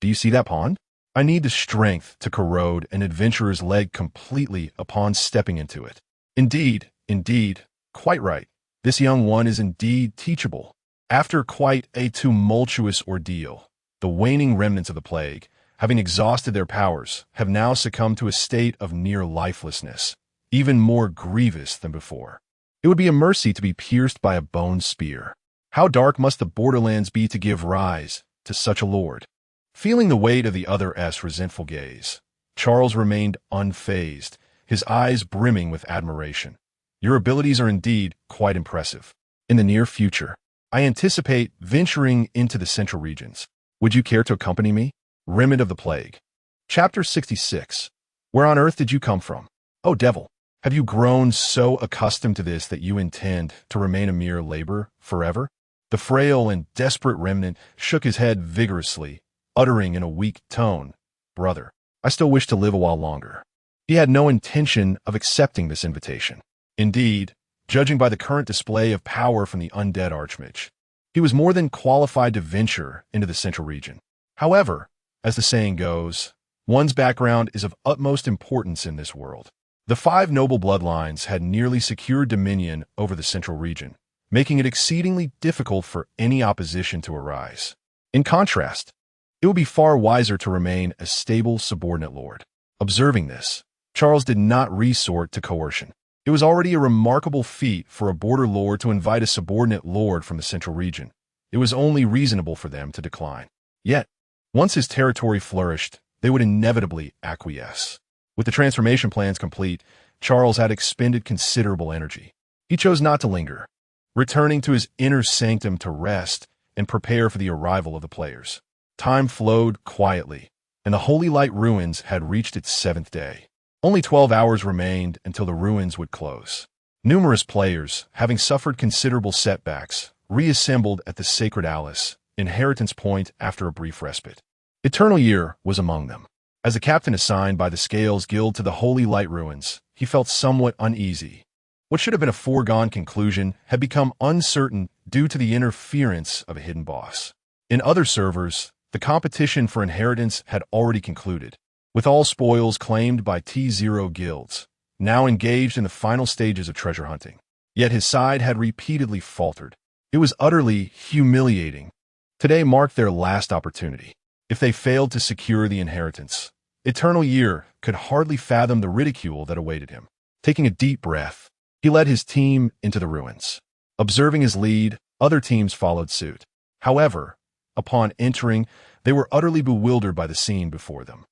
Do you see that pond? I need the strength to corrode an adventurer's leg completely upon stepping into it. Indeed, quite right. This young one is indeed teachable. After quite a tumultuous ordeal, the waning remnants of the plague, having exhausted their powers, have now succumbed to a state of near lifelessness, even more grievous than before. It would be a mercy to be pierced by a bone spear. How dark must the borderlands be to give rise to such a lord? Feeling the weight of the other's resentful gaze, Charles remained unfazed, his eyes brimming with admiration. Your abilities are indeed quite impressive. In the near future, I anticipate venturing into the central regions. Would you care to accompany me? Remnant of the Plague. Chapter 66. Where on earth did you come from? Oh, devil, have you grown so accustomed to this that you intend to remain a mere labor forever? The frail and desperate remnant shook his head vigorously, uttering in a weak tone, Brother, I still wish to live a while longer. He had no intention of accepting this invitation. Indeed, judging by the current display of power from the undead Archmage, he was more than qualified to venture into the central region. However, as the saying goes, one's background is of utmost importance in this world. The 5 noble bloodlines had nearly secured dominion over the central region, making it exceedingly difficult for any opposition to arise. In contrast, it would be far wiser to remain a stable subordinate lord. Observing this, Charles did not resort to coercion. It was already a remarkable feat for a border lord to invite a subordinate lord from the central region. It was only reasonable for them to decline. Yet, once his territory flourished, they would inevitably acquiesce. With the transformation plans complete, Charles had expended considerable energy. He chose not to linger, returning to his inner sanctum to rest and prepare for the arrival of the players. Time flowed quietly, and the Holy Light Ruins had reached its 7th day. Only 12 hours remained until the ruins would close. Numerous players, having suffered considerable setbacks, reassembled at the Sacred Alice, Inheritance Point after a brief respite. Eternal Year was among them. As the captain assigned by the Scales Guild to the Holy Light Ruins, he felt somewhat uneasy. What should have been a foregone conclusion had become uncertain due to the interference of a hidden boss. In other servers, the competition for inheritance had already concluded, with all spoils claimed by T0 guilds, now engaged in the final stages of treasure hunting. Yet his side had repeatedly faltered. It was utterly humiliating. Today marked their last opportunity. If they failed to secure the inheritance, Eternal Year could hardly fathom the ridicule that awaited him. Taking a deep breath, he led his team into the ruins. Observing his lead, other teams followed suit. However, upon entering, they were utterly bewildered by the scene before them.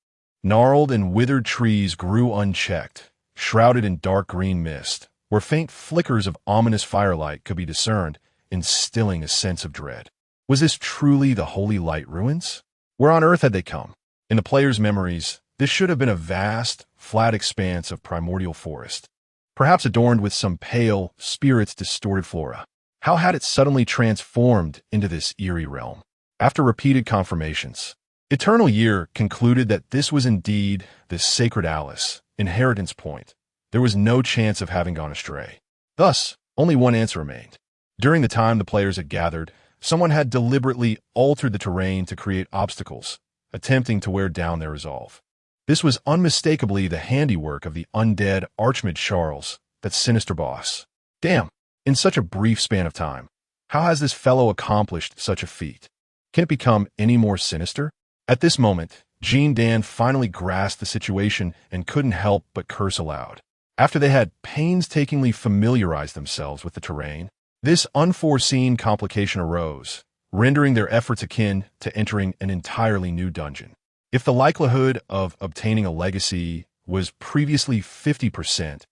Gnarled and withered trees grew unchecked, shrouded in dark green mist, where faint flickers of ominous firelight could be discerned, instilling a sense of dread. Was this truly the Holy Light ruins? Where on earth had they come? In the players' memories, this should have been a vast, flat expanse of primordial forest, perhaps adorned with some pale, spirit's distorted flora. How had it suddenly transformed into this eerie realm? After repeated confirmations, Eternal Year concluded that this was indeed the sacred Alice, inheritance point. There was no chance of having gone astray. Thus, only one answer remained. During the time the players had gathered, someone had deliberately altered the terrain to create obstacles, attempting to wear down their resolve. This was unmistakably the handiwork of the undead Archmage Charles, that sinister boss. Damn, in such a brief span of time, how has this fellow accomplished such a feat? Can it become any more sinister? At this moment, Jean Dan finally grasped the situation and couldn't help but curse aloud. After they had painstakingly familiarized themselves with the terrain, this unforeseen complication arose, rendering their efforts akin to entering an entirely new dungeon. If the likelihood of obtaining a legacy was previously 50%,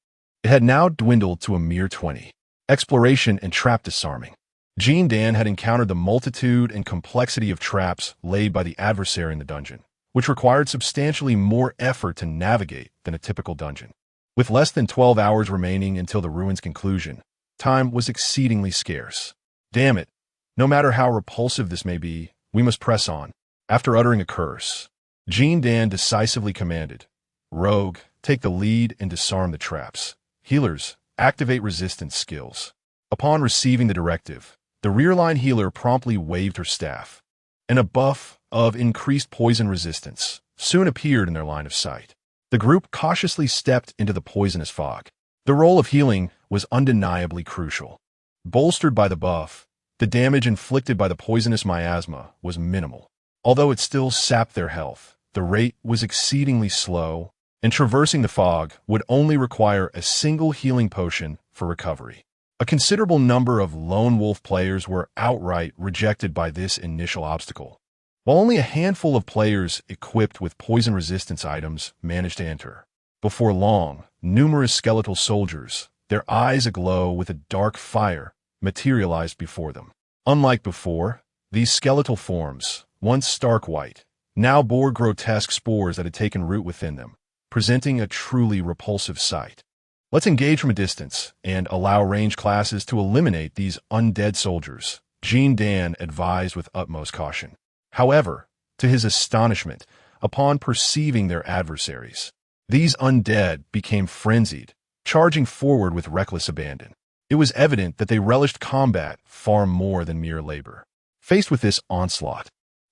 it had now dwindled to a mere 20%. Exploration and trap disarming. Jean Dan had encountered the multitude and complexity of traps laid by the adversary in the dungeon, which required substantially more effort to navigate than a typical dungeon. With less than 12 hours remaining until the ruin's conclusion, time was exceedingly scarce. Damn it, no matter how repulsive this may be, we must press on. After uttering a curse, Jean Dan decisively commanded, "Rogue, take the lead and disarm the traps. Healers, activate resistance skills." Upon receiving the directive, the rear-line healer promptly waved her staff, and a buff of increased poison resistance soon appeared in their line of sight. The group cautiously stepped into the poisonous fog. The role of healing was undeniably crucial. Bolstered by the buff, the damage inflicted by the poisonous miasma was minimal. Although it still sapped their health, the rate was exceedingly slow, and traversing the fog would only require a single healing potion for recovery. A considerable number of lone wolf players were outright rejected by this initial obstacle, while only a handful of players equipped with poison resistance items managed to enter. Before long, numerous skeletal soldiers, their eyes aglow with a dark fire, materialized before them. Unlike before, these skeletal forms, once stark white, now bore grotesque spores that had taken root within them, presenting a truly repulsive sight. Let's engage from a distance and allow range classes to eliminate these undead soldiers, Jean Dan advised with utmost caution. However, to his astonishment, upon perceiving their adversaries, these undead became frenzied, charging forward with reckless abandon. It was evident that they relished combat far more than mere labor. Faced with this onslaught,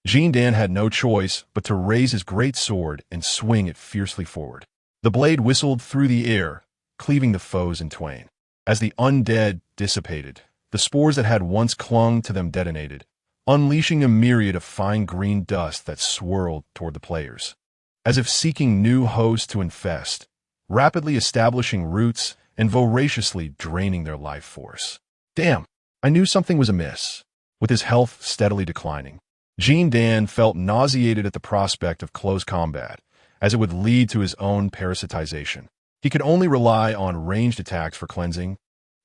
Jean Dan had no choice but to raise his great sword and swing it fiercely forward. The blade whistled through the air, cleaving the foes in twain. As the undead dissipated, the spores that had once clung to them detonated, unleashing a myriad of fine green dust that swirled toward the players, as if seeking new hosts to infest, rapidly establishing roots and voraciously draining their life force. Damn, I knew something was amiss. With his health steadily declining, Jean Dan felt nauseated at the prospect of close combat, as it would lead to his own parasitization. He could only rely on ranged attacks for cleansing,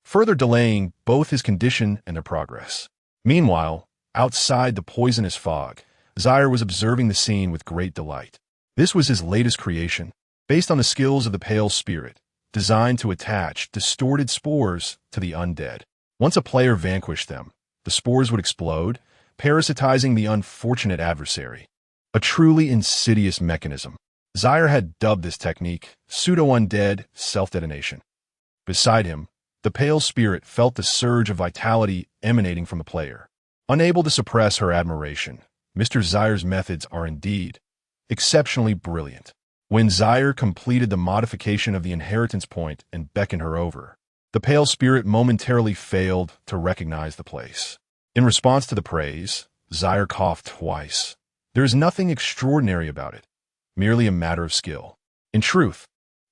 further delaying both his condition and their progress. Meanwhile, outside the poisonous fog, Zaire was observing the scene with great delight. This was his latest creation, based on the skills of the Pale Spirit, designed to attach distorted spores to the undead. Once a player vanquished them, the spores would explode, parasitizing the unfortunate adversary. A truly insidious mechanism. Zaire had dubbed this technique pseudo-undead self-detonation. Beside him, the Pale Spirit felt the surge of vitality emanating from the player. Unable to suppress her admiration, Mr. Zaire's methods are indeed exceptionally brilliant. When Zaire completed the modification of the inheritance point and beckoned her over, the Pale Spirit momentarily failed to recognize the place. In response to the praise, Zaire coughed twice. There is nothing extraordinary about it, merely a matter of skill. In truth,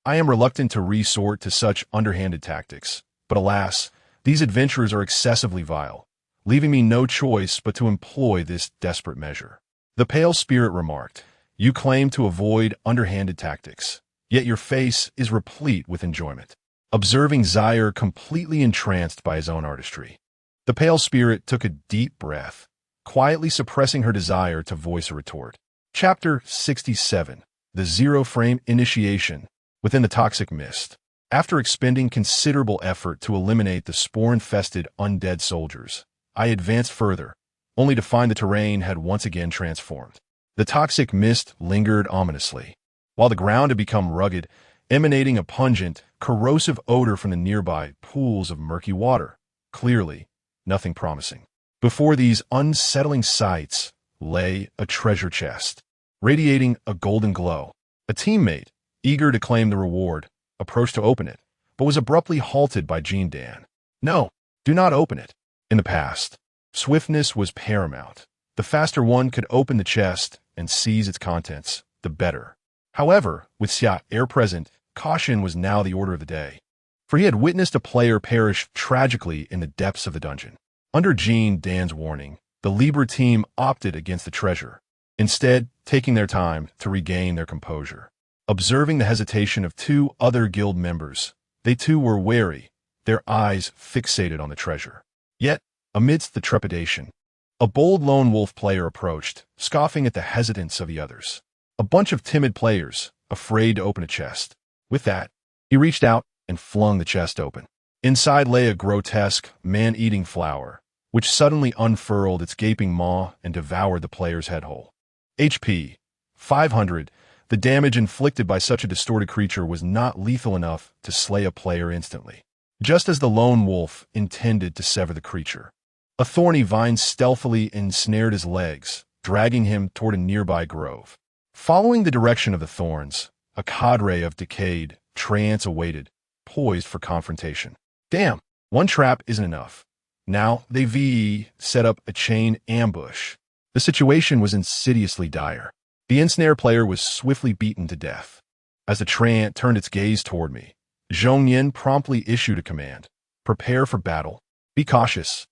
I am reluctant to resort to such underhanded tactics, but alas, these adventurers are excessively vile, leaving me no choice but to employ this desperate measure. The pale spirit remarked, "You claim to avoid underhanded tactics, yet your face is replete with enjoyment." Observing Zaire completely entranced by his own artistry. The pale spirit took a deep breath, quietly suppressing her desire to voice a retort. Chapter 67. The Zero-Frame Initiation. Within the toxic mist. After expending considerable effort to eliminate the spore-infested undead soldiers, I advanced further, only to find the terrain had once again transformed. The toxic mist lingered ominously, while the ground had become rugged, emanating a pungent, corrosive odor from the nearby pools of murky water. Clearly, nothing promising. Before these unsettling sights lay a treasure chest, radiating a golden glow. A teammate, eager to claim the reward, approached to open it, but was abruptly halted by Jean Dan. "No, do not open it." In the past, swiftness was paramount. The faster one could open the chest and seize its contents, the better. However, with Xia Air present, caution was now the order of the day, for he had witnessed a player perish tragically in the depths of the dungeon. Under Jean Dan's warning, the Libra team opted against the treasure, instead taking their time to regain their composure. Observing the hesitation of two other guild members, they too were wary, their eyes fixated on the treasure. Yet, amidst the trepidation, a bold lone wolf player approached, scoffing at the hesitance of the others. A bunch of timid players, afraid to open a chest. With that, he reached out and flung the chest open. Inside lay a grotesque, man-eating flower, which suddenly unfurled its gaping maw and devoured the player's head whole. HP 500. The damage inflicted by such a distorted creature was not lethal enough to slay a player instantly. Just as the lone wolf intended to sever the creature, a thorny vine stealthily ensnared his legs, dragging him toward a nearby grove. Following the direction of the thorns, a cadre of decayed treants awaited, poised for confrontation. Damn, one trap isn't enough. Now they set up a chain ambush. The situation was insidiously dire. The ensnare player was swiftly beaten to death. As the treant turned its gaze toward me, Zhong Yin promptly issued a command. Prepare for battle. Be cautious.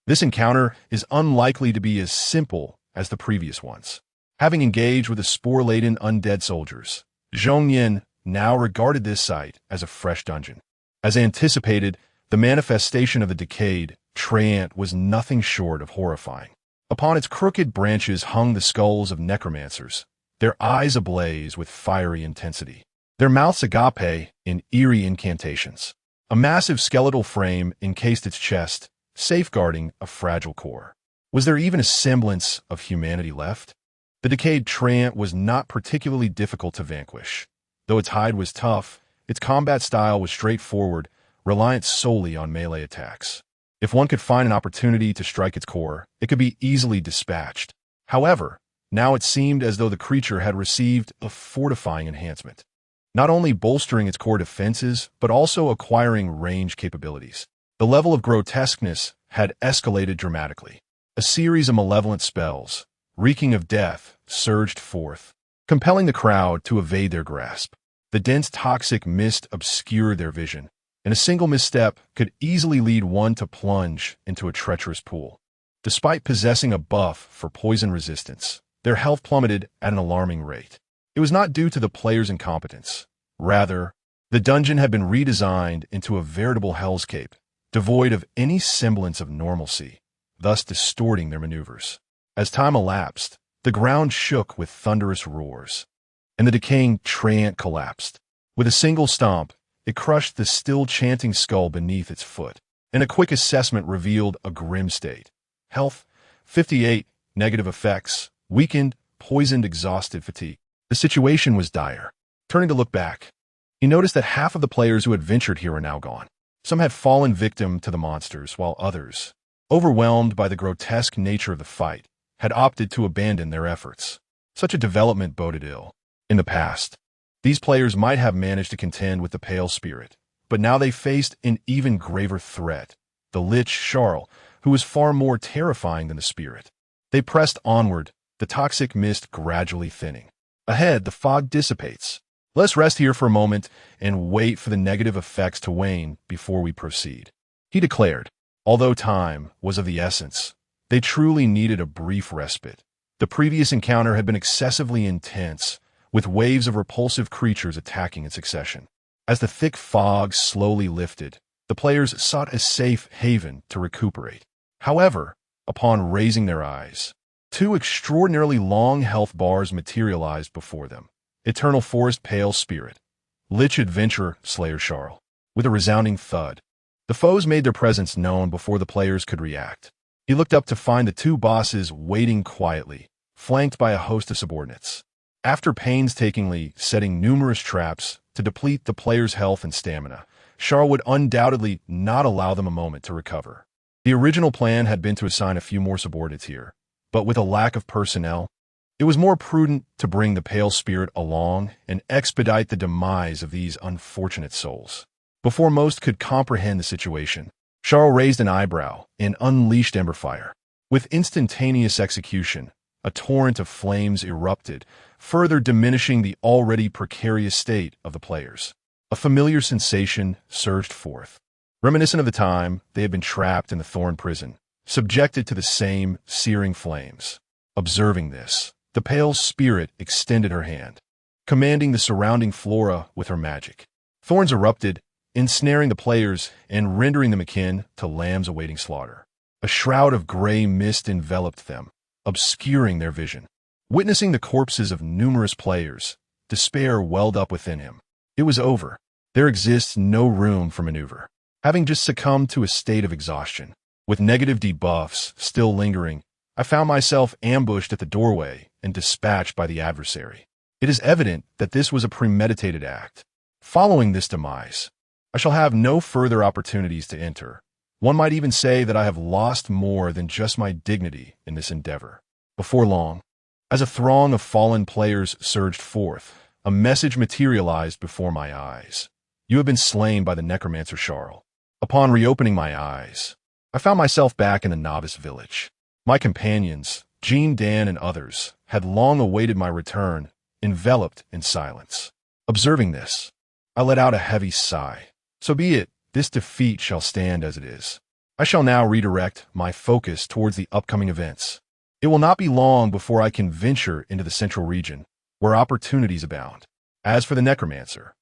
This encounter is unlikely to be as simple as the previous ones. Having engaged with the spore-laden undead soldiers, Zhong Yin now regarded this site as a fresh dungeon. As anticipated, the manifestation of the decayed treant was nothing short of horrifying. Upon its crooked branches hung the skulls of necromancers, their eyes ablaze with fiery intensity, their mouths agape in eerie incantations. A massive skeletal frame encased its chest, safeguarding a fragile core. Was there even a semblance of humanity left? The decayed treant was not particularly difficult to vanquish. Though its hide was tough, its combat style was straightforward, reliant solely on melee attacks. If one could find an opportunity to strike its core, it could be easily dispatched. However, now it seemed as though the creature had received a fortifying enhancement, not only bolstering its core defenses, but also acquiring range capabilities. The level of grotesqueness had escalated dramatically. A series of malevolent spells, reeking of death, surged forth, compelling the crowd to evade their grasp. The dense toxic mist obscured their vision, and a single misstep could easily lead one to plunge into a treacherous pool. Despite possessing a buff for poison resistance, their health plummeted at an alarming rate. It was not due to the player's incompetence. Rather, the dungeon had been redesigned into a veritable hellscape, devoid of any semblance of normalcy, thus distorting their maneuvers. As time elapsed, the ground shook with thunderous roars, and the decaying treant collapsed. With a single stomp, it crushed the still chanting skull beneath its foot, and a quick assessment revealed a grim state. Health, 58, negative effects, weakened, poisoned, exhausted, fatigue. The situation was dire. Turning to look back, he noticed that half of the players who had ventured here were now gone. Some had fallen victim to the monsters, while others, overwhelmed by the grotesque nature of the fight, had opted to abandon their efforts. Such a development boded ill. In the past, these players might have managed to contend with the pale spirit, but now they faced an even graver threat, the Lich Charl, who was far more terrifying than the spirit. They pressed onward, the toxic mist gradually thinning. Ahead, the fog dissipates, Let's rest here for a moment and wait for the negative effects to wane before we proceed. He declared, although time was of the essence, they truly needed a brief respite. The previous encounter had been excessively intense, with waves of repulsive creatures attacking in succession. As the thick fog slowly lifted, the players sought a safe haven to recuperate. However, upon raising their eyes, two extraordinarily long health bars materialized before them. Eternal Forest Pale Spirit, Lich Adventurer Slayer Char. With a resounding thud, the foes made their presence known before the players could react. He looked up to find the two bosses waiting quietly, flanked by a host of subordinates. After painstakingly setting numerous traps to deplete the players' health and stamina, Char would undoubtedly not allow them a moment to recover. The original plan had been to assign a few more subordinates here, but with a lack of personnel, it was more prudent to bring the Pale Spirit along and expedite the demise of these unfortunate souls. Before most could comprehend the situation, Char raised an eyebrow and unleashed Emberfire. With instantaneous execution, a torrent of flames erupted, further diminishing the already precarious state of the players. A familiar sensation surged forth, reminiscent of the time they had been trapped in the Thorn prison, subjected to the same searing flames. Observing this, the Pale Spirit extended her hand, commanding the surrounding flora with her magic. Thorns erupted, ensnaring the players and rendering them akin to lambs awaiting slaughter. A shroud of gray mist enveloped them, obscuring their vision. Witnessing the corpses of numerous players, despair welled up within him. It was over. There exists no room for maneuver. Having just succumbed to a state of exhaustion, with negative debuffs still lingering, I found myself ambushed at the doorway and dispatched by the adversary. It is evident that this was a premeditated act. Following this demise, I shall have no further opportunities to enter. One might even say that I have lost more than just my dignity in this endeavor. Before long, as a throng of fallen players surged forth, a message materialized before my eyes. You have been slain by the necromancer Char. Upon reopening my eyes, I found myself back in the novice village. My companions, Jean, Dan, and others, had long awaited my return, enveloped in silence. Observing this, I let out a heavy sigh. So be it, this defeat shall stand as it is. I shall now redirect my focus towards the upcoming events. It will not be long before I can venture into the central region, where opportunities abound. As for the necromancer,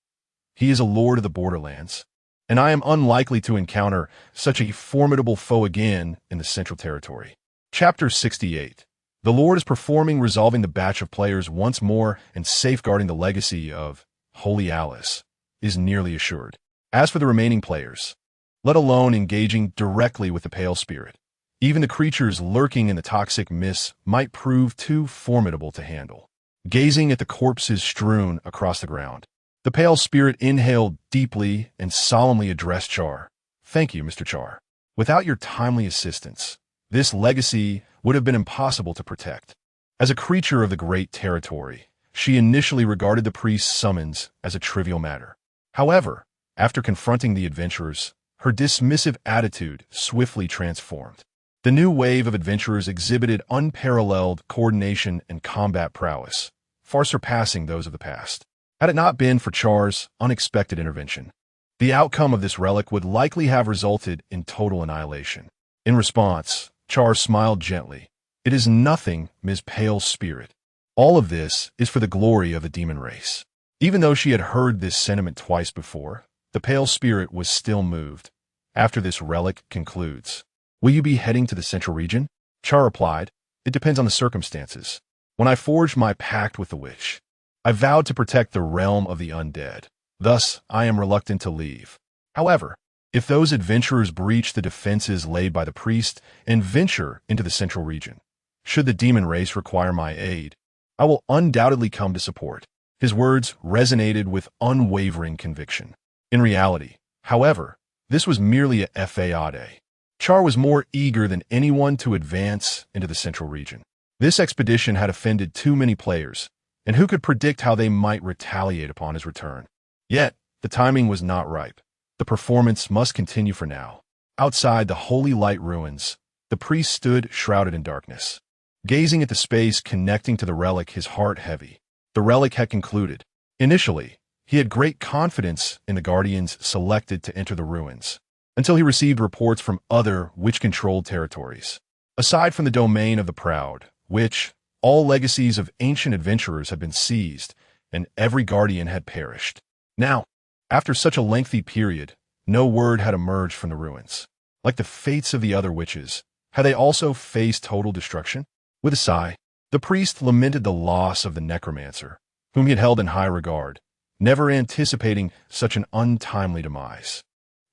he is a lord of the borderlands, and I am unlikely to encounter such a formidable foe again in the central territory. Chapter 68. The Lord is performing resolving the batch of players once more and safeguarding the legacy of Holy Alice is nearly assured. As for the remaining players, let alone engaging directly with the Pale Spirit, even the creatures lurking in the toxic mists might prove too formidable to handle. Gazing at the corpses strewn across the ground, the Pale Spirit inhaled deeply and solemnly addressed Char. Thank you, Mr. Char. Without your timely assistance, this legacy would have been impossible to protect. As a creature of the great territory, she initially regarded the priest's summons as a trivial matter. However, after confronting the adventurers, her dismissive attitude swiftly transformed. The new wave of adventurers exhibited unparalleled coordination and combat prowess, far surpassing those of the past. Had it not been for Char's unexpected intervention, the outcome of this relic would likely have resulted in total annihilation. In response, Char smiled gently. It is nothing, Ms. Pale Spirit. All of this is for the glory of the demon race. Even though she had heard this sentiment twice before, the Pale Spirit was still moved. After this relic concludes, will you be heading to the central region? Char replied, it depends on the circumstances. When I forged my pact with the witch, I vowed to protect the realm of the undead. Thus, I am reluctant to leave. However, if those adventurers breach the defenses laid by the priest and venture into the central region, should the demon race require my aid, I will undoubtedly come to support. His words resonated with unwavering conviction. In reality, however, this was merely a fade. Char was more eager than anyone to advance into the central region. This expedition had offended too many players, and who could predict how they might retaliate upon his return? Yet, the timing was not ripe. The performance must continue for now. Outside the Holy Light ruins, the priest stood shrouded in darkness. Gazing at the space connecting to the relic, his heart heavy. The relic had concluded. Initially, He had great confidence in the guardians selected to enter the ruins, until he received reports from other witch-controlled territories. Aside from the domain of the proud, which all legacies of ancient adventurers had been seized, and every guardian had perished. Now, after such a lengthy period, no word had emerged from the ruins. Like the fates of the other witches, had they also faced total destruction? With a sigh, the priest lamented the loss of the necromancer, whom he had held in high regard, never anticipating such an untimely demise.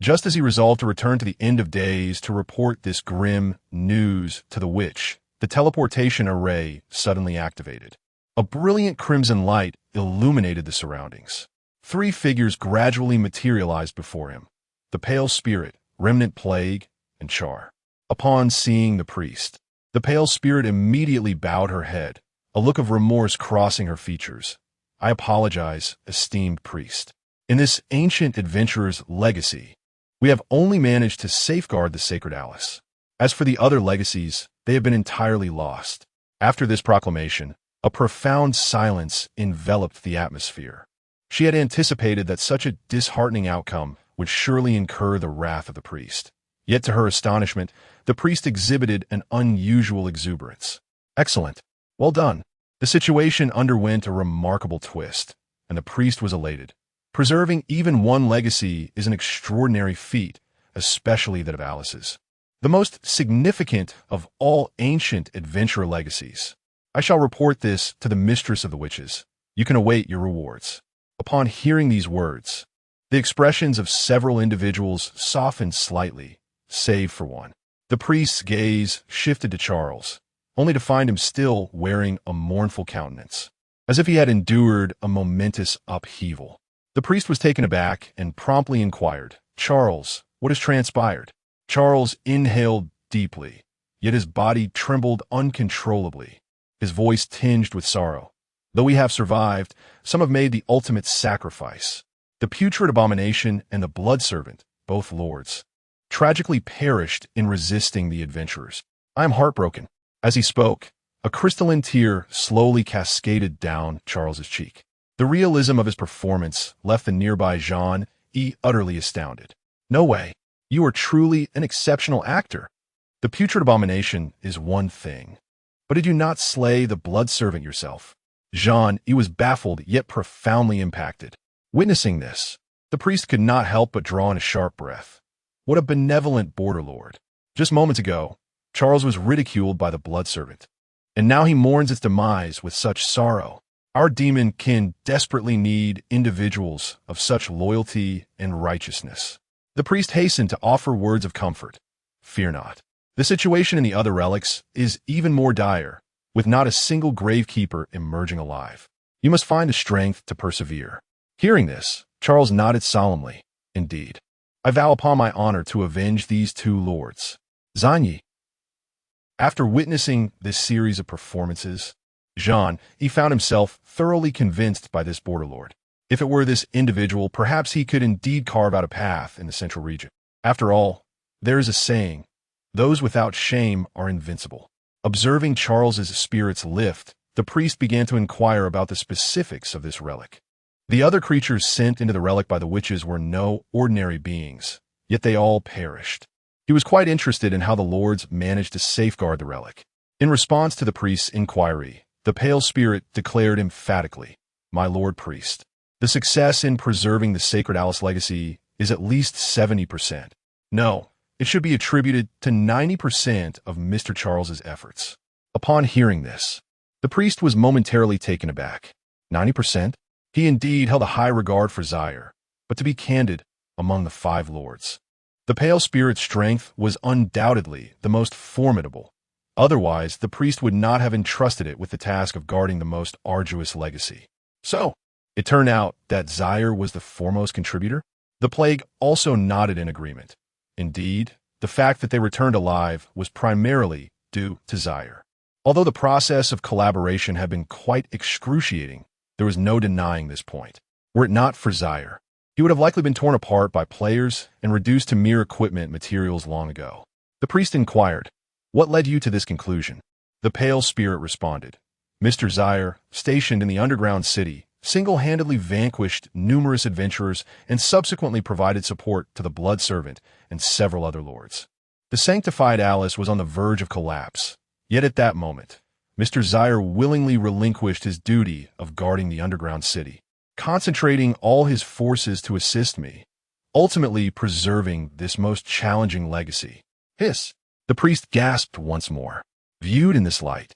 Just as he resolved to return to the end of days to report this grim news to the witch, the teleportation array suddenly activated. A brilliant crimson light illuminated the surroundings. 3 figures gradually materialized before him: the pale spirit, remnant plague, and Char. Upon seeing the priest, the pale spirit immediately bowed her head, a look of remorse crossing her features. "I apologize, esteemed priest. In this ancient adventurer's legacy, we have only managed to safeguard the sacred Alice. As for the other legacies, they have been entirely lost." After this proclamation, a profound silence enveloped the atmosphere. She had anticipated that such a disheartening outcome would surely incur the wrath of the priest. Yet to her astonishment, the priest exhibited an unusual exuberance. "Excellent. Well done." The situation underwent a remarkable twist, and the priest was elated. Preserving even one legacy is an extraordinary feat, especially that of Alice's. The most significant of all ancient adventure legacies. I shall report this to the mistress of the witches. You can await your rewards. Upon hearing these words, the expressions of several individuals softened slightly, save for one. The priest's gaze shifted to Charles, only to find him still wearing a mournful countenance, as if he had endured a momentous upheaval. The priest was taken aback and promptly inquired, "Charles, what has transpired?" Charles inhaled deeply, yet his body trembled uncontrollably, his voice tinged with sorrow. "Though we have survived, some have made the ultimate sacrifice. The putrid abomination and the blood servant, both lords, tragically perished in resisting the adventurers. I am heartbroken." As he spoke, a crystalline tear slowly cascaded down Charles's cheek. The realism of his performance left the nearby Jean utterly astounded. "No way. You are truly an exceptional actor. The putrid abomination is one thing, but did you not slay the blood servant yourself?" Jean was baffled yet profoundly impacted. Witnessing this, the priest could not help but draw in a sharp breath. What a benevolent border lord. Just moments ago, Charles was ridiculed by the blood servant, and now he mourns its demise with such sorrow. Our demon kin desperately need individuals of such loyalty and righteousness. The priest hastened to offer words of comfort. "Fear not. The situation in the other relics is even more dire, with not a single gravekeeper emerging alive. You must find the strength to persevere." Hearing this, Charles nodded solemnly. "Indeed, I vow upon my honor to avenge these 2 lords." Zanyi. After witnessing this series of performances, Jean found himself thoroughly convinced by this border lord. If it were this individual, perhaps he could indeed carve out a path in the central region. After all, there is a saying, "Those without shame are invincible." Observing Charles's spirits lift, the priest began to inquire about the specifics of this relic. The other creatures sent into the relic by the witches were no ordinary beings, yet they all perished. He was quite interested in how the lords managed to safeguard the relic. In response to the priest's inquiry, the pale spirit declared emphatically, "My lord priest, the success in preserving the sacred Alice legacy is at least 70%. No, it should be attributed to 90% of Mr. Charles's efforts." Upon hearing this, the priest was momentarily taken aback. 90%? He indeed held a high regard for Zaire, but to be candid, among the 5 lords, the pale spirit's strength was undoubtedly the most formidable. Otherwise, the priest would not have entrusted it with the task of guarding the most arduous legacy. So, it turned out that Zaire was the foremost contributor? The plague also nodded in agreement. Indeed, the fact that they returned alive was primarily due to Zaire. Although the process of collaboration had been quite excruciating, there was no denying this point. Were it not for Zaire, he would have likely been torn apart by players and reduced to mere equipment materials long ago. The priest inquired, "What led you to this conclusion?" The pale spirit responded, "Mr. Zaire, stationed in the underground city, single-handedly vanquished numerous adventurers and subsequently provided support to the Blood Servant and several other lords. The sanctified Alice was on the verge of collapse, yet at that moment, Mr. Zaire willingly relinquished his duty of guarding the underground city, concentrating all his forces to assist me, ultimately preserving this most challenging legacy. Hiss! The priest gasped once more. Viewed in this light,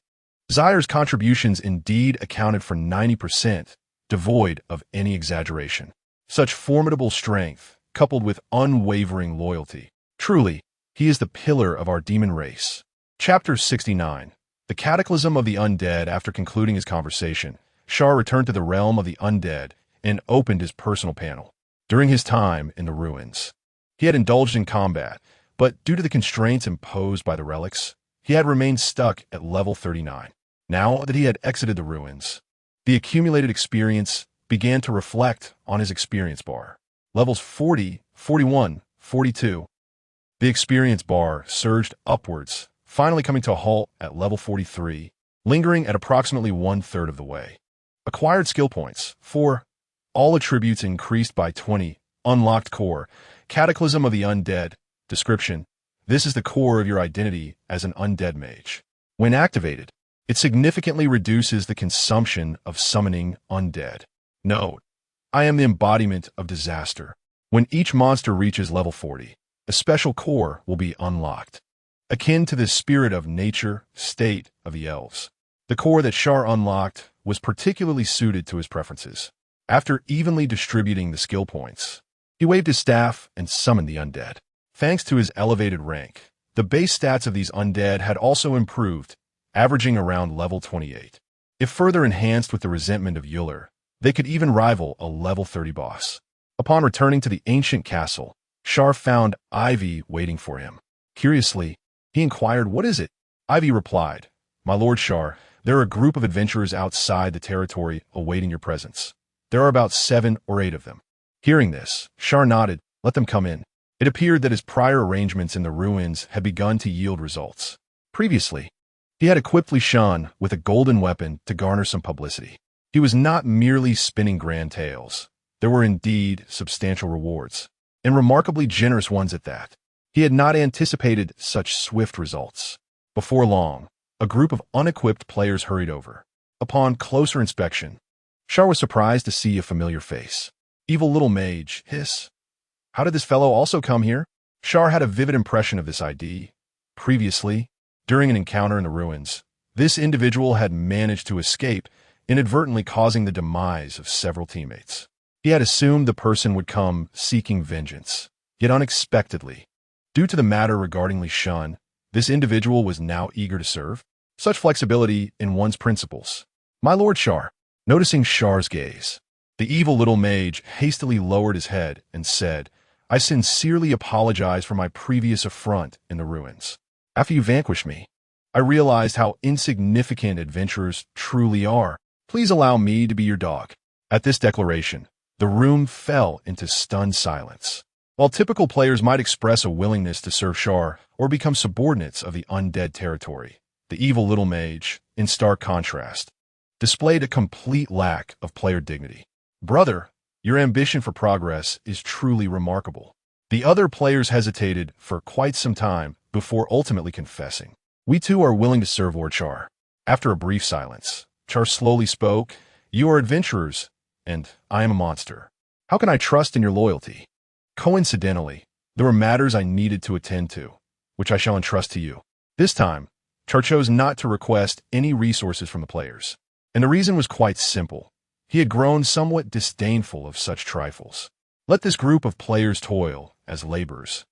Zaire's contributions indeed accounted for 90%, devoid of any exaggeration. Such formidable strength, coupled with unwavering loyalty. Truly, he is the pillar of our demon race. Chapter 69. The Cataclysm of the Undead. After concluding his conversation, Char returned to the realm of the undead and opened his personal panel. During his time in the ruins, he had indulged in combat, but due to the constraints imposed by the relics, he had remained stuck at level 39. Now that he had exited the ruins, the accumulated experience began to reflect on his experience bar. Levels 40, 41, 42. The experience bar surged upwards, finally coming to a halt at level 43, lingering at approximately one-third of the way. Acquired skill points, 4. All attributes increased by 20. Unlocked core. Cataclysm of the Undead. Description. This is the core of your identity as an undead mage. When activated, it significantly reduces the consumption of summoning undead. Note: I am the embodiment of disaster. When each monster reaches level 40, a special core will be unlocked, akin to the spirit of nature state of the elves. The core that Char unlocked was particularly suited to his preferences. After evenly distributing the skill points, he waved his staff and summoned the undead. Thanks to his elevated rank, the base stats of these undead had also improved, averaging around level 28. If further enhanced with the resentment of Euler, they could even rival a level 30 boss. Upon returning to the ancient castle, Char found Ivy waiting for him. Curiously, he inquired, "What is it?" Ivy replied, "My lord Char, there are a group of adventurers outside the territory awaiting your presence. There are about 7 or 8 of them." Hearing this, Char nodded. "Let them come in." It appeared that his prior arrangements in the ruins had begun to yield results. Previously, he had equipped Li Shan with a golden weapon to garner some publicity. He was not merely spinning grand tales. There were indeed substantial rewards, and remarkably generous ones at that. He had not anticipated such swift results. Before long, a group of unequipped players hurried over. Upon closer inspection, Char was surprised to see a familiar face. "Evil little mage, hiss. How did this fellow also come here?" Char had a vivid impression of this ID. Previously, during an encounter in the ruins, this individual had managed to escape, inadvertently causing the demise of several teammates. He had assumed the person would come seeking vengeance, yet unexpectedly, due to the matter regarding Li Shan, this individual was now eager to serve. Such flexibility in one's principles. "My lord Char." Noticing Char's gaze, the evil little mage hastily lowered his head and said, "I sincerely apologize for my previous affront in the ruins. After you vanquished me, I realized how insignificant adventurers truly are. Please allow me to be your dog." At this declaration, the room fell into stunned silence. While typical players might express a willingness to serve Char or become subordinates of the undead territory, the evil little mage, in stark contrast, displayed a complete lack of player dignity. "Brother, your ambition for progress is truly remarkable." The other players hesitated for quite some time before ultimately confessing, "We too are willing to serve Lord Char." After a brief silence, Char slowly spoke, "You are adventurers, and I am a monster. How can I trust in your loyalty?" Coincidentally, there were matters I needed to attend to, which I shall entrust to you. This time, Char chose not to request any resources from the players, and the reason was quite simple. He had grown somewhat disdainful of such trifles. Let this group of players toil as laborers.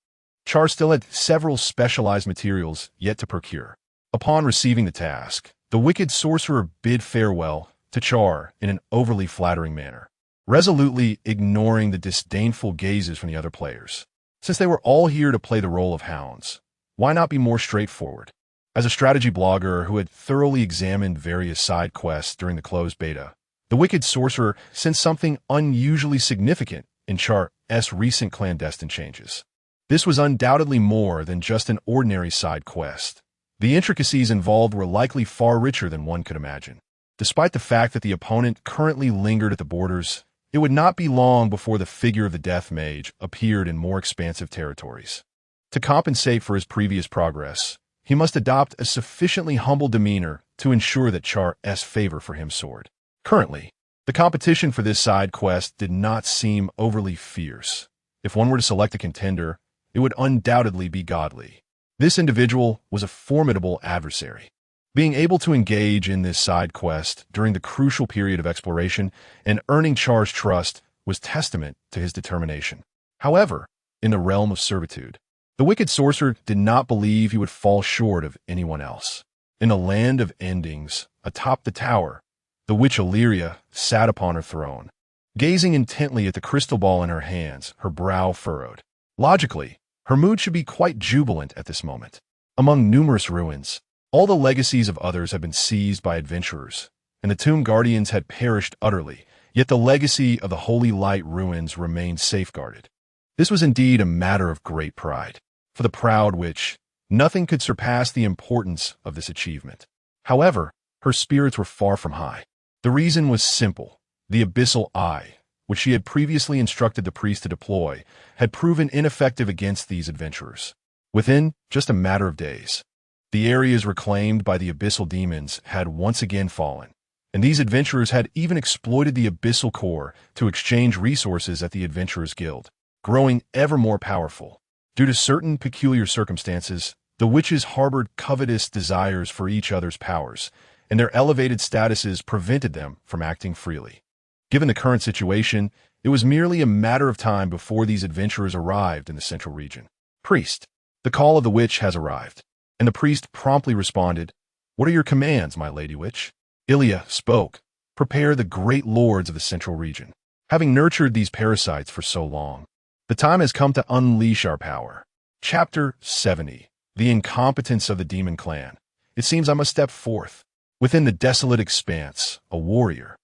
Char still had several specialized materials yet to procure. Upon receiving the task, the wicked sorcerer bid farewell to Char in an overly flattering manner, resolutely ignoring the disdainful gazes from the other players. Since they were all here to play the role of hounds, why not be more straightforward? As a strategy blogger who had thoroughly examined various side quests during the closed beta, the wicked sorcerer sensed something unusually significant in Char's recent clandestine changes. This was undoubtedly more than just an ordinary side quest. The intricacies involved were likely far richer than one could imagine. Despite the fact that the opponent currently lingered at the borders, it would not be long before the figure of the Death Mage appeared in more expansive territories. To compensate for his previous progress, he must adopt a sufficiently humble demeanor to ensure that Char's favor for him soared. Currently, the competition for this side quest did not seem overly fierce. If one were to select a contender, it would undoubtedly be Godly. This individual was a formidable adversary. Being able to engage in this side quest during the crucial period of exploration and earning Char's trust was testament to his determination. However, in the realm of servitude, the wicked sorcerer did not believe he would fall short of anyone else. In the land of endings, atop the tower, the witch Illyria sat upon her throne, gazing intently at the crystal ball in her hands, her brow furrowed. Logically, her mood should be quite jubilant at this moment. Among numerous ruins, all the legacies of others had been seized by adventurers, and the tomb guardians had perished utterly, yet the legacy of the Holy Light ruins remained safeguarded. This was indeed a matter of great pride. For the proud witch, nothing could surpass the importance of this achievement. However, her spirits were far from high. The reason was simple. The abyssal eye, which she had previously instructed the priest to deploy, had proven ineffective against these adventurers. Within just a matter of days, the areas reclaimed by the abyssal demons had once again fallen, and these adventurers had even exploited the abyssal core to exchange resources at the Adventurers Guild, growing ever more powerful. Due to certain peculiar circumstances, the witches harbored covetous desires for each other's powers, and their elevated statuses prevented them from acting freely. Given the current situation, it was merely a matter of time before these adventurers arrived in the central region. Priest, the call of the witch has arrived. And the priest promptly responded, "What are your commands, my lady witch?" Ilya spoke, "Prepare the great lords of the central region. Having nurtured these parasites for so long, the time has come to unleash our power." Chapter 70. The Incompetence of the Demon Clan. It seems I must step forth. Within the desolate expanse, a warrior,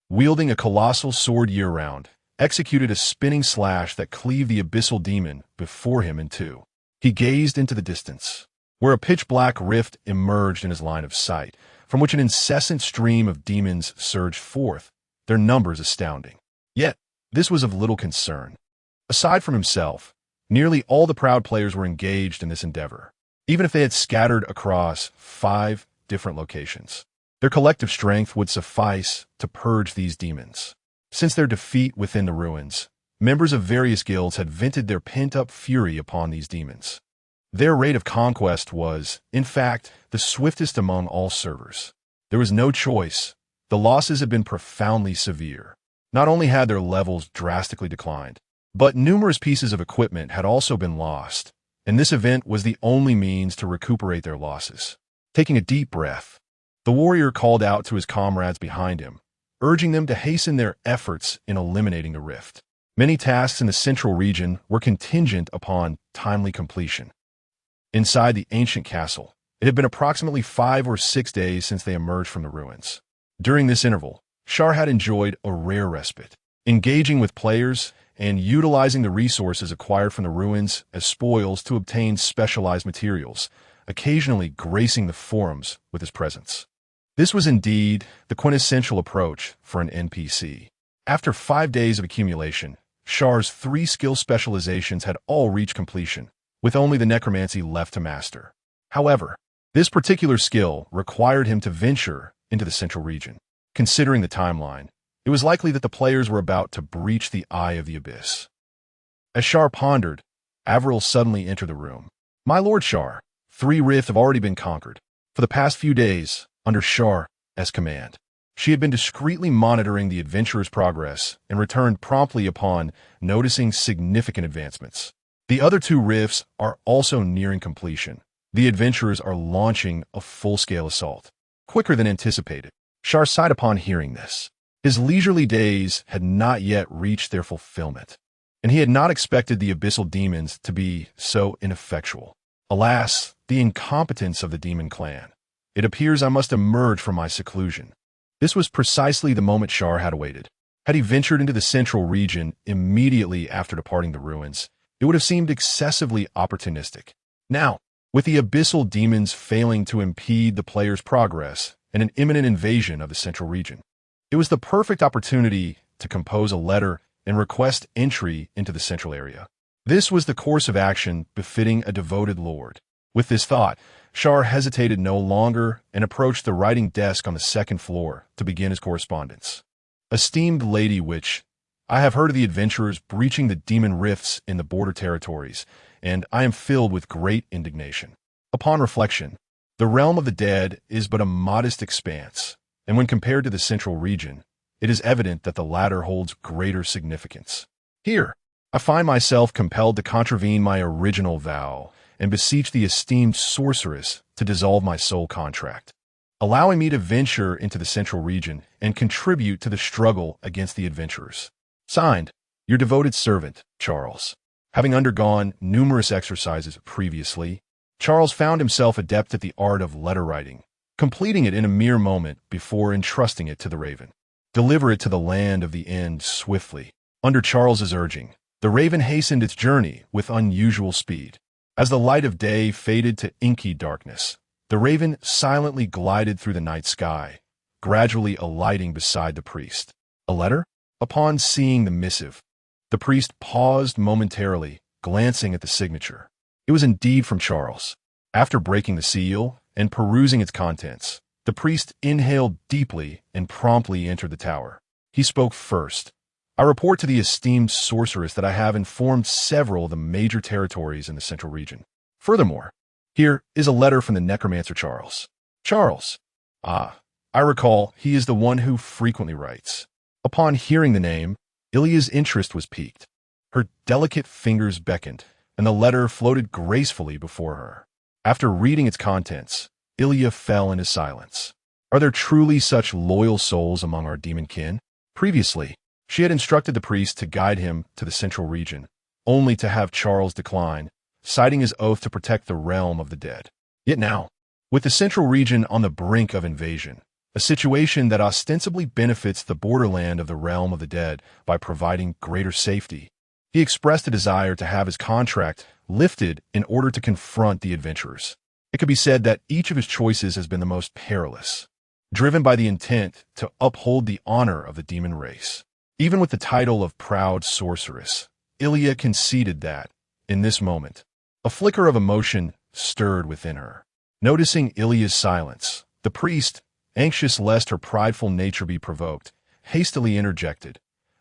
wielding a colossal sword year-round, executed a spinning slash that cleaved the abyssal demon before him in two. He gazed into the distance, where a pitch-black rift emerged in his line of sight, from which an incessant stream of demons surged forth, their numbers astounding. Yet, this was of little concern. Aside from himself, nearly all the proud players were engaged in this endeavor, even if they had scattered across 5 different locations. Their collective strength would suffice to purge these demons. Since their defeat within the ruins, members of various guilds had vented their pent-up fury upon these demons. Their rate of conquest was, in fact, the swiftest among all servers. There was no choice. The losses had been profoundly severe. Not only had their levels drastically declined, but numerous pieces of equipment had also been lost, and this event was the only means to recuperate their losses. Taking a deep breath, the warrior called out to his comrades behind him, urging them to hasten their efforts in eliminating the rift. Many tasks in the central region were contingent upon timely completion. Inside the ancient castle, it had been approximately 5 or 6 days since they emerged from the ruins. During this interval, Char had enjoyed a rare respite, engaging with players and utilizing the resources acquired from the ruins as spoils to obtain specialized materials, occasionally gracing the forums with his presence. This was indeed the quintessential approach for an NPC. After 5 days of accumulation, Char's 3 skill specializations had all reached completion, with only the necromancy left to master. However, this particular skill required him to venture into the central region. Considering the timeline, it was likely that the players were about to breach the eye of the abyss. As Char pondered, Avril suddenly entered the room. "My lord Char, 3 rifts have already been conquered. For the past few days, under Char's command, she had been discreetly monitoring the adventurer's progress and returned promptly upon noticing significant advancements. The other 2 rifts are also nearing completion. The adventurers are launching a full-scale assault, quicker than anticipated." Char sighed upon hearing this. His leisurely days had not yet reached their fulfillment, and he had not expected the abyssal demons to be so ineffectual. Alas, the incompetence of the demon clan. It appears I must emerge from my seclusion. This was precisely the moment Char had awaited. Had he ventured into the central region immediately after departing the ruins, it would have seemed excessively opportunistic. Now, with the abyssal demons failing to impede the player's progress, and an imminent invasion of the central region. It was the perfect opportunity to compose a letter and request entry into the central area. This was the course of action befitting a devoted lord. With this thought, Char hesitated no longer and approached the writing desk on the second floor to begin his correspondence. Esteemed Lady Witch, I have heard of the adventurers breaching the demon rifts in the border territories, and I am filled with great indignation. Upon reflection, the realm of the dead is but a modest expanse, and when compared to the central region, it is evident that the latter holds greater significance. Here, I find myself compelled to contravene my original vow and beseech the esteemed sorceress to dissolve my soul contract, allowing me to venture into the central region and contribute to the struggle against the adventurers. Signed, your devoted servant, Charles. Having undergone numerous exercises previously, Charles found himself adept at the art of letter writing, completing it in a mere moment before entrusting it to the raven. Deliver it to the land of the end swiftly. Under Charles's urging, the raven hastened its journey with unusual speed. As the light of day faded to inky darkness, the raven silently glided through the night sky, gradually alighting beside the priest. A letter? Upon seeing the missive, the priest paused momentarily, glancing at the signature. It was indeed from Charles. After breaking the seal and perusing its contents, the priest inhaled deeply and promptly entered the tower. He spoke first. I report to the esteemed sorceress that I have informed several of the major territories in the central region. Furthermore, here is a letter from the necromancer Charles. Charles. Ah, I recall he is the one who frequently writes. Upon hearing the name, Ilya's interest was piqued. Her delicate fingers beckoned, and the letter floated gracefully before her. After reading its contents, Ilya fell into silence. Are there truly such loyal souls among our demon kin? Previously, she had instructed the priest to guide him to the central region, only to have Charles decline, citing his oath to protect the realm of the dead. Yet now, with the central region on the brink of invasion, a situation that ostensibly benefits the borderland of the realm of the dead by providing greater safety, he expressed a desire to have his contract lifted in order to confront the adventurers. It could be said that each of his choices has been the most perilous, driven by the intent to uphold the honor of the demon race. Even with the title of proud sorceress, Ilya conceded that, in this moment, a flicker of emotion stirred within her. Noticing Ilya's silence, the priest, anxious lest her prideful nature be provoked, hastily interjected.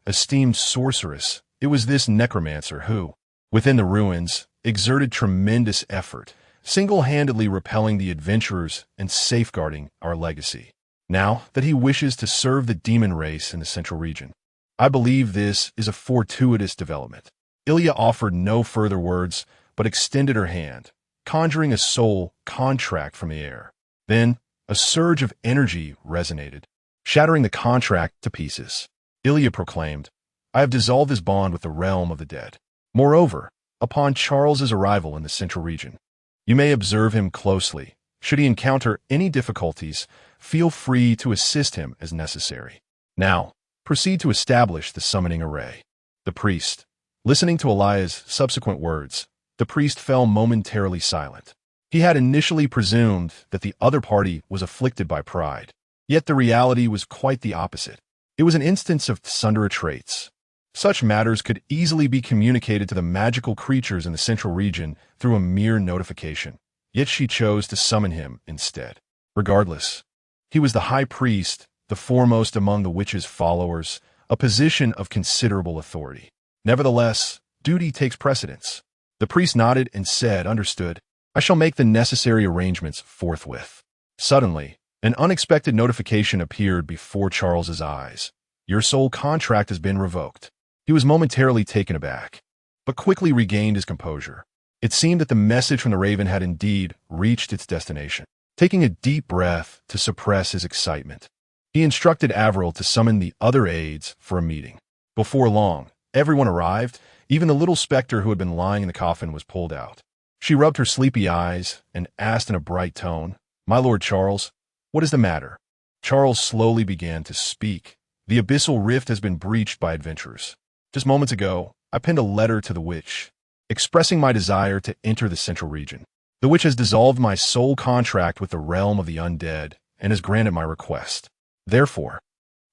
Esteemed sorceress, it was this necromancer who, within the ruins, exerted tremendous effort, single-handedly repelling the adventurers and safeguarding our legacy. Now that he wishes to serve the demon race in the central region, I believe this is a fortuitous development. Ilya offered no further words, but extended her hand, conjuring a soul contract from the air. Then, a surge of energy resonated, shattering the contract to pieces. Ilya proclaimed, I have dissolved his bond with the realm of the dead. Moreover, upon Charles's arrival in the central region, you may observe him closely. Should he encounter any difficulties, feel free to assist him as necessary. Now, proceed to establish the summoning array. The priest, listening to Elias' subsequent words, the priest fell momentarily silent. He had initially presumed that the other party was afflicted by pride, yet the reality was quite the opposite. It was an instance of sundere traits. Such matters could easily be communicated to the magical creatures in the central region through a mere notification, yet she chose to summon him instead. Regardless, he was the high priest, the foremost among the witch's followers, a position of considerable authority. Nevertheless, duty takes precedence. The priest nodded and said, Understood. I shall make the necessary arrangements forthwith. Suddenly, an unexpected notification appeared before Charles's eyes. Your soul contract has been revoked. He was momentarily taken aback, but quickly regained his composure. It seemed that the message from the raven had indeed reached its destination. Taking a deep breath to suppress his excitement, he instructed Avril to summon the other aides for a meeting. Before long, everyone arrived. Even the little specter who had been lying in the coffin was pulled out. She rubbed her sleepy eyes and asked in a bright tone, My lord Charles, what is the matter? Charles slowly began to speak. The abyssal rift has been breached by adventurers. Just moments ago, I penned a letter to the witch, expressing my desire to enter the central region. The witch has dissolved my soul contract with the realm of the undead and has granted my request. Therefore,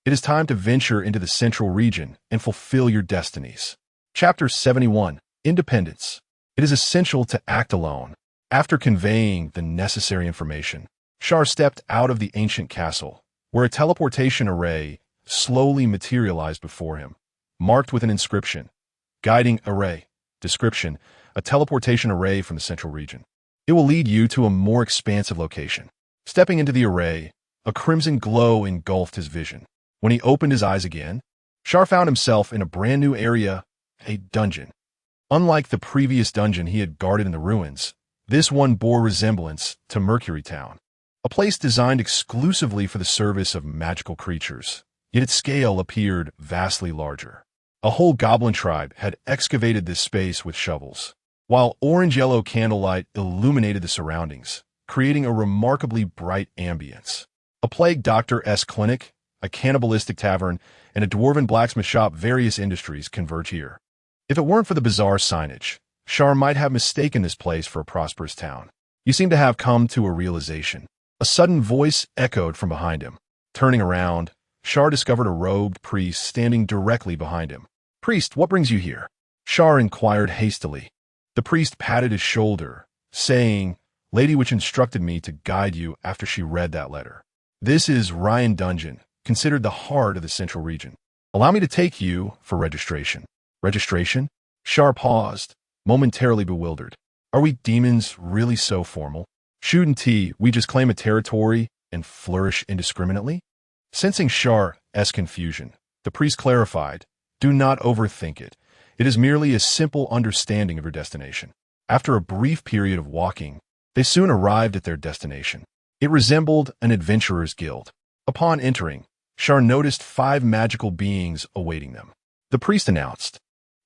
it is time to venture into the central region and fulfill your destinies. Chapter 71. Independence. It is essential to act alone. After conveying the necessary information, Char stepped out of the ancient castle, where a teleportation array slowly materialized before him, marked with an inscription. Guiding array. Description: a teleportation array from the central region. It will lead you to a more expansive location. Stepping into the array, a crimson glow engulfed his vision. When he opened his eyes again, Char found himself in a brand new area, a dungeon. Unlike the previous dungeon he had guarded in the ruins, this one bore resemblance to Mercury Town, a place designed exclusively for the service of magical creatures, yet its scale appeared vastly larger. A whole goblin tribe had excavated this space with shovels, while orange-yellow candlelight illuminated the surroundings, creating a remarkably bright ambience. A plague doctor's clinic, a cannibalistic tavern, and a dwarven blacksmith shop, various industries converge here. If it weren't for the bizarre signage, Char might have mistaken this place for a prosperous town. You seem to have come to a realization. A sudden voice echoed from behind him. Turning around, Char discovered a robed priest standing directly behind him. "Priest, what brings you here?" Char inquired hastily. The priest patted his shoulder, saying, "Lady which instructed me to guide you after she read that letter. This is Ryan Dungeon, considered the heart of the central region. Allow me to take you for registration." Registration? Char paused, momentarily bewildered. Are we demons really so formal? Shouldn't we just claim a territory and flourish indiscriminately? Sensing Char's confusion, the priest clarified, "Do not overthink it. It is merely a simple understanding of your destination." After a brief period of walking, they soon arrived at their destination. It resembled an adventurer's guild. Upon entering, Char noticed 5 magical beings awaiting them. The priest announced,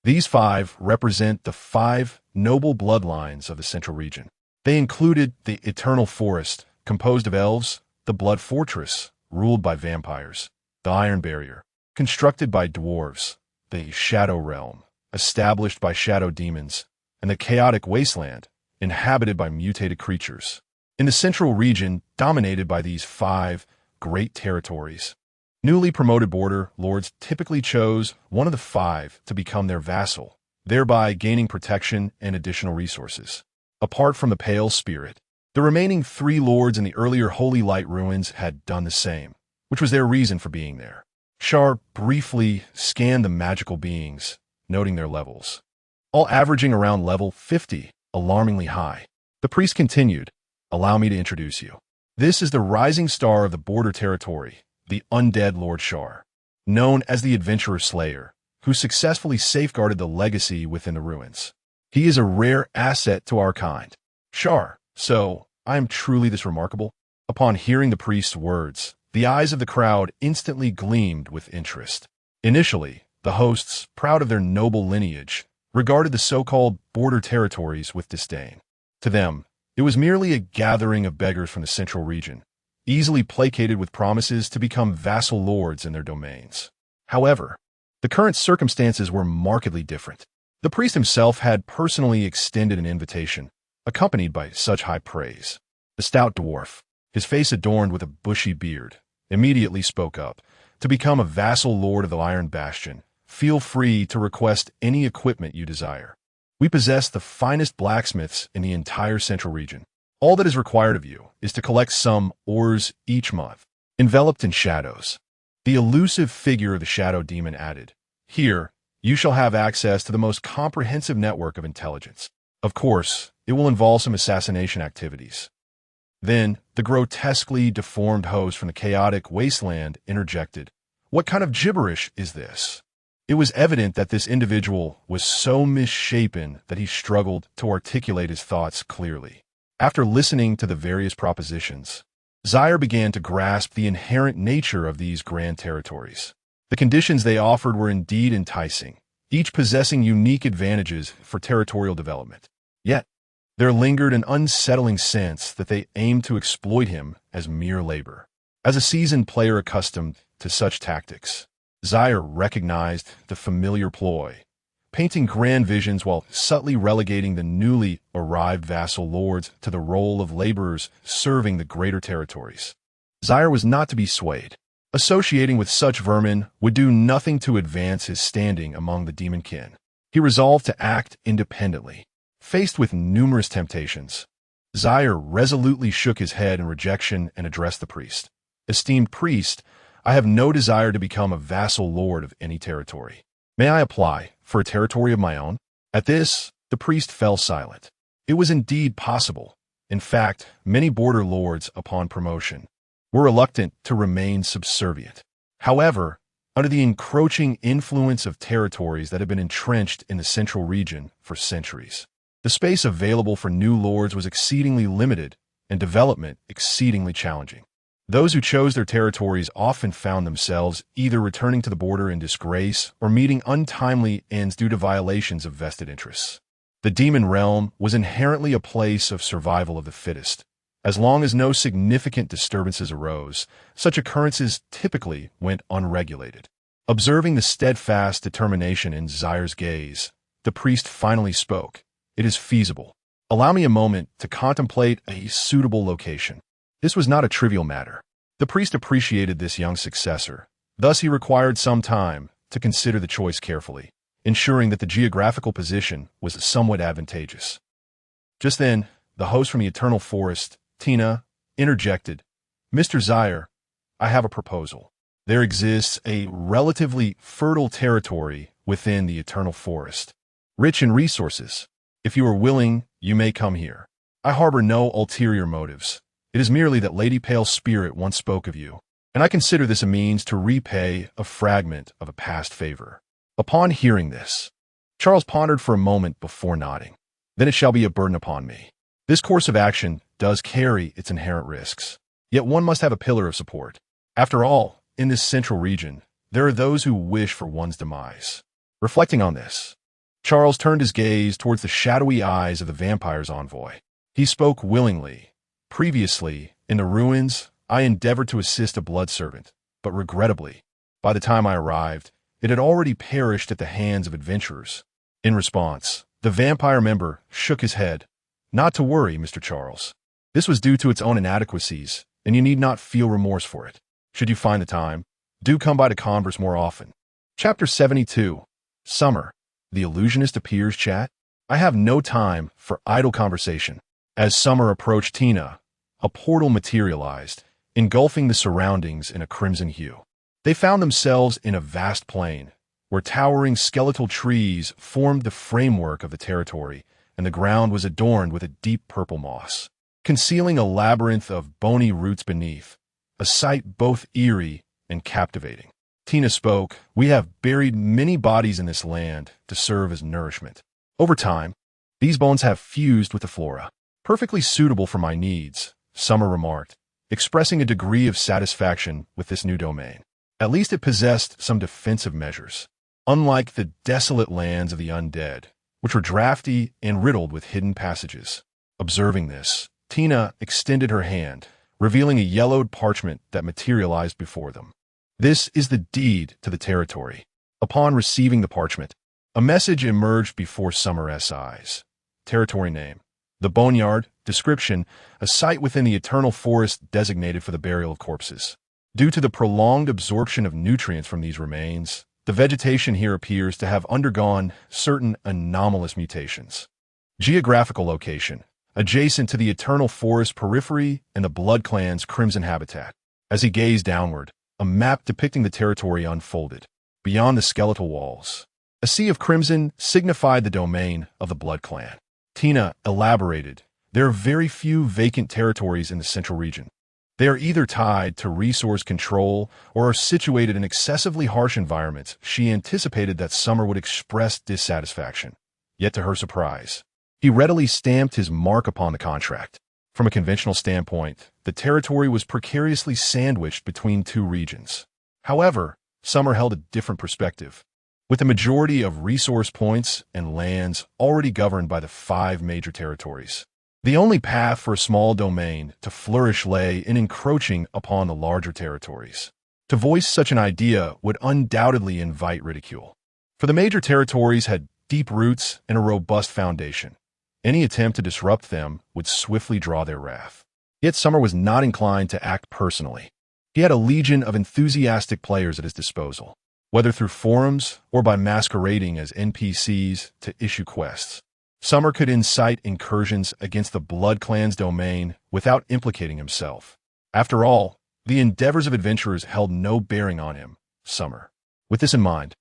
"These 5 represent the 5 noble bloodlines of the central region." They included the Eternal Forest, composed of elves, the Blood Fortress, ruled by vampires, the Iron Barrier, constructed by dwarves, the Shadow Realm, established by shadow demons, and the Chaotic Wasteland, inhabited by mutated creatures. In the central region, dominated by these 5 great territories, newly promoted border lords typically chose one of the 5 to become their vassal, thereby gaining protection and additional resources. Apart from the Pale Spirit, the remaining 3 lords in the earlier Holy Light ruins had done the same, which was their reason for being there. Char briefly scanned the magical beings, noting their levels, all averaging around level 50, alarmingly high. The priest continued, "Allow me to introduce you. This is the rising star of the border territory, the undead Lord Char, known as the Adventurer Slayer, who successfully safeguarded the legacy within the ruins. He is a rare asset to our kind." Char, "So, I am truly this remarkable?" Upon hearing the priest's words, the eyes of the crowd instantly gleamed with interest. Initially, the hosts, proud of their noble lineage, regarded the so-called border territories with disdain. To them, it was merely a gathering of beggars from the central region, easily placated with promises to become vassal lords in their domains. However, the current circumstances were markedly different. The priest himself had personally extended an invitation, accompanied by such high praise. The stout dwarf, his face adorned with a bushy beard, immediately spoke up. "To become a vassal lord of the Iron Bastion, feel free to request any equipment you desire. We possess the finest blacksmiths in the entire central region. All that is required of you is to collect some ores each month." Enveloped in shadows, the elusive figure of the shadow demon added, "Here, you shall have access to the most comprehensive network of intelligence. Of course, it will involve some assassination activities." Then, the grotesquely deformed host from the Chaotic Wasteland interjected, "What kind of gibberish is this?" It was evident that this individual was so misshapen that he struggled to articulate his thoughts clearly. After listening to the various propositions, Zaire began to grasp the inherent nature of these grand territories. The conditions they offered were indeed enticing, each possessing unique advantages for territorial development. Yet, there lingered an unsettling sense that they aimed to exploit him as mere labor. As a seasoned player accustomed to such tactics, Zaire recognized the familiar ploy, painting grand visions while subtly relegating the newly arrived vassal lords to the role of laborers serving the greater territories. Zaire was not to be swayed. Associating with such vermin would do nothing to advance his standing among the demon kin. He resolved to act independently. Faced with numerous temptations, Zaire resolutely shook his head in rejection and addressed the priest. "Esteemed priest, I have no desire to become a vassal lord of any territory. May I apply for a territory of my own?" At this, the priest fell silent. It was indeed possible. In fact, many border lords, upon promotion, were reluctant to remain subservient. However, under the encroaching influence of territories that had been entrenched in the central region for centuries, the space available for new lords was exceedingly limited and development exceedingly challenging. Those who chose their territories often found themselves either returning to the border in disgrace or meeting untimely ends due to violations of vested interests. The demon realm was inherently a place of survival of the fittest. As long as no significant disturbances arose, such occurrences typically went unregulated. Observing the steadfast determination in Zaire's gaze, the priest finally spoke. "It is feasible. Allow me a moment to contemplate a suitable location." This was not a trivial matter. The priest appreciated this young successor. Thus he required some time to consider the choice carefully, ensuring that the geographical position was somewhat advantageous. Just then, the host from the Eternal Forest, Tina, interjected. "Mr. Zaire, I have a proposal. There exists a relatively fertile territory within the Eternal Forest, rich in resources. If you are willing, you may come here. I harbor no ulterior motives. It is merely that Lady Pale Spirit once spoke of you, and I consider this a means to repay a fragment of a past favor." Upon hearing this, Charles pondered for a moment before nodding. "Then it shall be a burden upon me. This course of action does carry its inherent risks, yet one must have a pillar of support. After all, in this central region, there are those who wish for one's demise." Reflecting on this, Charles turned his gaze towards the shadowy eyes of the vampire's envoy. He spoke willingly. "Previously, in the ruins, I endeavored to assist a blood servant, but regrettably, by the time I arrived, it had already perished at the hands of adventurers." In response, the vampire member shook his head. "Not to worry, Mr. Charles. This was due to its own inadequacies, and you need not feel remorse for it. Should you find the time, do come by to converse more often." Chapter 72. Summer. The Illusionist Appears Chat. I have no time for idle conversation. As summer approached Tina, a portal materialized, engulfing the surroundings in a crimson hue. They found themselves in a vast plain, where towering skeletal trees formed the framework of the territory, and the ground was adorned with a deep purple moss, concealing a labyrinth of bony roots beneath, a sight both eerie and captivating. Tina spoke. "We have buried many bodies in this land to serve as nourishment. Over time, these bones have fused with the flora. Perfectly suitable for my needs," Summer remarked, expressing a degree of satisfaction with this new domain. At least it possessed some defensive measures, unlike the desolate lands of the undead, which were drafty and riddled with hidden passages. Observing this, Tina extended her hand, revealing a yellowed parchment that materialized before them. "This is the deed to the territory." Upon receiving the parchment, a message emerged before Summer's eyes. Territory name: the Boneyard. Description: a site within the Eternal Forest designated for the burial of corpses. Due to the prolonged absorption of nutrients from these remains, the vegetation here appears to have undergone certain anomalous mutations. Geographical location: adjacent to the Eternal Forest periphery and the Blood Clan's crimson habitat. As he gazed downward, a map depicting the territory unfolded. Beyond the skeletal walls, a sea of crimson signified the domain of the Blood Clan. Tina elaborated. "There are very few vacant territories in the central region. They are either tied to resource control or are situated in excessively harsh environments." She anticipated that Summer would express dissatisfaction. Yet to her surprise, he readily stamped his mark upon the contract. From a conventional standpoint, the territory was precariously sandwiched between two regions. However, Summer held a different perspective. With the majority of resource points and lands already governed by the 5 major territories, the only path for a small domain to flourish lay in encroaching upon the larger territories. To voice such an idea would undoubtedly invite ridicule, for the major territories had deep roots and a robust foundation. Any attempt to disrupt them would swiftly draw their wrath. Yet Summer was not inclined to act personally. He had a legion of enthusiastic players at his disposal, whether through forums or by masquerading as NPCs to issue quests. Summer could incite incursions against the Blood Clan's domain without implicating himself. After all, the endeavors of adventurers held no bearing on him, Summer. With this in mind,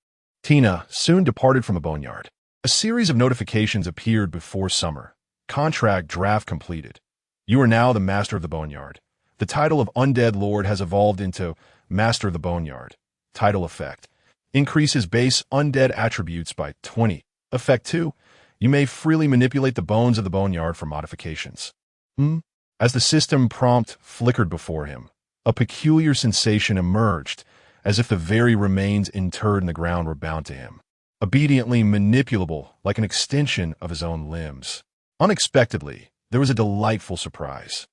Tina soon departed from the boneyard. A series of notifications appeared before Summer. Contract draft completed. You are now the master of the boneyard. The title of Undead Lord has evolved into Master of the Boneyard. Title effect. Increases base undead attributes by 20. Effect 2. You may freely manipulate the bones of the boneyard for modifications. As the system prompt flickered before him, a peculiar sensation emerged, as if the very remains interred in the ground were bound to him, obediently manipulable like an extension of his own limbs. Unexpectedly, there was a delightful surprise.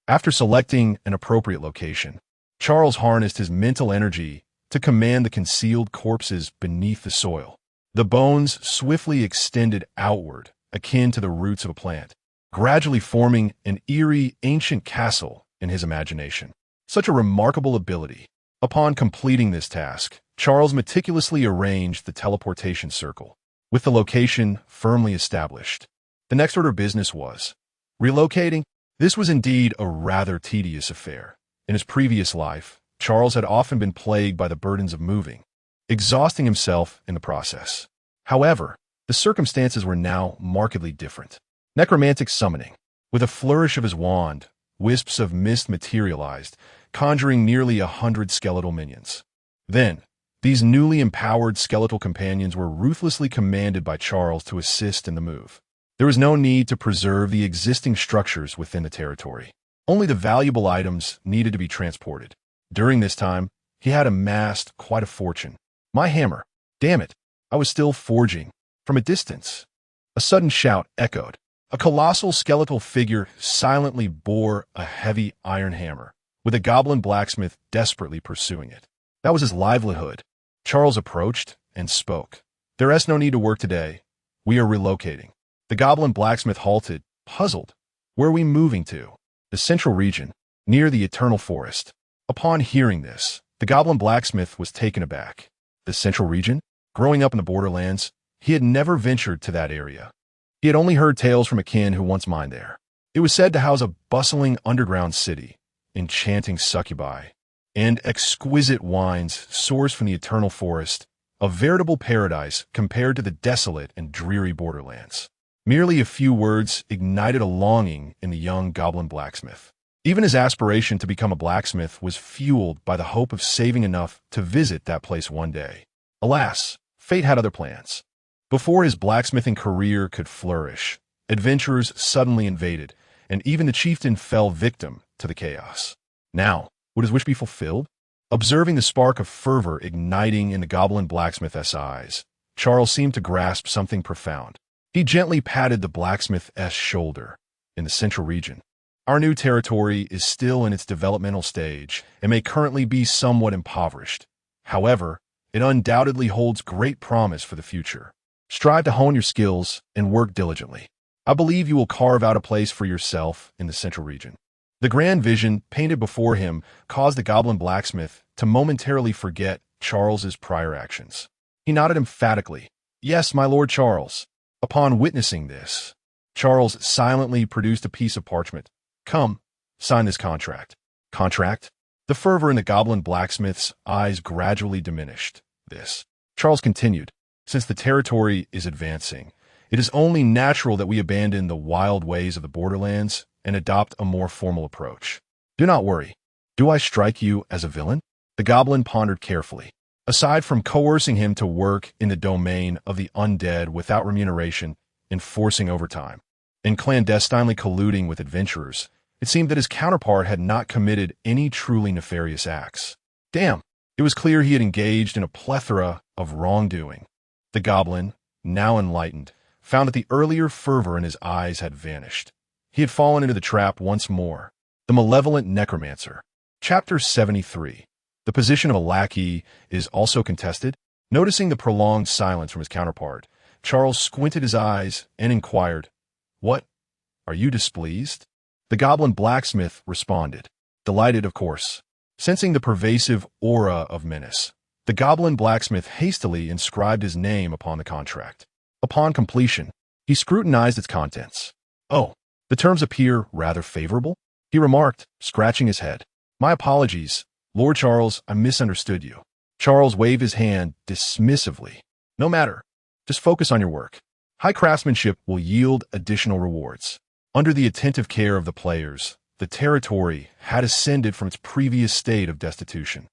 After selecting an appropriate location, Charles harnessed his mental energy to command the concealed corpses beneath the soil. The bones swiftly extended outward, akin to the roots of a plant, gradually forming an eerie, ancient castle in his imagination. Such a remarkable ability. Upon completing this task, Charles meticulously arranged the teleportation circle, with the location firmly established. The next order of business was relocating. This was indeed a rather tedious affair. In his previous life, Charles had often been plagued by the burdens of moving, exhausting himself in the process. However, the circumstances were now markedly different. Necromantic summoning. With a flourish of his wand, wisps of mist materialized, conjuring nearly 100 skeletal minions. Then, these newly empowered skeletal companions were ruthlessly commanded by Charles to assist in the move. There was no need to preserve the existing structures within the territory. Only the valuable items needed to be transported. During this time, he had amassed quite a fortune. My hammer. Damn it, I was still forging. From a distance, a sudden shout echoed. A colossal skeletal figure silently bore a heavy iron hammer, with a goblin blacksmith desperately pursuing it. That was his livelihood. Charles approached and spoke. There is no need to work today. We are relocating. The goblin blacksmith halted, puzzled. Where are we moving to? The central region, near the Eternal Forest. Upon hearing this, the goblin blacksmith was taken aback. The central region? Growing up in the borderlands, he had never ventured to that area. He had only heard tales from a kin who once mined there. It was said to house a bustling underground city, enchanting succubi, and exquisite wines sourced from the Eternal Forest, a veritable paradise compared to the desolate and dreary borderlands. Merely a few words ignited a longing in the young goblin blacksmith. Even his aspiration to become a blacksmith was fueled by the hope of saving enough to visit that place one day. Alas, fate had other plans. Before his blacksmithing career could flourish, adventurers suddenly invaded, and even the chieftain fell victim to the chaos. Now, would his wish be fulfilled? Observing the spark of fervor igniting in the goblin blacksmith's eyes, Charles seemed to grasp something profound. He gently patted the blacksmith's shoulder. In the central region, our new territory is still in its developmental stage and may currently be somewhat impoverished. However, it undoubtedly holds great promise for the future. Strive to hone your skills and work diligently. I believe you will carve out a place for yourself in the central region. The grand vision painted before him caused the goblin blacksmith to momentarily forget Charles's prior actions. He nodded emphatically. Yes, my lord Charles. Upon witnessing this, Charles silently produced a piece of parchment. Come, sign this contract. Contract? The fervor in the goblin blacksmith's eyes gradually diminished. Charles continued. Since the territory is advancing, it is only natural that we abandon the wild ways of the borderlands and adopt a more formal approach. Do not worry. Do I strike you as a villain? The goblin pondered carefully. Aside from coercing him to work in the domain of the undead without remuneration, enforcing overtime, and clandestinely colluding with adventurers, it seemed that his counterpart had not committed any truly nefarious acts. Damn, it was clear he had engaged in a plethora of wrongdoing. The goblin, now enlightened, found that the earlier fervor in his eyes had vanished. He had fallen into the trap once more. The Malevolent Necromancer. Chapter 73. The position of a lackey is also contested. Noticing the prolonged silence from his counterpart, Charles squinted his eyes and inquired, What? Are you displeased? The goblin blacksmith responded. Delighted, of course. Sensing the pervasive aura of menace, the goblin blacksmith hastily inscribed his name upon the contract. Upon completion, he scrutinized its contents. "Oh, the terms appear rather favorable," he remarked, scratching his head. "My apologies, Lord Charles, I misunderstood you." Charles waved his hand dismissively. "No matter. Just focus on your work. High craftsmanship will yield additional rewards." Under the attentive care of the players, the territory had ascended from its previous state of destitution,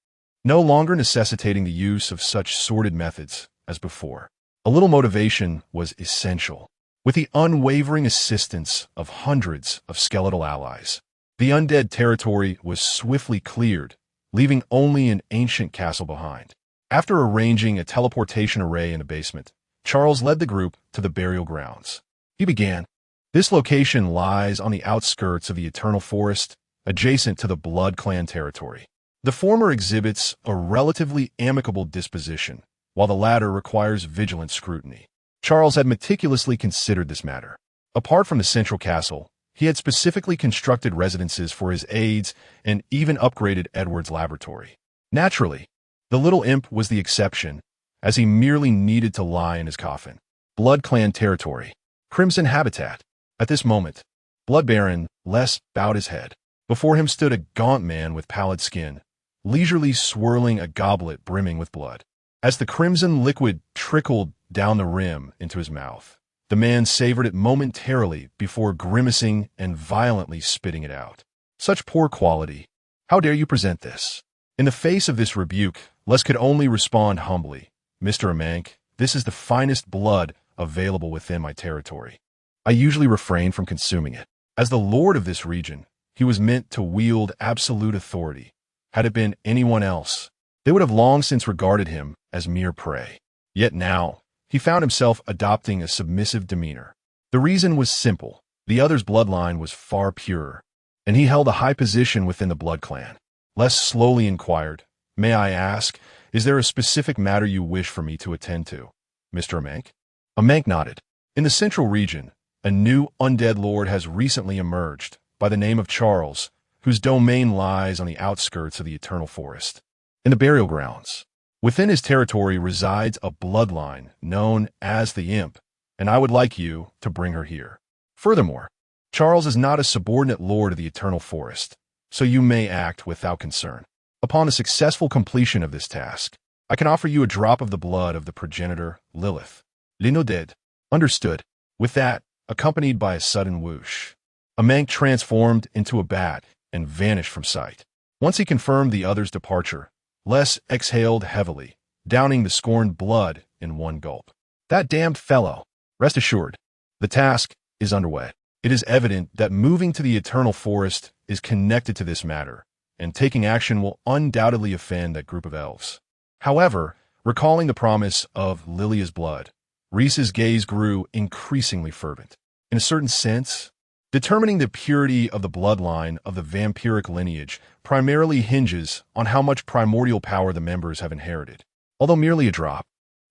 no longer necessitating the use of such sordid methods as before. A little motivation was essential. With the unwavering assistance of hundreds of skeletal allies, the undead territory was swiftly cleared, leaving only an ancient castle behind. After arranging a teleportation array in the basement, Charles led the group to the burial grounds. He began. This location lies on the outskirts of the Eternal Forest, adjacent to the Blood Clan territory. The former exhibits a relatively amicable disposition, while the latter requires vigilant scrutiny. Charles had meticulously considered this matter. Apart from the central castle, he had specifically constructed residences for his aides and even upgraded Edward's laboratory. Naturally, the little imp was the exception, as he merely needed to lie in his coffin. Blood Clan territory. Crimson habitat. At this moment, Blood Baron Les bowed his head. Before him stood a gaunt man with pallid skin, leisurely swirling a goblet brimming with blood. As the crimson liquid trickled down the rim into his mouth, the man savored it momentarily before grimacing and violently spitting it out. "Such poor quality. How dare you present this?" In the face of this rebuke, Les could only respond humbly. "Mr. Amank, this is the finest blood available within my territory. I usually refrain from consuming it." As the lord of this region, he was meant to wield absolute authority. Had it been anyone else, they would have long since regarded him as mere prey. Yet now, he found himself adopting a submissive demeanor. The reason was simple. The other's bloodline was far purer, and he held a high position within the Blood Clan. Les slowly inquired, "May I ask, is there a specific matter you wish for me to attend to, Mr. Amank?" Amank nodded. "In the central region, a new undead lord has recently emerged, by the name of Charles, whose domain lies on the outskirts of the Eternal Forest, in the burial grounds. Within his territory resides a bloodline known as the Imp, and I would like you to bring her here. Furthermore, Charles is not a subordinate lord of the Eternal Forest, so you may act without concern. Upon the successful completion of this task, I can offer you a drop of the blood of the progenitor, Lilith. Lino dead. Understood." With that, accompanied by a sudden whoosh, Amank transformed into a bat and vanished from sight. Once he confirmed the other's departure, Les exhaled heavily, downing the scorned blood in one gulp. "That damned fellow. Rest assured, the task is underway. It is evident that moving to the Eternal Forest is connected to this matter, and taking action will undoubtedly offend that group of elves." However, recalling the promise of Lilia's blood, Rhys's gaze grew increasingly fervent. In a certain sense, determining the purity of the bloodline of the vampiric lineage primarily hinges on how much primordial power the members have inherited. Although merely a drop,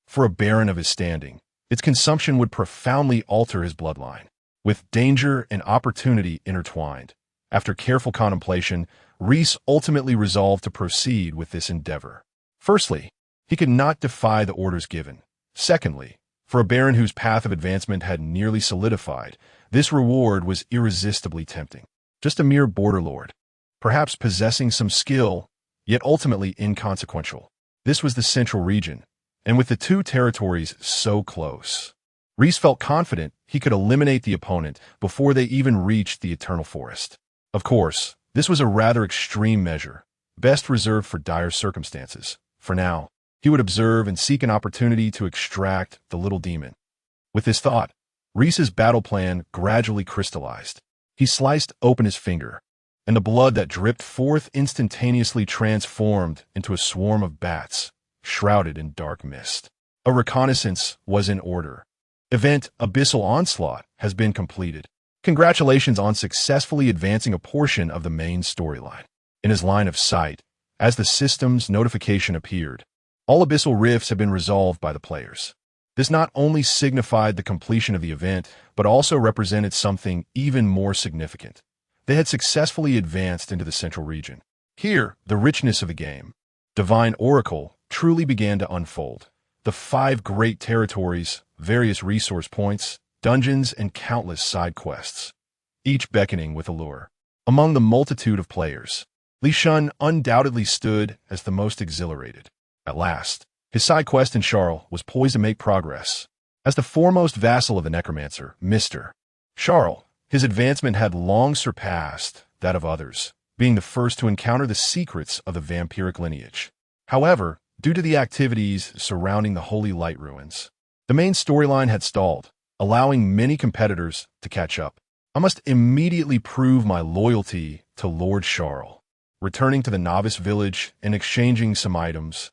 for a baron of his standing, its consumption would profoundly alter his bloodline. With danger and opportunity intertwined, after careful contemplation, Rhys ultimately resolved to proceed with this endeavor. Firstly, he could not defy the orders given. Secondly, for a baron whose path of advancement had nearly solidified, this reward was irresistibly tempting. Just a mere border lord, perhaps possessing some skill, yet ultimately inconsequential. This was the central region, and with the two territories so close, Rhys felt confident he could eliminate the opponent before they even reached the Eternal Forest. Of course, this was a rather extreme measure, best reserved for dire circumstances. For now, he would observe and seek an opportunity to extract the little demon. With this thought, Rhys's battle plan gradually crystallized. He sliced open his finger, and the blood that dripped forth instantaneously transformed into a swarm of bats, shrouded in dark mist. A reconnaissance was in order. Event Abyssal Onslaught has been completed. Congratulations on successfully advancing a portion of the main storyline. In his line of sight, as the system's notification appeared, all abyssal rifts have been resolved by the players. This not only signified the completion of the event, but also represented something even more significant. They had successfully advanced into the central region. Here, the richness of the game, divine oracle, truly began to unfold. The 5 great territories, various resource points, dungeons, and countless side quests, each beckoning with a lure. Among the multitude of players, Li Shun undoubtedly stood as the most exhilarated. At last, his side quest in Char was poised to make progress. As the foremost vassal of the necromancer, Mr. Char, his advancement had long surpassed that of others, being the first to encounter the secrets of the vampiric lineage. However, due to the activities surrounding the Holy Light ruins, the main storyline had stalled, allowing many competitors to catch up. I must immediately prove my loyalty to Lord Char. Returning to the novice village and exchanging some items,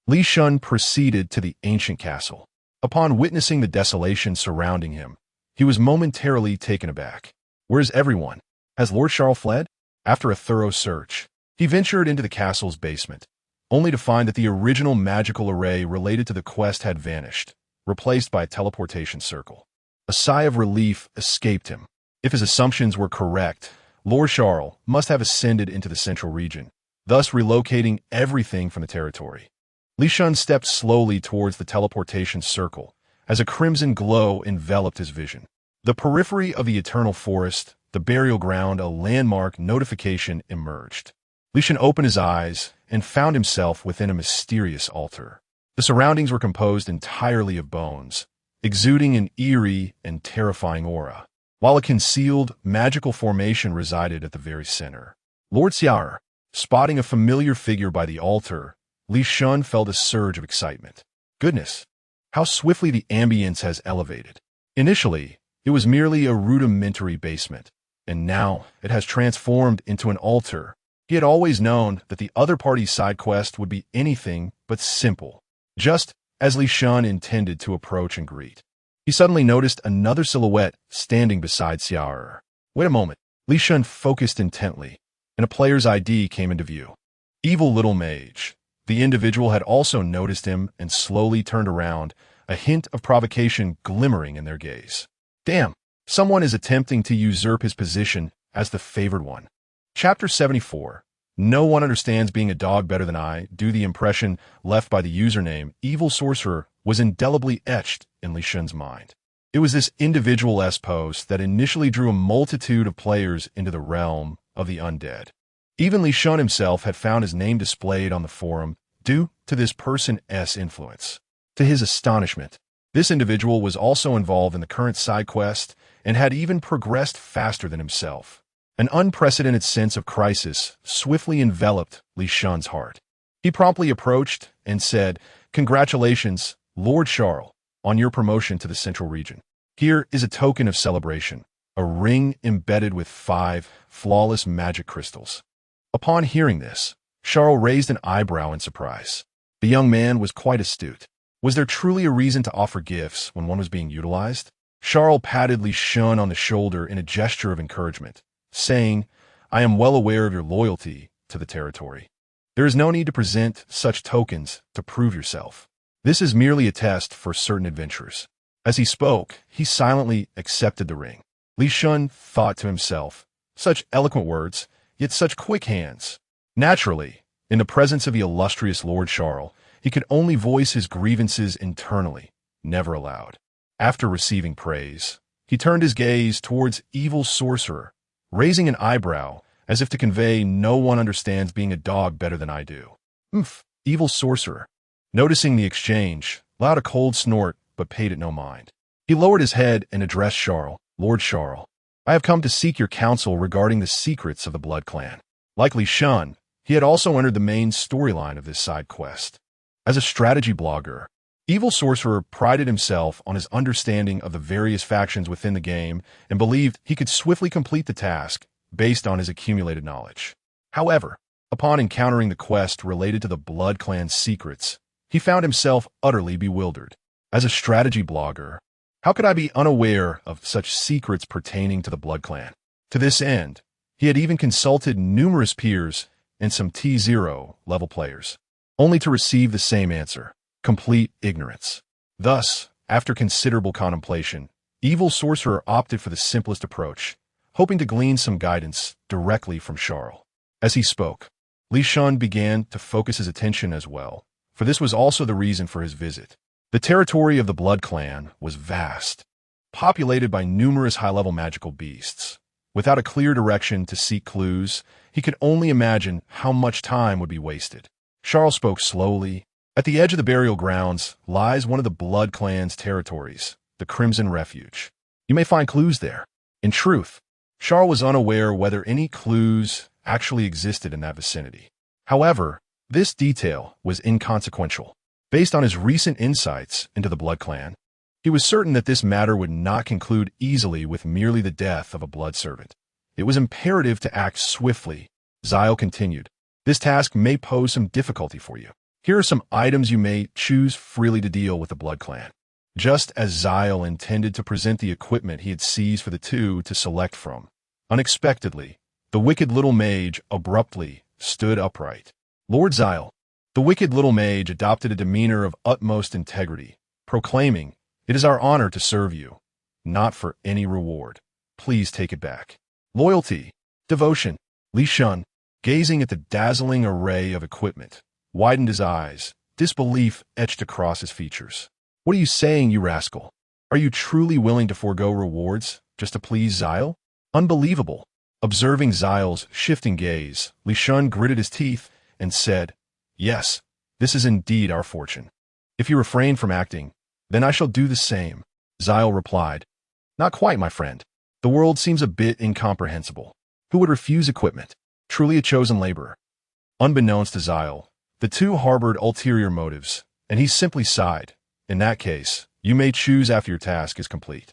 Li Shun proceeded to the ancient castle. Upon witnessing the desolation surrounding him, he was momentarily taken aback. Where's everyone? Has Lord Char fled? After a thorough search, he ventured into the castle's basement, only to find that the original magical array related to the quest had vanished, replaced by a teleportation circle. A sigh of relief escaped him. If his assumptions were correct, Lord Char must have ascended into the central region, thus relocating everything from the territory. Li Shun stepped slowly towards the teleportation circle as a crimson glow enveloped his vision. The periphery of the eternal forest, the burial ground, a landmark notification emerged. Li Shun opened his eyes and found himself within a mysterious altar. The surroundings were composed entirely of bones, exuding an eerie and terrifying aura, while a concealed, magical formation resided at the very center. Lord Char, spotting a familiar figure by the altar, Li Shun felt a surge of excitement. Goodness, how swiftly the ambience has elevated. Initially, it was merely a rudimentary basement, and now it has transformed into an altar. He had always known that the other party's side quest would be anything but simple. Just as Li Shun intended to approach and greet, he suddenly noticed another silhouette standing beside Char. Wait a moment. Li Shun focused intently, and a player's ID came into view. Evil little mage. The individual had also noticed him and slowly turned around, a hint of provocation glimmering in their gaze. Damn, someone is attempting to usurp his position as the favored one. Chapter 74. No one understands being a dog better than I. The impression left by the username Evil Sorcerer was indelibly etched in Li Shun's mind. It was this individual's post that initially drew a multitude of players into the realm of the undead. Even Li Shun himself had found his name displayed on the forum due to this person's influence. To his astonishment, this individual was also involved in the current side quest and had even progressed faster than himself. An unprecedented sense of crisis swiftly enveloped Li Shun's heart. He promptly approached and said, "Congratulations, Lord Char, on your promotion to the central region. Here is a token of celebration, a ring embedded with 5 flawless magic crystals." Upon hearing this, Char raised an eyebrow in surprise. The young man was quite astute. Was there truly a reason to offer gifts when one was being utilized? Char patted Li Shun on the shoulder in a gesture of encouragement, saying, "I am well aware of your loyalty to the territory. There is no need to present such tokens to prove yourself. This is merely a test for certain adventurers." As he spoke, he silently accepted the ring. Li Shun thought to himself, such eloquent words, yet such quick hands. Naturally, in the presence of the illustrious Lord Char, he could only voice his grievances internally, never aloud. After receiving praise, he turned his gaze towards Evil Sorcerer, raising an eyebrow as if to convey, "No one understands being a dog better than I do." Evil Sorcerer, noticing the exchange, allowed a cold snort but paid it no mind. He lowered his head and addressed Char. "Lord Char, I have come to seek your counsel regarding the secrets of the Blood Clan." Like Li Shun, he had also entered the main storyline of this side quest. As a strategy blogger, Evil Sorcerer prided himself on his understanding of the various factions within the game and believed he could swiftly complete the task based on his accumulated knowledge. However, upon encountering the quest related to the Blood Clan's secrets, he found himself utterly bewildered. As a strategy blogger, how could I be unaware of such secrets pertaining to the Blood Clan? To this end, he had even consulted numerous peers and some T0 level players, only to receive the same answer: complete ignorance. Thus, after considerable contemplation, Evil Sorcerer opted for the simplest approach, hoping to glean some guidance directly from Char. As he spoke, Li Shun began to focus his attention as well, for this was also the reason for his visit. The territory of the Blood Clan was vast, populated by numerous high-level magical beasts. Without a clear direction to seek clues, he could only imagine how much time would be wasted. Charles spoke slowly. At the edge of the burial grounds lies one of the Blood Clan's territories, the Crimson Refuge. You may find clues there. In truth, Char was unaware whether any clues actually existed in that vicinity. However, this detail was inconsequential. Based on his recent insights into the Blood Clan, he was certain that this matter would not conclude easily with merely the death of a blood servant. It was imperative to act swiftly. Zyle continued. This task may pose some difficulty for you. Here are some items you may choose freely to deal with the Blood Clan. Just as Zyle intended to present the equipment he had seized for the two to select from, unexpectedly, the wicked little mage abruptly stood upright. Lord Zyle, the wicked little mage adopted a demeanor of utmost integrity, proclaiming, "It is our honor to serve you, not for any reward. Please take it back." Loyalty, devotion. Li Shun, gazing at the dazzling array of equipment, widened his eyes, disbelief etched across his features. What are you saying, you rascal? Are you truly willing to forego rewards just to please Zyle? Unbelievable. Observing Zyle's shifting gaze, Li Shun gritted his teeth and said, "Yes, this is indeed our fortune. If you refrain from acting, then I shall do the same." Zyle replied, "Not quite, my friend. The world seems a bit incomprehensible. Who would refuse equipment? Truly a chosen laborer." Unbeknownst to Zyle, the two harbored ulterior motives, and he simply sighed. "In that case, you may choose after your task is complete."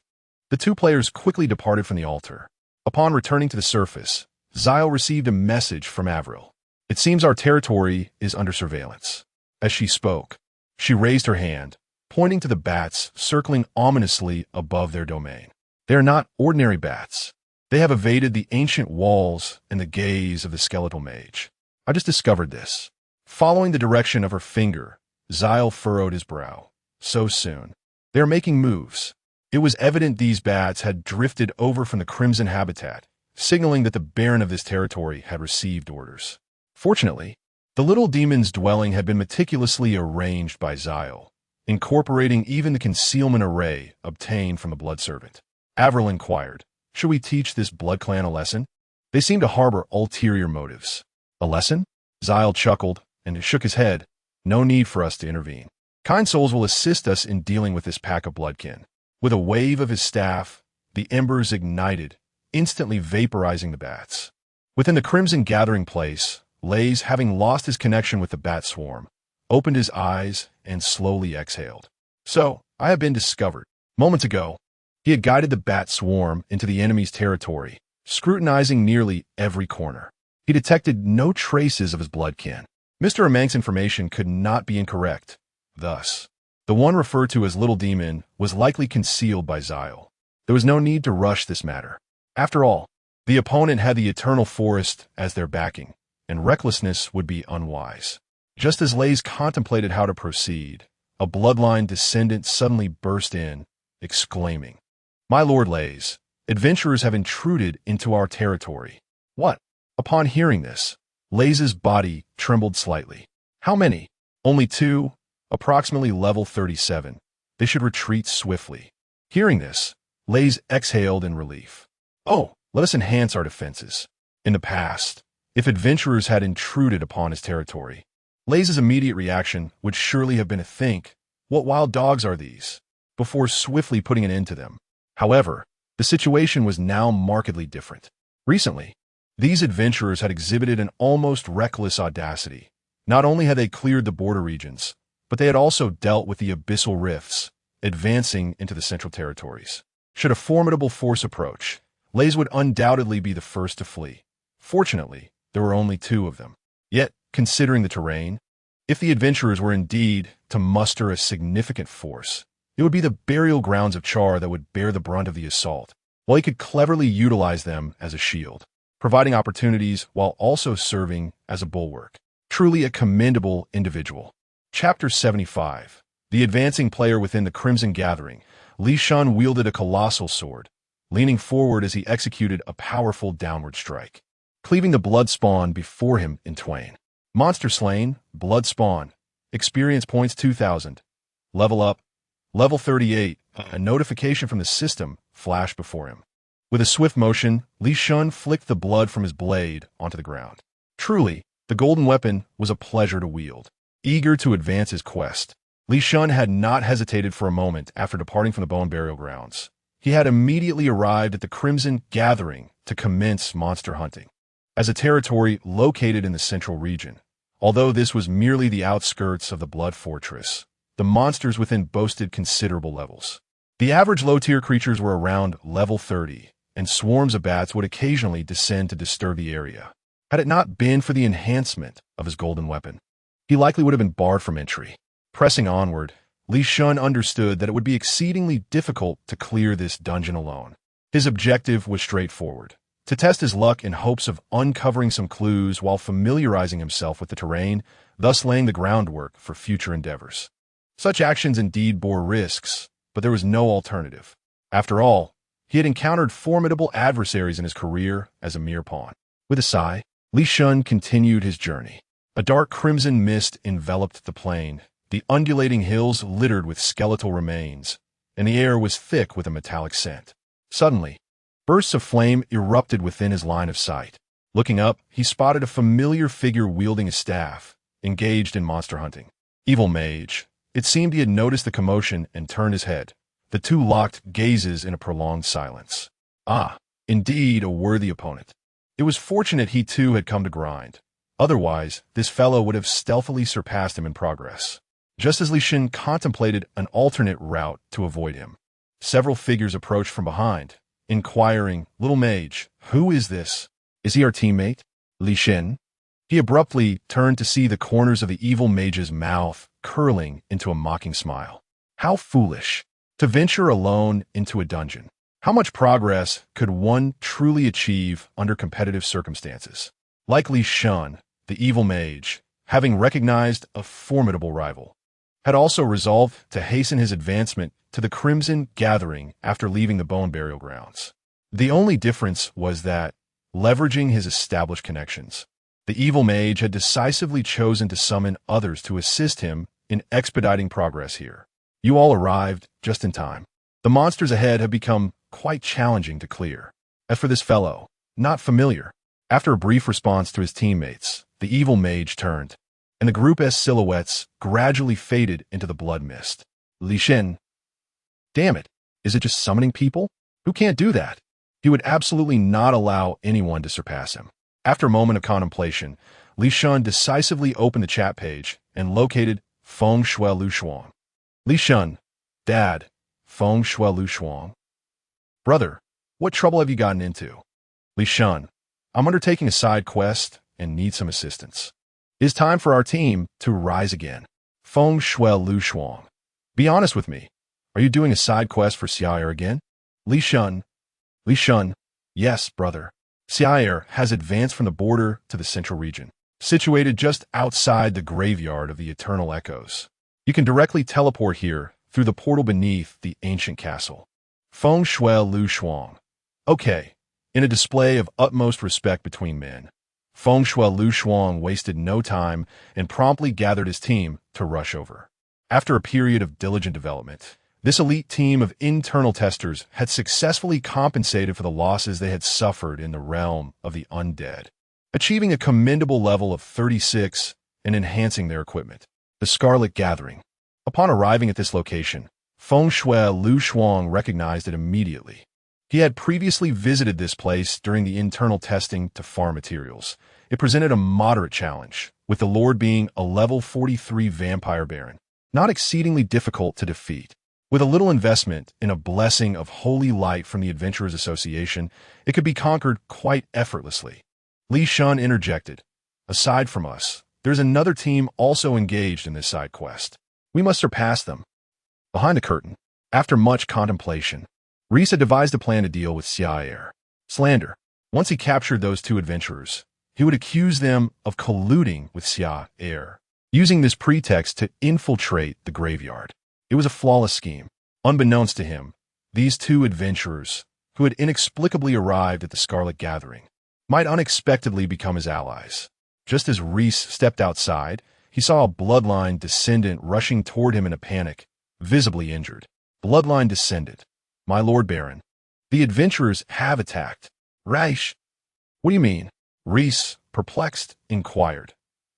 The two players quickly departed from the altar. Upon returning to the surface, Zyle received a message from Avril. "It seems our territory is under surveillance." As she spoke, she raised her hand, pointing to the bats circling ominously above their domain. They are not ordinary bats. They have evaded the ancient walls and the gaze of the skeletal mage. I just discovered this. Following the direction of her finger, Zyle furrowed his brow. So soon. They are making moves. It was evident these bats had drifted over from the Crimson habitat, signaling that the Baron of this territory had received orders. Fortunately, the little demon's dwelling had been meticulously arranged by Zyle, incorporating even the concealment array obtained from the blood servant. Avril inquired, "Should we teach this Blood Clan a lesson? They seem to harbor ulterior motives." "A lesson?" Zyle chuckled and shook his head. "No need for us to intervene. Kind souls will assist us in dealing with this pack of bloodkin." With a wave of his staff, the embers ignited, instantly vaporizing the bats. Within the Crimson gathering place, Lays, having lost his connection with the bat swarm, opened his eyes and slowly exhaled. "So, I have been discovered." Moments ago, he had guided the bat swarm into the enemy's territory, scrutinizing nearly every corner. He detected no traces of his bloodkin. Mr. Amank's information could not be incorrect. Thus, the one referred to as Little Demon was likely concealed by Zyle. There was no need to rush this matter. After all, the opponent had the Eternal Forest as their backing, and recklessness would be unwise. Just as Lays contemplated how to proceed, a bloodline descendant suddenly burst in, exclaiming, "My Lord Lays, adventurers have intruded into our territory." "What?" Upon hearing this, Lays's body trembled slightly. "How many?" "Only two, approximately level 37. They should retreat swiftly." Hearing this, Lays exhaled in relief. "Oh, let us enhance our defenses." In the past, if adventurers had intruded upon his territory, Lays's immediate reaction would surely have been to think, "What wild dogs are these?" before swiftly putting an end to them. However, the situation was now markedly different. Recently, these adventurers had exhibited an almost reckless audacity. Not only had they cleared the border regions, but they had also dealt with the abyssal rifts, advancing into the central territories. Should a formidable force approach, Lays would undoubtedly be the first to flee. Fortunately, there were only two of them. Yet, considering the terrain, if the adventurers were indeed to muster a significant force, it would be the burial grounds of Char that would bear the brunt of the assault, while he could cleverly utilize them as a shield, providing opportunities while also serving as a bulwark. Truly a commendable individual. Chapter 75. The advancing player within the Crimson Gathering, Li Shun wielded a colossal sword, leaning forward as he executed a powerful downward strike, cleaving the blood spawn before him in twain. Monster slain, blood spawn. Experience points 2,000. Level up. Level 38. A notification from the system flashed before him. With a swift motion, Li Shun flicked the blood from his blade onto the ground. Truly, the golden weapon was a pleasure to wield. Eager to advance his quest, Li Shun had not hesitated for a moment after departing from the bone burial grounds. He had immediately arrived at the Crimson Gathering to commence monster hunting. As a territory located in the central region, although this was merely the outskirts of the Blood Fortress, the monsters within boasted considerable levels. The average low-tier creatures were around level 30, and swarms of bats would occasionally descend to disturb the area. Had it not been for the enhancement of his golden weapon, he likely would have been barred from entry. Pressing onward, Li Shun understood that it would be exceedingly difficult to clear this dungeon alone. His objective was straightforward: to test his luck in hopes of uncovering some clues while familiarizing himself with the terrain, thus laying the groundwork for future endeavors. Such actions indeed bore risks, but there was no alternative. After all, he had encountered formidable adversaries in his career as a mere pawn. With a sigh, Li Shun continued his journey. A dark crimson mist enveloped the plain, the undulating hills littered with skeletal remains, and the air was thick with a metallic scent. Suddenly, bursts of flame erupted within his line of sight. Looking up, he spotted a familiar figure wielding a staff, engaged in monster hunting. Evil mage. It seemed he had noticed the commotion and turned his head. The two locked gazes in a prolonged silence. Ah, indeed a worthy opponent. It was fortunate he too had come to grind. Otherwise, this fellow would have stealthily surpassed him in progress. Just as Li Shun contemplated an alternate route to avoid him, several figures approached from behind, inquiring, "Little mage, who is this? Is he our teammate?" Li Shun. He abruptly turned to see the corners of the evil mage's mouth curling into a mocking smile. How foolish to venture alone into a dungeon. How much progress could one truly achieve under competitive circumstances? Like Li Shun, the evil mage, having recognized a formidable rival, had also resolved to hasten his advancement to the Crimson Gathering after leaving the bone burial grounds. The only difference was that, leveraging his established connections, the evil mage had decisively chosen to summon others to assist him in expediting progress here. You all arrived just in time. The monsters ahead have become quite challenging to clear. As for this fellow, not familiar. After a brief response to his teammates, the evil mage turned, and the group's silhouettes gradually faded into the blood mist. Li Shun. Damn it, is it just summoning people? Who can't do that? He would absolutely not allow anyone to surpass him. After a moment of contemplation, Li Shun decisively opened the chat page and located Feng Shui Lu Shuang. Li Shun, Dad, Feng Shui Lu Shuang. Brother, what trouble have you gotten into? Li Shun, I'm undertaking a side quest and need some assistance. It is time for our team to rise again. Feng Shui Lu Shuang. Be honest with me. Are you doing a side quest for Char again? Li Shun. Yes, brother. Char has advanced from the border to the central region, situated just outside the graveyard of the Eternal Echoes. You can directly teleport here through the portal beneath the ancient castle. Feng Shui Lu Shuang. Okay. In a display of utmost respect between men, Feng Shui Lu Shuang wasted no time and promptly gathered his team to rush over. After a period of diligent development, this elite team of internal testers had successfully compensated for the losses they had suffered in the realm of the undead, achieving a commendable level of 36 and enhancing their equipment. The Scarlet Gathering. Upon arriving at this location, Feng Shui Lu Shuang recognized it immediately. He had previously visited this place during the internal testing to farm materials. It presented a moderate challenge, with the Lord being a level 43 vampire baron, not exceedingly difficult to defeat. With a little investment in a blessing of holy light from the Adventurers Association, it could be conquered quite effortlessly. Li Shun interjected, "Aside from us, there's another team also engaged in this side quest. We must surpass them." Behind the curtain, after much contemplation, Reese had devised a plan to deal with Char. Slander. Once he captured those two adventurers, he would accuse them of colluding with Char, using this pretext to infiltrate the graveyard. It was a flawless scheme. Unbeknownst to him, these two adventurers, who had inexplicably arrived at the Scarlet Gathering, might unexpectedly become his allies. Just as Reese stepped outside, he saw a bloodline descendant rushing toward him in a panic, visibly injured. Bloodline descendant. My Lord Baron. The adventurers have attacked. Reich. What do you mean? Reese, perplexed, inquired.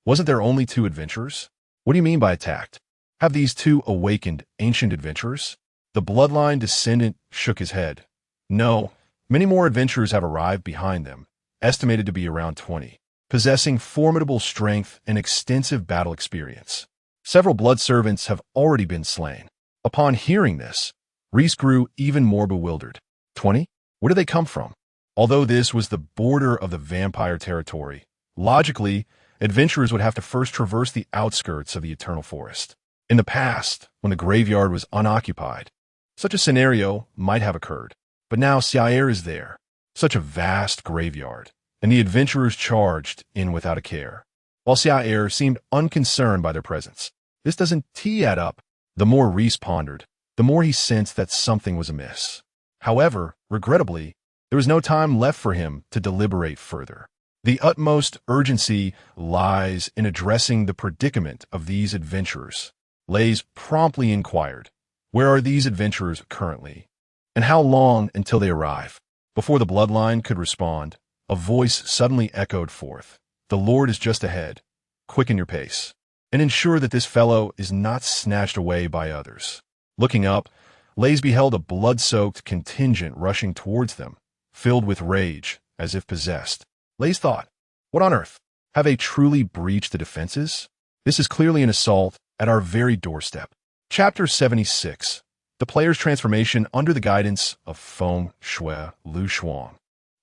Wasn't there only 2 adventurers? What do you mean by attacked? Have these 2 awakened ancient adventurers? The bloodline descendant shook his head. No, many more adventurers have arrived behind them, estimated to be around 20, possessing formidable strength and extensive battle experience. Several blood servants have already been slain. Upon hearing this, Reese grew even more bewildered. 20? Where did they come from? Although this was the border of the vampire territory, logically, adventurers would have to first traverse the outskirts of the Eternal Forest. In the past, when the graveyard was unoccupied, such a scenario might have occurred. But now Char is there, such a vast graveyard, and the adventurers charged in without a care, while Char seemed unconcerned by their presence. This doesn't add up. The more Reese pondered, the more he sensed that something was amiss. However, regrettably, there was no time left for him to deliberate further. The utmost urgency lies in addressing the predicament of these adventurers. Lays promptly inquired, where are these adventurers currently? And how long until they arrive? Before the bloodline could respond, a voice suddenly echoed forth. The Lord is just ahead. Quicken your pace, and ensure that this fellow is not snatched away by others. Looking up, Lays beheld a blood-soaked contingent rushing towards them, filled with rage, as if possessed. Lays thought, what on earth? Have they truly breached the defenses? This is clearly an assault at our very doorstep. Chapter 76. The player's transformation under the guidance of Feng Shui Lu Shuang.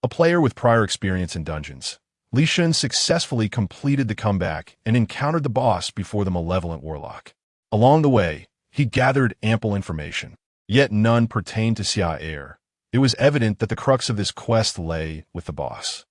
A player with prior experience in dungeons, Li Shun successfully completed the comeback and encountered the boss before the malevolent warlock. Along the way, he gathered ample information, yet none pertained to Char. It was evident that the crux of this quest lay with the boss.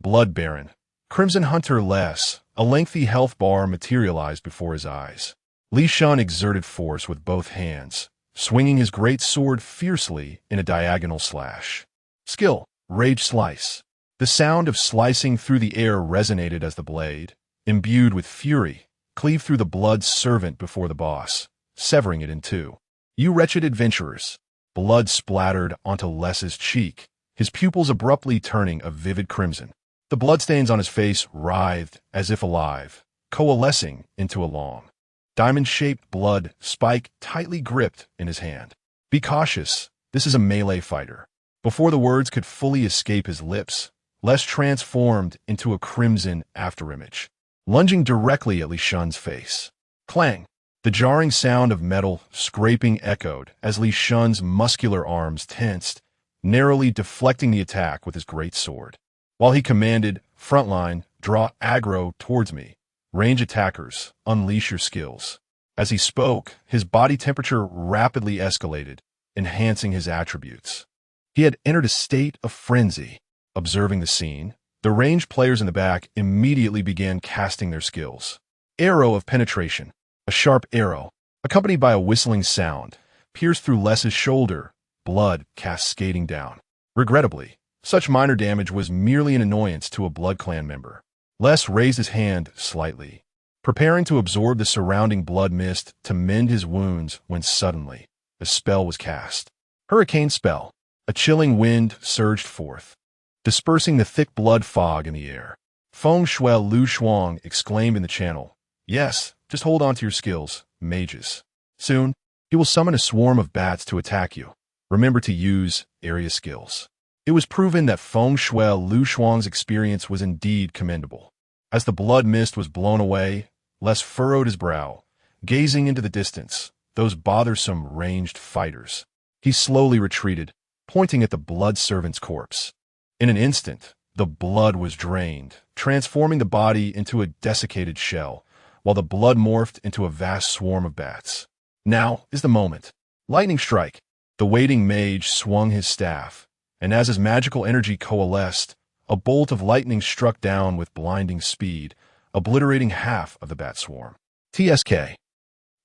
Blood Baron. Crimson Hunter less, a lengthy health bar materialized before his eyes. Li Shun exerted force with both hands, swinging his great sword fiercely in a diagonal slash. Skill, Rage Slice. The sound of slicing through the air resonated as the blade, imbued with fury, cleaved through the blood servant before the boss, severing it in 2. You wretched adventurers. Blood splattered onto Les's cheek, his pupils abruptly turning a vivid crimson. The bloodstains on his face writhed as if alive, coalescing into a long, diamond-shaped blood spike tightly gripped in his hand. Be cautious, this is a melee fighter. Before the words could fully escape his lips, Les transformed into a crimson afterimage, lunging directly at Li Shun's face. Clang! The jarring sound of metal scraping echoed as Li Shun's muscular arms tensed, narrowly deflecting the attack with his great sword. While he commanded, frontline, draw aggro towards me. Range attackers, unleash your skills. As he spoke, his body temperature rapidly escalated, enhancing his attributes. He had entered a state of frenzy. Observing the scene, the ranged players in the back immediately began casting their skills. Arrow of penetration. A sharp arrow, accompanied by a whistling sound, pierced through Les's shoulder, blood cascading down. Regrettably, such minor damage was merely an annoyance to a Blood Clan member. Les raised his hand slightly, preparing to absorb the surrounding blood mist to mend his wounds when suddenly, a spell was cast. Hurricane Spell. A chilling wind surged forth, dispersing the thick blood fog in the air. Feng Shui Lu Shuang exclaimed in the channel, yes, just hold on to your skills, mages. Soon, he will summon a swarm of bats to attack you. Remember to use area skills. It was proven that Feng Shui Lu Shuang's experience was indeed commendable. As the blood mist was blown away, Les furrowed his brow, gazing into the distance, those bothersome ranged fighters. He slowly retreated, pointing at the blood servant's corpse. In an instant, the blood was drained, transforming the body into a desiccated shell, while the blood morphed into a vast swarm of bats. Now is the moment. Lightning strike. The waiting mage swung his staff, and as his magical energy coalesced, a bolt of lightning struck down with blinding speed, obliterating half of the bat swarm. TSK.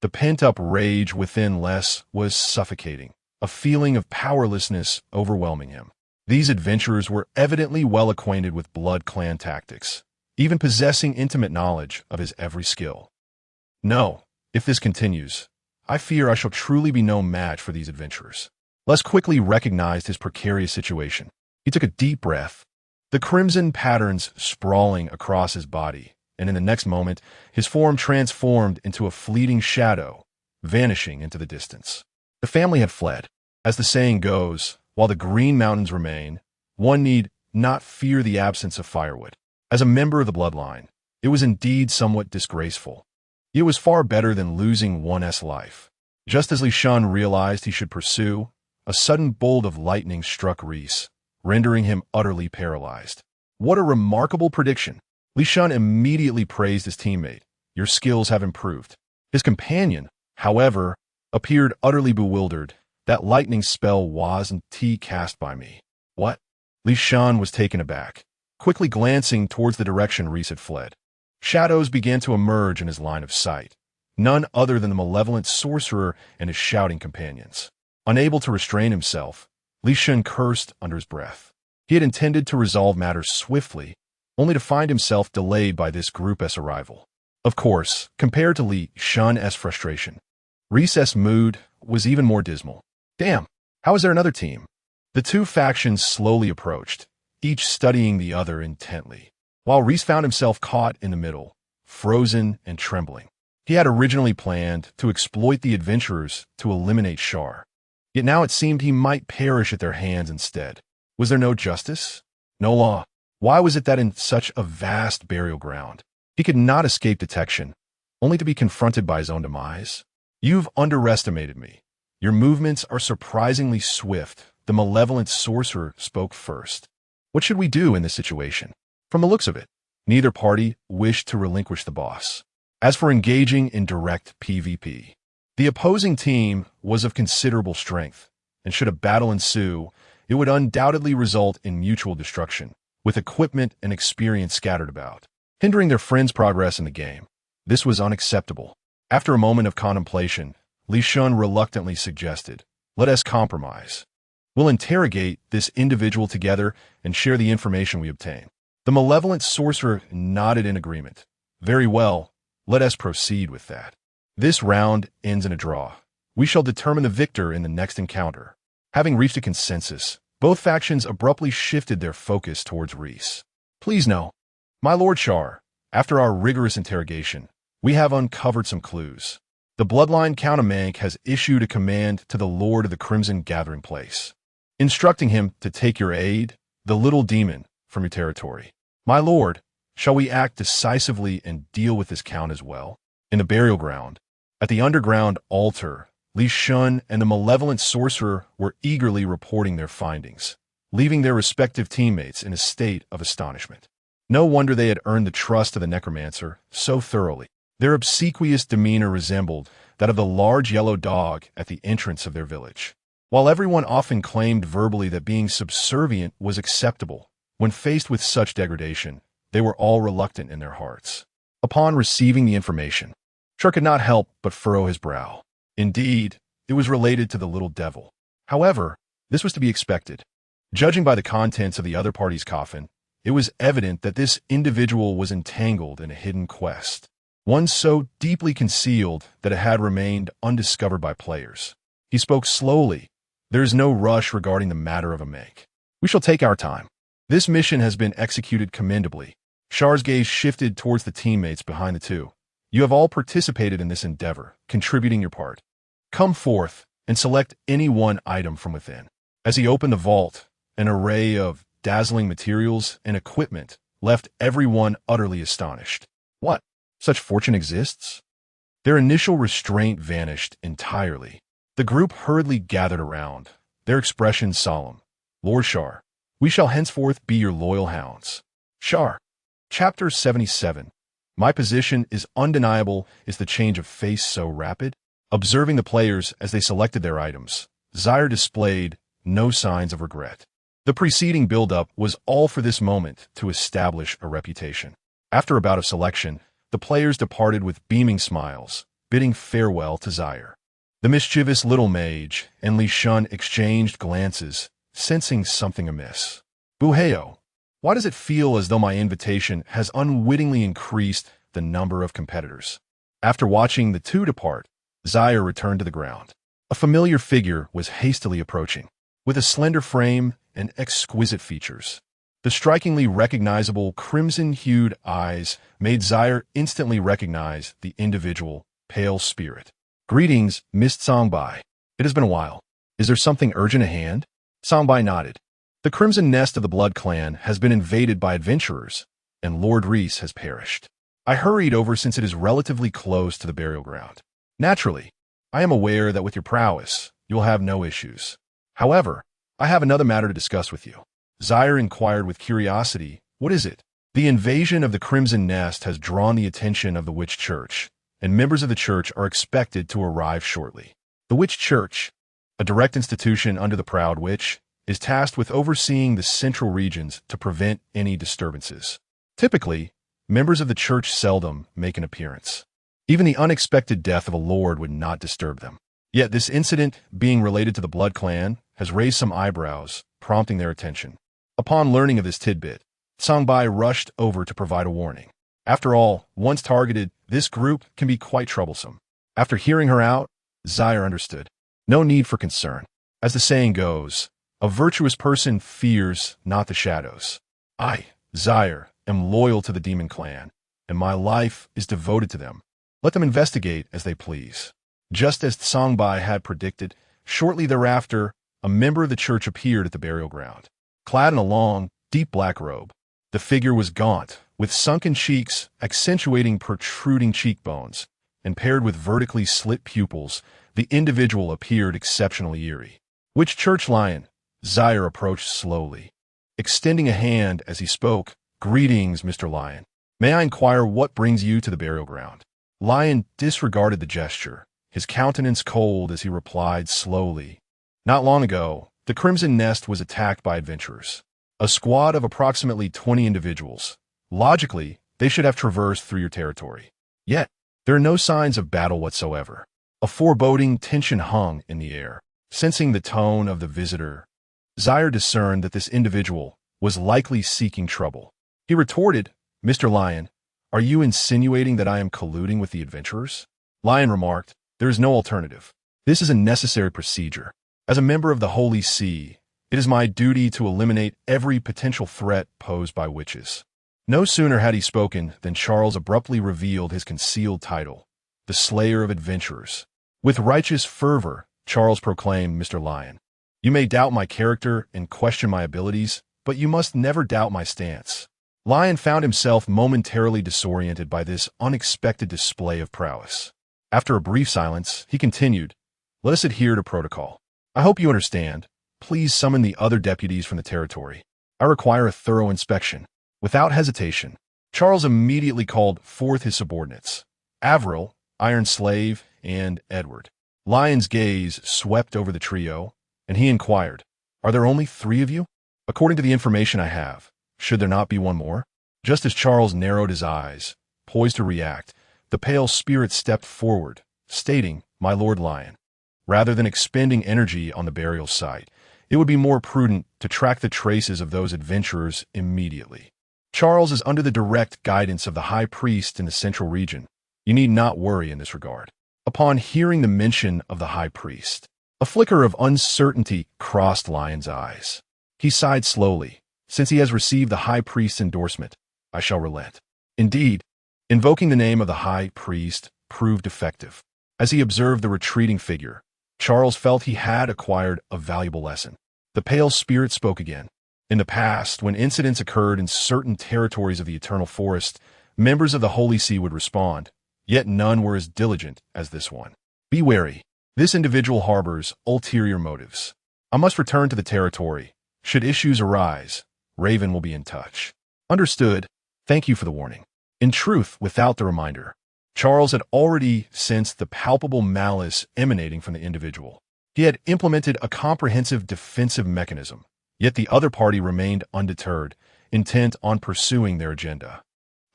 The pent-up rage within Les was suffocating, a feeling of powerlessness overwhelming him. These adventurers were evidently well acquainted with Blood Clan tactics. even possessing intimate knowledge of his every skill. No, if this continues, I fear I shall truly be no match for these adventurers. Les quickly recognized his precarious situation. He took a deep breath, the crimson patterns sprawling across his body, and in the next moment, his form transformed into a fleeting shadow, vanishing into the distance. The family had fled. As the saying goes, while the Green Mountains remain, one need not fear the absence of firewood. As a member of the bloodline, it was indeed somewhat disgraceful. It was far better than losing one's life. Just as Li Shan realized he should pursue, a sudden bolt of lightning struck Reese, rendering him utterly paralyzed. What a remarkable prediction! Li Shan immediately praised his teammate. Your skills have improved. His companion, however, appeared utterly bewildered. That lightning spell wasn't cast by me. What? Li Shan was taken aback, quickly glancing towards the direction Reese had fled. Shadows began to emerge in his line of sight, none other than the malevolent sorcerer and his shouting companions. Unable to restrain himself, Li Shan cursed under his breath. He had intended to resolve matters swiftly, only to find himself delayed by this group's arrival. Of course, compared to Li Shan's frustration, Reese's mood was even more dismal. Damn, how is there another team? The two factions slowly approached, each studying the other intently, while Reese found himself caught in the middle, frozen and trembling. He had originally planned to exploit the adventurers to eliminate Char, yet now it seemed he might perish at their hands instead. Was there no justice? No law? Why was it that in such a vast burial ground, he could not escape detection, only to be confronted by his own demise? You've underestimated me. Your movements are surprisingly swift. The malevolent sorcerer spoke first. What should we do in this situation? From the looks of it, neither party wished to relinquish the boss. As for engaging in direct PvP, the opposing team was of considerable strength, and should a battle ensue, it would undoubtedly result in mutual destruction, with equipment and experience scattered about, hindering their friends' progress in the game. This was unacceptable. After a moment of contemplation, Li Shan reluctantly suggested, "Let us compromise. We'll interrogate this individual together and share the information we obtain." The malevolent sorcerer nodded in agreement. "Very well, let us proceed with that. This round ends in a draw. We shall determine the victor in the next encounter." Having reached a consensus, both factions abruptly shifted their focus towards Reese. "Please know, my Lord Char, after our rigorous interrogation, we have uncovered some clues. The Bloodline Countermank has issued a command to the Lord of the Crimson Gathering Place, instructing him to take your aid, the little demon, from your territory. My lord, shall we act decisively and deal with this count as well?" In the burial ground, at the underground altar, Li Shan and the malevolent sorcerer were eagerly reporting their findings, leaving their respective teammates in a state of astonishment. No wonder they had earned the trust of the necromancer so thoroughly. Their obsequious demeanor resembled that of the large yellow dog at the entrance of their village. While everyone often claimed verbally that being subservient was acceptable, when faced with such degradation, they were all reluctant in their hearts. Upon receiving the information, Char could not help but furrow his brow. Indeed, it was related to the little devil. However, this was to be expected. Judging by the contents of the other party's coffin, it was evident that this individual was entangled in a hidden quest, one so deeply concealed that it had remained undiscovered by players. He spoke slowly. "There is no rush regarding the matter of a make. We shall take our time. This mission has been executed commendably." Char's gaze shifted towards the teammates behind the two. "You have all participated in this endeavor, contributing your part. Come forth and select any one item from within." As he opened the vault, an array of dazzling materials and equipment left everyone utterly astonished. What? Such fortune exists? Their initial restraint vanished entirely. The group hurriedly gathered around, their expressions solemn. "Lord Char, we shall henceforth be your loyal hounds." Char. Chapter 77. My position is undeniable. Is the change of face so rapid? Observing the players as they selected their items, Zaire displayed no signs of regret. The preceding build-up was all for this moment to establish a reputation. After a bout of selection, the players departed with beaming smiles, bidding farewell to Zaire. The mischievous little mage and Li Shan exchanged glances, sensing something amiss. "Buheo, Why does it feel as though my invitation has unwittingly increased the number of competitors? After watching the two depart, Zaire returned to the ground. A familiar figure was hastily approaching, with a slender frame and exquisite features. The strikingly recognizable crimson-hued eyes made Zaire instantly recognize the individual, pale spirit. "Greetings, Miss Songbai. It has been a while. Is there something urgent at hand?" Songbai nodded. "The crimson nest of the Blood Clan has been invaded by adventurers, and Lord Reese has perished. I hurried over since it is relatively close to the burial ground. Naturally, I am aware that with your prowess, you will have no issues. However, I have another matter to discuss with you." Zaire inquired with curiosity, "What is it?" "The invasion of the Crimson Nest has drawn the attention of the Witch Church, and members of the church are expected to arrive shortly. The Witch Church, a direct institution under the Proud Witch, is tasked with overseeing the central regions to prevent any disturbances. Typically, members of the church seldom make an appearance. Even the unexpected death of a lord would not disturb them. Yet this incident, being related to the Blood Clan, has raised some eyebrows, prompting their attention." Upon learning of this tidbit, Songbai rushed over to provide a warning. After all, once targeted, this group can be quite troublesome. After hearing her out, Zaire understood. No need for concern. As the saying goes, a virtuous person fears not the shadows. I, Zaire, am loyal to the Demon Clan, and my life is devoted to them. Let them investigate as they please. Just as Songbai had predicted, shortly thereafter, a member of the church appeared at the burial ground. Clad in a long, deep black robe, the figure was gaunt, with sunken cheeks accentuating protruding cheekbones, and paired with vertically slit pupils, the individual appeared exceptionally eerie. "Which church lion?" Zaire approached slowly, extending a hand as he spoke. "Greetings, Mr. Lion. May I inquire what brings you to the burial ground?" Lion disregarded the gesture, his countenance cold as he replied slowly. "Not long ago, the Crimson Nest was attacked by adventurers. A squad of approximately 20 individuals. Logically, they should have traversed through your territory. Yet, there are no signs of battle whatsoever." A foreboding tension hung in the air. Sensing the tone of the visitor, Zaire discerned that this individual was likely seeking trouble. He retorted, "Mr. Lion, are you insinuating that I am colluding with the adventurers?" Lion remarked, "There is no alternative. This is a necessary procedure. As a member of the Holy See, it is my duty to eliminate every potential threat posed by witches." No sooner had he spoken than Charles abruptly revealed his concealed title, the Slayer of Adventurers. With righteous fervor, Charles proclaimed, "Mr. Lion, you may doubt my character and question my abilities, but you must never doubt my stance." Lion found himself momentarily disoriented by this unexpected display of prowess. After a brief silence, he continued, "Let us adhere to protocol. I hope you understand. Please summon the other deputies from the territory. I require a thorough inspection." Without hesitation, Charles immediately called forth his subordinates, Avril, Iron Slave, and Edward. Lion's gaze swept over the trio, and he inquired, "Are there only 3 of you?" "According to the information I have, should there not be one more?" Just as Charles narrowed his eyes, poised to react, the pale spirit stepped forward, stating, "My Lord Lion, rather than expending energy on the burial site, it would be more prudent to track the traces of those adventurers immediately. Charles is under the direct guidance of the High Priest in the Central Region. You need not worry in this regard." Upon hearing the mention of the High Priest, a flicker of uncertainty crossed Lion's eyes. He sighed slowly. "Since he has received the High Priest's endorsement, I shall relent." Indeed, invoking the name of the High Priest proved effective. As he observed the retreating figure, Charles felt he had acquired a valuable lesson. The pale spirit spoke again. "In the past, when incidents occurred in certain territories of the Eternal Forest, members of the Holy See would respond, yet none were as diligent as this one. Be wary. This individual harbors ulterior motives. I must return to the territory. Should issues arise, Raven will be in touch." "Understood. Thank you for the warning." In truth, without the reminder, Charles had already sensed the palpable malice emanating from the individual. He had implemented a comprehensive defensive mechanism, yet the other party remained undeterred, intent on pursuing their agenda.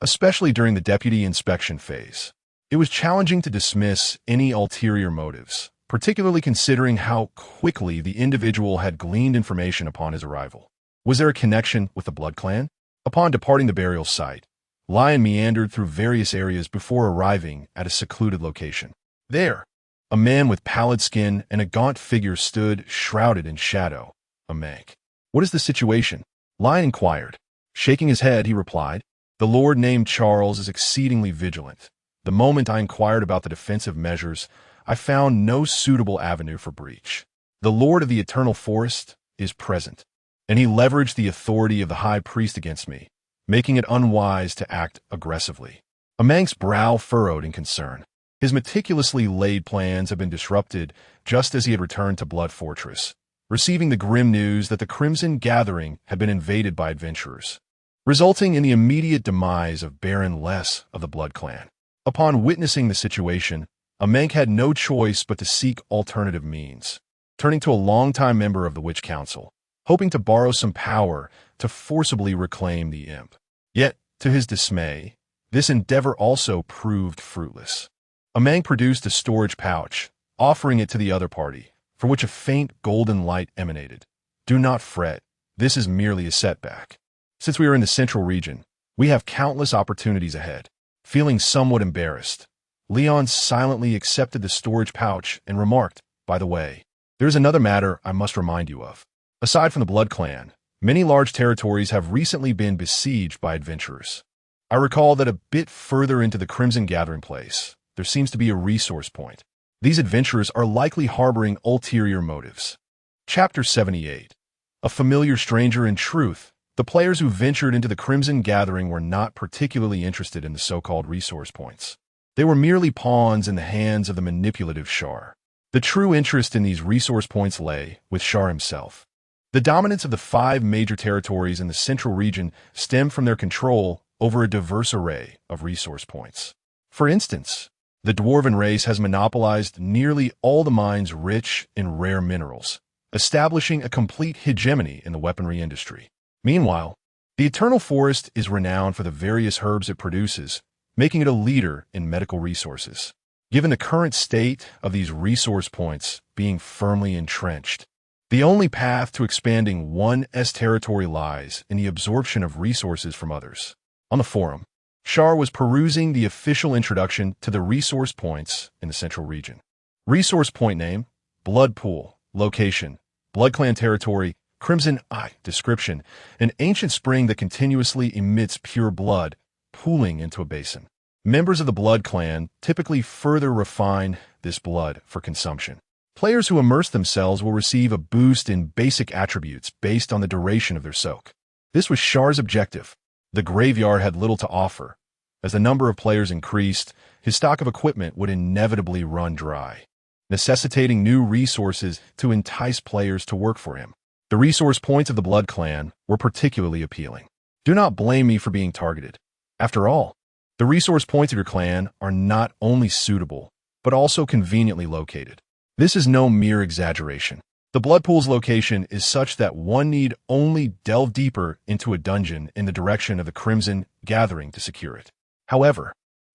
Especially during the deputy inspection phase, it was challenging to dismiss any ulterior motives, particularly considering how quickly the individual had gleaned information upon his arrival. Was there a connection with the Blood Clan? Upon departing the burial site, Lion meandered through various areas before arriving at a secluded location. There, a man with pallid skin and a gaunt figure stood, shrouded in shadow. A Mank. "What is the situation?" Lion inquired. Shaking his head, he replied, "The lord named Charles is exceedingly vigilant. The moment I inquired about the defensive measures, I found no suitable avenue for breach. The Lord of the Eternal Forest is present, and he leveraged the authority of the High Priest against me, making it unwise to act aggressively." Amank's brow furrowed in concern. His meticulously laid plans had been disrupted just as he had returned to Blood Fortress, receiving the grim news that the Crimson Gathering had been invaded by adventurers, resulting in the immediate demise of Baron Les of the Blood Clan. Upon witnessing the situation, Amank had no choice but to seek alternative means, turning to a longtime member of the Witch Council, hoping to borrow some power to forcibly reclaim the imp. Yet, to his dismay, this endeavor also proved fruitless. Amank produced a storage pouch, offering it to the other party, from which a faint golden light emanated. "Do not fret, this is merely a setback. Since we are in the central region, we have countless opportunities ahead." Feeling somewhat embarrassed, Leon silently accepted the storage pouch and remarked, "By the way, there is another matter I must remind you of. Aside from the Blood Clan, many large territories have recently been besieged by adventurers. I recall that a bit further into the Crimson Gathering Place, there seems to be a resource point. These adventurers are likely harboring ulterior motives." Chapter 78. A familiar stranger. In truth, the players who ventured into the Crimson Gathering were not particularly interested in the so-called resource points. They were merely pawns in the hands of the manipulative Char. The true interest in these resource points lay with Char himself. The dominance of the 5 major territories in the central region stemmed from their control over a diverse array of resource points. For instance, the Dwarven race has monopolized nearly all the mines rich in rare minerals, establishing a complete hegemony in the weaponry industry. Meanwhile, the Eternal Forest is renowned for the various herbs it produces, making it a leader in medical resources. Given the current state of these resource points being firmly entrenched, the only path to expanding one's territory lies in the absorption of resources from others. On the forum, Char was perusing the official introduction to the resource points in the central region. Resource point name, Blood Pool, location, Blood Clan territory, Crimson Eye, description, an ancient spring that continuously emits pure blood, pooling into a basin. Members of the Blood Clan typically further refine this blood for consumption. Players who immerse themselves will receive a boost in basic attributes based on the duration of their soak. This was Char's objective. The graveyard had little to offer. As the number of players increased, his stock of equipment would inevitably run dry, necessitating new resources to entice players to work for him. The resource points of the Blood Clan were particularly appealing. Do not blame me for being targeted. After all, the resource points of your clan are not only suitable, but also conveniently located. This is no mere exaggeration. The Blood Pool's location is such that one need only delve deeper into a dungeon in the direction of the Crimson Gathering to secure it. However,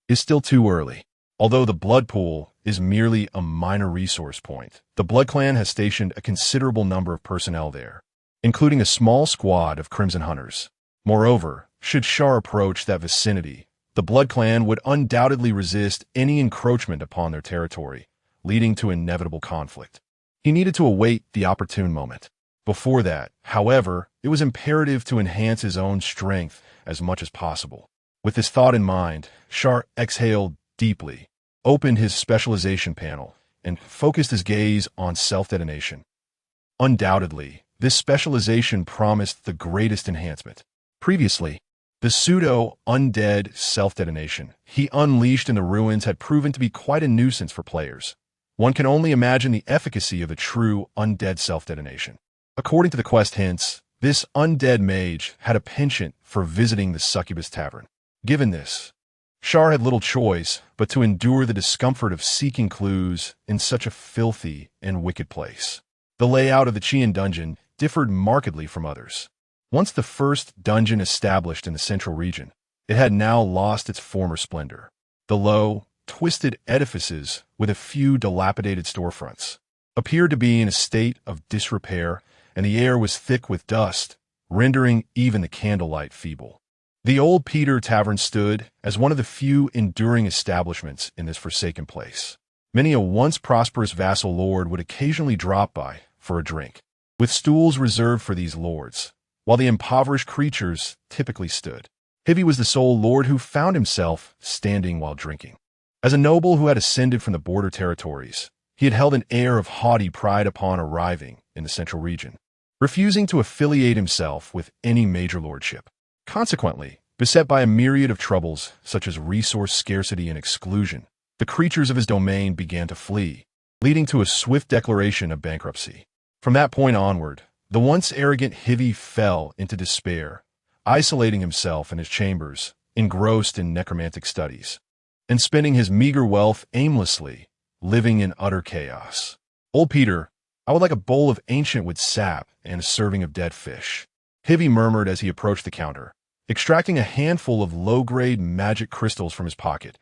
it's still too early. Although the Blood Pool is merely a minor resource point, the Blood Clan has stationed a considerable number of personnel there, including a small squad of Crimson Hunters. Moreover, should Char approach that vicinity, the Blood Clan would undoubtedly resist any encroachment upon their territory, leading to inevitable conflict. He needed to await the opportune moment. Before that, however, it was imperative to enhance his own strength as much as possible. With this thought in mind, Char exhaled deeply, opened his specialization panel, and focused his gaze on self-detonation. Undoubtedly, this specialization promised the greatest enhancement. Previously, the pseudo-undead self-detonation he unleashed in the ruins had proven to be quite a nuisance for players. One can only imagine the efficacy of a true undead self-detonation. According to the quest hints, this undead mage had a penchant for visiting the Succubus Tavern. Given this, Char had little choice but to endure the discomfort of seeking clues in such a filthy and wicked place. The layout of the Chian dungeon differed markedly from others. Once the first dungeon established in the central region, it had now lost its former splendor. The low, twisted edifices with a few dilapidated storefronts appeared to be in a state of disrepair, and the air was thick with dust, rendering even the candlelight feeble. The Old Peter Tavern stood as one of the few enduring establishments in this forsaken place. Many a once prosperous vassal lord would occasionally drop by for a drink, with stools reserved for these lords, while the impoverished creatures typically stood. Hivy was the sole lord who found himself standing while drinking. As a noble who had ascended from the border territories, he had held an air of haughty pride upon arriving in the central region, refusing to affiliate himself with any major lordship. Consequently, beset by a myriad of troubles such as resource scarcity and exclusion, the creatures of his domain began to flee, leading to a swift declaration of bankruptcy. From that point onward, the once arrogant Hivy fell into despair, isolating himself in his chambers, engrossed in necromantic studies, and spending his meager wealth aimlessly, living in utter chaos. Old Peter, I would like a bowl of ancient wood sap and a serving of dead fish, Hivy murmured as he approached the counter, extracting a handful of low-grade magic crystals from his pocket,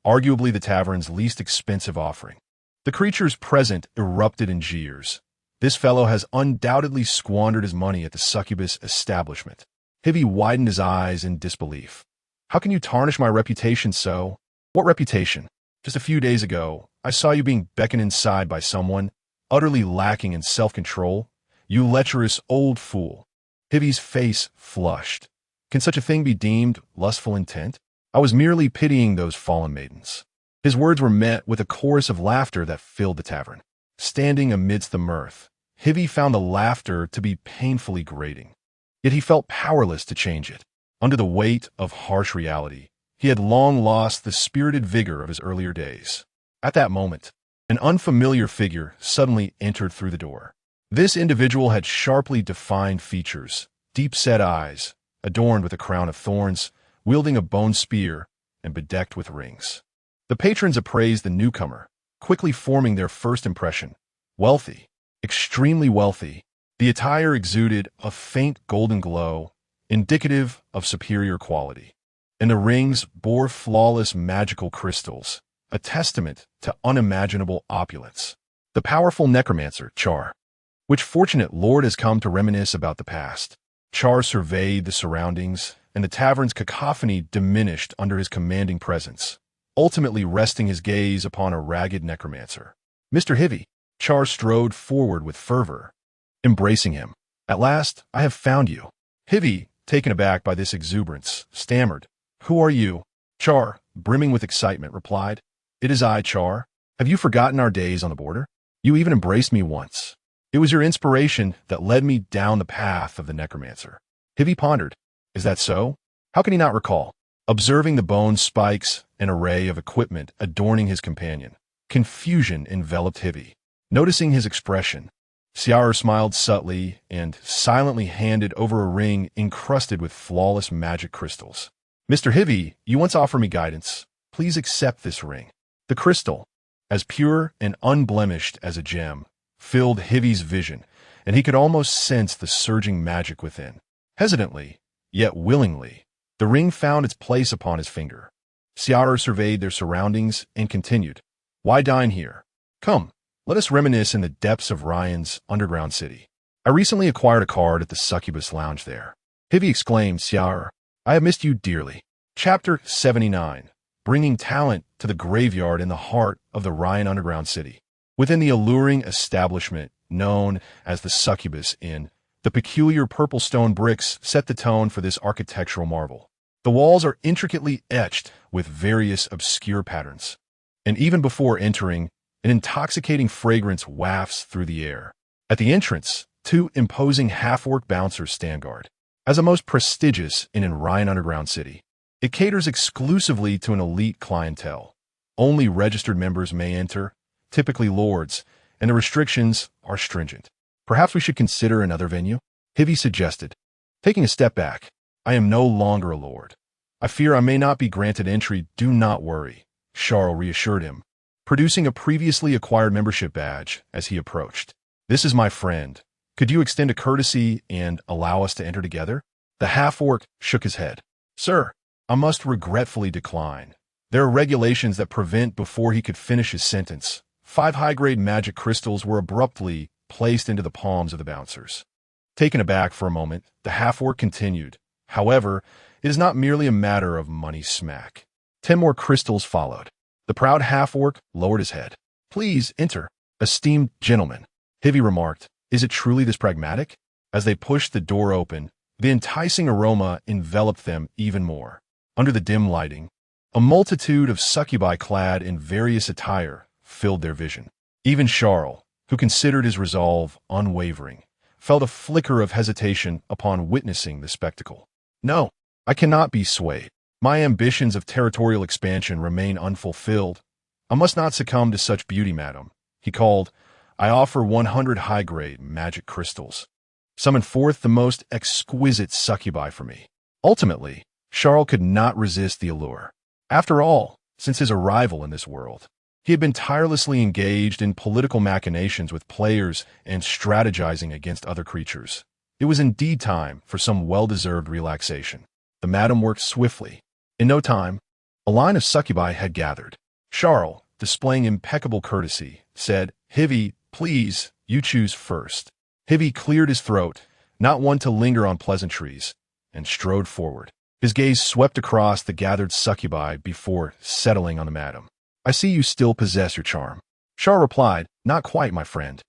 arguably the tavern's least expensive offering. The creatures present erupted in jeers. This fellow has undoubtedly squandered his money at the succubus establishment. Hivy widened his eyes in disbelief. How can you tarnish my reputation so? What reputation? Just a few days ago, I saw you being beckoned inside by someone, utterly lacking in self-control. You lecherous old fool. Hivy's face flushed. Can such a thing be deemed lustful intent? I was merely pitying those fallen maidens. His words were met with a chorus of laughter that filled the tavern. Standing amidst the mirth, Hivy found the laughter to be painfully grating. Yet he felt powerless to change it. Under the weight of harsh reality, he had long lost the spirited vigor of his earlier days. At that moment, an unfamiliar figure suddenly entered through the door. This individual had sharply defined features, deep-set eyes, adorned with a crown of thorns, wielding a bone spear, and bedecked with rings. The patrons appraised the newcomer, quickly forming their first impression. Wealthy, extremely wealthy, the attire exuded a faint golden glow, indicative of superior quality, and the rings bore flawless magical crystals, a testament to unimaginable opulence. The powerful necromancer, Char. Which fortunate lord has come to reminisce about the past? Char surveyed the surroundings, and the tavern's cacophony diminished under his commanding presence, ultimately resting his gaze upon a ragged necromancer. Mr. Hivy, Char strode forward with fervor, embracing him. At last, I have found you. Hivy, taken aback by this exuberance, stammered. Who are you? Char, brimming with excitement, replied. It is I, Char. Have you forgotten our days on the border? You even embraced me once. It was your inspiration that led me down the path of the necromancer. Hivy pondered. Is that so? How can he not recall? Observing the bone spikes and array of equipment adorning his companion, confusion enveloped Hivy. Noticing his expression, Char smiled subtly and silently handed over a ring encrusted with flawless magic crystals. Mr. Hivy, you once offered me guidance. Please accept this ring. The crystal, as pure and unblemished as a gem, filled Hivy's vision, and he could almost sense the surging magic within. Hesitantly, yet willingly, the ring found its place upon his finger. Char surveyed their surroundings and continued, Why dine here? Come, let us reminisce in the depths of Ryan's underground city. I recently acquired a card at the Succubus Lounge there. Hivy exclaimed, Char, I have missed you dearly. Chapter 79. Bringing talent to the graveyard in the heart of the Ryan underground city. Within the alluring establishment known as the Succubus Inn, the peculiar purple stone bricks set the tone for this architectural marvel. The walls are intricately etched with various obscure patterns, and even before entering, an intoxicating fragrance wafts through the air. At the entrance, two imposing half-orc bouncers stand guard. As a most prestigious inn in Ryan underground city, it caters exclusively to an elite clientele. Only registered members may enter, typically lords, and the restrictions are stringent. Perhaps we should consider another venue? Hivy suggested. Taking a step back, I am no longer a lord. I fear I may not be granted entry. Do not worry, Char reassured him, producing a previously acquired membership badge as he approached. This is my friend. Could you extend a courtesy and allow us to enter together? The half-orc shook his head. Sir, I must regretfully decline. There are regulations that prevent before he could finish his sentence. 5 high-grade magic crystals were abruptly placed into the palms of the bouncers. Taken aback for a moment, the half-orc continued. However, it is not merely a matter of money smack. 10 more crystals followed. The proud half-orc lowered his head. Please enter, esteemed gentlemen. Hivi remarked, is it truly this pragmatic? As they pushed the door open, the enticing aroma enveloped them even more. Under the dim lighting, a multitude of succubi clad in various attire filled their vision. Even Charles, who considered his resolve unwavering, felt a flicker of hesitation upon witnessing the spectacle. No, I cannot be swayed. My ambitions of territorial expansion remain unfulfilled. I must not succumb to such beauty, madam, he called. I offer 100 high-grade magic crystals. Summon forth the most exquisite succubi for me. Ultimately, Charles could not resist the allure. After all, since his arrival in this world, he had been tirelessly engaged in political machinations with players and strategizing against other creatures. It was indeed time for some well-deserved relaxation. The madam worked swiftly. In no time, a line of succubi had gathered. Charles, displaying impeccable courtesy, said, Hivi, please, you choose first. Hivi cleared his throat, not one to linger on pleasantries, and strode forward. His gaze swept across the gathered succubi before settling on the madam. I see you still possess your charm. Char replied, not quite, my friend.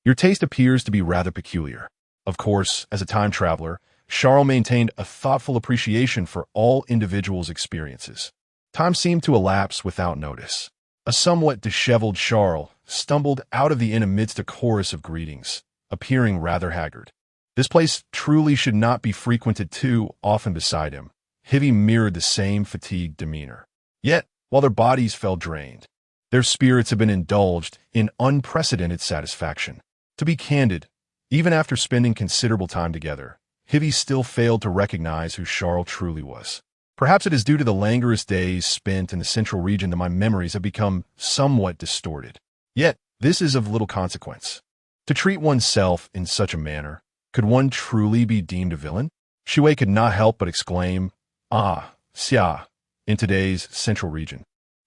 Your taste appears to be rather peculiar. Of course, as a time traveler, Charles maintained a thoughtful appreciation for all individuals' experiences. Time seemed to elapse without notice. A somewhat disheveled Charles stumbled out of the inn amidst a chorus of greetings, appearing rather haggard. This place truly should not be frequented too often beside him. Hivi mirrored the same fatigued demeanor. Yet, while their bodies felt drained, their spirits had been indulged in unprecedented satisfaction. To be candid, even after spending considerable time together, Hivi still failed to recognize who Charles truly was. Perhaps it is due to the languorous days spent in the central region that my memories have become somewhat distorted. Yet, this is of little consequence. To treat oneself in such a manner, could one truly be deemed a villain? Shui could not help but exclaim, Ah, Xia, in today's central region.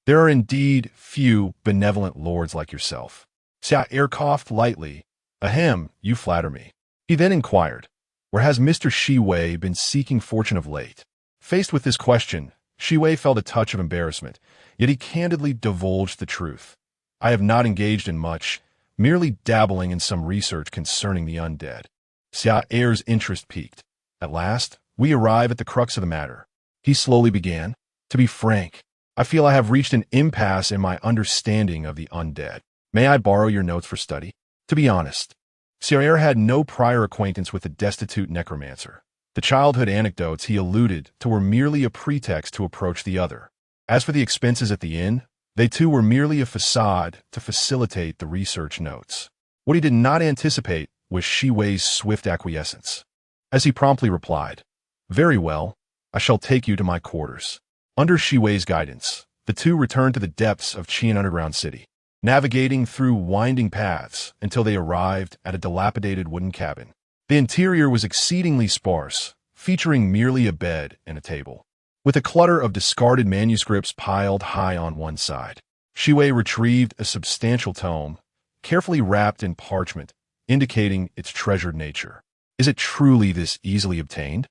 There are indeed few benevolent lords like yourself. Xia air coughed lightly. Ahem, you flatter me. He then inquired, where has Mr. Shui been seeking fortune of late? Faced with this question, Shui felt a touch of embarrassment, yet he candidly divulged the truth. I have not engaged in much, merely dabbling in some research concerning the undead. Xia Air's interest piqued. At last, we arrive at the crux of the matter. He slowly began. To be frank, I feel I have reached an impasse in my understanding of the undead. May I borrow your notes for study? To be honest, Xia Air had no prior acquaintance with the destitute necromancer. The childhood anecdotes he alluded to were merely a pretext to approach the other. As for the expenses at the inn, they too were merely a facade to facilitate the research notes. What he did not anticipate was Shiwei's swift acquiescence. As he promptly replied, Very well, I shall take you to my quarters. Under Shiwei's guidance, the two returned to the depths of Qian Underground City, navigating through winding paths until they arrived at a dilapidated wooden cabin. The interior was exceedingly sparse, featuring merely a bed and a table, with a clutter of discarded manuscripts piled high on one side. Shui retrieved a substantial tome, carefully wrapped in parchment, indicating its treasured nature. Is it truly this easily obtained?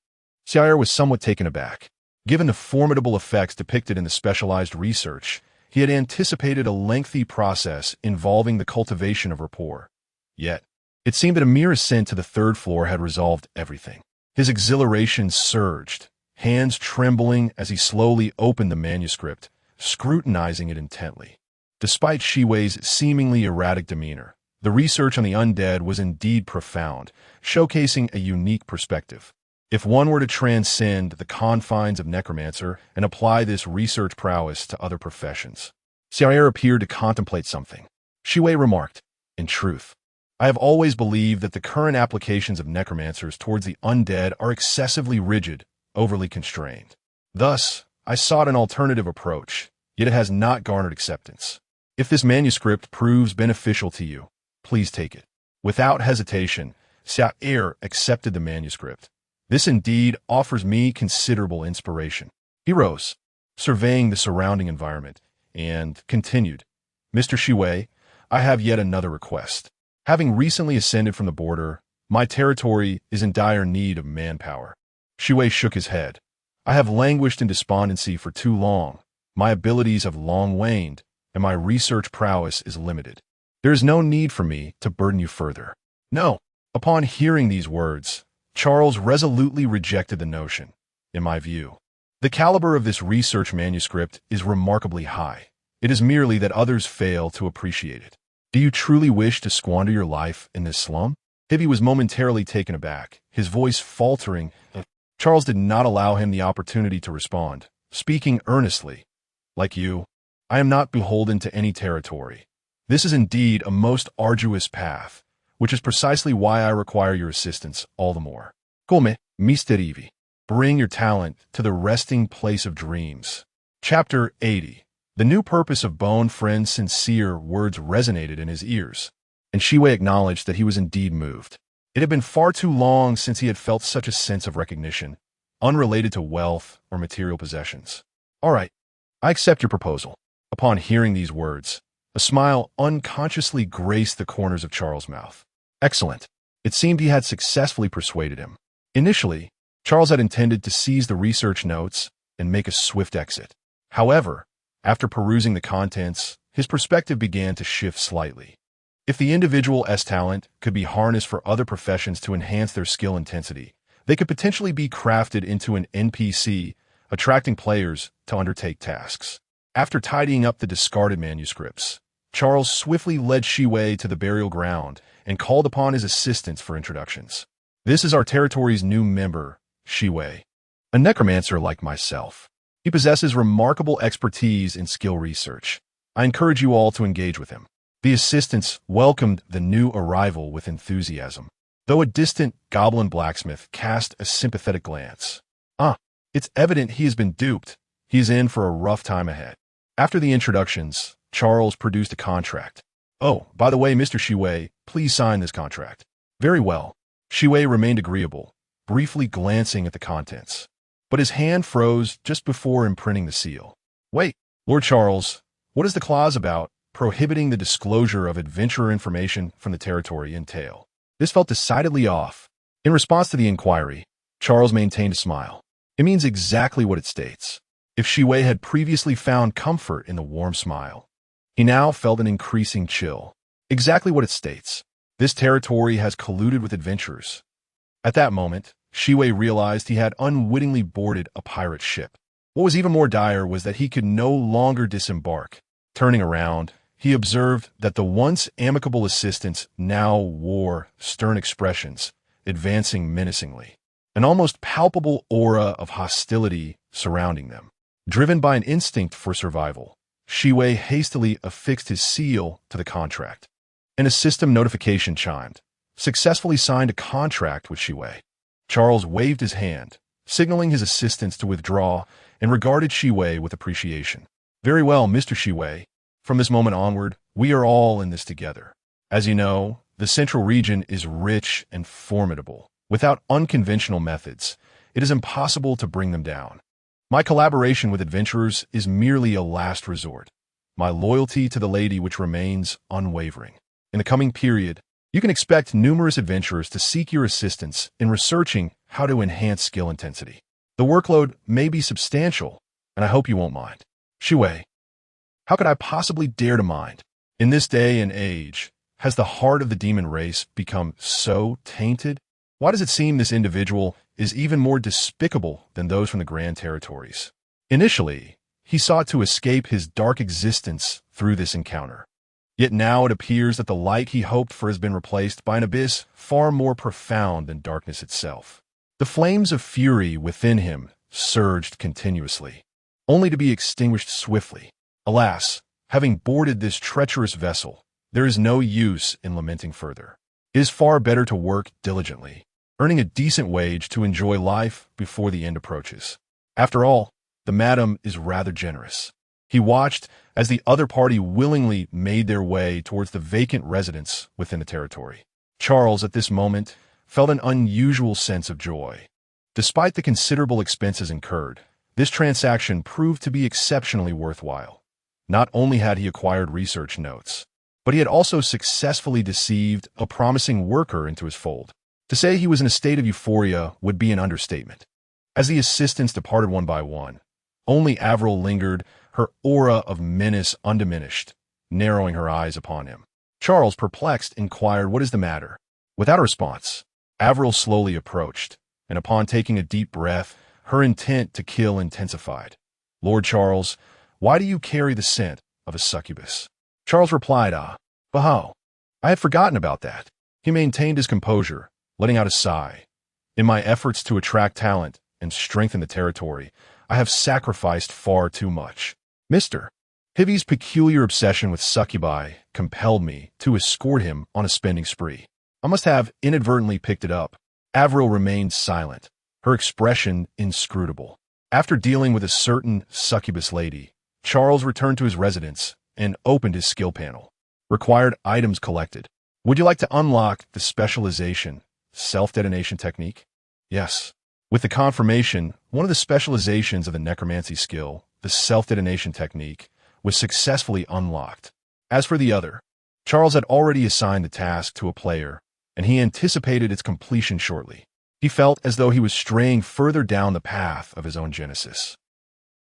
Xiao'er was somewhat taken aback. Given the formidable effects depicted in the specialized research, he had anticipated a lengthy process involving the cultivation of rapport. Yet, it seemed that a mere ascent to the third floor had resolved everything. His exhilaration surged, hands trembling as he slowly opened the manuscript, scrutinizing it intently. Despite Shiwei's seemingly erratic demeanor, the research on the undead was indeed profound, showcasing a unique perspective. If one were to transcend the confines of necromancer and apply this research prowess to other professions. Xiao'er appeared to contemplate something. Shui remarked, In truth, I have always believed that the current applications of necromancers towards the undead are excessively rigid, overly constrained. Thus, I sought an alternative approach, yet it has not garnered acceptance. If this manuscript proves beneficial to you, please take it. Without hesitation, Xiao'er accepted the manuscript. This indeed offers me considerable inspiration. He rose, surveying the surrounding environment, and continued, Mr. Shui, I have yet another request. Having recently ascended from the border, My territory is in dire need of manpower. Shui shook his head. I have languished in despondency for too long. My abilities have long waned, and my research prowess is limited. There is no need for me to burden you further. No. Upon hearing these words, Charles resolutely rejected the notion, in my view. The caliber of this research manuscript is remarkably high. It is merely that others fail to appreciate it. Do you truly wish to squander your life in this slum? Hibby was momentarily taken aback, his voice faltering. Charles did not allow him the opportunity to respond, speaking earnestly. Like you, I am not beholden to any territory. This is indeed a most arduous path, which is precisely why I require your assistance all the more. Come, Mr. Evie. Bring your talent to the resting place of dreams. Chapter 80. The new purpose of Bone Friend's sincere words resonated in his ears, and Shui acknowledged that he was indeed moved. It had been far too long since he had felt such a sense of recognition, unrelated to wealth or material possessions. All right, I accept your proposal. Upon hearing these words, a smile unconsciously graced the corners of Charles' mouth. Excellent. It seemed he had successfully persuaded him. Initially, Charles had intended to seize the research notes and make a swift exit. However, after perusing the contents, his perspective began to shift slightly. If the individual's talent could be harnessed for other professions to enhance their skill intensity, they could potentially be crafted into an NPC, attracting players to undertake tasks. After tidying up the discarded manuscripts, Charles swiftly led Shui to the burial ground and called upon his assistants for introductions. This is our territory's new member, Shui, a necromancer like myself. He possesses remarkable expertise in skill research. I encourage you all to engage with him. The assistants welcomed the new arrival with enthusiasm, though a distant goblin blacksmith cast a sympathetic glance. It's evident he has been duped. He's in for a rough time ahead. After the introductions, Charles produced a contract. Oh, by the way, Mr. Shui, please sign this contract. Very well. Shui remained agreeable, briefly glancing at the contents. But his hand froze just before imprinting the seal. Wait, Lord Charles, what is the clause about prohibiting the disclosure of adventurer information from the territory entail? This felt decidedly off. In response to the inquiry, Charles maintained a smile. It means exactly what it states. If Shui had previously found comfort in the warm smile, he now felt an increasing chill. Exactly what it states. This territory has colluded with adventurers. At that moment, Shui realized he had unwittingly boarded a pirate ship. What was even more dire was that he could no longer disembark. Turning around, he observed that the once amicable assistants now wore stern expressions, advancing menacingly. An almost palpable aura of hostility surrounding them. Driven by an instinct for survival, Shui hastily affixed his seal to the contract. And a system notification chimed. Successfully signed a contract with Shui. Charles waved his hand, signaling his assistants to withdraw, and regarded Shui with appreciation. Very well, Mr. Shui. From this moment onward, we are all in this together. As you know, the central region is rich and formidable. Without unconventional methods, it is impossible to bring them down. My collaboration with adventurers is merely a last resort. My loyalty to the lady which remains unwavering. In the coming period, you can expect numerous adventurers to seek your assistance in researching how to enhance skill intensity. The workload may be substantial, and I hope you won't mind. Shui, how could I possibly dare to mind? In this day and age, has the heart of the demon race become so tainted? Why does it seem this individual is even more despicable than those from the Grand Territories? Initially, he sought to escape his dark existence through this encounter. Yet now it appears that the light he hoped for has been replaced by an abyss far more profound than darkness itself. The flames of fury within him surged continuously, only to be extinguished swiftly. Alas, having boarded this treacherous vessel, there is no use in lamenting further. It is far better to work diligently, earning a decent wage to enjoy life before the end approaches. After all, the madam is rather generous. He watched as the other party willingly made their way towards the vacant residence within the territory. Charles, at this moment, felt an unusual sense of joy. Despite the considerable expenses incurred, this transaction proved to be exceptionally worthwhile. Not only had he acquired research notes, but he had also successfully deceived a promising worker into his fold. To say he was in a state of euphoria would be an understatement. As the assistants departed one by one, only Avril lingered, her aura of menace undiminished, narrowing her eyes upon him. Charles, perplexed, inquired, "What is the matter?" Without a response, Avril slowly approached, and upon taking a deep breath, her intent to kill intensified. "Lord Charles, why do you carry the scent of a succubus?" Charles replied, Baho, I had forgotten about that." He maintained his composure, letting out a sigh. "In my efforts to attract talent and strengthen the territory, I have sacrificed far too much. Mr. Hivy's peculiar obsession with succubi compelled me to escort him on a spending spree. I must have inadvertently picked it up." Avril remained silent, her expression inscrutable. After dealing with a certain succubus lady, Charles returned to his residence and opened his skill panel. Required items collected. "Would you like to unlock the specialization, self-detonation technique?" "Yes." With the confirmation, one of the specializations of the necromancy skill, the self-detonation technique, was successfully unlocked. As for the other, Charles had already assigned the task to a player, and he anticipated its completion shortly. He felt as though he was straying further down the path of his own genesis.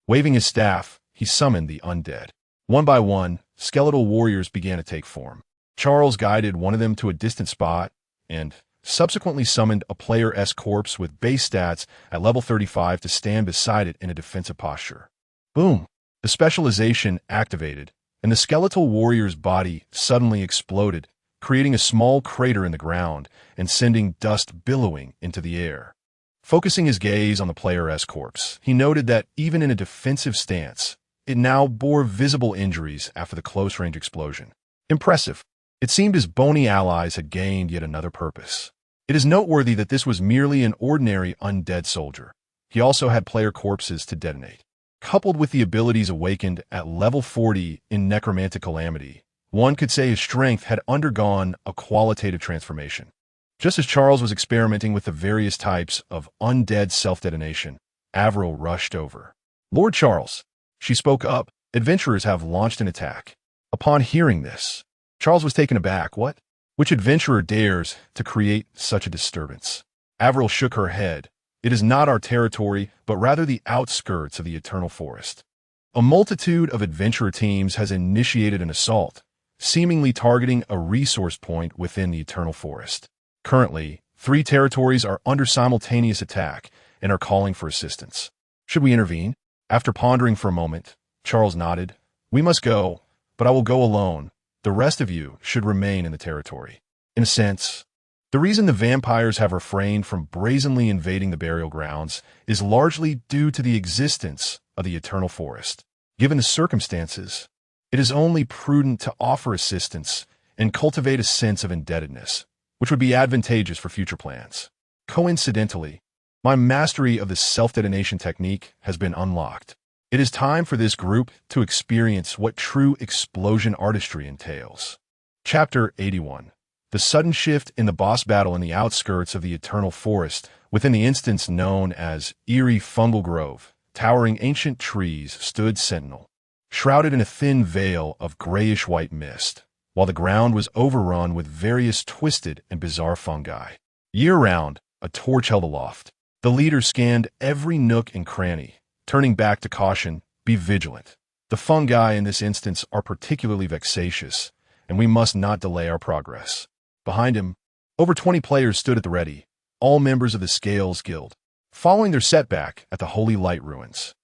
Waving his staff, he summoned the undead. One by one, skeletal warriors began to take form. Charles guided one of them to a distant spot and subsequently summoned a player's corpse with base stats at level 35 to stand beside it in a defensive posture. Boom! The specialization activated, and the skeletal warrior's body suddenly exploded, creating a small crater in the ground and sending dust billowing into the air. Focusing his gaze on the player's corpse, he noted that even in a defensive stance, it now bore visible injuries after the close-range explosion. Impressive. It seemed his bony allies had gained yet another purpose. It is noteworthy that this was merely an ordinary undead soldier. He also had player corpses to detonate. Coupled with the abilities awakened at level 40 in Necromantic Calamity, one could say his strength had undergone a qualitative transformation. Just as Charles was experimenting with the various types of undead self-detonation, Avril rushed over. "Lord Charles," she spoke up, "adventurers have launched an attack." Upon hearing this, Charles was taken aback. "What? Which adventurer dares to create such a disturbance?" Avril shook her head. "It is not our territory, but rather the outskirts of the Eternal Forest. A multitude of adventurer teams has initiated an assault, seemingly targeting a resource point within the Eternal Forest. Currently, 3 territories are under simultaneous attack and are calling for assistance. Should we intervene?" After pondering for a moment, Charles nodded. "We must go, but I will go alone. The rest of you should remain in the territory." In a sense, the reason the vampires have refrained from brazenly invading the burial grounds is largely due to the existence of the Eternal Forest. Given the circumstances, it is only prudent to offer assistance and cultivate a sense of indebtedness, which would be advantageous for future plans. Coincidentally, my mastery of the self-detonation technique has been unlocked. It is time for this group to experience what true explosion artistry entails. Chapter 81. The sudden shift in the boss battle in the outskirts of the Eternal Forest, within the instance known as Eerie Fungal Grove, towering ancient trees stood sentinel, shrouded in a thin veil of grayish-white mist, while the ground was overrun with various twisted and bizarre fungi. Year-round, a torch held aloft. The leader scanned every nook and cranny, turning back to caution, "Be vigilant. The fungi in this instance are particularly vexatious, and we must not delay our progress." Behind him, over 20 players stood at the ready, all members of the Scales Guild. Following their setback at the Holy Light Ruins,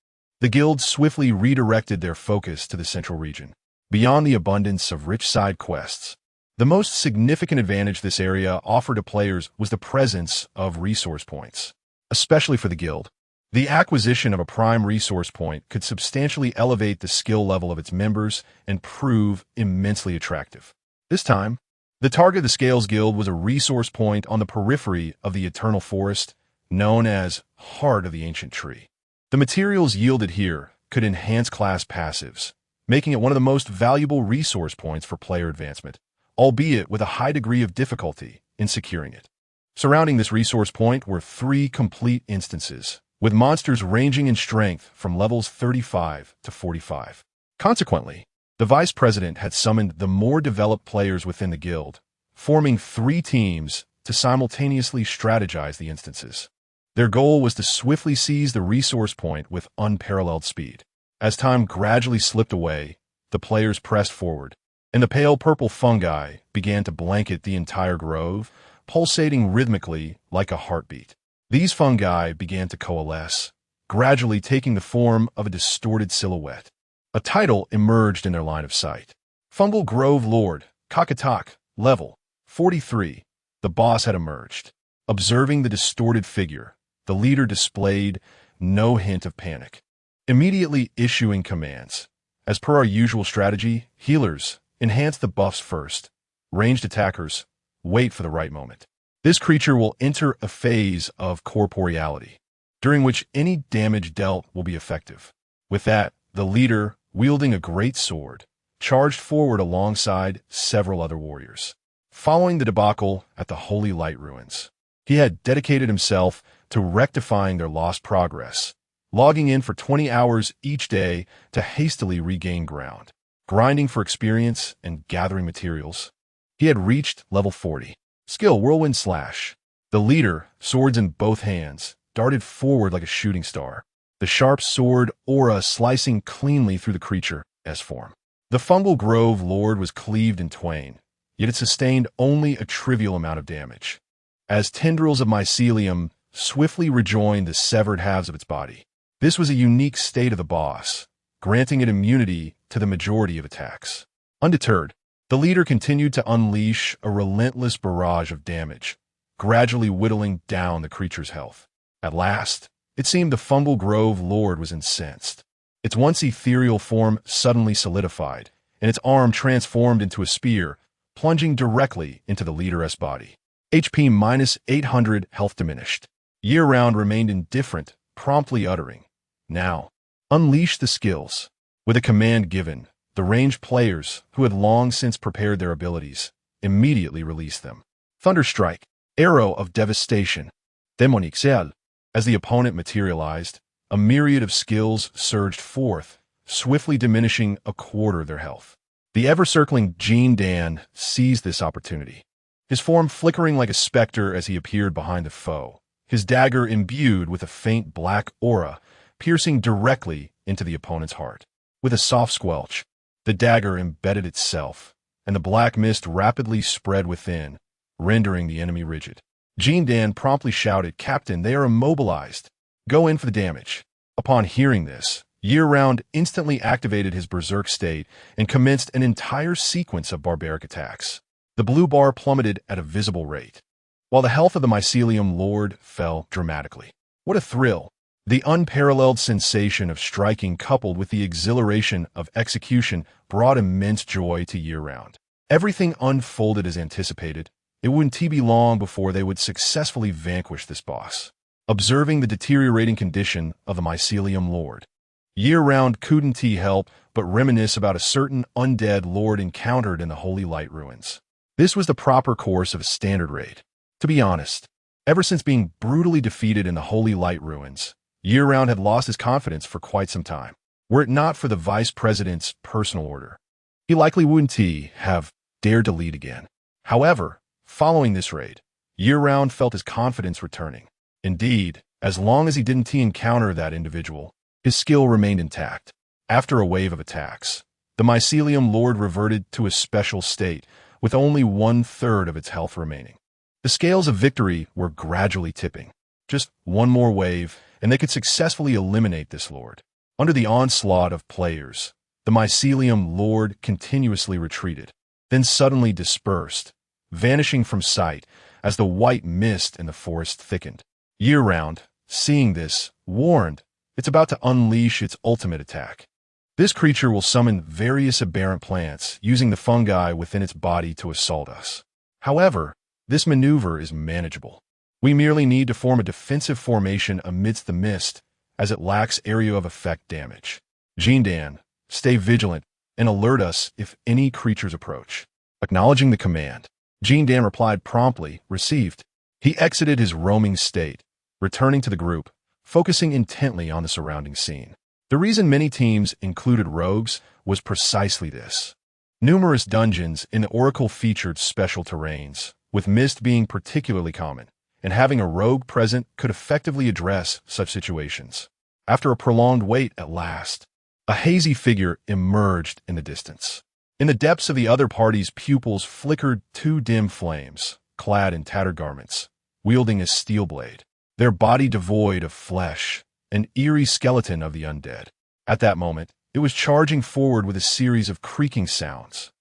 the guild swiftly redirected their focus to the central region. Beyond the abundance of rich side quests, the most significant advantage this area offered to players was the presence of resource points. Especially for the guild, the acquisition of a prime resource point could substantially elevate the skill level of its members and prove immensely attractive. This time, the target of the Scales Guild was a resource point on the periphery of the Eternal Forest, known as Heart of the Ancient Tree. The materials yielded here could enhance class passives, making it one of the most valuable resource points for player advancement, albeit with a high degree of difficulty in securing it. Surrounding this resource point were 3 complete instances, with monsters ranging in strength from levels 35 to 45. Consequently, the vice president had summoned the more developed players within the guild, forming 3 teams to simultaneously strategize the instances. Their goal was to swiftly seize the resource point with unparalleled speed. As time gradually slipped away, the players pressed forward, and the pale purple fungi began to blanket the entire grove, pulsating rhythmically like a heartbeat. These fungi began to coalesce, gradually taking the form of a distorted silhouette. A title emerged in their line of sight. Fungal Grove Lord, Kakatak, level 43. The boss had emerged. Observing the distorted figure, the leader displayed no hint of panic, immediately issuing commands. As per our usual strategy, healers, enhance the buffs first. Ranged attackers, wait for the right moment. This creature will enter a phase of corporeality, during which any damage dealt will be effective. With that, the leader, wielding a great sword, charged forward alongside several other warriors. Following the debacle at the Holy Light Ruins, he had dedicated himself to rectifying their lost progress, logging in for 20 hours each day to hastily regain ground, grinding for experience and gathering materials. He had reached level 40. Skill Whirlwind Slash. The leader, swords in both hands, darted forward like a shooting star, the sharp sword aura slicing cleanly through the creature's form. The Fungal Grove Lord was cleaved in twain, yet it sustained only a trivial amount of damage, as tendrils of mycelium swiftly rejoined the severed halves of its body. This was a unique state of the boss, granting it immunity to the majority of attacks. Undeterred, the leader continued to unleash a relentless barrage of damage, gradually whittling down the creature's health. At last, it seemed the Fungal Grove Lord was incensed. Its once ethereal form suddenly solidified, and its arm transformed into a spear, plunging directly into the leader's body. HP minus 800, health diminished. Year-round remained indifferent, promptly uttering, "Now, unleash the skills." With a command given, the ranged players, who had long since prepared their abilities, immediately released them. Thunderstrike, Arrow of Devastation, Demonic Cell. As the opponent materialized, a myriad of skills surged forth, swiftly diminishing a quarter of their health. The ever-circling Jean Dan seized this opportunity, his form flickering like a specter as he appeared behind the foe, his dagger imbued with a faint black aura, piercing directly into the opponent's heart. With a soft squelch, the dagger embedded itself, and the black mist rapidly spread within, rendering the enemy rigid. Jean Dan promptly shouted, "Captain, they are immobilized. Go in for the damage." Upon hearing this, Year-Round instantly activated his berserk state and commenced an entire sequence of barbaric attacks. The blue bar plummeted at a visible rate, while the health of the Mycelium Lord fell dramatically. What a thrill! The unparalleled sensation of striking coupled with the exhilaration of execution brought immense joy to Year-Round. Everything unfolded as anticipated. It wouldn't be long before they would successfully vanquish this boss. Observing the deteriorating condition of the Mycelium Lord, Year-Round couldn't help but reminisce about a certain undead lord encountered in the Holy Light Ruins. This was the proper course of a standard raid. To be honest, ever since being brutally defeated in the Holy Light Ruins, Year-Round had lost his confidence for quite some time. Were it not for the Vice President's personal order, he likely wouldn't have dared to lead again. However, following this raid, Year-Round felt his confidence returning. Indeed, as long as he didn't encounter that individual, his skill remained intact. After a wave of attacks, the Mycelium Lord reverted to a special state, with only 1/3 of its health remaining. The scales of victory were gradually tipping. Just one more wave, and they could successfully eliminate this lord. Under the onslaught of players, the Mycelium Lord continuously retreated, then suddenly dispersed, vanishing from sight as the white mist in the forest thickened. Year-Round, seeing this, warned, it's about to unleash its ultimate attack. This creature will summon various aberrant plants using the fungi within its body to assault us. However, this maneuver is manageable. We merely need to form a defensive formation amidst the mist, as it lacks area of effect damage. Jean Dan, stay vigilant and alert us if any creatures approach. Acknowledging the command, Jean Dan replied promptly, received. He exited his roaming state, returning to the group, focusing intently on the surrounding scene. The reason many teams included rogues was precisely this. Numerous dungeons in the Oracle featured special terrains, with mist being particularly common, and having a rogue present could effectively address such situations. After a prolonged wait at last, a hazy figure emerged in the distance. In the depths of the other party's pupils flickered two dim flames, clad in tattered garments, wielding a steel blade, their body devoid of flesh, an eerie skeleton of the undead. At that moment, it was charging forward with a series of creaking sounds.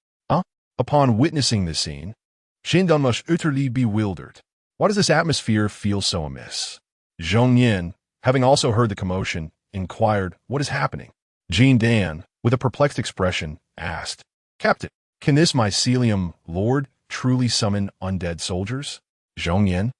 Upon witnessing this scene, Xindun was utterly bewildered. Why does this atmosphere feel so amiss? Zhong Yin, having also heard the commotion, inquired, "What is happening?" Jean Dan, with a perplexed expression, asked, "Captain, can this mycelium lord truly summon undead soldiers?" Zhong Yin.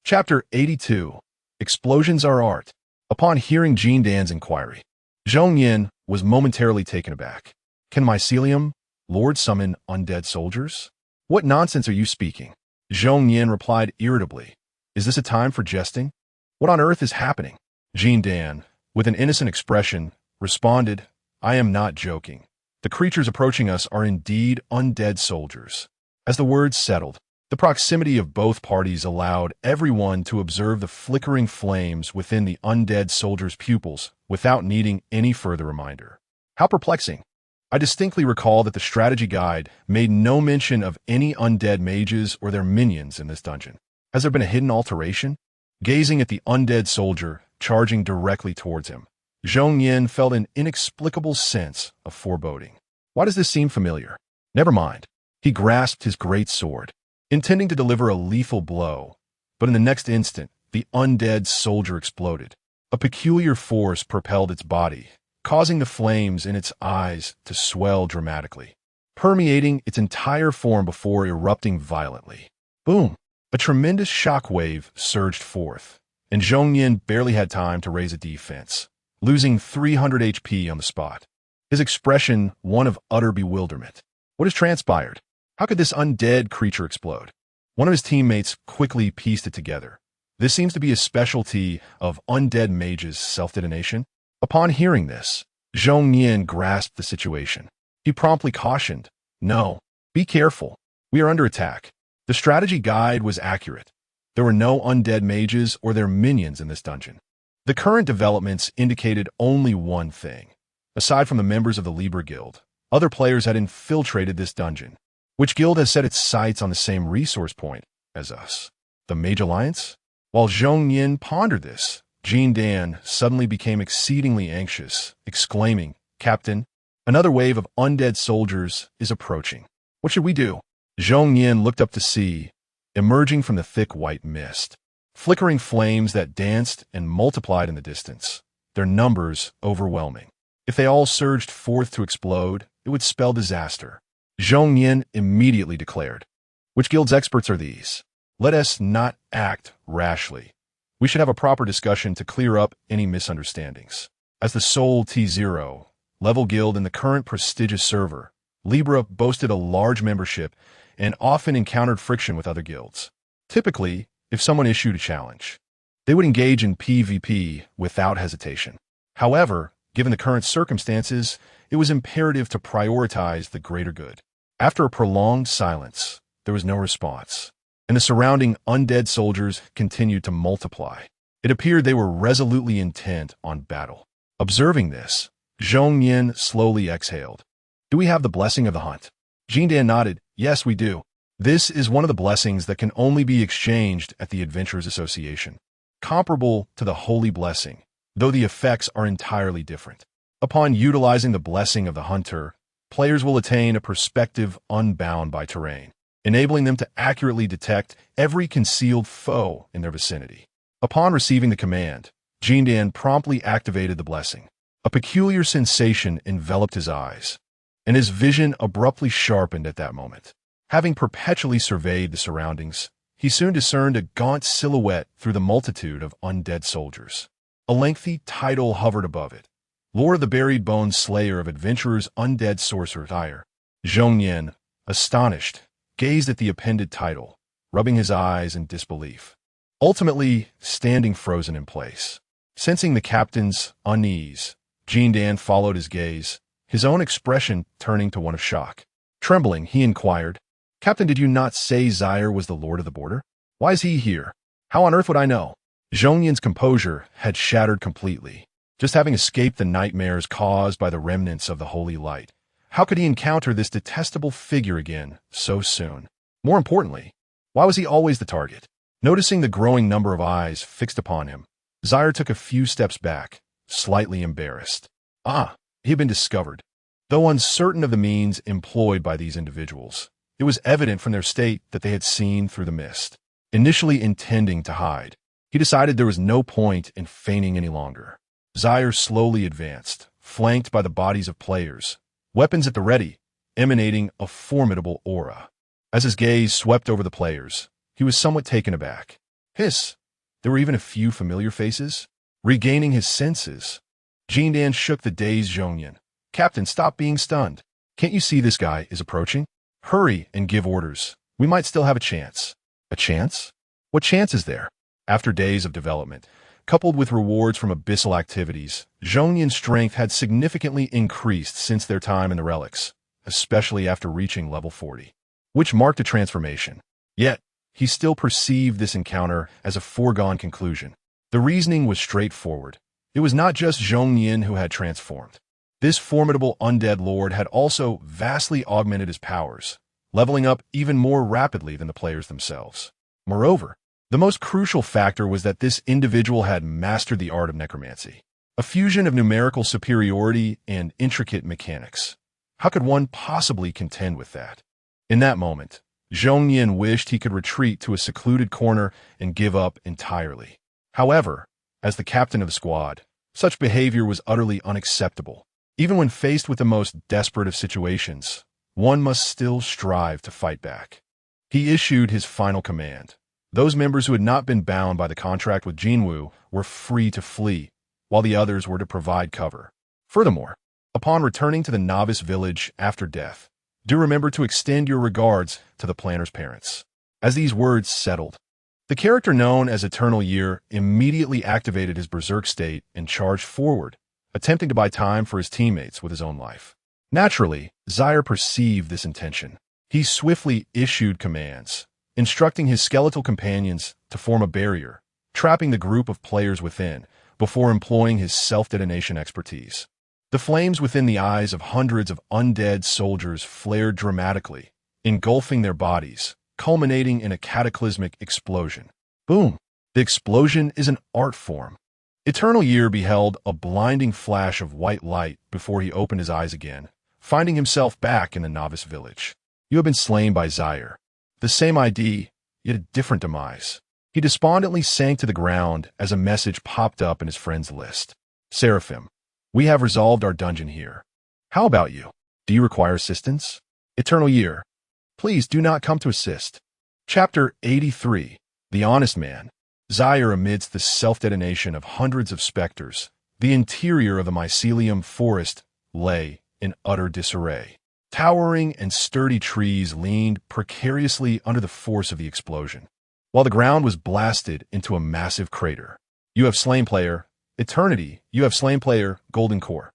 Chapter 82. Explosions Are Art. Upon hearing Jean Dan's inquiry, Zhong Yin was momentarily taken aback. "Can mycelium lord summon undead soldiers? What nonsense are you speaking?" Zhong Yin replied irritably, "Is this a time for jesting? What on earth is happening?" Jean Dan, with an innocent expression, responded, "I am not joking. The creatures approaching us are indeed undead soldiers." As the words settled, the proximity of both parties allowed everyone to observe the flickering flames within the undead soldiers' pupils without needing any further reminder. How perplexing. I distinctly recall that the strategy guide made no mention of any undead mages or their minions in this dungeon. Has there been a hidden alteration? Gazing at the undead soldier charging directly towards him, Zhong Yin felt an inexplicable sense of foreboding. Why does this seem familiar? Never mind. He grasped his great sword, intending to deliver a lethal blow, but in the next instant, the undead soldier exploded. A peculiar force propelled its body, causing the flames in its eyes to swell dramatically, permeating its entire form before erupting violently. Boom! A tremendous shockwave surged forth, and Zhong Yin barely had time to raise a defense, losing 300 HP on the spot. His expression one of utter bewilderment. What has transpired? How could this undead creature explode? One of his teammates quickly pieced it together. This seems to be a specialty of undead mages' self-detonation. Upon hearing this, Zhong Yin grasped the situation. He promptly cautioned, "No, be careful. We are under attack." The strategy guide was accurate. There were no undead mages or their minions in this dungeon. The current developments indicated only one thing. Aside from the members of the Libra Guild, other players had infiltrated this dungeon. Which guild has set its sights on the same resource point as us? The Mage Alliance? While Zhong Yin pondered this, Jean Dan suddenly became exceedingly anxious, exclaiming, "Captain, another wave of undead soldiers is approaching. What should we do?" Zhong Yin looked up to see, emerging from the thick white mist, flickering flames that danced and multiplied in the distance, their numbers overwhelming. If they all surged forth to explode, it would spell disaster. Zhong Yin immediately declared, "Which guild's experts are these? Let us not act rashly. We should have a proper discussion to clear up any misunderstandings." As the sole T0 level guild in the current prestigious server, Libra boasted a large membership and often encountered friction with other guilds. Typically, if someone issued a challenge, they would engage in PvP without hesitation. However, given the current circumstances, it was imperative to prioritize the greater good. After a prolonged silence, there was no response, and the surrounding undead soldiers continued to multiply. It appeared they were resolutely intent on battle. Observing this, Zhong Yin slowly exhaled. "Do we have the blessing of the hunt?" Jean Dan nodded. "Yes, we do. This is one of the blessings that can only be exchanged at the Adventurers Association. Comparable to the Holy Blessing, though the effects are entirely different. Upon utilizing the blessing of the hunter, players will attain a perspective unbound by terrain, enabling them to accurately detect every concealed foe in their vicinity." Upon receiving the command, Jean Dan promptly activated the blessing. A peculiar sensation enveloped his eyes, and his vision abruptly sharpened at that moment. Having perpetually surveyed the surroundings, he soon discerned a gaunt silhouette through the multitude of undead soldiers. A lengthy title hovered above it. Lord of the Buried Bones Slayer of Adventurers Undead Sorcerer Tire. Zhong Yin, astonished, gazed at the appended title, rubbing his eyes in disbelief, ultimately standing frozen in place. Sensing the captain's unease, Jean Dan followed his gaze, his own expression turning to one of shock. Trembling, he inquired, Captain, did you not say Zaire was the Lord of the Border? Why is he here? How on earth would I know? Zhongyin's composure had shattered completely. Just having escaped the nightmares caused by the remnants of the holy light, how could he encounter this detestable figure again so soon? More importantly, why was he always the target? Noticing the growing number of eyes fixed upon him, Zaire took a few steps back, slightly embarrassed. He had been discovered. Though uncertain of the means employed by these individuals, it was evident from their state that they had seen through the mist. Initially intending to hide, he decided there was no point in feigning any longer. Zaire slowly advanced, flanked by the bodies of players, weapons at the ready, emanating a formidable aura. As his gaze swept over the players, he was somewhat taken aback. Hiss! There were even a few familiar faces. Regaining his senses, Jindan shook the dazed Zhongyan. Captain, stop being stunned. Can't you see this guy is approaching? Hurry and give orders. We might still have a chance. A chance? What chance is there? After days of development, coupled with rewards from abyssal activities, Zhongyan's strength had significantly increased since their time in the relics, especially after reaching level 40, which marked a transformation. Yet, he still perceived this encounter as a foregone conclusion. The reasoning was straightforward. It was not just Zhongyan who had transformed. This formidable undead lord had also vastly augmented his powers, leveling up even more rapidly than the players themselves. Moreover, the most crucial factor was that this individual had mastered the art of necromancy, a fusion of numerical superiority and intricate mechanics. How could one possibly contend with that? In that moment, Zhongyan wished he could retreat to a secluded corner and give up entirely. However, as the captain of the squad, such behavior was utterly unacceptable. Even when faced with the most desperate of situations, one must still strive to fight back. He issued his final command. Those members who had not been bound by the contract with Jinwu were free to flee, while the others were to provide cover. Furthermore, upon returning to the novice village after death, do remember to extend your regards to the planner's parents. As these words settled, the character known as Eternal Year immediately activated his berserk state and charged forward, attempting to buy time for his teammates with his own life. Naturally, Zaire perceived this intention. He swiftly issued commands, instructing his skeletal companions to form a barrier, trapping the group of players within, before employing his self-detonation expertise. The flames within the eyes of hundreds of undead soldiers flared dramatically, engulfing their bodies, culminating in a cataclysmic explosion. Boom! The explosion is an art form. Eternal Year beheld a blinding flash of white light before he opened his eyes again, finding himself back in the novice village. You have been slain by Zaire. The same ID, yet a different demise. He despondently sank to the ground as a message popped up in his friend's list. Seraphim, we have resolved our dungeon here. How about you? Do you require assistance? Eternal Year, please do not come to assist. Chapter 83, The Honest Man. Zaire, amidst the self-detonation of hundreds of specters, the interior of the mycelium forest lay in utter disarray. Towering and sturdy trees leaned precariously under the force of the explosion, while the ground was blasted into a massive crater. You have slain player Eternity. You have slain player Golden Core.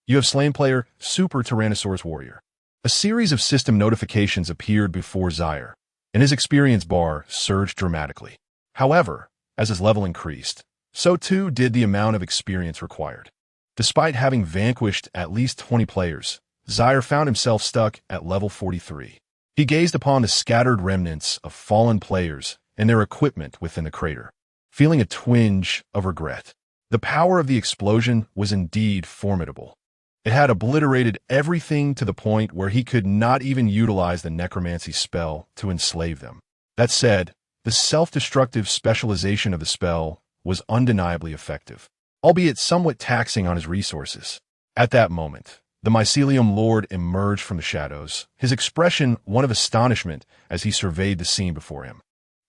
You have slain player Super Tyrannosaurus Warrior. A series of system notifications appeared before Zaire, and his experience bar surged dramatically. However, as his level increased, so too did the amount of experience required. Despite having vanquished at least 20 players, Zaire found himself stuck at level 43. He gazed upon the scattered remnants of fallen players and their equipment within the crater, feeling a twinge of regret. The power of the explosion was indeed formidable. It had obliterated everything to the point where he could not even utilize the necromancy spell to enslave them. That said, the self-destructive specialization of the spell was undeniably effective, albeit somewhat taxing on his resources. At that moment, the mycelium lord emerged from the shadows, his expression one of astonishment as he surveyed the scene before him.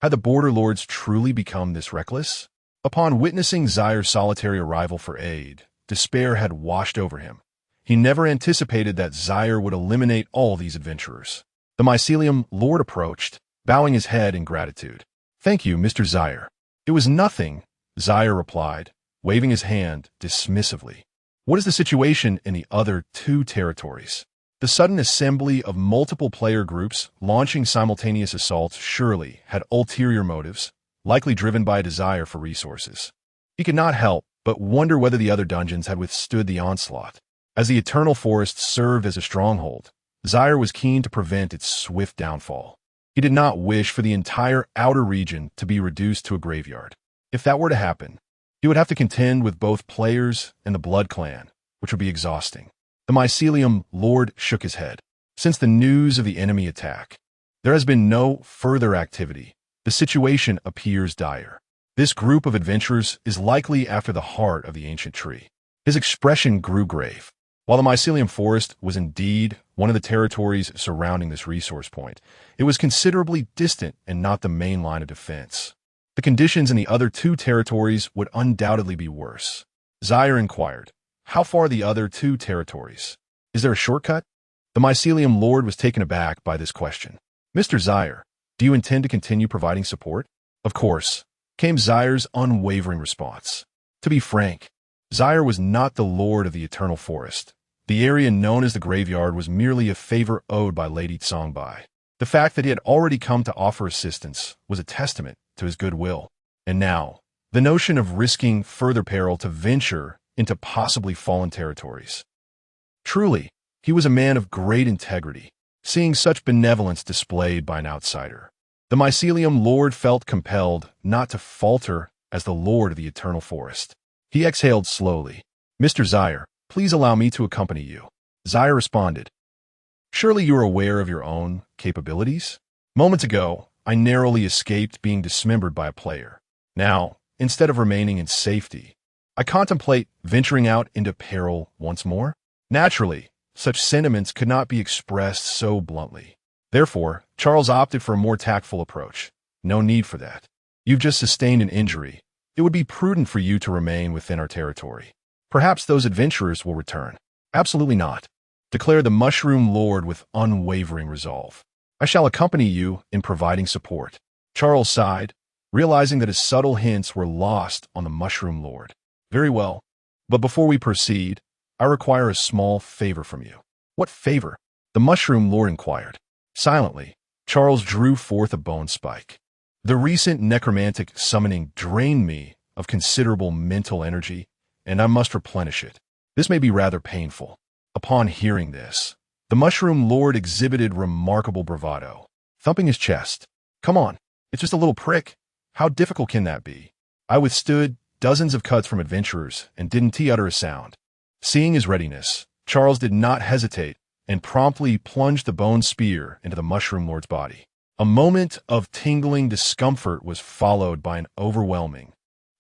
Had the border lords truly become this reckless? Upon witnessing Zaire's solitary arrival for aid, despair had washed over him. He never anticipated that Zaire would eliminate all these adventurers. The mycelium lord approached, bowing his head in gratitude. Thank you, Mr. Zaire. It was nothing, Zaire replied, waving his hand dismissively. What is the situation in the other two territories? The sudden assembly of multiple player groups launching simultaneous assaults surely had ulterior motives, likely driven by a desire for resources. He could not help but wonder whether the other dungeons had withstood the onslaught. As the Eternal Forest served as a stronghold, Zaire was keen to prevent its swift downfall. He did not wish for the entire outer region to be reduced to a graveyard. If that were to happen, he would have to contend with both players and the Blood Clan, which would be exhausting. The Mycelium Lord shook his head. Since the news of the enemy attack, there has been no further activity. The situation appears dire. This group of adventurers is likely after the heart of the ancient tree. His expression grew grave. While the Mycelium Forest was indeed one of the territories surrounding this resource point, it was considerably distant and not the main line of defense. The conditions in the other two territories would undoubtedly be worse. Zaire inquired, "How far are the other two territories? Is there a shortcut?" The Mycelium Lord was taken aback by this question. "Mr. Zaire, do you intend to continue providing support?" "Of course," came Zaire's unwavering response. To be frank, Zaire was not the lord of the Eternal Forest. The area known as the Graveyard was merely a favor owed by Lady Tsongbai. The fact that he had already come to offer assistance was a testament to his goodwill. And now, the notion of risking further peril to venture into possibly fallen territories. Truly, he was a man of great integrity, seeing such benevolence displayed by an outsider. The Mycelium Lord felt compelled not to falter as the lord of the Eternal Forest. He exhaled slowly. "Mr. Zaire, please allow me to accompany you." Zaire responded, "Surely you are aware of your own capabilities? Moments ago, I narrowly escaped being dismembered by a player. Now, instead of remaining in safety, I contemplate venturing out into peril once more." Naturally, such sentiments could not be expressed so bluntly. Therefore, Charles opted for a more tactful approach. "No need for that. You've just sustained an injury. It would be prudent for you to remain within our territory. Perhaps those adventurers will return." "Absolutely not," declared the Mushroom Lord with unwavering resolve. "I shall accompany you in providing support." Charles sighed, realizing that his subtle hints were lost on the Mushroom Lord. "Very well, but before we proceed, I require a small favor from you." "What favor?" the Mushroom Lord inquired. Silently, Charles drew forth a bone spike. "The recent necromantic summoning drained me of considerable mental energy, and I must replenish it. This may be rather painful." Upon hearing this, the Mushroom Lord exhibited remarkable bravado, thumping his chest. "Come on, it's just a little prick. How difficult can that be? I withstood dozens of cuts from adventurers and didn't utter a sound." Seeing his readiness, Charles did not hesitate and promptly plunged the bone spear into the Mushroom Lord's body. A moment of tingling discomfort was followed by an overwhelming,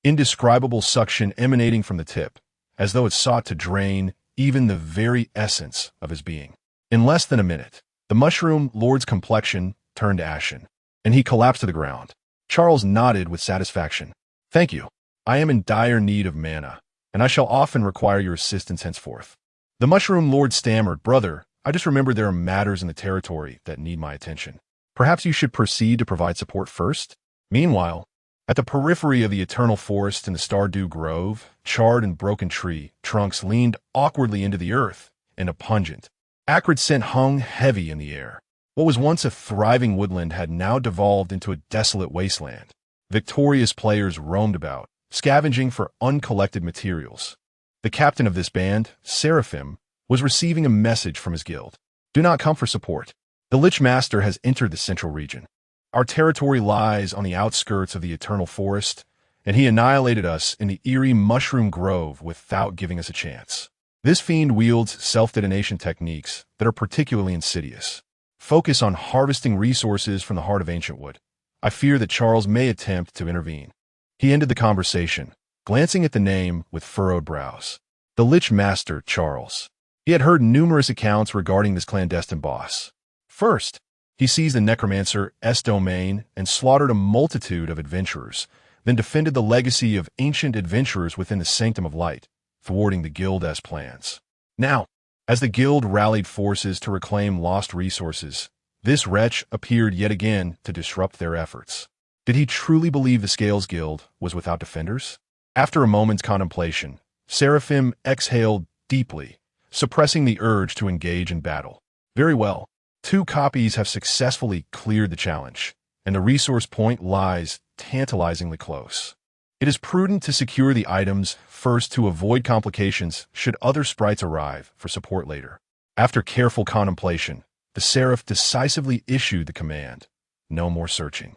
indescribable suction emanating from the tip, as though it sought to drain even the very essence of his being. In less than a minute, the Mushroom Lord's complexion turned ashen, and he collapsed to the ground. Charles nodded with satisfaction. "Thank you. I am in dire need of mana, and I shall often require your assistance henceforth." The Mushroom Lord stammered, "Brother, I just remembered there are matters in the territory that need my attention. Perhaps you should proceed to provide support first?" Meanwhile, at the periphery of the Eternal Forest in the Stardew Grove, charred and broken tree trunks leaned awkwardly into the earth, and a pungent, acrid scent hung heavy in the air. What was once a thriving woodland had now devolved into a desolate wasteland. Victorious players roamed about, scavenging for uncollected materials. The captain of this band, Seraphim, was receiving a message from his guild. "Do not come for support. The Lich Master has entered the central region. Our territory lies on the outskirts of the Eternal Forest, and he annihilated us in the eerie Mushroom Grove without giving us a chance. This fiend wields self-detonation techniques that are particularly insidious. Focus on harvesting resources from the heart of Ancient Wood. I fear that Charles may attempt to intervene." He ended the conversation, glancing at the name with furrowed brows. The Lich Master, Charles. He had heard numerous accounts regarding this clandestine boss. First, he seized the Necromancer's domain and slaughtered a multitude of adventurers, then defended the legacy of ancient adventurers within the Sanctum of Light, thwarting the Guild's plans. Now, as the Guild rallied forces to reclaim lost resources, this wretch appeared yet again to disrupt their efforts. Did he truly believe the Scales Guild was without defenders? After a moment's contemplation, Seraphim exhaled deeply, suppressing the urge to engage in battle. Very well. 2 copies have successfully cleared the challenge, and the resource point lies tantalizingly close. It is prudent to secure the items first to avoid complications should other sprites arrive for support later. After careful contemplation, the seraph decisively issued the command, "No more searching."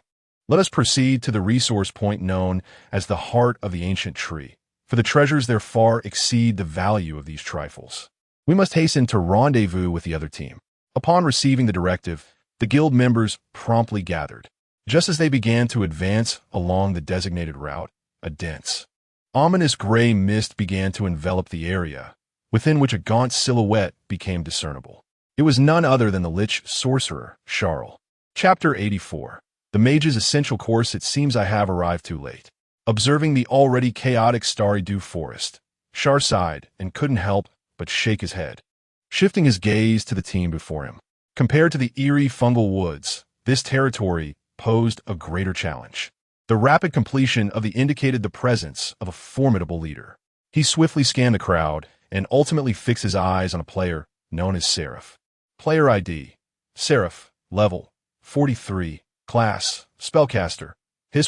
Let us proceed to the resource point known as the heart of the ancient tree, for the treasures there far exceed the value of these trifles. We must hasten to rendezvous with the other team. Upon receiving the directive, the guild members promptly gathered. Just as they began to advance along the designated route, a dense, ominous gray mist began to envelop the area, within which a gaunt silhouette became discernible. It was none other than the lich sorcerer, Char. Chapter 84. The Mage's Essential Course. It seems I have arrived too late. Observing the already chaotic starry dew forest, Char sighed and couldn't help but shake his head, shifting his gaze to the team before him. Compared to the eerie fungal woods, this territory posed a greater challenge. The rapid completion of the indicated the presence of a formidable leader. He swiftly scanned the crowd and ultimately fixed his eyes on a player known as Seraph. Player ID: Seraph, level 43, class spellcaster.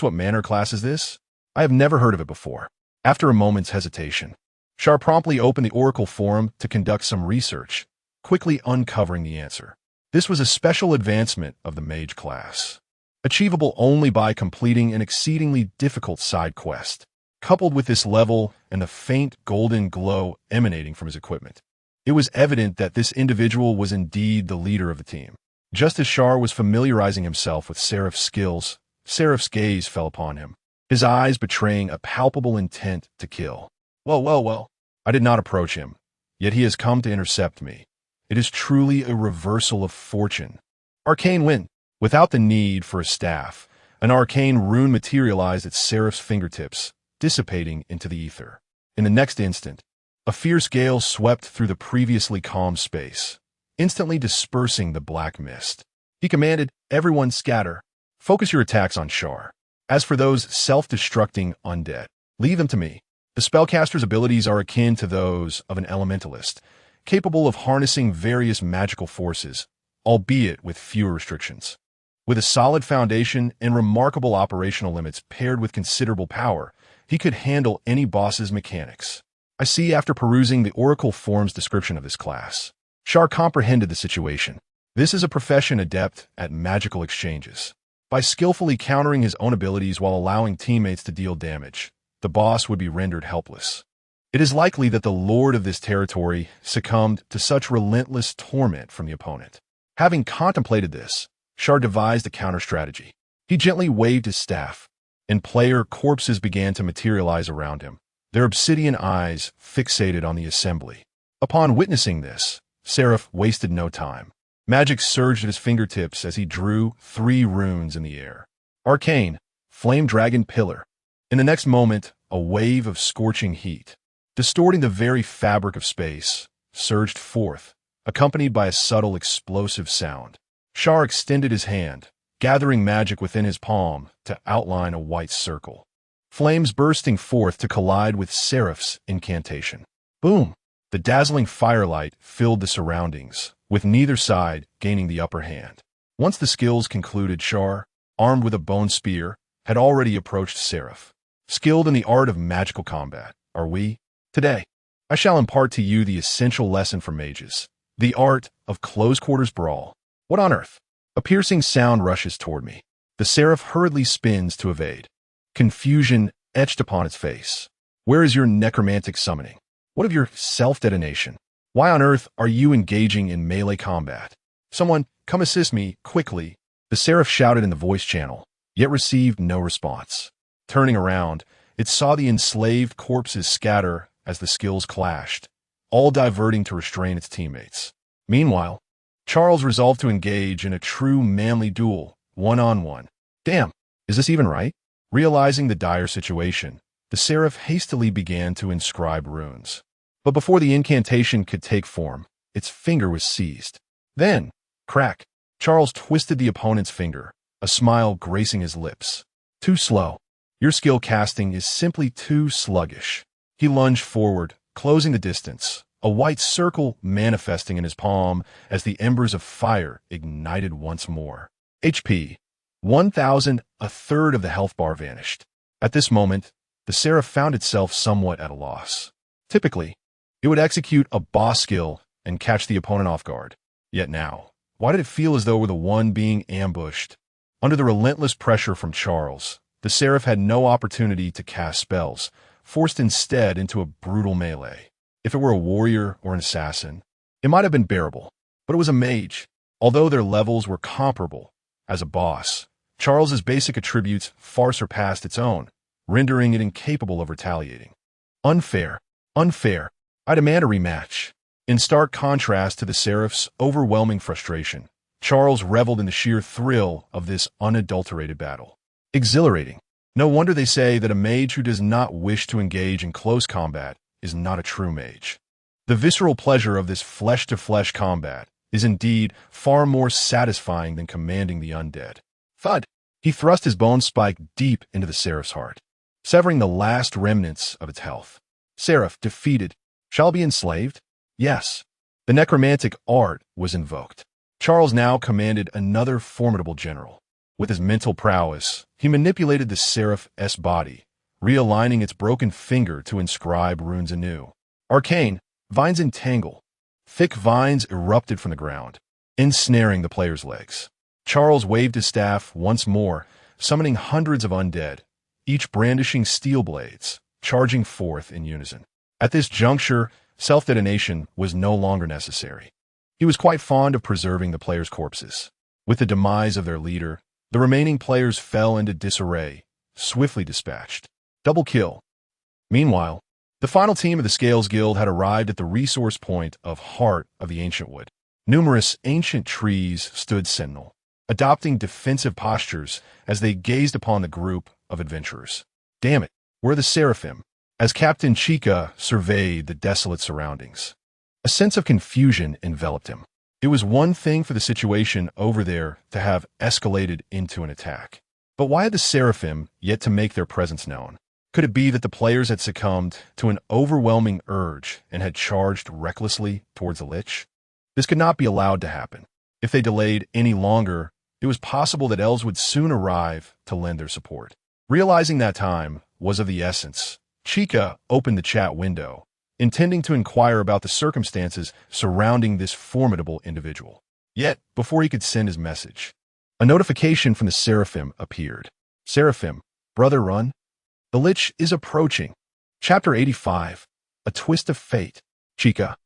What manner class is this? I have never heard of it before. After a moment's hesitation, Char promptly opened the Oracle Forum to conduct some research, quickly uncovering the answer. This was a special advancement of the mage class, achievable only by completing an exceedingly difficult side quest. Coupled with this level and the faint golden glow emanating from his equipment, it was evident that this individual was indeed the leader of the team. Just as Char was familiarizing himself with Seraph's skills, Seraph's gaze fell upon him, his eyes betraying a palpable intent to kill. Well. I did not approach him, yet he has come to intercept me. It is truly a reversal of fortune. Arcane wind. Without the need for a staff, an arcane rune materialized at Seraph's fingertips, dissipating into the ether. In the next instant, a fierce gale swept through the previously calm space, instantly dispersing the black mist. He commanded, "Everyone scatter. Focus your attacks on Char. As for those self-destructing undead, leave them to me." The spellcaster's abilities are akin to those of an elementalist, capable of harnessing various magical forces, albeit with fewer restrictions. With a solid foundation and remarkable operational limits paired with considerable power, he could handle any boss's mechanics. I see after perusing the Oracle Form's description of this class. Char comprehended the situation. This is a profession adept at magical exchanges. By skillfully countering his own abilities while allowing teammates to deal damage, the boss would be rendered helpless. It is likely that the lord of this territory succumbed to such relentless torment from the opponent. Having contemplated this, Char devised a counter-strategy. He gently waved his staff, and player corpses began to materialize around him, their obsidian eyes fixated on the assembly. Upon witnessing this, Seraph wasted no time. Magic surged at his fingertips as he drew 3 runes in the air. Arcane, Flame Dragon Pillar. In the next moment, a wave of scorching heat, distorting the very fabric of space, surged forth, accompanied by a subtle explosive sound. Char extended his hand, gathering magic within his palm to outline a white circle. Flames bursting forth to collide with Seraph's incantation. Boom! The dazzling firelight filled the surroundings, with neither side gaining the upper hand. Once the skills concluded, Char, armed with a bone spear, had already approached Seraph. Skilled in the art of magical combat, are we? Today, I shall impart to you the essential lesson for mages, the art of close-quarters brawl. What on earth? A piercing sound rushes toward me. The Seraph hurriedly spins to evade. Confusion etched upon its face. Where is your necromantic summoning? What of your self-detonation? Why on earth are you engaging in melee combat? Someone, come assist me, quickly. The Seraph shouted in the voice channel, yet received no response. Turning around, it saw the enslaved corpses scatter as the skills clashed, all diverting to restrain its teammates. Meanwhile, Charles resolved to engage in a true manly duel, one-on-one. Damn, is this even right? Realizing the dire situation, the Seraph hastily began to inscribe runes. But before the incantation could take form, its finger was seized. Then, crack, Charles twisted the opponent's finger, a smile gracing his lips. Too slow. Your skill casting is simply too sluggish. He lunged forward, closing the distance, a white circle manifesting in his palm as the embers of fire ignited once more. HP 1,000, a third of the health bar vanished. At this moment, the Seraph found itself somewhat at a loss. Typically, it would execute a boss skill and catch the opponent off guard. Yet now, why did it feel as though it were the one being ambushed? Under the relentless pressure from Charles, the Seraph had no opportunity to cast spells, forced instead into a brutal melee. If it were a warrior or an assassin, it might have been bearable, but it was a mage. Although their levels were comparable, as a boss, Charles's basic attributes far surpassed its own, rendering it incapable of retaliating. Unfair. Unfair. I demand a rematch. In stark contrast to the Seraph's overwhelming frustration, Charles reveled in the sheer thrill of this unadulterated battle. Exhilarating. No wonder they say that a mage who does not wish to engage in close combat is not a true mage. The visceral pleasure of this flesh-to-flesh combat is indeed far more satisfying than commanding the undead. Thud! He thrust his bone spike deep into the Seraph's heart, severing the last remnants of its health. Seraph, defeated, shall be enslaved? Yes. The necromantic art was invoked. Charles now commanded another formidable general. With his mental prowess, he manipulated the Seraph's body, realigning its broken finger to inscribe runes anew. Arcane, vines entangle. Thick vines erupted from the ground, ensnaring the player's legs. Charles waved his staff once more, summoning hundreds of undead, each brandishing steel blades, charging forth in unison. At this juncture, self-detonation was no longer necessary. He was quite fond of preserving the players' corpses. With the demise of their leader, the remaining players fell into disarray, swiftly dispatched. Double kill. Meanwhile, the final team of the Scales Guild had arrived at the resource point of Heart of the Ancient Wood. Numerous ancient trees stood sentinel, adopting defensive postures as they gazed upon the group of adventurers. Damn it, where are the Seraphim? As Captain Chica surveyed the desolate surroundings, a sense of confusion enveloped him. It was one thing for the situation over there to have escalated into an attack. But why had the Seraphim yet to make their presence known? Could it be that the players had succumbed to an overwhelming urge and had charged recklessly towards the Lich? This could not be allowed to happen. If they delayed any longer, it was possible that elves would soon arrive to lend their support. Realizing that time was of the essence, Chica opened the chat window, intending to inquire about the circumstances surrounding this formidable individual. Yet, before he could send his message, a notification from the Seraphim appeared. Seraphim, brother run. The Lich is approaching. Chapter 85, A Twist of Fate. Chica.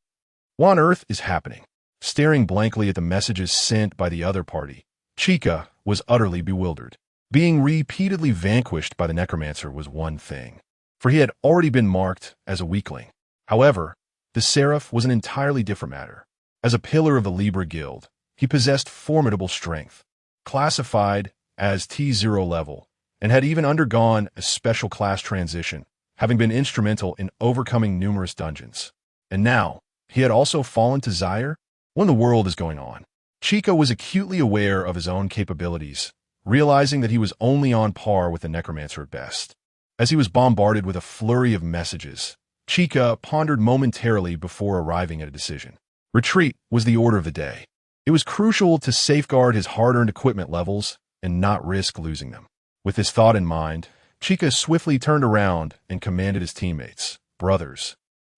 What on earth is happening? Staring blankly at the messages sent by the other party, Chica was utterly bewildered. Being repeatedly vanquished by the necromancer was one thing, for he had already been marked as a weakling. However, the Seraph was an entirely different matter. As a pillar of the Libra Guild, he possessed formidable strength, classified as T0 level, and had even undergone a special class transition, having been instrumental in overcoming numerous dungeons. And now, he had also fallen to Zaire? What in the world is going on? Chica was acutely aware of his own capabilities, realizing that he was only on par with the necromancer at best. As he was bombarded with a flurry of messages, Chica pondered momentarily before arriving at a decision. Retreat was the order of the day. It was crucial to safeguard his hard-earned equipment levels and not risk losing them. With this thought in mind, Chica swiftly turned around and commanded his teammates, brothers.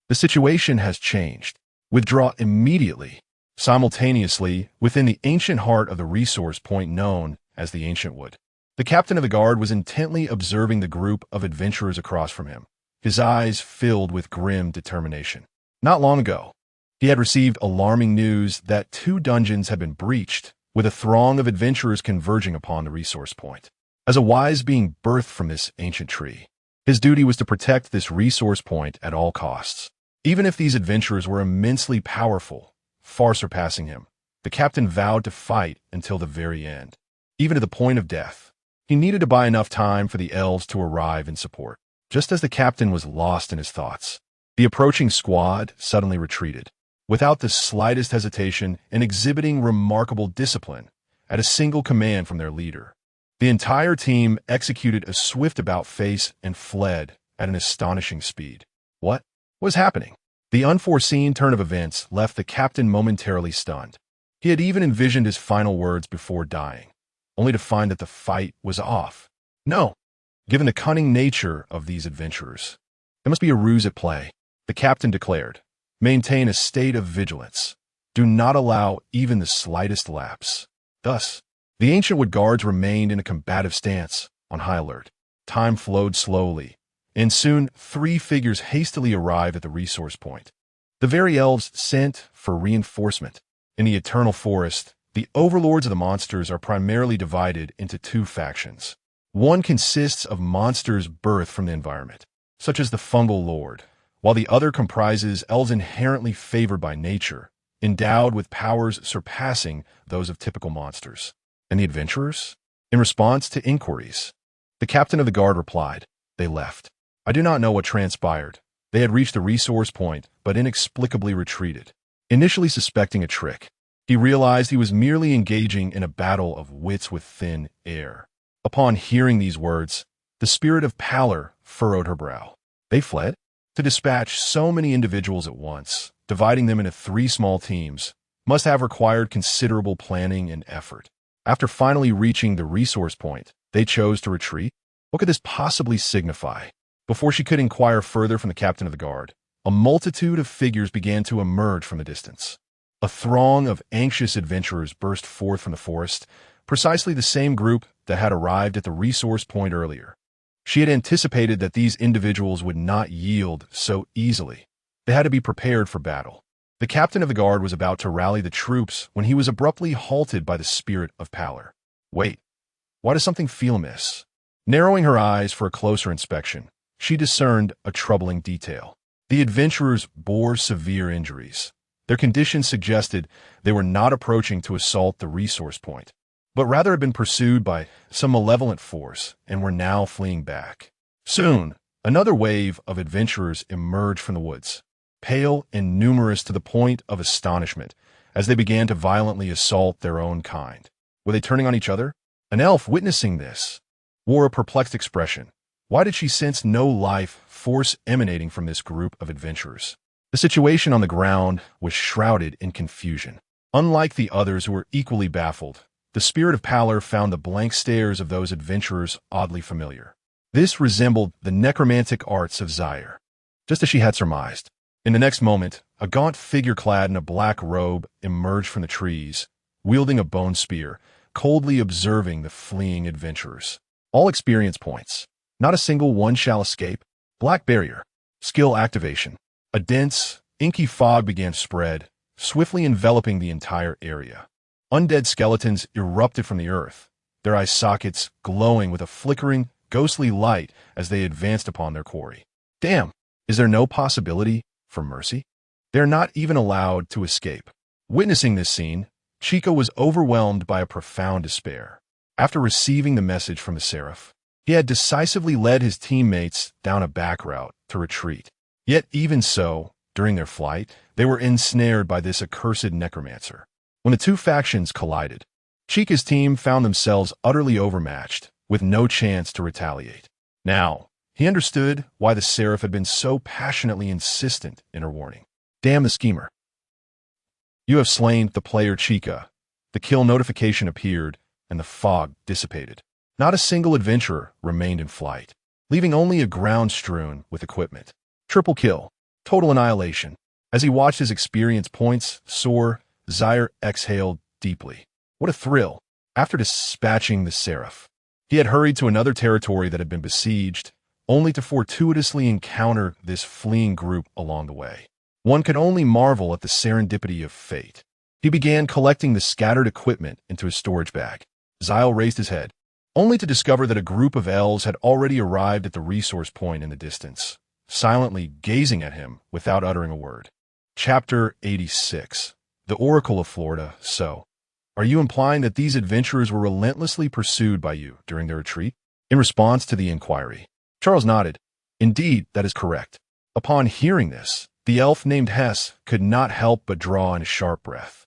The situation has changed. Withdraw immediately. Simultaneously, within the ancient heart of the resource point known as the Ancient Wood, the captain of the guard was intently observing the group of adventurers across from him, his eyes filled with grim determination. Not long ago, he had received alarming news that 2 dungeons had been breached, with a throng of adventurers converging upon the resource point. As a wise being birthed from this ancient tree, his duty was to protect this resource point at all costs. Even if these adventurers were immensely powerful, far surpassing him, the captain vowed to fight until the very end. Even to the point of death, he needed to buy enough time for the elves to arrive in support. Just as the captain was lost in his thoughts, the approaching squad suddenly retreated, without the slightest hesitation and exhibiting remarkable discipline, at a single command from their leader. The entire team executed a swift about-face and fled at an astonishing speed. What was happening? The unforeseen turn of events left the captain momentarily stunned. He had even envisioned his final words before dying, only to find that the fight was off. No, given the cunning nature of these adventurers, there must be a ruse at play, the captain declared. Maintain a state of vigilance. Do not allow even the slightest lapse. Thus, the ancient wood guards remained in a combative stance, on high alert. Time flowed slowly, and soon 3 figures hastily arrived at the resource point. The very elves sent for reinforcement. In the eternal forest, the overlords of the monsters are primarily divided into 2 factions. One consists of monsters birthed from the environment, such as the fungal lord, while the other comprises elves inherently favored by nature, endowed with powers surpassing those of typical monsters. And the adventurers? In response to inquiries, the captain of the guard replied, "They left. I do not know what transpired. They had reached the resource point, but inexplicably retreated." Initially suspecting a trick, he realized he was merely engaging in a battle of wits with thin air. Upon hearing these words, the spirit of pallor furrowed her brow. They fled? To dispatch so many individuals at once, dividing them into 3 small teams, must have required considerable planning and effort. After finally reaching the resource point, they chose to retreat? What could this possibly signify? Before she could inquire further from the captain of the guard, a multitude of figures began to emerge from the distance. A throng of anxious adventurers burst forth from the forest, precisely the same group that had arrived at the resource point earlier. She had anticipated that these individuals would not yield so easily. They had to be prepared for battle. The captain of the guard was about to rally the troops when he was abruptly halted by the spirit of pallor. Wait, why does something feel amiss? Narrowing her eyes for a closer inspection, she discerned a troubling detail. The adventurers bore severe injuries. Their condition suggested they were not approaching to assault the resource point, but rather had been pursued by some malevolent force and were now fleeing back. Soon, another wave of adventurers emerged from the woods, pale and numerous to the point of astonishment, as they began to violently assault their own kind. Were they turning on each other? An elf, witnessing this, wore a perplexed expression. Why did she sense no life force emanating from this group of adventurers? The situation on the ground was shrouded in confusion. Unlike the others who were equally baffled, the spirit of pallor found the blank stares of those adventurers oddly familiar. This resembled the necromantic arts of Zaire, just as she had surmised. In the next moment, a gaunt figure clad in a black robe emerged from the trees, wielding a bone spear, coldly observing the fleeing adventurers. All experience points. Not a single one shall escape. Black barrier. Skill activation. A dense, inky fog began to spread, swiftly enveloping the entire area. Undead skeletons erupted from the earth, their eye sockets glowing with a flickering, ghostly light as they advanced upon their quarry. Damn, is there no possibility for mercy? They are not even allowed to escape. Witnessing this scene, Chico was overwhelmed by a profound despair. After receiving the message from the Seraph, he had decisively led his teammates down a back route to retreat. Yet even so, during their flight, they were ensnared by this accursed necromancer. When the 2 factions collided, Chica's team found themselves utterly overmatched, with no chance to retaliate. Now, he understood why the Seraph had been so passionately insistent in her warning. Damn the schemer. You have slain the player Chica. The kill notification appeared, and the fog dissipated. Not a single adventurer remained in flight, leaving only a ground strewn with equipment. Triple kill. Total annihilation. As he watched his experience points soar, Zaire exhaled deeply. What a thrill. After dispatching the Seraph, he had hurried to another territory that had been besieged, only to fortuitously encounter this fleeing group along the way. One could only marvel at the serendipity of fate. He began collecting the scattered equipment into his storage bag. Zaire raised his head, only to discover that a group of elves had already arrived at the resource point in the distance, silently gazing at him without uttering a word. Chapter 86. The Oracle of Florida. So, are you implying that these adventurers were relentlessly pursued by you during their retreat? In response to the inquiry, Charles nodded. Indeed, that is correct. Upon hearing this, the elf named Hess could not help but draw in a sharp breath.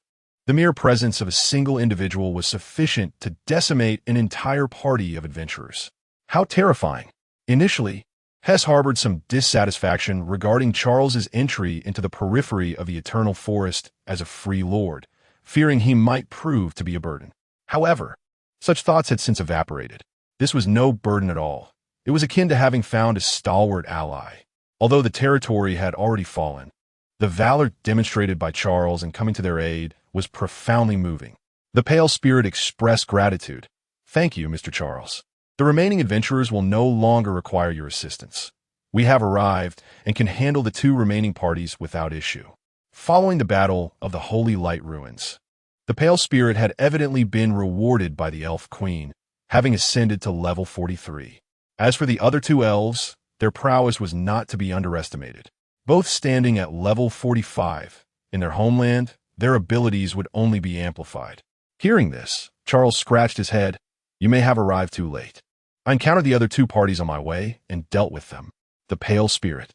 The mere presence of a single individual was sufficient to decimate an entire party of adventurers. How terrifying! Initially, Hess harbored some dissatisfaction regarding Charles's entry into the periphery of the Eternal Forest as a free lord, fearing he might prove to be a burden. However, such thoughts had since evaporated. This was no burden at all. It was akin to having found a stalwart ally. Although the territory had already fallen, the valor demonstrated by Charles in coming to their aid was profoundly moving. The pale spirit expressed gratitude. "Thank you, Mr. Charles. The remaining adventurers will no longer require your assistance. We have arrived and can handle the 2 remaining parties without issue." Following the Battle of the Holy Light Ruins, the pale spirit had evidently been rewarded by the Elf Queen, having ascended to level 43. As for the other 2 elves, their prowess was not to be underestimated. Both standing at level 45, in their homeland, their abilities would only be amplified. Hearing this, Charles scratched his head. "You may have arrived too late. I encountered the other 2 parties on my way and dealt with them." The pale spirit.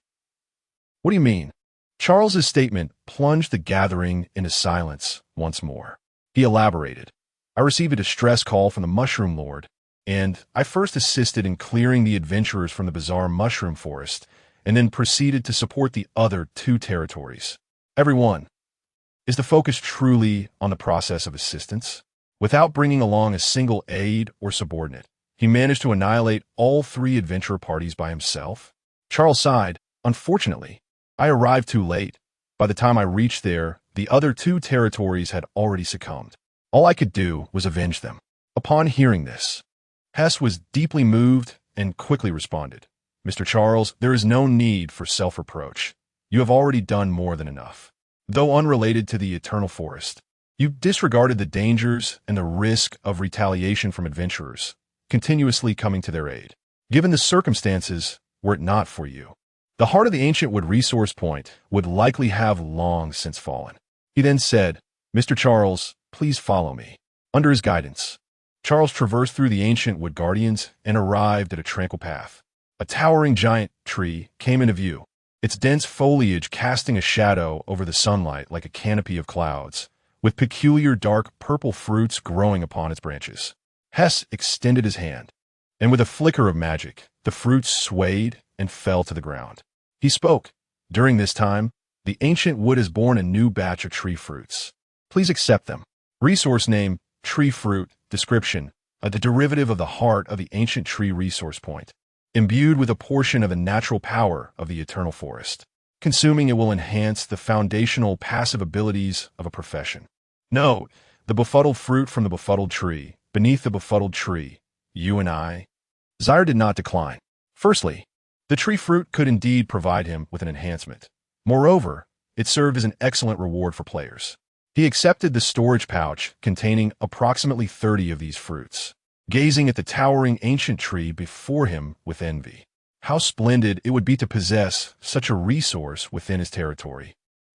"What do you mean?" Charles's statement plunged the gathering into silence once more. He elaborated. "I received a distress call from the Mushroom Lord, and I first assisted in clearing the adventurers from the bizarre mushroom forest, and then proceeded to support the other 2 territories. Everyone. Is the focus truly on the process of assistance? Without bringing along a single aide or subordinate, he managed to annihilate all 3 adventurer parties by himself?" Charles sighed. "Unfortunately, I arrived too late. By the time I reached there, the other 2 territories had already succumbed. All I could do was avenge them." Upon hearing this, Hess was deeply moved and quickly responded. "Mr. Charles, there is no need for self-reproach. You have already done more than enough. Though unrelated to the Eternal Forest, you disregarded the dangers and the risk of retaliation from adventurers, continuously coming to their aid. Given the circumstances, were it not for you, the heart of the Ancient Wood resource point would likely have long since fallen." He then said, "Mr. Charles, please follow me." Under his guidance, Charles traversed through the Ancient Wood Guardians and arrived at a tranquil path. A towering giant tree came into view, its dense foliage casting a shadow over the sunlight like a canopy of clouds, with peculiar dark purple fruits growing upon its branches. Hess extended his hand, and with a flicker of magic, the fruits swayed and fell to the ground. He spoke. "During this time, the Ancient Wood has borne a new batch of tree fruits. Please accept them." Resource name, tree fruit, description, the derivative of the heart of the ancient tree resource point, imbued with a portion of the natural power of the Eternal Forest. Consuming it will enhance the foundational passive abilities of a profession. Note, the befuddled fruit from the befuddled tree, beneath the befuddled tree, you and I. Zyre did not decline. Firstly, the tree fruit could indeed provide him with an enhancement. Moreover, it served as an excellent reward for players. He accepted the storage pouch containing approximately 30 of these fruits, gazing at the towering ancient tree before him with envy. How splendid it would be to possess such a resource within his territory,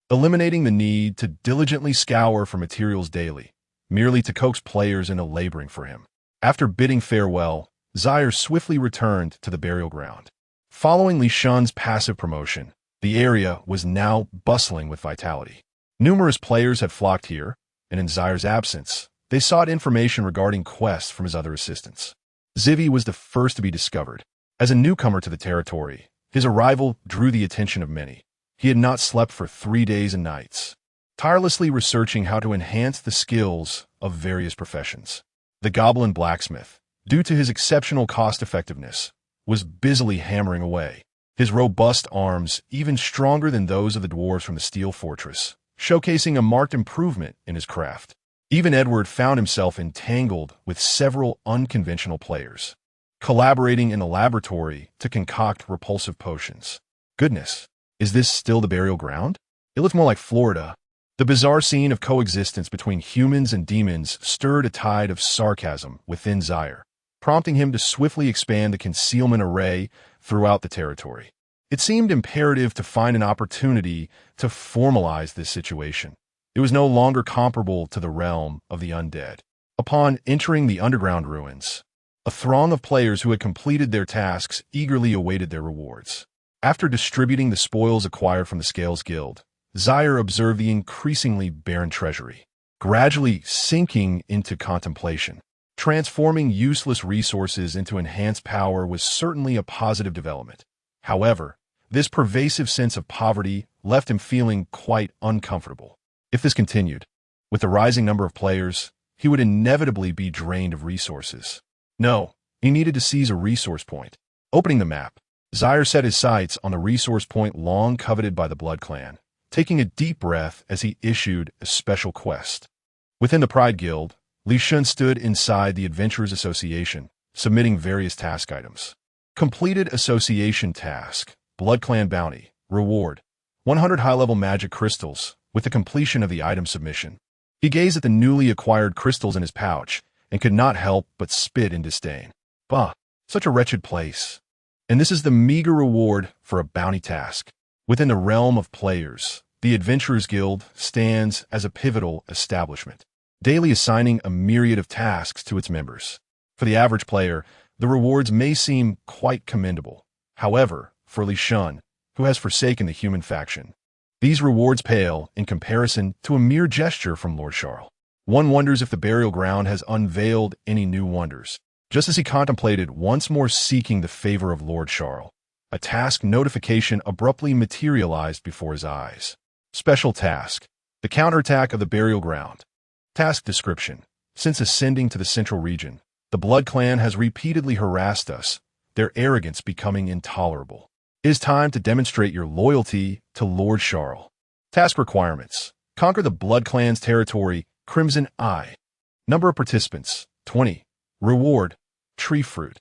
eliminating the need to diligently scour for materials daily, merely to coax players into laboring for him. After bidding farewell, Zyre swiftly returned to the burial ground. Following Li Shun's passive promotion, the area was now bustling with vitality. Numerous players had flocked here, and in Zyre's absence, they sought information regarding quests from his other assistants. Zivy was the first to be discovered. As a newcomer to the territory, his arrival drew the attention of many. He had not slept for 3 days and nights, tirelessly researching how to enhance the skills of various professions. The goblin blacksmith, due to his exceptional cost-effectiveness, was busily hammering away, his robust arms even stronger than those of the dwarves from the Steel Fortress, showcasing a marked improvement in his craft. Even Edward found himself entangled with several unconventional players, collaborating in the laboratory to concoct repulsive potions. Goodness, is this still the burial ground? It looked more like Florida. The bizarre scene of coexistence between humans and demons stirred a tide of sarcasm within Zyre, prompting him to swiftly expand the concealment array throughout the territory. It seemed imperative to find an opportunity to formalize this situation. It was no longer comparable to the realm of the undead. Upon entering the underground ruins, a throng of players who had completed their tasks eagerly awaited their rewards. After distributing the spoils acquired from the Scales Guild, Zyre observed the increasingly barren treasury, gradually sinking into contemplation. Transforming useless resources into enhanced power was certainly a positive development. However, this pervasive sense of poverty left him feeling quite uncomfortable. If this continued, with the rising number of players, he would inevitably be drained of resources. No, he needed to seize a resource point. Opening the map, Zaire set his sights on the resource point long coveted by the Blood Clan, taking a deep breath as he issued a special quest. Within the Pride Guild, Li Shun stood inside the Adventurers Association, submitting various task items. Completed Association Task, Blood Clan Bounty, Reward, 100 high-level magic crystals, with the completion of the item submission. He gazed at the newly acquired crystals in his pouch and could not help but spit in disdain. Bah, such a wretched place. And this is the meager reward for a bounty task. Within the realm of players, the Adventurers Guild stands as a pivotal establishment, daily assigning a myriad of tasks to its members. For the average player, the rewards may seem quite commendable. However, for Li Shun, who has forsaken the human faction, these rewards pale in comparison to a mere gesture from Lord Char. One wonders if the burial ground has unveiled any new wonders. Just as he contemplated once more seeking the favor of Lord Char, a task notification abruptly materialized before his eyes. Special task: the counterattack of the burial ground. Task description: since ascending to the central region, the Blood Clan has repeatedly harassed us, their arrogance becoming intolerable. It is time to demonstrate your loyalty to Lord Char. Task requirements: conquer the Blood Clan's territory, Crimson Eye. Number of participants: 20. Reward: tree fruit.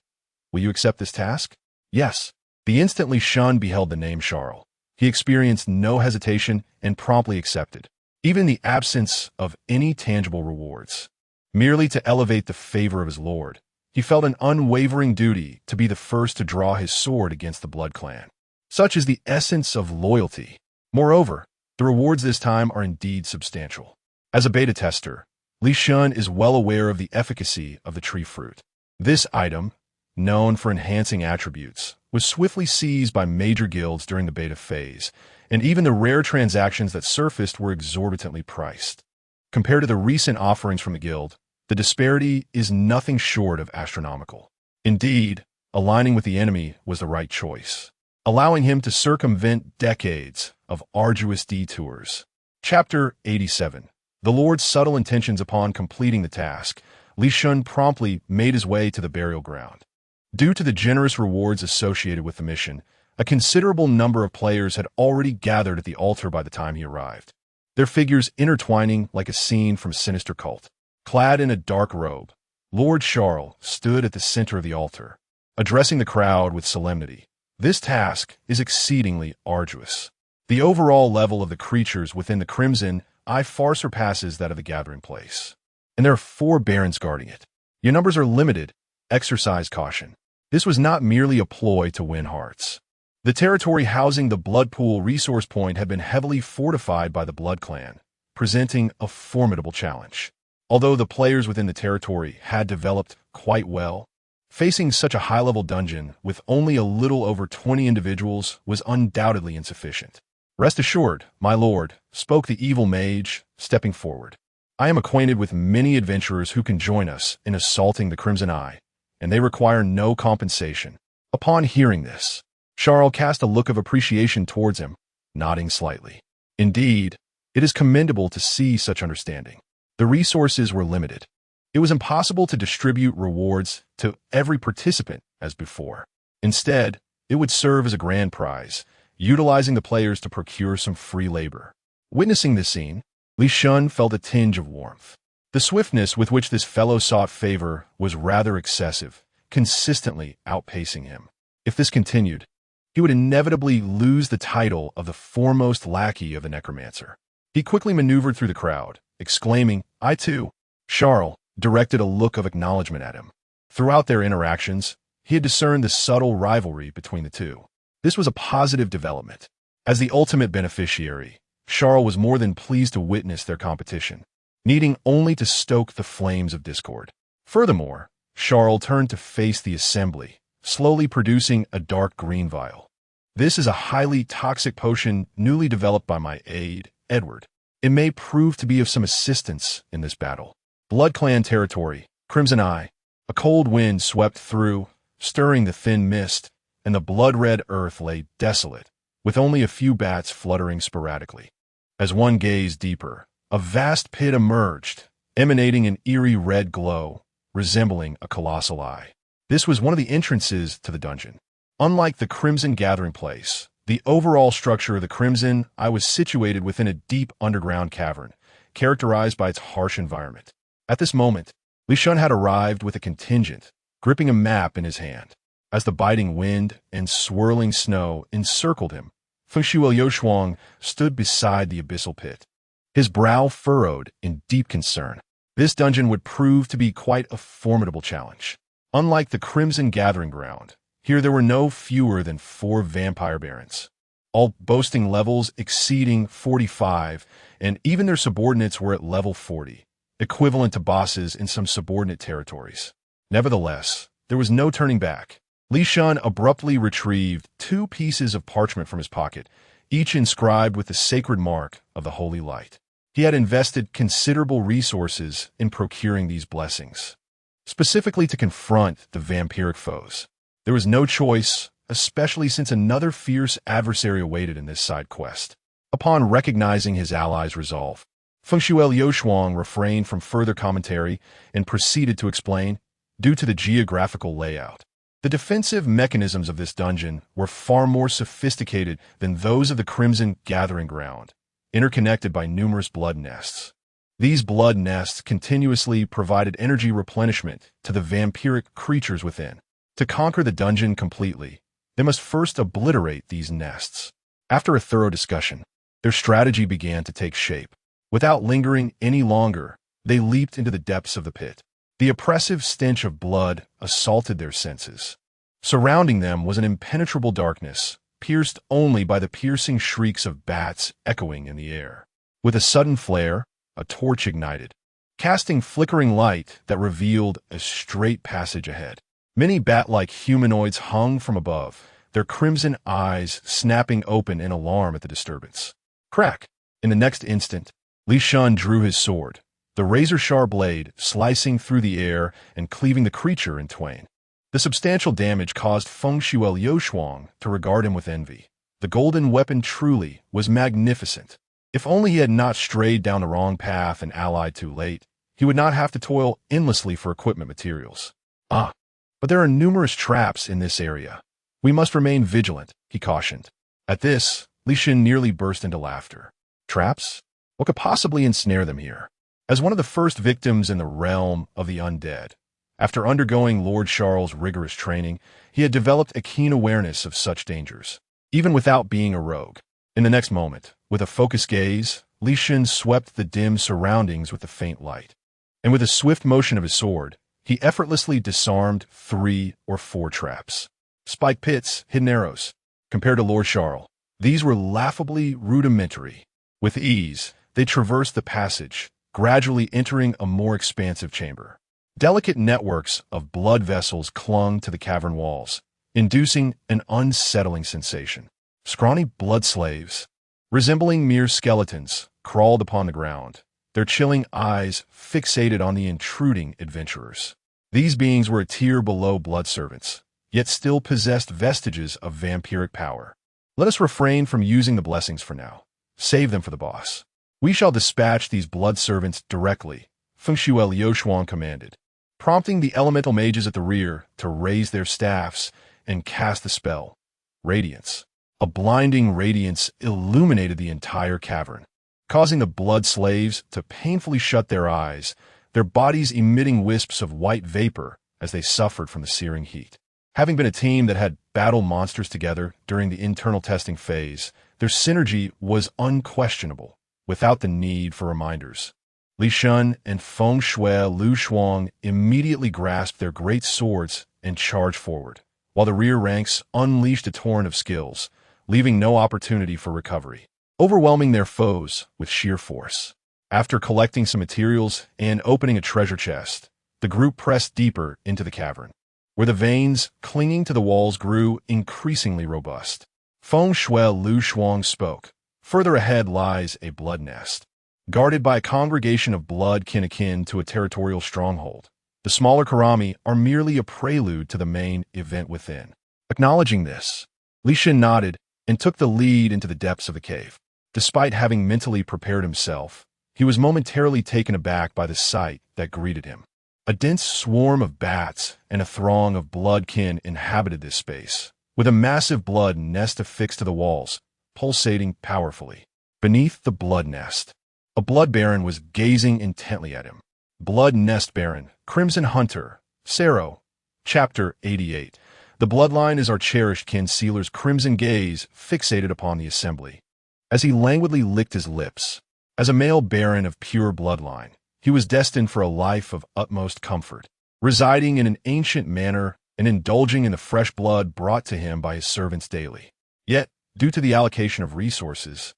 Will you accept this task? Yes. The instant Li Shun beheld the name Char, he experienced no hesitation and promptly accepted, even in the absence of any tangible rewards. Merely to elevate the favor of his lord, he felt an unwavering duty to be the first to draw his sword against the Blood Clan. Such is the essence of loyalty. Moreover, the rewards this time are indeed substantial. As a beta tester, Li Shun is well aware of the efficacy of the tree fruit. This item, known for enhancing attributes, was swiftly seized by major guilds during the beta phase, and even the rare transactions that surfaced were exorbitantly priced. Compared to the recent offerings from the guild, the disparity is nothing short of astronomical. Indeed, aligning with the enemy was the right choice, allowing him to circumvent decades of arduous detours. Chapter 87. The Lord's subtle intentions. Upon completing the task, Li Shun promptly made his way to the burial ground. Due to the generous rewards associated with the mission, a considerable number of players had already gathered at the altar by the time he arrived, their figures intertwining like a scene from a sinister cult. Clad in a dark robe, Lord Char stood at the center of the altar, addressing the crowd with solemnity. This task is exceedingly arduous. The overall level of the creatures within the Crimson Eye far surpasses that of the gathering place, and there are 4 barons guarding it. Your numbers are limited. Exercise caution. This was not merely a ploy to win hearts. The territory housing the Blood Pool resource point had been heavily fortified by the Blood Clan, presenting a formidable challenge. Although the players within the territory had developed quite well, facing such a high-level dungeon with only a little over 20 individuals was undoubtedly insufficient. Rest assured, my lord, spoke the evil mage, stepping forward. I am acquainted with many adventurers who can join us in assaulting the Crimson Eye, and they require no compensation. Upon hearing this, Char cast a look of appreciation towards him, nodding slightly. Indeed, it is commendable to see such understanding. The resources were limited. It was impossible to distribute rewards to every participant as before. Instead, it would serve as a grand prize, utilizing the players to procure some free labor. Witnessing this scene, Li Shun felt a tinge of warmth. The swiftness with which this fellow sought favor was rather excessive, consistently outpacing him. If this continued, he would inevitably lose the title of the foremost lackey of the necromancer. He quickly maneuvered through the crowd, exclaiming, "I too." Char directed a look of acknowledgement at him. Throughout their interactions, he had discerned the subtle rivalry between the two. This was a positive development. As the ultimate beneficiary, Char was more than pleased to witness their competition, needing only to stoke the flames of discord. Furthermore, Char turned to face the assembly, slowly producing a dark green vial. This is a highly toxic potion newly developed by my aide, Edward. It may prove to be of some assistance in this battle. Blood Clan territory, Crimson Eye. A cold wind swept through, stirring the thin mist and the blood-red earth lay desolate, with only a few bats fluttering sporadically. As one gazed deeper, a vast pit emerged, emanating an eerie red glow, resembling a colossal eye. This was one of the entrances to the dungeon. Unlike the Crimson Gathering Place, the overall structure of the Crimson Eye was situated within a deep underground cavern, characterized by its harsh environment. At this moment, Li Shun had arrived with a contingent, gripping a map in his hand. As the biting wind and swirling snow encircled him, Fengshuo Yoshuang stood beside the abyssal pit, his brow furrowed in deep concern. This dungeon would prove to be quite a formidable challenge. Unlike the Crimson Gathering Ground, here there were no fewer than 4 vampire barons, all boasting levels exceeding 45, and even their subordinates were at level 40, equivalent to bosses in some subordinate territories. Nevertheless, there was no turning back. Li Shun abruptly retrieved 2 pieces of parchment from his pocket, each inscribed with the sacred mark of the Holy Light. He had invested considerable resources in procuring these blessings, specifically to confront the vampiric foes. There was no choice, especially since another fierce adversary awaited in this side quest. Upon recognizing his ally's resolve, Fengshuo Yoshuang refrained from further commentary and proceeded to explain, due to the geographical layout, the defensive mechanisms of this dungeon were far more sophisticated than those of the Crimson Gathering Ground, interconnected by numerous blood nests. These blood nests continuously provided energy replenishment to the vampiric creatures within. To conquer the dungeon completely, they must first obliterate these nests. After a thorough discussion, their strategy began to take shape. Without lingering any longer, they leaped into the depths of the pit. The oppressive stench of blood assaulted their senses. Surrounding them was an impenetrable darkness, pierced only by the piercing shrieks of bats echoing in the air. With a sudden flare, a torch ignited, casting flickering light that revealed a straight passage ahead. Many bat-like humanoids hung from above, their crimson eyes snapping open in alarm at the disturbance. Crack! In the next instant, Li Shun drew his sword, the razor-sharp blade slicing through the air and cleaving the creature in twain. The substantial damage caused Fengshuo Yoshuang to regard him with envy. The golden weapon truly was magnificent. If only he had not strayed down the wrong path and allied too late, he would not have to toil endlessly for equipment materials. But there are numerous traps in this area. We must remain vigilant, he cautioned. At this, Li Shun nearly burst into laughter. Traps? What could possibly ensnare them here? As one of the first victims in the realm of the undead, after undergoing Lord Charles' rigorous training, he had developed a keen awareness of such dangers, even without being a rogue. In the next moment, with a focused gaze, Li Shun swept the dim surroundings with the faint light. And with a swift motion of his sword, he effortlessly disarmed 3 or 4 traps. Spike pits, hidden arrows. Compared to Lord Charles, these were laughably rudimentary. With ease, they traversed the passage, gradually entering a more expansive chamber. Delicate networks of blood vessels clung to the cavern walls, inducing an unsettling sensation. Scrawny blood slaves, resembling mere skeletons, crawled upon the ground, their chilling eyes fixated on the intruding adventurers. These beings were a tier below blood servants, yet still possessed vestiges of vampiric power. Let us refrain from using the blessings for now. Save them for the boss. We shall dispatch these blood servants directly, Fengshuo Yoshuang commanded, prompting the elemental mages at the rear to raise their staffs and cast the spell. Radiance. A blinding radiance illuminated the entire cavern, causing the blood slaves to painfully shut their eyes, their bodies emitting wisps of white vapor as they suffered from the searing heat. Having been a team that had battled monsters together during the internal testing phase, their synergy was unquestionable, without the need for reminders. Li Shun and Fengshuo Yoshuang immediately grasped their great swords and charged forward, while the rear ranks unleashed a torrent of skills, leaving no opportunity for recovery, overwhelming their foes with sheer force. After collecting some materials and opening a treasure chest, the group pressed deeper into the cavern, where the veins clinging to the walls grew increasingly robust. Fengshuo Yoshuang spoke. Further ahead lies a blood nest, guarded by a congregation of blood kin to a territorial stronghold. The smaller Karami are merely a prelude to the main event within. Acknowledging this, Li Shen nodded and took the lead into the depths of the cave. Despite having mentally prepared himself, he was momentarily taken aback by the sight that greeted him. A dense swarm of bats and a throng of bloodkin inhabited this space, with a massive blood nest affixed to the walls, pulsating powerfully. Beneath the blood nest, a blood baron was gazing intently at him. Blood Nest Baron, Crimson Hunter, Saro, Chapter 88. The bloodline is our cherished kin. Sealer's crimson gaze fixated upon the assembly. As he languidly licked his lips, as a male baron of pure bloodline, he was destined for a life of utmost comfort, residing in an ancient manor and indulging in the fresh blood brought to him by his servants daily. Yet, due to the allocation of resources,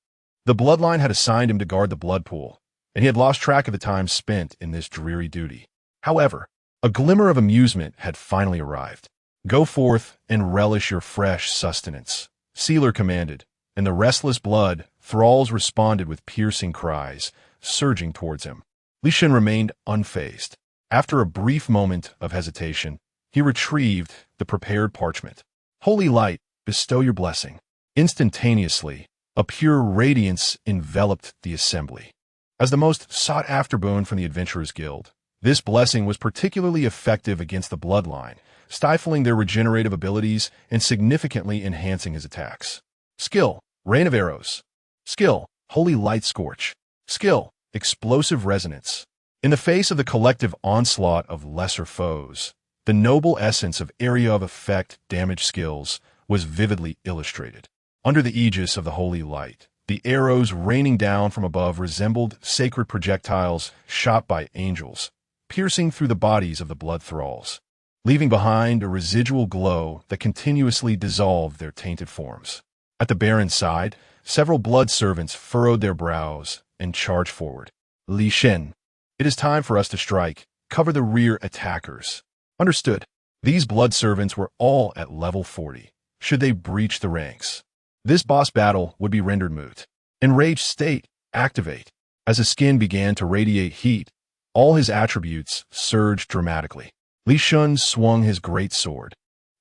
the bloodline had assigned him to guard the blood pool, and he had lost track of the time spent in this dreary duty. However, a glimmer of amusement had finally arrived. "Go forth and relish your fresh sustenance," Sealer commanded, and the restless blood thralls responded with piercing cries, surging towards him. Li Shen remained unfazed. After a brief moment of hesitation, he retrieved the prepared parchment. "Holy light, bestow your blessing." Instantaneously, a pure radiance enveloped the assembly. As the most sought-after boon from the Adventurers Guild, this blessing was particularly effective against the bloodline, stifling their regenerative abilities and significantly enhancing his attacks. Skill, Rain of Arrows. Skill, Holy Light Scorch. Skill, Explosive Resonance. In the face of the collective onslaught of lesser foes, the noble essence of area of effect damage skills was vividly illustrated. Under the aegis of the Holy Light, the arrows raining down from above resembled sacred projectiles shot by angels, piercing through the bodies of the blood thralls, leaving behind a residual glow that continuously dissolved their tainted forms. At the baron's side, several blood servants furrowed their brows and charged forward. "Li Shen, it is time for us to strike. Cover the rear attackers." Understood. These blood servants were all at level 40. Should they breach the ranks, this boss battle would be rendered moot. Enraged State, activate. As his skin began to radiate heat, all his attributes surged dramatically. Li Shen swung his great sword,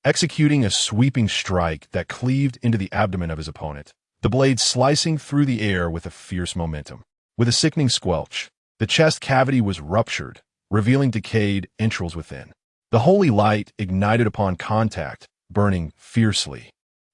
executing a sweeping strike that cleaved into the abdomen of his opponent, the blade slicing through the air with a fierce momentum. With a sickening squelch, the chest cavity was ruptured, revealing decayed entrails within. The holy light ignited upon contact, burning fiercely.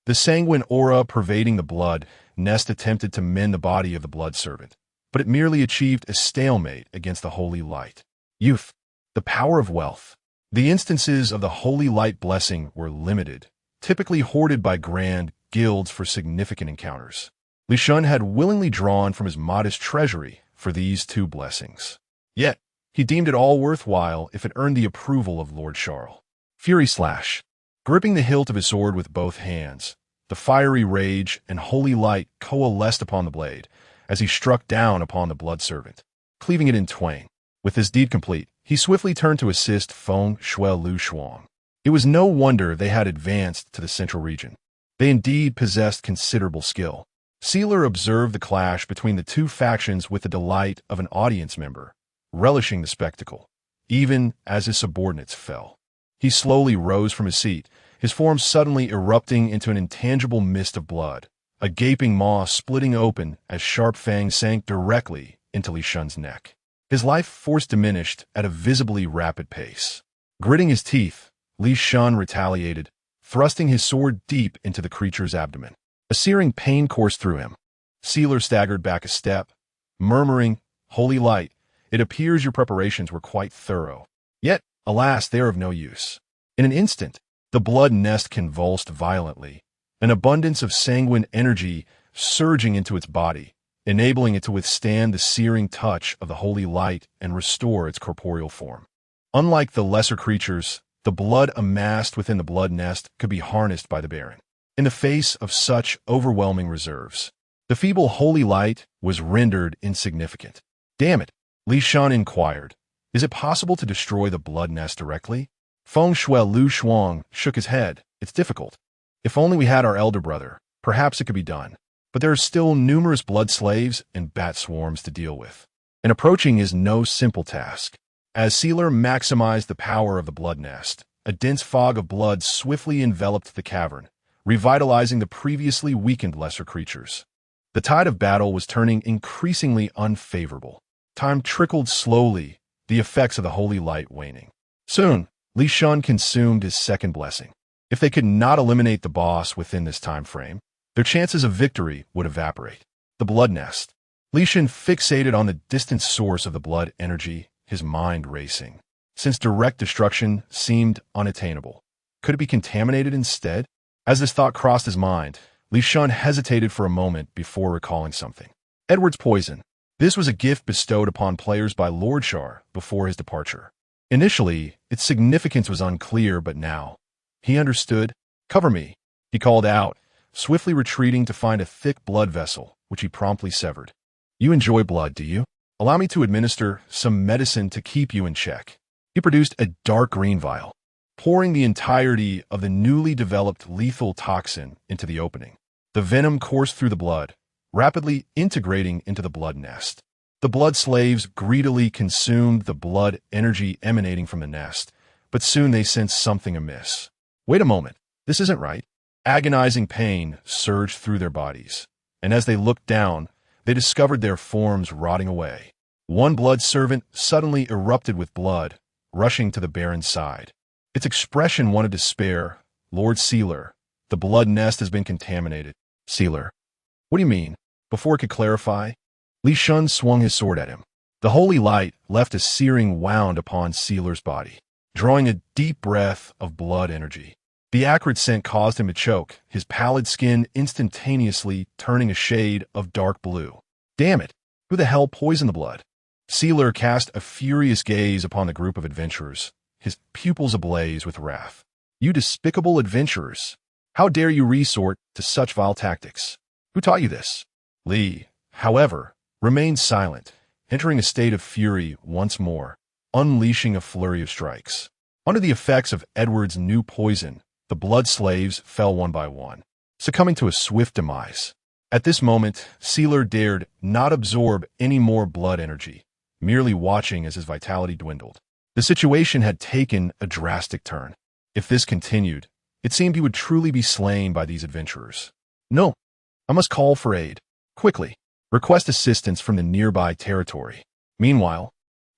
The sanguine aura pervading the blood nest attempted to mend the body of the blood servant, but it merely achieved a stalemate against the holy light. Youth, the power of wealth. The instances of the holy light blessing were limited, typically hoarded by grand guilds for significant encounters. Li Shen had willingly drawn from his modest treasury for these two blessings. Yet, he deemed it all worthwhile if it earned the approval of Lord Char. Fury Slash. Gripping the hilt of his sword with both hands, the fiery rage and holy light coalesced upon the blade as he struck down upon the blood servant, cleaving it in twain. With his deed complete, he swiftly turned to assist Feng Shui Lu Shuang. It was no wonder they had advanced to the central region. They indeed possessed considerable skill. Sealer observed the clash between the two factions with the delight of an audience member, relishing the spectacle, even as his subordinates fell. He slowly rose from his seat, his form suddenly erupting into an intangible mist of blood, a gaping maw splitting open as sharp fangs sank directly into Li Shen's neck. His life force diminished at a visibly rapid pace. Gritting his teeth, Li Shen retaliated, thrusting his sword deep into the creature's abdomen. A searing pain coursed through him. Sealer staggered back a step, murmuring, "Holy light, it appears your preparations were quite thorough. Yet, alas, they are of no use." In an instant, the blood nest convulsed violently, an abundance of sanguine energy surging into its body, enabling it to withstand the searing touch of the holy light and restore its corporeal form. Unlike the lesser creatures, the blood amassed within the blood nest could be harnessed by the Baron. In the face of such overwhelming reserves, the feeble holy light was rendered insignificant. "Damn it," Li Shen inquired. "Is it possible to destroy the blood nest directly?" Feng Shui Lu Shuang shook his head. "It's difficult. If only we had our elder brother, perhaps it could be done. But there are still numerous blood slaves and bat swarms to deal with. And approaching is no simple task." As Sealer maximized the power of the blood nest, a dense fog of blood swiftly enveloped the cavern, revitalizing the previously weakened lesser creatures. The tide of battle was turning increasingly unfavorable. Time trickled slowly, the effects of the holy light waning. Soon, Li Shun consumed his second blessing. If they could not eliminate the boss within this time frame, their chances of victory would evaporate. The blood nest. Li Shun fixated on the distant source of the blood energy, his mind racing. Since direct destruction seemed unattainable, could it be contaminated instead? As this thought crossed his mind, Li Shun hesitated for a moment before recalling something. Edward's poison. This was a gift bestowed upon players by Lord Char before his departure. Initially, its significance was unclear, but now, he understood. "Cover me," he called out, swiftly retreating to find a thick blood vessel, which he promptly severed. "You enjoy blood, do you? Allow me to administer some medicine to keep you in check." He produced a dark green vial, pouring the entirety of the newly developed lethal toxin into the opening. The venom coursed through the blood, rapidly integrating into the blood nest. The blood slaves greedily consumed the blood energy emanating from the nest, but soon they sensed something amiss. "Wait a moment, this isn't right." Agonizing pain surged through their bodies, and as they looked down, they discovered their forms rotting away. One blood servant suddenly erupted with blood, rushing to the Baron's side. Its expression one of despair. "Lord Sealer, the blood nest has been contaminated." "Sealer? What do you mean?" Before it could clarify, Li Shun swung his sword at him. The holy light left a searing wound upon Sealer's body, drawing a deep breath of blood energy. The acrid scent caused him to choke, his pallid skin instantaneously turning a shade of dark blue. "Damn it! Who the hell poisoned the blood?" Sealer cast a furious gaze upon the group of adventurers, his pupils ablaze with wrath. "You despicable adventurers! How dare you resort to such vile tactics? Who taught you this?" Li, however, remained silent, entering a state of fury once more, unleashing a flurry of strikes. Under the effects of Edward's new poison, the blood slaves fell one by one, succumbing to a swift demise. At this moment, Sealer dared not absorb any more blood energy, merely watching as his vitality dwindled. The situation had taken a drastic turn. If this continued, it seemed he would truly be slain by these adventurers. "No, I must call for aid. Quickly, request assistance from the nearby territory." Meanwhile,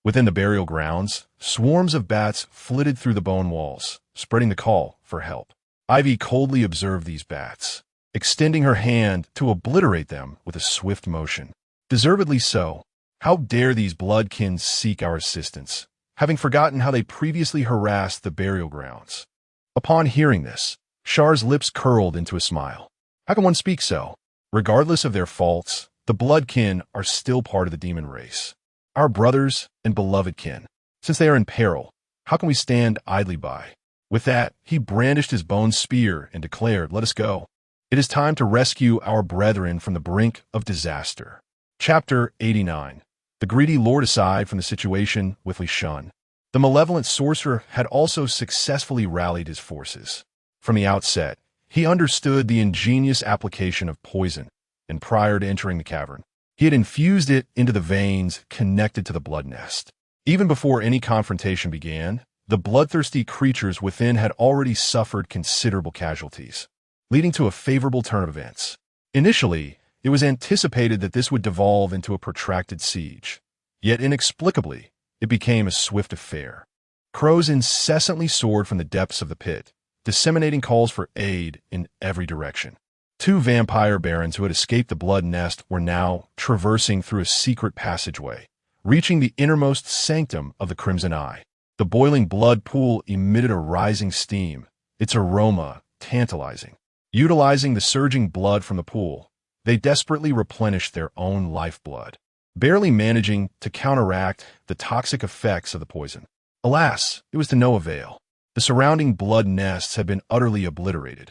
within the burial grounds, swarms of bats flitted through the bone walls, spreading the call for help. Ivy coldly observed these bats, extending her hand to obliterate them with a swift motion. Deservedly so. How dare these bloodkins seek our assistance, having forgotten how they previously harassed the burial grounds? Upon hearing this, Char's lips curled into a smile. How can one speak so? Regardless of their faults, the bloodkin are still part of the demon race. Our brothers and beloved kin. Since they are in peril, how can we stand idly by? With that, he brandished his bone spear and declared, "Let us go. It is time to rescue our brethren from the brink of disaster." Chapter 89. The greedy lord aside from the situation with Li Shun. The malevolent sorcerer had also successfully rallied his forces. From the outset, he understood the ingenious application of poison, and prior to entering the cavern, he had infused it into the veins connected to the blood nest. Even before any confrontation began, the bloodthirsty creatures within had already suffered considerable casualties, leading to a favorable turn of events. Initially, it was anticipated that this would devolve into a protracted siege. Yet inexplicably, it became a swift affair. Crows incessantly soared from the depths of the pit, disseminating calls for aid in every direction. Two vampire barons who had escaped the blood nest were now traversing through a secret passageway, reaching the innermost sanctum of the Crimson Eye. The boiling blood pool emitted a rising steam, its aroma tantalizing. Utilizing the surging blood from the pool, they desperately replenished their own lifeblood, barely managing to counteract the toxic effects of the poison. Alas, it was to no avail. The surrounding blood nests had been utterly obliterated,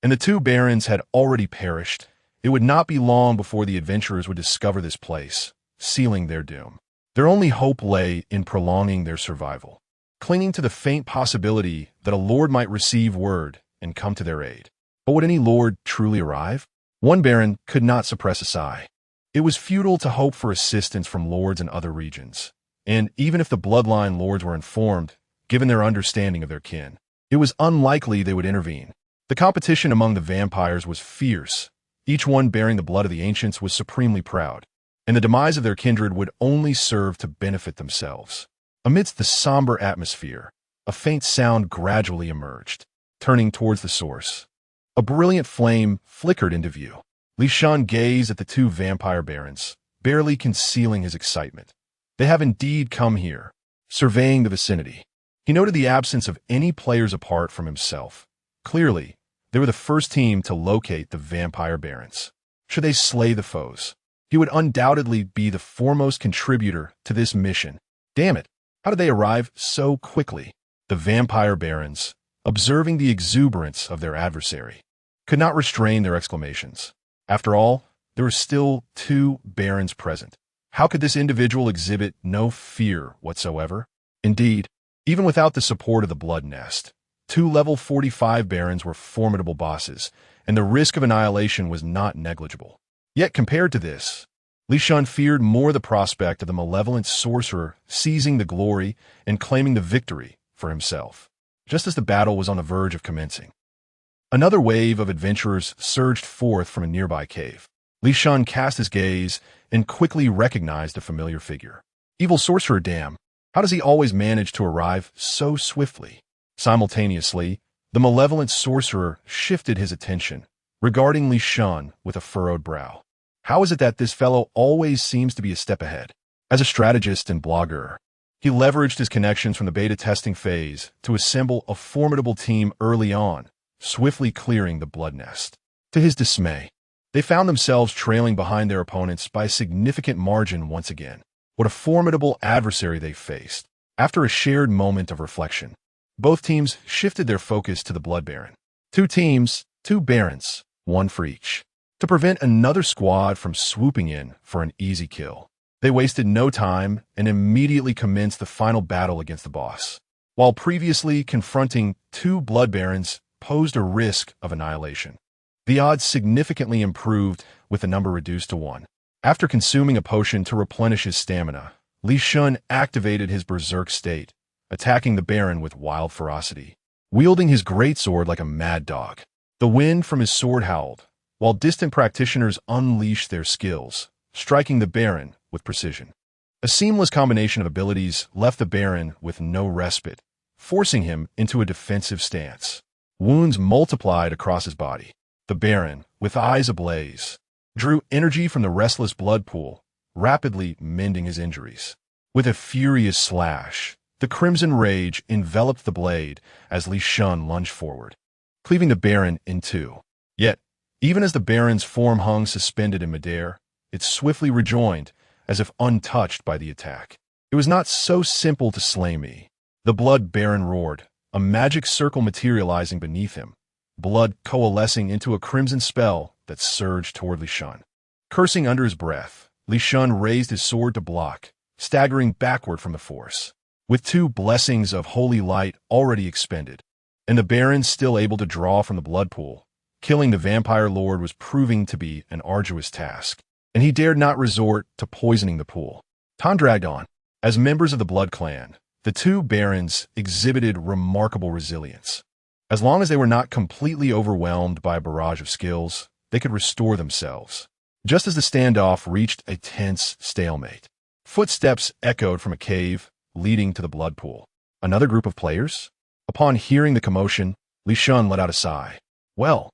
and the two barons had already perished. It would not be long before the adventurers would discover this place, sealing their doom. Their only hope lay in prolonging their survival, clinging to the faint possibility that a lord might receive word and come to their aid. But would any lord truly arrive? One baron could not suppress a sigh. It was futile to hope for assistance from lords in other regions, and even if the bloodline lords were informed, given their understanding of their kin, it was unlikely they would intervene. The competition among the vampires was fierce. Each one bearing the blood of the ancients was supremely proud, and the demise of their kindred would only serve to benefit themselves. Amidst the somber atmosphere, a faint sound gradually emerged, turning towards the source. A brilliant flame flickered into view. Li Shan gazed at the two vampire barons, barely concealing his excitement. They have indeed come here. Surveying the vicinity, he noted the absence of any players apart from himself. Clearly, they were the first team to locate the vampire barons. Should they slay the foes, he would undoubtedly be the foremost contributor to this mission. Damn it, how did they arrive so quickly? The vampire barons, observing the exuberance of their adversary, could not restrain their exclamations. After all, there were still two barons present. How could this individual exhibit no fear whatsoever? Indeed, even without the support of the Blood Nest, two level 45 barons were formidable bosses, and the risk of annihilation was not negligible. Yet compared to this, Li Shan feared more the prospect of the malevolent sorcerer seizing the glory and claiming the victory for himself, just as the battle was on the verge of commencing. Another wave of adventurers surged forth from a nearby cave. Li Shan cast his gaze and quickly recognized a familiar figure. Evil sorcerer, damn! How does he always manage to arrive so swiftly? Simultaneously, the malevolent sorcerer shifted his attention, regarding Li Shan with a furrowed brow. How is it that this fellow always seems to be a step ahead? As a strategist and blogger, he leveraged his connections from the beta testing phase to assemble a formidable team early on, swiftly clearing the Blood Nest. To his dismay, they found themselves trailing behind their opponents by a significant margin once again. What a formidable adversary they faced. After a shared moment of reflection, both teams shifted their focus to the Blood Baron. Two teams, two barons, one for each. To prevent another squad from swooping in for an easy kill, they wasted no time and immediately commenced the final battle against the boss. While previously confronting two Blood Barons posed a risk of annihilation, the odds significantly improved with the number reduced to 1. After consuming a potion to replenish his stamina, Li Shan activated his berserk state, attacking the Baron with wild ferocity, wielding his greatsword like a mad dog. The wind from his sword howled, while distant practitioners unleashed their skills, striking the Baron with precision. A seamless combination of abilities left the Baron with no respite, forcing him into a defensive stance. Wounds multiplied across his body. The Baron, with eyes ablaze, drew energy from the restless blood pool, rapidly mending his injuries. With a furious slash, the crimson rage enveloped the blade as Li Shan lunged forward, cleaving the Baron in two. Yet, even as the Baron's form hung suspended in midair, it swiftly rejoined, as if untouched by the attack. It was not so simple to slay me. The Blood Baron roared, a magic circle materializing beneath him, blood coalescing into a crimson spell that surged toward Li Shan. Cursing under his breath, Li Shan raised his sword to block, staggering backward from the force. With two blessings of holy light already expended, and the Baron still able to draw from the blood pool, killing the vampire lord was proving to be an arduous task, and he dared not resort to poisoning the pool. Time dragged on. As members of the Blood Clan, the two barons exhibited remarkable resilience. As long as they were not completely overwhelmed by a barrage of skills, they could restore themselves. Just as the standoff reached a tense stalemate, footsteps echoed from a cave leading to the blood pool. Another group of players? Upon hearing the commotion, Li Shan let out a sigh. Well,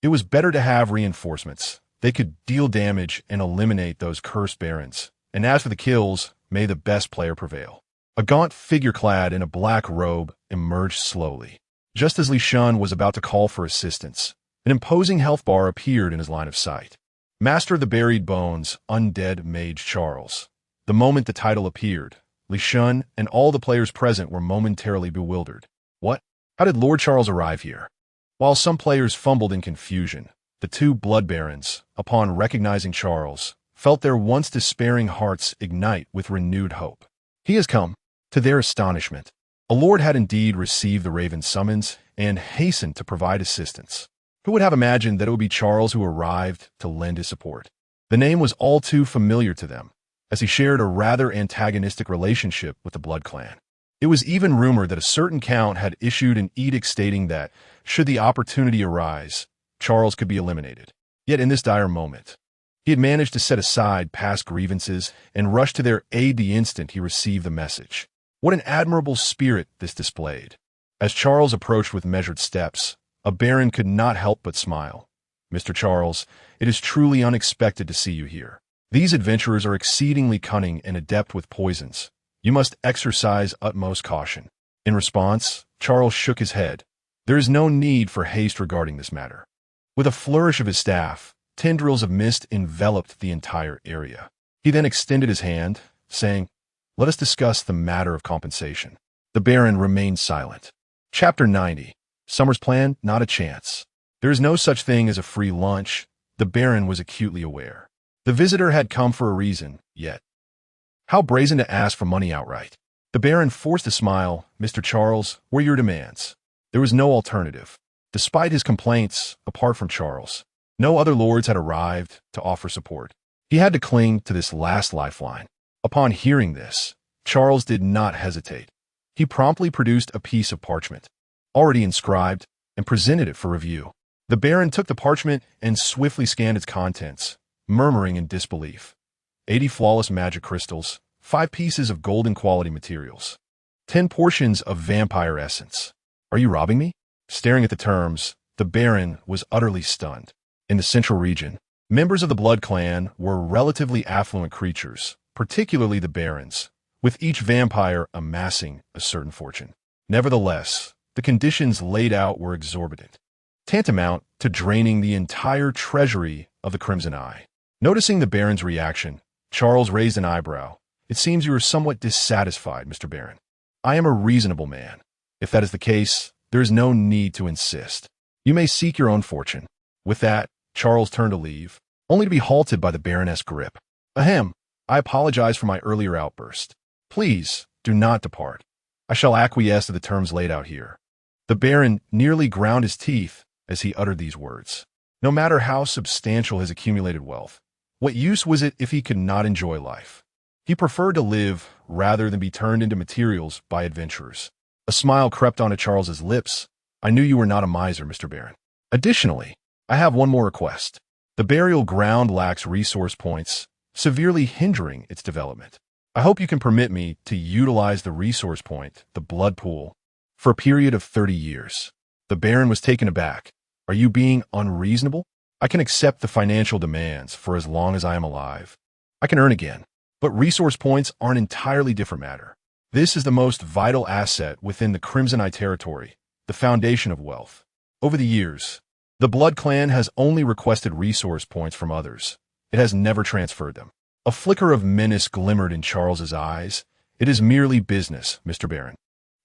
it was better to have reinforcements. They could deal damage and eliminate those cursed barons. And as for the kills, may the best player prevail. A gaunt figure clad in a black robe emerged slowly. Just as Li Shan was about to call for assistance, an imposing health bar appeared in his line of sight. Master of the Buried Bones, Undead Mage Charles. The moment the title appeared, Li Shan and all the players present were momentarily bewildered. What? How did Lord Charles arrive here? While some players fumbled in confusion, the two Blood Barons, upon recognizing Charles, felt their once despairing hearts ignite with renewed hope. He has come. To their astonishment, a lord had indeed received the Raven's summons and hastened to provide assistance. Who would have imagined that it would be Charles who arrived to lend his support? The name was all too familiar to them, as he shared a rather antagonistic relationship with the Blood Clan. It was even rumored that a certain count had issued an edict stating that, should the opportunity arise, Charles could be eliminated. Yet in this dire moment, he had managed to set aside past grievances and rush to their aid the instant he received the message. What an admirable spirit this displayed. As Charles approached with measured steps, a baron could not help but smile. "Mr. Charles, it is truly unexpected to see you here. These adventurers are exceedingly cunning and adept with poisons. You must exercise utmost caution." In response, Charles shook his head. There is no need for haste regarding this matter. With a flourish of his staff, tendrils of mist enveloped the entire area. He then extended his hand, saying, "Let us discuss the matter of compensation." The baron remained silent. Chapter 90. Summer's plan, not a chance. There is no such thing as a free lunch. The baron was acutely aware. The visitor had come for a reason, yet how brazen to ask for money outright. The baron forced a smile. "Mr. Charles, what are your demands?" There was no alternative. Despite his complaints, apart from Charles, no other lords had arrived to offer support. He had to cling to this last lifeline. Upon hearing this, Charles did not hesitate. He promptly produced a piece of parchment, already inscribed, and presented it for review. The baron took the parchment and swiftly scanned its contents, murmuring in disbelief. 80 flawless magic crystals, 5 pieces of golden quality materials, 10 portions of vampire essence. Are you robbing me? Staring at the terms, the baron was utterly stunned. In the central region, members of the Blood Clan were relatively affluent creatures, particularly the barons, with each vampire amassing a certain fortune. Nevertheless, the conditions laid out were exorbitant, tantamount to draining the entire treasury of the Crimson Eye. Noticing the baron's reaction, Charles raised an eyebrow. "It seems you are somewhat dissatisfied, Mr. Baron. I am a reasonable man. If that is the case, there is no need to insist. You may seek your own fortune." With that, Charles turned to leave, only to be halted by the baroness' grip. "Ahem, I apologize for my earlier outburst. Please, do not depart. I shall acquiesce to the terms laid out here." The baron nearly ground his teeth as he uttered these words. No matter how substantial his accumulated wealth, what use was it if he could not enjoy life? He preferred to live rather than be turned into materials by adventurers. A smile crept onto Charles's lips. "I knew you were not a miser, Mr. Baron. Additionally, I have one more request. The burial ground lacks resource points, severely hindering its development. I hope you can permit me to utilize the resource point, the blood pool, for a period of 30 years. The baron was taken aback. "Are you being unreasonable? I can accept the financial demands for as long as I am alive. I can earn again. But resource points are an entirely different matter. This is the most vital asset within the Crimson Eye territory, the foundation of wealth. Over the years, the Blood Clan has only requested resource points from others. It has never transferred them." A flicker of menace glimmered in Charles's eyes. "It is merely business, Mr. Baron.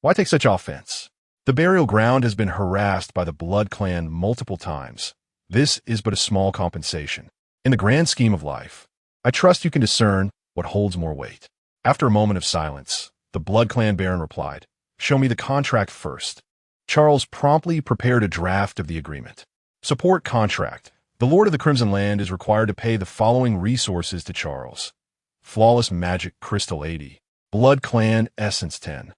Why take such offense? The burial ground has been harassed by the Blood Clan multiple times. This is but a small compensation. In the grand scheme of life, I trust you can discern what holds more weight." After a moment of silence, the Blood Clan Baron replied, "Show me the contract first." Charles promptly prepared a draft of the agreement. Support contract. The Lord of the Crimson Land is required to pay the following resources to Charles. Flawless Magic Crystal 80. Blood Clan Essence 10.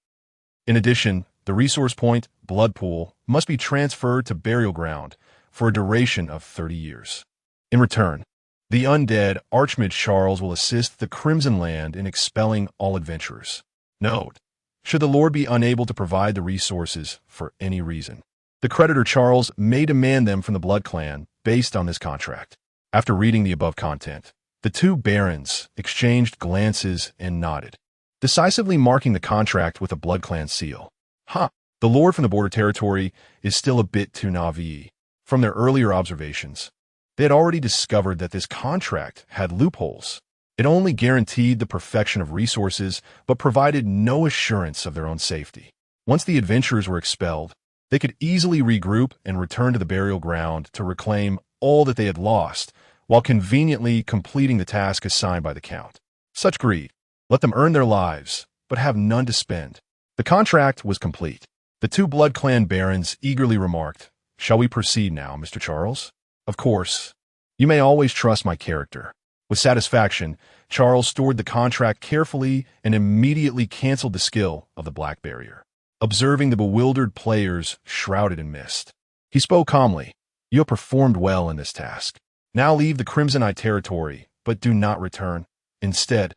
In addition, the resource point, Blood Pool, must be transferred to Burial Ground for a duration of 30 years. In return, the undead Archmage Charles will assist the Crimson Land in expelling all adventurers. Note: should the Lord be unable to provide the resources for any reason, the creditor Charles may demand them from the Blood Clan based on this contract. After reading the above content, the two barons exchanged glances and nodded, decisively marking the contract with a Blood Clan seal. The Lord from the border territory is still a bit too naive. From their earlier observations, they had already discovered that this contract had loopholes. It only guaranteed the perfection of resources, but provided no assurance of their own safety. Once the adventurers were expelled, they could easily regroup and return to the burial ground to reclaim all that they had lost, while conveniently completing the task assigned by the Count. Such greed. Let them earn their lives, but have none to spend. The contract was complete. The two Blood Clan barons eagerly remarked, "Shall we proceed now, Mr. Charles?" "Of course. You may always trust my character." With satisfaction, Charles stored the contract carefully and immediately canceled the skill of the Black Barrier. Observing the bewildered players shrouded in mist, he spoke calmly. You have performed well in this task. Now leave the Crimson Eye territory, but do not return. Instead,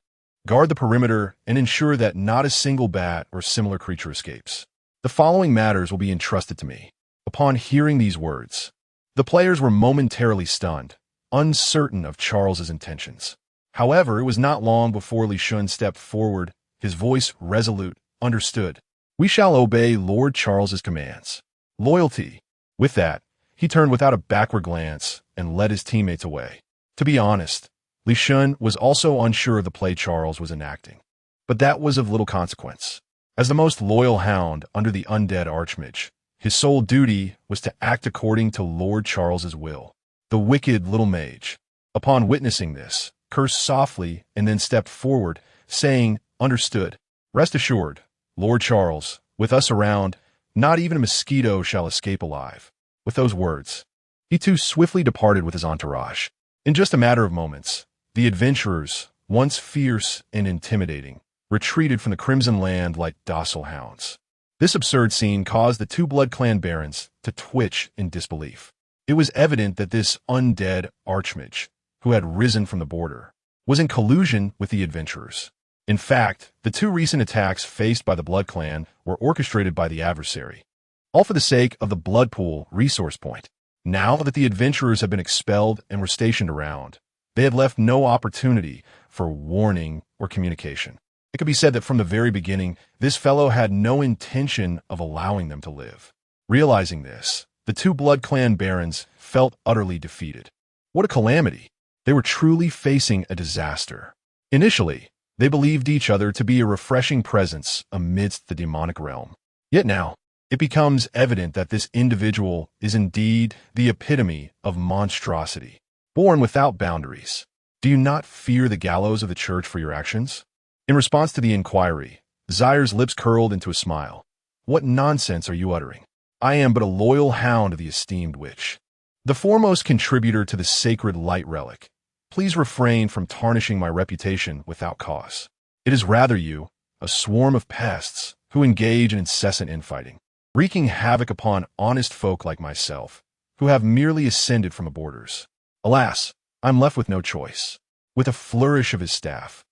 guard the perimeter and ensure that not a single bat or similar creature escapes. The following matters will be entrusted to me. Upon hearing these words, the players were momentarily stunned, uncertain of Charles's intentions. However, it was not long before Li Shun stepped forward, his voice resolute. Understood. We shall obey Lord Charles's commands. Loyalty. With that, he turned without a backward glance and led his teammates away. To be honest, Li Shun was also unsure of the play Charles was enacting. But that was of little consequence. As the most loyal hound under the undead Archmage, his sole duty was to act according to Lord Charles's will. The wicked little mage, upon witnessing this, cursed softly and then stepped forward, saying, Understood. Rest assured, Lord Charles, with us around, not even a mosquito shall escape alive. With those words, he too swiftly departed with his entourage. In just a matter of moments, the adventurers, once fierce and intimidating, retreated from the Crimson Land like docile hounds. This absurd scene caused the two Blood Clan barons to twitch in disbelief. It was evident that this undead Archmage, who had risen from the border, was in collusion with the adventurers. In fact, the two recent attacks faced by the Blood Clan were orchestrated by the adversary, all for the sake of the Blood Pool resource point. Now that the adventurers had been expelled and were stationed around, they had left no opportunity for warning or communication. It could be said that from the very beginning, this fellow had no intention of allowing them to live. Realizing this, the two Blood Clan barons felt utterly defeated. What a calamity! They were truly facing a disaster. Initially, they believed each other to be a refreshing presence amidst the demonic realm. Yet now, it becomes evident that this individual is indeed the epitome of monstrosity, born without boundaries. Do you not fear the gallows of the church for your actions? In response to the inquiry, Zaire's lips curled into a smile. What nonsense are you uttering? I am but a loyal hound of the esteemed witch, the foremost contributor to the sacred light relic. Please refrain from tarnishing my reputation without cause. It is rather you, a swarm of pests, who engage in incessant infighting, wreaking havoc upon honest folk like myself, who have merely ascended from the borders. Alas, I'm left with no choice. With a flourish of his staff,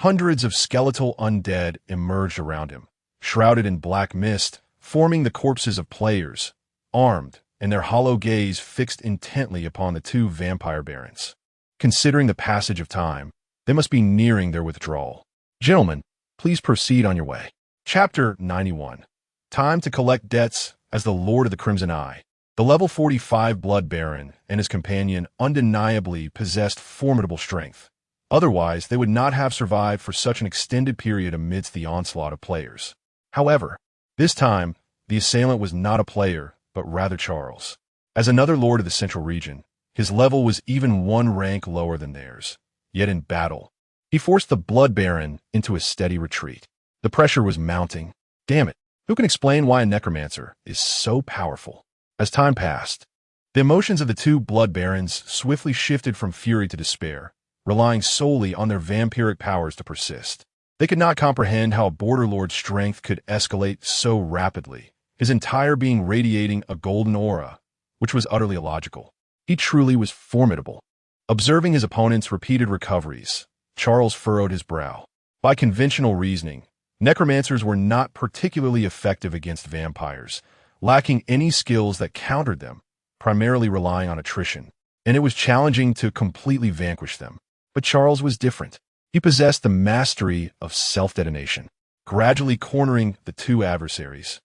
hundreds of skeletal undead emerged around him, shrouded in black mist, forming the corpses of players, armed, and their hollow gaze fixed intently upon the two vampire barons. Considering the passage of time, they must be nearing their withdrawal. Gentlemen, please proceed on your way. Chapter 91. Time to collect debts as the Lord of the Crimson Eye. The level 45 Blood Baron and his companion undeniably possessed formidable strength. Otherwise, they would not have survived for such an extended period amidst the onslaught of players. However, this time, the assailant was not a player, but rather Charles. As another lord of the Central Region, his level was even one rank lower than theirs. Yet in battle, he forced the Blood Baron into a steady retreat. The pressure was mounting. Damn it, who can explain why a necromancer is so powerful? As time passed, the emotions of the two Blood Barons swiftly shifted from fury to despair, relying solely on their vampiric powers to persist. They could not comprehend how a Border Lord's strength could escalate so rapidly, his entire being radiating a golden aura, which was utterly illogical. He truly was formidable. Observing his opponent's repeated recoveries, Charles furrowed his brow. By conventional reasoning, necromancers were not particularly effective against vampires, lacking any skills that countered them, primarily relying on attrition, and it was challenging to completely vanquish them. But Charles was different. He possessed the mastery of self-detonation, gradually cornering the two adversaries.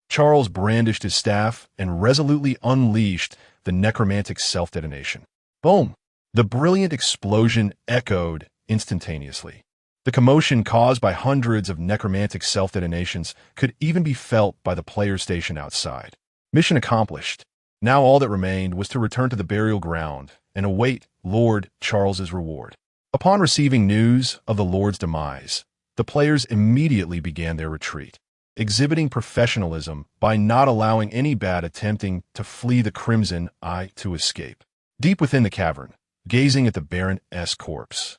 Charles brandished his staff and resolutely unleashed the necromantic self-detonation. Boom! The brilliant explosion echoed instantaneously. The commotion caused by hundreds of necromantic self-detonations could even be felt by the players stationed outside. Mission accomplished. Now all that remained was to return to the burial ground and await Lord Charles's reward. Upon receiving news of the Lord's demise, the players immediately began their retreat, exhibiting professionalism by not allowing any bat attempting to flee the Crimson Eye to escape. Deep within the cavern, gazing at the Baroness corpse.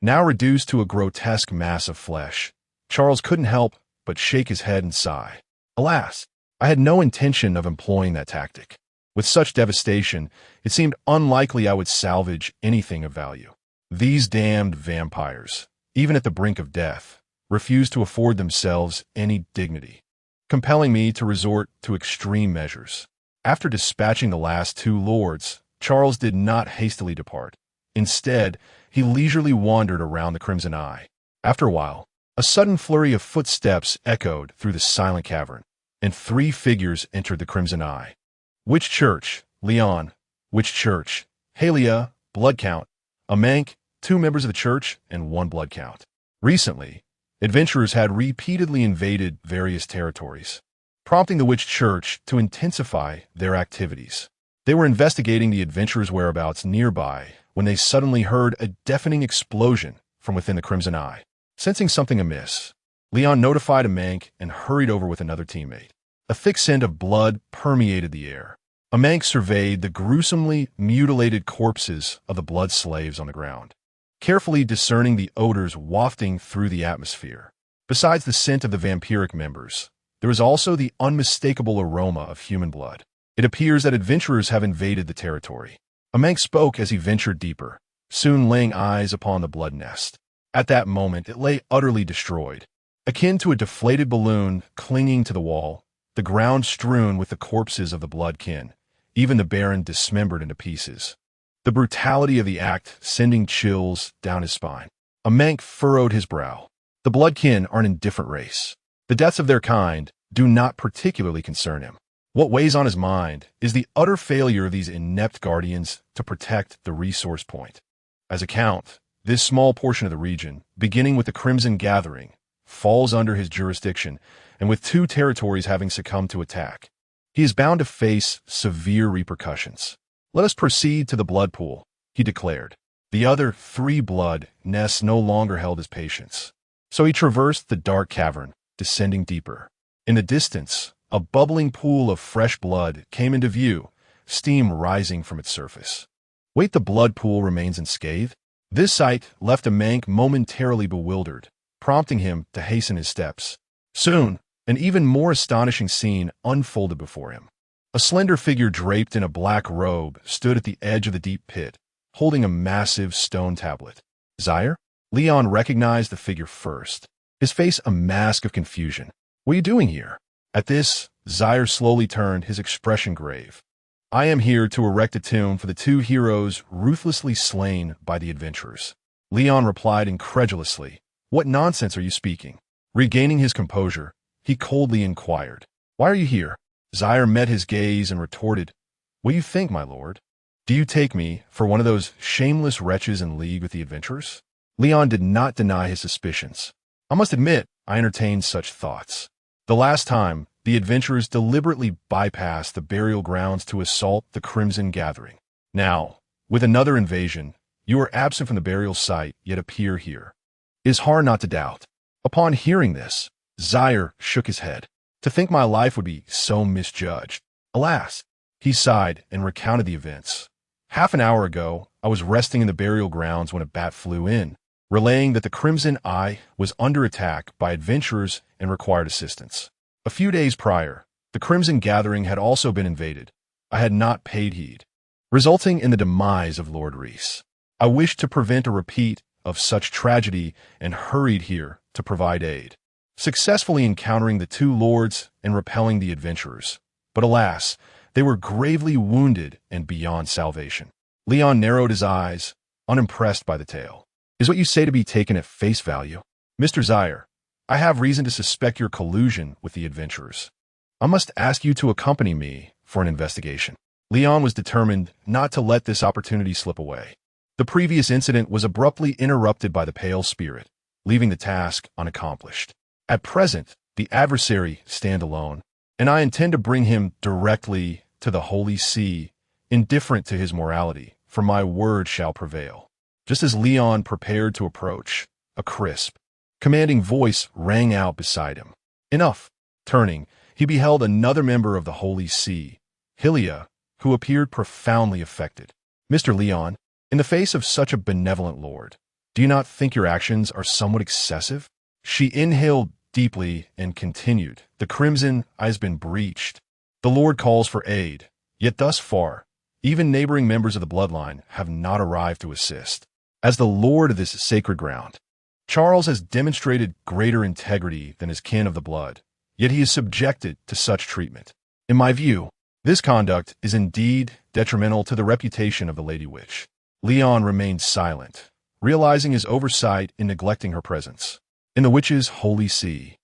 Now reduced to a grotesque mass of flesh, Charles couldn't help but shake his head and sigh. Alas, I had no intention of employing that tactic. With such devastation, it seemed unlikely I would salvage anything of value. These damned vampires, even at the brink of death, refused to afford themselves any dignity, compelling me to resort to extreme measures. After dispatching the last two lords, Charles did not hastily depart. Instead, he leisurely wandered around the Crimson Eye. After a while, a sudden flurry of footsteps echoed through the silent cavern, and three figures entered the Crimson Eye. Which church? Leon. Which church? Halia. Blood count. A Mank, 2 members of the church, and 1 blood count. Recently, adventurers had repeatedly invaded various territories, prompting the Witch Church to intensify their activities. They were investigating the adventurers' whereabouts nearby when they suddenly heard a deafening explosion from within the Crimson Eye. Sensing something amiss, Leon notified a Mank and hurried over with another teammate. A thick scent of blood permeated the air. A Mank surveyed the gruesomely mutilated corpses of the blood slaves on the ground, carefully discerning the odors wafting through the atmosphere. Besides the scent of the vampiric members, there is also the unmistakable aroma of human blood. It appears that adventurers have invaded the territory. A Mank spoke as he ventured deeper, soon laying eyes upon the blood nest. At that moment, it lay utterly destroyed, akin to a deflated balloon clinging to the wall, the ground strewn with the corpses of the blood kin, even the Baron dismembered into pieces. The brutality of the act sending chills down his spine. A Mank furrowed his brow. The blood kin are an indifferent race. The deaths of their kind do not particularly concern him. What weighs on his mind is the utter failure of these inept guardians to protect the resource point. As a count, this small portion of the region, beginning with the Crimson Gathering, falls under his jurisdiction, and with 2 territories having succumbed to attack, he is bound to face severe repercussions. Let us proceed to the blood pool, he declared. The other 3 blood nests no longer held his patience. So he traversed the dark cavern, descending deeper. In the distance, a bubbling pool of fresh blood came into view, steam rising from its surface. Wait, the blood pool remains unscathed? This sight left a Mank momentarily bewildered, prompting him to hasten his steps. Soon, an even more astonishing scene unfolded before him. A slender figure draped in a black robe stood at the edge of the deep pit, holding a massive stone tablet. Zaire? Leon recognized the figure first, his face a mask of confusion. What are you doing here? At this, Zaire slowly turned, his expression grave. I am here to erect a tomb for the 2 heroes ruthlessly slain by the adventurers. Leon replied incredulously. What nonsense are you speaking? Regaining his composure, he coldly inquired. Why are you here? Zaire met his gaze and retorted, What do you think, my lord? Do you take me for one of those shameless wretches in league with the adventurers? Leon did not deny his suspicions. I must admit, I entertained such thoughts. The last time, the adventurers deliberately bypassed the burial grounds to assault the Crimson Gathering. Now, with another invasion, you are absent from the burial site, yet appear here. It is hard not to doubt. Upon hearing this, Zaire shook his head. To think my life would be so misjudged. Alas, he sighed and recounted the events. Half an hour ago, I was resting in the burial grounds when a bat flew in, relaying that the Crimson Eye was under attack by adventurers and required assistance. A few days prior, the Crimson Gathering had also been invaded. I had not paid heed, resulting in the demise of Lord Reese. I wished to prevent a repeat of such tragedy and hurried here to provide aid, successfully encountering the 2 lords and repelling the adventurers. But alas, they were gravely wounded and beyond salvation. Leon narrowed his eyes, unimpressed by the tale. Is what you say to be taken at face value? Mr. Zaire, I have reason to suspect your collusion with the adventurers. I must ask you to accompany me for an investigation. Leon was determined not to let this opportunity slip away. The previous incident was abruptly interrupted by the Pale Spirit, leaving the task unaccomplished. At present, the adversary stand alone, and I intend to bring him directly to the Holy See, indifferent to his morality, for my word shall prevail. Just as Leon prepared to approach, a crisp, commanding voice rang out beside him. Enough. Turning, he beheld another member of the Holy See, Hylia, who appeared profoundly affected. Mr. Leon, In the face of such a benevolent lord, do you not think your actions are somewhat excessive? She inhaled deeply and continued, the crimson has been breached. The Lord calls for aid, yet thus far, even neighboring members of the bloodline have not arrived to assist. As the Lord of this sacred ground, Charles has demonstrated greater integrity than his kin of the blood, yet he is subjected to such treatment. In my view, this conduct is indeed detrimental to the reputation of the Lady Witch. Leon remained silent, realizing his oversight in neglecting her presence. In the witch's holy see,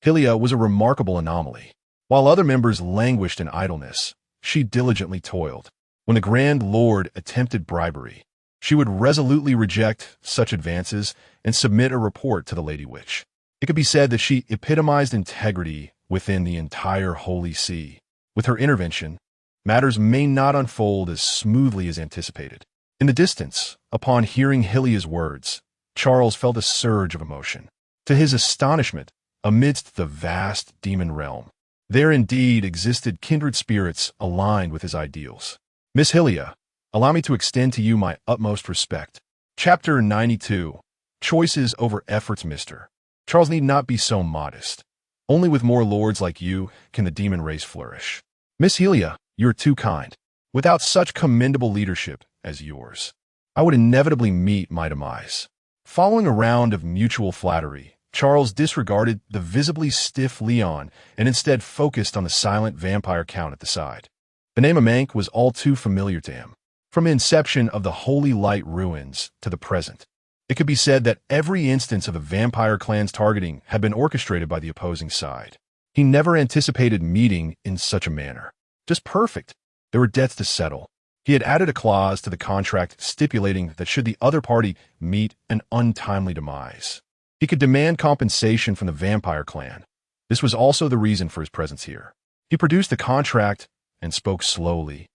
Hylia was a remarkable anomaly. While other members languished in idleness, she diligently toiled. When the Grand Lord attempted bribery, she would resolutely reject such advances and submit a report to the Lady Witch. It could be said that she epitomized integrity within the entire Holy See. With her intervention, matters may not unfold as smoothly as anticipated. In the distance, upon hearing Hylia's words, Charles felt a surge of emotion. To his astonishment, amidst the vast demon realm, there indeed existed kindred spirits aligned with his ideals. Miss Hylia, allow me to extend to you my utmost respect. Chapter 92. Choices over efforts, Mr. Charles need not be so modest. Only with more lords like you can the demon race flourish. Miss Hylia, you're too kind. Without such commendable leadership as yours, I would inevitably meet my demise. Following a round of mutual flattery, Charles disregarded the visibly stiff Leon and instead focused on the silent vampire count at the side. The name Amank was all too familiar to him. From the inception of the Holy Light ruins to the present, it could be said that every instance of the vampire clan's targeting had been orchestrated by the opposing side. He never anticipated meeting in such a manner. Just perfect. There were debts to settle. He had added a clause to the contract stipulating that should the other party meet an untimely demise, he could demand compensation from the vampire clan. This was also the reason for his presence here. He produced the contract and spoke slowly.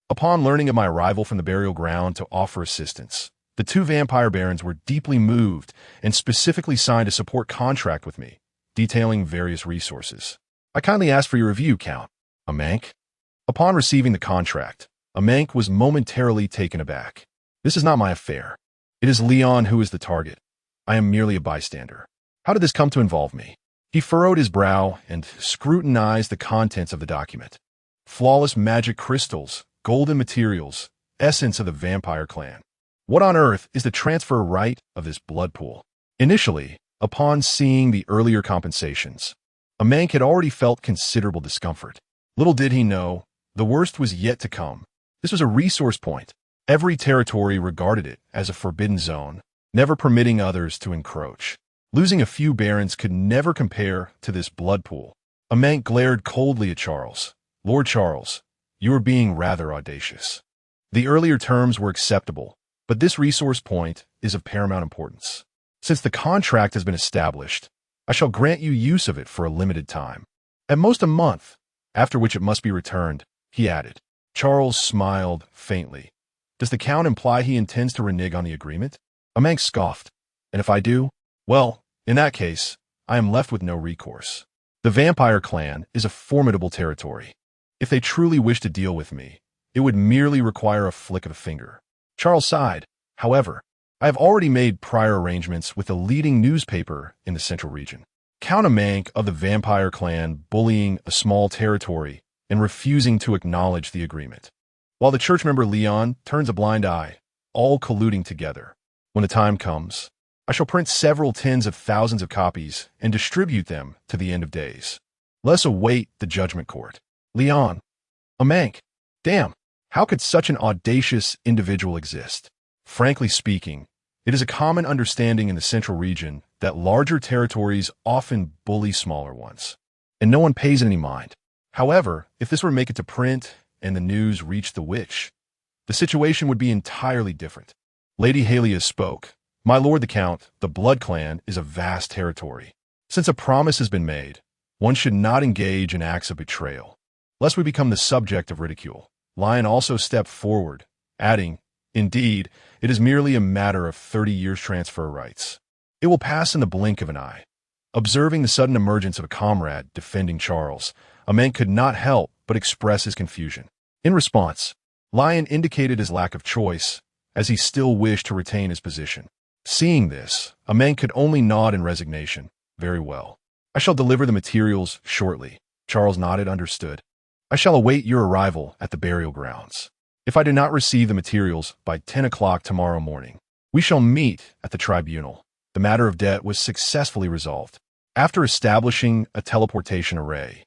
Upon learning of my arrival from the burial ground to offer assistance, the two vampire barons were deeply moved and specifically signed a support contract with me, detailing various resources. I kindly asked for your review, Count Amank. Upon receiving the contract, Amank was momentarily taken aback. This is not my affair. It is Leon who is the target. I am merely a bystander. How did this come to involve me? He furrowed his brow and scrutinized the contents of the document. Flawless magic crystals, golden materials, essence of the vampire clan. What on earth is the transfer right of this blood pool? Initially, upon seeing the earlier compensations, Amank had already felt considerable discomfort. Little did he know, the worst was yet to come. This was a resource point. Every territory regarded it as a forbidden zone, never permitting others to encroach. Losing a few barons could never compare to this blood pool. Amank glared coldly at Charles. Lord Charles, you are being rather audacious. The earlier terms were acceptable, but this resource point is of paramount importance. Since the contract has been established, I shall grant you use of it for a limited time. At most a month, after which it must be returned, he added. Charles smiled faintly. Does the Count imply he intends to renege on the agreement? Amank scoffed. And if I do? Well, in that case, I am left with no recourse. The vampire clan is a formidable territory. If they truly wish to deal with me, it would merely require a flick of a finger. Charles sighed. However, I have already made prior arrangements with the leading newspaper in the central region. Count Amank of the vampire clan bullying a small territory and refusing to acknowledge the agreement, while the church member Leon turns a blind eye, all colluding together. When the time comes, I shall print several tens of thousands of copies and distribute them to the end of days. Let us await the judgment court. Leon. Amank. Damn, how could such an audacious individual exist? Frankly speaking, it is a common understanding in the central region that larger territories often bully smaller ones, and no one pays it any mind. However, if this were to make it to print and the news reached the witch, the situation would be entirely different. Lady Hylia spoke. My lord the Count, the Blood Clan is a vast territory. Since a promise has been made, one should not engage in acts of betrayal, lest we become the subject of ridicule. Lion also stepped forward, adding, Indeed, it is merely a matter of 30 years transfer rights. It will pass in the blink of an eye. Observing the sudden emergence of a comrade defending Charles, Amank could not help but express his confusion. In response, Lion indicated his lack of choice, as he still wished to retain his position. Seeing this, Amank could only nod in resignation. Very well. I shall deliver the materials shortly. Charles nodded, understood. I shall await your arrival at the burial grounds. If I do not receive the materials by 10 o'clock tomorrow morning, we shall meet at the tribunal. The matter of debt was successfully resolved. After establishing a teleportation array,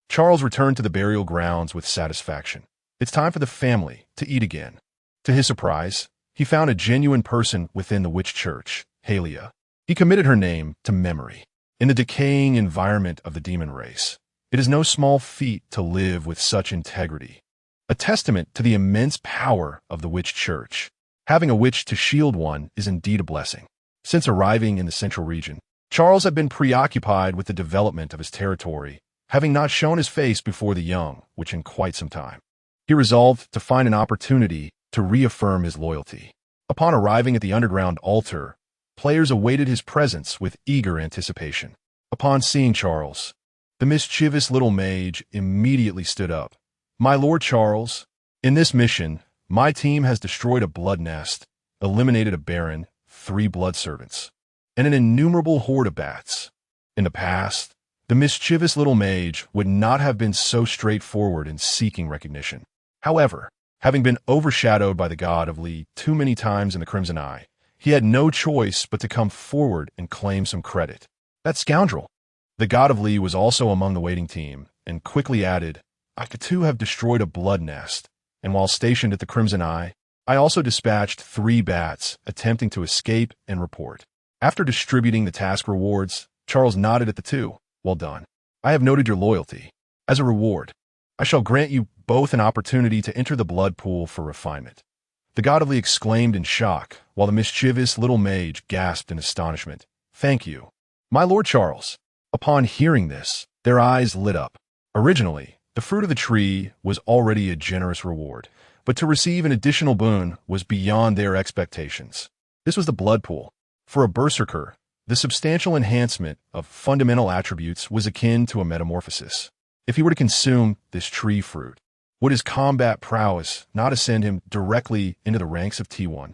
Charles returned to the burial grounds with satisfaction. It's time for the family to eat again. To his surprise, he found a genuine person within the witch church, Halia. He committed her name to memory. In the decaying environment of the demon race, it is no small feat to live with such integrity. A testament to the immense power of the witch church. Having a witch to shield one is indeed a blessing. Since arriving in the central region, Charles had been preoccupied with the development of his territory, having not shown his face before the young, which in quite some time. He resolved to find an opportunity to reaffirm his loyalty. Upon arriving at the underground altar, players awaited his presence with eager anticipation. Upon seeing Charles, the mischievous little mage immediately stood up. My Lord Charles, in this mission, my team has destroyed a blood nest, eliminated a baron, 3 blood servants, and an innumerable horde of bats. In the past, the mischievous little mage would not have been so straightforward in seeking recognition. However, having been overshadowed by the god of Lee too many times in the Crimson Eye, he had no choice but to come forward and claim some credit. That scoundrel! The god of Lee was also among the waiting team, and quickly added, I too have destroyed a blood nest, and while stationed at the Crimson Eye, I also dispatched 3 bats attempting to escape and report. After distributing the task rewards, Charles nodded at the 2. Well done. I have noted your loyalty. As a reward, I shall grant you both an opportunity to enter the blood pool for refinement. The god of Lee exclaimed in shock, while the mischievous little mage gasped in astonishment. Thank you, my Lord Charles. Upon hearing this, their eyes lit up. Originally, the fruit of the tree was already a generous reward, but to receive an additional boon was beyond their expectations. This was the blood pool. For a berserker, the substantial enhancement of fundamental attributes was akin to a metamorphosis. If he were to consume this tree fruit, would his combat prowess not ascend him directly into the ranks of T1?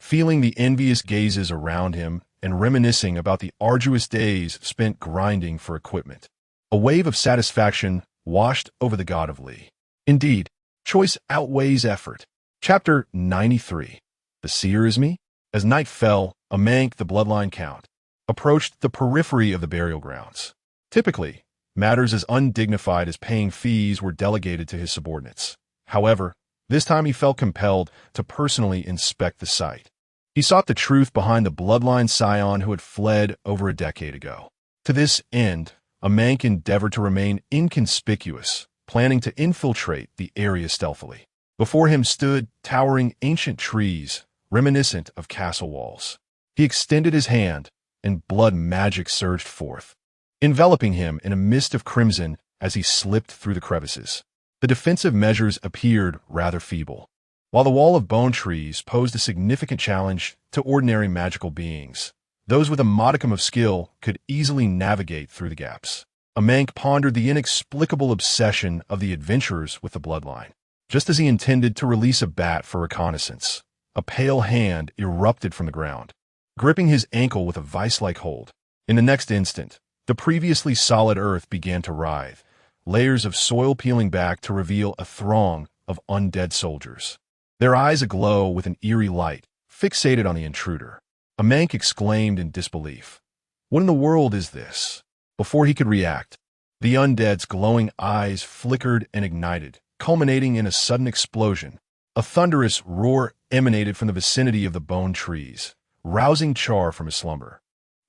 Feeling the envious gazes around him and reminiscing about the arduous days spent grinding for equipment, a wave of satisfaction washed over the god of Lee. Indeed, choice outweighs effort. Chapter 93. The seer is me? As night fell, Amank, the bloodline count, approached the periphery of the burial grounds. Typically, matters as undignified as paying fees were delegated to his subordinates. However, this time he felt compelled to personally inspect the site. He sought the truth behind the bloodline scion who had fled over a decade ago. To this end, Amank endeavored to remain inconspicuous, planning to infiltrate the area stealthily. Before him stood towering ancient trees, reminiscent of castle walls. He extended his hand, and blood magic surged forth, enveloping him in a mist of crimson as he slipped through the crevices. The defensive measures appeared rather feeble, while the wall of bone trees posed a significant challenge to ordinary magical beings. Those with a modicum of skill could easily navigate through the gaps. Amank pondered the inexplicable obsession of the adventurers with the bloodline. Just as he intended to release a bat for reconnaissance, a pale hand erupted from the ground, gripping his ankle with a vice-like hold. In the next instant, the previously solid earth began to writhe, layers of soil peeling back to reveal a throng of undead soldiers, their eyes aglow with an eerie light, fixated on the intruder. Amank exclaimed in disbelief. What in the world is this? Before he could react, the undead's glowing eyes flickered and ignited, culminating in a sudden explosion. A thunderous roar emanated from the vicinity of the bone trees, rousing Char from his slumber.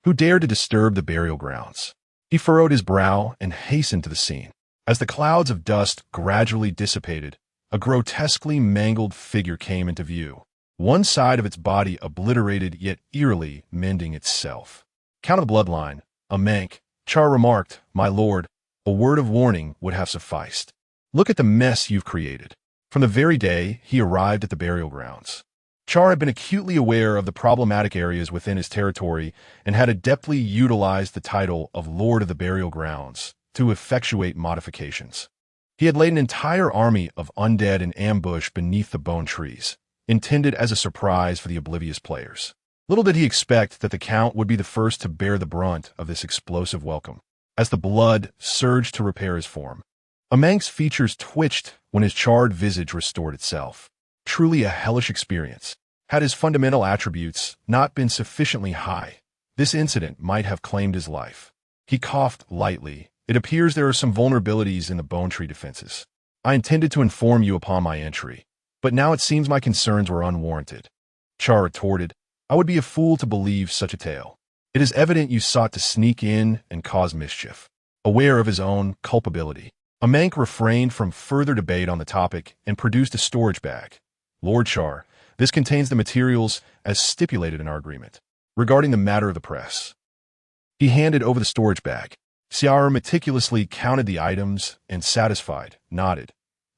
Who dared to disturb the burial grounds? He furrowed his brow and hastened to the scene. As the clouds of dust gradually dissipated, a grotesquely mangled figure came into view, one side of its body obliterated yet eerily mending itself. Count of the bloodline, Amank, Char remarked, My lord, a word of warning would have sufficed. Look at the mess you've created. From the very day he arrived at the burial grounds, Char had been acutely aware of the problematic areas within his territory and had adeptly utilized the title of Lord of the Burial Grounds to effectuate modifications. He had laid an entire army of undead in ambush beneath the bone trees, intended as a surprise for the oblivious players. Little did he expect that the Count would be the first to bear the brunt of this explosive welcome. As the blood surged to repair his form, Amank's features twitched when his charred visage restored itself. Truly a hellish experience. Had his fundamental attributes not been sufficiently high, this incident might have claimed his life. He coughed lightly. It appears there are some vulnerabilities in the bone tree defenses. I intended to inform you upon my entry, but now it seems my concerns were unwarranted. Char retorted, I would be a fool to believe such a tale. It is evident you sought to sneak in and cause mischief. Aware of his own culpability, Amank refrained from further debate on the topic and produced a storage bag. Lord Char, this contains the materials as stipulated in our agreement. Regarding the matter of the press. He handed over the storage bag. Char meticulously counted the items and, satisfied, nodded.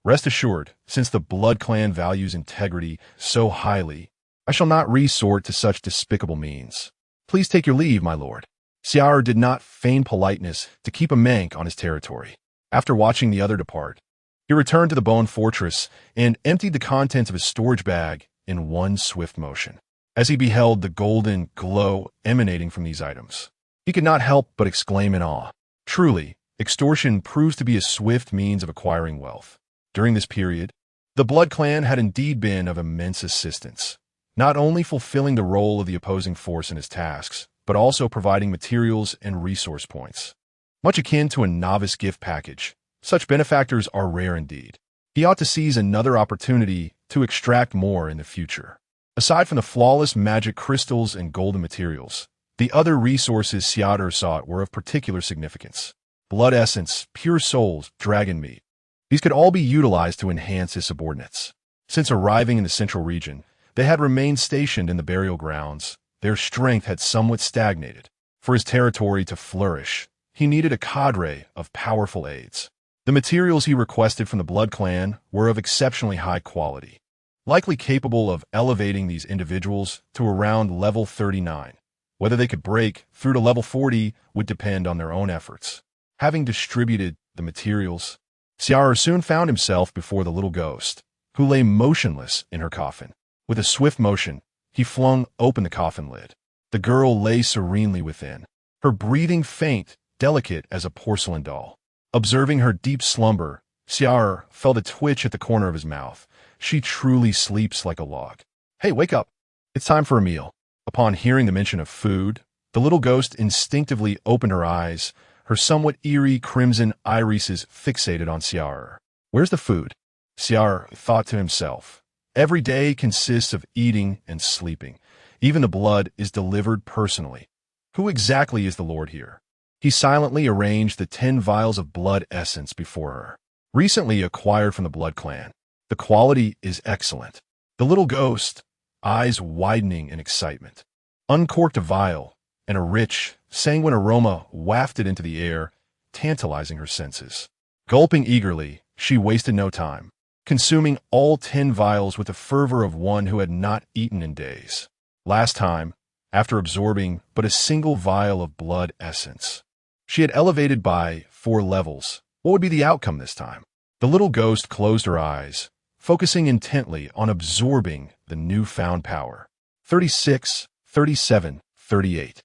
Rest assured, since the Blood Clan values integrity so highly, I shall not resort to such despicable means. Please take your leave, my lord. Char did not feign politeness to keep Amank on his territory. After watching the other depart, he returned to the Bone Fortress and emptied the contents of his storage bag in one swift motion. As he beheld the golden glow emanating from these items, he could not help but exclaim in awe. Truly, extortion proves to be a swift means of acquiring wealth. During this period, the Blood Clan had indeed been of immense assistance, not only fulfilling the role of the opposing force in his tasks, but also providing materials and resource points. Much akin to a novice gift package, such benefactors are rare indeed. He ought to seize another opportunity to extract more in the future. Aside from the flawless magic crystals and golden materials, the other resources Char sought were of particular significance. Blood essence, pure souls, dragon meat. These could all be utilized to enhance his subordinates. Since arriving in the central region, they had remained stationed in the burial grounds. Their strength had somewhat stagnated. For his territory to flourish, he needed a cadre of powerful aides. The materials he requested from the Blood Clan were of exceptionally high quality, likely capable of elevating these individuals to around level 39. Whether they could break through to level 40 would depend on their own efforts. Having distributed the materials, Char soon found himself before the little ghost, who lay motionless in her coffin. With a swift motion, he flung open the coffin lid. The girl lay serenely within, her breathing faint, delicate as a porcelain doll. Observing her deep slumber, Char felt a twitch at the corner of his mouth. She truly sleeps like a log. Hey, wake up. It's time for a meal. Upon hearing the mention of food, the little ghost instinctively opened her eyes, her somewhat eerie crimson irises fixated on Char. Where's the food? Char thought to himself. Every day consists of eating and sleeping. Even the blood is delivered personally. Who exactly is the Lord here? He silently arranged the 10 vials of blood essence before her, recently acquired from the Blood Clan. The quality is excellent. The little ghost, eyes widening in excitement, uncorked a vial, and a rich, sanguine aroma wafted into the air, tantalizing her senses. Gulping eagerly, she wasted no time, consuming all 10 vials with the fervor of one who had not eaten in days. Last time, after absorbing but a single vial of blood essence, she had elevated by 4 levels. What would be the outcome this time? The little ghost closed her eyes, focusing intently on absorbing the newfound power. 36, 37, 38.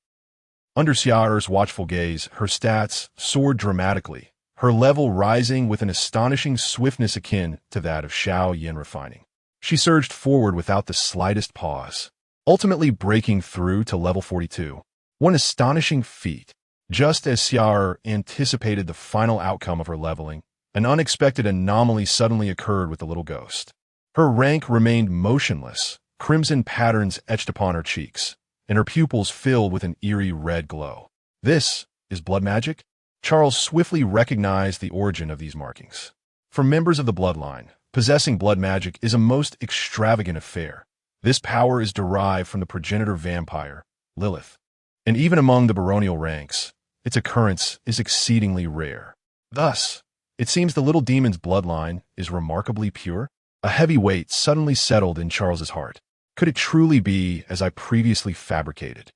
Under Char's watchful gaze, her stats soared dramatically, her level rising with an astonishing swiftness akin to that of Xiao Yin refining. She surged forward without the slightest pause, ultimately breaking through to level 42. One astonishing feat. Just as Char anticipated the final outcome of her leveling, an unexpected anomaly suddenly occurred with the little ghost. Her rank remained motionless, crimson patterns etched upon her cheeks, and her pupils filled with an eerie red glow. This is blood magic? Charles swiftly recognized the origin of these markings. For members of the bloodline, possessing blood magic is a most extravagant affair. This power is derived from the progenitor vampire, Lilith, and even among the baronial ranks, its occurrence is exceedingly rare. Thus, it seems the little demon's bloodline is remarkably pure. A heavy weight suddenly settled in Charles's heart. Could it truly be as I previously fabricated?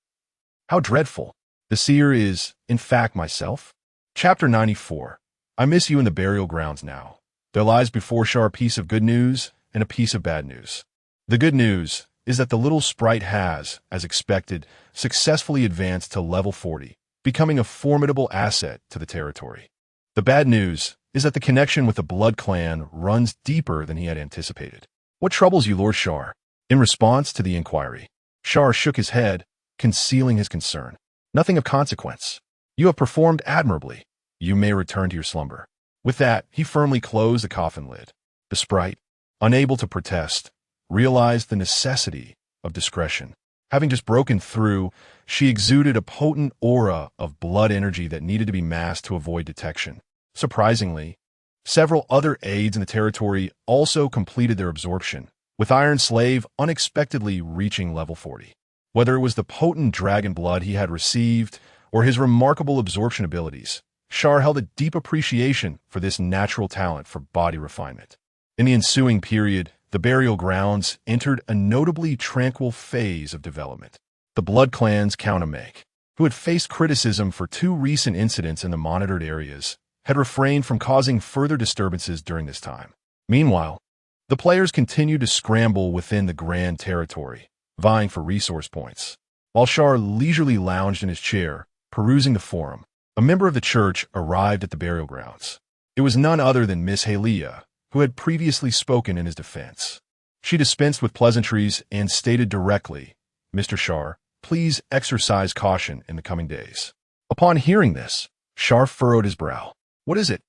How dreadful. The seer is, in fact, myself? Chapter 94. I miss you in the burial grounds now. There lies before Char a piece of good news and a piece of bad news. The good news is that the little sprite has, as expected, successfully advanced to level 40, becoming a formidable asset to the territory. The bad news is that the connection with the Blood Clan runs deeper than he had anticipated. What troubles you, Lord Char? In response to the inquiry, Char shook his head, concealing his concern. Nothing of consequence. You have performed admirably. You may return to your slumber. With that, he firmly closed the coffin lid. The sprite, unable to protest, realized the necessity of discretion. Having just broken through, she exuded a potent aura of blood energy that needed to be masked to avoid detection. Surprisingly, several other aides in the territory also completed their absorption, with Iron Slave unexpectedly reaching level 40. Whether it was the potent dragon blood he had received or his remarkable absorption abilities, Char held a deep appreciation for this natural talent for body refinement. In the ensuing period, the burial grounds entered a notably tranquil phase of development. The Blood Clan's Countermake, who had faced criticism for 2 recent incidents in the monitored areas, had refrained from causing further disturbances during this time. Meanwhile, the players continued to scramble within the Grand Territory, vying for resource points. While Char leisurely lounged in his chair, perusing the forum, a member of the church arrived at the burial grounds. It was none other than Miss Halia, who had previously spoken in his defense. She dispensed with pleasantries and stated directly, "Mr. Char, please exercise caution in the coming days." Upon hearing this, Char furrowed his brow. What is it?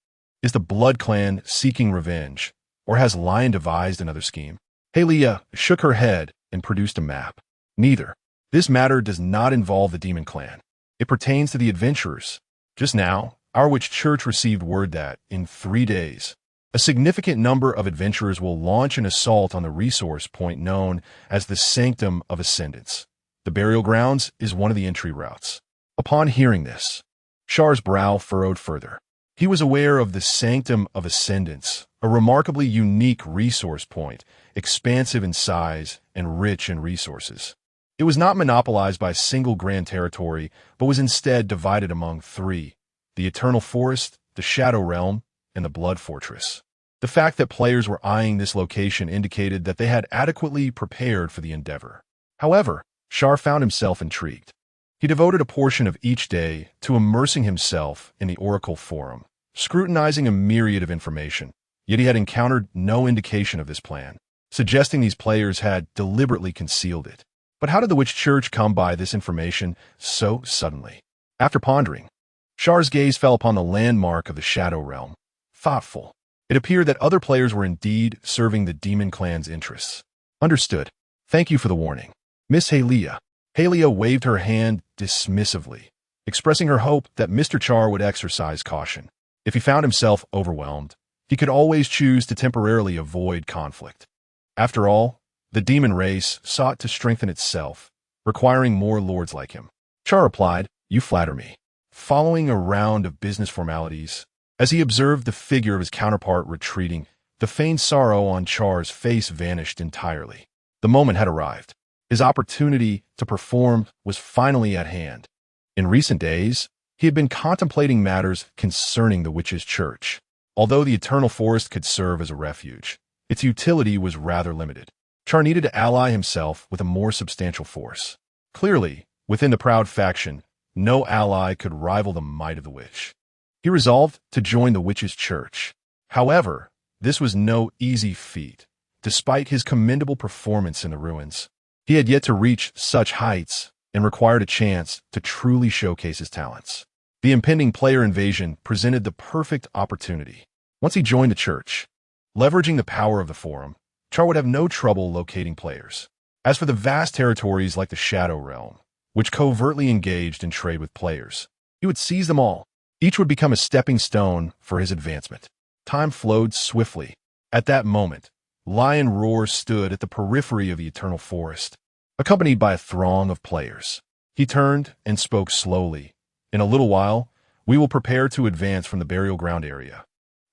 Is the Blood Clan seeking revenge, or has Lion devised another scheme? Halia shook her head and produced a map. Neither. This matter does not involve the Demon Clan. It pertains to the adventurers. Just now, our witch church received word that, in 3 days, a significant number of adventurers will launch an assault on the resource point known as the Sanctum of Ascendance. The burial grounds is one of the entry routes. Upon hearing this, Char's brow furrowed further. He was aware of the Sanctum of Ascendance, a remarkably unique resource point, expansive in size and rich in resources. It was not monopolized by a single grand territory, but was instead divided among 3, the Eternal Forest, the Shadow Realm, and the Blood Fortress. The fact that players were eyeing this location indicated that they had adequately prepared for the endeavor. However, Char found himself intrigued. He devoted a portion of each day to immersing himself in the Oracle Forum, scrutinizing a myriad of information, yet he had encountered no indication of this plan, suggesting these players had deliberately concealed it. But how did the Witch Church come by this information so suddenly? After pondering, Char's gaze fell upon the landmark of the Shadow Realm. Thoughtful, it appeared that other players were indeed serving the Demon Clan's interests. Understood. Thank you for the warning. Miss Halia. Halia waved her hand dismissively, expressing her hope that Mr. Char would exercise caution. If he found himself overwhelmed, he could always choose to temporarily avoid conflict. After all, the demon race sought to strengthen itself, requiring more lords like him. Char replied, "You flatter me." Following a round of business formalities, as he observed the figure of his counterpart retreating, the feigned sorrow on Char's face vanished entirely. The moment had arrived. His opportunity to perform was finally at hand. In recent days, he had been contemplating matters concerning the Witch's Church. Although the Eternal Forest could serve as a refuge, its utility was rather limited. Char needed to ally himself with a more substantial force. Clearly, within the Proud faction, no ally could rival the might of the Witch. He resolved to join the Witch's Church. However, this was no easy feat. Despite his commendable performance in the ruins, he had yet to reach such heights and required a chance to truly showcase his talents. The impending player invasion presented the perfect opportunity. Once he joined the church, leveraging the power of the forum, Char would have no trouble locating players. As for the vast territories like the Shadow Realm, which covertly engaged in trade with players, he would seize them all. Each would become a stepping stone for his advancement. Time flowed swiftly. At that moment, Lion Roar stood at the periphery of the Eternal Forest, accompanied by a throng of players. He turned and spoke slowly. In a little while, we will prepare to advance from the burial ground area,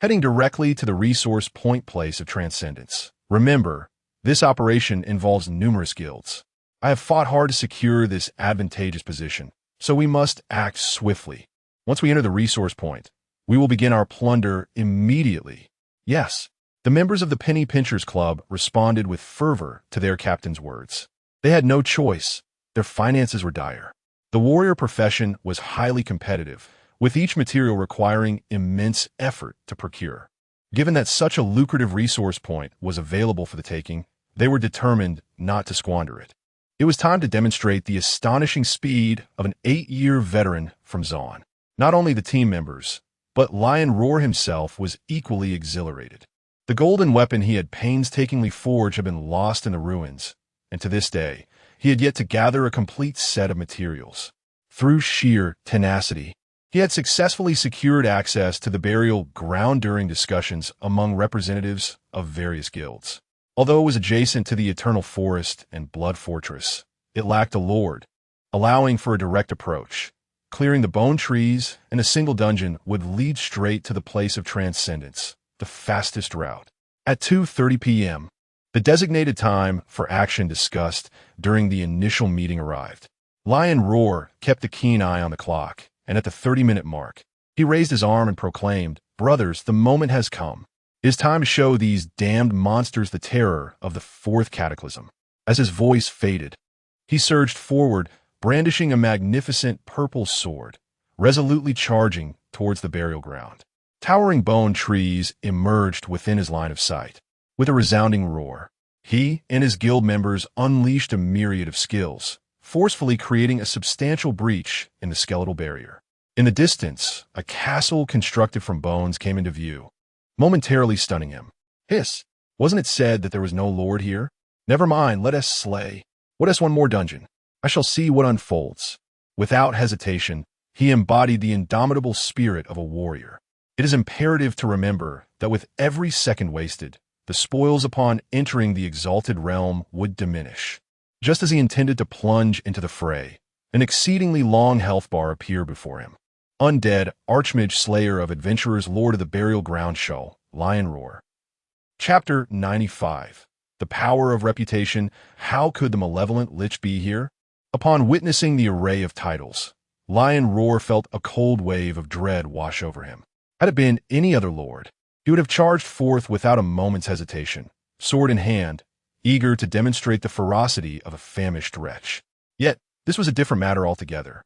heading directly to the resource point place of Transcendence. Remember, this operation involves numerous guilds. I have fought hard to secure this advantageous position, so we must act swiftly. Once we enter the resource point, we will begin our plunder immediately. Yes, The members of the Penny Pinchers Club responded with fervor to their captain's words. They had no choice. Their finances were dire. The warrior profession was highly competitive, with each material requiring immense effort to procure. Given that such a lucrative resource point was available for the taking, they were determined not to squander it. It was time to demonstrate the astonishing speed of an 8-year veteran from Zon. Not only the team members, but Lion Roar himself was equally exhilarated. The golden weapon he had painstakingly forged had been lost in the ruins, and to this day, he had yet to gather a complete set of materials. Through sheer tenacity, he had successfully secured access to the burial ground during discussions among representatives of various guilds. Although it was adjacent to the Eternal Forest and Blood Fortress, it lacked a lord, allowing for a direct approach. Clearing the bone trees in a single dungeon would lead straight to the place of transcendence, the fastest route. At 2:30 p.m., the designated time for action discussed during the initial meeting arrived. Lion Roar kept a keen eye on the clock, and at the 30-minute mark, he raised his arm and proclaimed, "Brothers, the moment has come. It is time to show these damned monsters the terror of the fourth cataclysm." As his voice faded, he surged forward, brandishing a magnificent purple sword, resolutely charging towards the burial ground. Towering bone trees emerged within his line of sight. With a resounding roar, he and his guild members unleashed a myriad of skills, forcefully creating a substantial breach in the skeletal barrier. In the distance, a castle constructed from bones came into view, momentarily stunning him. Hiss! Wasn't it said that there was no lord here? Never mind, let us slay. What is one more dungeon? I shall see what unfolds. Without hesitation, he embodied the indomitable spirit of a warrior. It is imperative to remember that with every second wasted, the spoils upon entering the exalted realm would diminish. Just as he intended to plunge into the fray, an exceedingly long health bar appeared before him. Undead, Archmage Slayer of Adventurers, Lord of the Burial Ground Show, Lion Roar. Chapter 95. The Power of Reputation. How could the malevolent Lich be here? Upon witnessing the array of titles, Lion Roar felt a cold wave of dread wash over him. Had it been any other lord, he would have charged forth without a moment's hesitation, sword in hand, eager to demonstrate the ferocity of a famished wretch. Yet, this was a different matter altogether.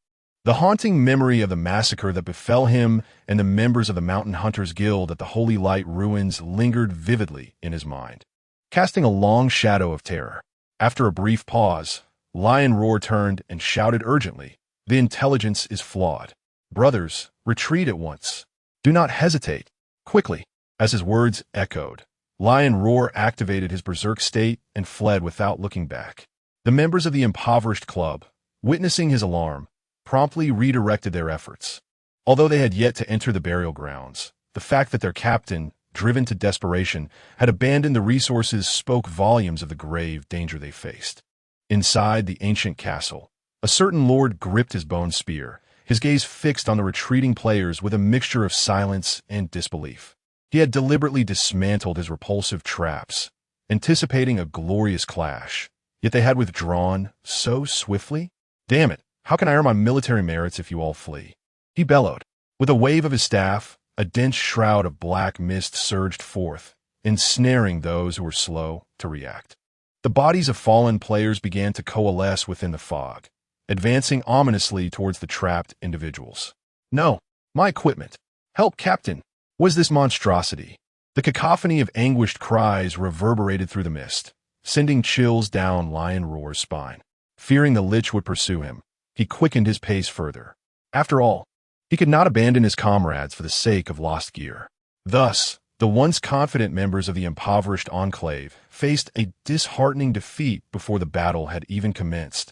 The haunting memory of the massacre that befell him and the members of the Mountain Hunters Guild at the Holy Light ruins lingered vividly in his mind, casting a long shadow of terror. After a brief pause, Lion Roar turned and shouted urgently, "The intelligence is flawed. Brothers, retreat at once. Do not hesitate. Quickly." As his words echoed, Lion Roar activated his berserk state and fled without looking back. The members of the Impoverished Club, witnessing his alarm, promptly redirected their efforts. Although they had yet to enter the burial grounds, the fact that their captain, driven to desperation, had abandoned the resources spoke volumes of the grave danger they faced. Inside the ancient castle, a certain lord gripped his bone spear, his gaze fixed on the retreating players with a mixture of silence and disbelief. He had deliberately dismantled his repulsive traps, anticipating a glorious clash, yet they had withdrawn so swiftly. "Damn it, how can I earn my military merits if you all flee?" he bellowed. With a wave of his staff, a dense shroud of black mist surged forth, ensnaring those who were slow to react. The bodies of fallen players began to coalesce within the fog, advancing ominously towards the trapped individuals. "No, my equipment! Help, Captain!" was this monstrosity. The cacophony of anguished cries reverberated through the mist, sending chills down Lion Roar's spine. Fearing the Lich would pursue him, he quickened his pace further. After all, he could not abandon his comrades for the sake of lost gear. Thus, the once confident members of the Impoverished Enclave faced a disheartening defeat before the battle had even commenced.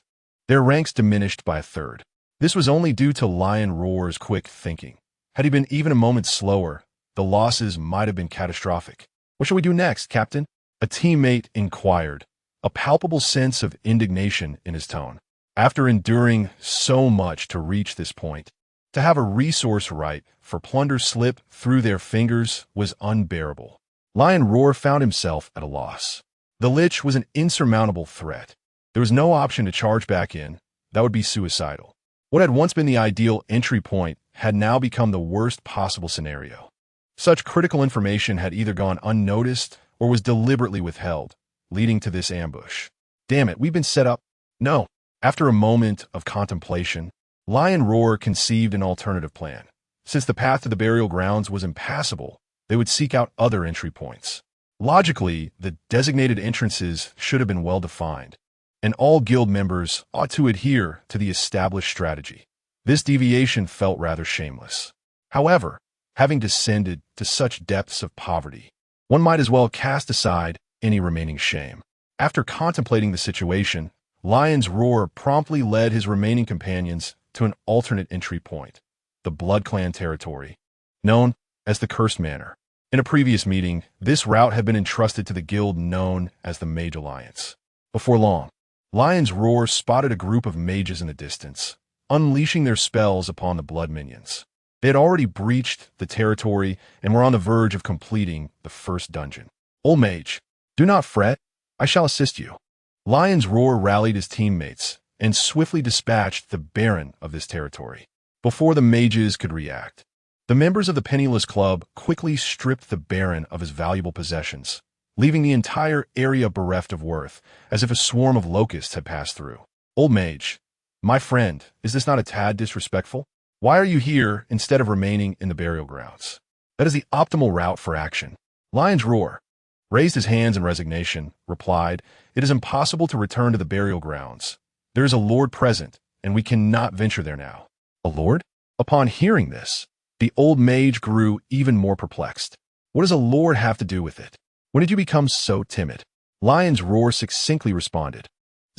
Their ranks diminished by a third. This was only due to Lion Roar's quick thinking. Had he been even a moment slower, the losses might have been catastrophic. "What shall we do next, Captain?" a teammate inquired, a palpable sense of indignation in his tone. After enduring so much to reach this point, to have a resource right for plunder slip through their fingers was unbearable. Lion Roar found himself at a loss. The Lich was an insurmountable threat. There was no option to charge back in. That would be suicidal. What had once been the ideal entry point had now become the worst possible scenario. Such critical information had either gone unnoticed or was deliberately withheld, leading to this ambush. Damn it, we've been set up. No. After a moment of contemplation, Lion Roar conceived an alternative plan. Since the path to the burial grounds was impassable, they would seek out other entry points. Logically, the designated entrances should have been well defined, and all guild members ought to adhere to the established strategy. This deviation felt rather shameless. However, having descended to such depths of poverty, one might as well cast aside any remaining shame. After contemplating the situation, Lion's Roar promptly led his remaining companions to an alternate entry point, the Blood Clan territory, known as the Cursed Manor. In a previous meeting, this route had been entrusted to the guild known as the Mage Alliance. Before long, Lion's Roar spotted a group of mages in the distance, unleashing their spells upon the blood minions. They had already breached the territory and were on the verge of completing the first dungeon. Old Mage, do not fret, I shall assist you. Lion's Roar rallied his teammates and swiftly dispatched the Baron of this territory. Before the mages could react, the members of the Penniless Club quickly stripped the Baron of his valuable possessions, leaving the entire area bereft of worth, as if a swarm of locusts had passed through. Old Mage, my friend, is this not a tad disrespectful? Why are you here instead of remaining in the burial grounds? That is the optimal route for action. Lion's Roar raised his hands in resignation, replied, It is impossible to return to the burial grounds. There is a lord present, and we cannot venture there now. A lord? Upon hearing this, the old mage grew even more perplexed. What does a lord have to do with it? When did you become so timid? Lion's Roar succinctly responded,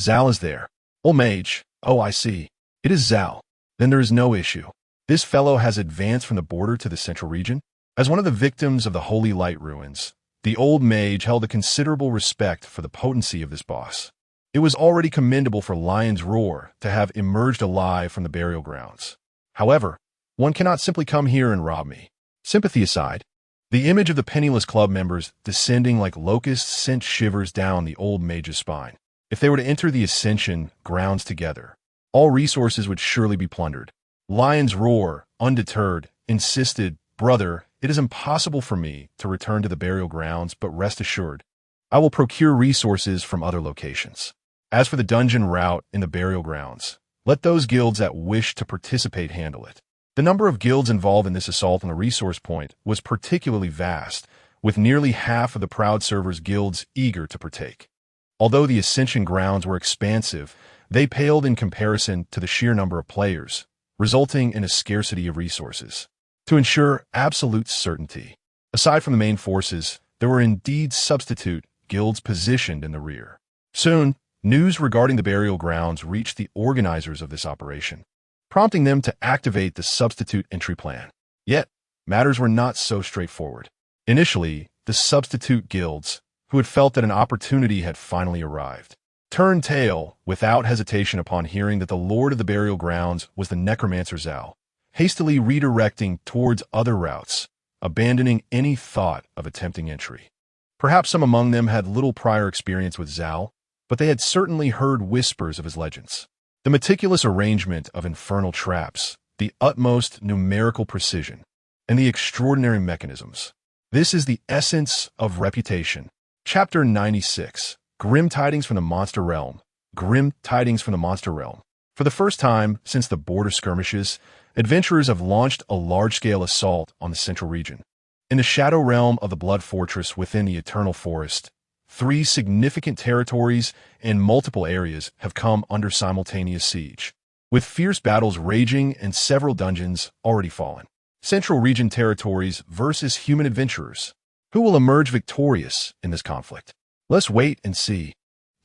Zal is there. Old Mage, oh I see. It is Zal. Then there is no issue. This fellow has advanced from the border to the central region. As one of the victims of the Holy Light ruins, the old mage held a considerable respect for the potency of this boss. It was already commendable for Lion's Roar to have emerged alive from the burial grounds. However, one cannot simply come here and rob me. Sympathy aside, the image of the Penniless Club members descending like locusts sent shivers down the old mage's spine. If they were to enter the Ascension grounds together, all resources would surely be plundered. Lion's Roar, undeterred, insisted, Brother, it is impossible for me to return to the burial grounds, but rest assured, I will procure resources from other locations. As for the dungeon route in the burial grounds, let those guilds that wish to participate handle it. The number of guilds involved in this assault on the resource point was particularly vast, with nearly half of the Proud Servers guilds eager to partake. Although the Ascension grounds were expansive, they paled in comparison to the sheer number of players, resulting in a scarcity of resources. To ensure absolute certainty, aside from the main forces, there were indeed substitute guilds positioned in the rear. Soon, news regarding the burial grounds reached the organizers of this operation, prompting them to activate the substitute entry plan. Yet, matters were not so straightforward. Initially, the substitute guilds, who had felt that an opportunity had finally arrived, turned tail without hesitation upon hearing that the lord of the burial grounds was the necromancer Zal, hastily redirecting towards other routes, abandoning any thought of attempting entry. Perhaps some among them had little prior experience with Zal, but they had certainly heard whispers of his legends. The meticulous arrangement of infernal traps, the utmost numerical precision, and the extraordinary mechanisms. This is the essence of reputation. Chapter 96. Grim Tidings from the Monster Realm. Grim Tidings from the Monster Realm. For the first time since the border skirmishes, adventurers have launched a large-scale assault on the central region. In the shadow realm of the Blood Fortress within the Eternal Forest, 3 significant territories and multiple areas have come under simultaneous siege, with fierce battles raging and several dungeons already fallen. Central region territories versus human adventurers. Who will emerge victorious in this conflict? Let's wait and see.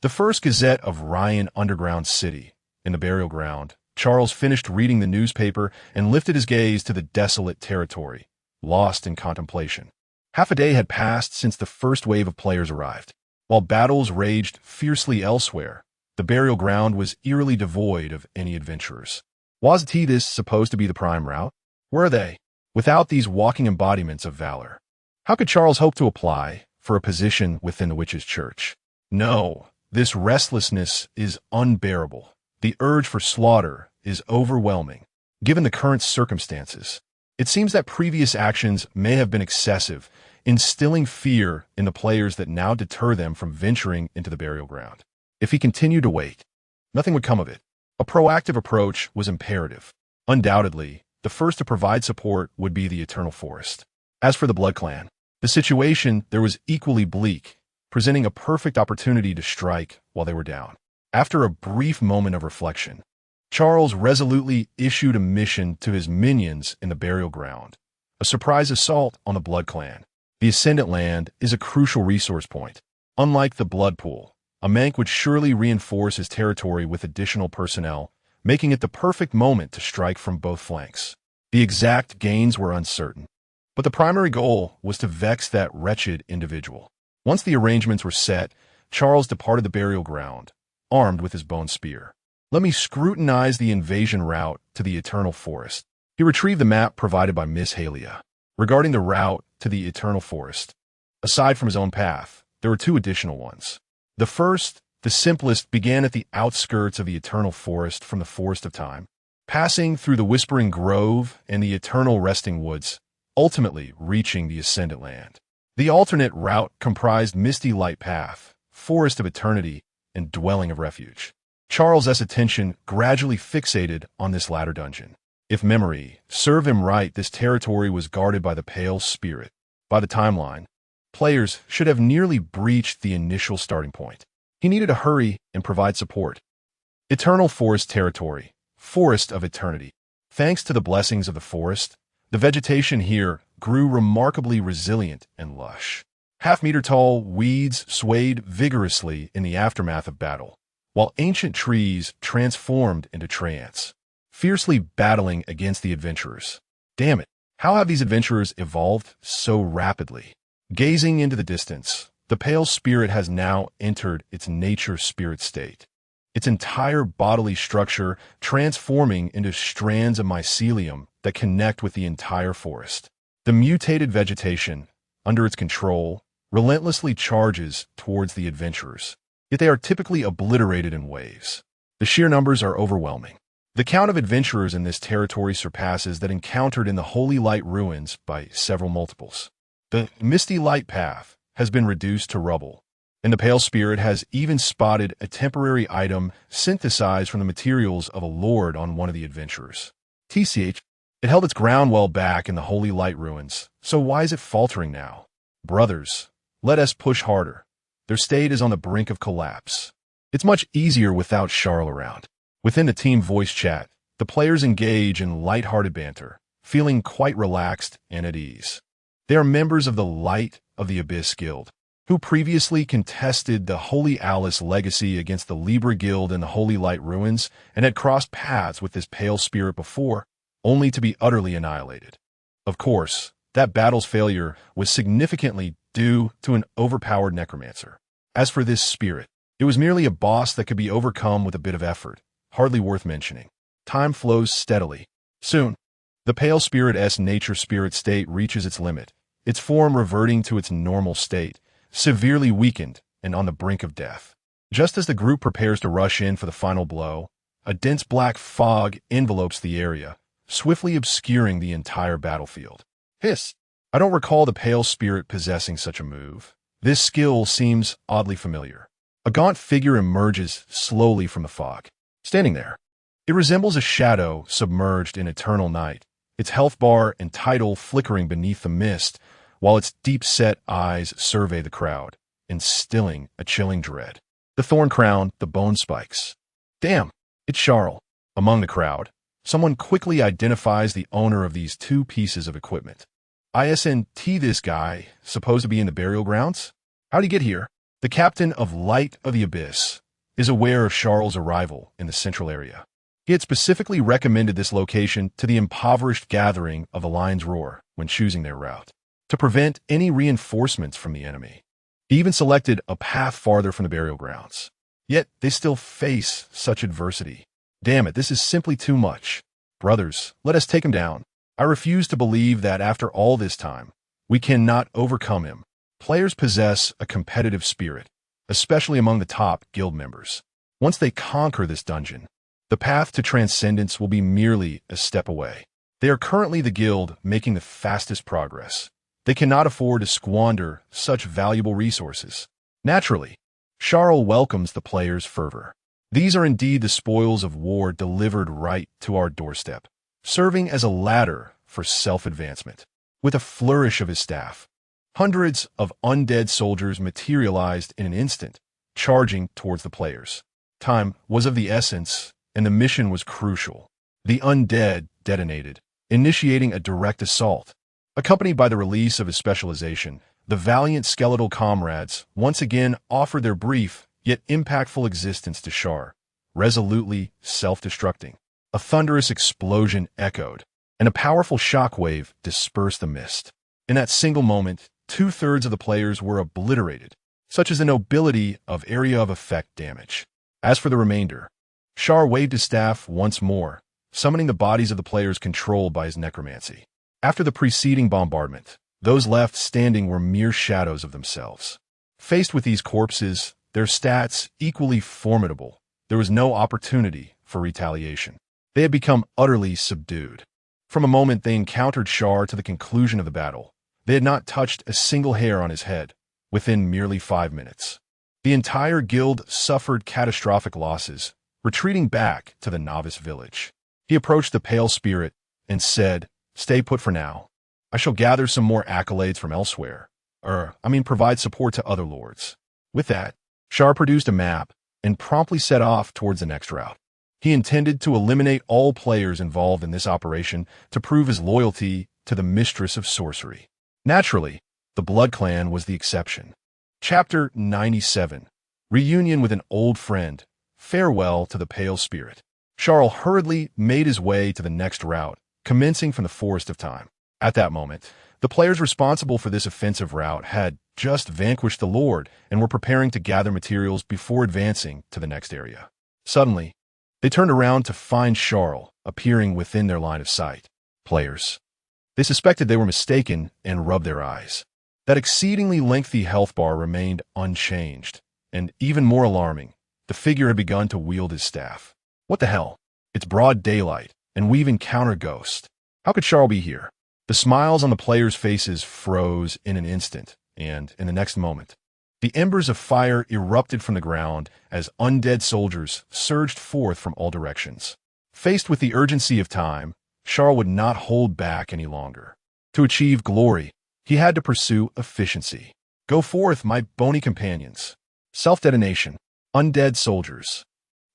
The first Gazette of Ryan Underground City, in the burial ground, Charles finished reading the newspaper and lifted his gaze to the desolate territory, lost in contemplation. Half a day had passed since the first wave of players arrived. While battles raged fiercely elsewhere, the burial ground was eerily devoid of any adventurers. Was this supposed to be the prime route? Where are they? Without these walking embodiments of valor, how could Charles hope to apply for a position within the Witch's Church? No, this restlessness is unbearable. The urge for slaughter is overwhelming, given the current circumstances. It seems that previous actions may have been excessive, instilling fear in the players that now deter them from venturing into the burial ground. If he continued to wait, nothing would come of it. A proactive approach was imperative. Undoubtedly, the first to provide support would be the Eternal Forest. As for the Blood Clan, the situation there was equally bleak, presenting a perfect opportunity to strike while they were down. After a brief moment of reflection, Charles resolutely issued a mission to his minions in the burial ground, a surprise assault on the Blood Clan. The Ascendant Land is a crucial resource point. Unlike the Blood Pool, a Mank would surely reinforce his territory with additional personnel, making it the perfect moment to strike from both flanks. The exact gains were uncertain, but the primary goal was to vex that wretched individual. Once the arrangements were set, Charles departed the burial ground, armed with his bone spear. Let me scrutinize the invasion route to the Eternal Forest. He retrieved the map provided by Miss Halia. Regarding the route to the Eternal Forest, aside from his own path, there were two additional ones. The first, the simplest, began at the outskirts of the Eternal Forest from the Forest of Time, passing through the Whispering Grove and the Eternal Resting Woods, ultimately reaching the Ascendant Land. The alternate route comprised Misty Light Path, Forest of Eternity, and Dwelling of Refuge. Charles's attention gradually fixated on this latter dungeon. If memory served him right, this territory was guarded by the Pale Spirit. By the timeline, players should have nearly breached the initial starting point. He needed to hurry and provide support. Eternal Forest Territory, Forest of Eternity. Thanks to the blessings of the forest, the vegetation here grew remarkably resilient and lush. Half-meter-tall weeds swayed vigorously in the aftermath of battle, while ancient trees transformed into treants, fiercely battling against the adventurers. Damn it, how have these adventurers evolved so rapidly? Gazing into the distance, the Pale Spirit has now entered its nature spirit state, its entire bodily structure transforming into strands of mycelium that connect with the entire forest. The mutated vegetation, under its control, relentlessly charges towards the adventurers, yet they are typically obliterated in waves. The sheer numbers are overwhelming. The count of adventurers in this territory surpasses that encountered in the Holy Light ruins by several multiples. The Misty Light Path has been reduced to rubble, and the Pale Spirit has even spotted a temporary item synthesized from the materials of a lord on one of the adventurers. TCH, it held its ground well back in the Holy Light ruins, so why is it faltering now? Brothers, let us push harder. Their state is on the brink of collapse. It's much easier without Charles around. Within the team voice chat, the players engage in light-hearted banter, feeling quite relaxed and at ease. They are members of the Light of the Abyss Guild, who previously contested the Holy Alice legacy against the Libra Guild in the Holy Light ruins and had crossed paths with this Pale Spirit before, only to be utterly annihilated. Of course, that battle's failure was significantly due to an overpowered necromancer. As for this spirit, it was merely a boss that could be overcome with a bit of effort, hardly worth mentioning. Time flows steadily. Soon, the Pale Spirit's nature spirit state reaches its limit, its form reverting to its normal state, severely weakened and on the brink of death. Just as the group prepares to rush in for the final blow, a dense black fog envelopes the area, swiftly obscuring the entire battlefield. Hiss! I don't recall the Pale Spirit possessing such a move. This skill seems oddly familiar. A gaunt figure emerges slowly from the fog. Standing there, it resembles a shadow submerged in eternal night, its health bar and title flickering beneath the mist, while its deep-set eyes survey the crowd, instilling a chilling dread. The thorn crown, the bone spikes. Damn, it's Charles. Among the crowd, someone quickly identifies the owner of these two pieces of equipment. ISNT, this guy, supposed to be in the burial grounds? How'd he get here? The captain of Light of the Abyss is aware of Charles' arrival in the central area. He had specifically recommended this location to the impoverished gathering of the Lion's Roar when choosing their route, to prevent any reinforcements from the enemy. He even selected a path farther from the burial grounds. Yet they still face such adversity. Damn it, this is simply too much. Brothers, let us take him down. I refuse to believe that after all this time, we cannot overcome him. Players possess a competitive spirit, especially among the top guild members. Once they conquer this dungeon, the path to transcendence will be merely a step away. They are currently the guild making the fastest progress. They cannot afford to squander such valuable resources. Naturally, Charl welcomes the players' fervor. These are indeed the spoils of war delivered right to our doorstep, serving as a ladder for self-advancement. With a flourish of his staff, hundreds of undead soldiers materialized in an instant, charging towards the players. Time was of the essence, and the mission was crucial. The undead detonated, initiating a direct assault. Accompanied by the release of his specialization, the valiant skeletal comrades once again offered their brief yet impactful existence to Char, resolutely self-destructing. A thunderous explosion echoed, and a powerful shockwave dispersed the mist. In that single moment, 2/3 of the players were obliterated, such as the nobility of area of effect damage. As for the remainder, Char waved his staff once more, summoning the bodies of the players controlled by his necromancy. After the preceding bombardment, those left standing were mere shadows of themselves. Faced with these corpses, their stats equally formidable, there was no opportunity for retaliation. They had become utterly subdued. From a moment they encountered Char to the conclusion of the battle, they had not touched a single hair on his head within merely 5 minutes. The entire guild suffered catastrophic losses, retreating back to the novice village. He approached the pale spirit and said, "Stay put for now. I shall gather some more accolades from elsewhere, provide support to other lords." With that, Char produced a map and promptly set off towards the next route. He intended to eliminate all players involved in this operation to prove his loyalty to the mistress of sorcery. Naturally, the Blood Clan was the exception. Chapter 97. Reunion with an old friend. Farewell to the pale spirit. Charl hurriedly made his way to the next route, commencing from the Forest of Time. At that moment, the players responsible for this offensive route had just vanquished the Lord and were preparing to gather materials before advancing to the next area. Suddenly, they turned around to find Charl appearing within their line of sight. Players. They suspected they were mistaken and rubbed their eyes. That exceedingly lengthy health bar remained unchanged, and even more alarming, the figure had begun to wield his staff. What the hell? It's broad daylight, and we've encountered Ghost. How could Charl be here? The smiles on the players' faces froze in an instant, and in the next moment, the embers of fire erupted from the ground as undead soldiers surged forth from all directions. Faced with the urgency of time, Charl would not hold back any longer. To achieve glory, he had to pursue efficiency. Go forth, my bony companions. Self-detonation. Undead soldiers.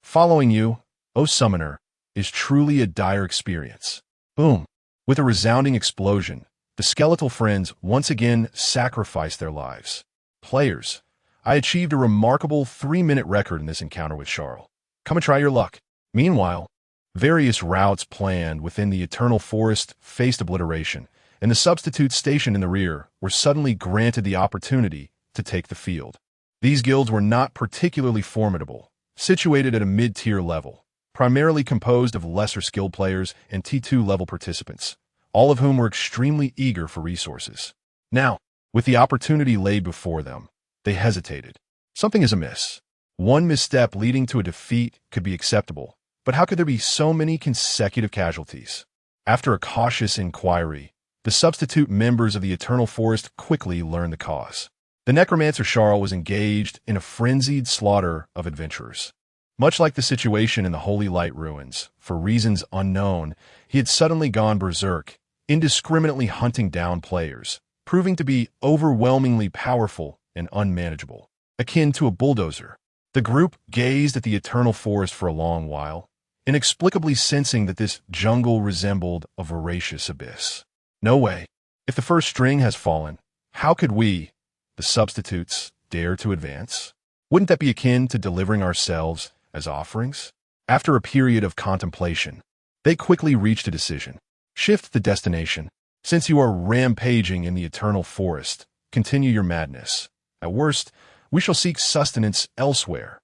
Following you, O summoner, is truly a dire experience. Boom. With a resounding explosion, the skeletal friends once again sacrificed their lives. Players, I achieved a remarkable 3-minute record in this encounter with Charl. Come and try your luck. Meanwhile, various routes planned within the Eternal Forest faced obliteration, and the substitutes stationed in the rear were suddenly granted the opportunity to take the field. These guilds were not particularly formidable, situated at a mid-tier level, primarily composed of lesser-skilled players and T2-level participants, all of whom were extremely eager for resources. Now, with the opportunity laid before them, they hesitated. Something is amiss. One misstep leading to a defeat could be acceptable, but how could there be so many consecutive casualties? After a cautious inquiry, the substitute members of the Eternal Forest quickly learned the cause. The necromancer Charl was engaged in a frenzied slaughter of adventurers. Much like the situation in the Holy Light ruins, for reasons unknown, he had suddenly gone berserk, indiscriminately hunting down players, proving to be overwhelmingly powerful and unmanageable, akin to a bulldozer. The group gazed at the Eternal Forest for a long while, inexplicably sensing that this jungle resembled a voracious abyss. No way. If the first string has fallen, how could we, the substitutes, dare to advance? Wouldn't that be akin to delivering ourselves as offerings? After a period of contemplation, they quickly reached a decision. Shift the destination. Since you are rampaging in the Eternal Forest, continue your madness. At worst, we shall seek sustenance elsewhere.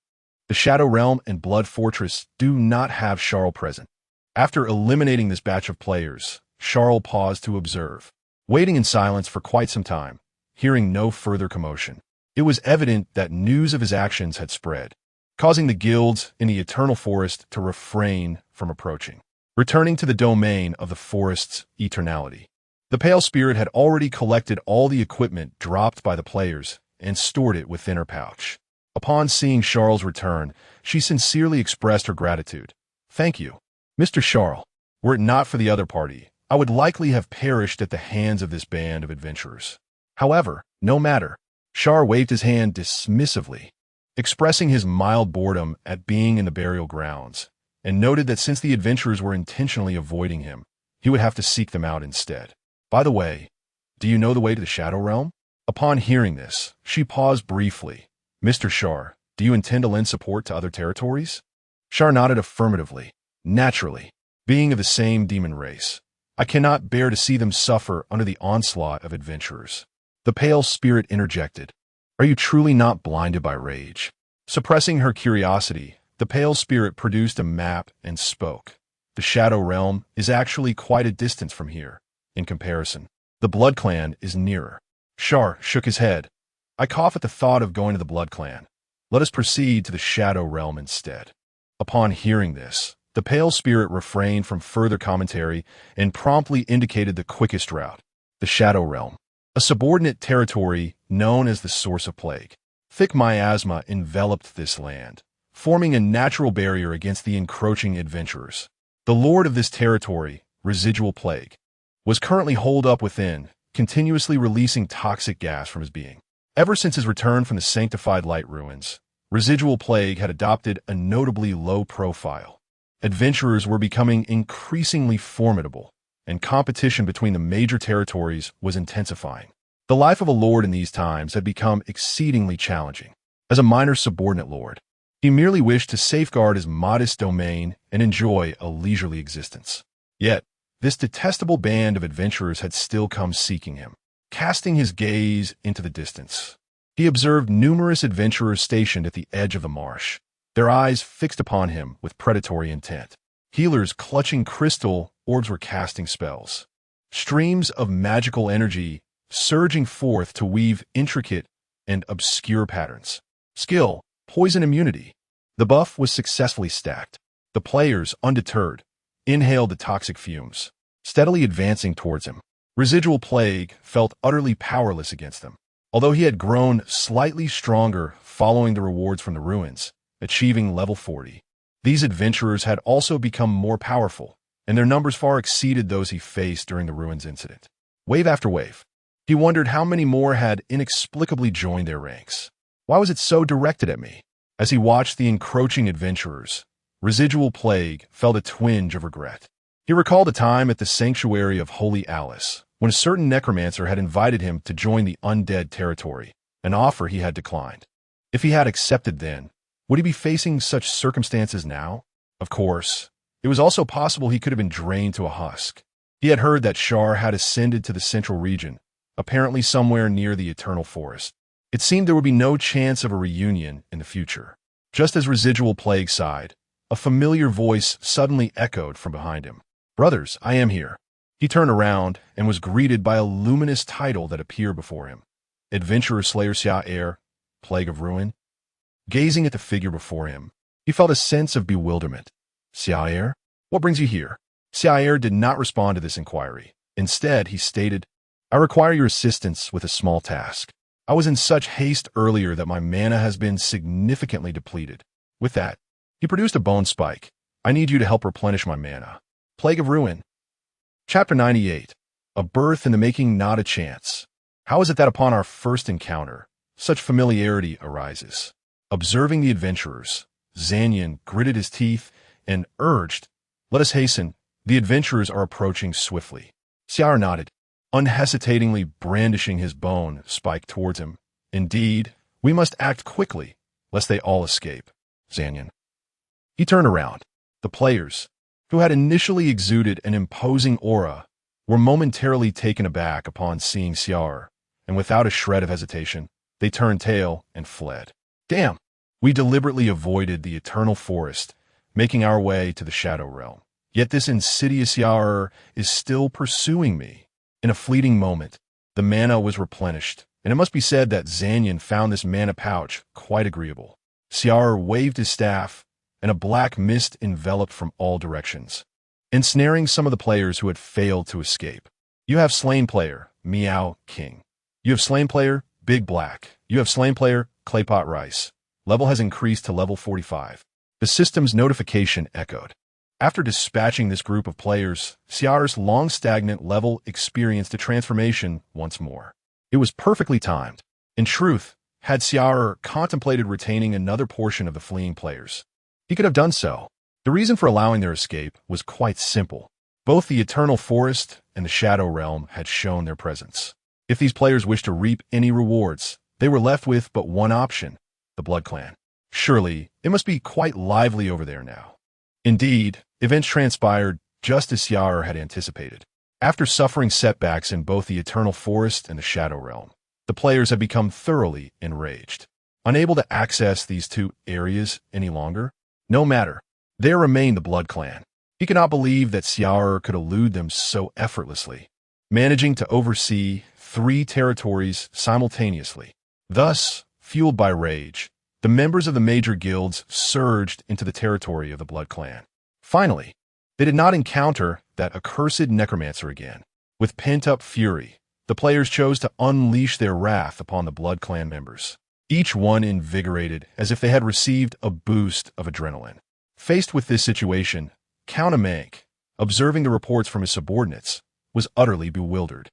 The Shadow Realm and Blood Fortress do not have Charl present. After eliminating this batch of players, Charl paused to observe, waiting in silence for quite some time, hearing no further commotion. It was evident that news of his actions had spread, causing the guilds in the Eternal Forest to refrain from approaching. returning to the domain of the forest's eternality. The pale spirit had already collected all the equipment dropped by the players and stored it within her pouch. Upon seeing Charles return, she sincerely expressed her gratitude. "Thank you, Mr. Charles. Were it not for the other party, I would likely have perished at the hands of this band of adventurers. However, no matter." Char waved his hand dismissively, expressing his mild boredom at being in the burial grounds, and noted that since the adventurers were intentionally avoiding him, he would have to seek them out instead. "By the way, do you know the way to the Shadow Realm?" Upon hearing this, she paused briefly. "Mr. Char, do you intend to lend support to other territories?" Char nodded affirmatively. "Naturally, being of the same demon race, I cannot bear to see them suffer under the onslaught of adventurers." The pale spirit interjected. "Are you truly not blinded by rage?" Suppressing her curiosity, the pale spirit produced a map and spoke. "The Shadow Realm is actually quite a distance from here. In comparison, the Blood Clan is nearer." Char shook his head. "I cough at the thought of going to the Blood Clan. Let us proceed to the Shadow Realm instead." Upon hearing this, the pale spirit refrained from further commentary and promptly indicated the quickest route: the Shadow Realm, a subordinate territory known as the Source of Plague. Thick miasma enveloped this land, forming a natural barrier against the encroaching adventurers. The lord of this territory, Residual Plague, was currently holed up within, continuously releasing toxic gas from his being. Ever since his return from the Sanctified Light ruins, Residual Plague had adopted a notably low profile. Adventurers were becoming increasingly formidable, and competition between the major territories was intensifying. The life of a lord in these times had become exceedingly challenging. As a minor subordinate lord, he merely wished to safeguard his modest domain and enjoy a leisurely existence. Yet, this detestable band of adventurers had still come seeking him. Casting his gaze into the distance, he observed numerous adventurers stationed at the edge of the marsh, their eyes fixed upon him with predatory intent. Healers clutching crystal orbs were casting spells, streams of magical energy surging forth to weave intricate and obscure patterns. Skill, poison immunity. The buff was successfully stacked. The players, undeterred, inhaled the toxic fumes, steadily advancing towards him. Residual Plague felt utterly powerless against them. Although he had grown slightly stronger following the rewards from the ruins, achieving level 40, these adventurers had also become more powerful, and their numbers far exceeded those he faced during the ruins incident. Wave after wave, he wondered how many more had inexplicably joined their ranks. Why was it so directed at me? As he watched the encroaching adventurers, Residual Plague felt a twinge of regret. He recalled a time at the Sanctuary of Holy Alice, when a certain necromancer had invited him to join the undead territory, an offer he had declined. If he had accepted then, would he be facing such circumstances now? Of course, it was also possible he could have been drained to a husk. He had heard that Char had ascended to the central region, apparently somewhere near the Eternal Forest. It seemed there would be no chance of a reunion in the future. Just as Residual Plague sighed, a familiar voice suddenly echoed from behind him. "Brothers, I am here." He turned around and was greeted by a luminous title that appeared before him. Adventurer Slayer Char, Plague of Ruin. Gazing at the figure before him, he felt a sense of bewilderment. "Char, what brings you here?" Char did not respond to this inquiry. Instead, he stated, "I require your assistance with a small task. I was in such haste earlier that my mana has been significantly depleted." With that, he produced a bone spike. "I need you to help replenish my mana." Plague of Ruin. Chapter 98. A birth in the making, not a chance. How is it that upon our first encounter, such familiarity arises? Observing the adventurers, Zanyan gritted his teeth and urged, "Let us hasten. The adventurers are approaching swiftly." Char nodded, unhesitatingly brandishing his bone spike towards him. "Indeed, we must act quickly, lest they all escape." Zanyan. He turned around. The players, who had initially exuded an imposing aura, were momentarily taken aback upon seeing Char, and without a shred of hesitation, they turned tail and fled. "Damn! We deliberately avoided the Eternal Forest, making our way to the Shadow Realm. Yet this insidious Char is still pursuing me." In a fleeting moment, the mana was replenished, and it must be said that Zanyan found this mana pouch quite agreeable. Char waved his staff, and a black mist enveloped from all directions. ensnaring some of the players who had failed to escape. You have slain player, Meow King. You have slain player, Big Black. You have slain player, Claypot Rice. Level has increased to level 45. The system's notification echoed. After dispatching this group of players, Char's long stagnant level experienced a transformation once more. It was perfectly timed. In truth, had Char contemplated retaining another portion of the fleeing players, he could have done so. The reason for allowing their escape was quite simple. Both the Eternal Forest and the Shadow Realm had shown their presence. If these players wished to reap any rewards, they were left with but one option, the Blood Clan. Surely, it must be quite lively over there now. Indeed, events transpired just as Char had anticipated. After suffering setbacks in both the Eternal Forest and the Shadow Realm, the players had become thoroughly enraged. Unable to access these two areas any longer, no matter, there remained the Blood Clan. He could not believe that Char could elude them so effortlessly, managing to oversee 3 territories simultaneously. Thus, fueled by rage, the members of the major guilds surged into the territory of the Blood Clan. Finally, they did not encounter that accursed necromancer again. With pent-up fury, the players chose to unleash their wrath upon the Blood Clan members, each one invigorated as if they had received a boost of adrenaline. Faced with this situation, Count Amank, observing the reports from his subordinates, was utterly bewildered.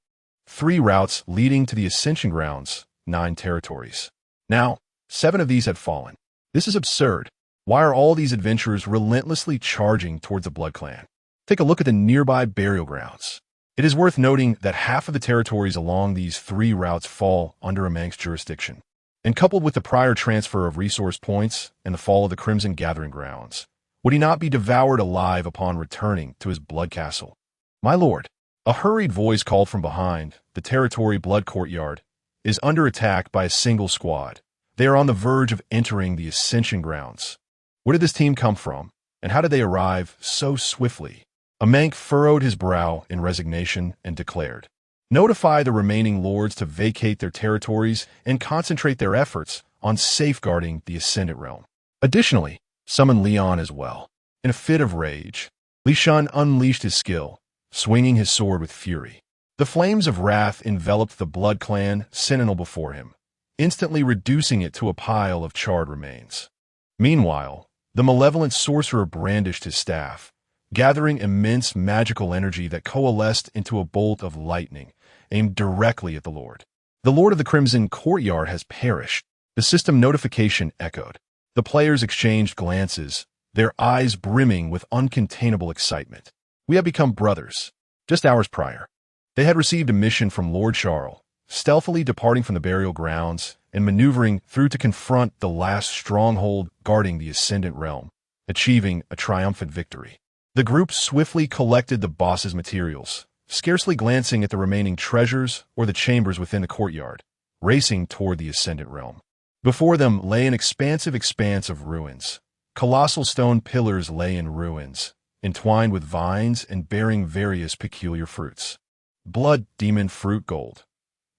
3 routes leading to the Ascension Grounds, 9 territories. Now, 7 of these had fallen. This is absurd. Why are all these adventurers relentlessly charging towards the Blood Clan? Take a look at the nearby burial grounds. It is worth noting that half of the territories along these 3 routes fall under Amank's jurisdiction. And coupled with the prior transfer of resource points and the fall of the Crimson Gathering Grounds, would he not be devoured alive upon returning to his blood castle? My lord, a hurried voice called from behind, the territory blood courtyard, is under attack by a single squad. They are on the verge of entering the Ascension Grounds. Where did this team come from, and how did they arrive so swiftly? Amank furrowed his brow in resignation and declared, "Notify the remaining lords to vacate their territories and concentrate their efforts on safeguarding the Ascendant Realm. Additionally, summon Leon as well." In a fit of rage, Li Shun unleashed his skill, swinging his sword with fury. The flames of wrath enveloped the Blood Clan sentinel before him, instantly reducing it to a pile of charred remains. Meanwhile, the malevolent sorcerer brandished his staff, gathering immense magical energy that coalesced into a bolt of lightning aimed directly at the Lord. The Lord of the Crimson Courtyard has perished. The system notification echoed. The players exchanged glances, their eyes brimming with uncontainable excitement. We have become brothers. Just hours prior, they had received a mission from Lord Charles, stealthily departing from the burial grounds and maneuvering through to confront the last stronghold guarding the Ascendant Realm, achieving a triumphant victory. The group swiftly collected the boss's materials, scarcely glancing at the remaining treasures or the chambers within the courtyard, racing toward the Ascendant Realm. Before them lay an expansive expanse of ruins. Colossal stone pillars lay in ruins, entwined with vines and bearing various peculiar fruits. Blood Demon Fruit Gold.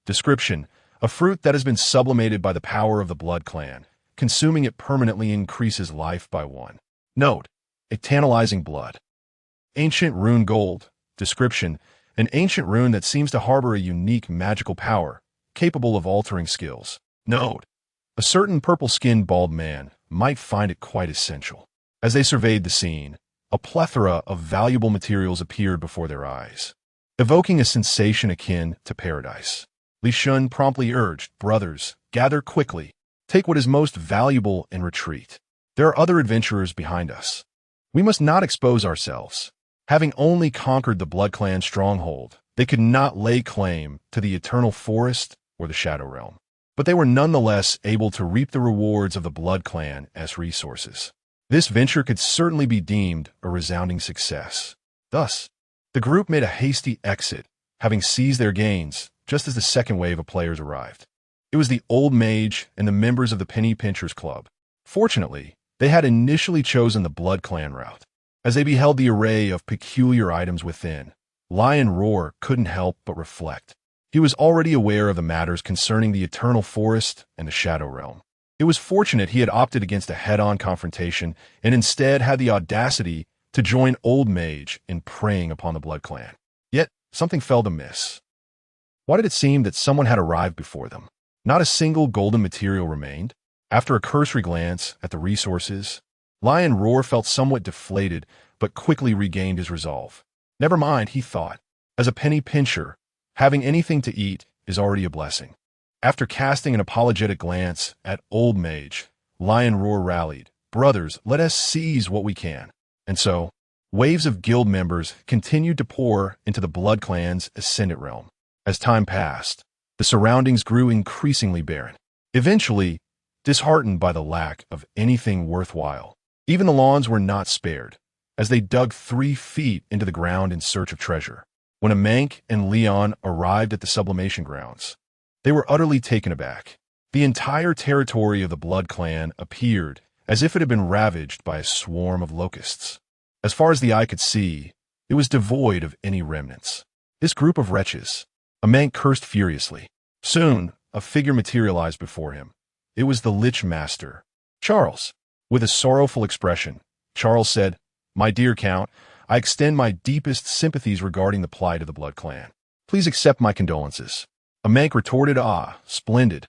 Description: a fruit that has been sublimated by the power of the Blood Clan. Consuming it permanently increases life by 1. Note: a tantalizing blood. Ancient Rune Gold. Description: an ancient rune that seems to harbor a unique magical power, capable of altering skills. Note: a certain purple-skinned bald man might find it quite essential. As they surveyed the scene, a plethora of valuable materials appeared before their eyes, evoking a sensation akin to paradise. Li Shun promptly urged, "Brothers, gather quickly. Take what is most valuable and retreat. There are other adventurers behind us. We must not expose ourselves." Having only conquered the Blood Clan stronghold, they could not lay claim to the Eternal Forest or the Shadow Realm. But they were nonetheless able to reap the rewards of the Blood Clan as resources. This venture could certainly be deemed a resounding success. Thus, the group made a hasty exit, having seized their gains just as the second wave of players arrived. It was the Old Mage and the members of the Penny Pinchers Club. Fortunately, they had initially chosen the Blood Clan route. As they beheld the array of peculiar items within, Lion Roar couldn't help but reflect. He was already aware of the matters concerning the Eternal Forest and the Shadow Realm. It was fortunate he had opted against a head-on confrontation and instead had the audacity to join Old Mage in preying upon the Blood Clan. Yet, something failed amiss. Why did it seem that someone had arrived before them? Not a single golden material remained. After a cursory glance at the resources, Lion Roar felt somewhat deflated, but quickly regained his resolve. Never mind, he thought. As a penny pincher, having anything to eat is already a blessing. After casting an apologetic glance at Old Mage, Lion Roar rallied. Brothers, let us seize what we can. And so, waves of guild members continued to pour into the Blood Clan's Ascendant Realm. As time passed, the surroundings grew increasingly barren. Eventually, disheartened by the lack of anything worthwhile, even the lawns were not spared, as they dug 3 feet into the ground in search of treasure. When Amank and Leon arrived at the sublimation grounds, they were utterly taken aback. The entire territory of the Blood Clan appeared as if it had been ravaged by a swarm of locusts. As far as the eye could see, it was devoid of any remnants. This group of wretches, Amank cursed furiously. Soon, a figure materialized before him. It was the Lich Master, Charles. With a sorrowful expression, Charles said, "My dear Count, I extend my deepest sympathies regarding the plight of the Blood Clan. Please accept my condolences." Amank retorted, "Ah, splendid.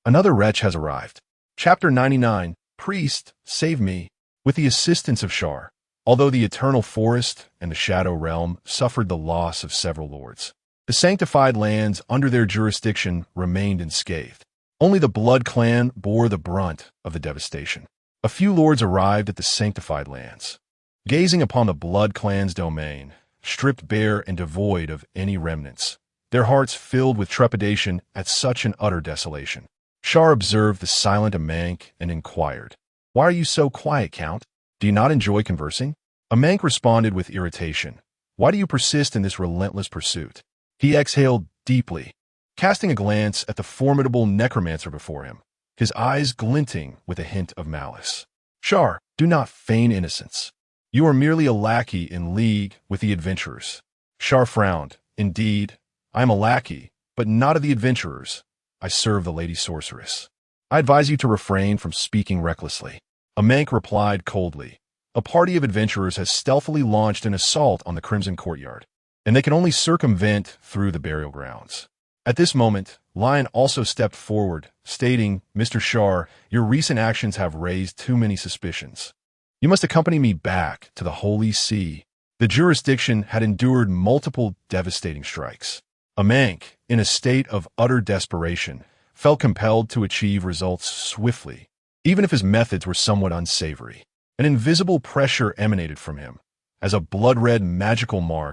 Another wretch has arrived." Chapter 99, Priest, Save Me. With the assistance of Char, although the Eternal Forest and the Shadow Realm suffered the loss of several lords, the sanctified lands under their jurisdiction remained unscathed. Only the Blood Clan bore the brunt of the devastation. A few lords arrived at the sanctified lands. Gazing upon the Blood Clan's domain, stripped bare and devoid of any remnants, their hearts filled with trepidation at such an utter desolation. Char observed the silent Amank and inquired, "Why are you so quiet, Count? Do you not enjoy conversing?" Amank responded with irritation, "Why do you persist in this relentless pursuit?" He exhaled deeply, casting a glance at the formidable necromancer before him, his eyes glinting with a hint of malice. "Char, do not feign innocence. You are merely a lackey in league with the adventurers." Char frowned. "Indeed, I am a lackey, but not of the adventurers. I serve the Lady Sorceress. I advise you to refrain from speaking recklessly." Amank replied coldly, "A party of adventurers has stealthily launched an assault on the Crimson Courtyard, and they can only circumvent through the burial grounds." At this moment, Lion also stepped forward, stating, "Mr. Char, your recent actions have raised too many suspicions. You must accompany me back to the Holy See." The jurisdiction had endured multiple devastating strikes. Amank, in a state of utter desperation, felt compelled to achieve results swiftly, even if his methods were somewhat unsavory. An invisible pressure emanated from him, as a blood-red magical mark